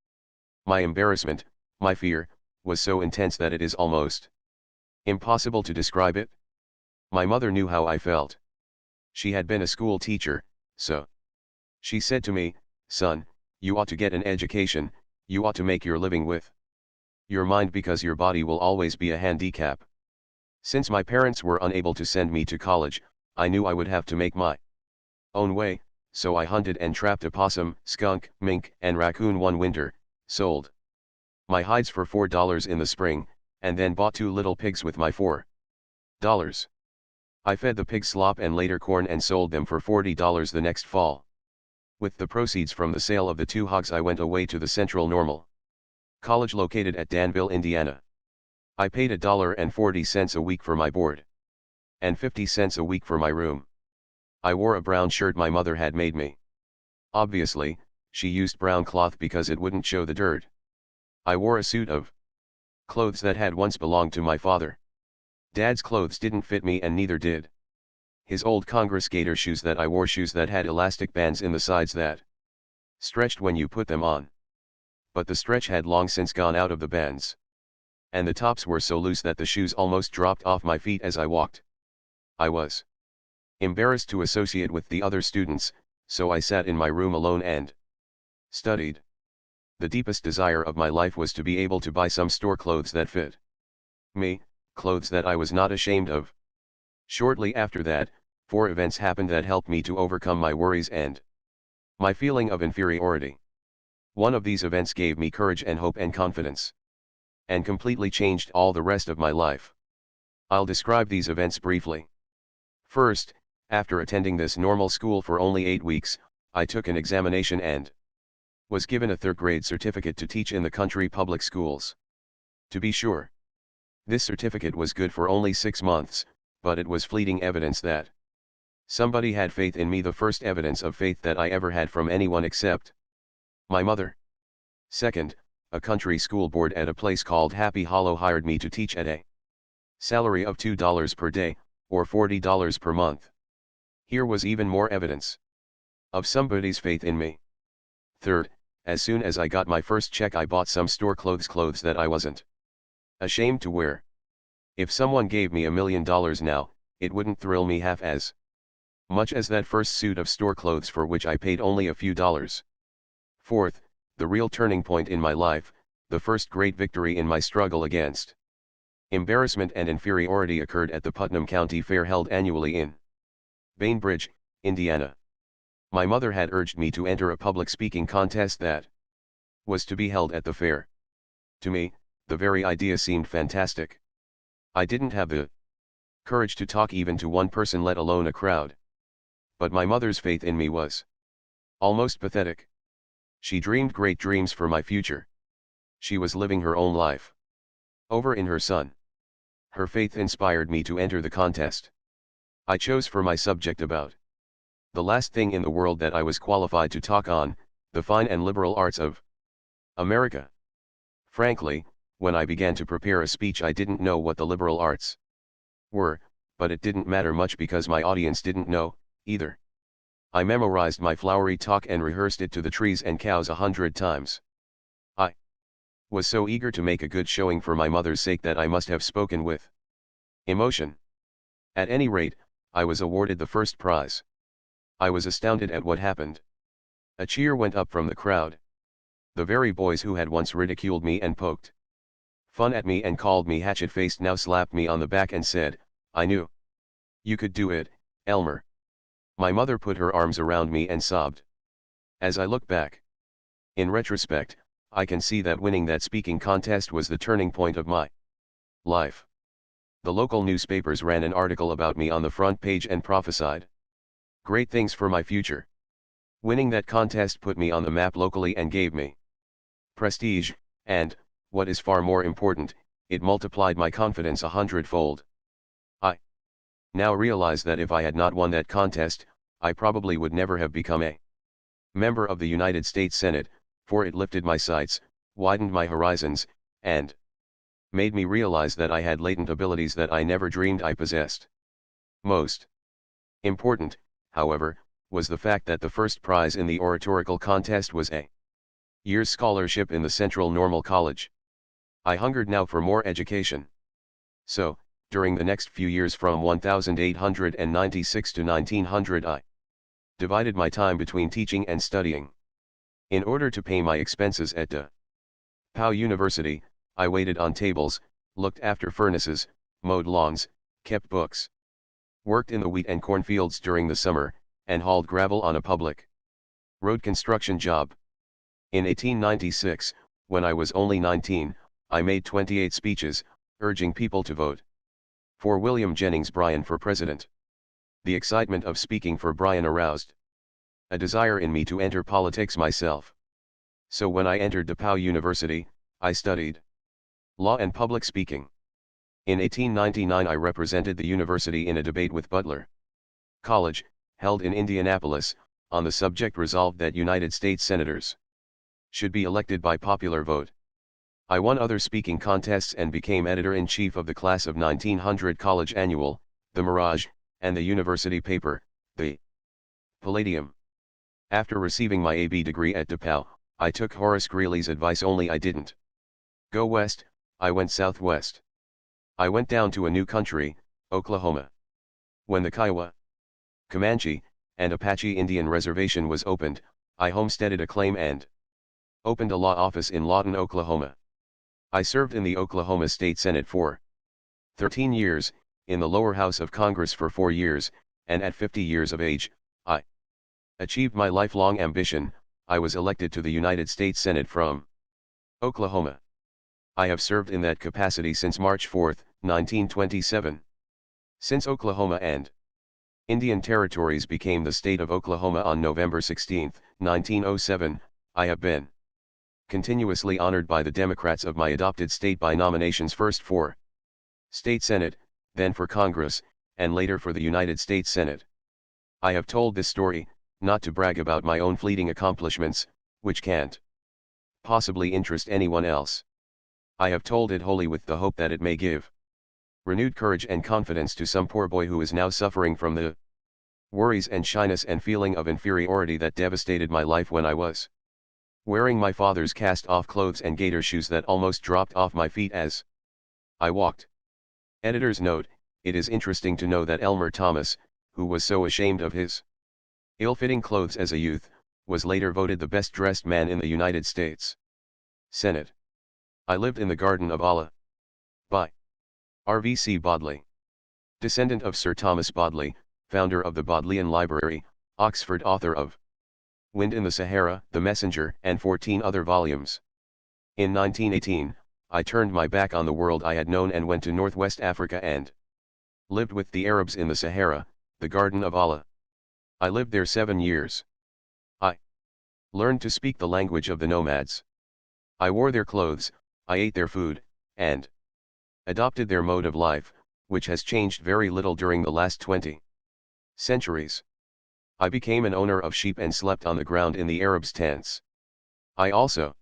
My embarrassment, my fear, was so intense that it is almost impossible to describe it. My mother knew how I felt. She had been a school teacher, so she said to me, "Son, you ought to get an education, you ought to make your living with your mind because your body will always be a handicap." Since my parents were unable to send me to college, I knew I would have to make my own way, so I hunted and trapped a possum, skunk, mink, and raccoon one winter, sold my hides for $4 in the spring, and then bought 2 little pigs with my $4. I fed the pigs slop and later corn and sold them for $40 the next fall. With the proceeds from the sale of the 2 hogs, I went away to the Central Normal College located at Danville, Indiana. I paid $1.40 a week for my board, and 50 cents a week for my room. I wore a brown shirt my mother had made me. Obviously, she used brown cloth because it wouldn't show the dirt. I wore a suit of clothes that had once belonged to my father. Dad's clothes didn't fit me and neither did his old Congress Gator shoes that I wore, shoes that had elastic bands in the sides that stretched when you put them on. But the stretch had long since gone out of the bands, and the tops were so loose that the shoes almost dropped off my feet as I walked. I was embarrassed to associate with the other students, so I sat in my room alone and studied. The deepest desire of my life was to be able to buy some store clothes that fit me, clothes that I was not ashamed of. Shortly after that, 4 events happened that helped me to overcome my worries and my feeling of inferiority. One of these events gave me courage and hope and confidence, and completely changed all the rest of my life. I'll describe these events briefly. First, after attending this normal school for only 8 weeks, I took an examination and was given a 3rd grade certificate to teach in the country public schools. To be sure, this certificate was good for only 6 months, but it was fleeting evidence that somebody had faith in me, the first evidence of faith that I ever had from anyone except my mother. Second, a country school board at a place called Happy Hollow hired me to teach at a salary of $2 per day, or $40 per month. Here was even more evidence of somebody's faith in me. Third, as soon as I got my first check, I bought some store clothes that I wasn't ashamed to wear. If someone gave me $1 million now, it wouldn't thrill me half as much as that first suit of store clothes for which I paid only a few dollars. Fourth, the real turning point in my life, the first great victory in my struggle against embarrassment and inferiority, occurred at the Putnam County Fair held annually in Bainbridge, Indiana. My mother had urged me to enter a public speaking contest that was to be held at the fair. To me, the very idea seemed fantastic. I didn't have the courage to talk even to one person, let alone a crowd. But my mother's faith in me was almost pathetic. She dreamed great dreams for my future. She was living her own life over in her son. Her faith inspired me to enter the contest. I chose for my subject about the last thing in the world that I was qualified to talk on, the fine and liberal arts of America. Frankly, when I began to prepare a speech, I didn't know what the liberal arts were, but it didn't matter much because my audience didn't know, either. I memorized my flowery talk and rehearsed it to the trees and cows 100 times. I was so eager to make a good showing for my mother's sake that I must have spoken with emotion. At any rate, I was awarded the first prize. I was astounded at what happened. A cheer went up from the crowd. The very boys who had once ridiculed me and poked fun at me and called me hatchet-faced now slapped me on the back and said, "I knew you could do it, Elmer." My mother put her arms around me and sobbed. As I look back, in retrospect, I can see that winning that speaking contest was the turning point of my life. The local newspapers ran an article about me on the front page and prophesied great things for my future. Winning that contest put me on the map locally and gave me prestige, and, what is far more important, it multiplied my confidence 100-fold. I now realize that if I had not won that contest, I probably would never have become a member of the United States Senate, for it lifted my sights, widened my horizons, and made me realize that I had latent abilities that I never dreamed I possessed. Most important, however, was the fact that the first prize in the oratorical contest was a year's scholarship in the Central Normal College. I hungered now for more education. So, during the next few years from 1896 to 1900 I divided my time between teaching and studying. In order to pay my expenses at DePauw University, I waited on tables, looked after furnaces, mowed lawns, kept books, worked in the wheat and cornfields during the summer, and hauled gravel on a public road construction job. In 1896, when I was only 19, I made 28 speeches, urging people to vote for William Jennings Bryan for president. The excitement of speaking for Bryan aroused a desire in me to enter politics myself. So when I entered DePauw University, I studied law and public speaking. In 1899 I represented the university in a debate with Butler College, held in Indianapolis, on the subject resolved that United States senators should be elected by popular vote. I won other speaking contests and became editor-in-chief of the class of 1900 College Annual, the Mirage, and the university paper, the Palladium. After receiving my AB degree at DePauw, I took Horace Greeley's advice, only I didn't go west, I went southwest. I went down to a new country, Oklahoma. When the Kiowa, Comanche, and Apache Indian Reservation was opened, I homesteaded a claim and opened a law office in Lawton, Oklahoma. I served in the Oklahoma State Senate for 13 years, in the lower house of Congress for 4 years, and at 50 years of age, I achieved my lifelong ambition. I was elected to the United States Senate from Oklahoma. I have served in that capacity since March 4, 1927. Since Oklahoma and Indian Territories became the state of Oklahoma on November 16, 1907, I have been continuously honored by the Democrats of my adopted state by nominations, first for State Senate, then for Congress, and later for the United States Senate. I have told this story, not to brag about my own fleeting accomplishments, which can't possibly interest anyone else. I have told it wholly with the hope that it may give renewed courage and confidence to some poor boy who is now suffering from the worries and shyness and feeling of inferiority that devastated my life when I was wearing my father's cast-off clothes and gaiter shoes that almost dropped off my feet as I walked. Editor's note: it is interesting to know that Elmer Thomas, who was so ashamed of his ill-fitting clothes as a youth, was later voted the best-dressed man in the United States Senate. I lived in the Garden of Allah. By R.V.C. Bodley. Descendant of Sir Thomas Bodley, founder of the Bodleian Library, Oxford, author of Wind in the Sahara, The Messenger, and 14 other volumes. In 1918, I turned my back on the world I had known and went to Northwest Africa and lived with the Arabs in the Sahara, the Garden of Allah. I lived there 7 years. I learned to speak the language of the nomads. I wore their clothes, I ate their food, and adopted their mode of life, which has changed very little during the last 20 centuries. I became an owner of sheep and slept on the ground in the Arabs' tents. I also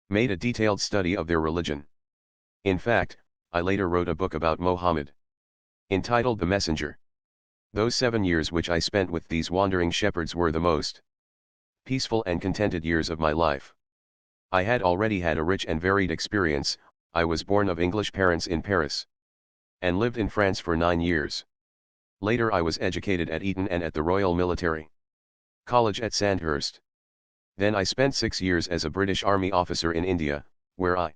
made a detailed study of their religion. In fact, I later wrote a book about Mohammed, entitled The Messenger. Those 7 years which I spent with these wandering shepherds were the most peaceful and contented years of my life. I had already had a rich and varied experience. I was born of English parents in Paris, and lived in France for 9 years. Later I was educated at Eton and at the Royal Military College at Sandhurst. Then I spent 6 years as a British Army officer in India, where I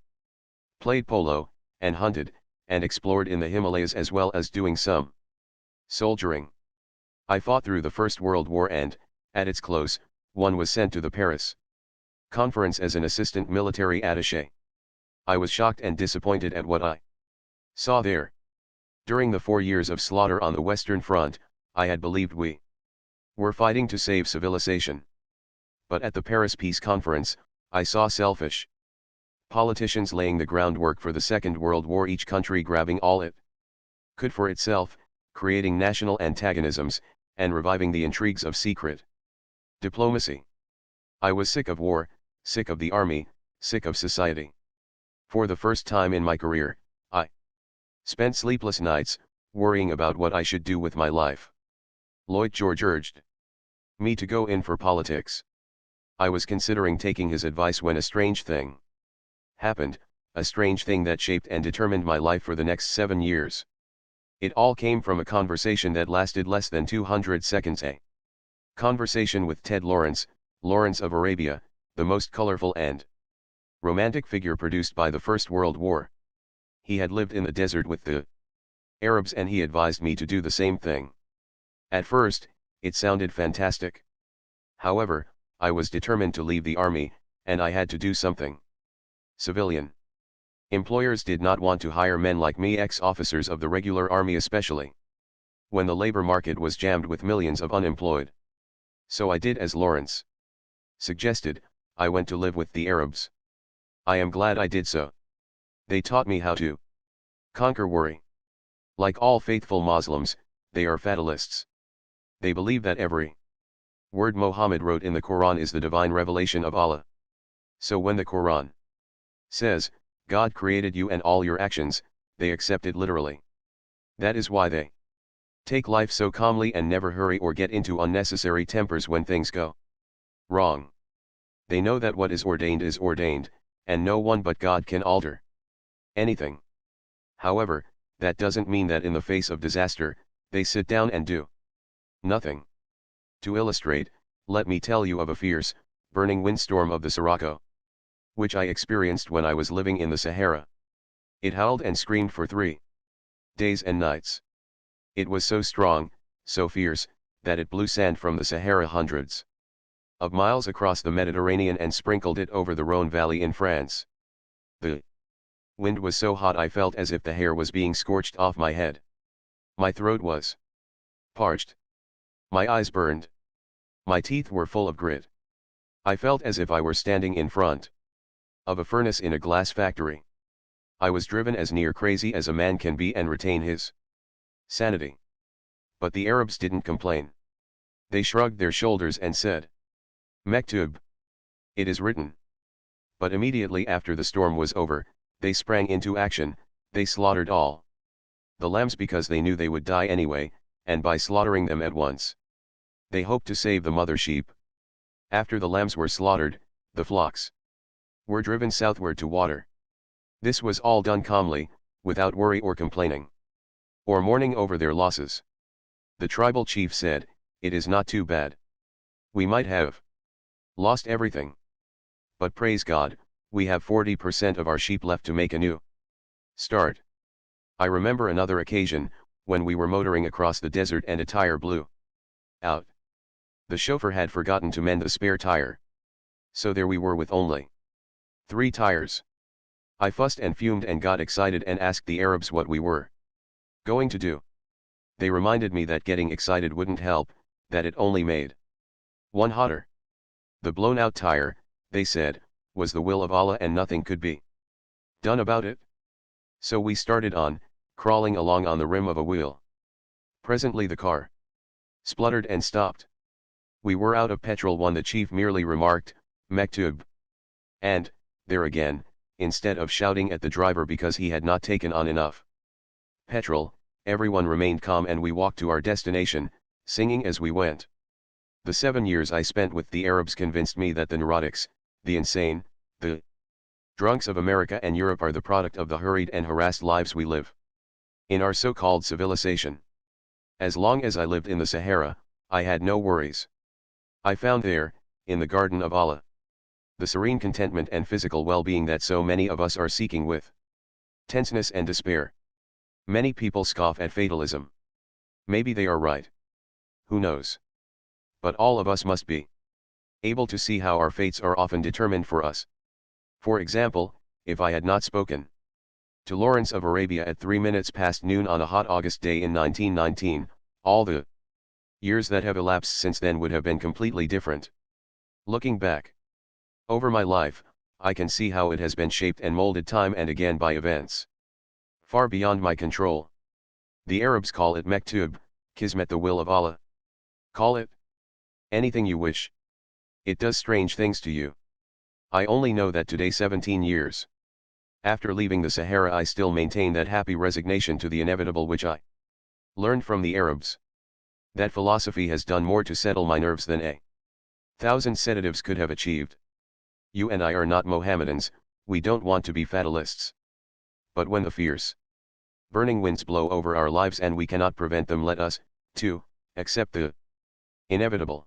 played polo, and hunted, and explored in the Himalayas as well as doing some soldiering. I fought through the First World War and, at its close, one was sent to the Paris conference as an assistant military attaché. I was shocked and disappointed at what I saw there. During the 4 years of slaughter on the Western Front, I had believed we were fighting to save civilization. But at the Paris Peace Conference, I saw selfish politicians laying the groundwork for the Second World War, each country grabbing all it could for itself, creating national antagonisms, and reviving the intrigues of secret diplomacy. I was sick of war, sick of the army, sick of society. For the first time in my career, I spent sleepless nights, worrying about what I should do with my life. Lloyd George urged me to go in for politics. I was considering taking his advice when a strange thing happened, a strange thing that shaped and determined my life for the next 7 years. It all came from a conversation that lasted less than 200 seconds. A conversation with Ted Lawrence, Lawrence of Arabia, the most colorful and romantic figure produced by the First World War. He had lived in the desert with the Arabs and he advised me to do the same thing. At first, it sounded fantastic. However, I was determined to leave the army, and I had to do something civilian. Employers did not want to hire men like me, ex-officers of the regular army especially, when the labor market was jammed with millions of unemployed. So I did as Lawrence suggested. I went to live with the Arabs. I am glad I did so. They taught me how to conquer worry. Like all faithful Muslims, they are fatalists. They believe that every word Muhammad wrote in the Quran is the divine revelation of Allah. So when the Quran says, God created you and all your actions, they accept it literally. That is why they take life so calmly and never hurry or get into unnecessary tempers when things go wrong. They know that what is ordained, and no one but God can alter anything. However, that doesn't mean that in the face of disaster, they sit down and do nothing. To illustrate, let me tell you of a fierce, burning windstorm of the Sirocco, which I experienced when I was living in the Sahara. It howled and screamed for 3 days and nights. It was so strong, so fierce, that it blew sand from the Sahara hundreds of miles across the Mediterranean and sprinkled it over the Rhône Valley in France. The wind was so hot I felt as if the hair was being scorched off my head. My throat was parched. My eyes burned. My teeth were full of grit. I felt as if I were standing in front of a furnace in a glass factory. I was driven as near crazy as a man can be and retain his sanity. But the Arabs didn't complain. They shrugged their shoulders and said, Mektub. It is written. But immediately after the storm was over, they sprang into action. They slaughtered all the lambs because they knew they would die anyway, and by slaughtering them at once, they hoped to save the mother sheep. After the lambs were slaughtered, the flocks were driven southward to water. This was all done calmly, without worry or complaining, or mourning over their losses. The tribal chief said, it is not too bad. We might have lost everything. But praise God, we have 40% of our sheep left to make a new start. I remember another occasion, when we were motoring across the desert and a tire blew out. The chauffeur had forgotten to mend the spare tire. So there we were with only 3 tires. I fussed and fumed and got excited and asked the Arabs what we were going to do. They reminded me that getting excited wouldn't help, that it only made one hotter. The blown out tire, they said, was the will of Allah and nothing could be done about it. So we started on, crawling along on the rim of a wheel. Presently the car spluttered and stopped. We were out of petrol. The chief merely remarked, Mektub. And, there again, instead of shouting at the driver because he had not taken on enough petrol, everyone remained calm and we walked to our destination, singing as we went. The 7 years I spent with the Arabs convinced me that the neurotics, the insane, the drunks of America and Europe are the product of the hurried and harassed lives we live in our so-called civilization. As long as I lived in the Sahara, I had no worries. I found there, in the garden of Allah, the serene contentment and physical well-being that so many of us are seeking with tenseness and despair. Many people scoff at fatalism. Maybe they are right. Who knows? But all of us must be able to see how our fates are often determined for us. For example, if I had not spoken to Lawrence of Arabia at 3 minutes past noon on a hot August day in 1919, all the years that have elapsed since then would have been completely different. Looking back over my life, I can see how it has been shaped and molded time and again by events far beyond my control. The Arabs call it mektub, kismet, the will of Allah. Call it anything you wish. It does strange things to you. I only know that today, 17 years after leaving the Sahara, I still maintain that happy resignation to the inevitable which I learned from the Arabs. That philosophy has done more to settle my nerves than 1,000 sedatives could have achieved. You and I are not Mohammedans, we don't want to be fatalists. But when the fierce, burning winds blow over our lives and we cannot prevent them, let us, too, accept the inevitable.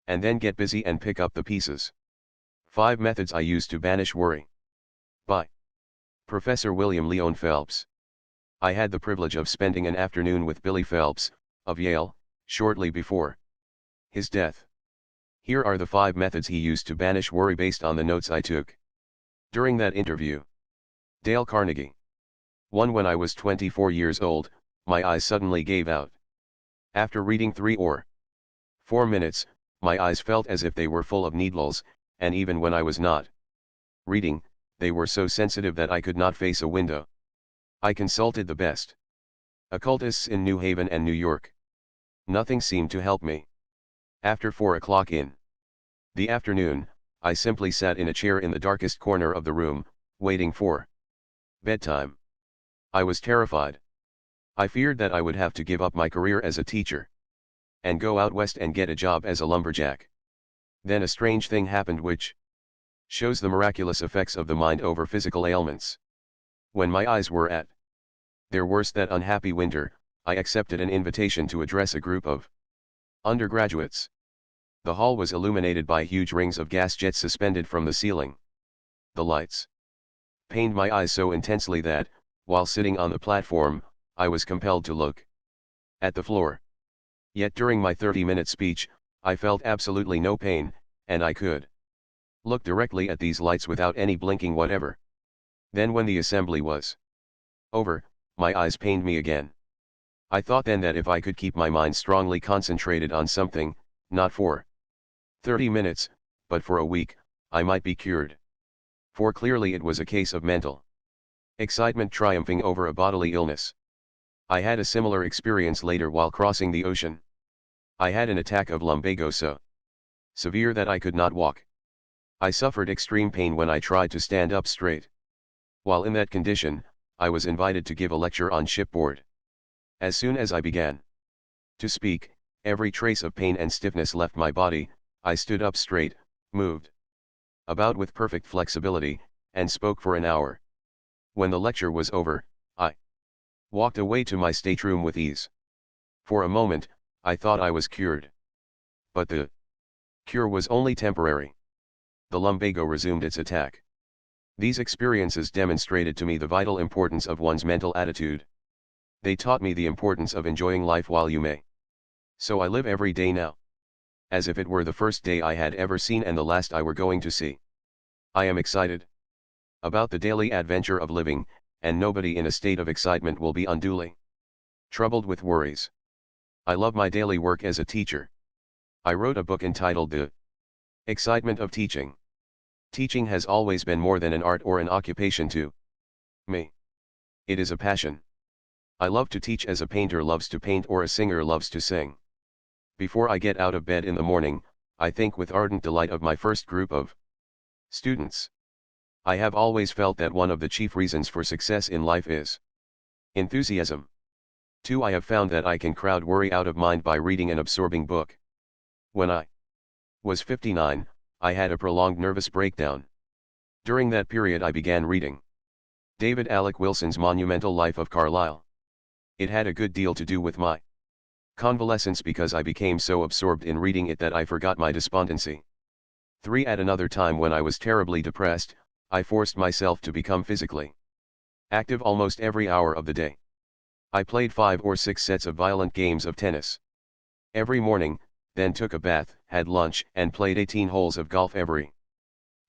And then get busy and pick up the pieces. 5 methods I use to banish worry. By Professor William Leon Phelps. I had the privilege of spending an afternoon with Billy Phelps, of Yale, shortly before his death. Here are the 5 methods he used to banish worry based on the notes I took during that interview. Dale Carnegie. 1. When I was 24 years old, my eyes suddenly gave out. After reading 3 or 4 minutes, my eyes felt as if they were full of needles, and even when I was not reading, they were so sensitive that I could not face a window. I consulted the best occultists in New Haven and New York. Nothing seemed to help me. After 4 o'clock in the afternoon, I simply sat in a chair in the darkest corner of the room, waiting for bedtime. I was terrified. I feared that I would have to give up my career as a teacher and go out west and get a job as a lumberjack. Then a strange thing happened which shows the miraculous effects of the mind over physical ailments. When my eyes were at their worst that unhappy winter, I accepted an invitation to address a group of undergraduates. The hall was illuminated by huge rings of gas jets suspended from the ceiling. The lights pained my eyes so intensely that, while sitting on the platform, I was compelled to look at the floor. Yet during my 30-minute speech, I felt absolutely no pain, and I could look directly at these lights without any blinking whatever. Then when the assembly was over, my eyes pained me again. I thought then that if I could keep my mind strongly concentrated on something, not for 30 minutes, but for a week, I might be cured. For clearly it was a case of mental excitement triumphing over a bodily illness. I had a similar experience later while crossing the ocean. I had an attack of lumbago so severe that I could not walk. I suffered extreme pain when I tried to stand up straight. While in that condition, I was invited to give a lecture on shipboard. As soon as I began to speak, every trace of pain and stiffness left my body. I stood up straight, moved about with perfect flexibility, and spoke for an hour. When the lecture was over, I walked away to my stateroom with ease. For a moment, I thought I was cured. But the cure was only temporary. The lumbago resumed its attack. These experiences demonstrated to me the vital importance of one's mental attitude. They taught me the importance of enjoying life while you may. So I live every day now as if it were the first day I had ever seen and the last I were going to see. I am excited about the daily adventure of living, and nobody in a state of excitement will be unduly troubled with worries. I love my daily work as a teacher. I wrote a book entitled The Excitement of Teaching. Teaching has always been more than an art or an occupation to me. It is a passion. I love to teach as a painter loves to paint or a singer loves to sing. Before I get out of bed in the morning, I think with ardent delight of my first group of students. I have always felt that one of the chief reasons for success in life is enthusiasm. 2. I have found that I can crowd worry out of mind by reading an absorbing book. When I was 59, I had a prolonged nervous breakdown. During that period I began reading David Alec Wilson's monumental Life of Carlyle. It had a good deal to do with my convalescence because I became so absorbed in reading it that I forgot my despondency. 3. At another time when I was terribly depressed, I forced myself to become physically active almost every hour of the day. I played 5 or 6 sets of violent games of tennis every morning, then took a bath, had lunch, and played 18 holes of golf every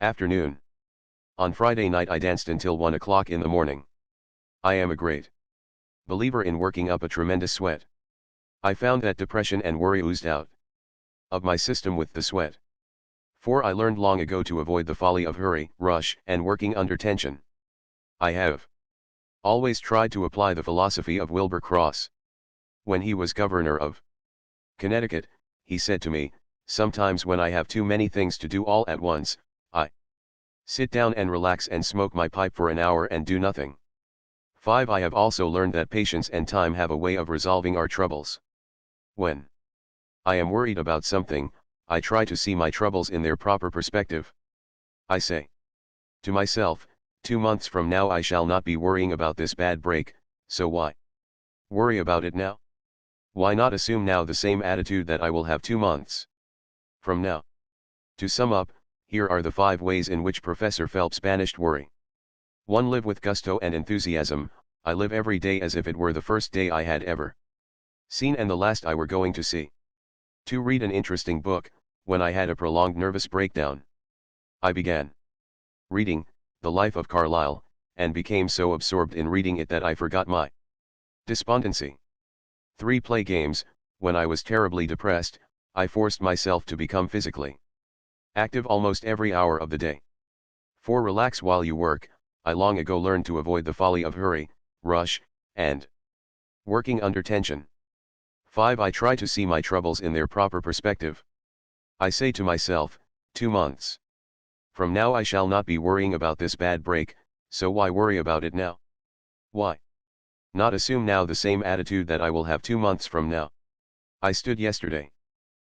afternoon. On Friday night I danced until 1 o'clock in the morning. I am a great believer in working up a tremendous sweat. I found that depression and worry oozed out of my system with the sweat. 4. I learned long ago to avoid the folly of hurry, rush, and working under tension. I have always tried to apply the philosophy of Wilbur Cross. When he was governor of Connecticut, he said to me, "Sometimes when I have too many things to do all at once, I sit down and relax and smoke my pipe for an hour and do nothing." 5. I have also learned that patience and time have a way of resolving our troubles. When I am worried about something, I try to see my troubles in their proper perspective. I say to myself, 2 months from now I shall not be worrying about this bad break, so why worry about it now? Why not assume now the same attitude that I will have 2 months from now? To sum up, here are the 5 ways in which Professor Phelps banished worry. 1. Live with gusto and enthusiasm. I live every day as if it were the first day I had ever seen and the last I were going to see. 2. Read an interesting book. When I had a prolonged nervous breakdown, I began reading The Life of Carlyle, and became so absorbed in reading it that I forgot my despondency. 3. Play games. When I was terribly depressed, I forced myself to become physically active almost every hour of the day. 4. Relax while you work. I long ago learned to avoid the folly of hurry, rush, and working under tension. 5. I try to see my troubles in their proper perspective. I say to myself, 2 months from now I shall not be worrying about this bad break, so why worry about it now? Why not assume now the same attitude that I will have 2 months from now? I stood yesterday.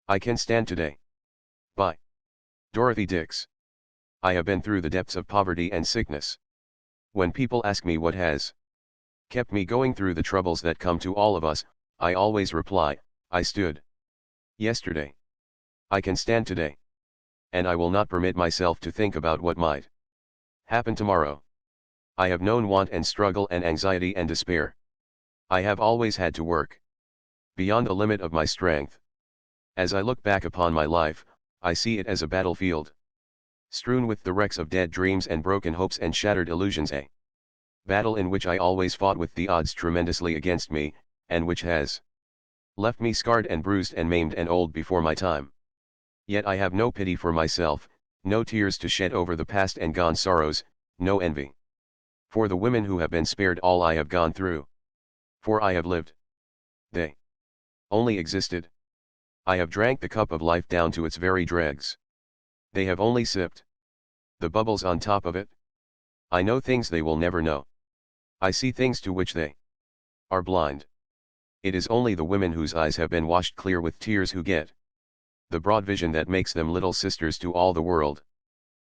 I can stand today. By Dorothy Dix. I have been through the depths of poverty and sickness. When people ask me what has kept me going through the troubles that come to all of us, I always reply, I stood yesterday. I can stand today. And I will not permit myself to think about what might happen tomorrow. I have known want and struggle and anxiety and despair. I have always had to work beyond the limit of my strength. As I look back upon my life, I see it as a battlefield strewn with the wrecks of dead dreams and broken hopes and shattered illusions, a battle in which I always fought with the odds tremendously against me, and which has left me scarred and bruised and maimed and old before my time. Yet I have no pity for myself, no tears to shed over the past and gone sorrows, no envy for the women who have been spared all I have gone through. For I have lived. They only existed. I have drank the cup of life down to its very dregs. They have only sipped the bubbles on top of it. I know things they will never know. I see things to which they are blind. It is only the women whose eyes have been washed clear with tears who get the broad vision that makes them little sisters to all the world.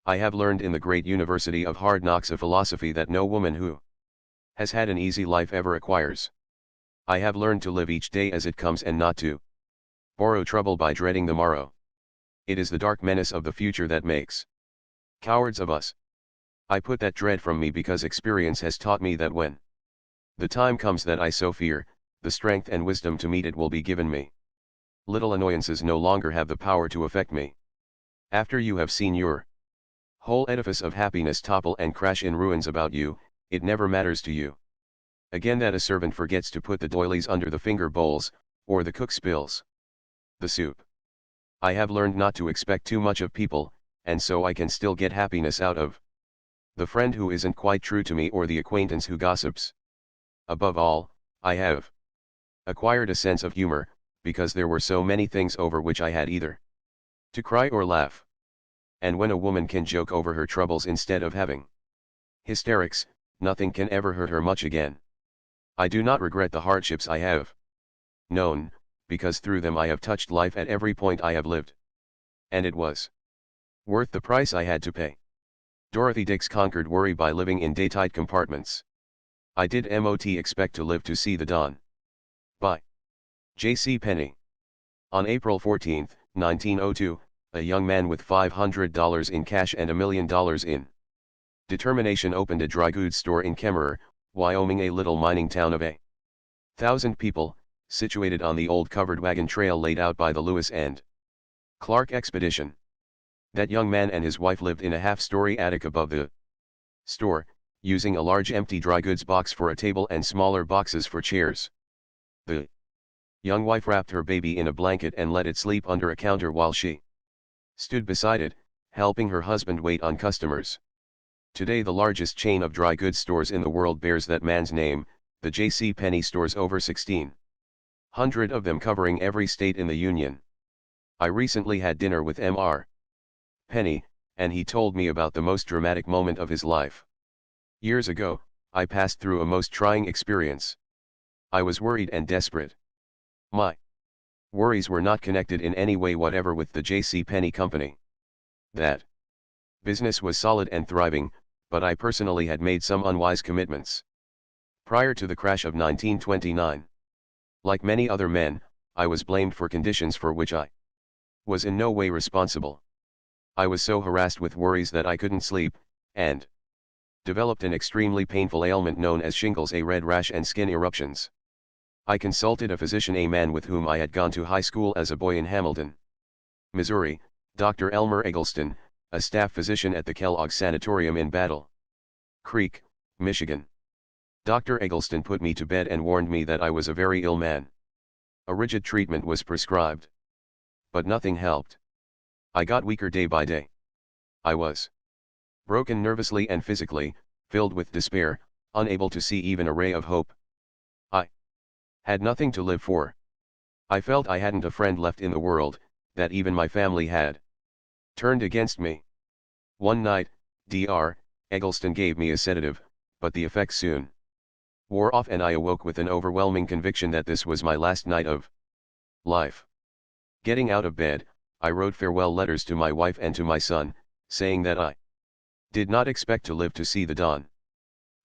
I have learned in the great university of hard knocks a philosophy that no woman who has had an easy life ever acquires. I have learned to live each day as it comes and not to borrow trouble by dreading the morrow. It is the dark menace of the future that makes cowards of us. I put that dread from me because experience has taught me that when the time comes that I so fear, the strength and wisdom to meet it will be given me. Little annoyances no longer have the power to affect me. After you have seen your whole edifice of happiness topple and crash in ruins about you, it never matters to you again that a servant forgets to put the doilies under the finger bowls, or the cook spills the soup. I have learned not to expect too much of people, and so I can still get happiness out of the friend who isn't quite true to me or the acquaintance who gossips. Above all, I have acquired a sense of humor, because there were so many things over which I had either to cry or laugh. And when a woman can joke over her troubles instead of having hysterics, nothing can ever hurt her much again. I do not regret the hardships I have known, because through them I have touched life at every point I have lived. And it was worth the price I had to pay. Dorothy Dix conquered worry by living in daytight compartments. I did not expect to live to see the dawn. By J.C. Penney. On April 14, 1902, a young man with $500 in cash and $1 million in determination opened a dry goods store in Kemmerer, Wyoming, a little mining town of 1,000 people, situated on the old covered wagon trail laid out by the Lewis and Clark expedition. That young man and his wife lived in a half-story attic above the store, using a large empty dry goods box for a table and smaller boxes for chairs. The young wife wrapped her baby in a blanket and let it sleep under a counter while she stood beside it, helping her husband wait on customers. Today the largest chain of dry goods stores in the world bears that man's name, the J.C. Penney stores, over 1,600 of them covering every state in the Union. I recently had dinner with Mr. Penney, and he told me about the most dramatic moment of his life. Years ago, I passed through a most trying experience. I was worried and desperate. My worries were not connected in any way whatever with the J.C. Penney Company. That business was solid and thriving, but I personally had made some unwise commitments prior to the crash of 1929. Like many other men, I was blamed for conditions for which I was in no way responsible. I was so harassed with worries that I couldn't sleep, and developed an extremely painful ailment known as shingles, a red rash and skin eruptions. I consulted a physician, a man with whom I had gone to high school as a boy in Hamilton, Missouri, Dr. Elmer Eggleston, a staff physician at the Kellogg Sanatorium in Battle Creek, Michigan. Dr. Eggleston put me to bed and warned me that I was a very ill man. A rigid treatment was prescribed. But nothing helped. I got weaker day by day. I was broken nervously and physically, filled with despair, unable to see even a ray of hope. I had nothing to live for. I felt I hadn't a friend left in the world, that even my family had turned against me. One night, Dr. Eggleston gave me a sedative, but the effects soon wore off and I awoke with an overwhelming conviction that this was my last night of life. Getting out of bed, I wrote farewell letters to my wife and to my son, saying that I did not expect to live to see the dawn.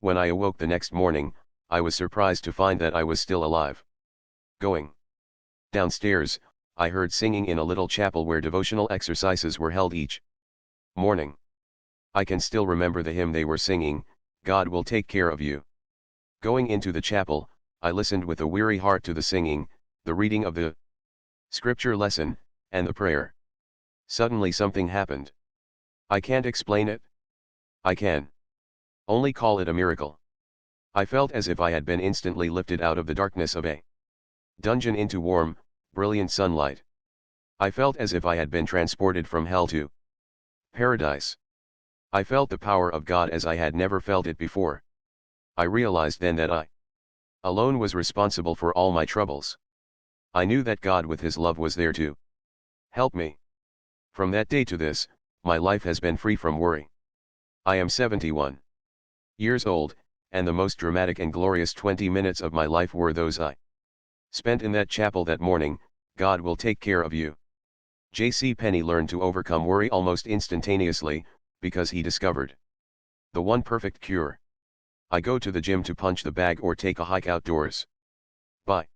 When I awoke the next morning, I was surprised to find that I was still alive. Going downstairs, I heard singing in a little chapel where devotional exercises were held each morning. I can still remember the hymn they were singing, "God will take care of you." Going into the chapel, I listened with a weary heart to the singing, the reading of the scripture lesson, and the prayer. Suddenly something happened. I can't explain it. I can only call it a miracle. I felt as if I had been instantly lifted out of the darkness of a dungeon into warm, brilliant sunlight. I felt as if I had been transported from hell to paradise. I felt the power of God as I had never felt it before. I realized then that I alone was responsible for all my troubles. I knew that God with His love was there to help me. From that day to this, my life has been free from worry. I am 71 years old, and the most dramatic and glorious 20 minutes of my life were those I spent in that chapel that morning. God will take care of you. J.C. Penney learned to overcome worry almost instantaneously, because he discovered the one perfect cure. I go to the gym to punch the bag or take a hike outdoors. By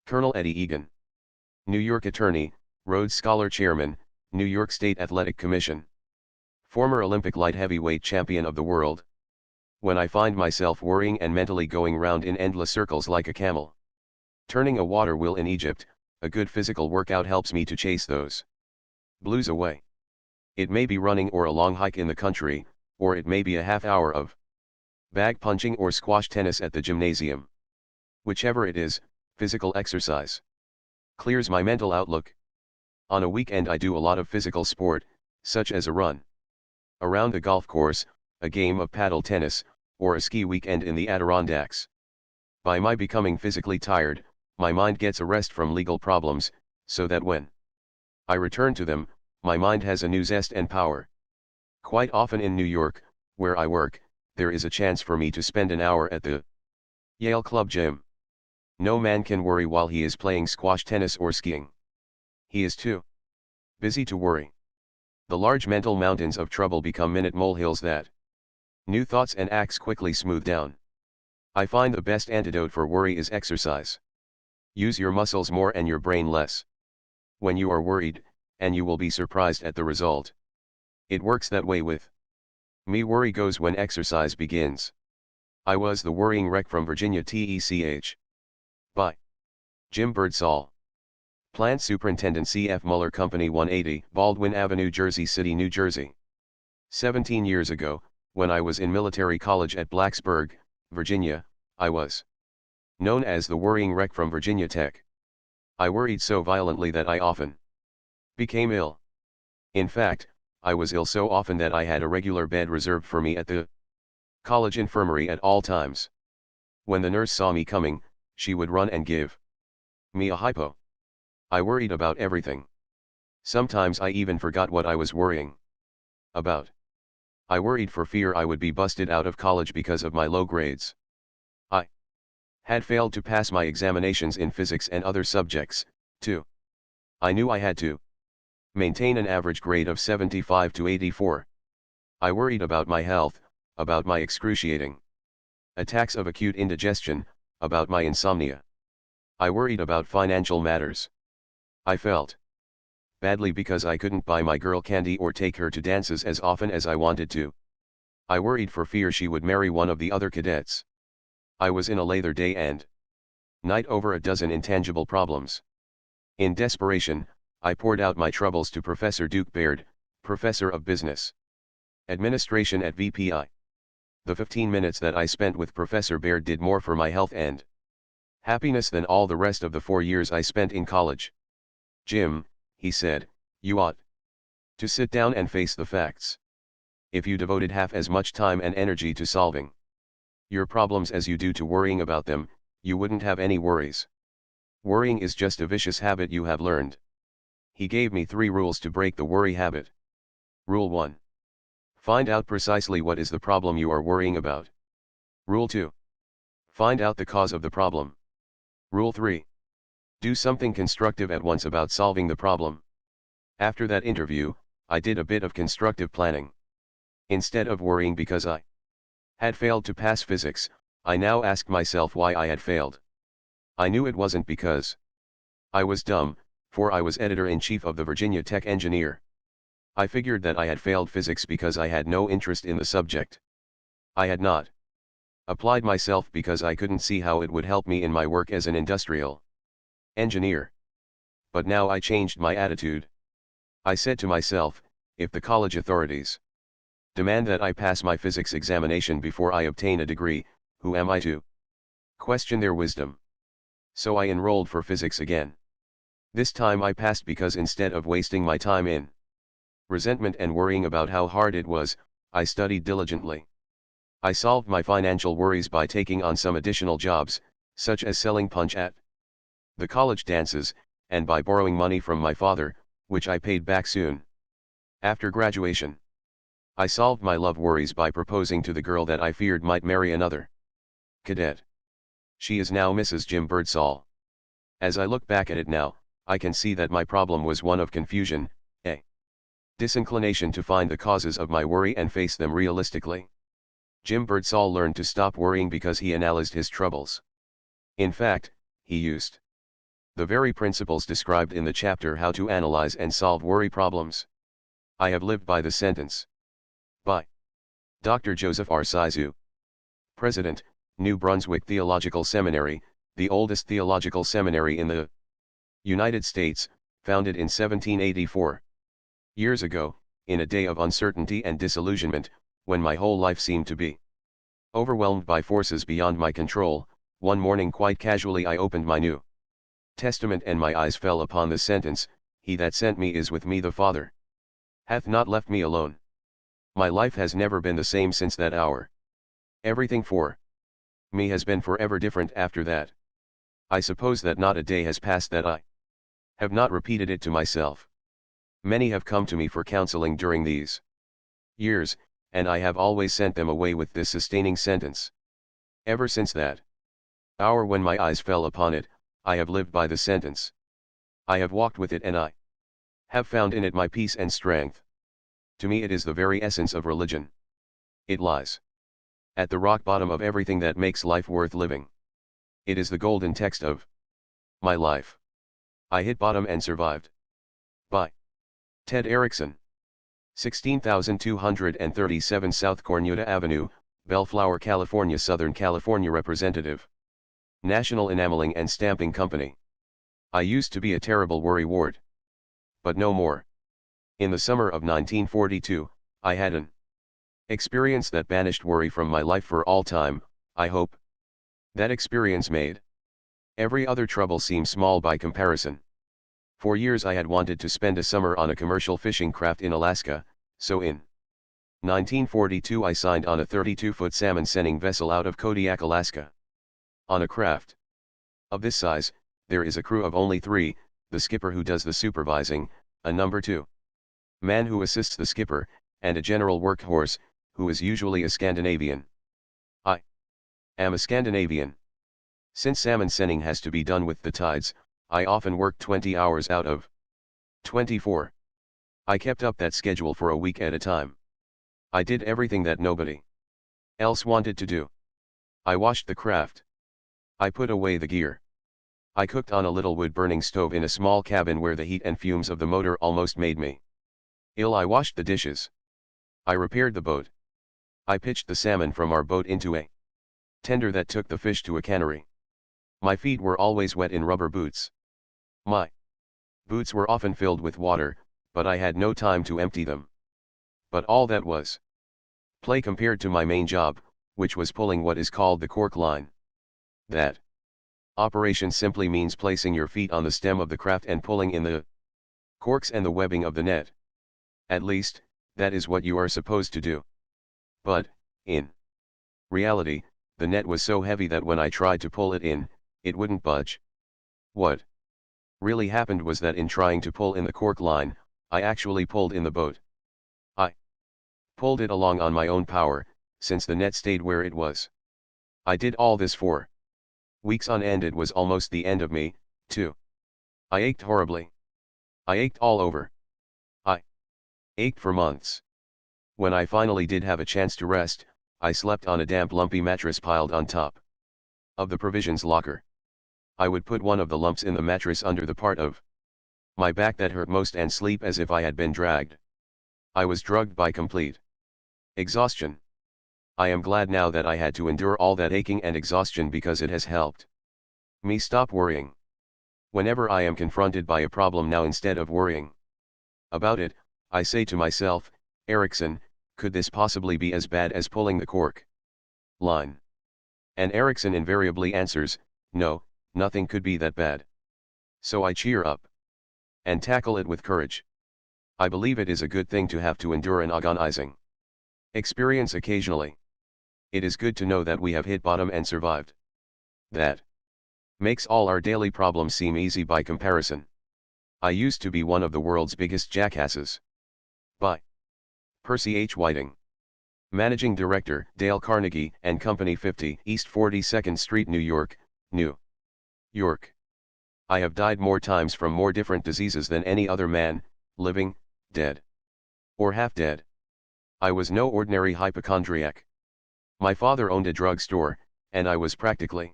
Colonel Eddie Egan. New York attorney, Rhodes Scholar chairman, New York State Athletic Commission. Former Olympic light heavyweight champion of the world. When I find myself worrying and mentally going round in endless circles like a camel turning a water wheel in Egypt, a good physical workout helps me to chase those blues away. It may be running or a long hike in the country, or it may be a half hour of bag punching or squash tennis at the gymnasium. Whichever it is, physical exercise clears my mental outlook. On a weekend I do a lot of physical sport, such as a run around the golf course, a game of paddle tennis, or a ski weekend in the Adirondacks. By my becoming physically tired, my mind gets a rest from legal problems, so that when I return to them, my mind has a new zest and power. Quite often in New York, where I work, there is a chance for me to spend an hour at the Yale Club Gym. No man can worry while he is playing squash, tennis or skiing. He is too busy to worry. The large mental mountains of trouble become minute molehills that new thoughts and acts quickly smooth down. I find the best antidote for worry is exercise. Use your muscles more and your brain less. When you are worried, and you will be surprised at the result. It works that way with me. Worry goes when exercise begins. I was the worrying wreck from Virginia. Tech. By Jim Birdsall. Plant Superintendent C.F. Muller Company, 180 Baldwin Avenue, Jersey City, New Jersey. 17 years ago, when I was in military college at Blacksburg, Virginia, I was known as the worrying wreck from Virginia Tech. I worried so violently that I often became ill. In fact, I was ill so often that I had a regular bed reserved for me at the college infirmary at all times. When the nurse saw me coming, she would run and give me a hypo. I worried about everything. Sometimes I even forgot what I was worrying about. I worried for fear I would be busted out of college because of my low grades. I had failed to pass my examinations in physics and other subjects, too. I knew I had to maintain an average grade of 75 to 84. I worried about my health, about my excruciating attacks of acute indigestion, about my insomnia. I worried about financial matters. I felt badly because I couldn't buy my girl candy or take her to dances as often as I wanted to. I worried for fear she would marry one of the other cadets. I was in a lather day and night over a dozen intangible problems. In desperation, I poured out my troubles to Professor Duke Baird, Professor of Business Administration at VPI. The 15 minutes that I spent with Professor Baird did more for my health and happiness than all the rest of the 4 years I spent in college. Jim, he said, you ought to sit down and face the facts. If you devoted half as much time and energy to solving your problems as you do to worrying about them, you wouldn't have any worries. Worrying is just a vicious habit you have learned. He gave me 3 rules to break the worry habit. Rule 1. Find out precisely what is the problem you are worrying about. Rule 2. Find out the cause of the problem. Rule 3. Do something constructive at once about solving the problem. After that interview, I did a bit of constructive planning. Instead of worrying because I had failed to pass physics, I now asked myself why I had failed. I knew it wasn't because I was dumb, for I was editor-in-chief of the Virginia Tech Engineer. I figured that I had failed physics because I had no interest in the subject. I had not applied myself because I couldn't see how it would help me in my work as an industrial engineer. But now I changed my attitude. I said to myself, if the college authorities demand that I pass my physics examination before I obtain a degree, who am I to question their wisdom? So I enrolled for physics again. This time I passed because instead of wasting my time in resentment and worrying about how hard it was, I studied diligently. I solved my financial worries by taking on some additional jobs, such as selling punch at the college dances, and by borrowing money from my father, which I paid back soon after graduation. I solved my love worries by proposing to the girl that I feared might marry another cadet. She is now Mrs. Jim Birdsall. As I look back at it now, I can see that my problem was one of confusion, a disinclination to find the causes of my worry and face them realistically. Jim Birdsall learned to stop worrying because he analyzed his troubles. In fact, he used the very principles described in the chapter How to Analyze and Solve Worry Problems. I have lived by the sentence. By Dr. Joseph R. Sizu, President, New Brunswick Theological Seminary, the oldest theological seminary in the United States, founded in 1784. Years ago, in a day of uncertainty and disillusionment, when my whole life seemed to be overwhelmed by forces beyond my control, one morning quite casually I opened my New Testament and my eyes fell upon the sentence, He that sent me is with me, the Father hath not left me alone. My life has never been the same since that hour. Everything for me has been forever different after that. I suppose that not a day has passed that I have not repeated it to myself. Many have come to me for counseling during these years, and I have always sent them away with this sustaining sentence. Ever since that Hour when my eyes fell upon it, I have lived by the sentence. I have walked with it and I have found in it my peace and strength. To me it is the very essence of religion. It lies at the rock bottom of everything that makes life worth living. It is the golden text of my life. I hit bottom and survived. By Ted Erickson. 16237 South Cornuta Avenue, Bellflower, California. Southern California Representative. National Enameling and Stamping Company. I used to be a terrible worrywart. But no more. In the summer of 1942, I had an experience that banished worry from my life for all time, I hope. That experience made every other trouble seem small by comparison. For years I had wanted to spend a summer on a commercial fishing craft in Alaska, so in 1942 I signed on a 32-foot salmon sending vessel out of Kodiak, Alaska. On a craft of this size, there is a crew of only 3, the skipper who does the supervising, a number 2 man who assists the skipper, and a general workhorse, who is usually a Scandinavian. I am a Scandinavian. Since salmon sending has to be done with the tides, I often work 20 hours out of 24. I kept up that schedule for a week at a time. I did everything that nobody else wanted to do. I washed the craft. I put away the gear. I cooked on a little wood-burning stove in a small cabin where the heat and fumes of the motor almost made me ill. I washed the dishes. I repaired the boat. I pitched the salmon from our boat into a tender that took the fish to a cannery. My feet were always wet in rubber boots. My boots were often filled with water, but I had no time to empty them. But all that was play compared to my main job, which was pulling what is called the cork line. That operation simply means placing your feet on the stem of the craft and pulling in the corks and the webbing of the net. At least, that is what you are supposed to do. But, in reality, the net was so heavy that when I tried to pull it in, it wouldn't budge. What really happened was that in trying to pull in the cork line, I actually pulled in the boat. I pulled it along on my own power, since the net stayed where it was. I did all this for weeks on end. It was almost the end of me, too. I ached horribly. I ached all over. I ached for months. When I finally did have a chance to rest, I slept on a damp lumpy mattress piled on top of the provisions locker. I would put one of the lumps in the mattress under the part of my back that hurt most and sleep as if I had been dragged. I was drugged by complete exhaustion. I am glad now that I had to endure all that aching and exhaustion because it has helped me stop worrying. Whenever I am confronted by a problem now, instead of worrying about it, I say to myself, Erickson, could this possibly be as bad as pulling the cork line? And Erickson invariably answers, no, nothing could be that bad. So I cheer up and tackle it with courage. I believe it is a good thing to have to endure an agonizing experience occasionally. It is good to know that we have hit bottom and survived. That makes all our daily problems seem easy by comparison. I used to be one of the world's biggest jackasses. By Percy H. Whiting. Managing Director, Dale Carnegie and Company, 50 East 42nd Street, New York, New York. I have died more times from more different diseases than any other man, living, dead, or half dead. I was no ordinary hypochondriac. My father owned a drug store, and I was practically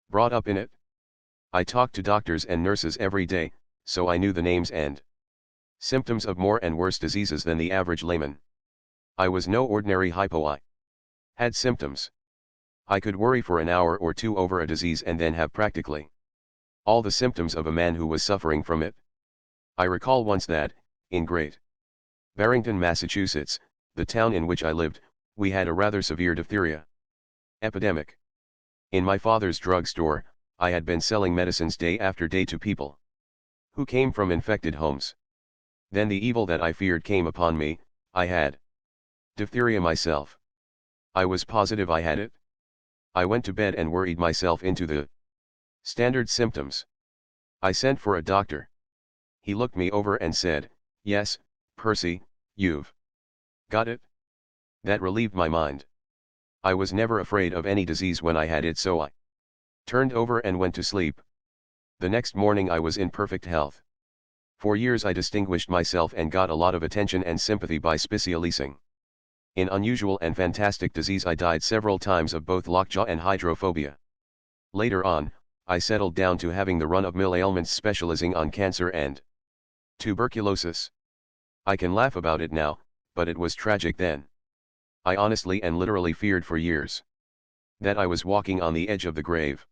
brought up in it. I talked to doctors and nurses every day, so I knew the names and symptoms of more and worse diseases than the average layman. I was no ordinary hypo. I had symptoms. I could worry for an hour or two over a disease and then have practically all the symptoms of a man who was suffering from it. I recall once that, in Great Barrington, Massachusetts, the town in which I lived, we had a rather severe diphtheria epidemic. In my father's drugstore, I had been selling medicines day after day to people who came from infected homes. Then the evil that I feared came upon me. I had diphtheria myself. I was positive I had it. I went to bed and worried myself into the standard symptoms. I sent for a doctor. He looked me over and said, "Yes, Percy, you've got it." That relieved my mind. I was never afraid of any disease when I had it, so I Turned over and went to sleep. The next morning I was in perfect health. For years I distinguished myself and got a lot of attention and sympathy by specialising. In unusual and fantastic disease I died several times of both lockjaw and hydrophobia. Later on, I settled down to having the run-of-mill ailments specializing on cancer and tuberculosis. I can laugh about it now, but it was tragic then. I honestly and literally feared for years that I was walking on the edge of the grave.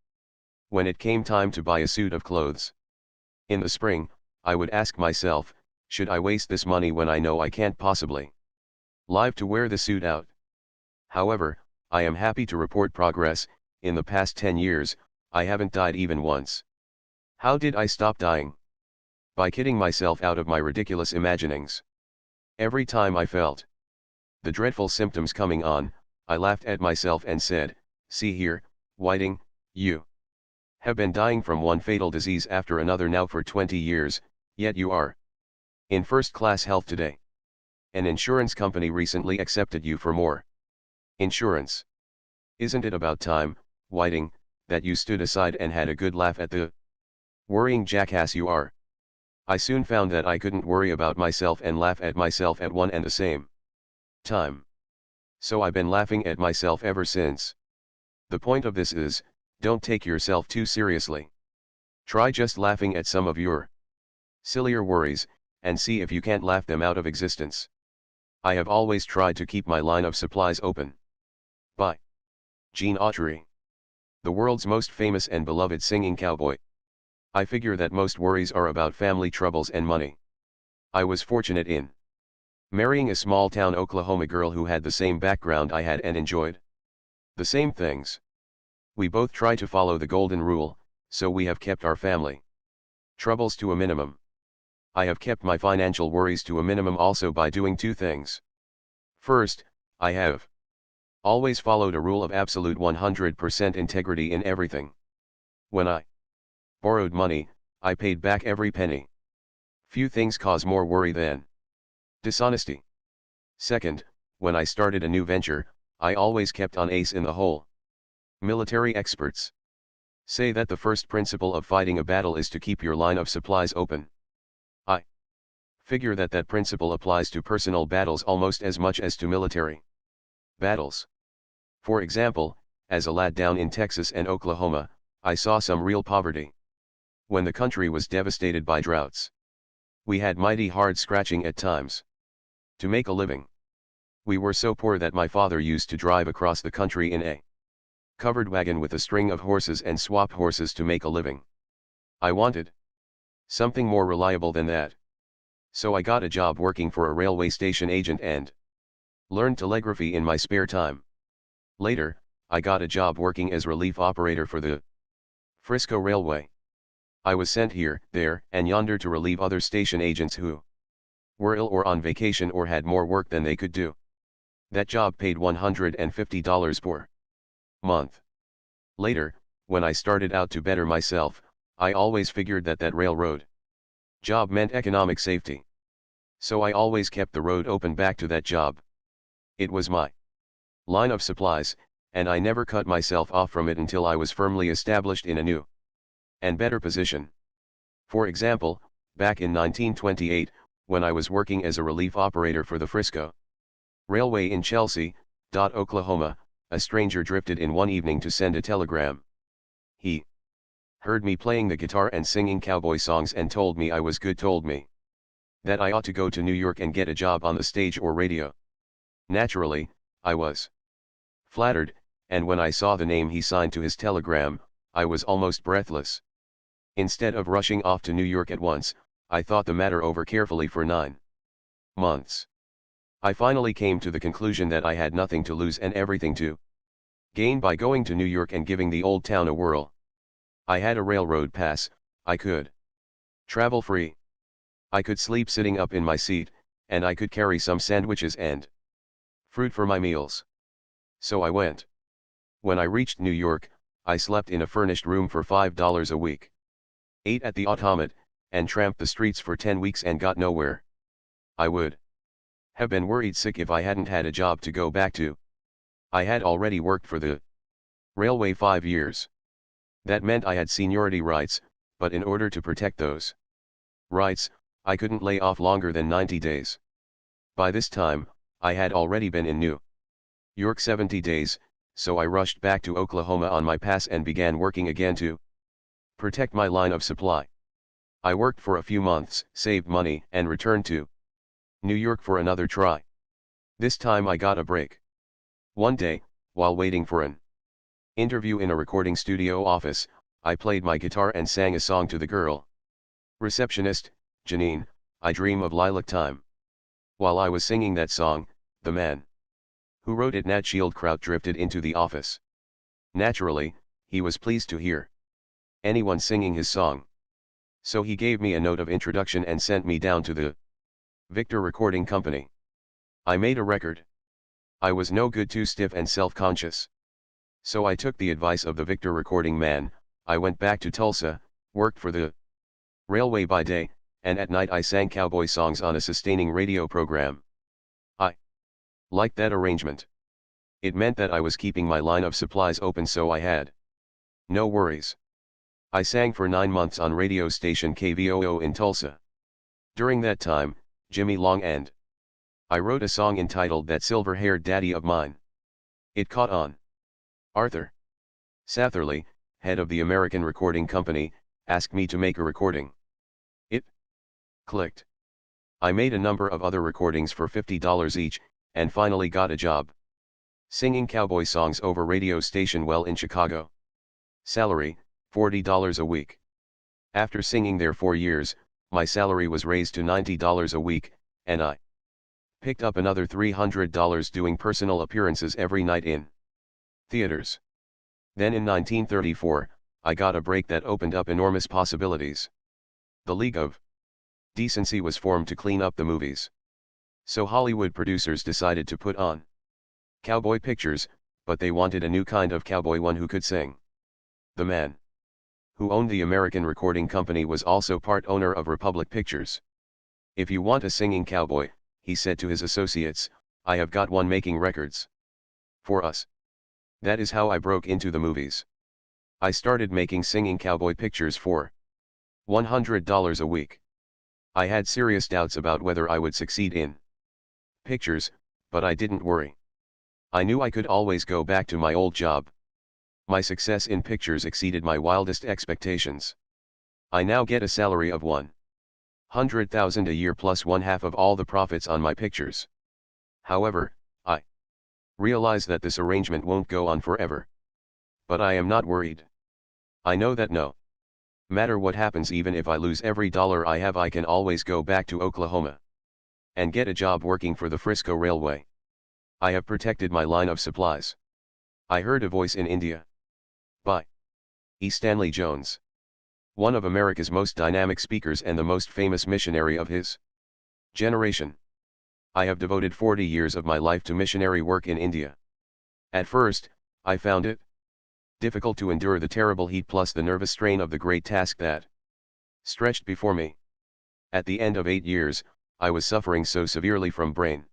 When it came time to buy a suit of clothes in the spring, I would ask myself, should I waste this money when I know I can't possibly live to wear the suit out? However, I am happy to report progress. In the past 10 years, I haven't died even once. How did I stop dying? By kidding myself out of my ridiculous imaginings. Every time I felt the dreadful symptoms coming on, I laughed at myself and said, see here, Whiting, you have been dying from one fatal disease after another now for 20 years, yet you are in first-class health today. An insurance company recently accepted you for more insurance. Isn't it about time, Whiting, that you stood aside and had a good laugh at the worrying jackass you are? I soon found that I couldn't worry about myself and laugh at myself at one and the same time. So I've been laughing at myself ever since. The point of this is, don't take yourself too seriously. Try just laughing at some of your sillier worries, and see if you can't laugh them out of existence. I have always tried to keep my line of supplies open. By Gene Autry, the world's most famous and beloved singing cowboy. I figure that most worries are about family troubles and money. I was fortunate in marrying a small-town Oklahoma girl who had the same background I had and enjoyed the same things. We both try to follow the golden rule, so we have kept our family troubles to a minimum. I have kept my financial worries to a minimum also by doing two things. First, I have always followed a rule of absolute 100% integrity in everything. When I borrowed money, I paid back every penny. Few things cause more worry than dishonesty. Second, when I started a new venture, I always kept on ace in the hole. Military experts say that the first principle of fighting a battle is to keep your line of supplies open. I figure that that principle applies to personal battles almost as much as to military battles. For example, as a lad down in Texas and Oklahoma, I saw some real poverty. When the country was devastated by droughts, we had mighty hard scratching at times to make a living. We were so poor that my father used to drive across the country in a covered wagon with a string of horses and swap horses to make a living. I wanted something more reliable than that. So I got a job working for a railway station agent and learned telegraphy in my spare time. Later, I got a job working as relief operator for the Frisco Railway. I was sent here, there, and yonder to relieve other station agents who were ill or on vacation or had more work than they could do. That job paid $150 per month. Later, when I started out to better myself, I always figured that that railroad job meant economic safety. So I always kept the road open back to that job. It was my line of supplies, and I never cut myself off from it until I was firmly established in a new and better position. For example, back in 1928, when I was working as a relief operator for the Frisco Railway in Chelsea, Oklahoma, a stranger drifted in one evening to send a telegram. He heard me playing the guitar and singing cowboy songs and told me I was good, told me that I ought to go to New York and get a job on the stage or radio. Naturally, I was flattered, and when I saw the name he signed to his telegram, I was almost breathless. Instead of rushing off to New York at once, I thought the matter over carefully for 9 months. I finally came to the conclusion that I had nothing to lose and everything to gain by going to New York and giving the old town a whirl. I had a railroad pass, I could travel free. I could sleep sitting up in my seat, and I could carry some sandwiches and fruit for my meals. So I went. When I reached New York, I slept in a furnished room for $5 a week, ate at the automat, and tramped the streets for 10 weeks and got nowhere. I would have been worried sick if I hadn't had a job to go back to. I had already worked for the railway 5 years. That meant I had seniority rights, but in order to protect those rights, I couldn't lay off longer than 90 days. By this time, I had already been in New York 70 days, so I rushed back to Oklahoma on my pass and began working again to protect my line of supply. I worked for a few months, saved money, and returned to New York for another try. This time I got a break. One day, while waiting for an interview in a recording studio office, I played my guitar and sang a song to the girl receptionist, Janine, I Dream of Lilac Time. While I was singing that song, the man who wrote it, Nat Shieldkraut, drifted into the office. Naturally, he was pleased to hear anyone singing his song. So he gave me a note of introduction and sent me down to the Victor Recording Company. I made a record. I was no good, too stiff and self-conscious. So I took the advice of the Victor recording man. I went back to Tulsa, worked for the railway by day, and at night I sang cowboy songs on a sustaining radio program. I liked that arrangement. It meant that I was keeping my line of supplies open, so I had no worries. I sang for 9 months on radio station KVOO in Tulsa. During that time, Jimmy Long and I wrote a song entitled That Silver-Haired Daddy of Mine. It caught on. Arthur Satherley, head of the American Recording Company, asked me to make a recording. It clicked. I made a number of other recordings for $50 each, and finally got a job singing cowboy songs over radio station Well in Chicago. Salary, $40 a week. After singing there 4 years, my salary was raised to $90 a week, and I picked up another $300 doing personal appearances every night in theaters. Then in 1934, I got a break that opened up enormous possibilities. The League of Decency was formed to clean up the movies. So Hollywood producers decided to put on cowboy pictures, but they wanted a new kind of cowboy, one who could sing. The man who owned the American Recording Company was also part owner of Republic Pictures. If you want a singing cowboy, he said to his associates, I have got one making records for us. That is how I broke into the movies. I started making singing cowboy pictures for $100 a week. I had serious doubts about whether I would succeed in pictures, but I didn't worry. I knew I could always go back to my old job. My success in pictures exceeded my wildest expectations. I now get a salary of $100,000 a year plus 1/2 of all the profits on my pictures. However, I realize that this arrangement won't go on forever. But I am not worried. I know that no matter what happens, even if I lose every dollar I have, I can always go back to Oklahoma and get a job working for the Frisco Railway. I have protected my line of supplies. I heard a voice in India by E. Stanley Jones, one of America's most dynamic speakers and the most famous missionary of his generation. I have devoted 40 years of my life to missionary work in India. At first, I found it difficult to endure the terrible heat plus the nervous strain of the great task that stretched before me. At the end of 8 years, I was suffering so severely from brain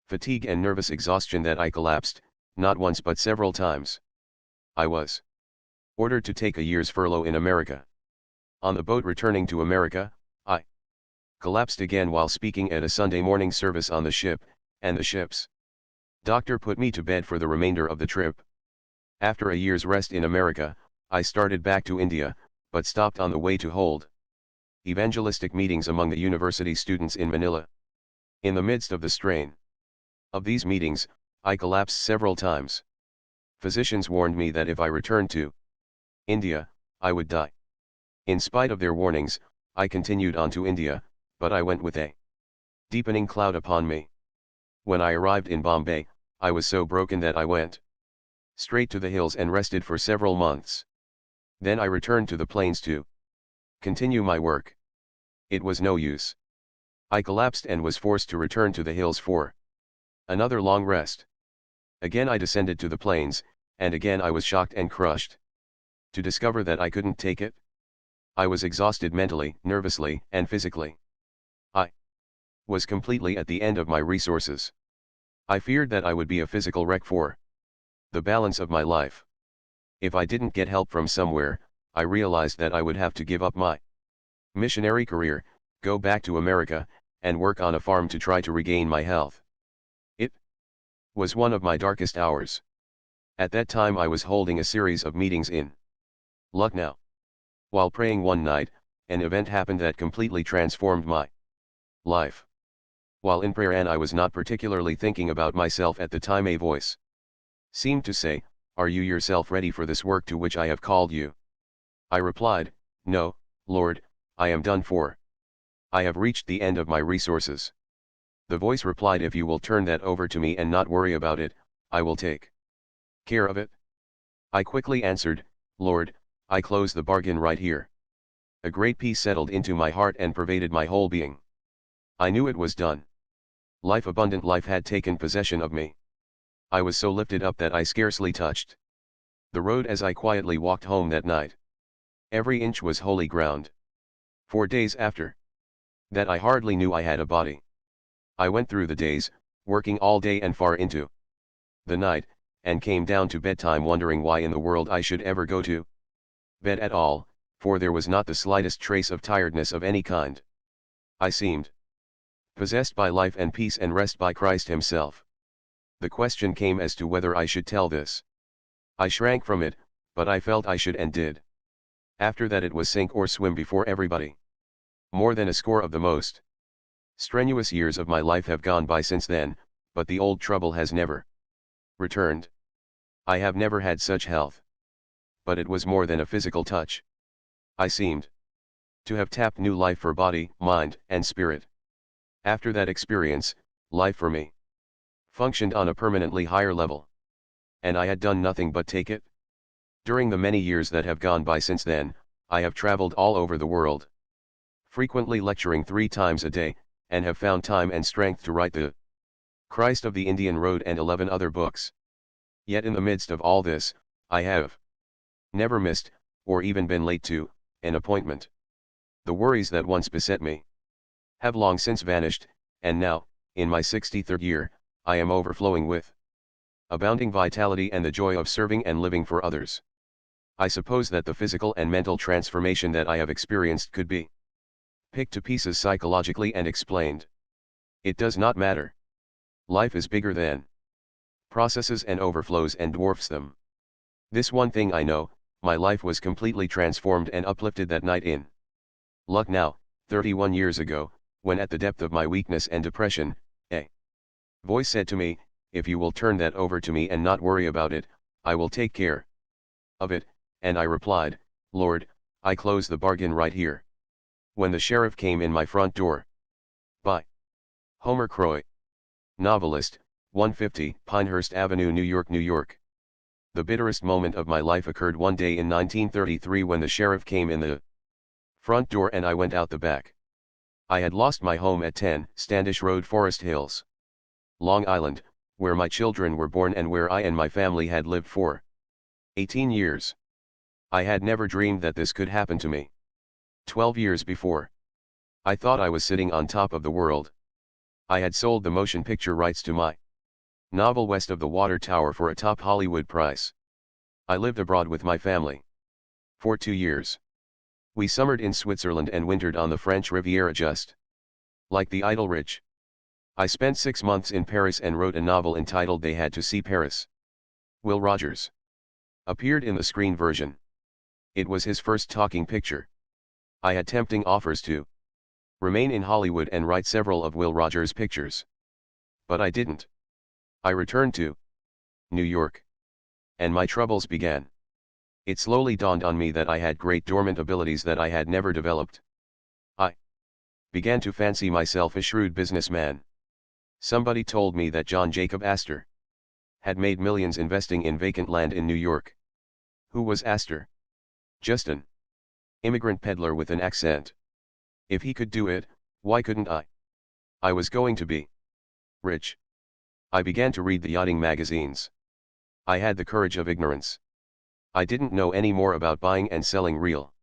fatigue and nervous exhaustion that I collapsed, not once but several times. I was ordered to take a year's furlough in America. On the boat returning to America, I collapsed again while speaking at a Sunday morning service on the ship, and the ship's doctor put me to bed for the remainder of the trip. After a year's rest in America, I started back to India, but stopped on the way to hold evangelistic meetings among the university students in Manila. In the midst of the strain of these meetings, I collapsed several times. Physicians warned me that if I returned to India, I would die. In spite of their warnings, I continued on to India, but I went with a deepening cloud upon me. When I arrived in Bombay, I was so broken that I went straight to the hills and rested for several months. Then I returned to the plains to continue my work. It was no use. I collapsed and was forced to return to the hills for another long rest. Again I descended to the plains, and again I was shocked and crushed to discover that I couldn't take it. I was exhausted mentally, nervously, and physically. I was completely at the end of my resources. I feared that I would be a physical wreck for the balance of my life. If I didn't get help from somewhere, I realized that I would have to give up my missionary career, go back to America, and work on a farm to try to regain my health. It was one of my darkest hours. At that time I was holding a series of meetings in Lucknow. While praying one night, an event happened that completely transformed my life. While in prayer and I was not particularly thinking about myself at the time, a voice seemed to say, "Are you yourself ready for this work to which I have called you?" I replied, "No, Lord, I am done for. I have reached the end of my resources." The voice replied, "If you will turn that over to me and not worry about it, I will take care of it." I quickly answered, "Lord, I close the bargain right here." A great peace settled into my heart and pervaded my whole being. I knew it was done. Life, abundant life, had taken possession of me. I was so lifted up that I scarcely touched the road as I quietly walked home that night. Every inch was holy ground. 4 days after that I hardly knew I had a body. I went through the days, working all day and far into the night, and came down to bedtime wondering why in the world I should ever go to bed at all, for there was not the slightest trace of tiredness of any kind. I seemed possessed by life and peace and rest by Christ Himself. The question came as to whether I should tell this. I shrank from it, but I felt I should and did. After that it was sink or swim before everybody. More than a score of the most strenuous years of my life have gone by since then, but the old trouble has never returned. I have never had such health. But it was more than a physical touch. I seemed to have tapped new life for body, mind, and spirit. After that experience, life for me functioned on a permanently higher level. And I had done nothing but take it. During the many years that have gone by since then, I have traveled all over the world, frequently lecturing 3 times a day, and have found time and strength to write The Christ of the Indian Road and 11 other books. Yet in the midst of all this, I have never missed, or even been late to, an appointment. The worries that once beset me have long since vanished, and now, in my 63rd year, I am overflowing with abounding vitality and the joy of serving and living for others. I suppose that the physical and mental transformation that I have experienced could be picked to pieces psychologically and explained. It does not matter. Life is bigger than processes and overflows and dwarfs them. This one thing I know, my life was completely transformed and uplifted that night in Lucknow, 31 years ago, when at the depth of my weakness and depression, a voice said to me, "If you will turn that over to me and not worry about it, I will take care of it," and I replied, "Lord, I close the bargain right here." When the sheriff came in my front door. By Homer Croy, novelist, 150 Pinehurst Avenue, New York, New York. The bitterest moment of my life occurred one day in 1933 when the sheriff came in the front door and I went out the back. I had lost my home at 10 Standish Road, Forest Hills, Long Island, where my children were born and where I and my family had lived for 18 years. I had never dreamed that this could happen to me. 12 years before, I thought I was sitting on top of the world. I had sold the motion picture rights to my novel West of the Water Tower for a top Hollywood price. I lived abroad with my family for 2 years. We summered in Switzerland and wintered on the French Riviera, just like the idle rich. I spent 6 months in Paris and wrote a novel entitled They Had to See Paris. Will Rogers appeared in the screen version. It was his first talking picture. I had tempting offers to remain in Hollywood and write several of Will Rogers' pictures. But I didn't. I returned to New York. And my troubles began. It slowly dawned on me that I had great dormant abilities that I had never developed. I began to fancy myself a shrewd businessman. Somebody told me that John Jacob Astor had made millions investing in vacant land in New York. Who was Astor? Just an immigrant peddler with an accent. If he could do it, why couldn't I? I was going to be rich. I began to read the yachting magazines. I had the courage of ignorance. I didn't know any more about buying and selling real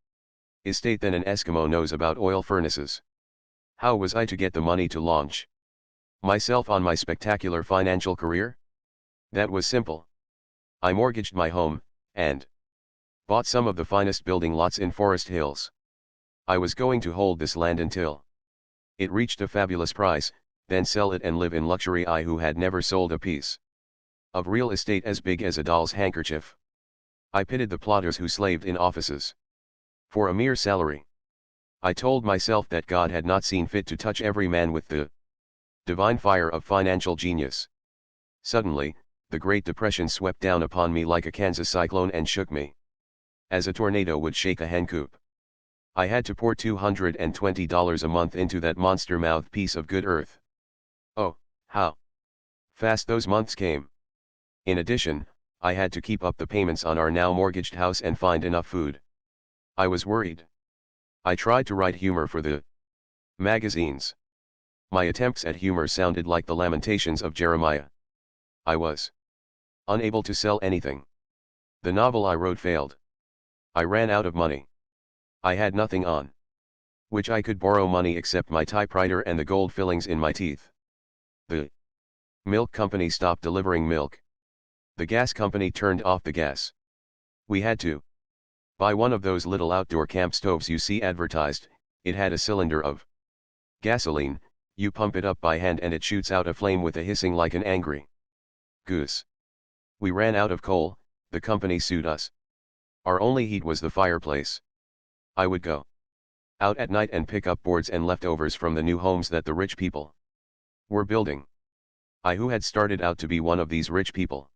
estate than an Eskimo knows about oil furnaces. How was I to get the money to launch myself on my spectacular financial career? That was simple. I mortgaged my home, and Bought some of the finest building lots in Forest Hills. I was going to hold this land until it reached a fabulous price, then sell it and live in luxury. I who had never sold a piece of real estate as big as a doll's handkerchief. I pitied the plotters who slaved in offices for a mere salary. I told myself that God had not seen fit to touch every man with the divine fire of financial genius. Suddenly, the Great Depression swept down upon me like a Kansas cyclone and shook me as a tornado would shake a hen coop. I had to pour $220 a month into that monster-mouthed piece of good earth. Oh, how fast those months came. In addition, I had to keep up the payments on our now mortgaged house and find enough food. I was worried. I tried to write humor for the magazines. My attempts at humor sounded like the lamentations of Jeremiah. I was unable to sell anything. The novel I wrote failed. I ran out of money. I had nothing on which I could borrow money except my typewriter and the gold fillings in my teeth. The milk company stopped delivering milk. The gas company turned off the gas. We had to buy one of those little outdoor camp stoves you see advertised. It had a cylinder of gasoline, you pump it up by hand and it shoots out a flame with a hissing like an angry goose. We ran out of coal, the company sued us. Our only heat was the fireplace. I would go out at night and pick up boards and leftovers from the new homes that the rich people were building. I who had started out to be one of these rich people.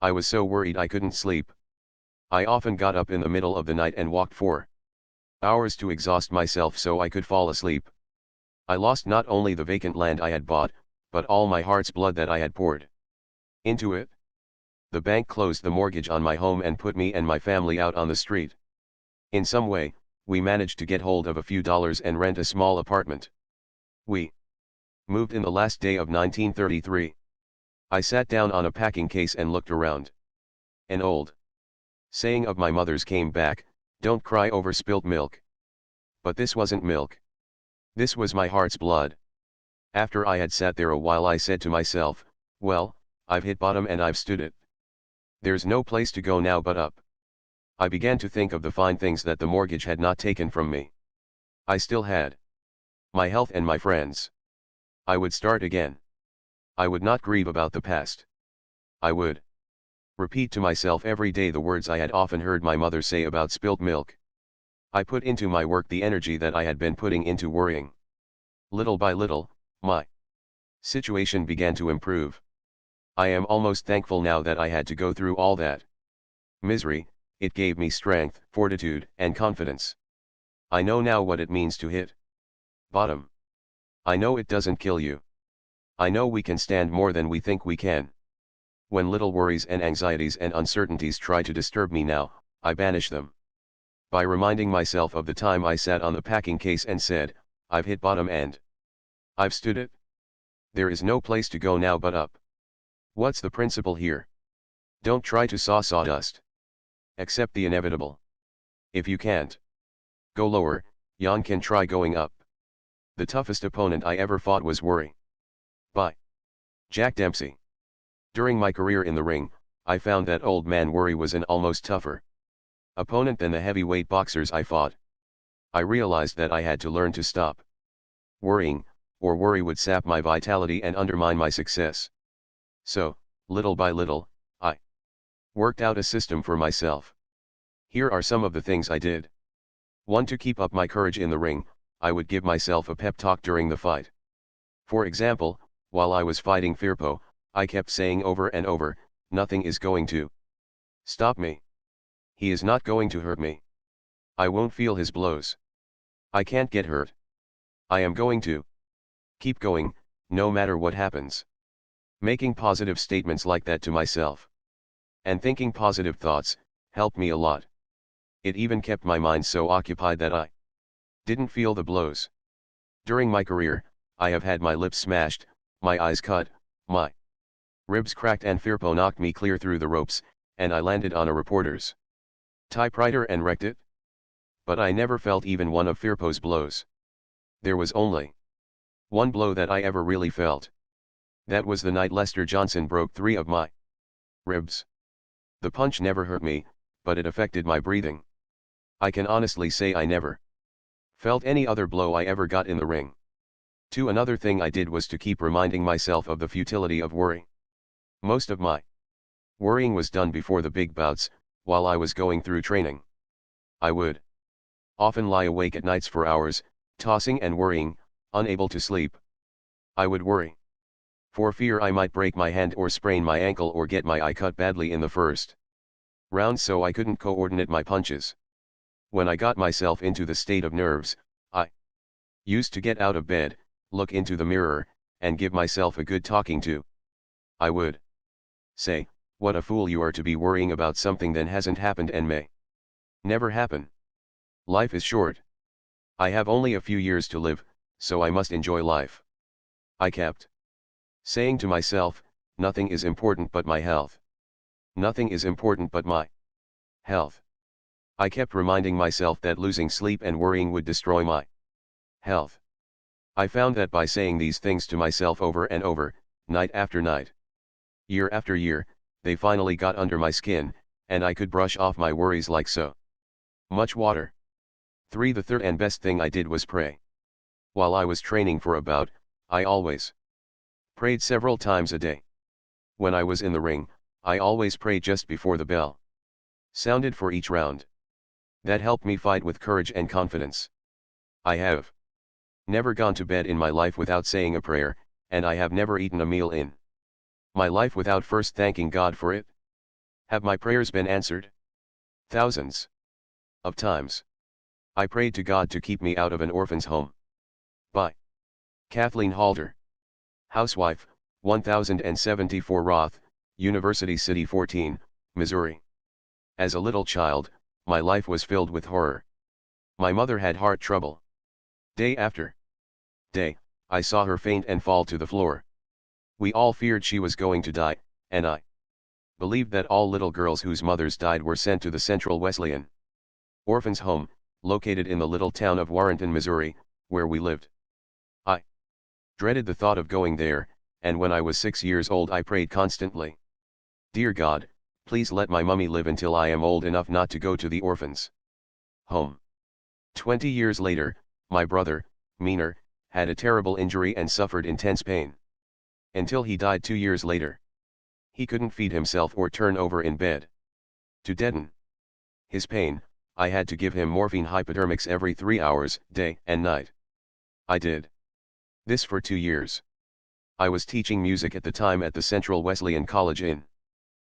I was so worried I couldn't sleep. I often got up in the middle of the night and walked for hours to exhaust myself so I could fall asleep. I lost not only the vacant land I had bought, but all my heart's blood that I had poured into it. The bank closed the mortgage on my home and put me and my family out on the street. In some way, we managed to get hold of a few dollars and rent a small apartment. We moved in the last day of 1933. I sat down on a packing case and looked around. An old saying of my mother's came back, "Don't cry over spilt milk." But this wasn't milk. This was my heart's blood. After I had sat there a while I said to myself, well, I've hit bottom and I've stood it. There's no place to go now but up. I began to think of the fine things that the mortgage had not taken from me. I still had my health and my friends. I would start again. I would not grieve about the past. I would repeat to myself every day the words I had often heard my mother say about spilt milk. I put into my work the energy that I had been putting into worrying. Little by little, my situation began to improve. I am almost thankful now that I had to go through all that misery. It gave me strength, fortitude, and confidence. I know now what it means to hit bottom. I know it doesn't kill you. I know we can stand more than we think we can. When little worries and anxieties and uncertainties try to disturb me now, I banish them by reminding myself of the time I sat on the packing case and said, I've hit bottom and I've stood it. There is no place to go now but up. What's the principle here? Don't try to saw sawdust. Accept the inevitable. If you can't go lower, yon can try going up. The toughest opponent I ever fought was worry. By Jack Dempsey. During my career in the ring, I found that old man worry was an almost tougher opponent than the heavyweight boxers I fought. I realized that I had to learn to stop worrying, or worry would sap my vitality and undermine my success. So, little by little, I worked out a system for myself. Here are some of the things I did. 1. To keep up my courage in the ring, I would give myself a pep talk during the fight. For example, while I was fighting Firpo, I kept saying over and over, nothing is going to stop me. He is not going to hurt me. I won't feel his blows. I can't get hurt. I am going to keep going, no matter what happens. Making positive statements like that to myself and thinking positive thoughts helped me a lot. It even kept my mind so occupied that I didn't feel the blows. During my career, I have had my lips smashed, my eyes cut, my ribs cracked and Firpo knocked me clear through the ropes, and I landed on a reporter's typewriter and wrecked it. But I never felt even one of Firpo's blows. There was only one blow that I ever really felt. That was the night Lester Johnson broke 3 of my ribs. The punch never hurt me, but it affected my breathing. I can honestly say I never felt any other blow I ever got in the ring. Another thing I did was to keep reminding myself of the futility of worry. Most of my worrying was done before the big bouts, while I was going through training. I would often lie awake at nights for hours, tossing and worrying, unable to sleep. I would worry for fear I might break my hand or sprain my ankle or get my eye cut badly in the first round, so I couldn't coordinate my punches. When I got myself into the state of nerves, I used to get out of bed, look into the mirror, and give myself a good talking to. I would say, "What a fool you are to be worrying about something that hasn't happened and may never happen. Life is short. I have only a few years to live, so I must enjoy life." I kept saying to myself, "Nothing is important but my health. Nothing is important but my health." I kept reminding myself that losing sleep and worrying would destroy my health. I found that by saying these things to myself over and over, night after night, year after year, they finally got under my skin, and I could brush off my worries like so much water. The third and best thing I did was pray. While I was training for a bout, I always prayed several times a day. When I was in the ring, I always prayed just before the bell sounded for each round. That helped me fight with courage and confidence. I have never gone to bed in my life without saying a prayer, and I have never eaten a meal in my life without first thanking God for it. Have my prayers been answered? Thousands of times. I prayed to God to keep me out of an orphan's home. By Kathleen Halder. Housewife, 1074 Roth, University City 14, Missouri. As a little child, my life was filled with horror. My mother had heart trouble. Day after day, I saw her faint and fall to the floor. We all feared she was going to die, and I believed that all little girls whose mothers died were sent to the Central Wesleyan Orphans Home, located in the little town of Warrenton, Missouri, where we lived. I dreaded the thought of going there, and when I was 6 years old I prayed constantly. "Dear God, please let my mummy live until I am old enough not to go to the orphans' home." 20 years later, my brother, Meaner, had a terrible injury and suffered intense pain. Until he died 2 years later. He couldn't feed himself or turn over in bed. To deaden his pain, I had to give him morphine hypodermics every 3 hours, day and night. I did this for 2 years. I was teaching music at the time at the Central Wesleyan College in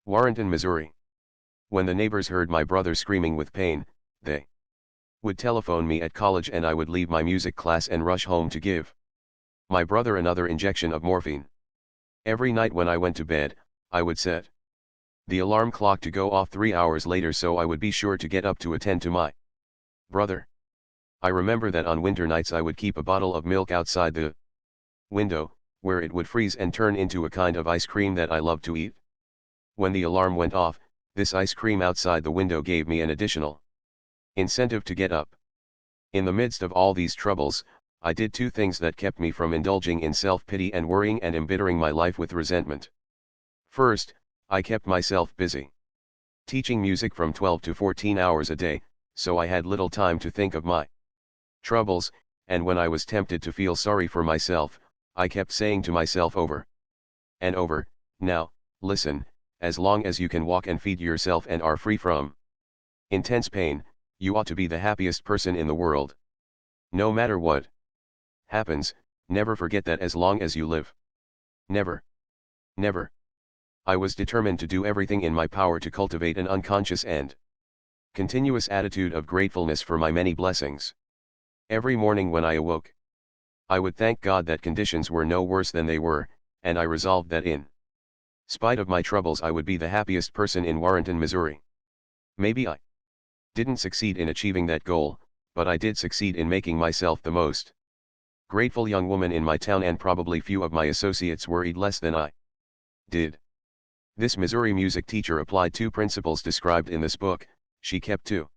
Warrenton, Missouri. When the neighbors heard my brother screaming with pain, they would telephone me at college and I would leave my music class and rush home to give my brother another injection of morphine. Every night when I went to bed, I would set the alarm clock to go off 3 hours later so I would be sure to get up to attend to my brother. I remember that on winter nights I would keep a bottle of milk outside the window, where it would freeze and turn into a kind of ice cream that I loved to eat. When the alarm went off, this ice cream outside the window gave me an additional incentive to get up. In the midst of all these troubles, I did 2 things that kept me from indulging in self-pity and worrying and embittering my life with resentment. First, I kept myself busy teaching music from 12 to 14 hours a day, so I had little time to think of my troubles, and when I was tempted to feel sorry for myself, I kept saying to myself over and over, "Now, listen, as long as you can walk and feed yourself and are free from intense pain, you ought to be the happiest person in the world. No matter what happens, never forget that as long as you live. Never. Never." I was determined to do everything in my power to cultivate an unconscious and continuous attitude of gratefulness for my many blessings. Every morning when I awoke, I would thank God that conditions were no worse than they were, and I resolved that in spite of my troubles I would be the happiest person in Warrenton, Missouri. Maybe I didn't succeed in achieving that goal, but I did succeed in making myself the most grateful young woman in my town, and probably few of my associates worried less than I did. This Missouri music teacher applied 2 principles described in this book. She kept too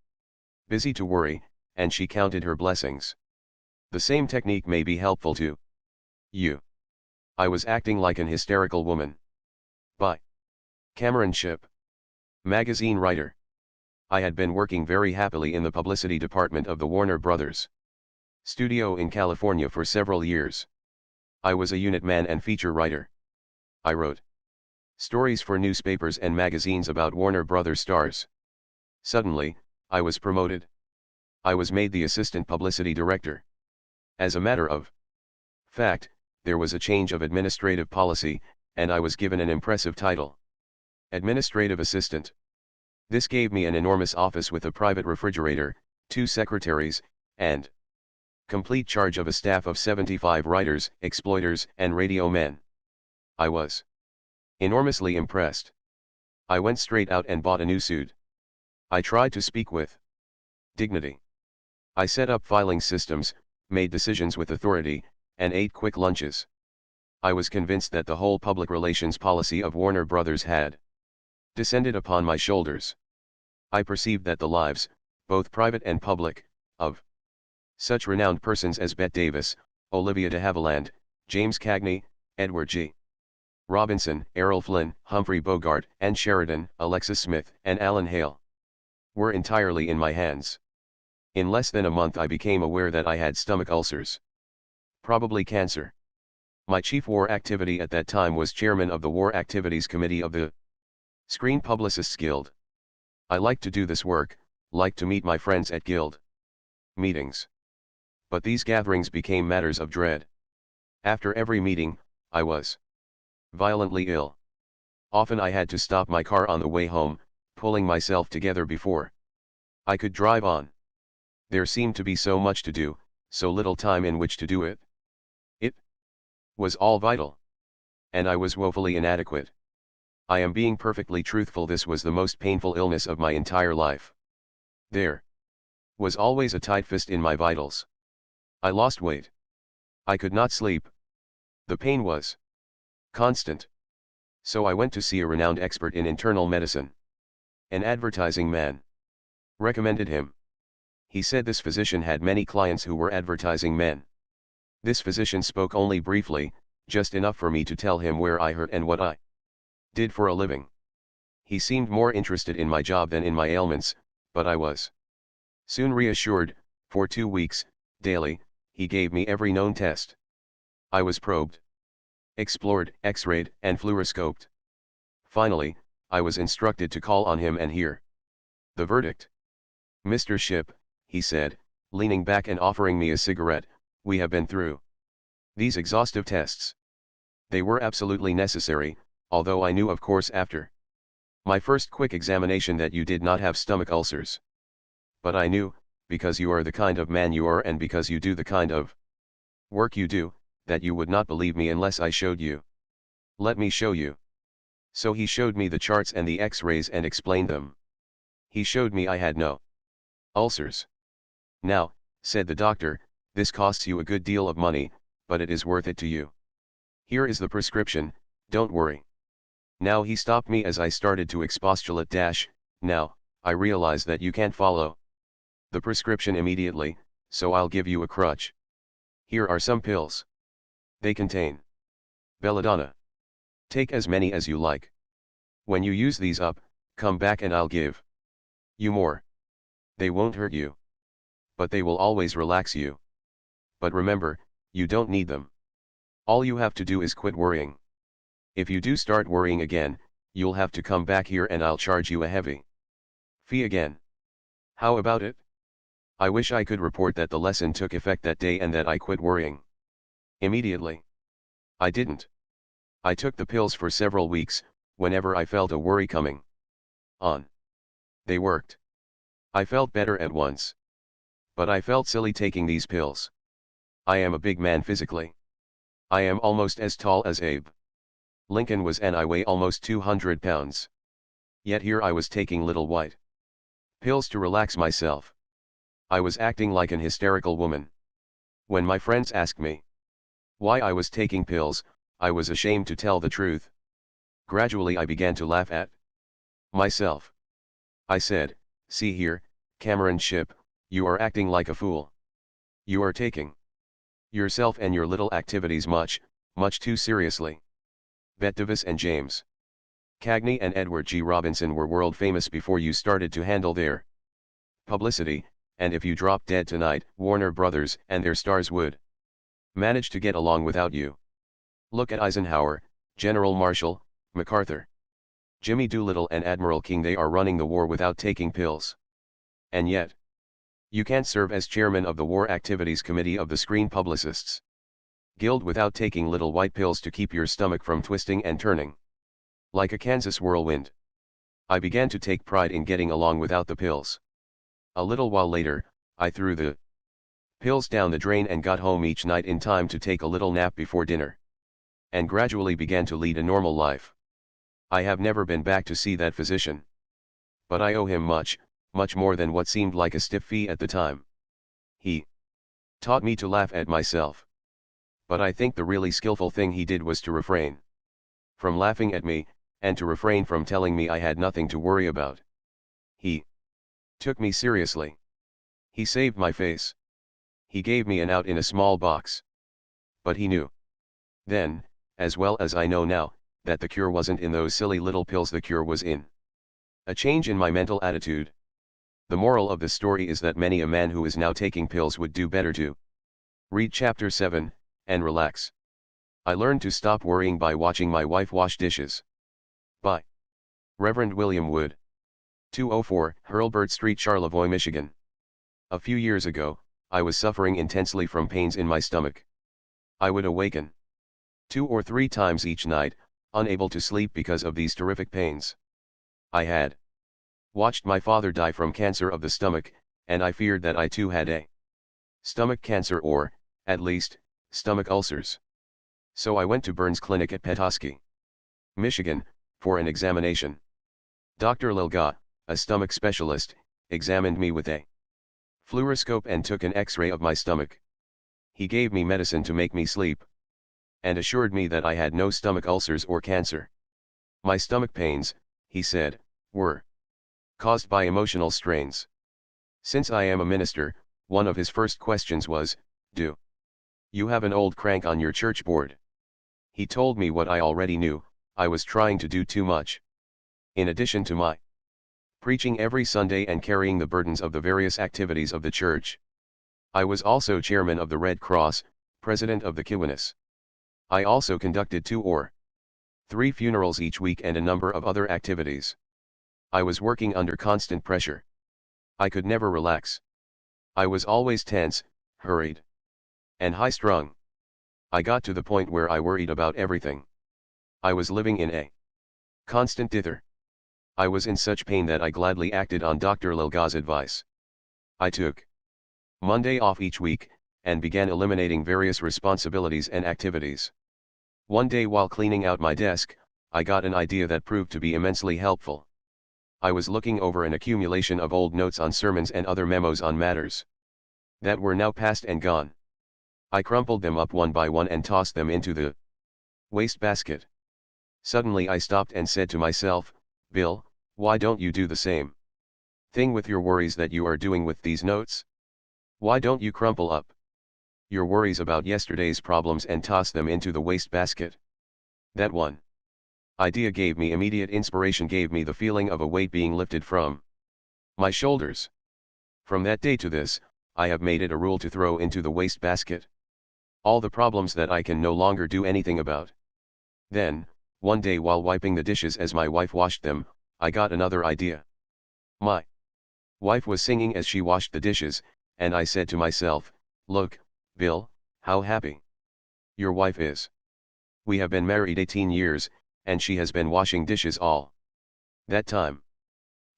busy to worry, and she counted her blessings. The same technique may be helpful to you. I was acting like an hysterical woman. By Cameron Shipp, magazine writer. I had been working very happily in the publicity department of the Warner Brothers studio in California for several years. I was a unit man and feature writer. I wrote stories for newspapers and magazines about Warner Brothers stars. Suddenly, I was promoted. I was made the assistant publicity director. As a matter of fact, there was a change of administrative policy, and I was given an impressive title: administrative assistant. This gave me an enormous office with a private refrigerator, 2 secretaries, and complete charge of a staff of 75 writers, exploiters, and radio men. I was enormously impressed. I went straight out and bought a new suit. I tried to speak with dignity. I set up filing systems, made decisions with authority, and ate quick lunches. I was convinced that the whole public relations policy of Warner Brothers had descended upon my shoulders. I perceived that the lives, both private and public, of such renowned persons as Bette Davis, Olivia de Havilland, James Cagney, Edward G. Robinson, Errol Flynn, Humphrey Bogart, Ann Sheridan, Alexis Smith, and Alan Hale were entirely in my hands. In less than a month I became aware that I had stomach ulcers. Probably cancer. My chief war activity at that time was chairman of the War Activities Committee of the Screen Publicists Guild. I liked to do this work, liked to meet my friends at guild meetings. But these gatherings became matters of dread. After every meeting, I was violently ill. Often I had to stop my car on the way home, pulling myself together before I could drive on. There seemed to be so much to do, so little time in which to do it. It was all vital. And I was woefully inadequate. I am being perfectly truthful, this was the most painful illness of my entire life. There was always a tight fist in my vitals. I lost weight. I could not sleep. The pain was constant. So I went to see a renowned expert in internal medicine. An advertising man recommended him. He said this physician had many clients who were advertising men. This physician spoke only briefly, just enough for me to tell him where I hurt and what I did for a living. He seemed more interested in my job than in my ailments, but I was soon reassured. For 2 weeks, daily, he gave me every known test. I was probed, explored, x-rayed, and fluoroscoped. Finally, I was instructed to call on him and hear the verdict. "Mr. Shipp," he said, leaning back and offering me a cigarette, "we have been through these exhaustive tests. They were absolutely necessary, although I knew of course after my first quick examination that you did not have stomach ulcers. But I knew, because you are the kind of man you are and because you do the kind of work you do, that you would not believe me unless I showed you. Let me show you." So he showed me the charts and the x-rays and explained them. He showed me I had no ulcers. "Now," said the doctor, "this costs you a good deal of money, but it is worth it to you. Here is the prescription, don't worry." Now he stopped me as I started to expostulate. "Now, I realize that you can't follow the prescription immediately, so I'll give you a crutch. Here are some pills. They contain belladonna. Take as many as you like. When you use these up, come back and I'll give you more. They won't hurt you, but they will always relax you. But remember, you don't need them. All you have to do is quit worrying. If you do start worrying again, you'll have to come back here and I'll charge you a heavy fee again. How about it?" I wish I could report that the lesson took effect that day and that I quit worrying immediately. I didn't. I took the pills for several weeks, whenever I felt a worry coming on. They worked. I felt better at once. But I felt silly taking these pills. I am a big man physically. I am almost as tall as Abe Lincoln was and I weigh almost 200 pounds. Yet here I was taking little white pills to relax myself. I was acting like an hysterical woman. When my friends asked me why I was taking pills, I was ashamed to tell the truth. Gradually I began to laugh at myself. I said, "See here, Cameron Shipp, you are acting like a fool. You are taking yourself and your little activities much, much too seriously." Bette Davis and James Cagney and Edward G. Robinson were world famous before you started to handle their publicity, and if you dropped dead tonight, Warner Brothers and their stars would manage to get along without you. Look at Eisenhower, General Marshall, MacArthur, Jimmy Doolittle and Admiral King. They are running the war without taking pills. And yet, you can't serve as chairman of the War Activities Committee of the Screen Publicists Guild without taking little white pills to keep your stomach from twisting and turning like a Kansas whirlwind. I began to take pride in getting along without the pills. A little while later, I threw the pills down the drain and got home each night in time to take a little nap before dinner, and gradually began to lead a normal life. I have never been back to see that physician. But I owe him much, much more than what seemed like a stiff fee at the time. He taught me to laugh at myself. But I think the really skillful thing he did was to refrain from laughing at me, and to refrain from telling me I had nothing to worry about. He took me seriously. He saved my face. He gave me an out in a small box. But he knew then, as well as I know now, that the cure wasn't in those silly little pills. The cure was in a change in my mental attitude. The moral of the story is that many a man who is now taking pills would do better to read chapter 7, and relax. I learned to stop worrying by watching my wife wash dishes. By Reverend William Wood. 204 Hurlburt Street, Charlevoix, Michigan. A few years ago, I was suffering intensely from pains in my stomach. I would awaken 2 or 3 times each night, unable to sleep because of these terrific pains. I had watched my father die from cancer of the stomach, and I feared that I too had a stomach cancer or, at least, stomach ulcers. So I went to Burns Clinic at Petoskey, Michigan, for an examination. Dr. Lilga, a stomach specialist, examined me with a fluoroscope and took an X-ray of my stomach. He gave me medicine to make me sleep, and assured me that I had no stomach ulcers or cancer. My stomach pains, he said, were caused by emotional strains. Since I am a minister, one of his first questions was, "Do you have an old crank on your church board?" He told me what I already knew: I was trying to do too much. In addition to my preaching every Sunday and carrying the burdens of the various activities of the church, I was also chairman of the Red Cross, president of the Kiwanis. I also conducted 2 or 3 funerals each week and a number of other activities. I was working under constant pressure. I could never relax. I was always tense, hurried, and high-strung. I got to the point where I worried about everything. I was living in a constant dither. I was in such pain that I gladly acted on Dr. Lilga's advice. I took Monday off each week, and began eliminating various responsibilities and activities. One day while cleaning out my desk, I got an idea that proved to be immensely helpful. I was looking over an accumulation of old notes on sermons and other memos on matters that were now past and gone. I crumpled them up one by one and tossed them into the wastebasket. Suddenly I stopped and said to myself, "Bill, why don't you do the same thing with your worries that you are doing with these notes? Why don't you crumple up your worries about yesterday's problems and toss them into the wastebasket?" That one idea gave me immediate inspiration, gave me the feeling of a weight being lifted from my shoulders. From that day to this, I have made it a rule to throw into the wastebasket all the problems that I can no longer do anything about. Then, one day while wiping the dishes as my wife washed them, I got another idea. My wife was singing as she washed the dishes, and I said to myself, "Look, Bill, how happy your wife is. We have been married 18 years, and she has been washing dishes all that time.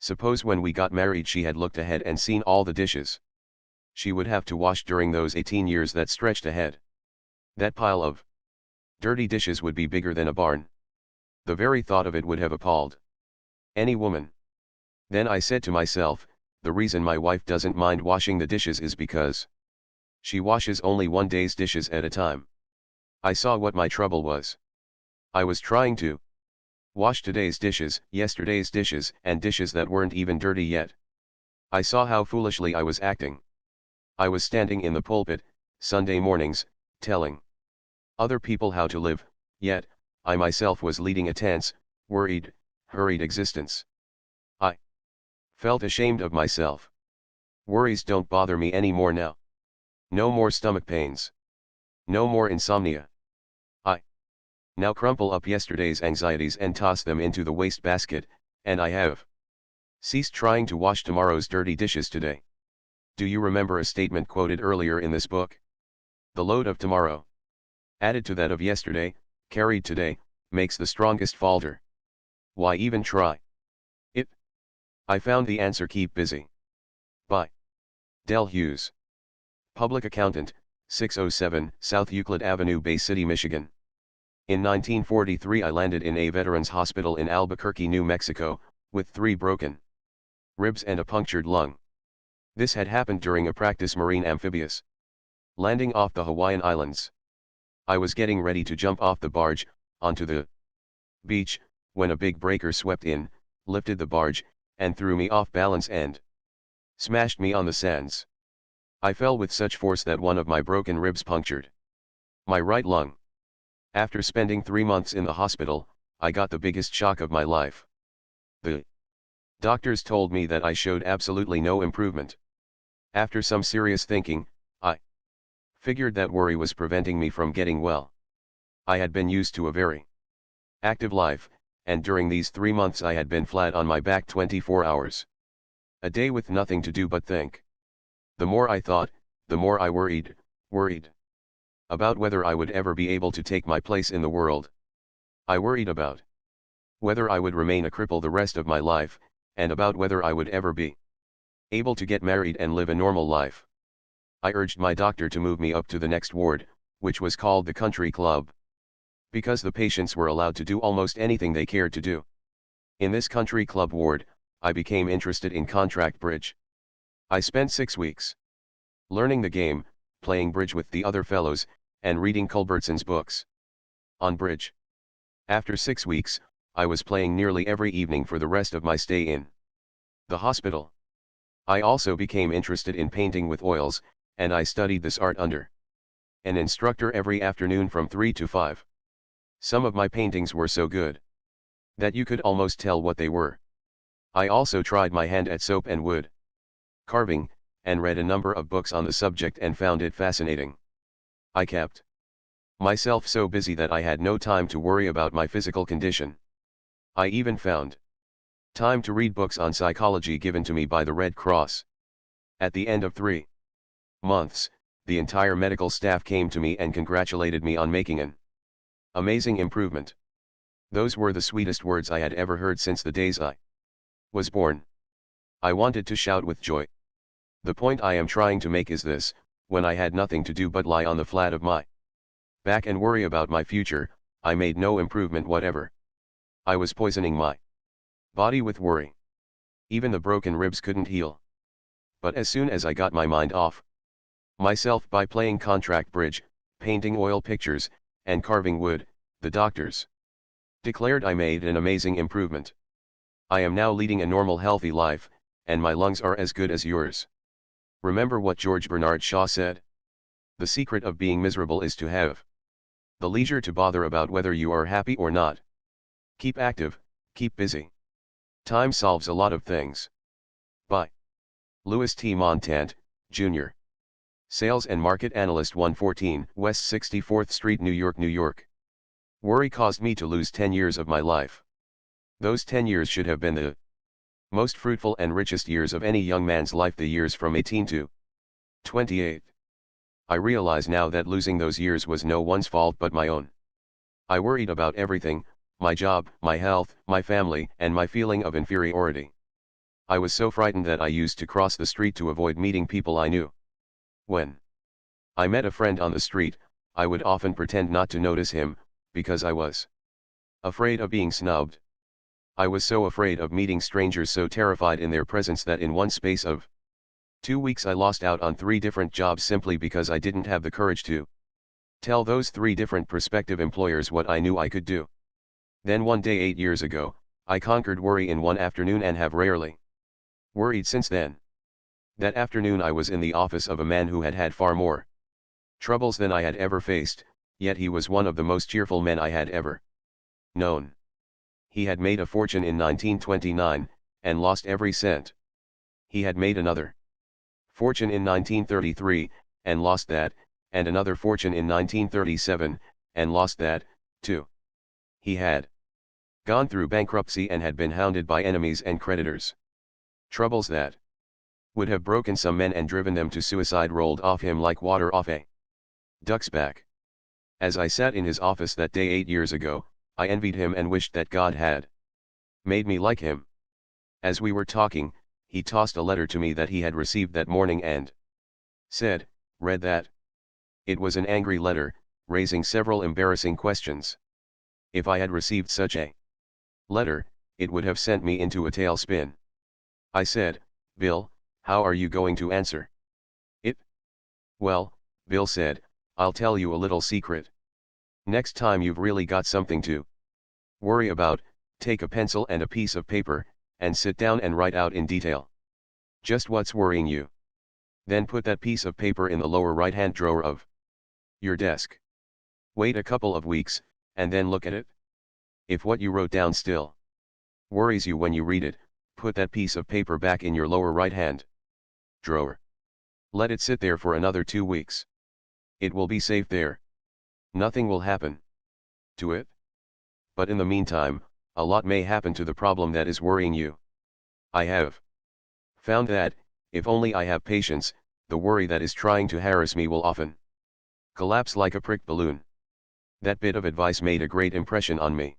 Suppose when we got married she had looked ahead and seen all the dishes she would have to wash during those 18 years that stretched ahead. That pile of dirty dishes would be bigger than a barn. The very thought of it would have appalled any woman." Then I said to myself, the reason my wife doesn't mind washing the dishes is because she washes only one day's dishes at a time. I saw what my trouble was. I was trying to wash today's dishes, yesterday's dishes, and dishes that weren't even dirty yet. I saw how foolishly I was acting. I was standing in the pulpit, Sunday mornings, telling other people how to live, yet, I myself was leading a tense, worried, hurried existence. I felt ashamed of myself. Worries don't bother me anymore now. No more stomach pains. No more insomnia. I now crumple up yesterday's anxieties and toss them into the waste basket, and I have ceased trying to wash tomorrow's dirty dishes today. Do you remember a statement quoted earlier in this book? The load of tomorrow, added to that of yesterday, carried today, makes the strongest falter. Why even try it? I found the answer: keep busy. By Del Hughes. Public Accountant, 607 South Euclid Avenue, Bay City, Michigan. In 1943 I landed in a veterans hospital in Albuquerque, New Mexico, with 3 broken ribs and a punctured lung. This had happened during a practice marine amphibious landing off the Hawaiian Islands. I was getting ready to jump off the barge, onto the beach, when a big breaker swept in, lifted the barge, and threw me off balance and smashed me on the sands. I fell with such force that one of my broken ribs punctured my right lung. After spending 3 months in the hospital, I got the biggest shock of my life. The doctors told me that I showed absolutely no improvement. After some serious thinking, I figured that worry was preventing me from getting well. I had been used to a very active life, and during these 3 months I had been flat on my back 24 hours a day with nothing to do but think. The more I thought, the more I worried about whether I would ever be able to take my place in the world. I worried about whether I would remain a cripple the rest of my life, and about whether I would ever be able to get married and live a normal life. I urged my doctor to move me up to the next ward, which was called the country club, because the patients were allowed to do almost anything they cared to do. In this country club ward, I became interested in contract bridge. I spent 6 weeks learning the game, playing bridge with the other fellows, and reading Culbertson's books on bridge. After 6 weeks, I was playing nearly every evening for the rest of my stay in the hospital. I also became interested in painting with oils, and I studied this art under an instructor every afternoon from 3 to 5. Some of my paintings were so good that you could almost tell what they were. I also tried my hand at soap and wood carving, and read a number of books on the subject and found it fascinating. I kept myself so busy that I had no time to worry about my physical condition. I even found time to read books on psychology given to me by the Red Cross. At the end of 3 months, the entire medical staff came to me and congratulated me on making an amazing improvement. Those were the sweetest words I had ever heard since the days I was born. I wanted to shout with joy. The point I am trying to make is this: when I had nothing to do but lie on the flat of my back and worry about my future, I made no improvement whatever. I was poisoning my body with worry. Even the broken ribs couldn't heal. But as soon as I got my mind off myself by playing contract bridge, painting oil pictures, and carving wood, the doctors declared I made an amazing improvement. I am now leading a normal, healthy life, and my lungs are as good as yours. Remember what George Bernard Shaw said? The secret of being miserable is to have the leisure to bother about whether you are happy or not. Keep active, keep busy. Time solves a lot of things. By Louis T. Montant, Jr. Sales and Market Analyst, 114 West 64th Street, New York, New York. Worry caused me to lose 10 years of my life. Those 10 years should have been the most fruitful and richest years of any young man's life, the years from 18 to 28. I realize now that losing those years was no one's fault but my own. I worried about everything: my job, my health, my family, and my feeling of inferiority. I was so frightened that I used to cross the street to avoid meeting people I knew. When I met a friend on the street, I would often pretend not to notice him, because I was afraid of being snubbed. I was so afraid of meeting strangers, so terrified in their presence, that in one space of 2 weeks I lost out on 3 different jobs simply because I didn't have the courage to tell those 3 different prospective employers what I knew I could do. Then one day 8 years ago, I conquered worry in one afternoon and have rarely worried since then. That afternoon I was in the office of a man who had had far more troubles than I had ever faced, yet he was one of the most cheerful men I had ever known. He had made a fortune in 1929, and lost every cent. He had made another fortune in 1933, and lost that, and another fortune in 1937, and lost that, too. He had gone through bankruptcy and had been hounded by enemies and creditors. Troubles that would have broken some men and driven them to suicide rolled off him like water off a duck's back. As I sat in his office that day 8 years ago, I envied him and wished that God had made me like him. As we were talking, he tossed a letter to me that he had received that morning and said, "Read that?" It was an angry letter, raising several embarrassing questions. If I had received such a letter, it would have sent me into a tailspin. I said, "Bill, how are you going to answer it?" "Well," Bill said, "I'll tell you a little secret. Next time you've really got something to worry about, take a pencil and a piece of paper, and sit down and write out in detail just what's worrying you. Then put that piece of paper in the lower right-hand drawer of your desk. Wait a couple of weeks, and then look at it. If what you wrote down still worries you when you read it, put that piece of paper back in your lower right-hand drawer. Let it sit there for another 2 weeks. It will be safe there. Nothing will happen to it. But in the meantime, a lot may happen to the problem that is worrying you. I have found that, if only I have patience, the worry that is trying to harass me will often collapse like a pricked balloon." That bit of advice made a great impression on me.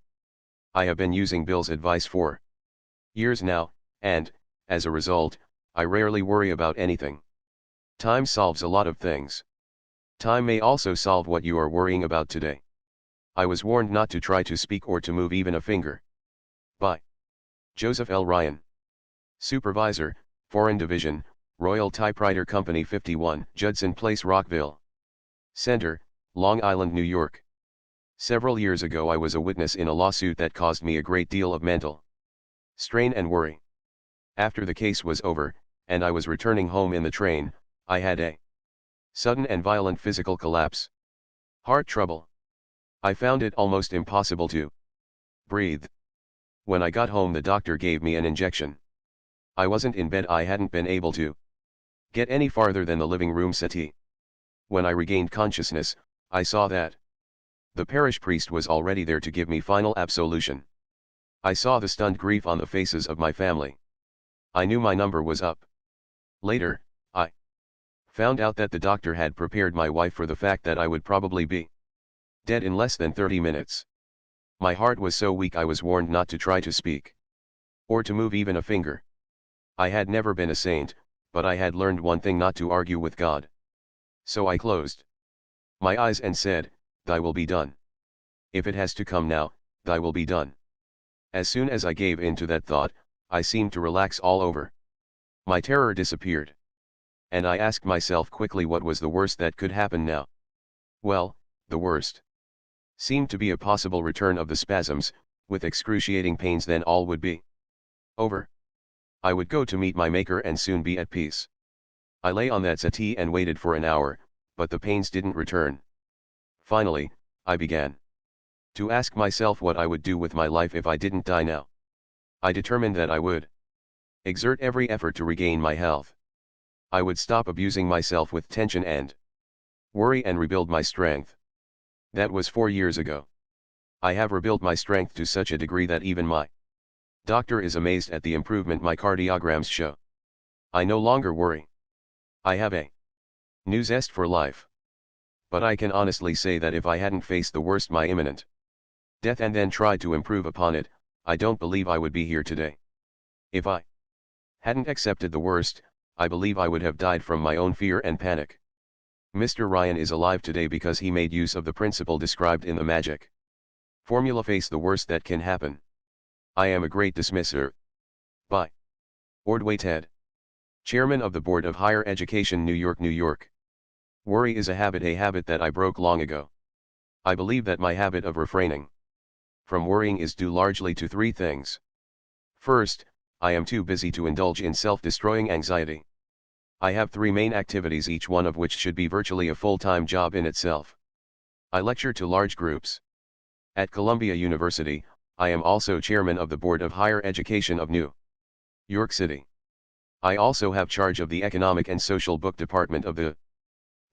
I have been using Bill's advice for years now, and, as a result, I rarely worry about anything. Time solves a lot of things. Time may also solve what you are worrying about today. I was warned not to try to speak or to move even a finger. By Joseph L. Ryan. Supervisor, Foreign Division, Royal Typewriter Company 51, Judson Place, Rockville Center, Long Island, New York. Several years ago I was a witness in a lawsuit that caused me a great deal of mental strain and worry. After the case was over, and I was returning home in the train, I had a sudden and violent physical collapse. Heart trouble. I found it almost impossible to breathe. When I got home, the doctor gave me an injection. I wasn't in bed. I hadn't been able to get any farther than the living room settee. When I regained consciousness, I saw that the parish priest was already there to give me final absolution. I saw the stunned grief on the faces of my family. I knew my number was up. Later, I found out that the doctor had prepared my wife for the fact that I would probably be dead in less than 30 minutes. My heart was so weak I was warned not to try to speak or to move even a finger. I had never been a saint, but I had learned one thing: not to argue with God. So I closed my eyes and said, "Thy will be done. If it has to come now, thy will be done." As soon as I gave in to that thought, I seemed to relax all over. My terror disappeared. And I asked myself quickly what was the worst that could happen now. Well, the worst seemed to be a possible return of the spasms, with excruciating pains. Then all would be over. I would go to meet my Maker and soon be at peace. I lay on that settee and waited for an hour, but the pains didn't return. Finally, I began to ask myself what I would do with my life if I didn't die now. I determined that I would exert every effort to regain my health. I would stop abusing myself with tension and worry and rebuild my strength. That was 4 years ago. I have rebuilt my strength to such a degree that even my doctor is amazed at the improvement my cardiograms show. I no longer worry. I have a new zest for life. But I can honestly say that if I hadn't faced the worst, my imminent death, and then tried to improve upon it, I don't believe I would be here today. If I hadn't accepted the worst, I believe I would have died from my own fear and panic. Mr. Ryan is alive today because he made use of the principle described in the magic formula: face the worst that can happen. I am a great dismisser. By Ordway Ted, Chairman of the Board of Higher Education, New York, New York. Worry is a habit that I broke long ago. I believe that my habit of refraining from worrying is due largely to 3 things. First, I am too busy to indulge in self-destroying anxiety. I have 3 main activities, each one of which should be virtually a full-time job in itself. I lecture to large groups. At Columbia University, I am also chairman of the Board of Higher Education of New York City. I also have charge of the Economic and Social Book Department of the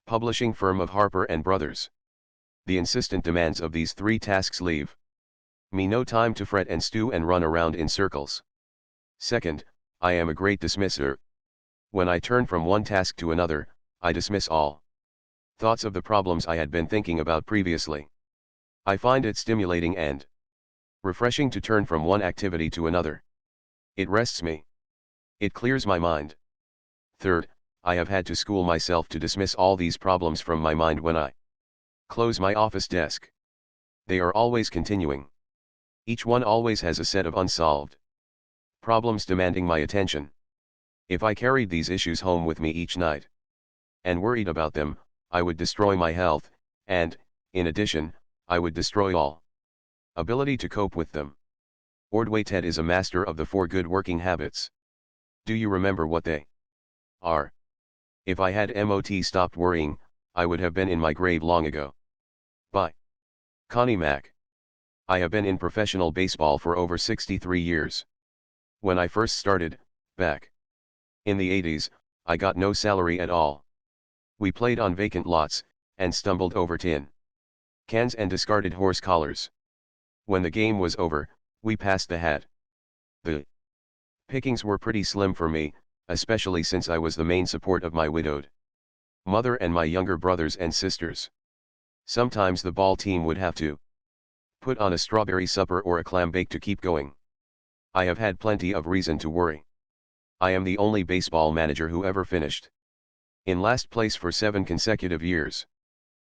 publishing firm of Harper & Brothers. The insistent demands of these three tasks leave me no time to fret and stew and run around in circles. Second, I am a great dismisser. When I turn from one task to another, I dismiss all thoughts of the problems I had been thinking about previously. I find it stimulating and refreshing to turn from one activity to another. It rests me. It clears my mind. Third, I have had to school myself to dismiss all these problems from my mind when I close my office desk. They are always continuing. Each one always has a set of unsolved problems demanding my attention. If I carried these issues home with me each night and worried about them, I would destroy my health, and, in addition, I would destroy all ability to cope with them. Ordway Ted is a master of the 4 good working habits. Do you remember what they are? If I had stopped worrying, I would have been in my grave long ago. By Connie Mack. I have been in professional baseball for over 63 years. When I first started, back in the 80s, I got no salary at all. We played on vacant lots, and stumbled over tin cans and discarded horse collars. When the game was over, we passed the hat. The pickings were pretty slim for me, especially since I was the main support of my widowed mother and my younger brothers and sisters. Sometimes the ball team would have to put on a strawberry supper or a clam bake to keep going. I have had plenty of reason to worry. I am the only baseball manager who ever finished in last place for 7 consecutive years.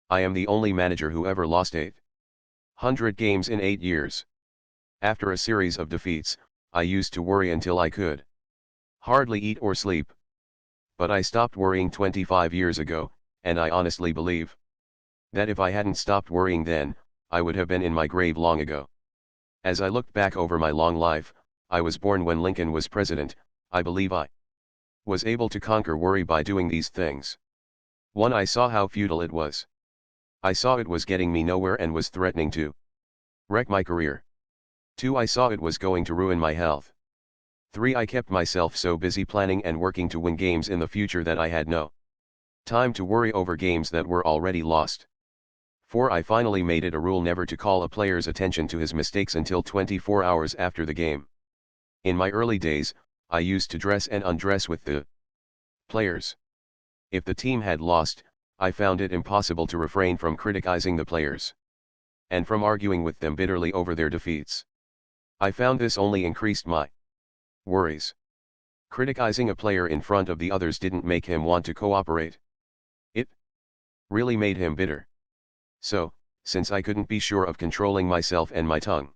I am the only manager who ever lost 800 games in 8 years. After a series of defeats, I used to worry until I could hardly eat or sleep. But I stopped worrying 25 years ago, and I honestly believe that if I hadn't stopped worrying then, I would have been in my grave long ago. As I looked back over my long life, I was born when Lincoln was president. I believe I was able to conquer worry by doing these things. 1. I saw how futile it was. I saw it was getting me nowhere and was threatening to wreck my career. 2. I saw it was going to ruin my health. 3. I kept myself so busy planning and working to win games in the future that I had no time to worry over games that were already lost. 4. I finally made it a rule never to call a player's attention to his mistakes until 24 hours after the game. In my early days, I used to dress and undress with the players. If the team had lost, I found it impossible to refrain from criticizing the players and from arguing with them bitterly over their defeats. I found this only increased my worries. Criticizing a player in front of the others didn't make him want to cooperate. It really made him bitter. So, since I couldn't be sure of controlling myself and my tongue,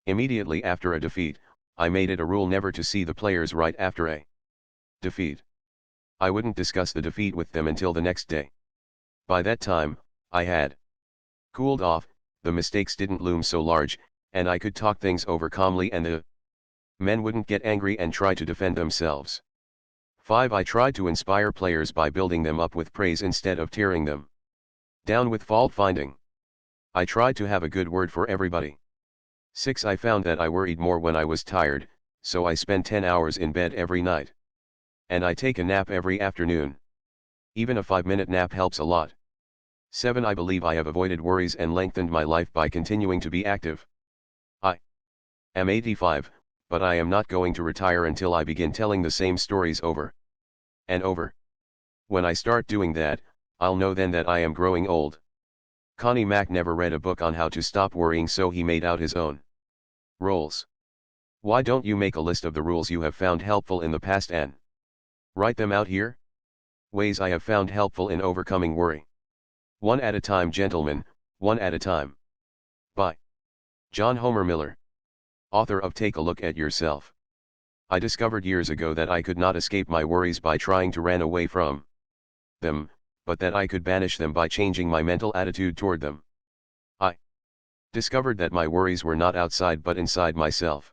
immediately after a defeat, I made it a rule never to see the players right after a defeat. I wouldn't discuss the defeat with them until the next day. By that time, I had cooled off, the mistakes didn't loom so large, and I could talk things over calmly and the men wouldn't get angry and try to defend themselves. 5. I tried to inspire players by building them up with praise instead of tearing them down with fault finding. I tried to have a good word for everybody. 6. I found that I worried more when I was tired, so I spend 10 hours in bed every night. And I take a nap every afternoon. Even a 5-minute nap helps a lot. 7. I believe I have avoided worries and lengthened my life by continuing to be active. I am 85, but I am not going to retire until I begin telling the same stories over and over. When I start doing that, I'll know then that I am growing old. Connie Mack never read a book on how to stop worrying, so he made out his own rules. Why don't you make a list of the rules you have found helpful in the past and write them out here? Ways I have found helpful in overcoming worry. 1 at a time, gentlemen, 1 at a time. By John Homer Miller, author of Take a Look at Yourself. I discovered years ago that I could not escape my worries by trying to run away from them, but that I could banish them by changing my mental attitude toward them. I discovered that my worries were not outside but inside myself.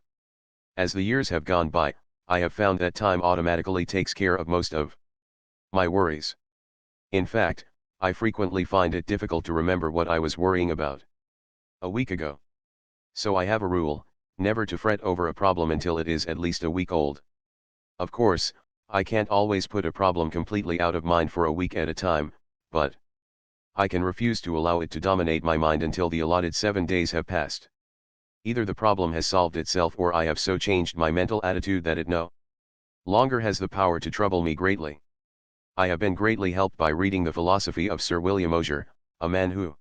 As the years have gone by, I have found that time automatically takes care of most of my worries. In fact, I frequently find it difficult to remember what I was worrying about a week ago. So I have a rule, never to fret over a problem until it is at least a week old. Of course, I can't always put a problem completely out of mind for a week at a time, but I can refuse to allow it to dominate my mind until the allotted 7 days have passed. Either the problem has solved itself or I have so changed my mental attitude that it no longer has the power to trouble me greatly. I have been greatly helped by reading the philosophy of Sir William Osier, a man who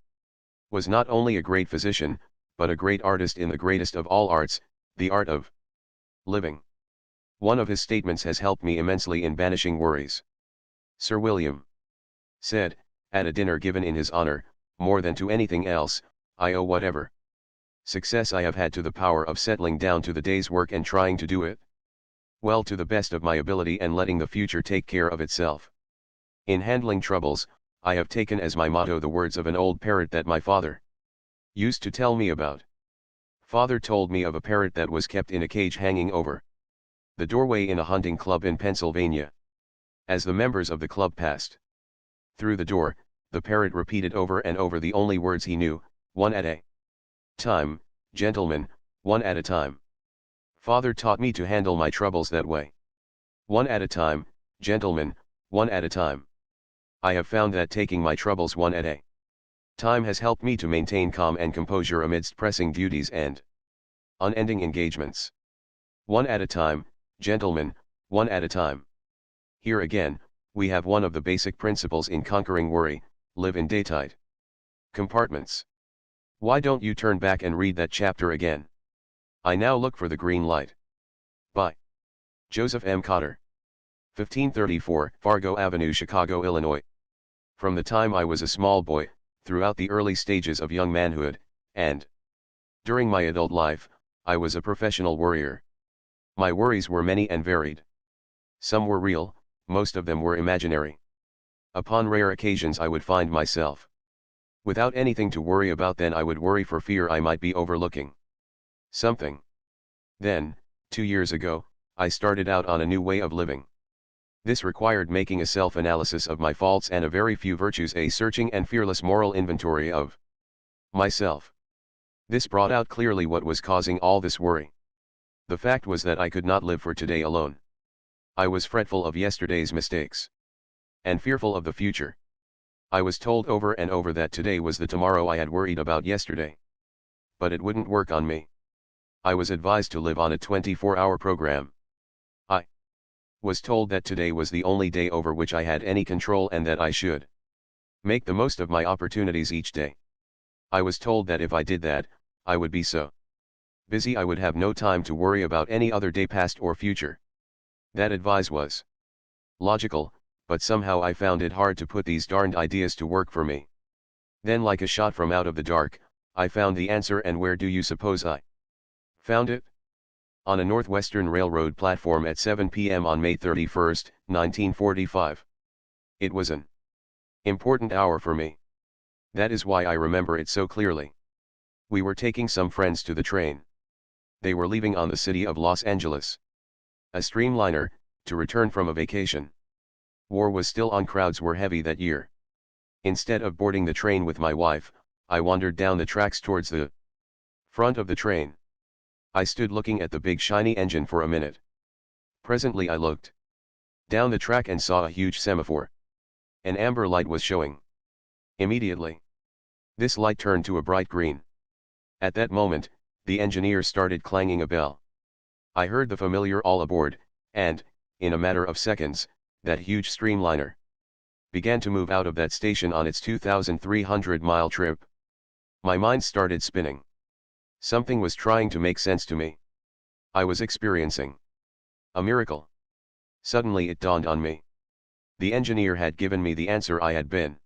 was not only a great physician, but a great artist in the greatest of all arts, the art of living. One of his statements has helped me immensely in banishing worries. Sir William said, at a dinner given in his honor, more than to anything else, I owe whatever success I have had to the power of settling down to the day's work and trying to do it well to the best of my ability and letting the future take care of itself. In handling troubles, I have taken as my motto the words of an old parrot that my father used to tell me about. Father told me of a parrot that was kept in a cage hanging over the doorway in a hunting club in Pennsylvania. As the members of the club passed through the door, the parrot repeated over and over the only words he knew, one at a time, gentlemen, one at a time. Father taught me to handle my troubles that way. One at a time, gentlemen, one at a time. I have found that taking my troubles one at a time has helped me to maintain calm and composure amidst pressing duties and unending engagements. One at a time, gentlemen, one at a time. Here again, we have one of the basic principles in conquering worry: live in daytight compartments. Why don't you turn back and read that chapter again? I now look for the green light. By Joseph M. Cotter. 1534, Fargo Avenue, Chicago, Illinois. From the time I was a small boy, throughout the early stages of young manhood, and during my adult life, I was a professional worrier. My worries were many and varied. Some were real, most of them were imaginary. Upon rare occasions I would find myself without anything to worry about, then I would worry for fear I might be overlooking something. Then, 2 years ago, I started out on a new way of living. This required making a self-analysis of my faults and a very few virtues, a searching and fearless moral inventory of myself. This brought out clearly what was causing all this worry. The fact was that I could not live for today alone. I was fretful of yesterday's mistakes and fearful of the future. I was told over and over that today was the tomorrow I had worried about yesterday. But it wouldn't work on me. I was advised to live on a 24-hour program. I was told that today was the only day over which I had any control and that I should make the most of my opportunities each day. I was told that if I did that, I would be so busy I would have no time to worry about any other day, past or future. That advice was logical, but somehow I found it hard to put these darned ideas to work for me. Then, like a shot from out of the dark, I found the answer, and where do you suppose I found it? On a Northwestern Railroad platform at 7 p.m. on May 31, 1945. It was an important hour for me. That is why I remember it so clearly. We were taking some friends to the train. They were leaving on the City of Los Angeles, a streamliner, to return from a vacation. War was still on, crowds were heavy that year. Instead of boarding the train with my wife, I wandered down the tracks towards the front of the train. I stood looking at the big shiny engine for a minute. Presently I looked down the track and saw a huge semaphore. An amber light was showing. Immediately, this light turned to a bright green. At that moment, the engineer started clanging a bell. I heard the familiar "all aboard," and, in a matter of seconds, that huge streamliner began to move out of that station on its 2,300-mile trip. My mind started spinning. Something was trying to make sense to me. I was experiencing a miracle. Suddenly it dawned on me. The engineer had given me the answer I had been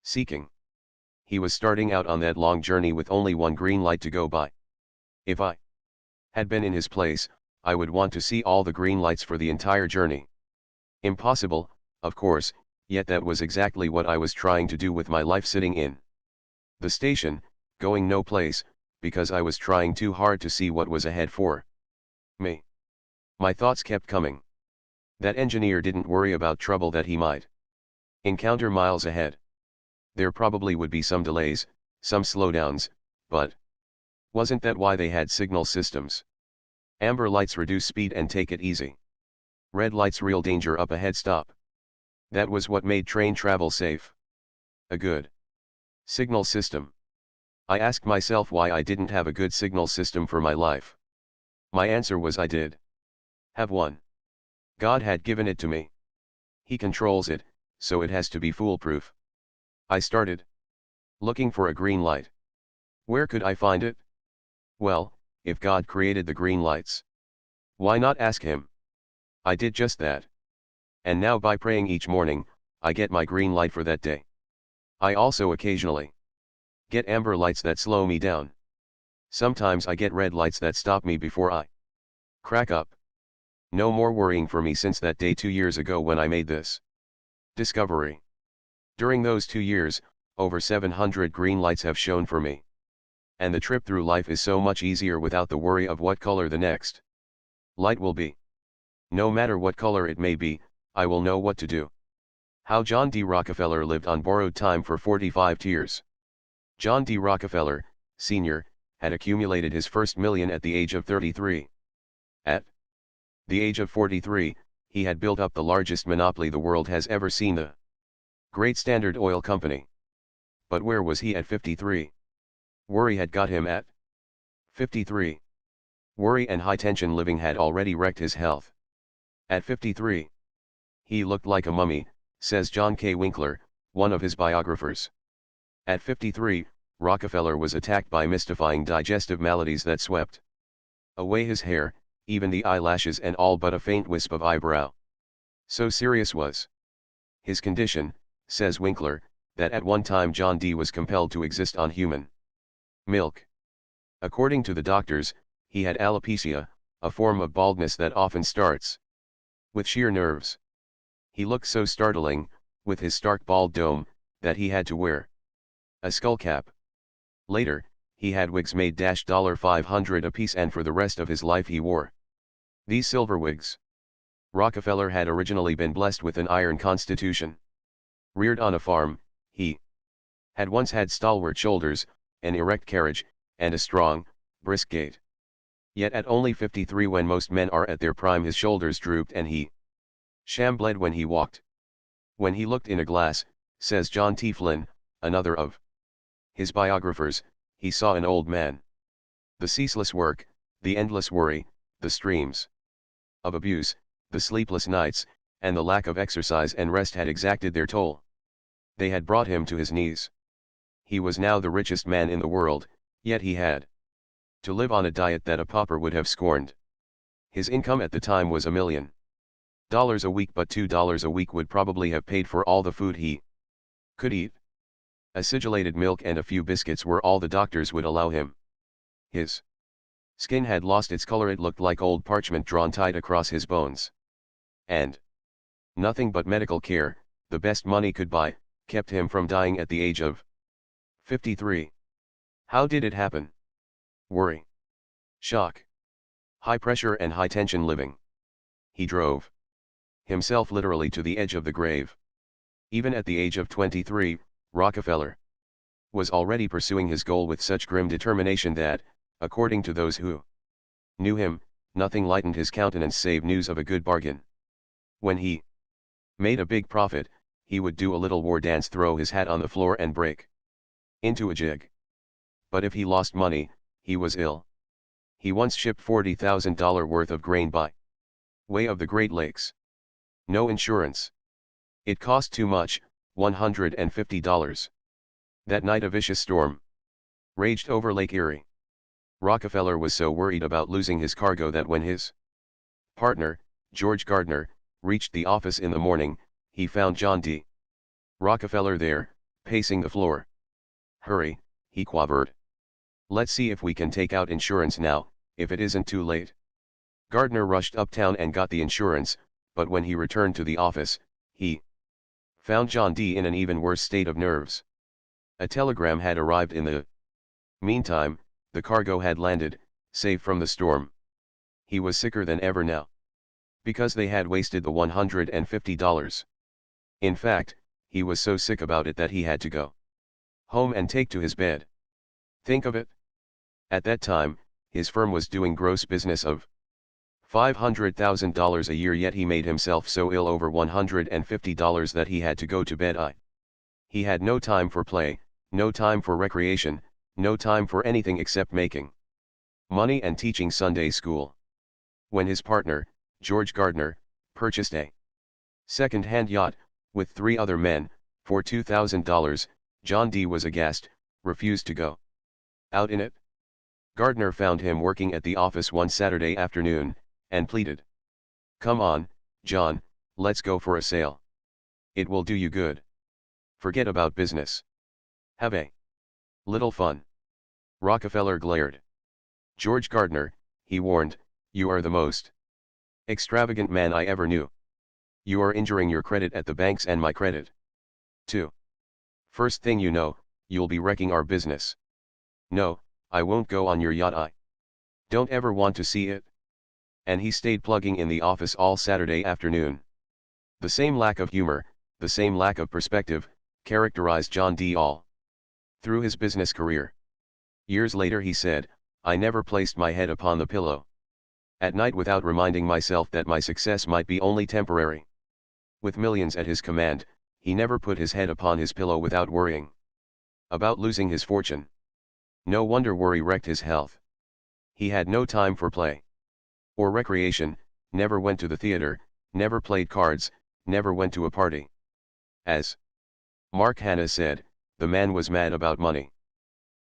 seeking. He was starting out on that long journey with only one green light to go by. If I had been in his place, I would want to see all the green lights for the entire journey. Impossible, of course, yet that was exactly what I was trying to do with my life, sitting in the station, going no place, because I was trying too hard to see what was ahead for me. My thoughts kept coming. That engineer didn't worry about trouble that he might encounter miles ahead. There probably would be some delays, some slowdowns, but Wasn't that why they had signal systems? Amber lights reduce speed and take it easy. Red lights real danger up ahead stop. That was what made train travel safe. A good signal system. I asked myself why I didn't have a good signal system for my life. My answer was I did have one. God had given it to me. He controls it, so it has to be foolproof. I started looking for a green light. Where could I find it? Well, if God created the green lights, why not ask Him? I did just that. And now by praying each morning, I get my green light for that day. I also occasionally get amber lights that slow me down. Sometimes I get red lights that stop me before I crack up. No more worrying for me since that day 2 years ago when I made this discovery. During those 2 years, over 700 green lights have shone for me. And the trip through life is so much easier without the worry of what color the next light will be. No matter what color it may be, I will know what to do. How John D. Rockefeller lived on borrowed time for 45 years. John D. Rockefeller, Sr., had accumulated his first million at the age of 33. At the age of 43, he had built up the largest monopoly the world has ever seen, the Great Standard Oil Company. But where was he at 53? Worry had got him at 53. Worry and high-tension living had already wrecked his health. At 53, he looked like a mummy, says John K. Winkler, one of his biographers. At 53, Rockefeller was attacked by mystifying digestive maladies that swept away his hair, even the eyelashes and all but a faint wisp of eyebrow. So serious was his condition, says Winkler, that at one time John D. was compelled to exist on human milk. According to the doctors, he had alopecia, a form of baldness that often starts with sheer nerves. He looked so startling, with his stark bald dome, that he had to wear a skull cap. Later, he had wigs made $500 apiece, and for the rest of his life he wore these silver wigs. Rockefeller had originally been blessed with an iron constitution. Reared on a farm, he had once had stalwart shoulders, an erect carriage, and a strong, brisk gait. Yet at only 53, when most men are at their prime, his shoulders drooped and he shambled when he walked. When he looked in a glass, says John T. Flynn, another of his biographers, he saw an old man. The ceaseless work, the endless worry, the streams of abuse, the sleepless nights, and the lack of exercise and rest had exacted their toll. They had brought him to his knees. He was now the richest man in the world, yet he had to live on a diet that a pauper would have scorned. His income at the time was $1 million a week, but $2 a week would probably have paid for all the food he could eat. Acidulated milk and a few biscuits were all the doctors would allow him. His skin had lost its color, it looked like old parchment drawn tight across his bones. And nothing but medical care, the best money could buy, kept him from dying at the age of 53. How did it happen? Worry, shock, high pressure and high tension living. He drove himself literally to the edge of the grave. Even at the age of 23, Rockefeller was already pursuing his goal with such grim determination that, according to those who knew him, nothing lightened his countenance save news of a good bargain. When he made a big profit, he would do a little war dance, throw his hat on the floor and break into a jig. But if he lost money, he was ill. He once shipped $40,000 worth of grain by way of the Great Lakes. No insurance. It cost too much, $150. That night a vicious storm raged over Lake Erie. Rockefeller was so worried about losing his cargo that when his partner, George Gardner, reached the office in the morning, he found John D. Rockefeller there, pacing the floor. "Hurry," he quavered. "Let's see if we can take out insurance now, if it isn't too late." Gardner rushed uptown and got the insurance, but when he returned to the office, he found John D. in an even worse state of nerves. A telegram had arrived in the meantime, the cargo had landed, safe from the storm. He was sicker than ever now, because they had wasted the $150. In fact, he was so sick about it that he had to go home and take to his bed. Think of it. At that time, his firm was doing gross business of $500,000 a year, yet he made himself so ill over $150 that he had to go to bed. He had no time for play, no time for recreation, no time for anything except making money and teaching Sunday school. When his partner, George Gardner, purchased a second-hand yacht, with 3 other men, for $2,000, John D. was aghast, refused to go out in it. Gardner found him working at the office one Saturday afternoon, and pleaded, "Come on, John, let's go for a sail. It will do you good. Forget about business. Have a little fun." Rockefeller glared. "George Gardner," he warned, "you are the most extravagant man I ever knew. You are injuring your credit at the banks and my credit, too. First thing you know, you'll be wrecking our business. No, I won't go on your yacht. I don't ever want to see it." And he stayed plugging in the office all Saturday afternoon. The same lack of humor, the same lack of perspective, characterized John D. all through his business career. Years later he said, "I never placed my head upon the pillow at night without reminding myself that my success might be only temporary." With millions at his command, he never put his head upon his pillow without worrying about losing his fortune. No wonder worry wrecked his health. He had no time for play or recreation, never went to the theater, never played cards, never went to a party. As Mark Hanna said, the man was mad about money.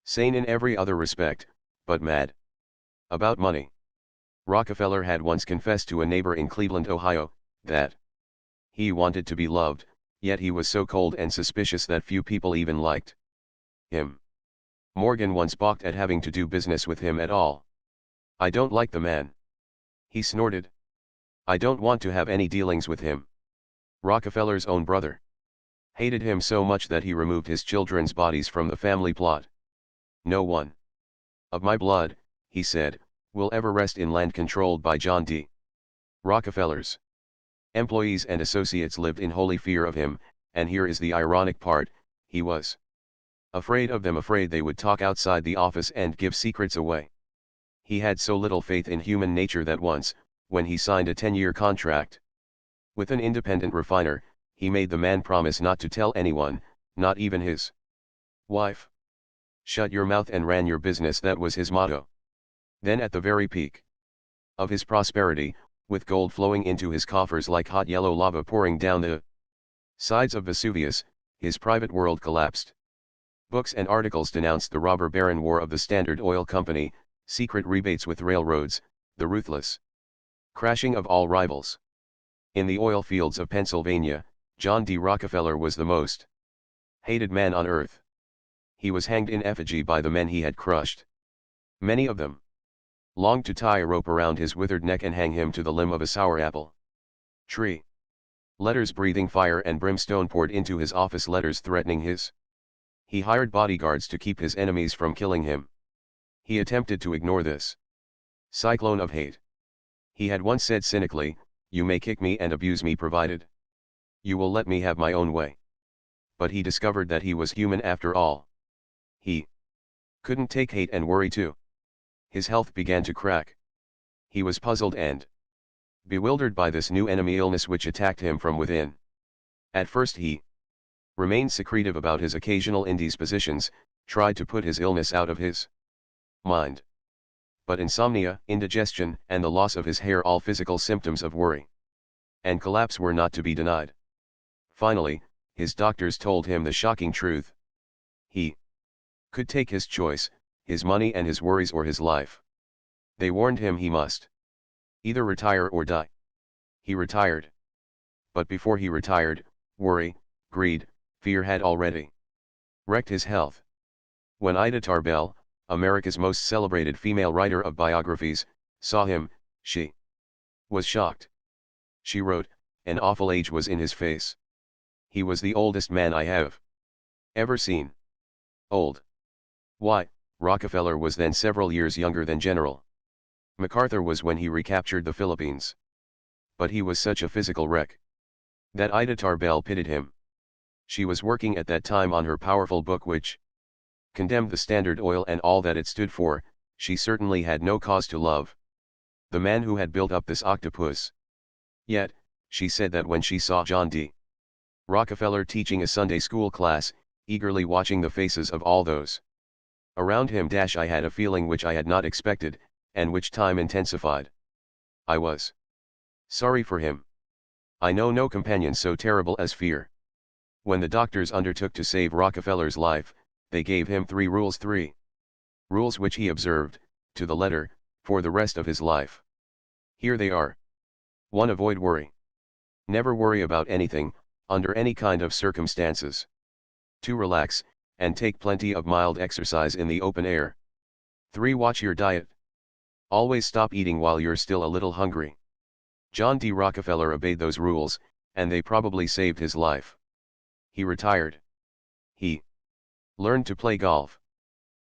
Sane in every other respect, but mad about money. Rockefeller had once confessed to a neighbor in Cleveland, Ohio, that he wanted to be loved, yet he was so cold and suspicious that few people even liked him. Morgan once balked at having to do business with him at all. "I don't like the man," he snorted. "I don't want to have any dealings with him." Rockefeller's own brother hated him so much that he removed his children's bodies from the family plot. "No one of my blood," he said, "will ever rest in land controlled by John D." Rockefeller's employees and associates lived in holy fear of him, and here is the ironic part, he was afraid of them, afraid they would talk outside the office and give secrets away. He had so little faith in human nature that once, when he signed a 10-year contract with an independent refiner, he made the man promise not to tell anyone, not even his wife. "Shut your mouth and ran your business," that was his motto. Then at the very peak of his prosperity, with gold flowing into his coffers like hot yellow lava pouring down the sides of Vesuvius, his private world collapsed. Books and articles denounced the robber baron war of the Standard Oil Company, secret rebates with railroads, the ruthless crashing of all rivals. In the oil fields of Pennsylvania, John D. Rockefeller was the most hated man on earth. He was hanged in effigy by the men he had crushed. Many of them longed to tie a rope around his withered neck and hang him to the limb of a sour apple tree. Letters breathing fire and brimstone poured into his office, letters threatening his. He hired bodyguards to keep his enemies from killing him. He attempted to ignore this cyclone of hate. He had once said cynically, "You may kick me and abuse me provided you will let me have my own way." But he discovered that he was human after all. He couldn't take hate and worry too. His health began to crack. He was puzzled and bewildered by this new enemy illness which attacked him from within. At first he remained secretive about his occasional indispositions, tried to put his illness out of his mind. But insomnia, indigestion, and the loss of his hair, all physical symptoms of worry and collapse, were not to be denied. Finally, his doctors told him the shocking truth. He could take his choice, his money and his worries, or his life. They warned him he must either retire or die. He retired. But before he retired, worry, greed, fear had already wrecked his health. When Ida Tarbell, America's most celebrated female writer of biographies, saw him, she was shocked. She wrote, "An awful age was in his face. He was the oldest man I have ever seen." Old. Why, Rockefeller was then several years younger than General MacArthur was when he recaptured the Philippines. But he was such a physical wreck that Ida Tarbell pitied him. She was working at that time on her powerful book which condemned the Standard Oil and all that it stood for, She certainly had no cause to love the man who had built up this octopus. Yet, she said that when she saw John D. Rockefeller teaching a Sunday school class, eagerly watching the faces of all those around him, I had a feeling which I had not expected, and which time intensified. I was sorry for him. I know no companion so terrible as fear. When the doctors undertook to save Rockefeller's life, they gave him 3 rules which he observed, to the letter, for the rest of his life. Here they are. 1. Avoid worry. Never worry about anything, under any kind of circumstances. 2. Relax, and take plenty of mild exercise in the open air. 3. Watch your diet. Always stop eating while you're still a little hungry. John D. Rockefeller obeyed those rules, and they probably saved his life. He retired. He learned to play golf.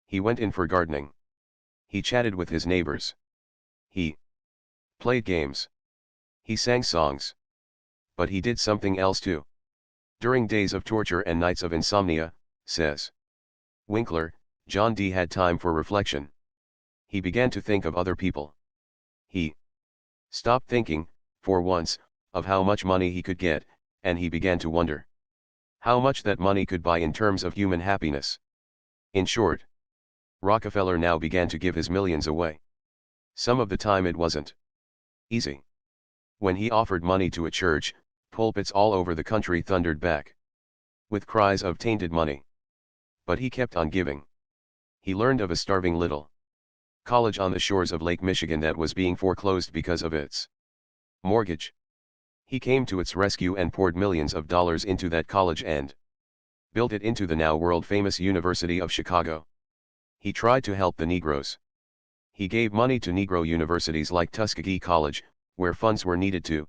He went in for gardening. He chatted with his neighbors. He played games. He sang songs. But he did something else too. During days of torture and nights of insomnia, says Winkler, John D. had time for reflection. He began to think of other people. He stopped thinking, for once, of how much money he could get, and he began to wonder how much that money could buy in terms of human happiness. In short, Rockefeller now began to give his millions away. Some of the time it wasn't easy. When he offered money to a church, pulpits all over the country thundered back with cries of tainted money. But he kept on giving. He learned of a starving little college on the shores of Lake Michigan that was being foreclosed because of its mortgage. He came to its rescue and poured millions of dollars into that college and built it into the now world-famous University of Chicago. He tried to help the Negroes. He gave money to Negro universities like Tuskegee College, where funds were needed to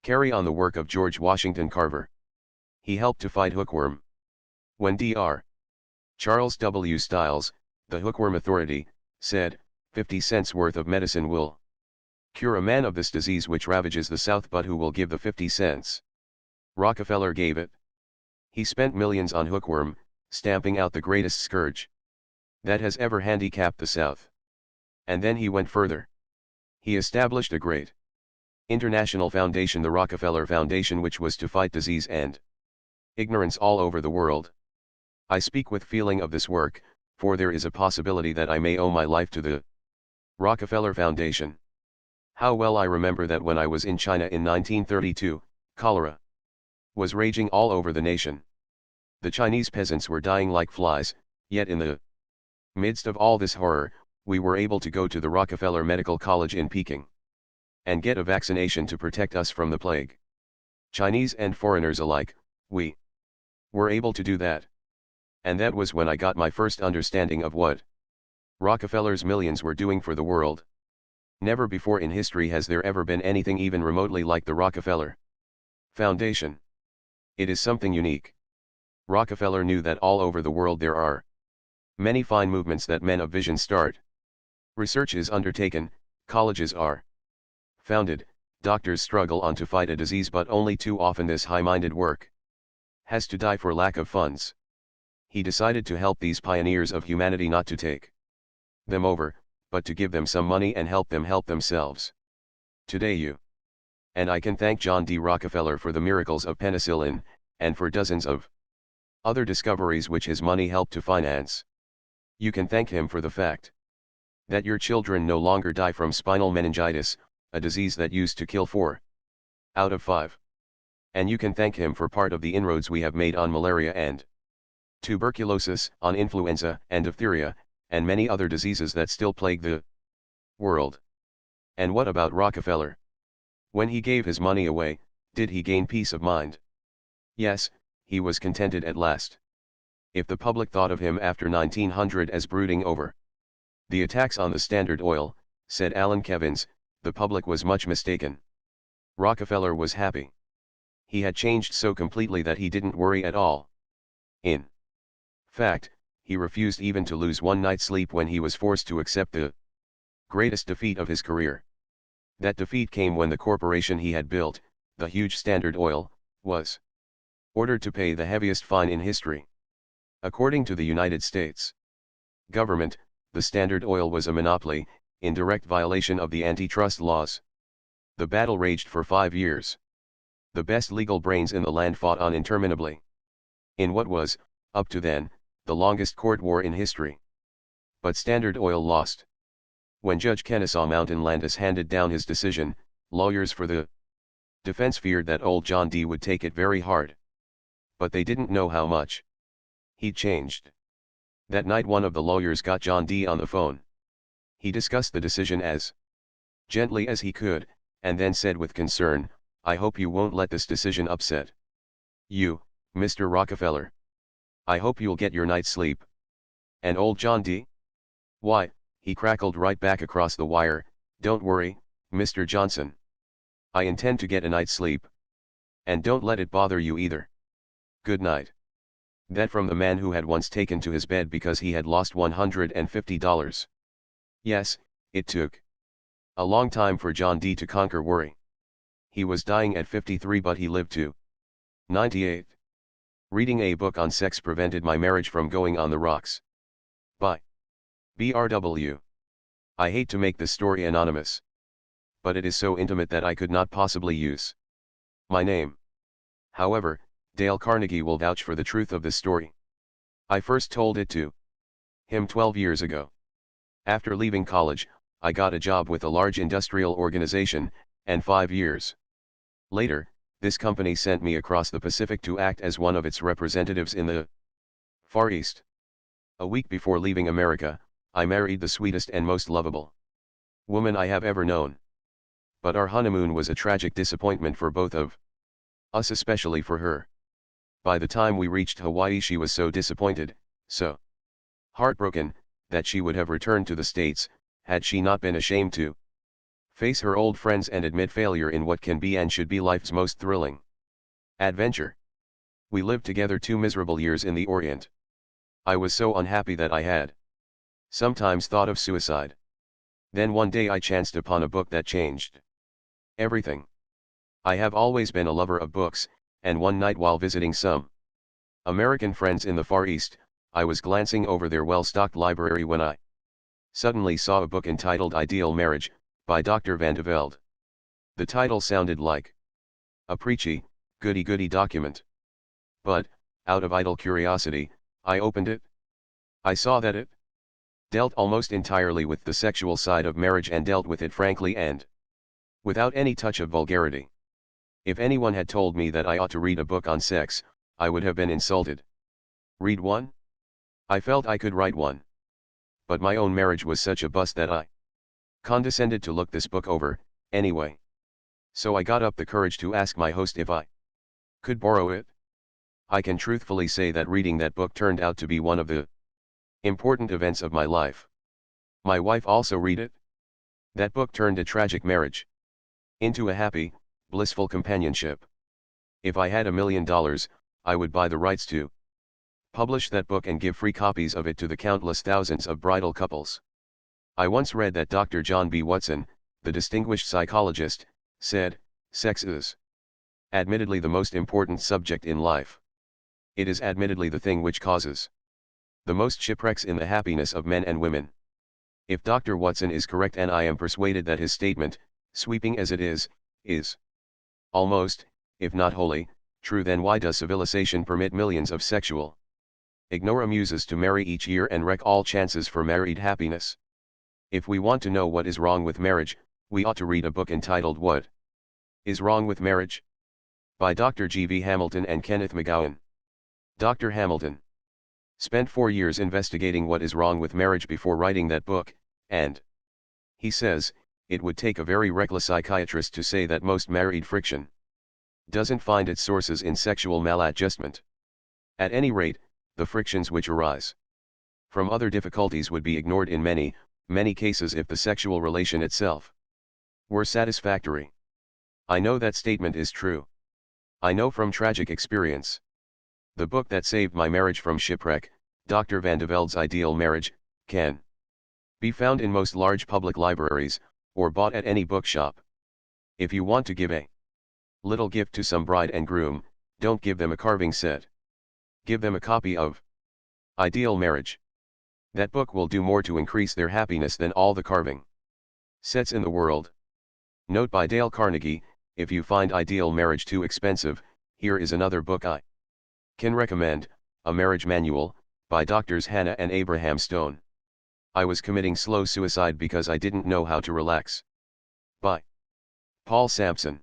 carry on the work of George Washington Carver. He helped to fight hookworm. When Dr. Charles W. Stiles, the Hookworm Authority, said, 50 cents worth of medicine will cure a man of this disease which ravages the South, but who will give the 50 cents? Rockefeller gave it. He spent millions on hookworm, stamping out the greatest scourge that has ever handicapped the South. And then he went further. He established a great international foundation, the Rockefeller Foundation, which was to fight disease and ignorance all over the world. I speak with feeling of this work, for there is a possibility that I may owe my life to the Rockefeller Foundation. How well I remember that when I was in China in 1932, cholera was raging all over the nation. The Chinese peasants were dying like flies, yet in the midst of all this horror, we were able to go to the Rockefeller Medical College in Peking and get a vaccination to protect us from the plague. Chinese and foreigners alike, we were able to do that. And that was when I got my first understanding of what Rockefeller's millions were doing for the world. Never before in history has there ever been anything even remotely like the Rockefeller Foundation. It is something unique. Rockefeller knew that all over the world there are many fine movements that men of vision start. Research is undertaken, colleges are founded, doctors struggle on to fight a disease, but only too often this high-minded work has to die for lack of funds. He decided to help these pioneers of humanity, not to take them over, but to give them some money and help them help themselves. Today you and I can thank John D. Rockefeller for the miracles of penicillin, and for dozens of other discoveries which his money helped to finance. You can thank him for the fact that your children no longer die from spinal meningitis, a disease that used to kill 4 out of 5. And you can thank him for part of the inroads we have made on malaria and tuberculosis, on influenza and diphtheria, and many other diseases that still plague the world. And what about Rockefeller? When he gave his money away, did he gain peace of mind? Yes, he was contented at last. If the public thought of him after 1900 as brooding over the attacks on the Standard Oil, said Alan Kevins, the public was much mistaken. Rockefeller was happy. He had changed so completely that he didn't worry at all. In fact, he refused even to lose one night's sleep when he was forced to accept the greatest defeat of his career. That defeat came when the corporation he had built, the huge Standard Oil, was ordered to pay the heaviest fine in history. According to the United States government, the Standard Oil was a monopoly, in direct violation of the antitrust laws. The battle raged for 5 years. The best legal brains in the land fought on interminably. In what was, up to then, the longest court war in history. But Standard Oil lost. When Judge Kennesaw Mountain Landis handed down his decision, lawyers for the defense feared that old John D. would take it very hard. But they didn't know how much. He'd changed. That night one of the lawyers got John D. on the phone. He discussed the decision as gently as he could, and then said with concern, "I hope you won't let this decision upset you, Mr. Rockefeller. I hope you'll get your night's sleep." And old John D.? Why, he crackled right back across the wire, "Don't worry, Mr. Johnson. I intend to get a night's sleep. And don't let it bother you either. Good night." That from the man who had once taken to his bed because he had lost $150. Yes, it took a long time for John D. to conquer worry. He was dying at 53 but he lived to 98. Reading a book on sex prevented my marriage from going on the rocks. By BRW. I hate to make this story anonymous. But it is so intimate that I could not possibly use my name. However, Dale Carnegie will vouch for the truth of this story. I first told it to him 12 years ago. After leaving college, I got a job with a large industrial organization, and 5 years later, this company sent me across the Pacific to act as one of its representatives in the Far East. A week before leaving America, I married the sweetest and most lovable woman I have ever known. But our honeymoon was a tragic disappointment for both of us, especially for her. By the time we reached Hawaii she was so disappointed, so heartbroken, that she would have returned to the States, had she not been ashamed to face her old friends and admit failure in what can be and should be life's most thrilling adventure. We lived together 2 miserable years in the Orient. I was so unhappy that I had sometimes thought of suicide. Then one day I chanced upon a book that changed everything. I have always been a lover of books, and one night while visiting some American friends in the Far East, I was glancing over their well-stocked library when I suddenly saw a book entitled Ideal Marriage, by Dr. Van de Velde. The title sounded like a preachy, goody-goody document. But, out of idle curiosity, I opened it. I saw that it dealt almost entirely with the sexual side of marriage and dealt with it frankly and without any touch of vulgarity. If anyone had told me that I ought to read a book on sex, I would have been insulted. Read one? I felt I could write one. But my own marriage was such a bust that I condescended to look this book over, anyway. So I got up the courage to ask my host if I could borrow it. I can truthfully say that reading that book turned out to be one of the important events of my life. My wife also read it. That book turned a tragic marriage into a happy, blissful companionship. If I had $1 million, I would buy the rights to publish that book and give free copies of it to the countless thousands of bridal couples. I once read that Dr. John B. Watson, the distinguished psychologist, said, "Sex is admittedly the most important subject in life. It is admittedly the thing which causes the most shipwrecks in the happiness of men and women." If Dr. Watson is correct, and I am persuaded that his statement, sweeping as it is almost, if not wholly, true, then why does civilization permit millions of sexual ignoramuses to marry each year and wreck all chances for married happiness? If we want to know what is wrong with marriage, we ought to read a book entitled What is Wrong with Marriage? By Dr. G.V. Hamilton and Kenneth McGowan. Dr. Hamilton spent 4 years investigating what is wrong with marriage before writing that book, and he says, it would take a very reckless psychiatrist to say that most married friction doesn't find its sources in sexual maladjustment. At any rate, the frictions which arise from other difficulties would be ignored in many, many cases if the sexual relation itself were satisfactory. I know that statement is true. I know from tragic experience. The book that saved my marriage from shipwreck, Dr. Van de Velde's Ideal Marriage, can be found in most large public libraries, or bought at any bookshop. If you want to give a little gift to some bride and groom, don't give them a carving set. Give them a copy of Ideal Marriage. That book will do more to increase their happiness than all the carving sets in the world. Note by Dale Carnegie, if you find Ideal Marriage too expensive, here is another book I can recommend, A Marriage Manual, by Drs. Hannah and Abraham Stone. I was committing slow suicide because I didn't know how to relax. By Paul Sampson.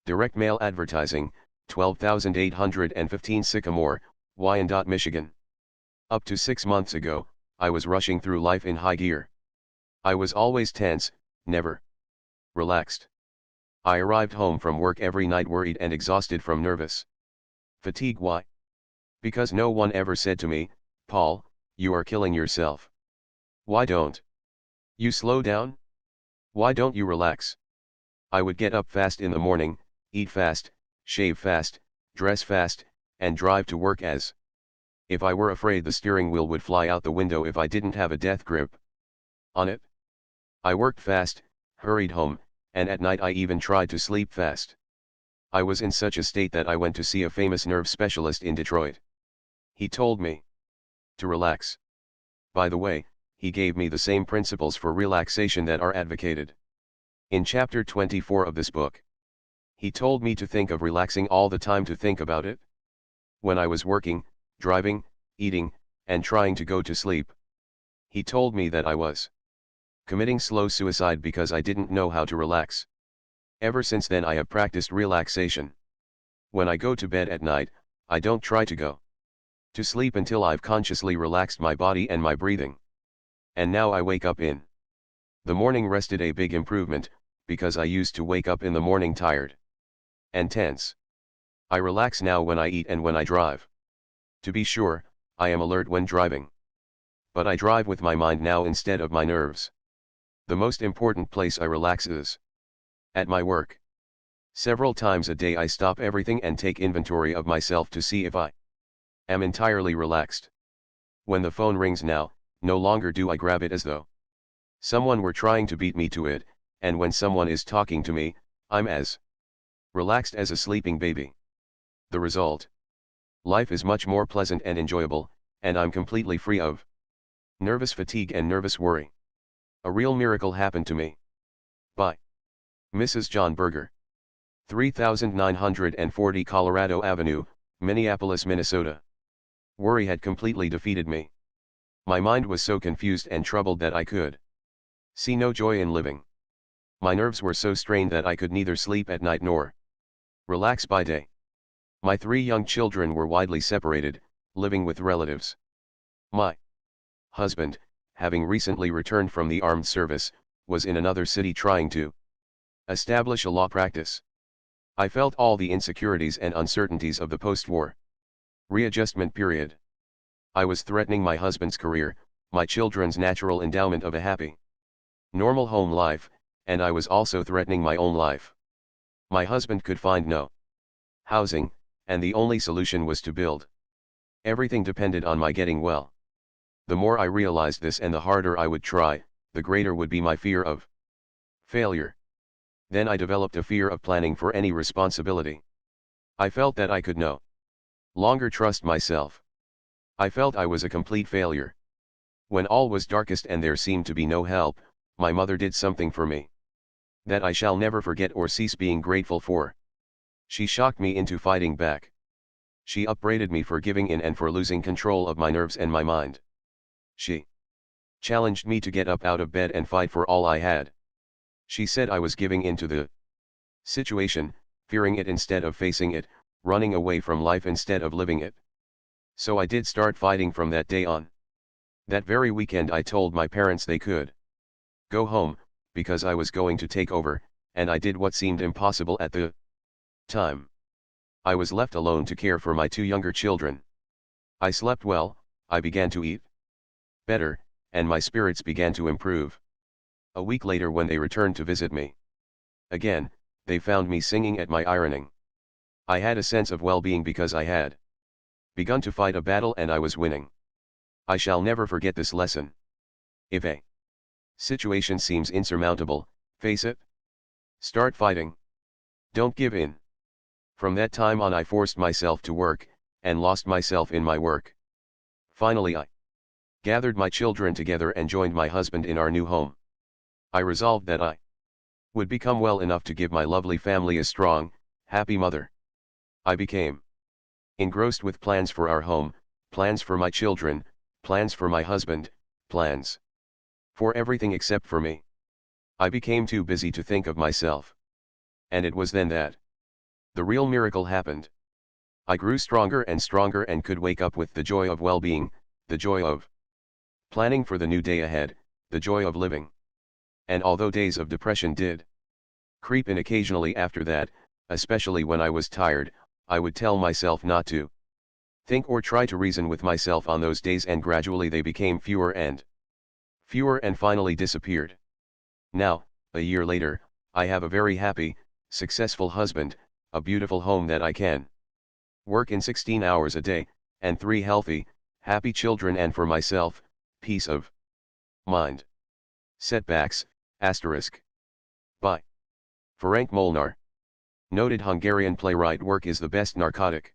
Direct mail advertising, 12,815 Sycamore, Wyandotte, Michigan. Up to 6 months ago, I was rushing through life in high gear. I was always tense, never relaxed. I arrived home from work every night worried and exhausted from nervous fatigue. Why? Because no one ever said to me, Paul, you are killing yourself. Why don't you slow down? Why don't you relax? I would get up fast in the morning, eat fast, shave fast, dress fast, and drive to work as if I were afraid the steering wheel would fly out the window if I didn't have a death grip on it. I worked fast, hurried home, and at night I even tried to sleep fast. I was in such a state that I went to see a famous nerve specialist in Detroit. He told me to relax. By the way, he gave me the same principles for relaxation that are advocated in chapter 24 of this book. He told me to think of relaxing all the time, to think about it when I was working, driving, eating, and trying to go to sleep. He told me that I was committing slow suicide because I didn't know how to relax. Ever since then I have practiced relaxation. When I go to bed at night, I don't try to go to sleep until I've consciously relaxed my body and my breathing. And now I wake up in the morning rested, a big improvement, because I used to wake up in the morning tired and tense. I relax now when I eat and when I drive. To be sure, I am alert when driving. But I drive with my mind now instead of my nerves. The most important place I relax is at my work. Several times a day I stop everything and take inventory of myself to see if I am entirely relaxed. When the phone rings now, no longer do I grab it as though someone were trying to beat me to it, and when someone is talking to me, I'm as relaxed as a sleeping baby. The result? Life is much more pleasant and enjoyable, and I'm completely free of nervous fatigue and nervous worry. A real miracle happened to me. By Mrs. John Berger. 3940 Colorado Avenue, Minneapolis, Minnesota. Worry had completely defeated me. My mind was so confused and troubled that I could see no joy in living. My nerves were so strained that I could neither sleep at night nor relax by day. My 3 young children were widely separated, living with relatives. My husband, having recently returned from the armed service, was in another city trying to establish a law practice. I felt all the insecurities and uncertainties of the post-war readjustment period. I was threatening my husband's career, my children's natural endowment of a happy, normal home life, and I was also threatening my own life. My husband could find no housing, and the only solution was to build. Everything depended on my getting well. The more I realized this and the harder I would try, the greater would be my fear of failure. Then I developed a fear of planning for any responsibility. I felt that I could no longer trust myself. I felt I was a complete failure. When all was darkest and there seemed to be no help, my mother did something for me that I shall never forget or cease being grateful for. She shocked me into fighting back. She upbraided me for giving in and for losing control of my nerves and my mind. She challenged me to get up out of bed and fight for all I had. She said I was giving in to the situation, fearing it instead of facing it, running away from life instead of living it. So I did start fighting from that day on. That very weekend I told my parents they could go home, because I was going to take over, and I did what seemed impossible at the time. I was left alone to care for my 2 younger children. I slept well, I began to eat better, and my spirits began to improve. A week later, when they returned to visit me again, they found me singing at my ironing. I had a sense of well-being because I had begun to fight a battle and I was winning. I shall never forget this lesson. If a situation seems insurmountable, face it. Start fighting. Don't give in. From that time on I forced myself to work, and lost myself in my work. Finally I gathered my children together and joined my husband in our new home. I resolved that I would become well enough to give my lovely family a strong, happy mother. I became engrossed with plans for our home, plans for my children, plans for my husband, plans for everything except for me. I became too busy to think of myself. And it was then that the real miracle happened. I grew stronger and could wake up with the joy of well-being, the joy of planning for the new day ahead, the joy of living. And although days of depression did creep in occasionally after that, especially when I was tired, I would tell myself not to think or try to reason with myself on those days, and gradually they became fewer and finally disappeared. Now, a year later, I have a very happy, successful husband, a beautiful home that I can work in 16 hours a day, and 3 healthy, happy children, and for myself, peace of mind. Setbacks, asterisk. By Ferenc Molnar. Noted Hungarian playwright. Work is the best narcotic.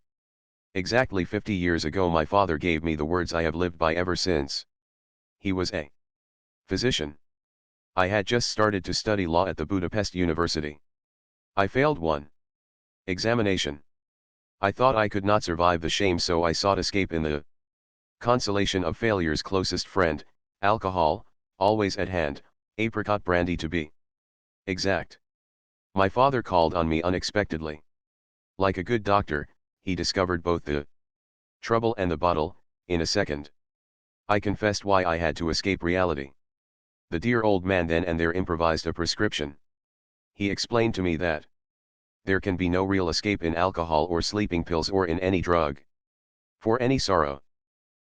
Exactly 50 years ago my father gave me the words I have lived by ever since. He was a physician. I had just started to study law at the Budapest University. I failed one examination. I thought I could not survive the shame, so I sought escape in the consolation of failure's closest friend, alcohol, always at hand, apricot brandy to be exact. My father called on me unexpectedly. Like a good doctor, he discovered both the trouble and the bottle, in a second. I confessed why I had to escape reality. The dear old man then and there improvised a prescription. He explained to me that there can be no real escape in alcohol or sleeping pills or in any drug. For any sorrow,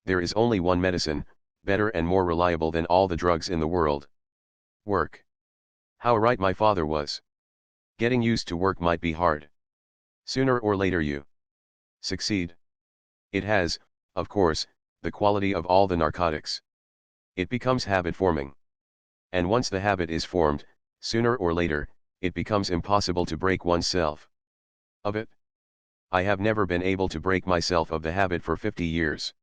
there is only one medicine, better and more reliable than all the drugs in the world: work. How right my father was. Getting used to work might be hard. Sooner or later you succeed. It has, of course, the quality of all the narcotics. It becomes habit forming. And once the habit is formed, sooner or later, it becomes impossible to break oneself of it. I have never been able to break myself of the habit for 50 years.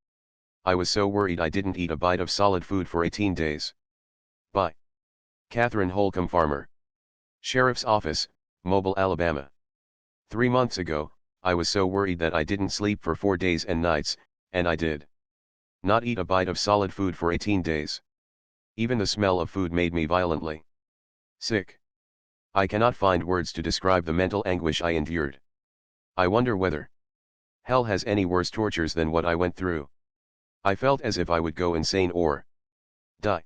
I was so worried I didn't eat a bite of solid food for 18 days. By Catherine Holcomb Farmer. Sheriff's Office, Mobile, Alabama. 3 months ago, I was so worried that I didn't sleep for 4 days and nights, and I did not eat a bite of solid food for 18 days. Even the smell of food made me violently sick. I cannot find words to describe the mental anguish I endured. I wonder whether hell has any worse tortures than what I went through. I felt as if I would go insane or die.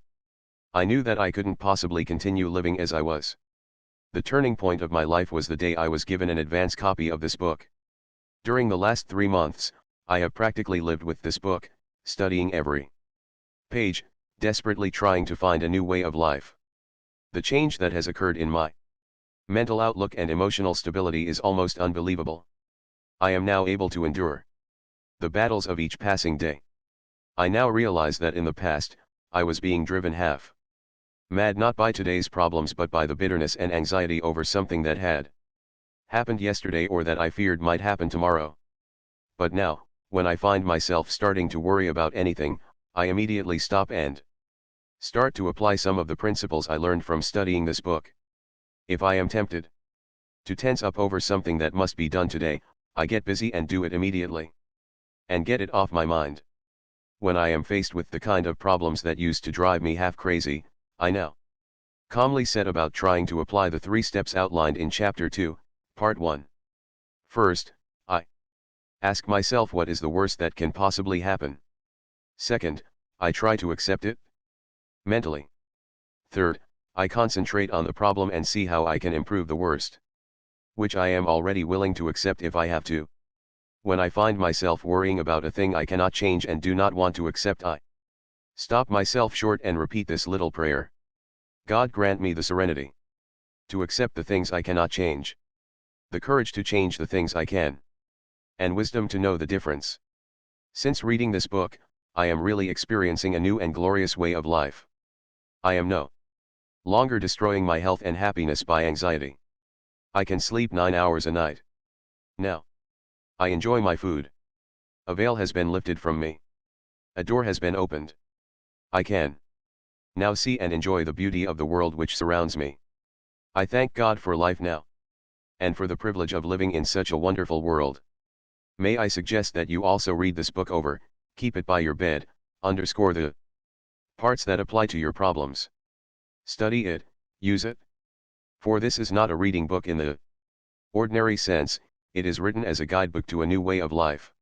I knew that I couldn't possibly continue living as I was. The turning point of my life was the day I was given an advance copy of this book. During the last 3 months, I have practically lived with this book, studying every page, desperately trying to find a new way of life. The change that has occurred in my mental outlook and emotional stability is almost unbelievable. I am now able to endure the battles of each passing day. I now realize that in the past, I was being driven half mad not by today's problems but by the bitterness and anxiety over something that had happened yesterday or that I feared might happen tomorrow. But now, when I find myself starting to worry about anything, I immediately stop and start to apply some of the principles I learned from studying this book. If I am tempted to tense up over something that must be done today, I get busy and do it immediately, and get it off my mind. When I am faced with the kind of problems that used to drive me half crazy, I now calmly set about trying to apply the 3 steps outlined in Chapter 2, Part 1. First, I ask myself what is the worst that can possibly happen. Second, I try to accept it mentally. Third, I concentrate on the problem and see how I can improve the worst, which I am already willing to accept if I have to. When I find myself worrying about a thing I cannot change and do not want to accept, I stop myself short and repeat this little prayer: God grant me the serenity to accept the things I cannot change, the courage to change the things I can, and wisdom to know the difference. Since reading this book, I am really experiencing a new and glorious way of life. I am no longer destroying my health and happiness by anxiety. I can sleep 9 hours a night now. I enjoy my food. A veil has been lifted from me. A door has been opened. I can now see and enjoy the beauty of the world which surrounds me. I thank God for life now, and for the privilege of living in such a wonderful world. May I suggest that you also read this book over, keep it by your bed, underscore the parts that apply to your problems. Study it, use it. For this is not a reading book in the ordinary sense, it is written as a guidebook to a new way of life.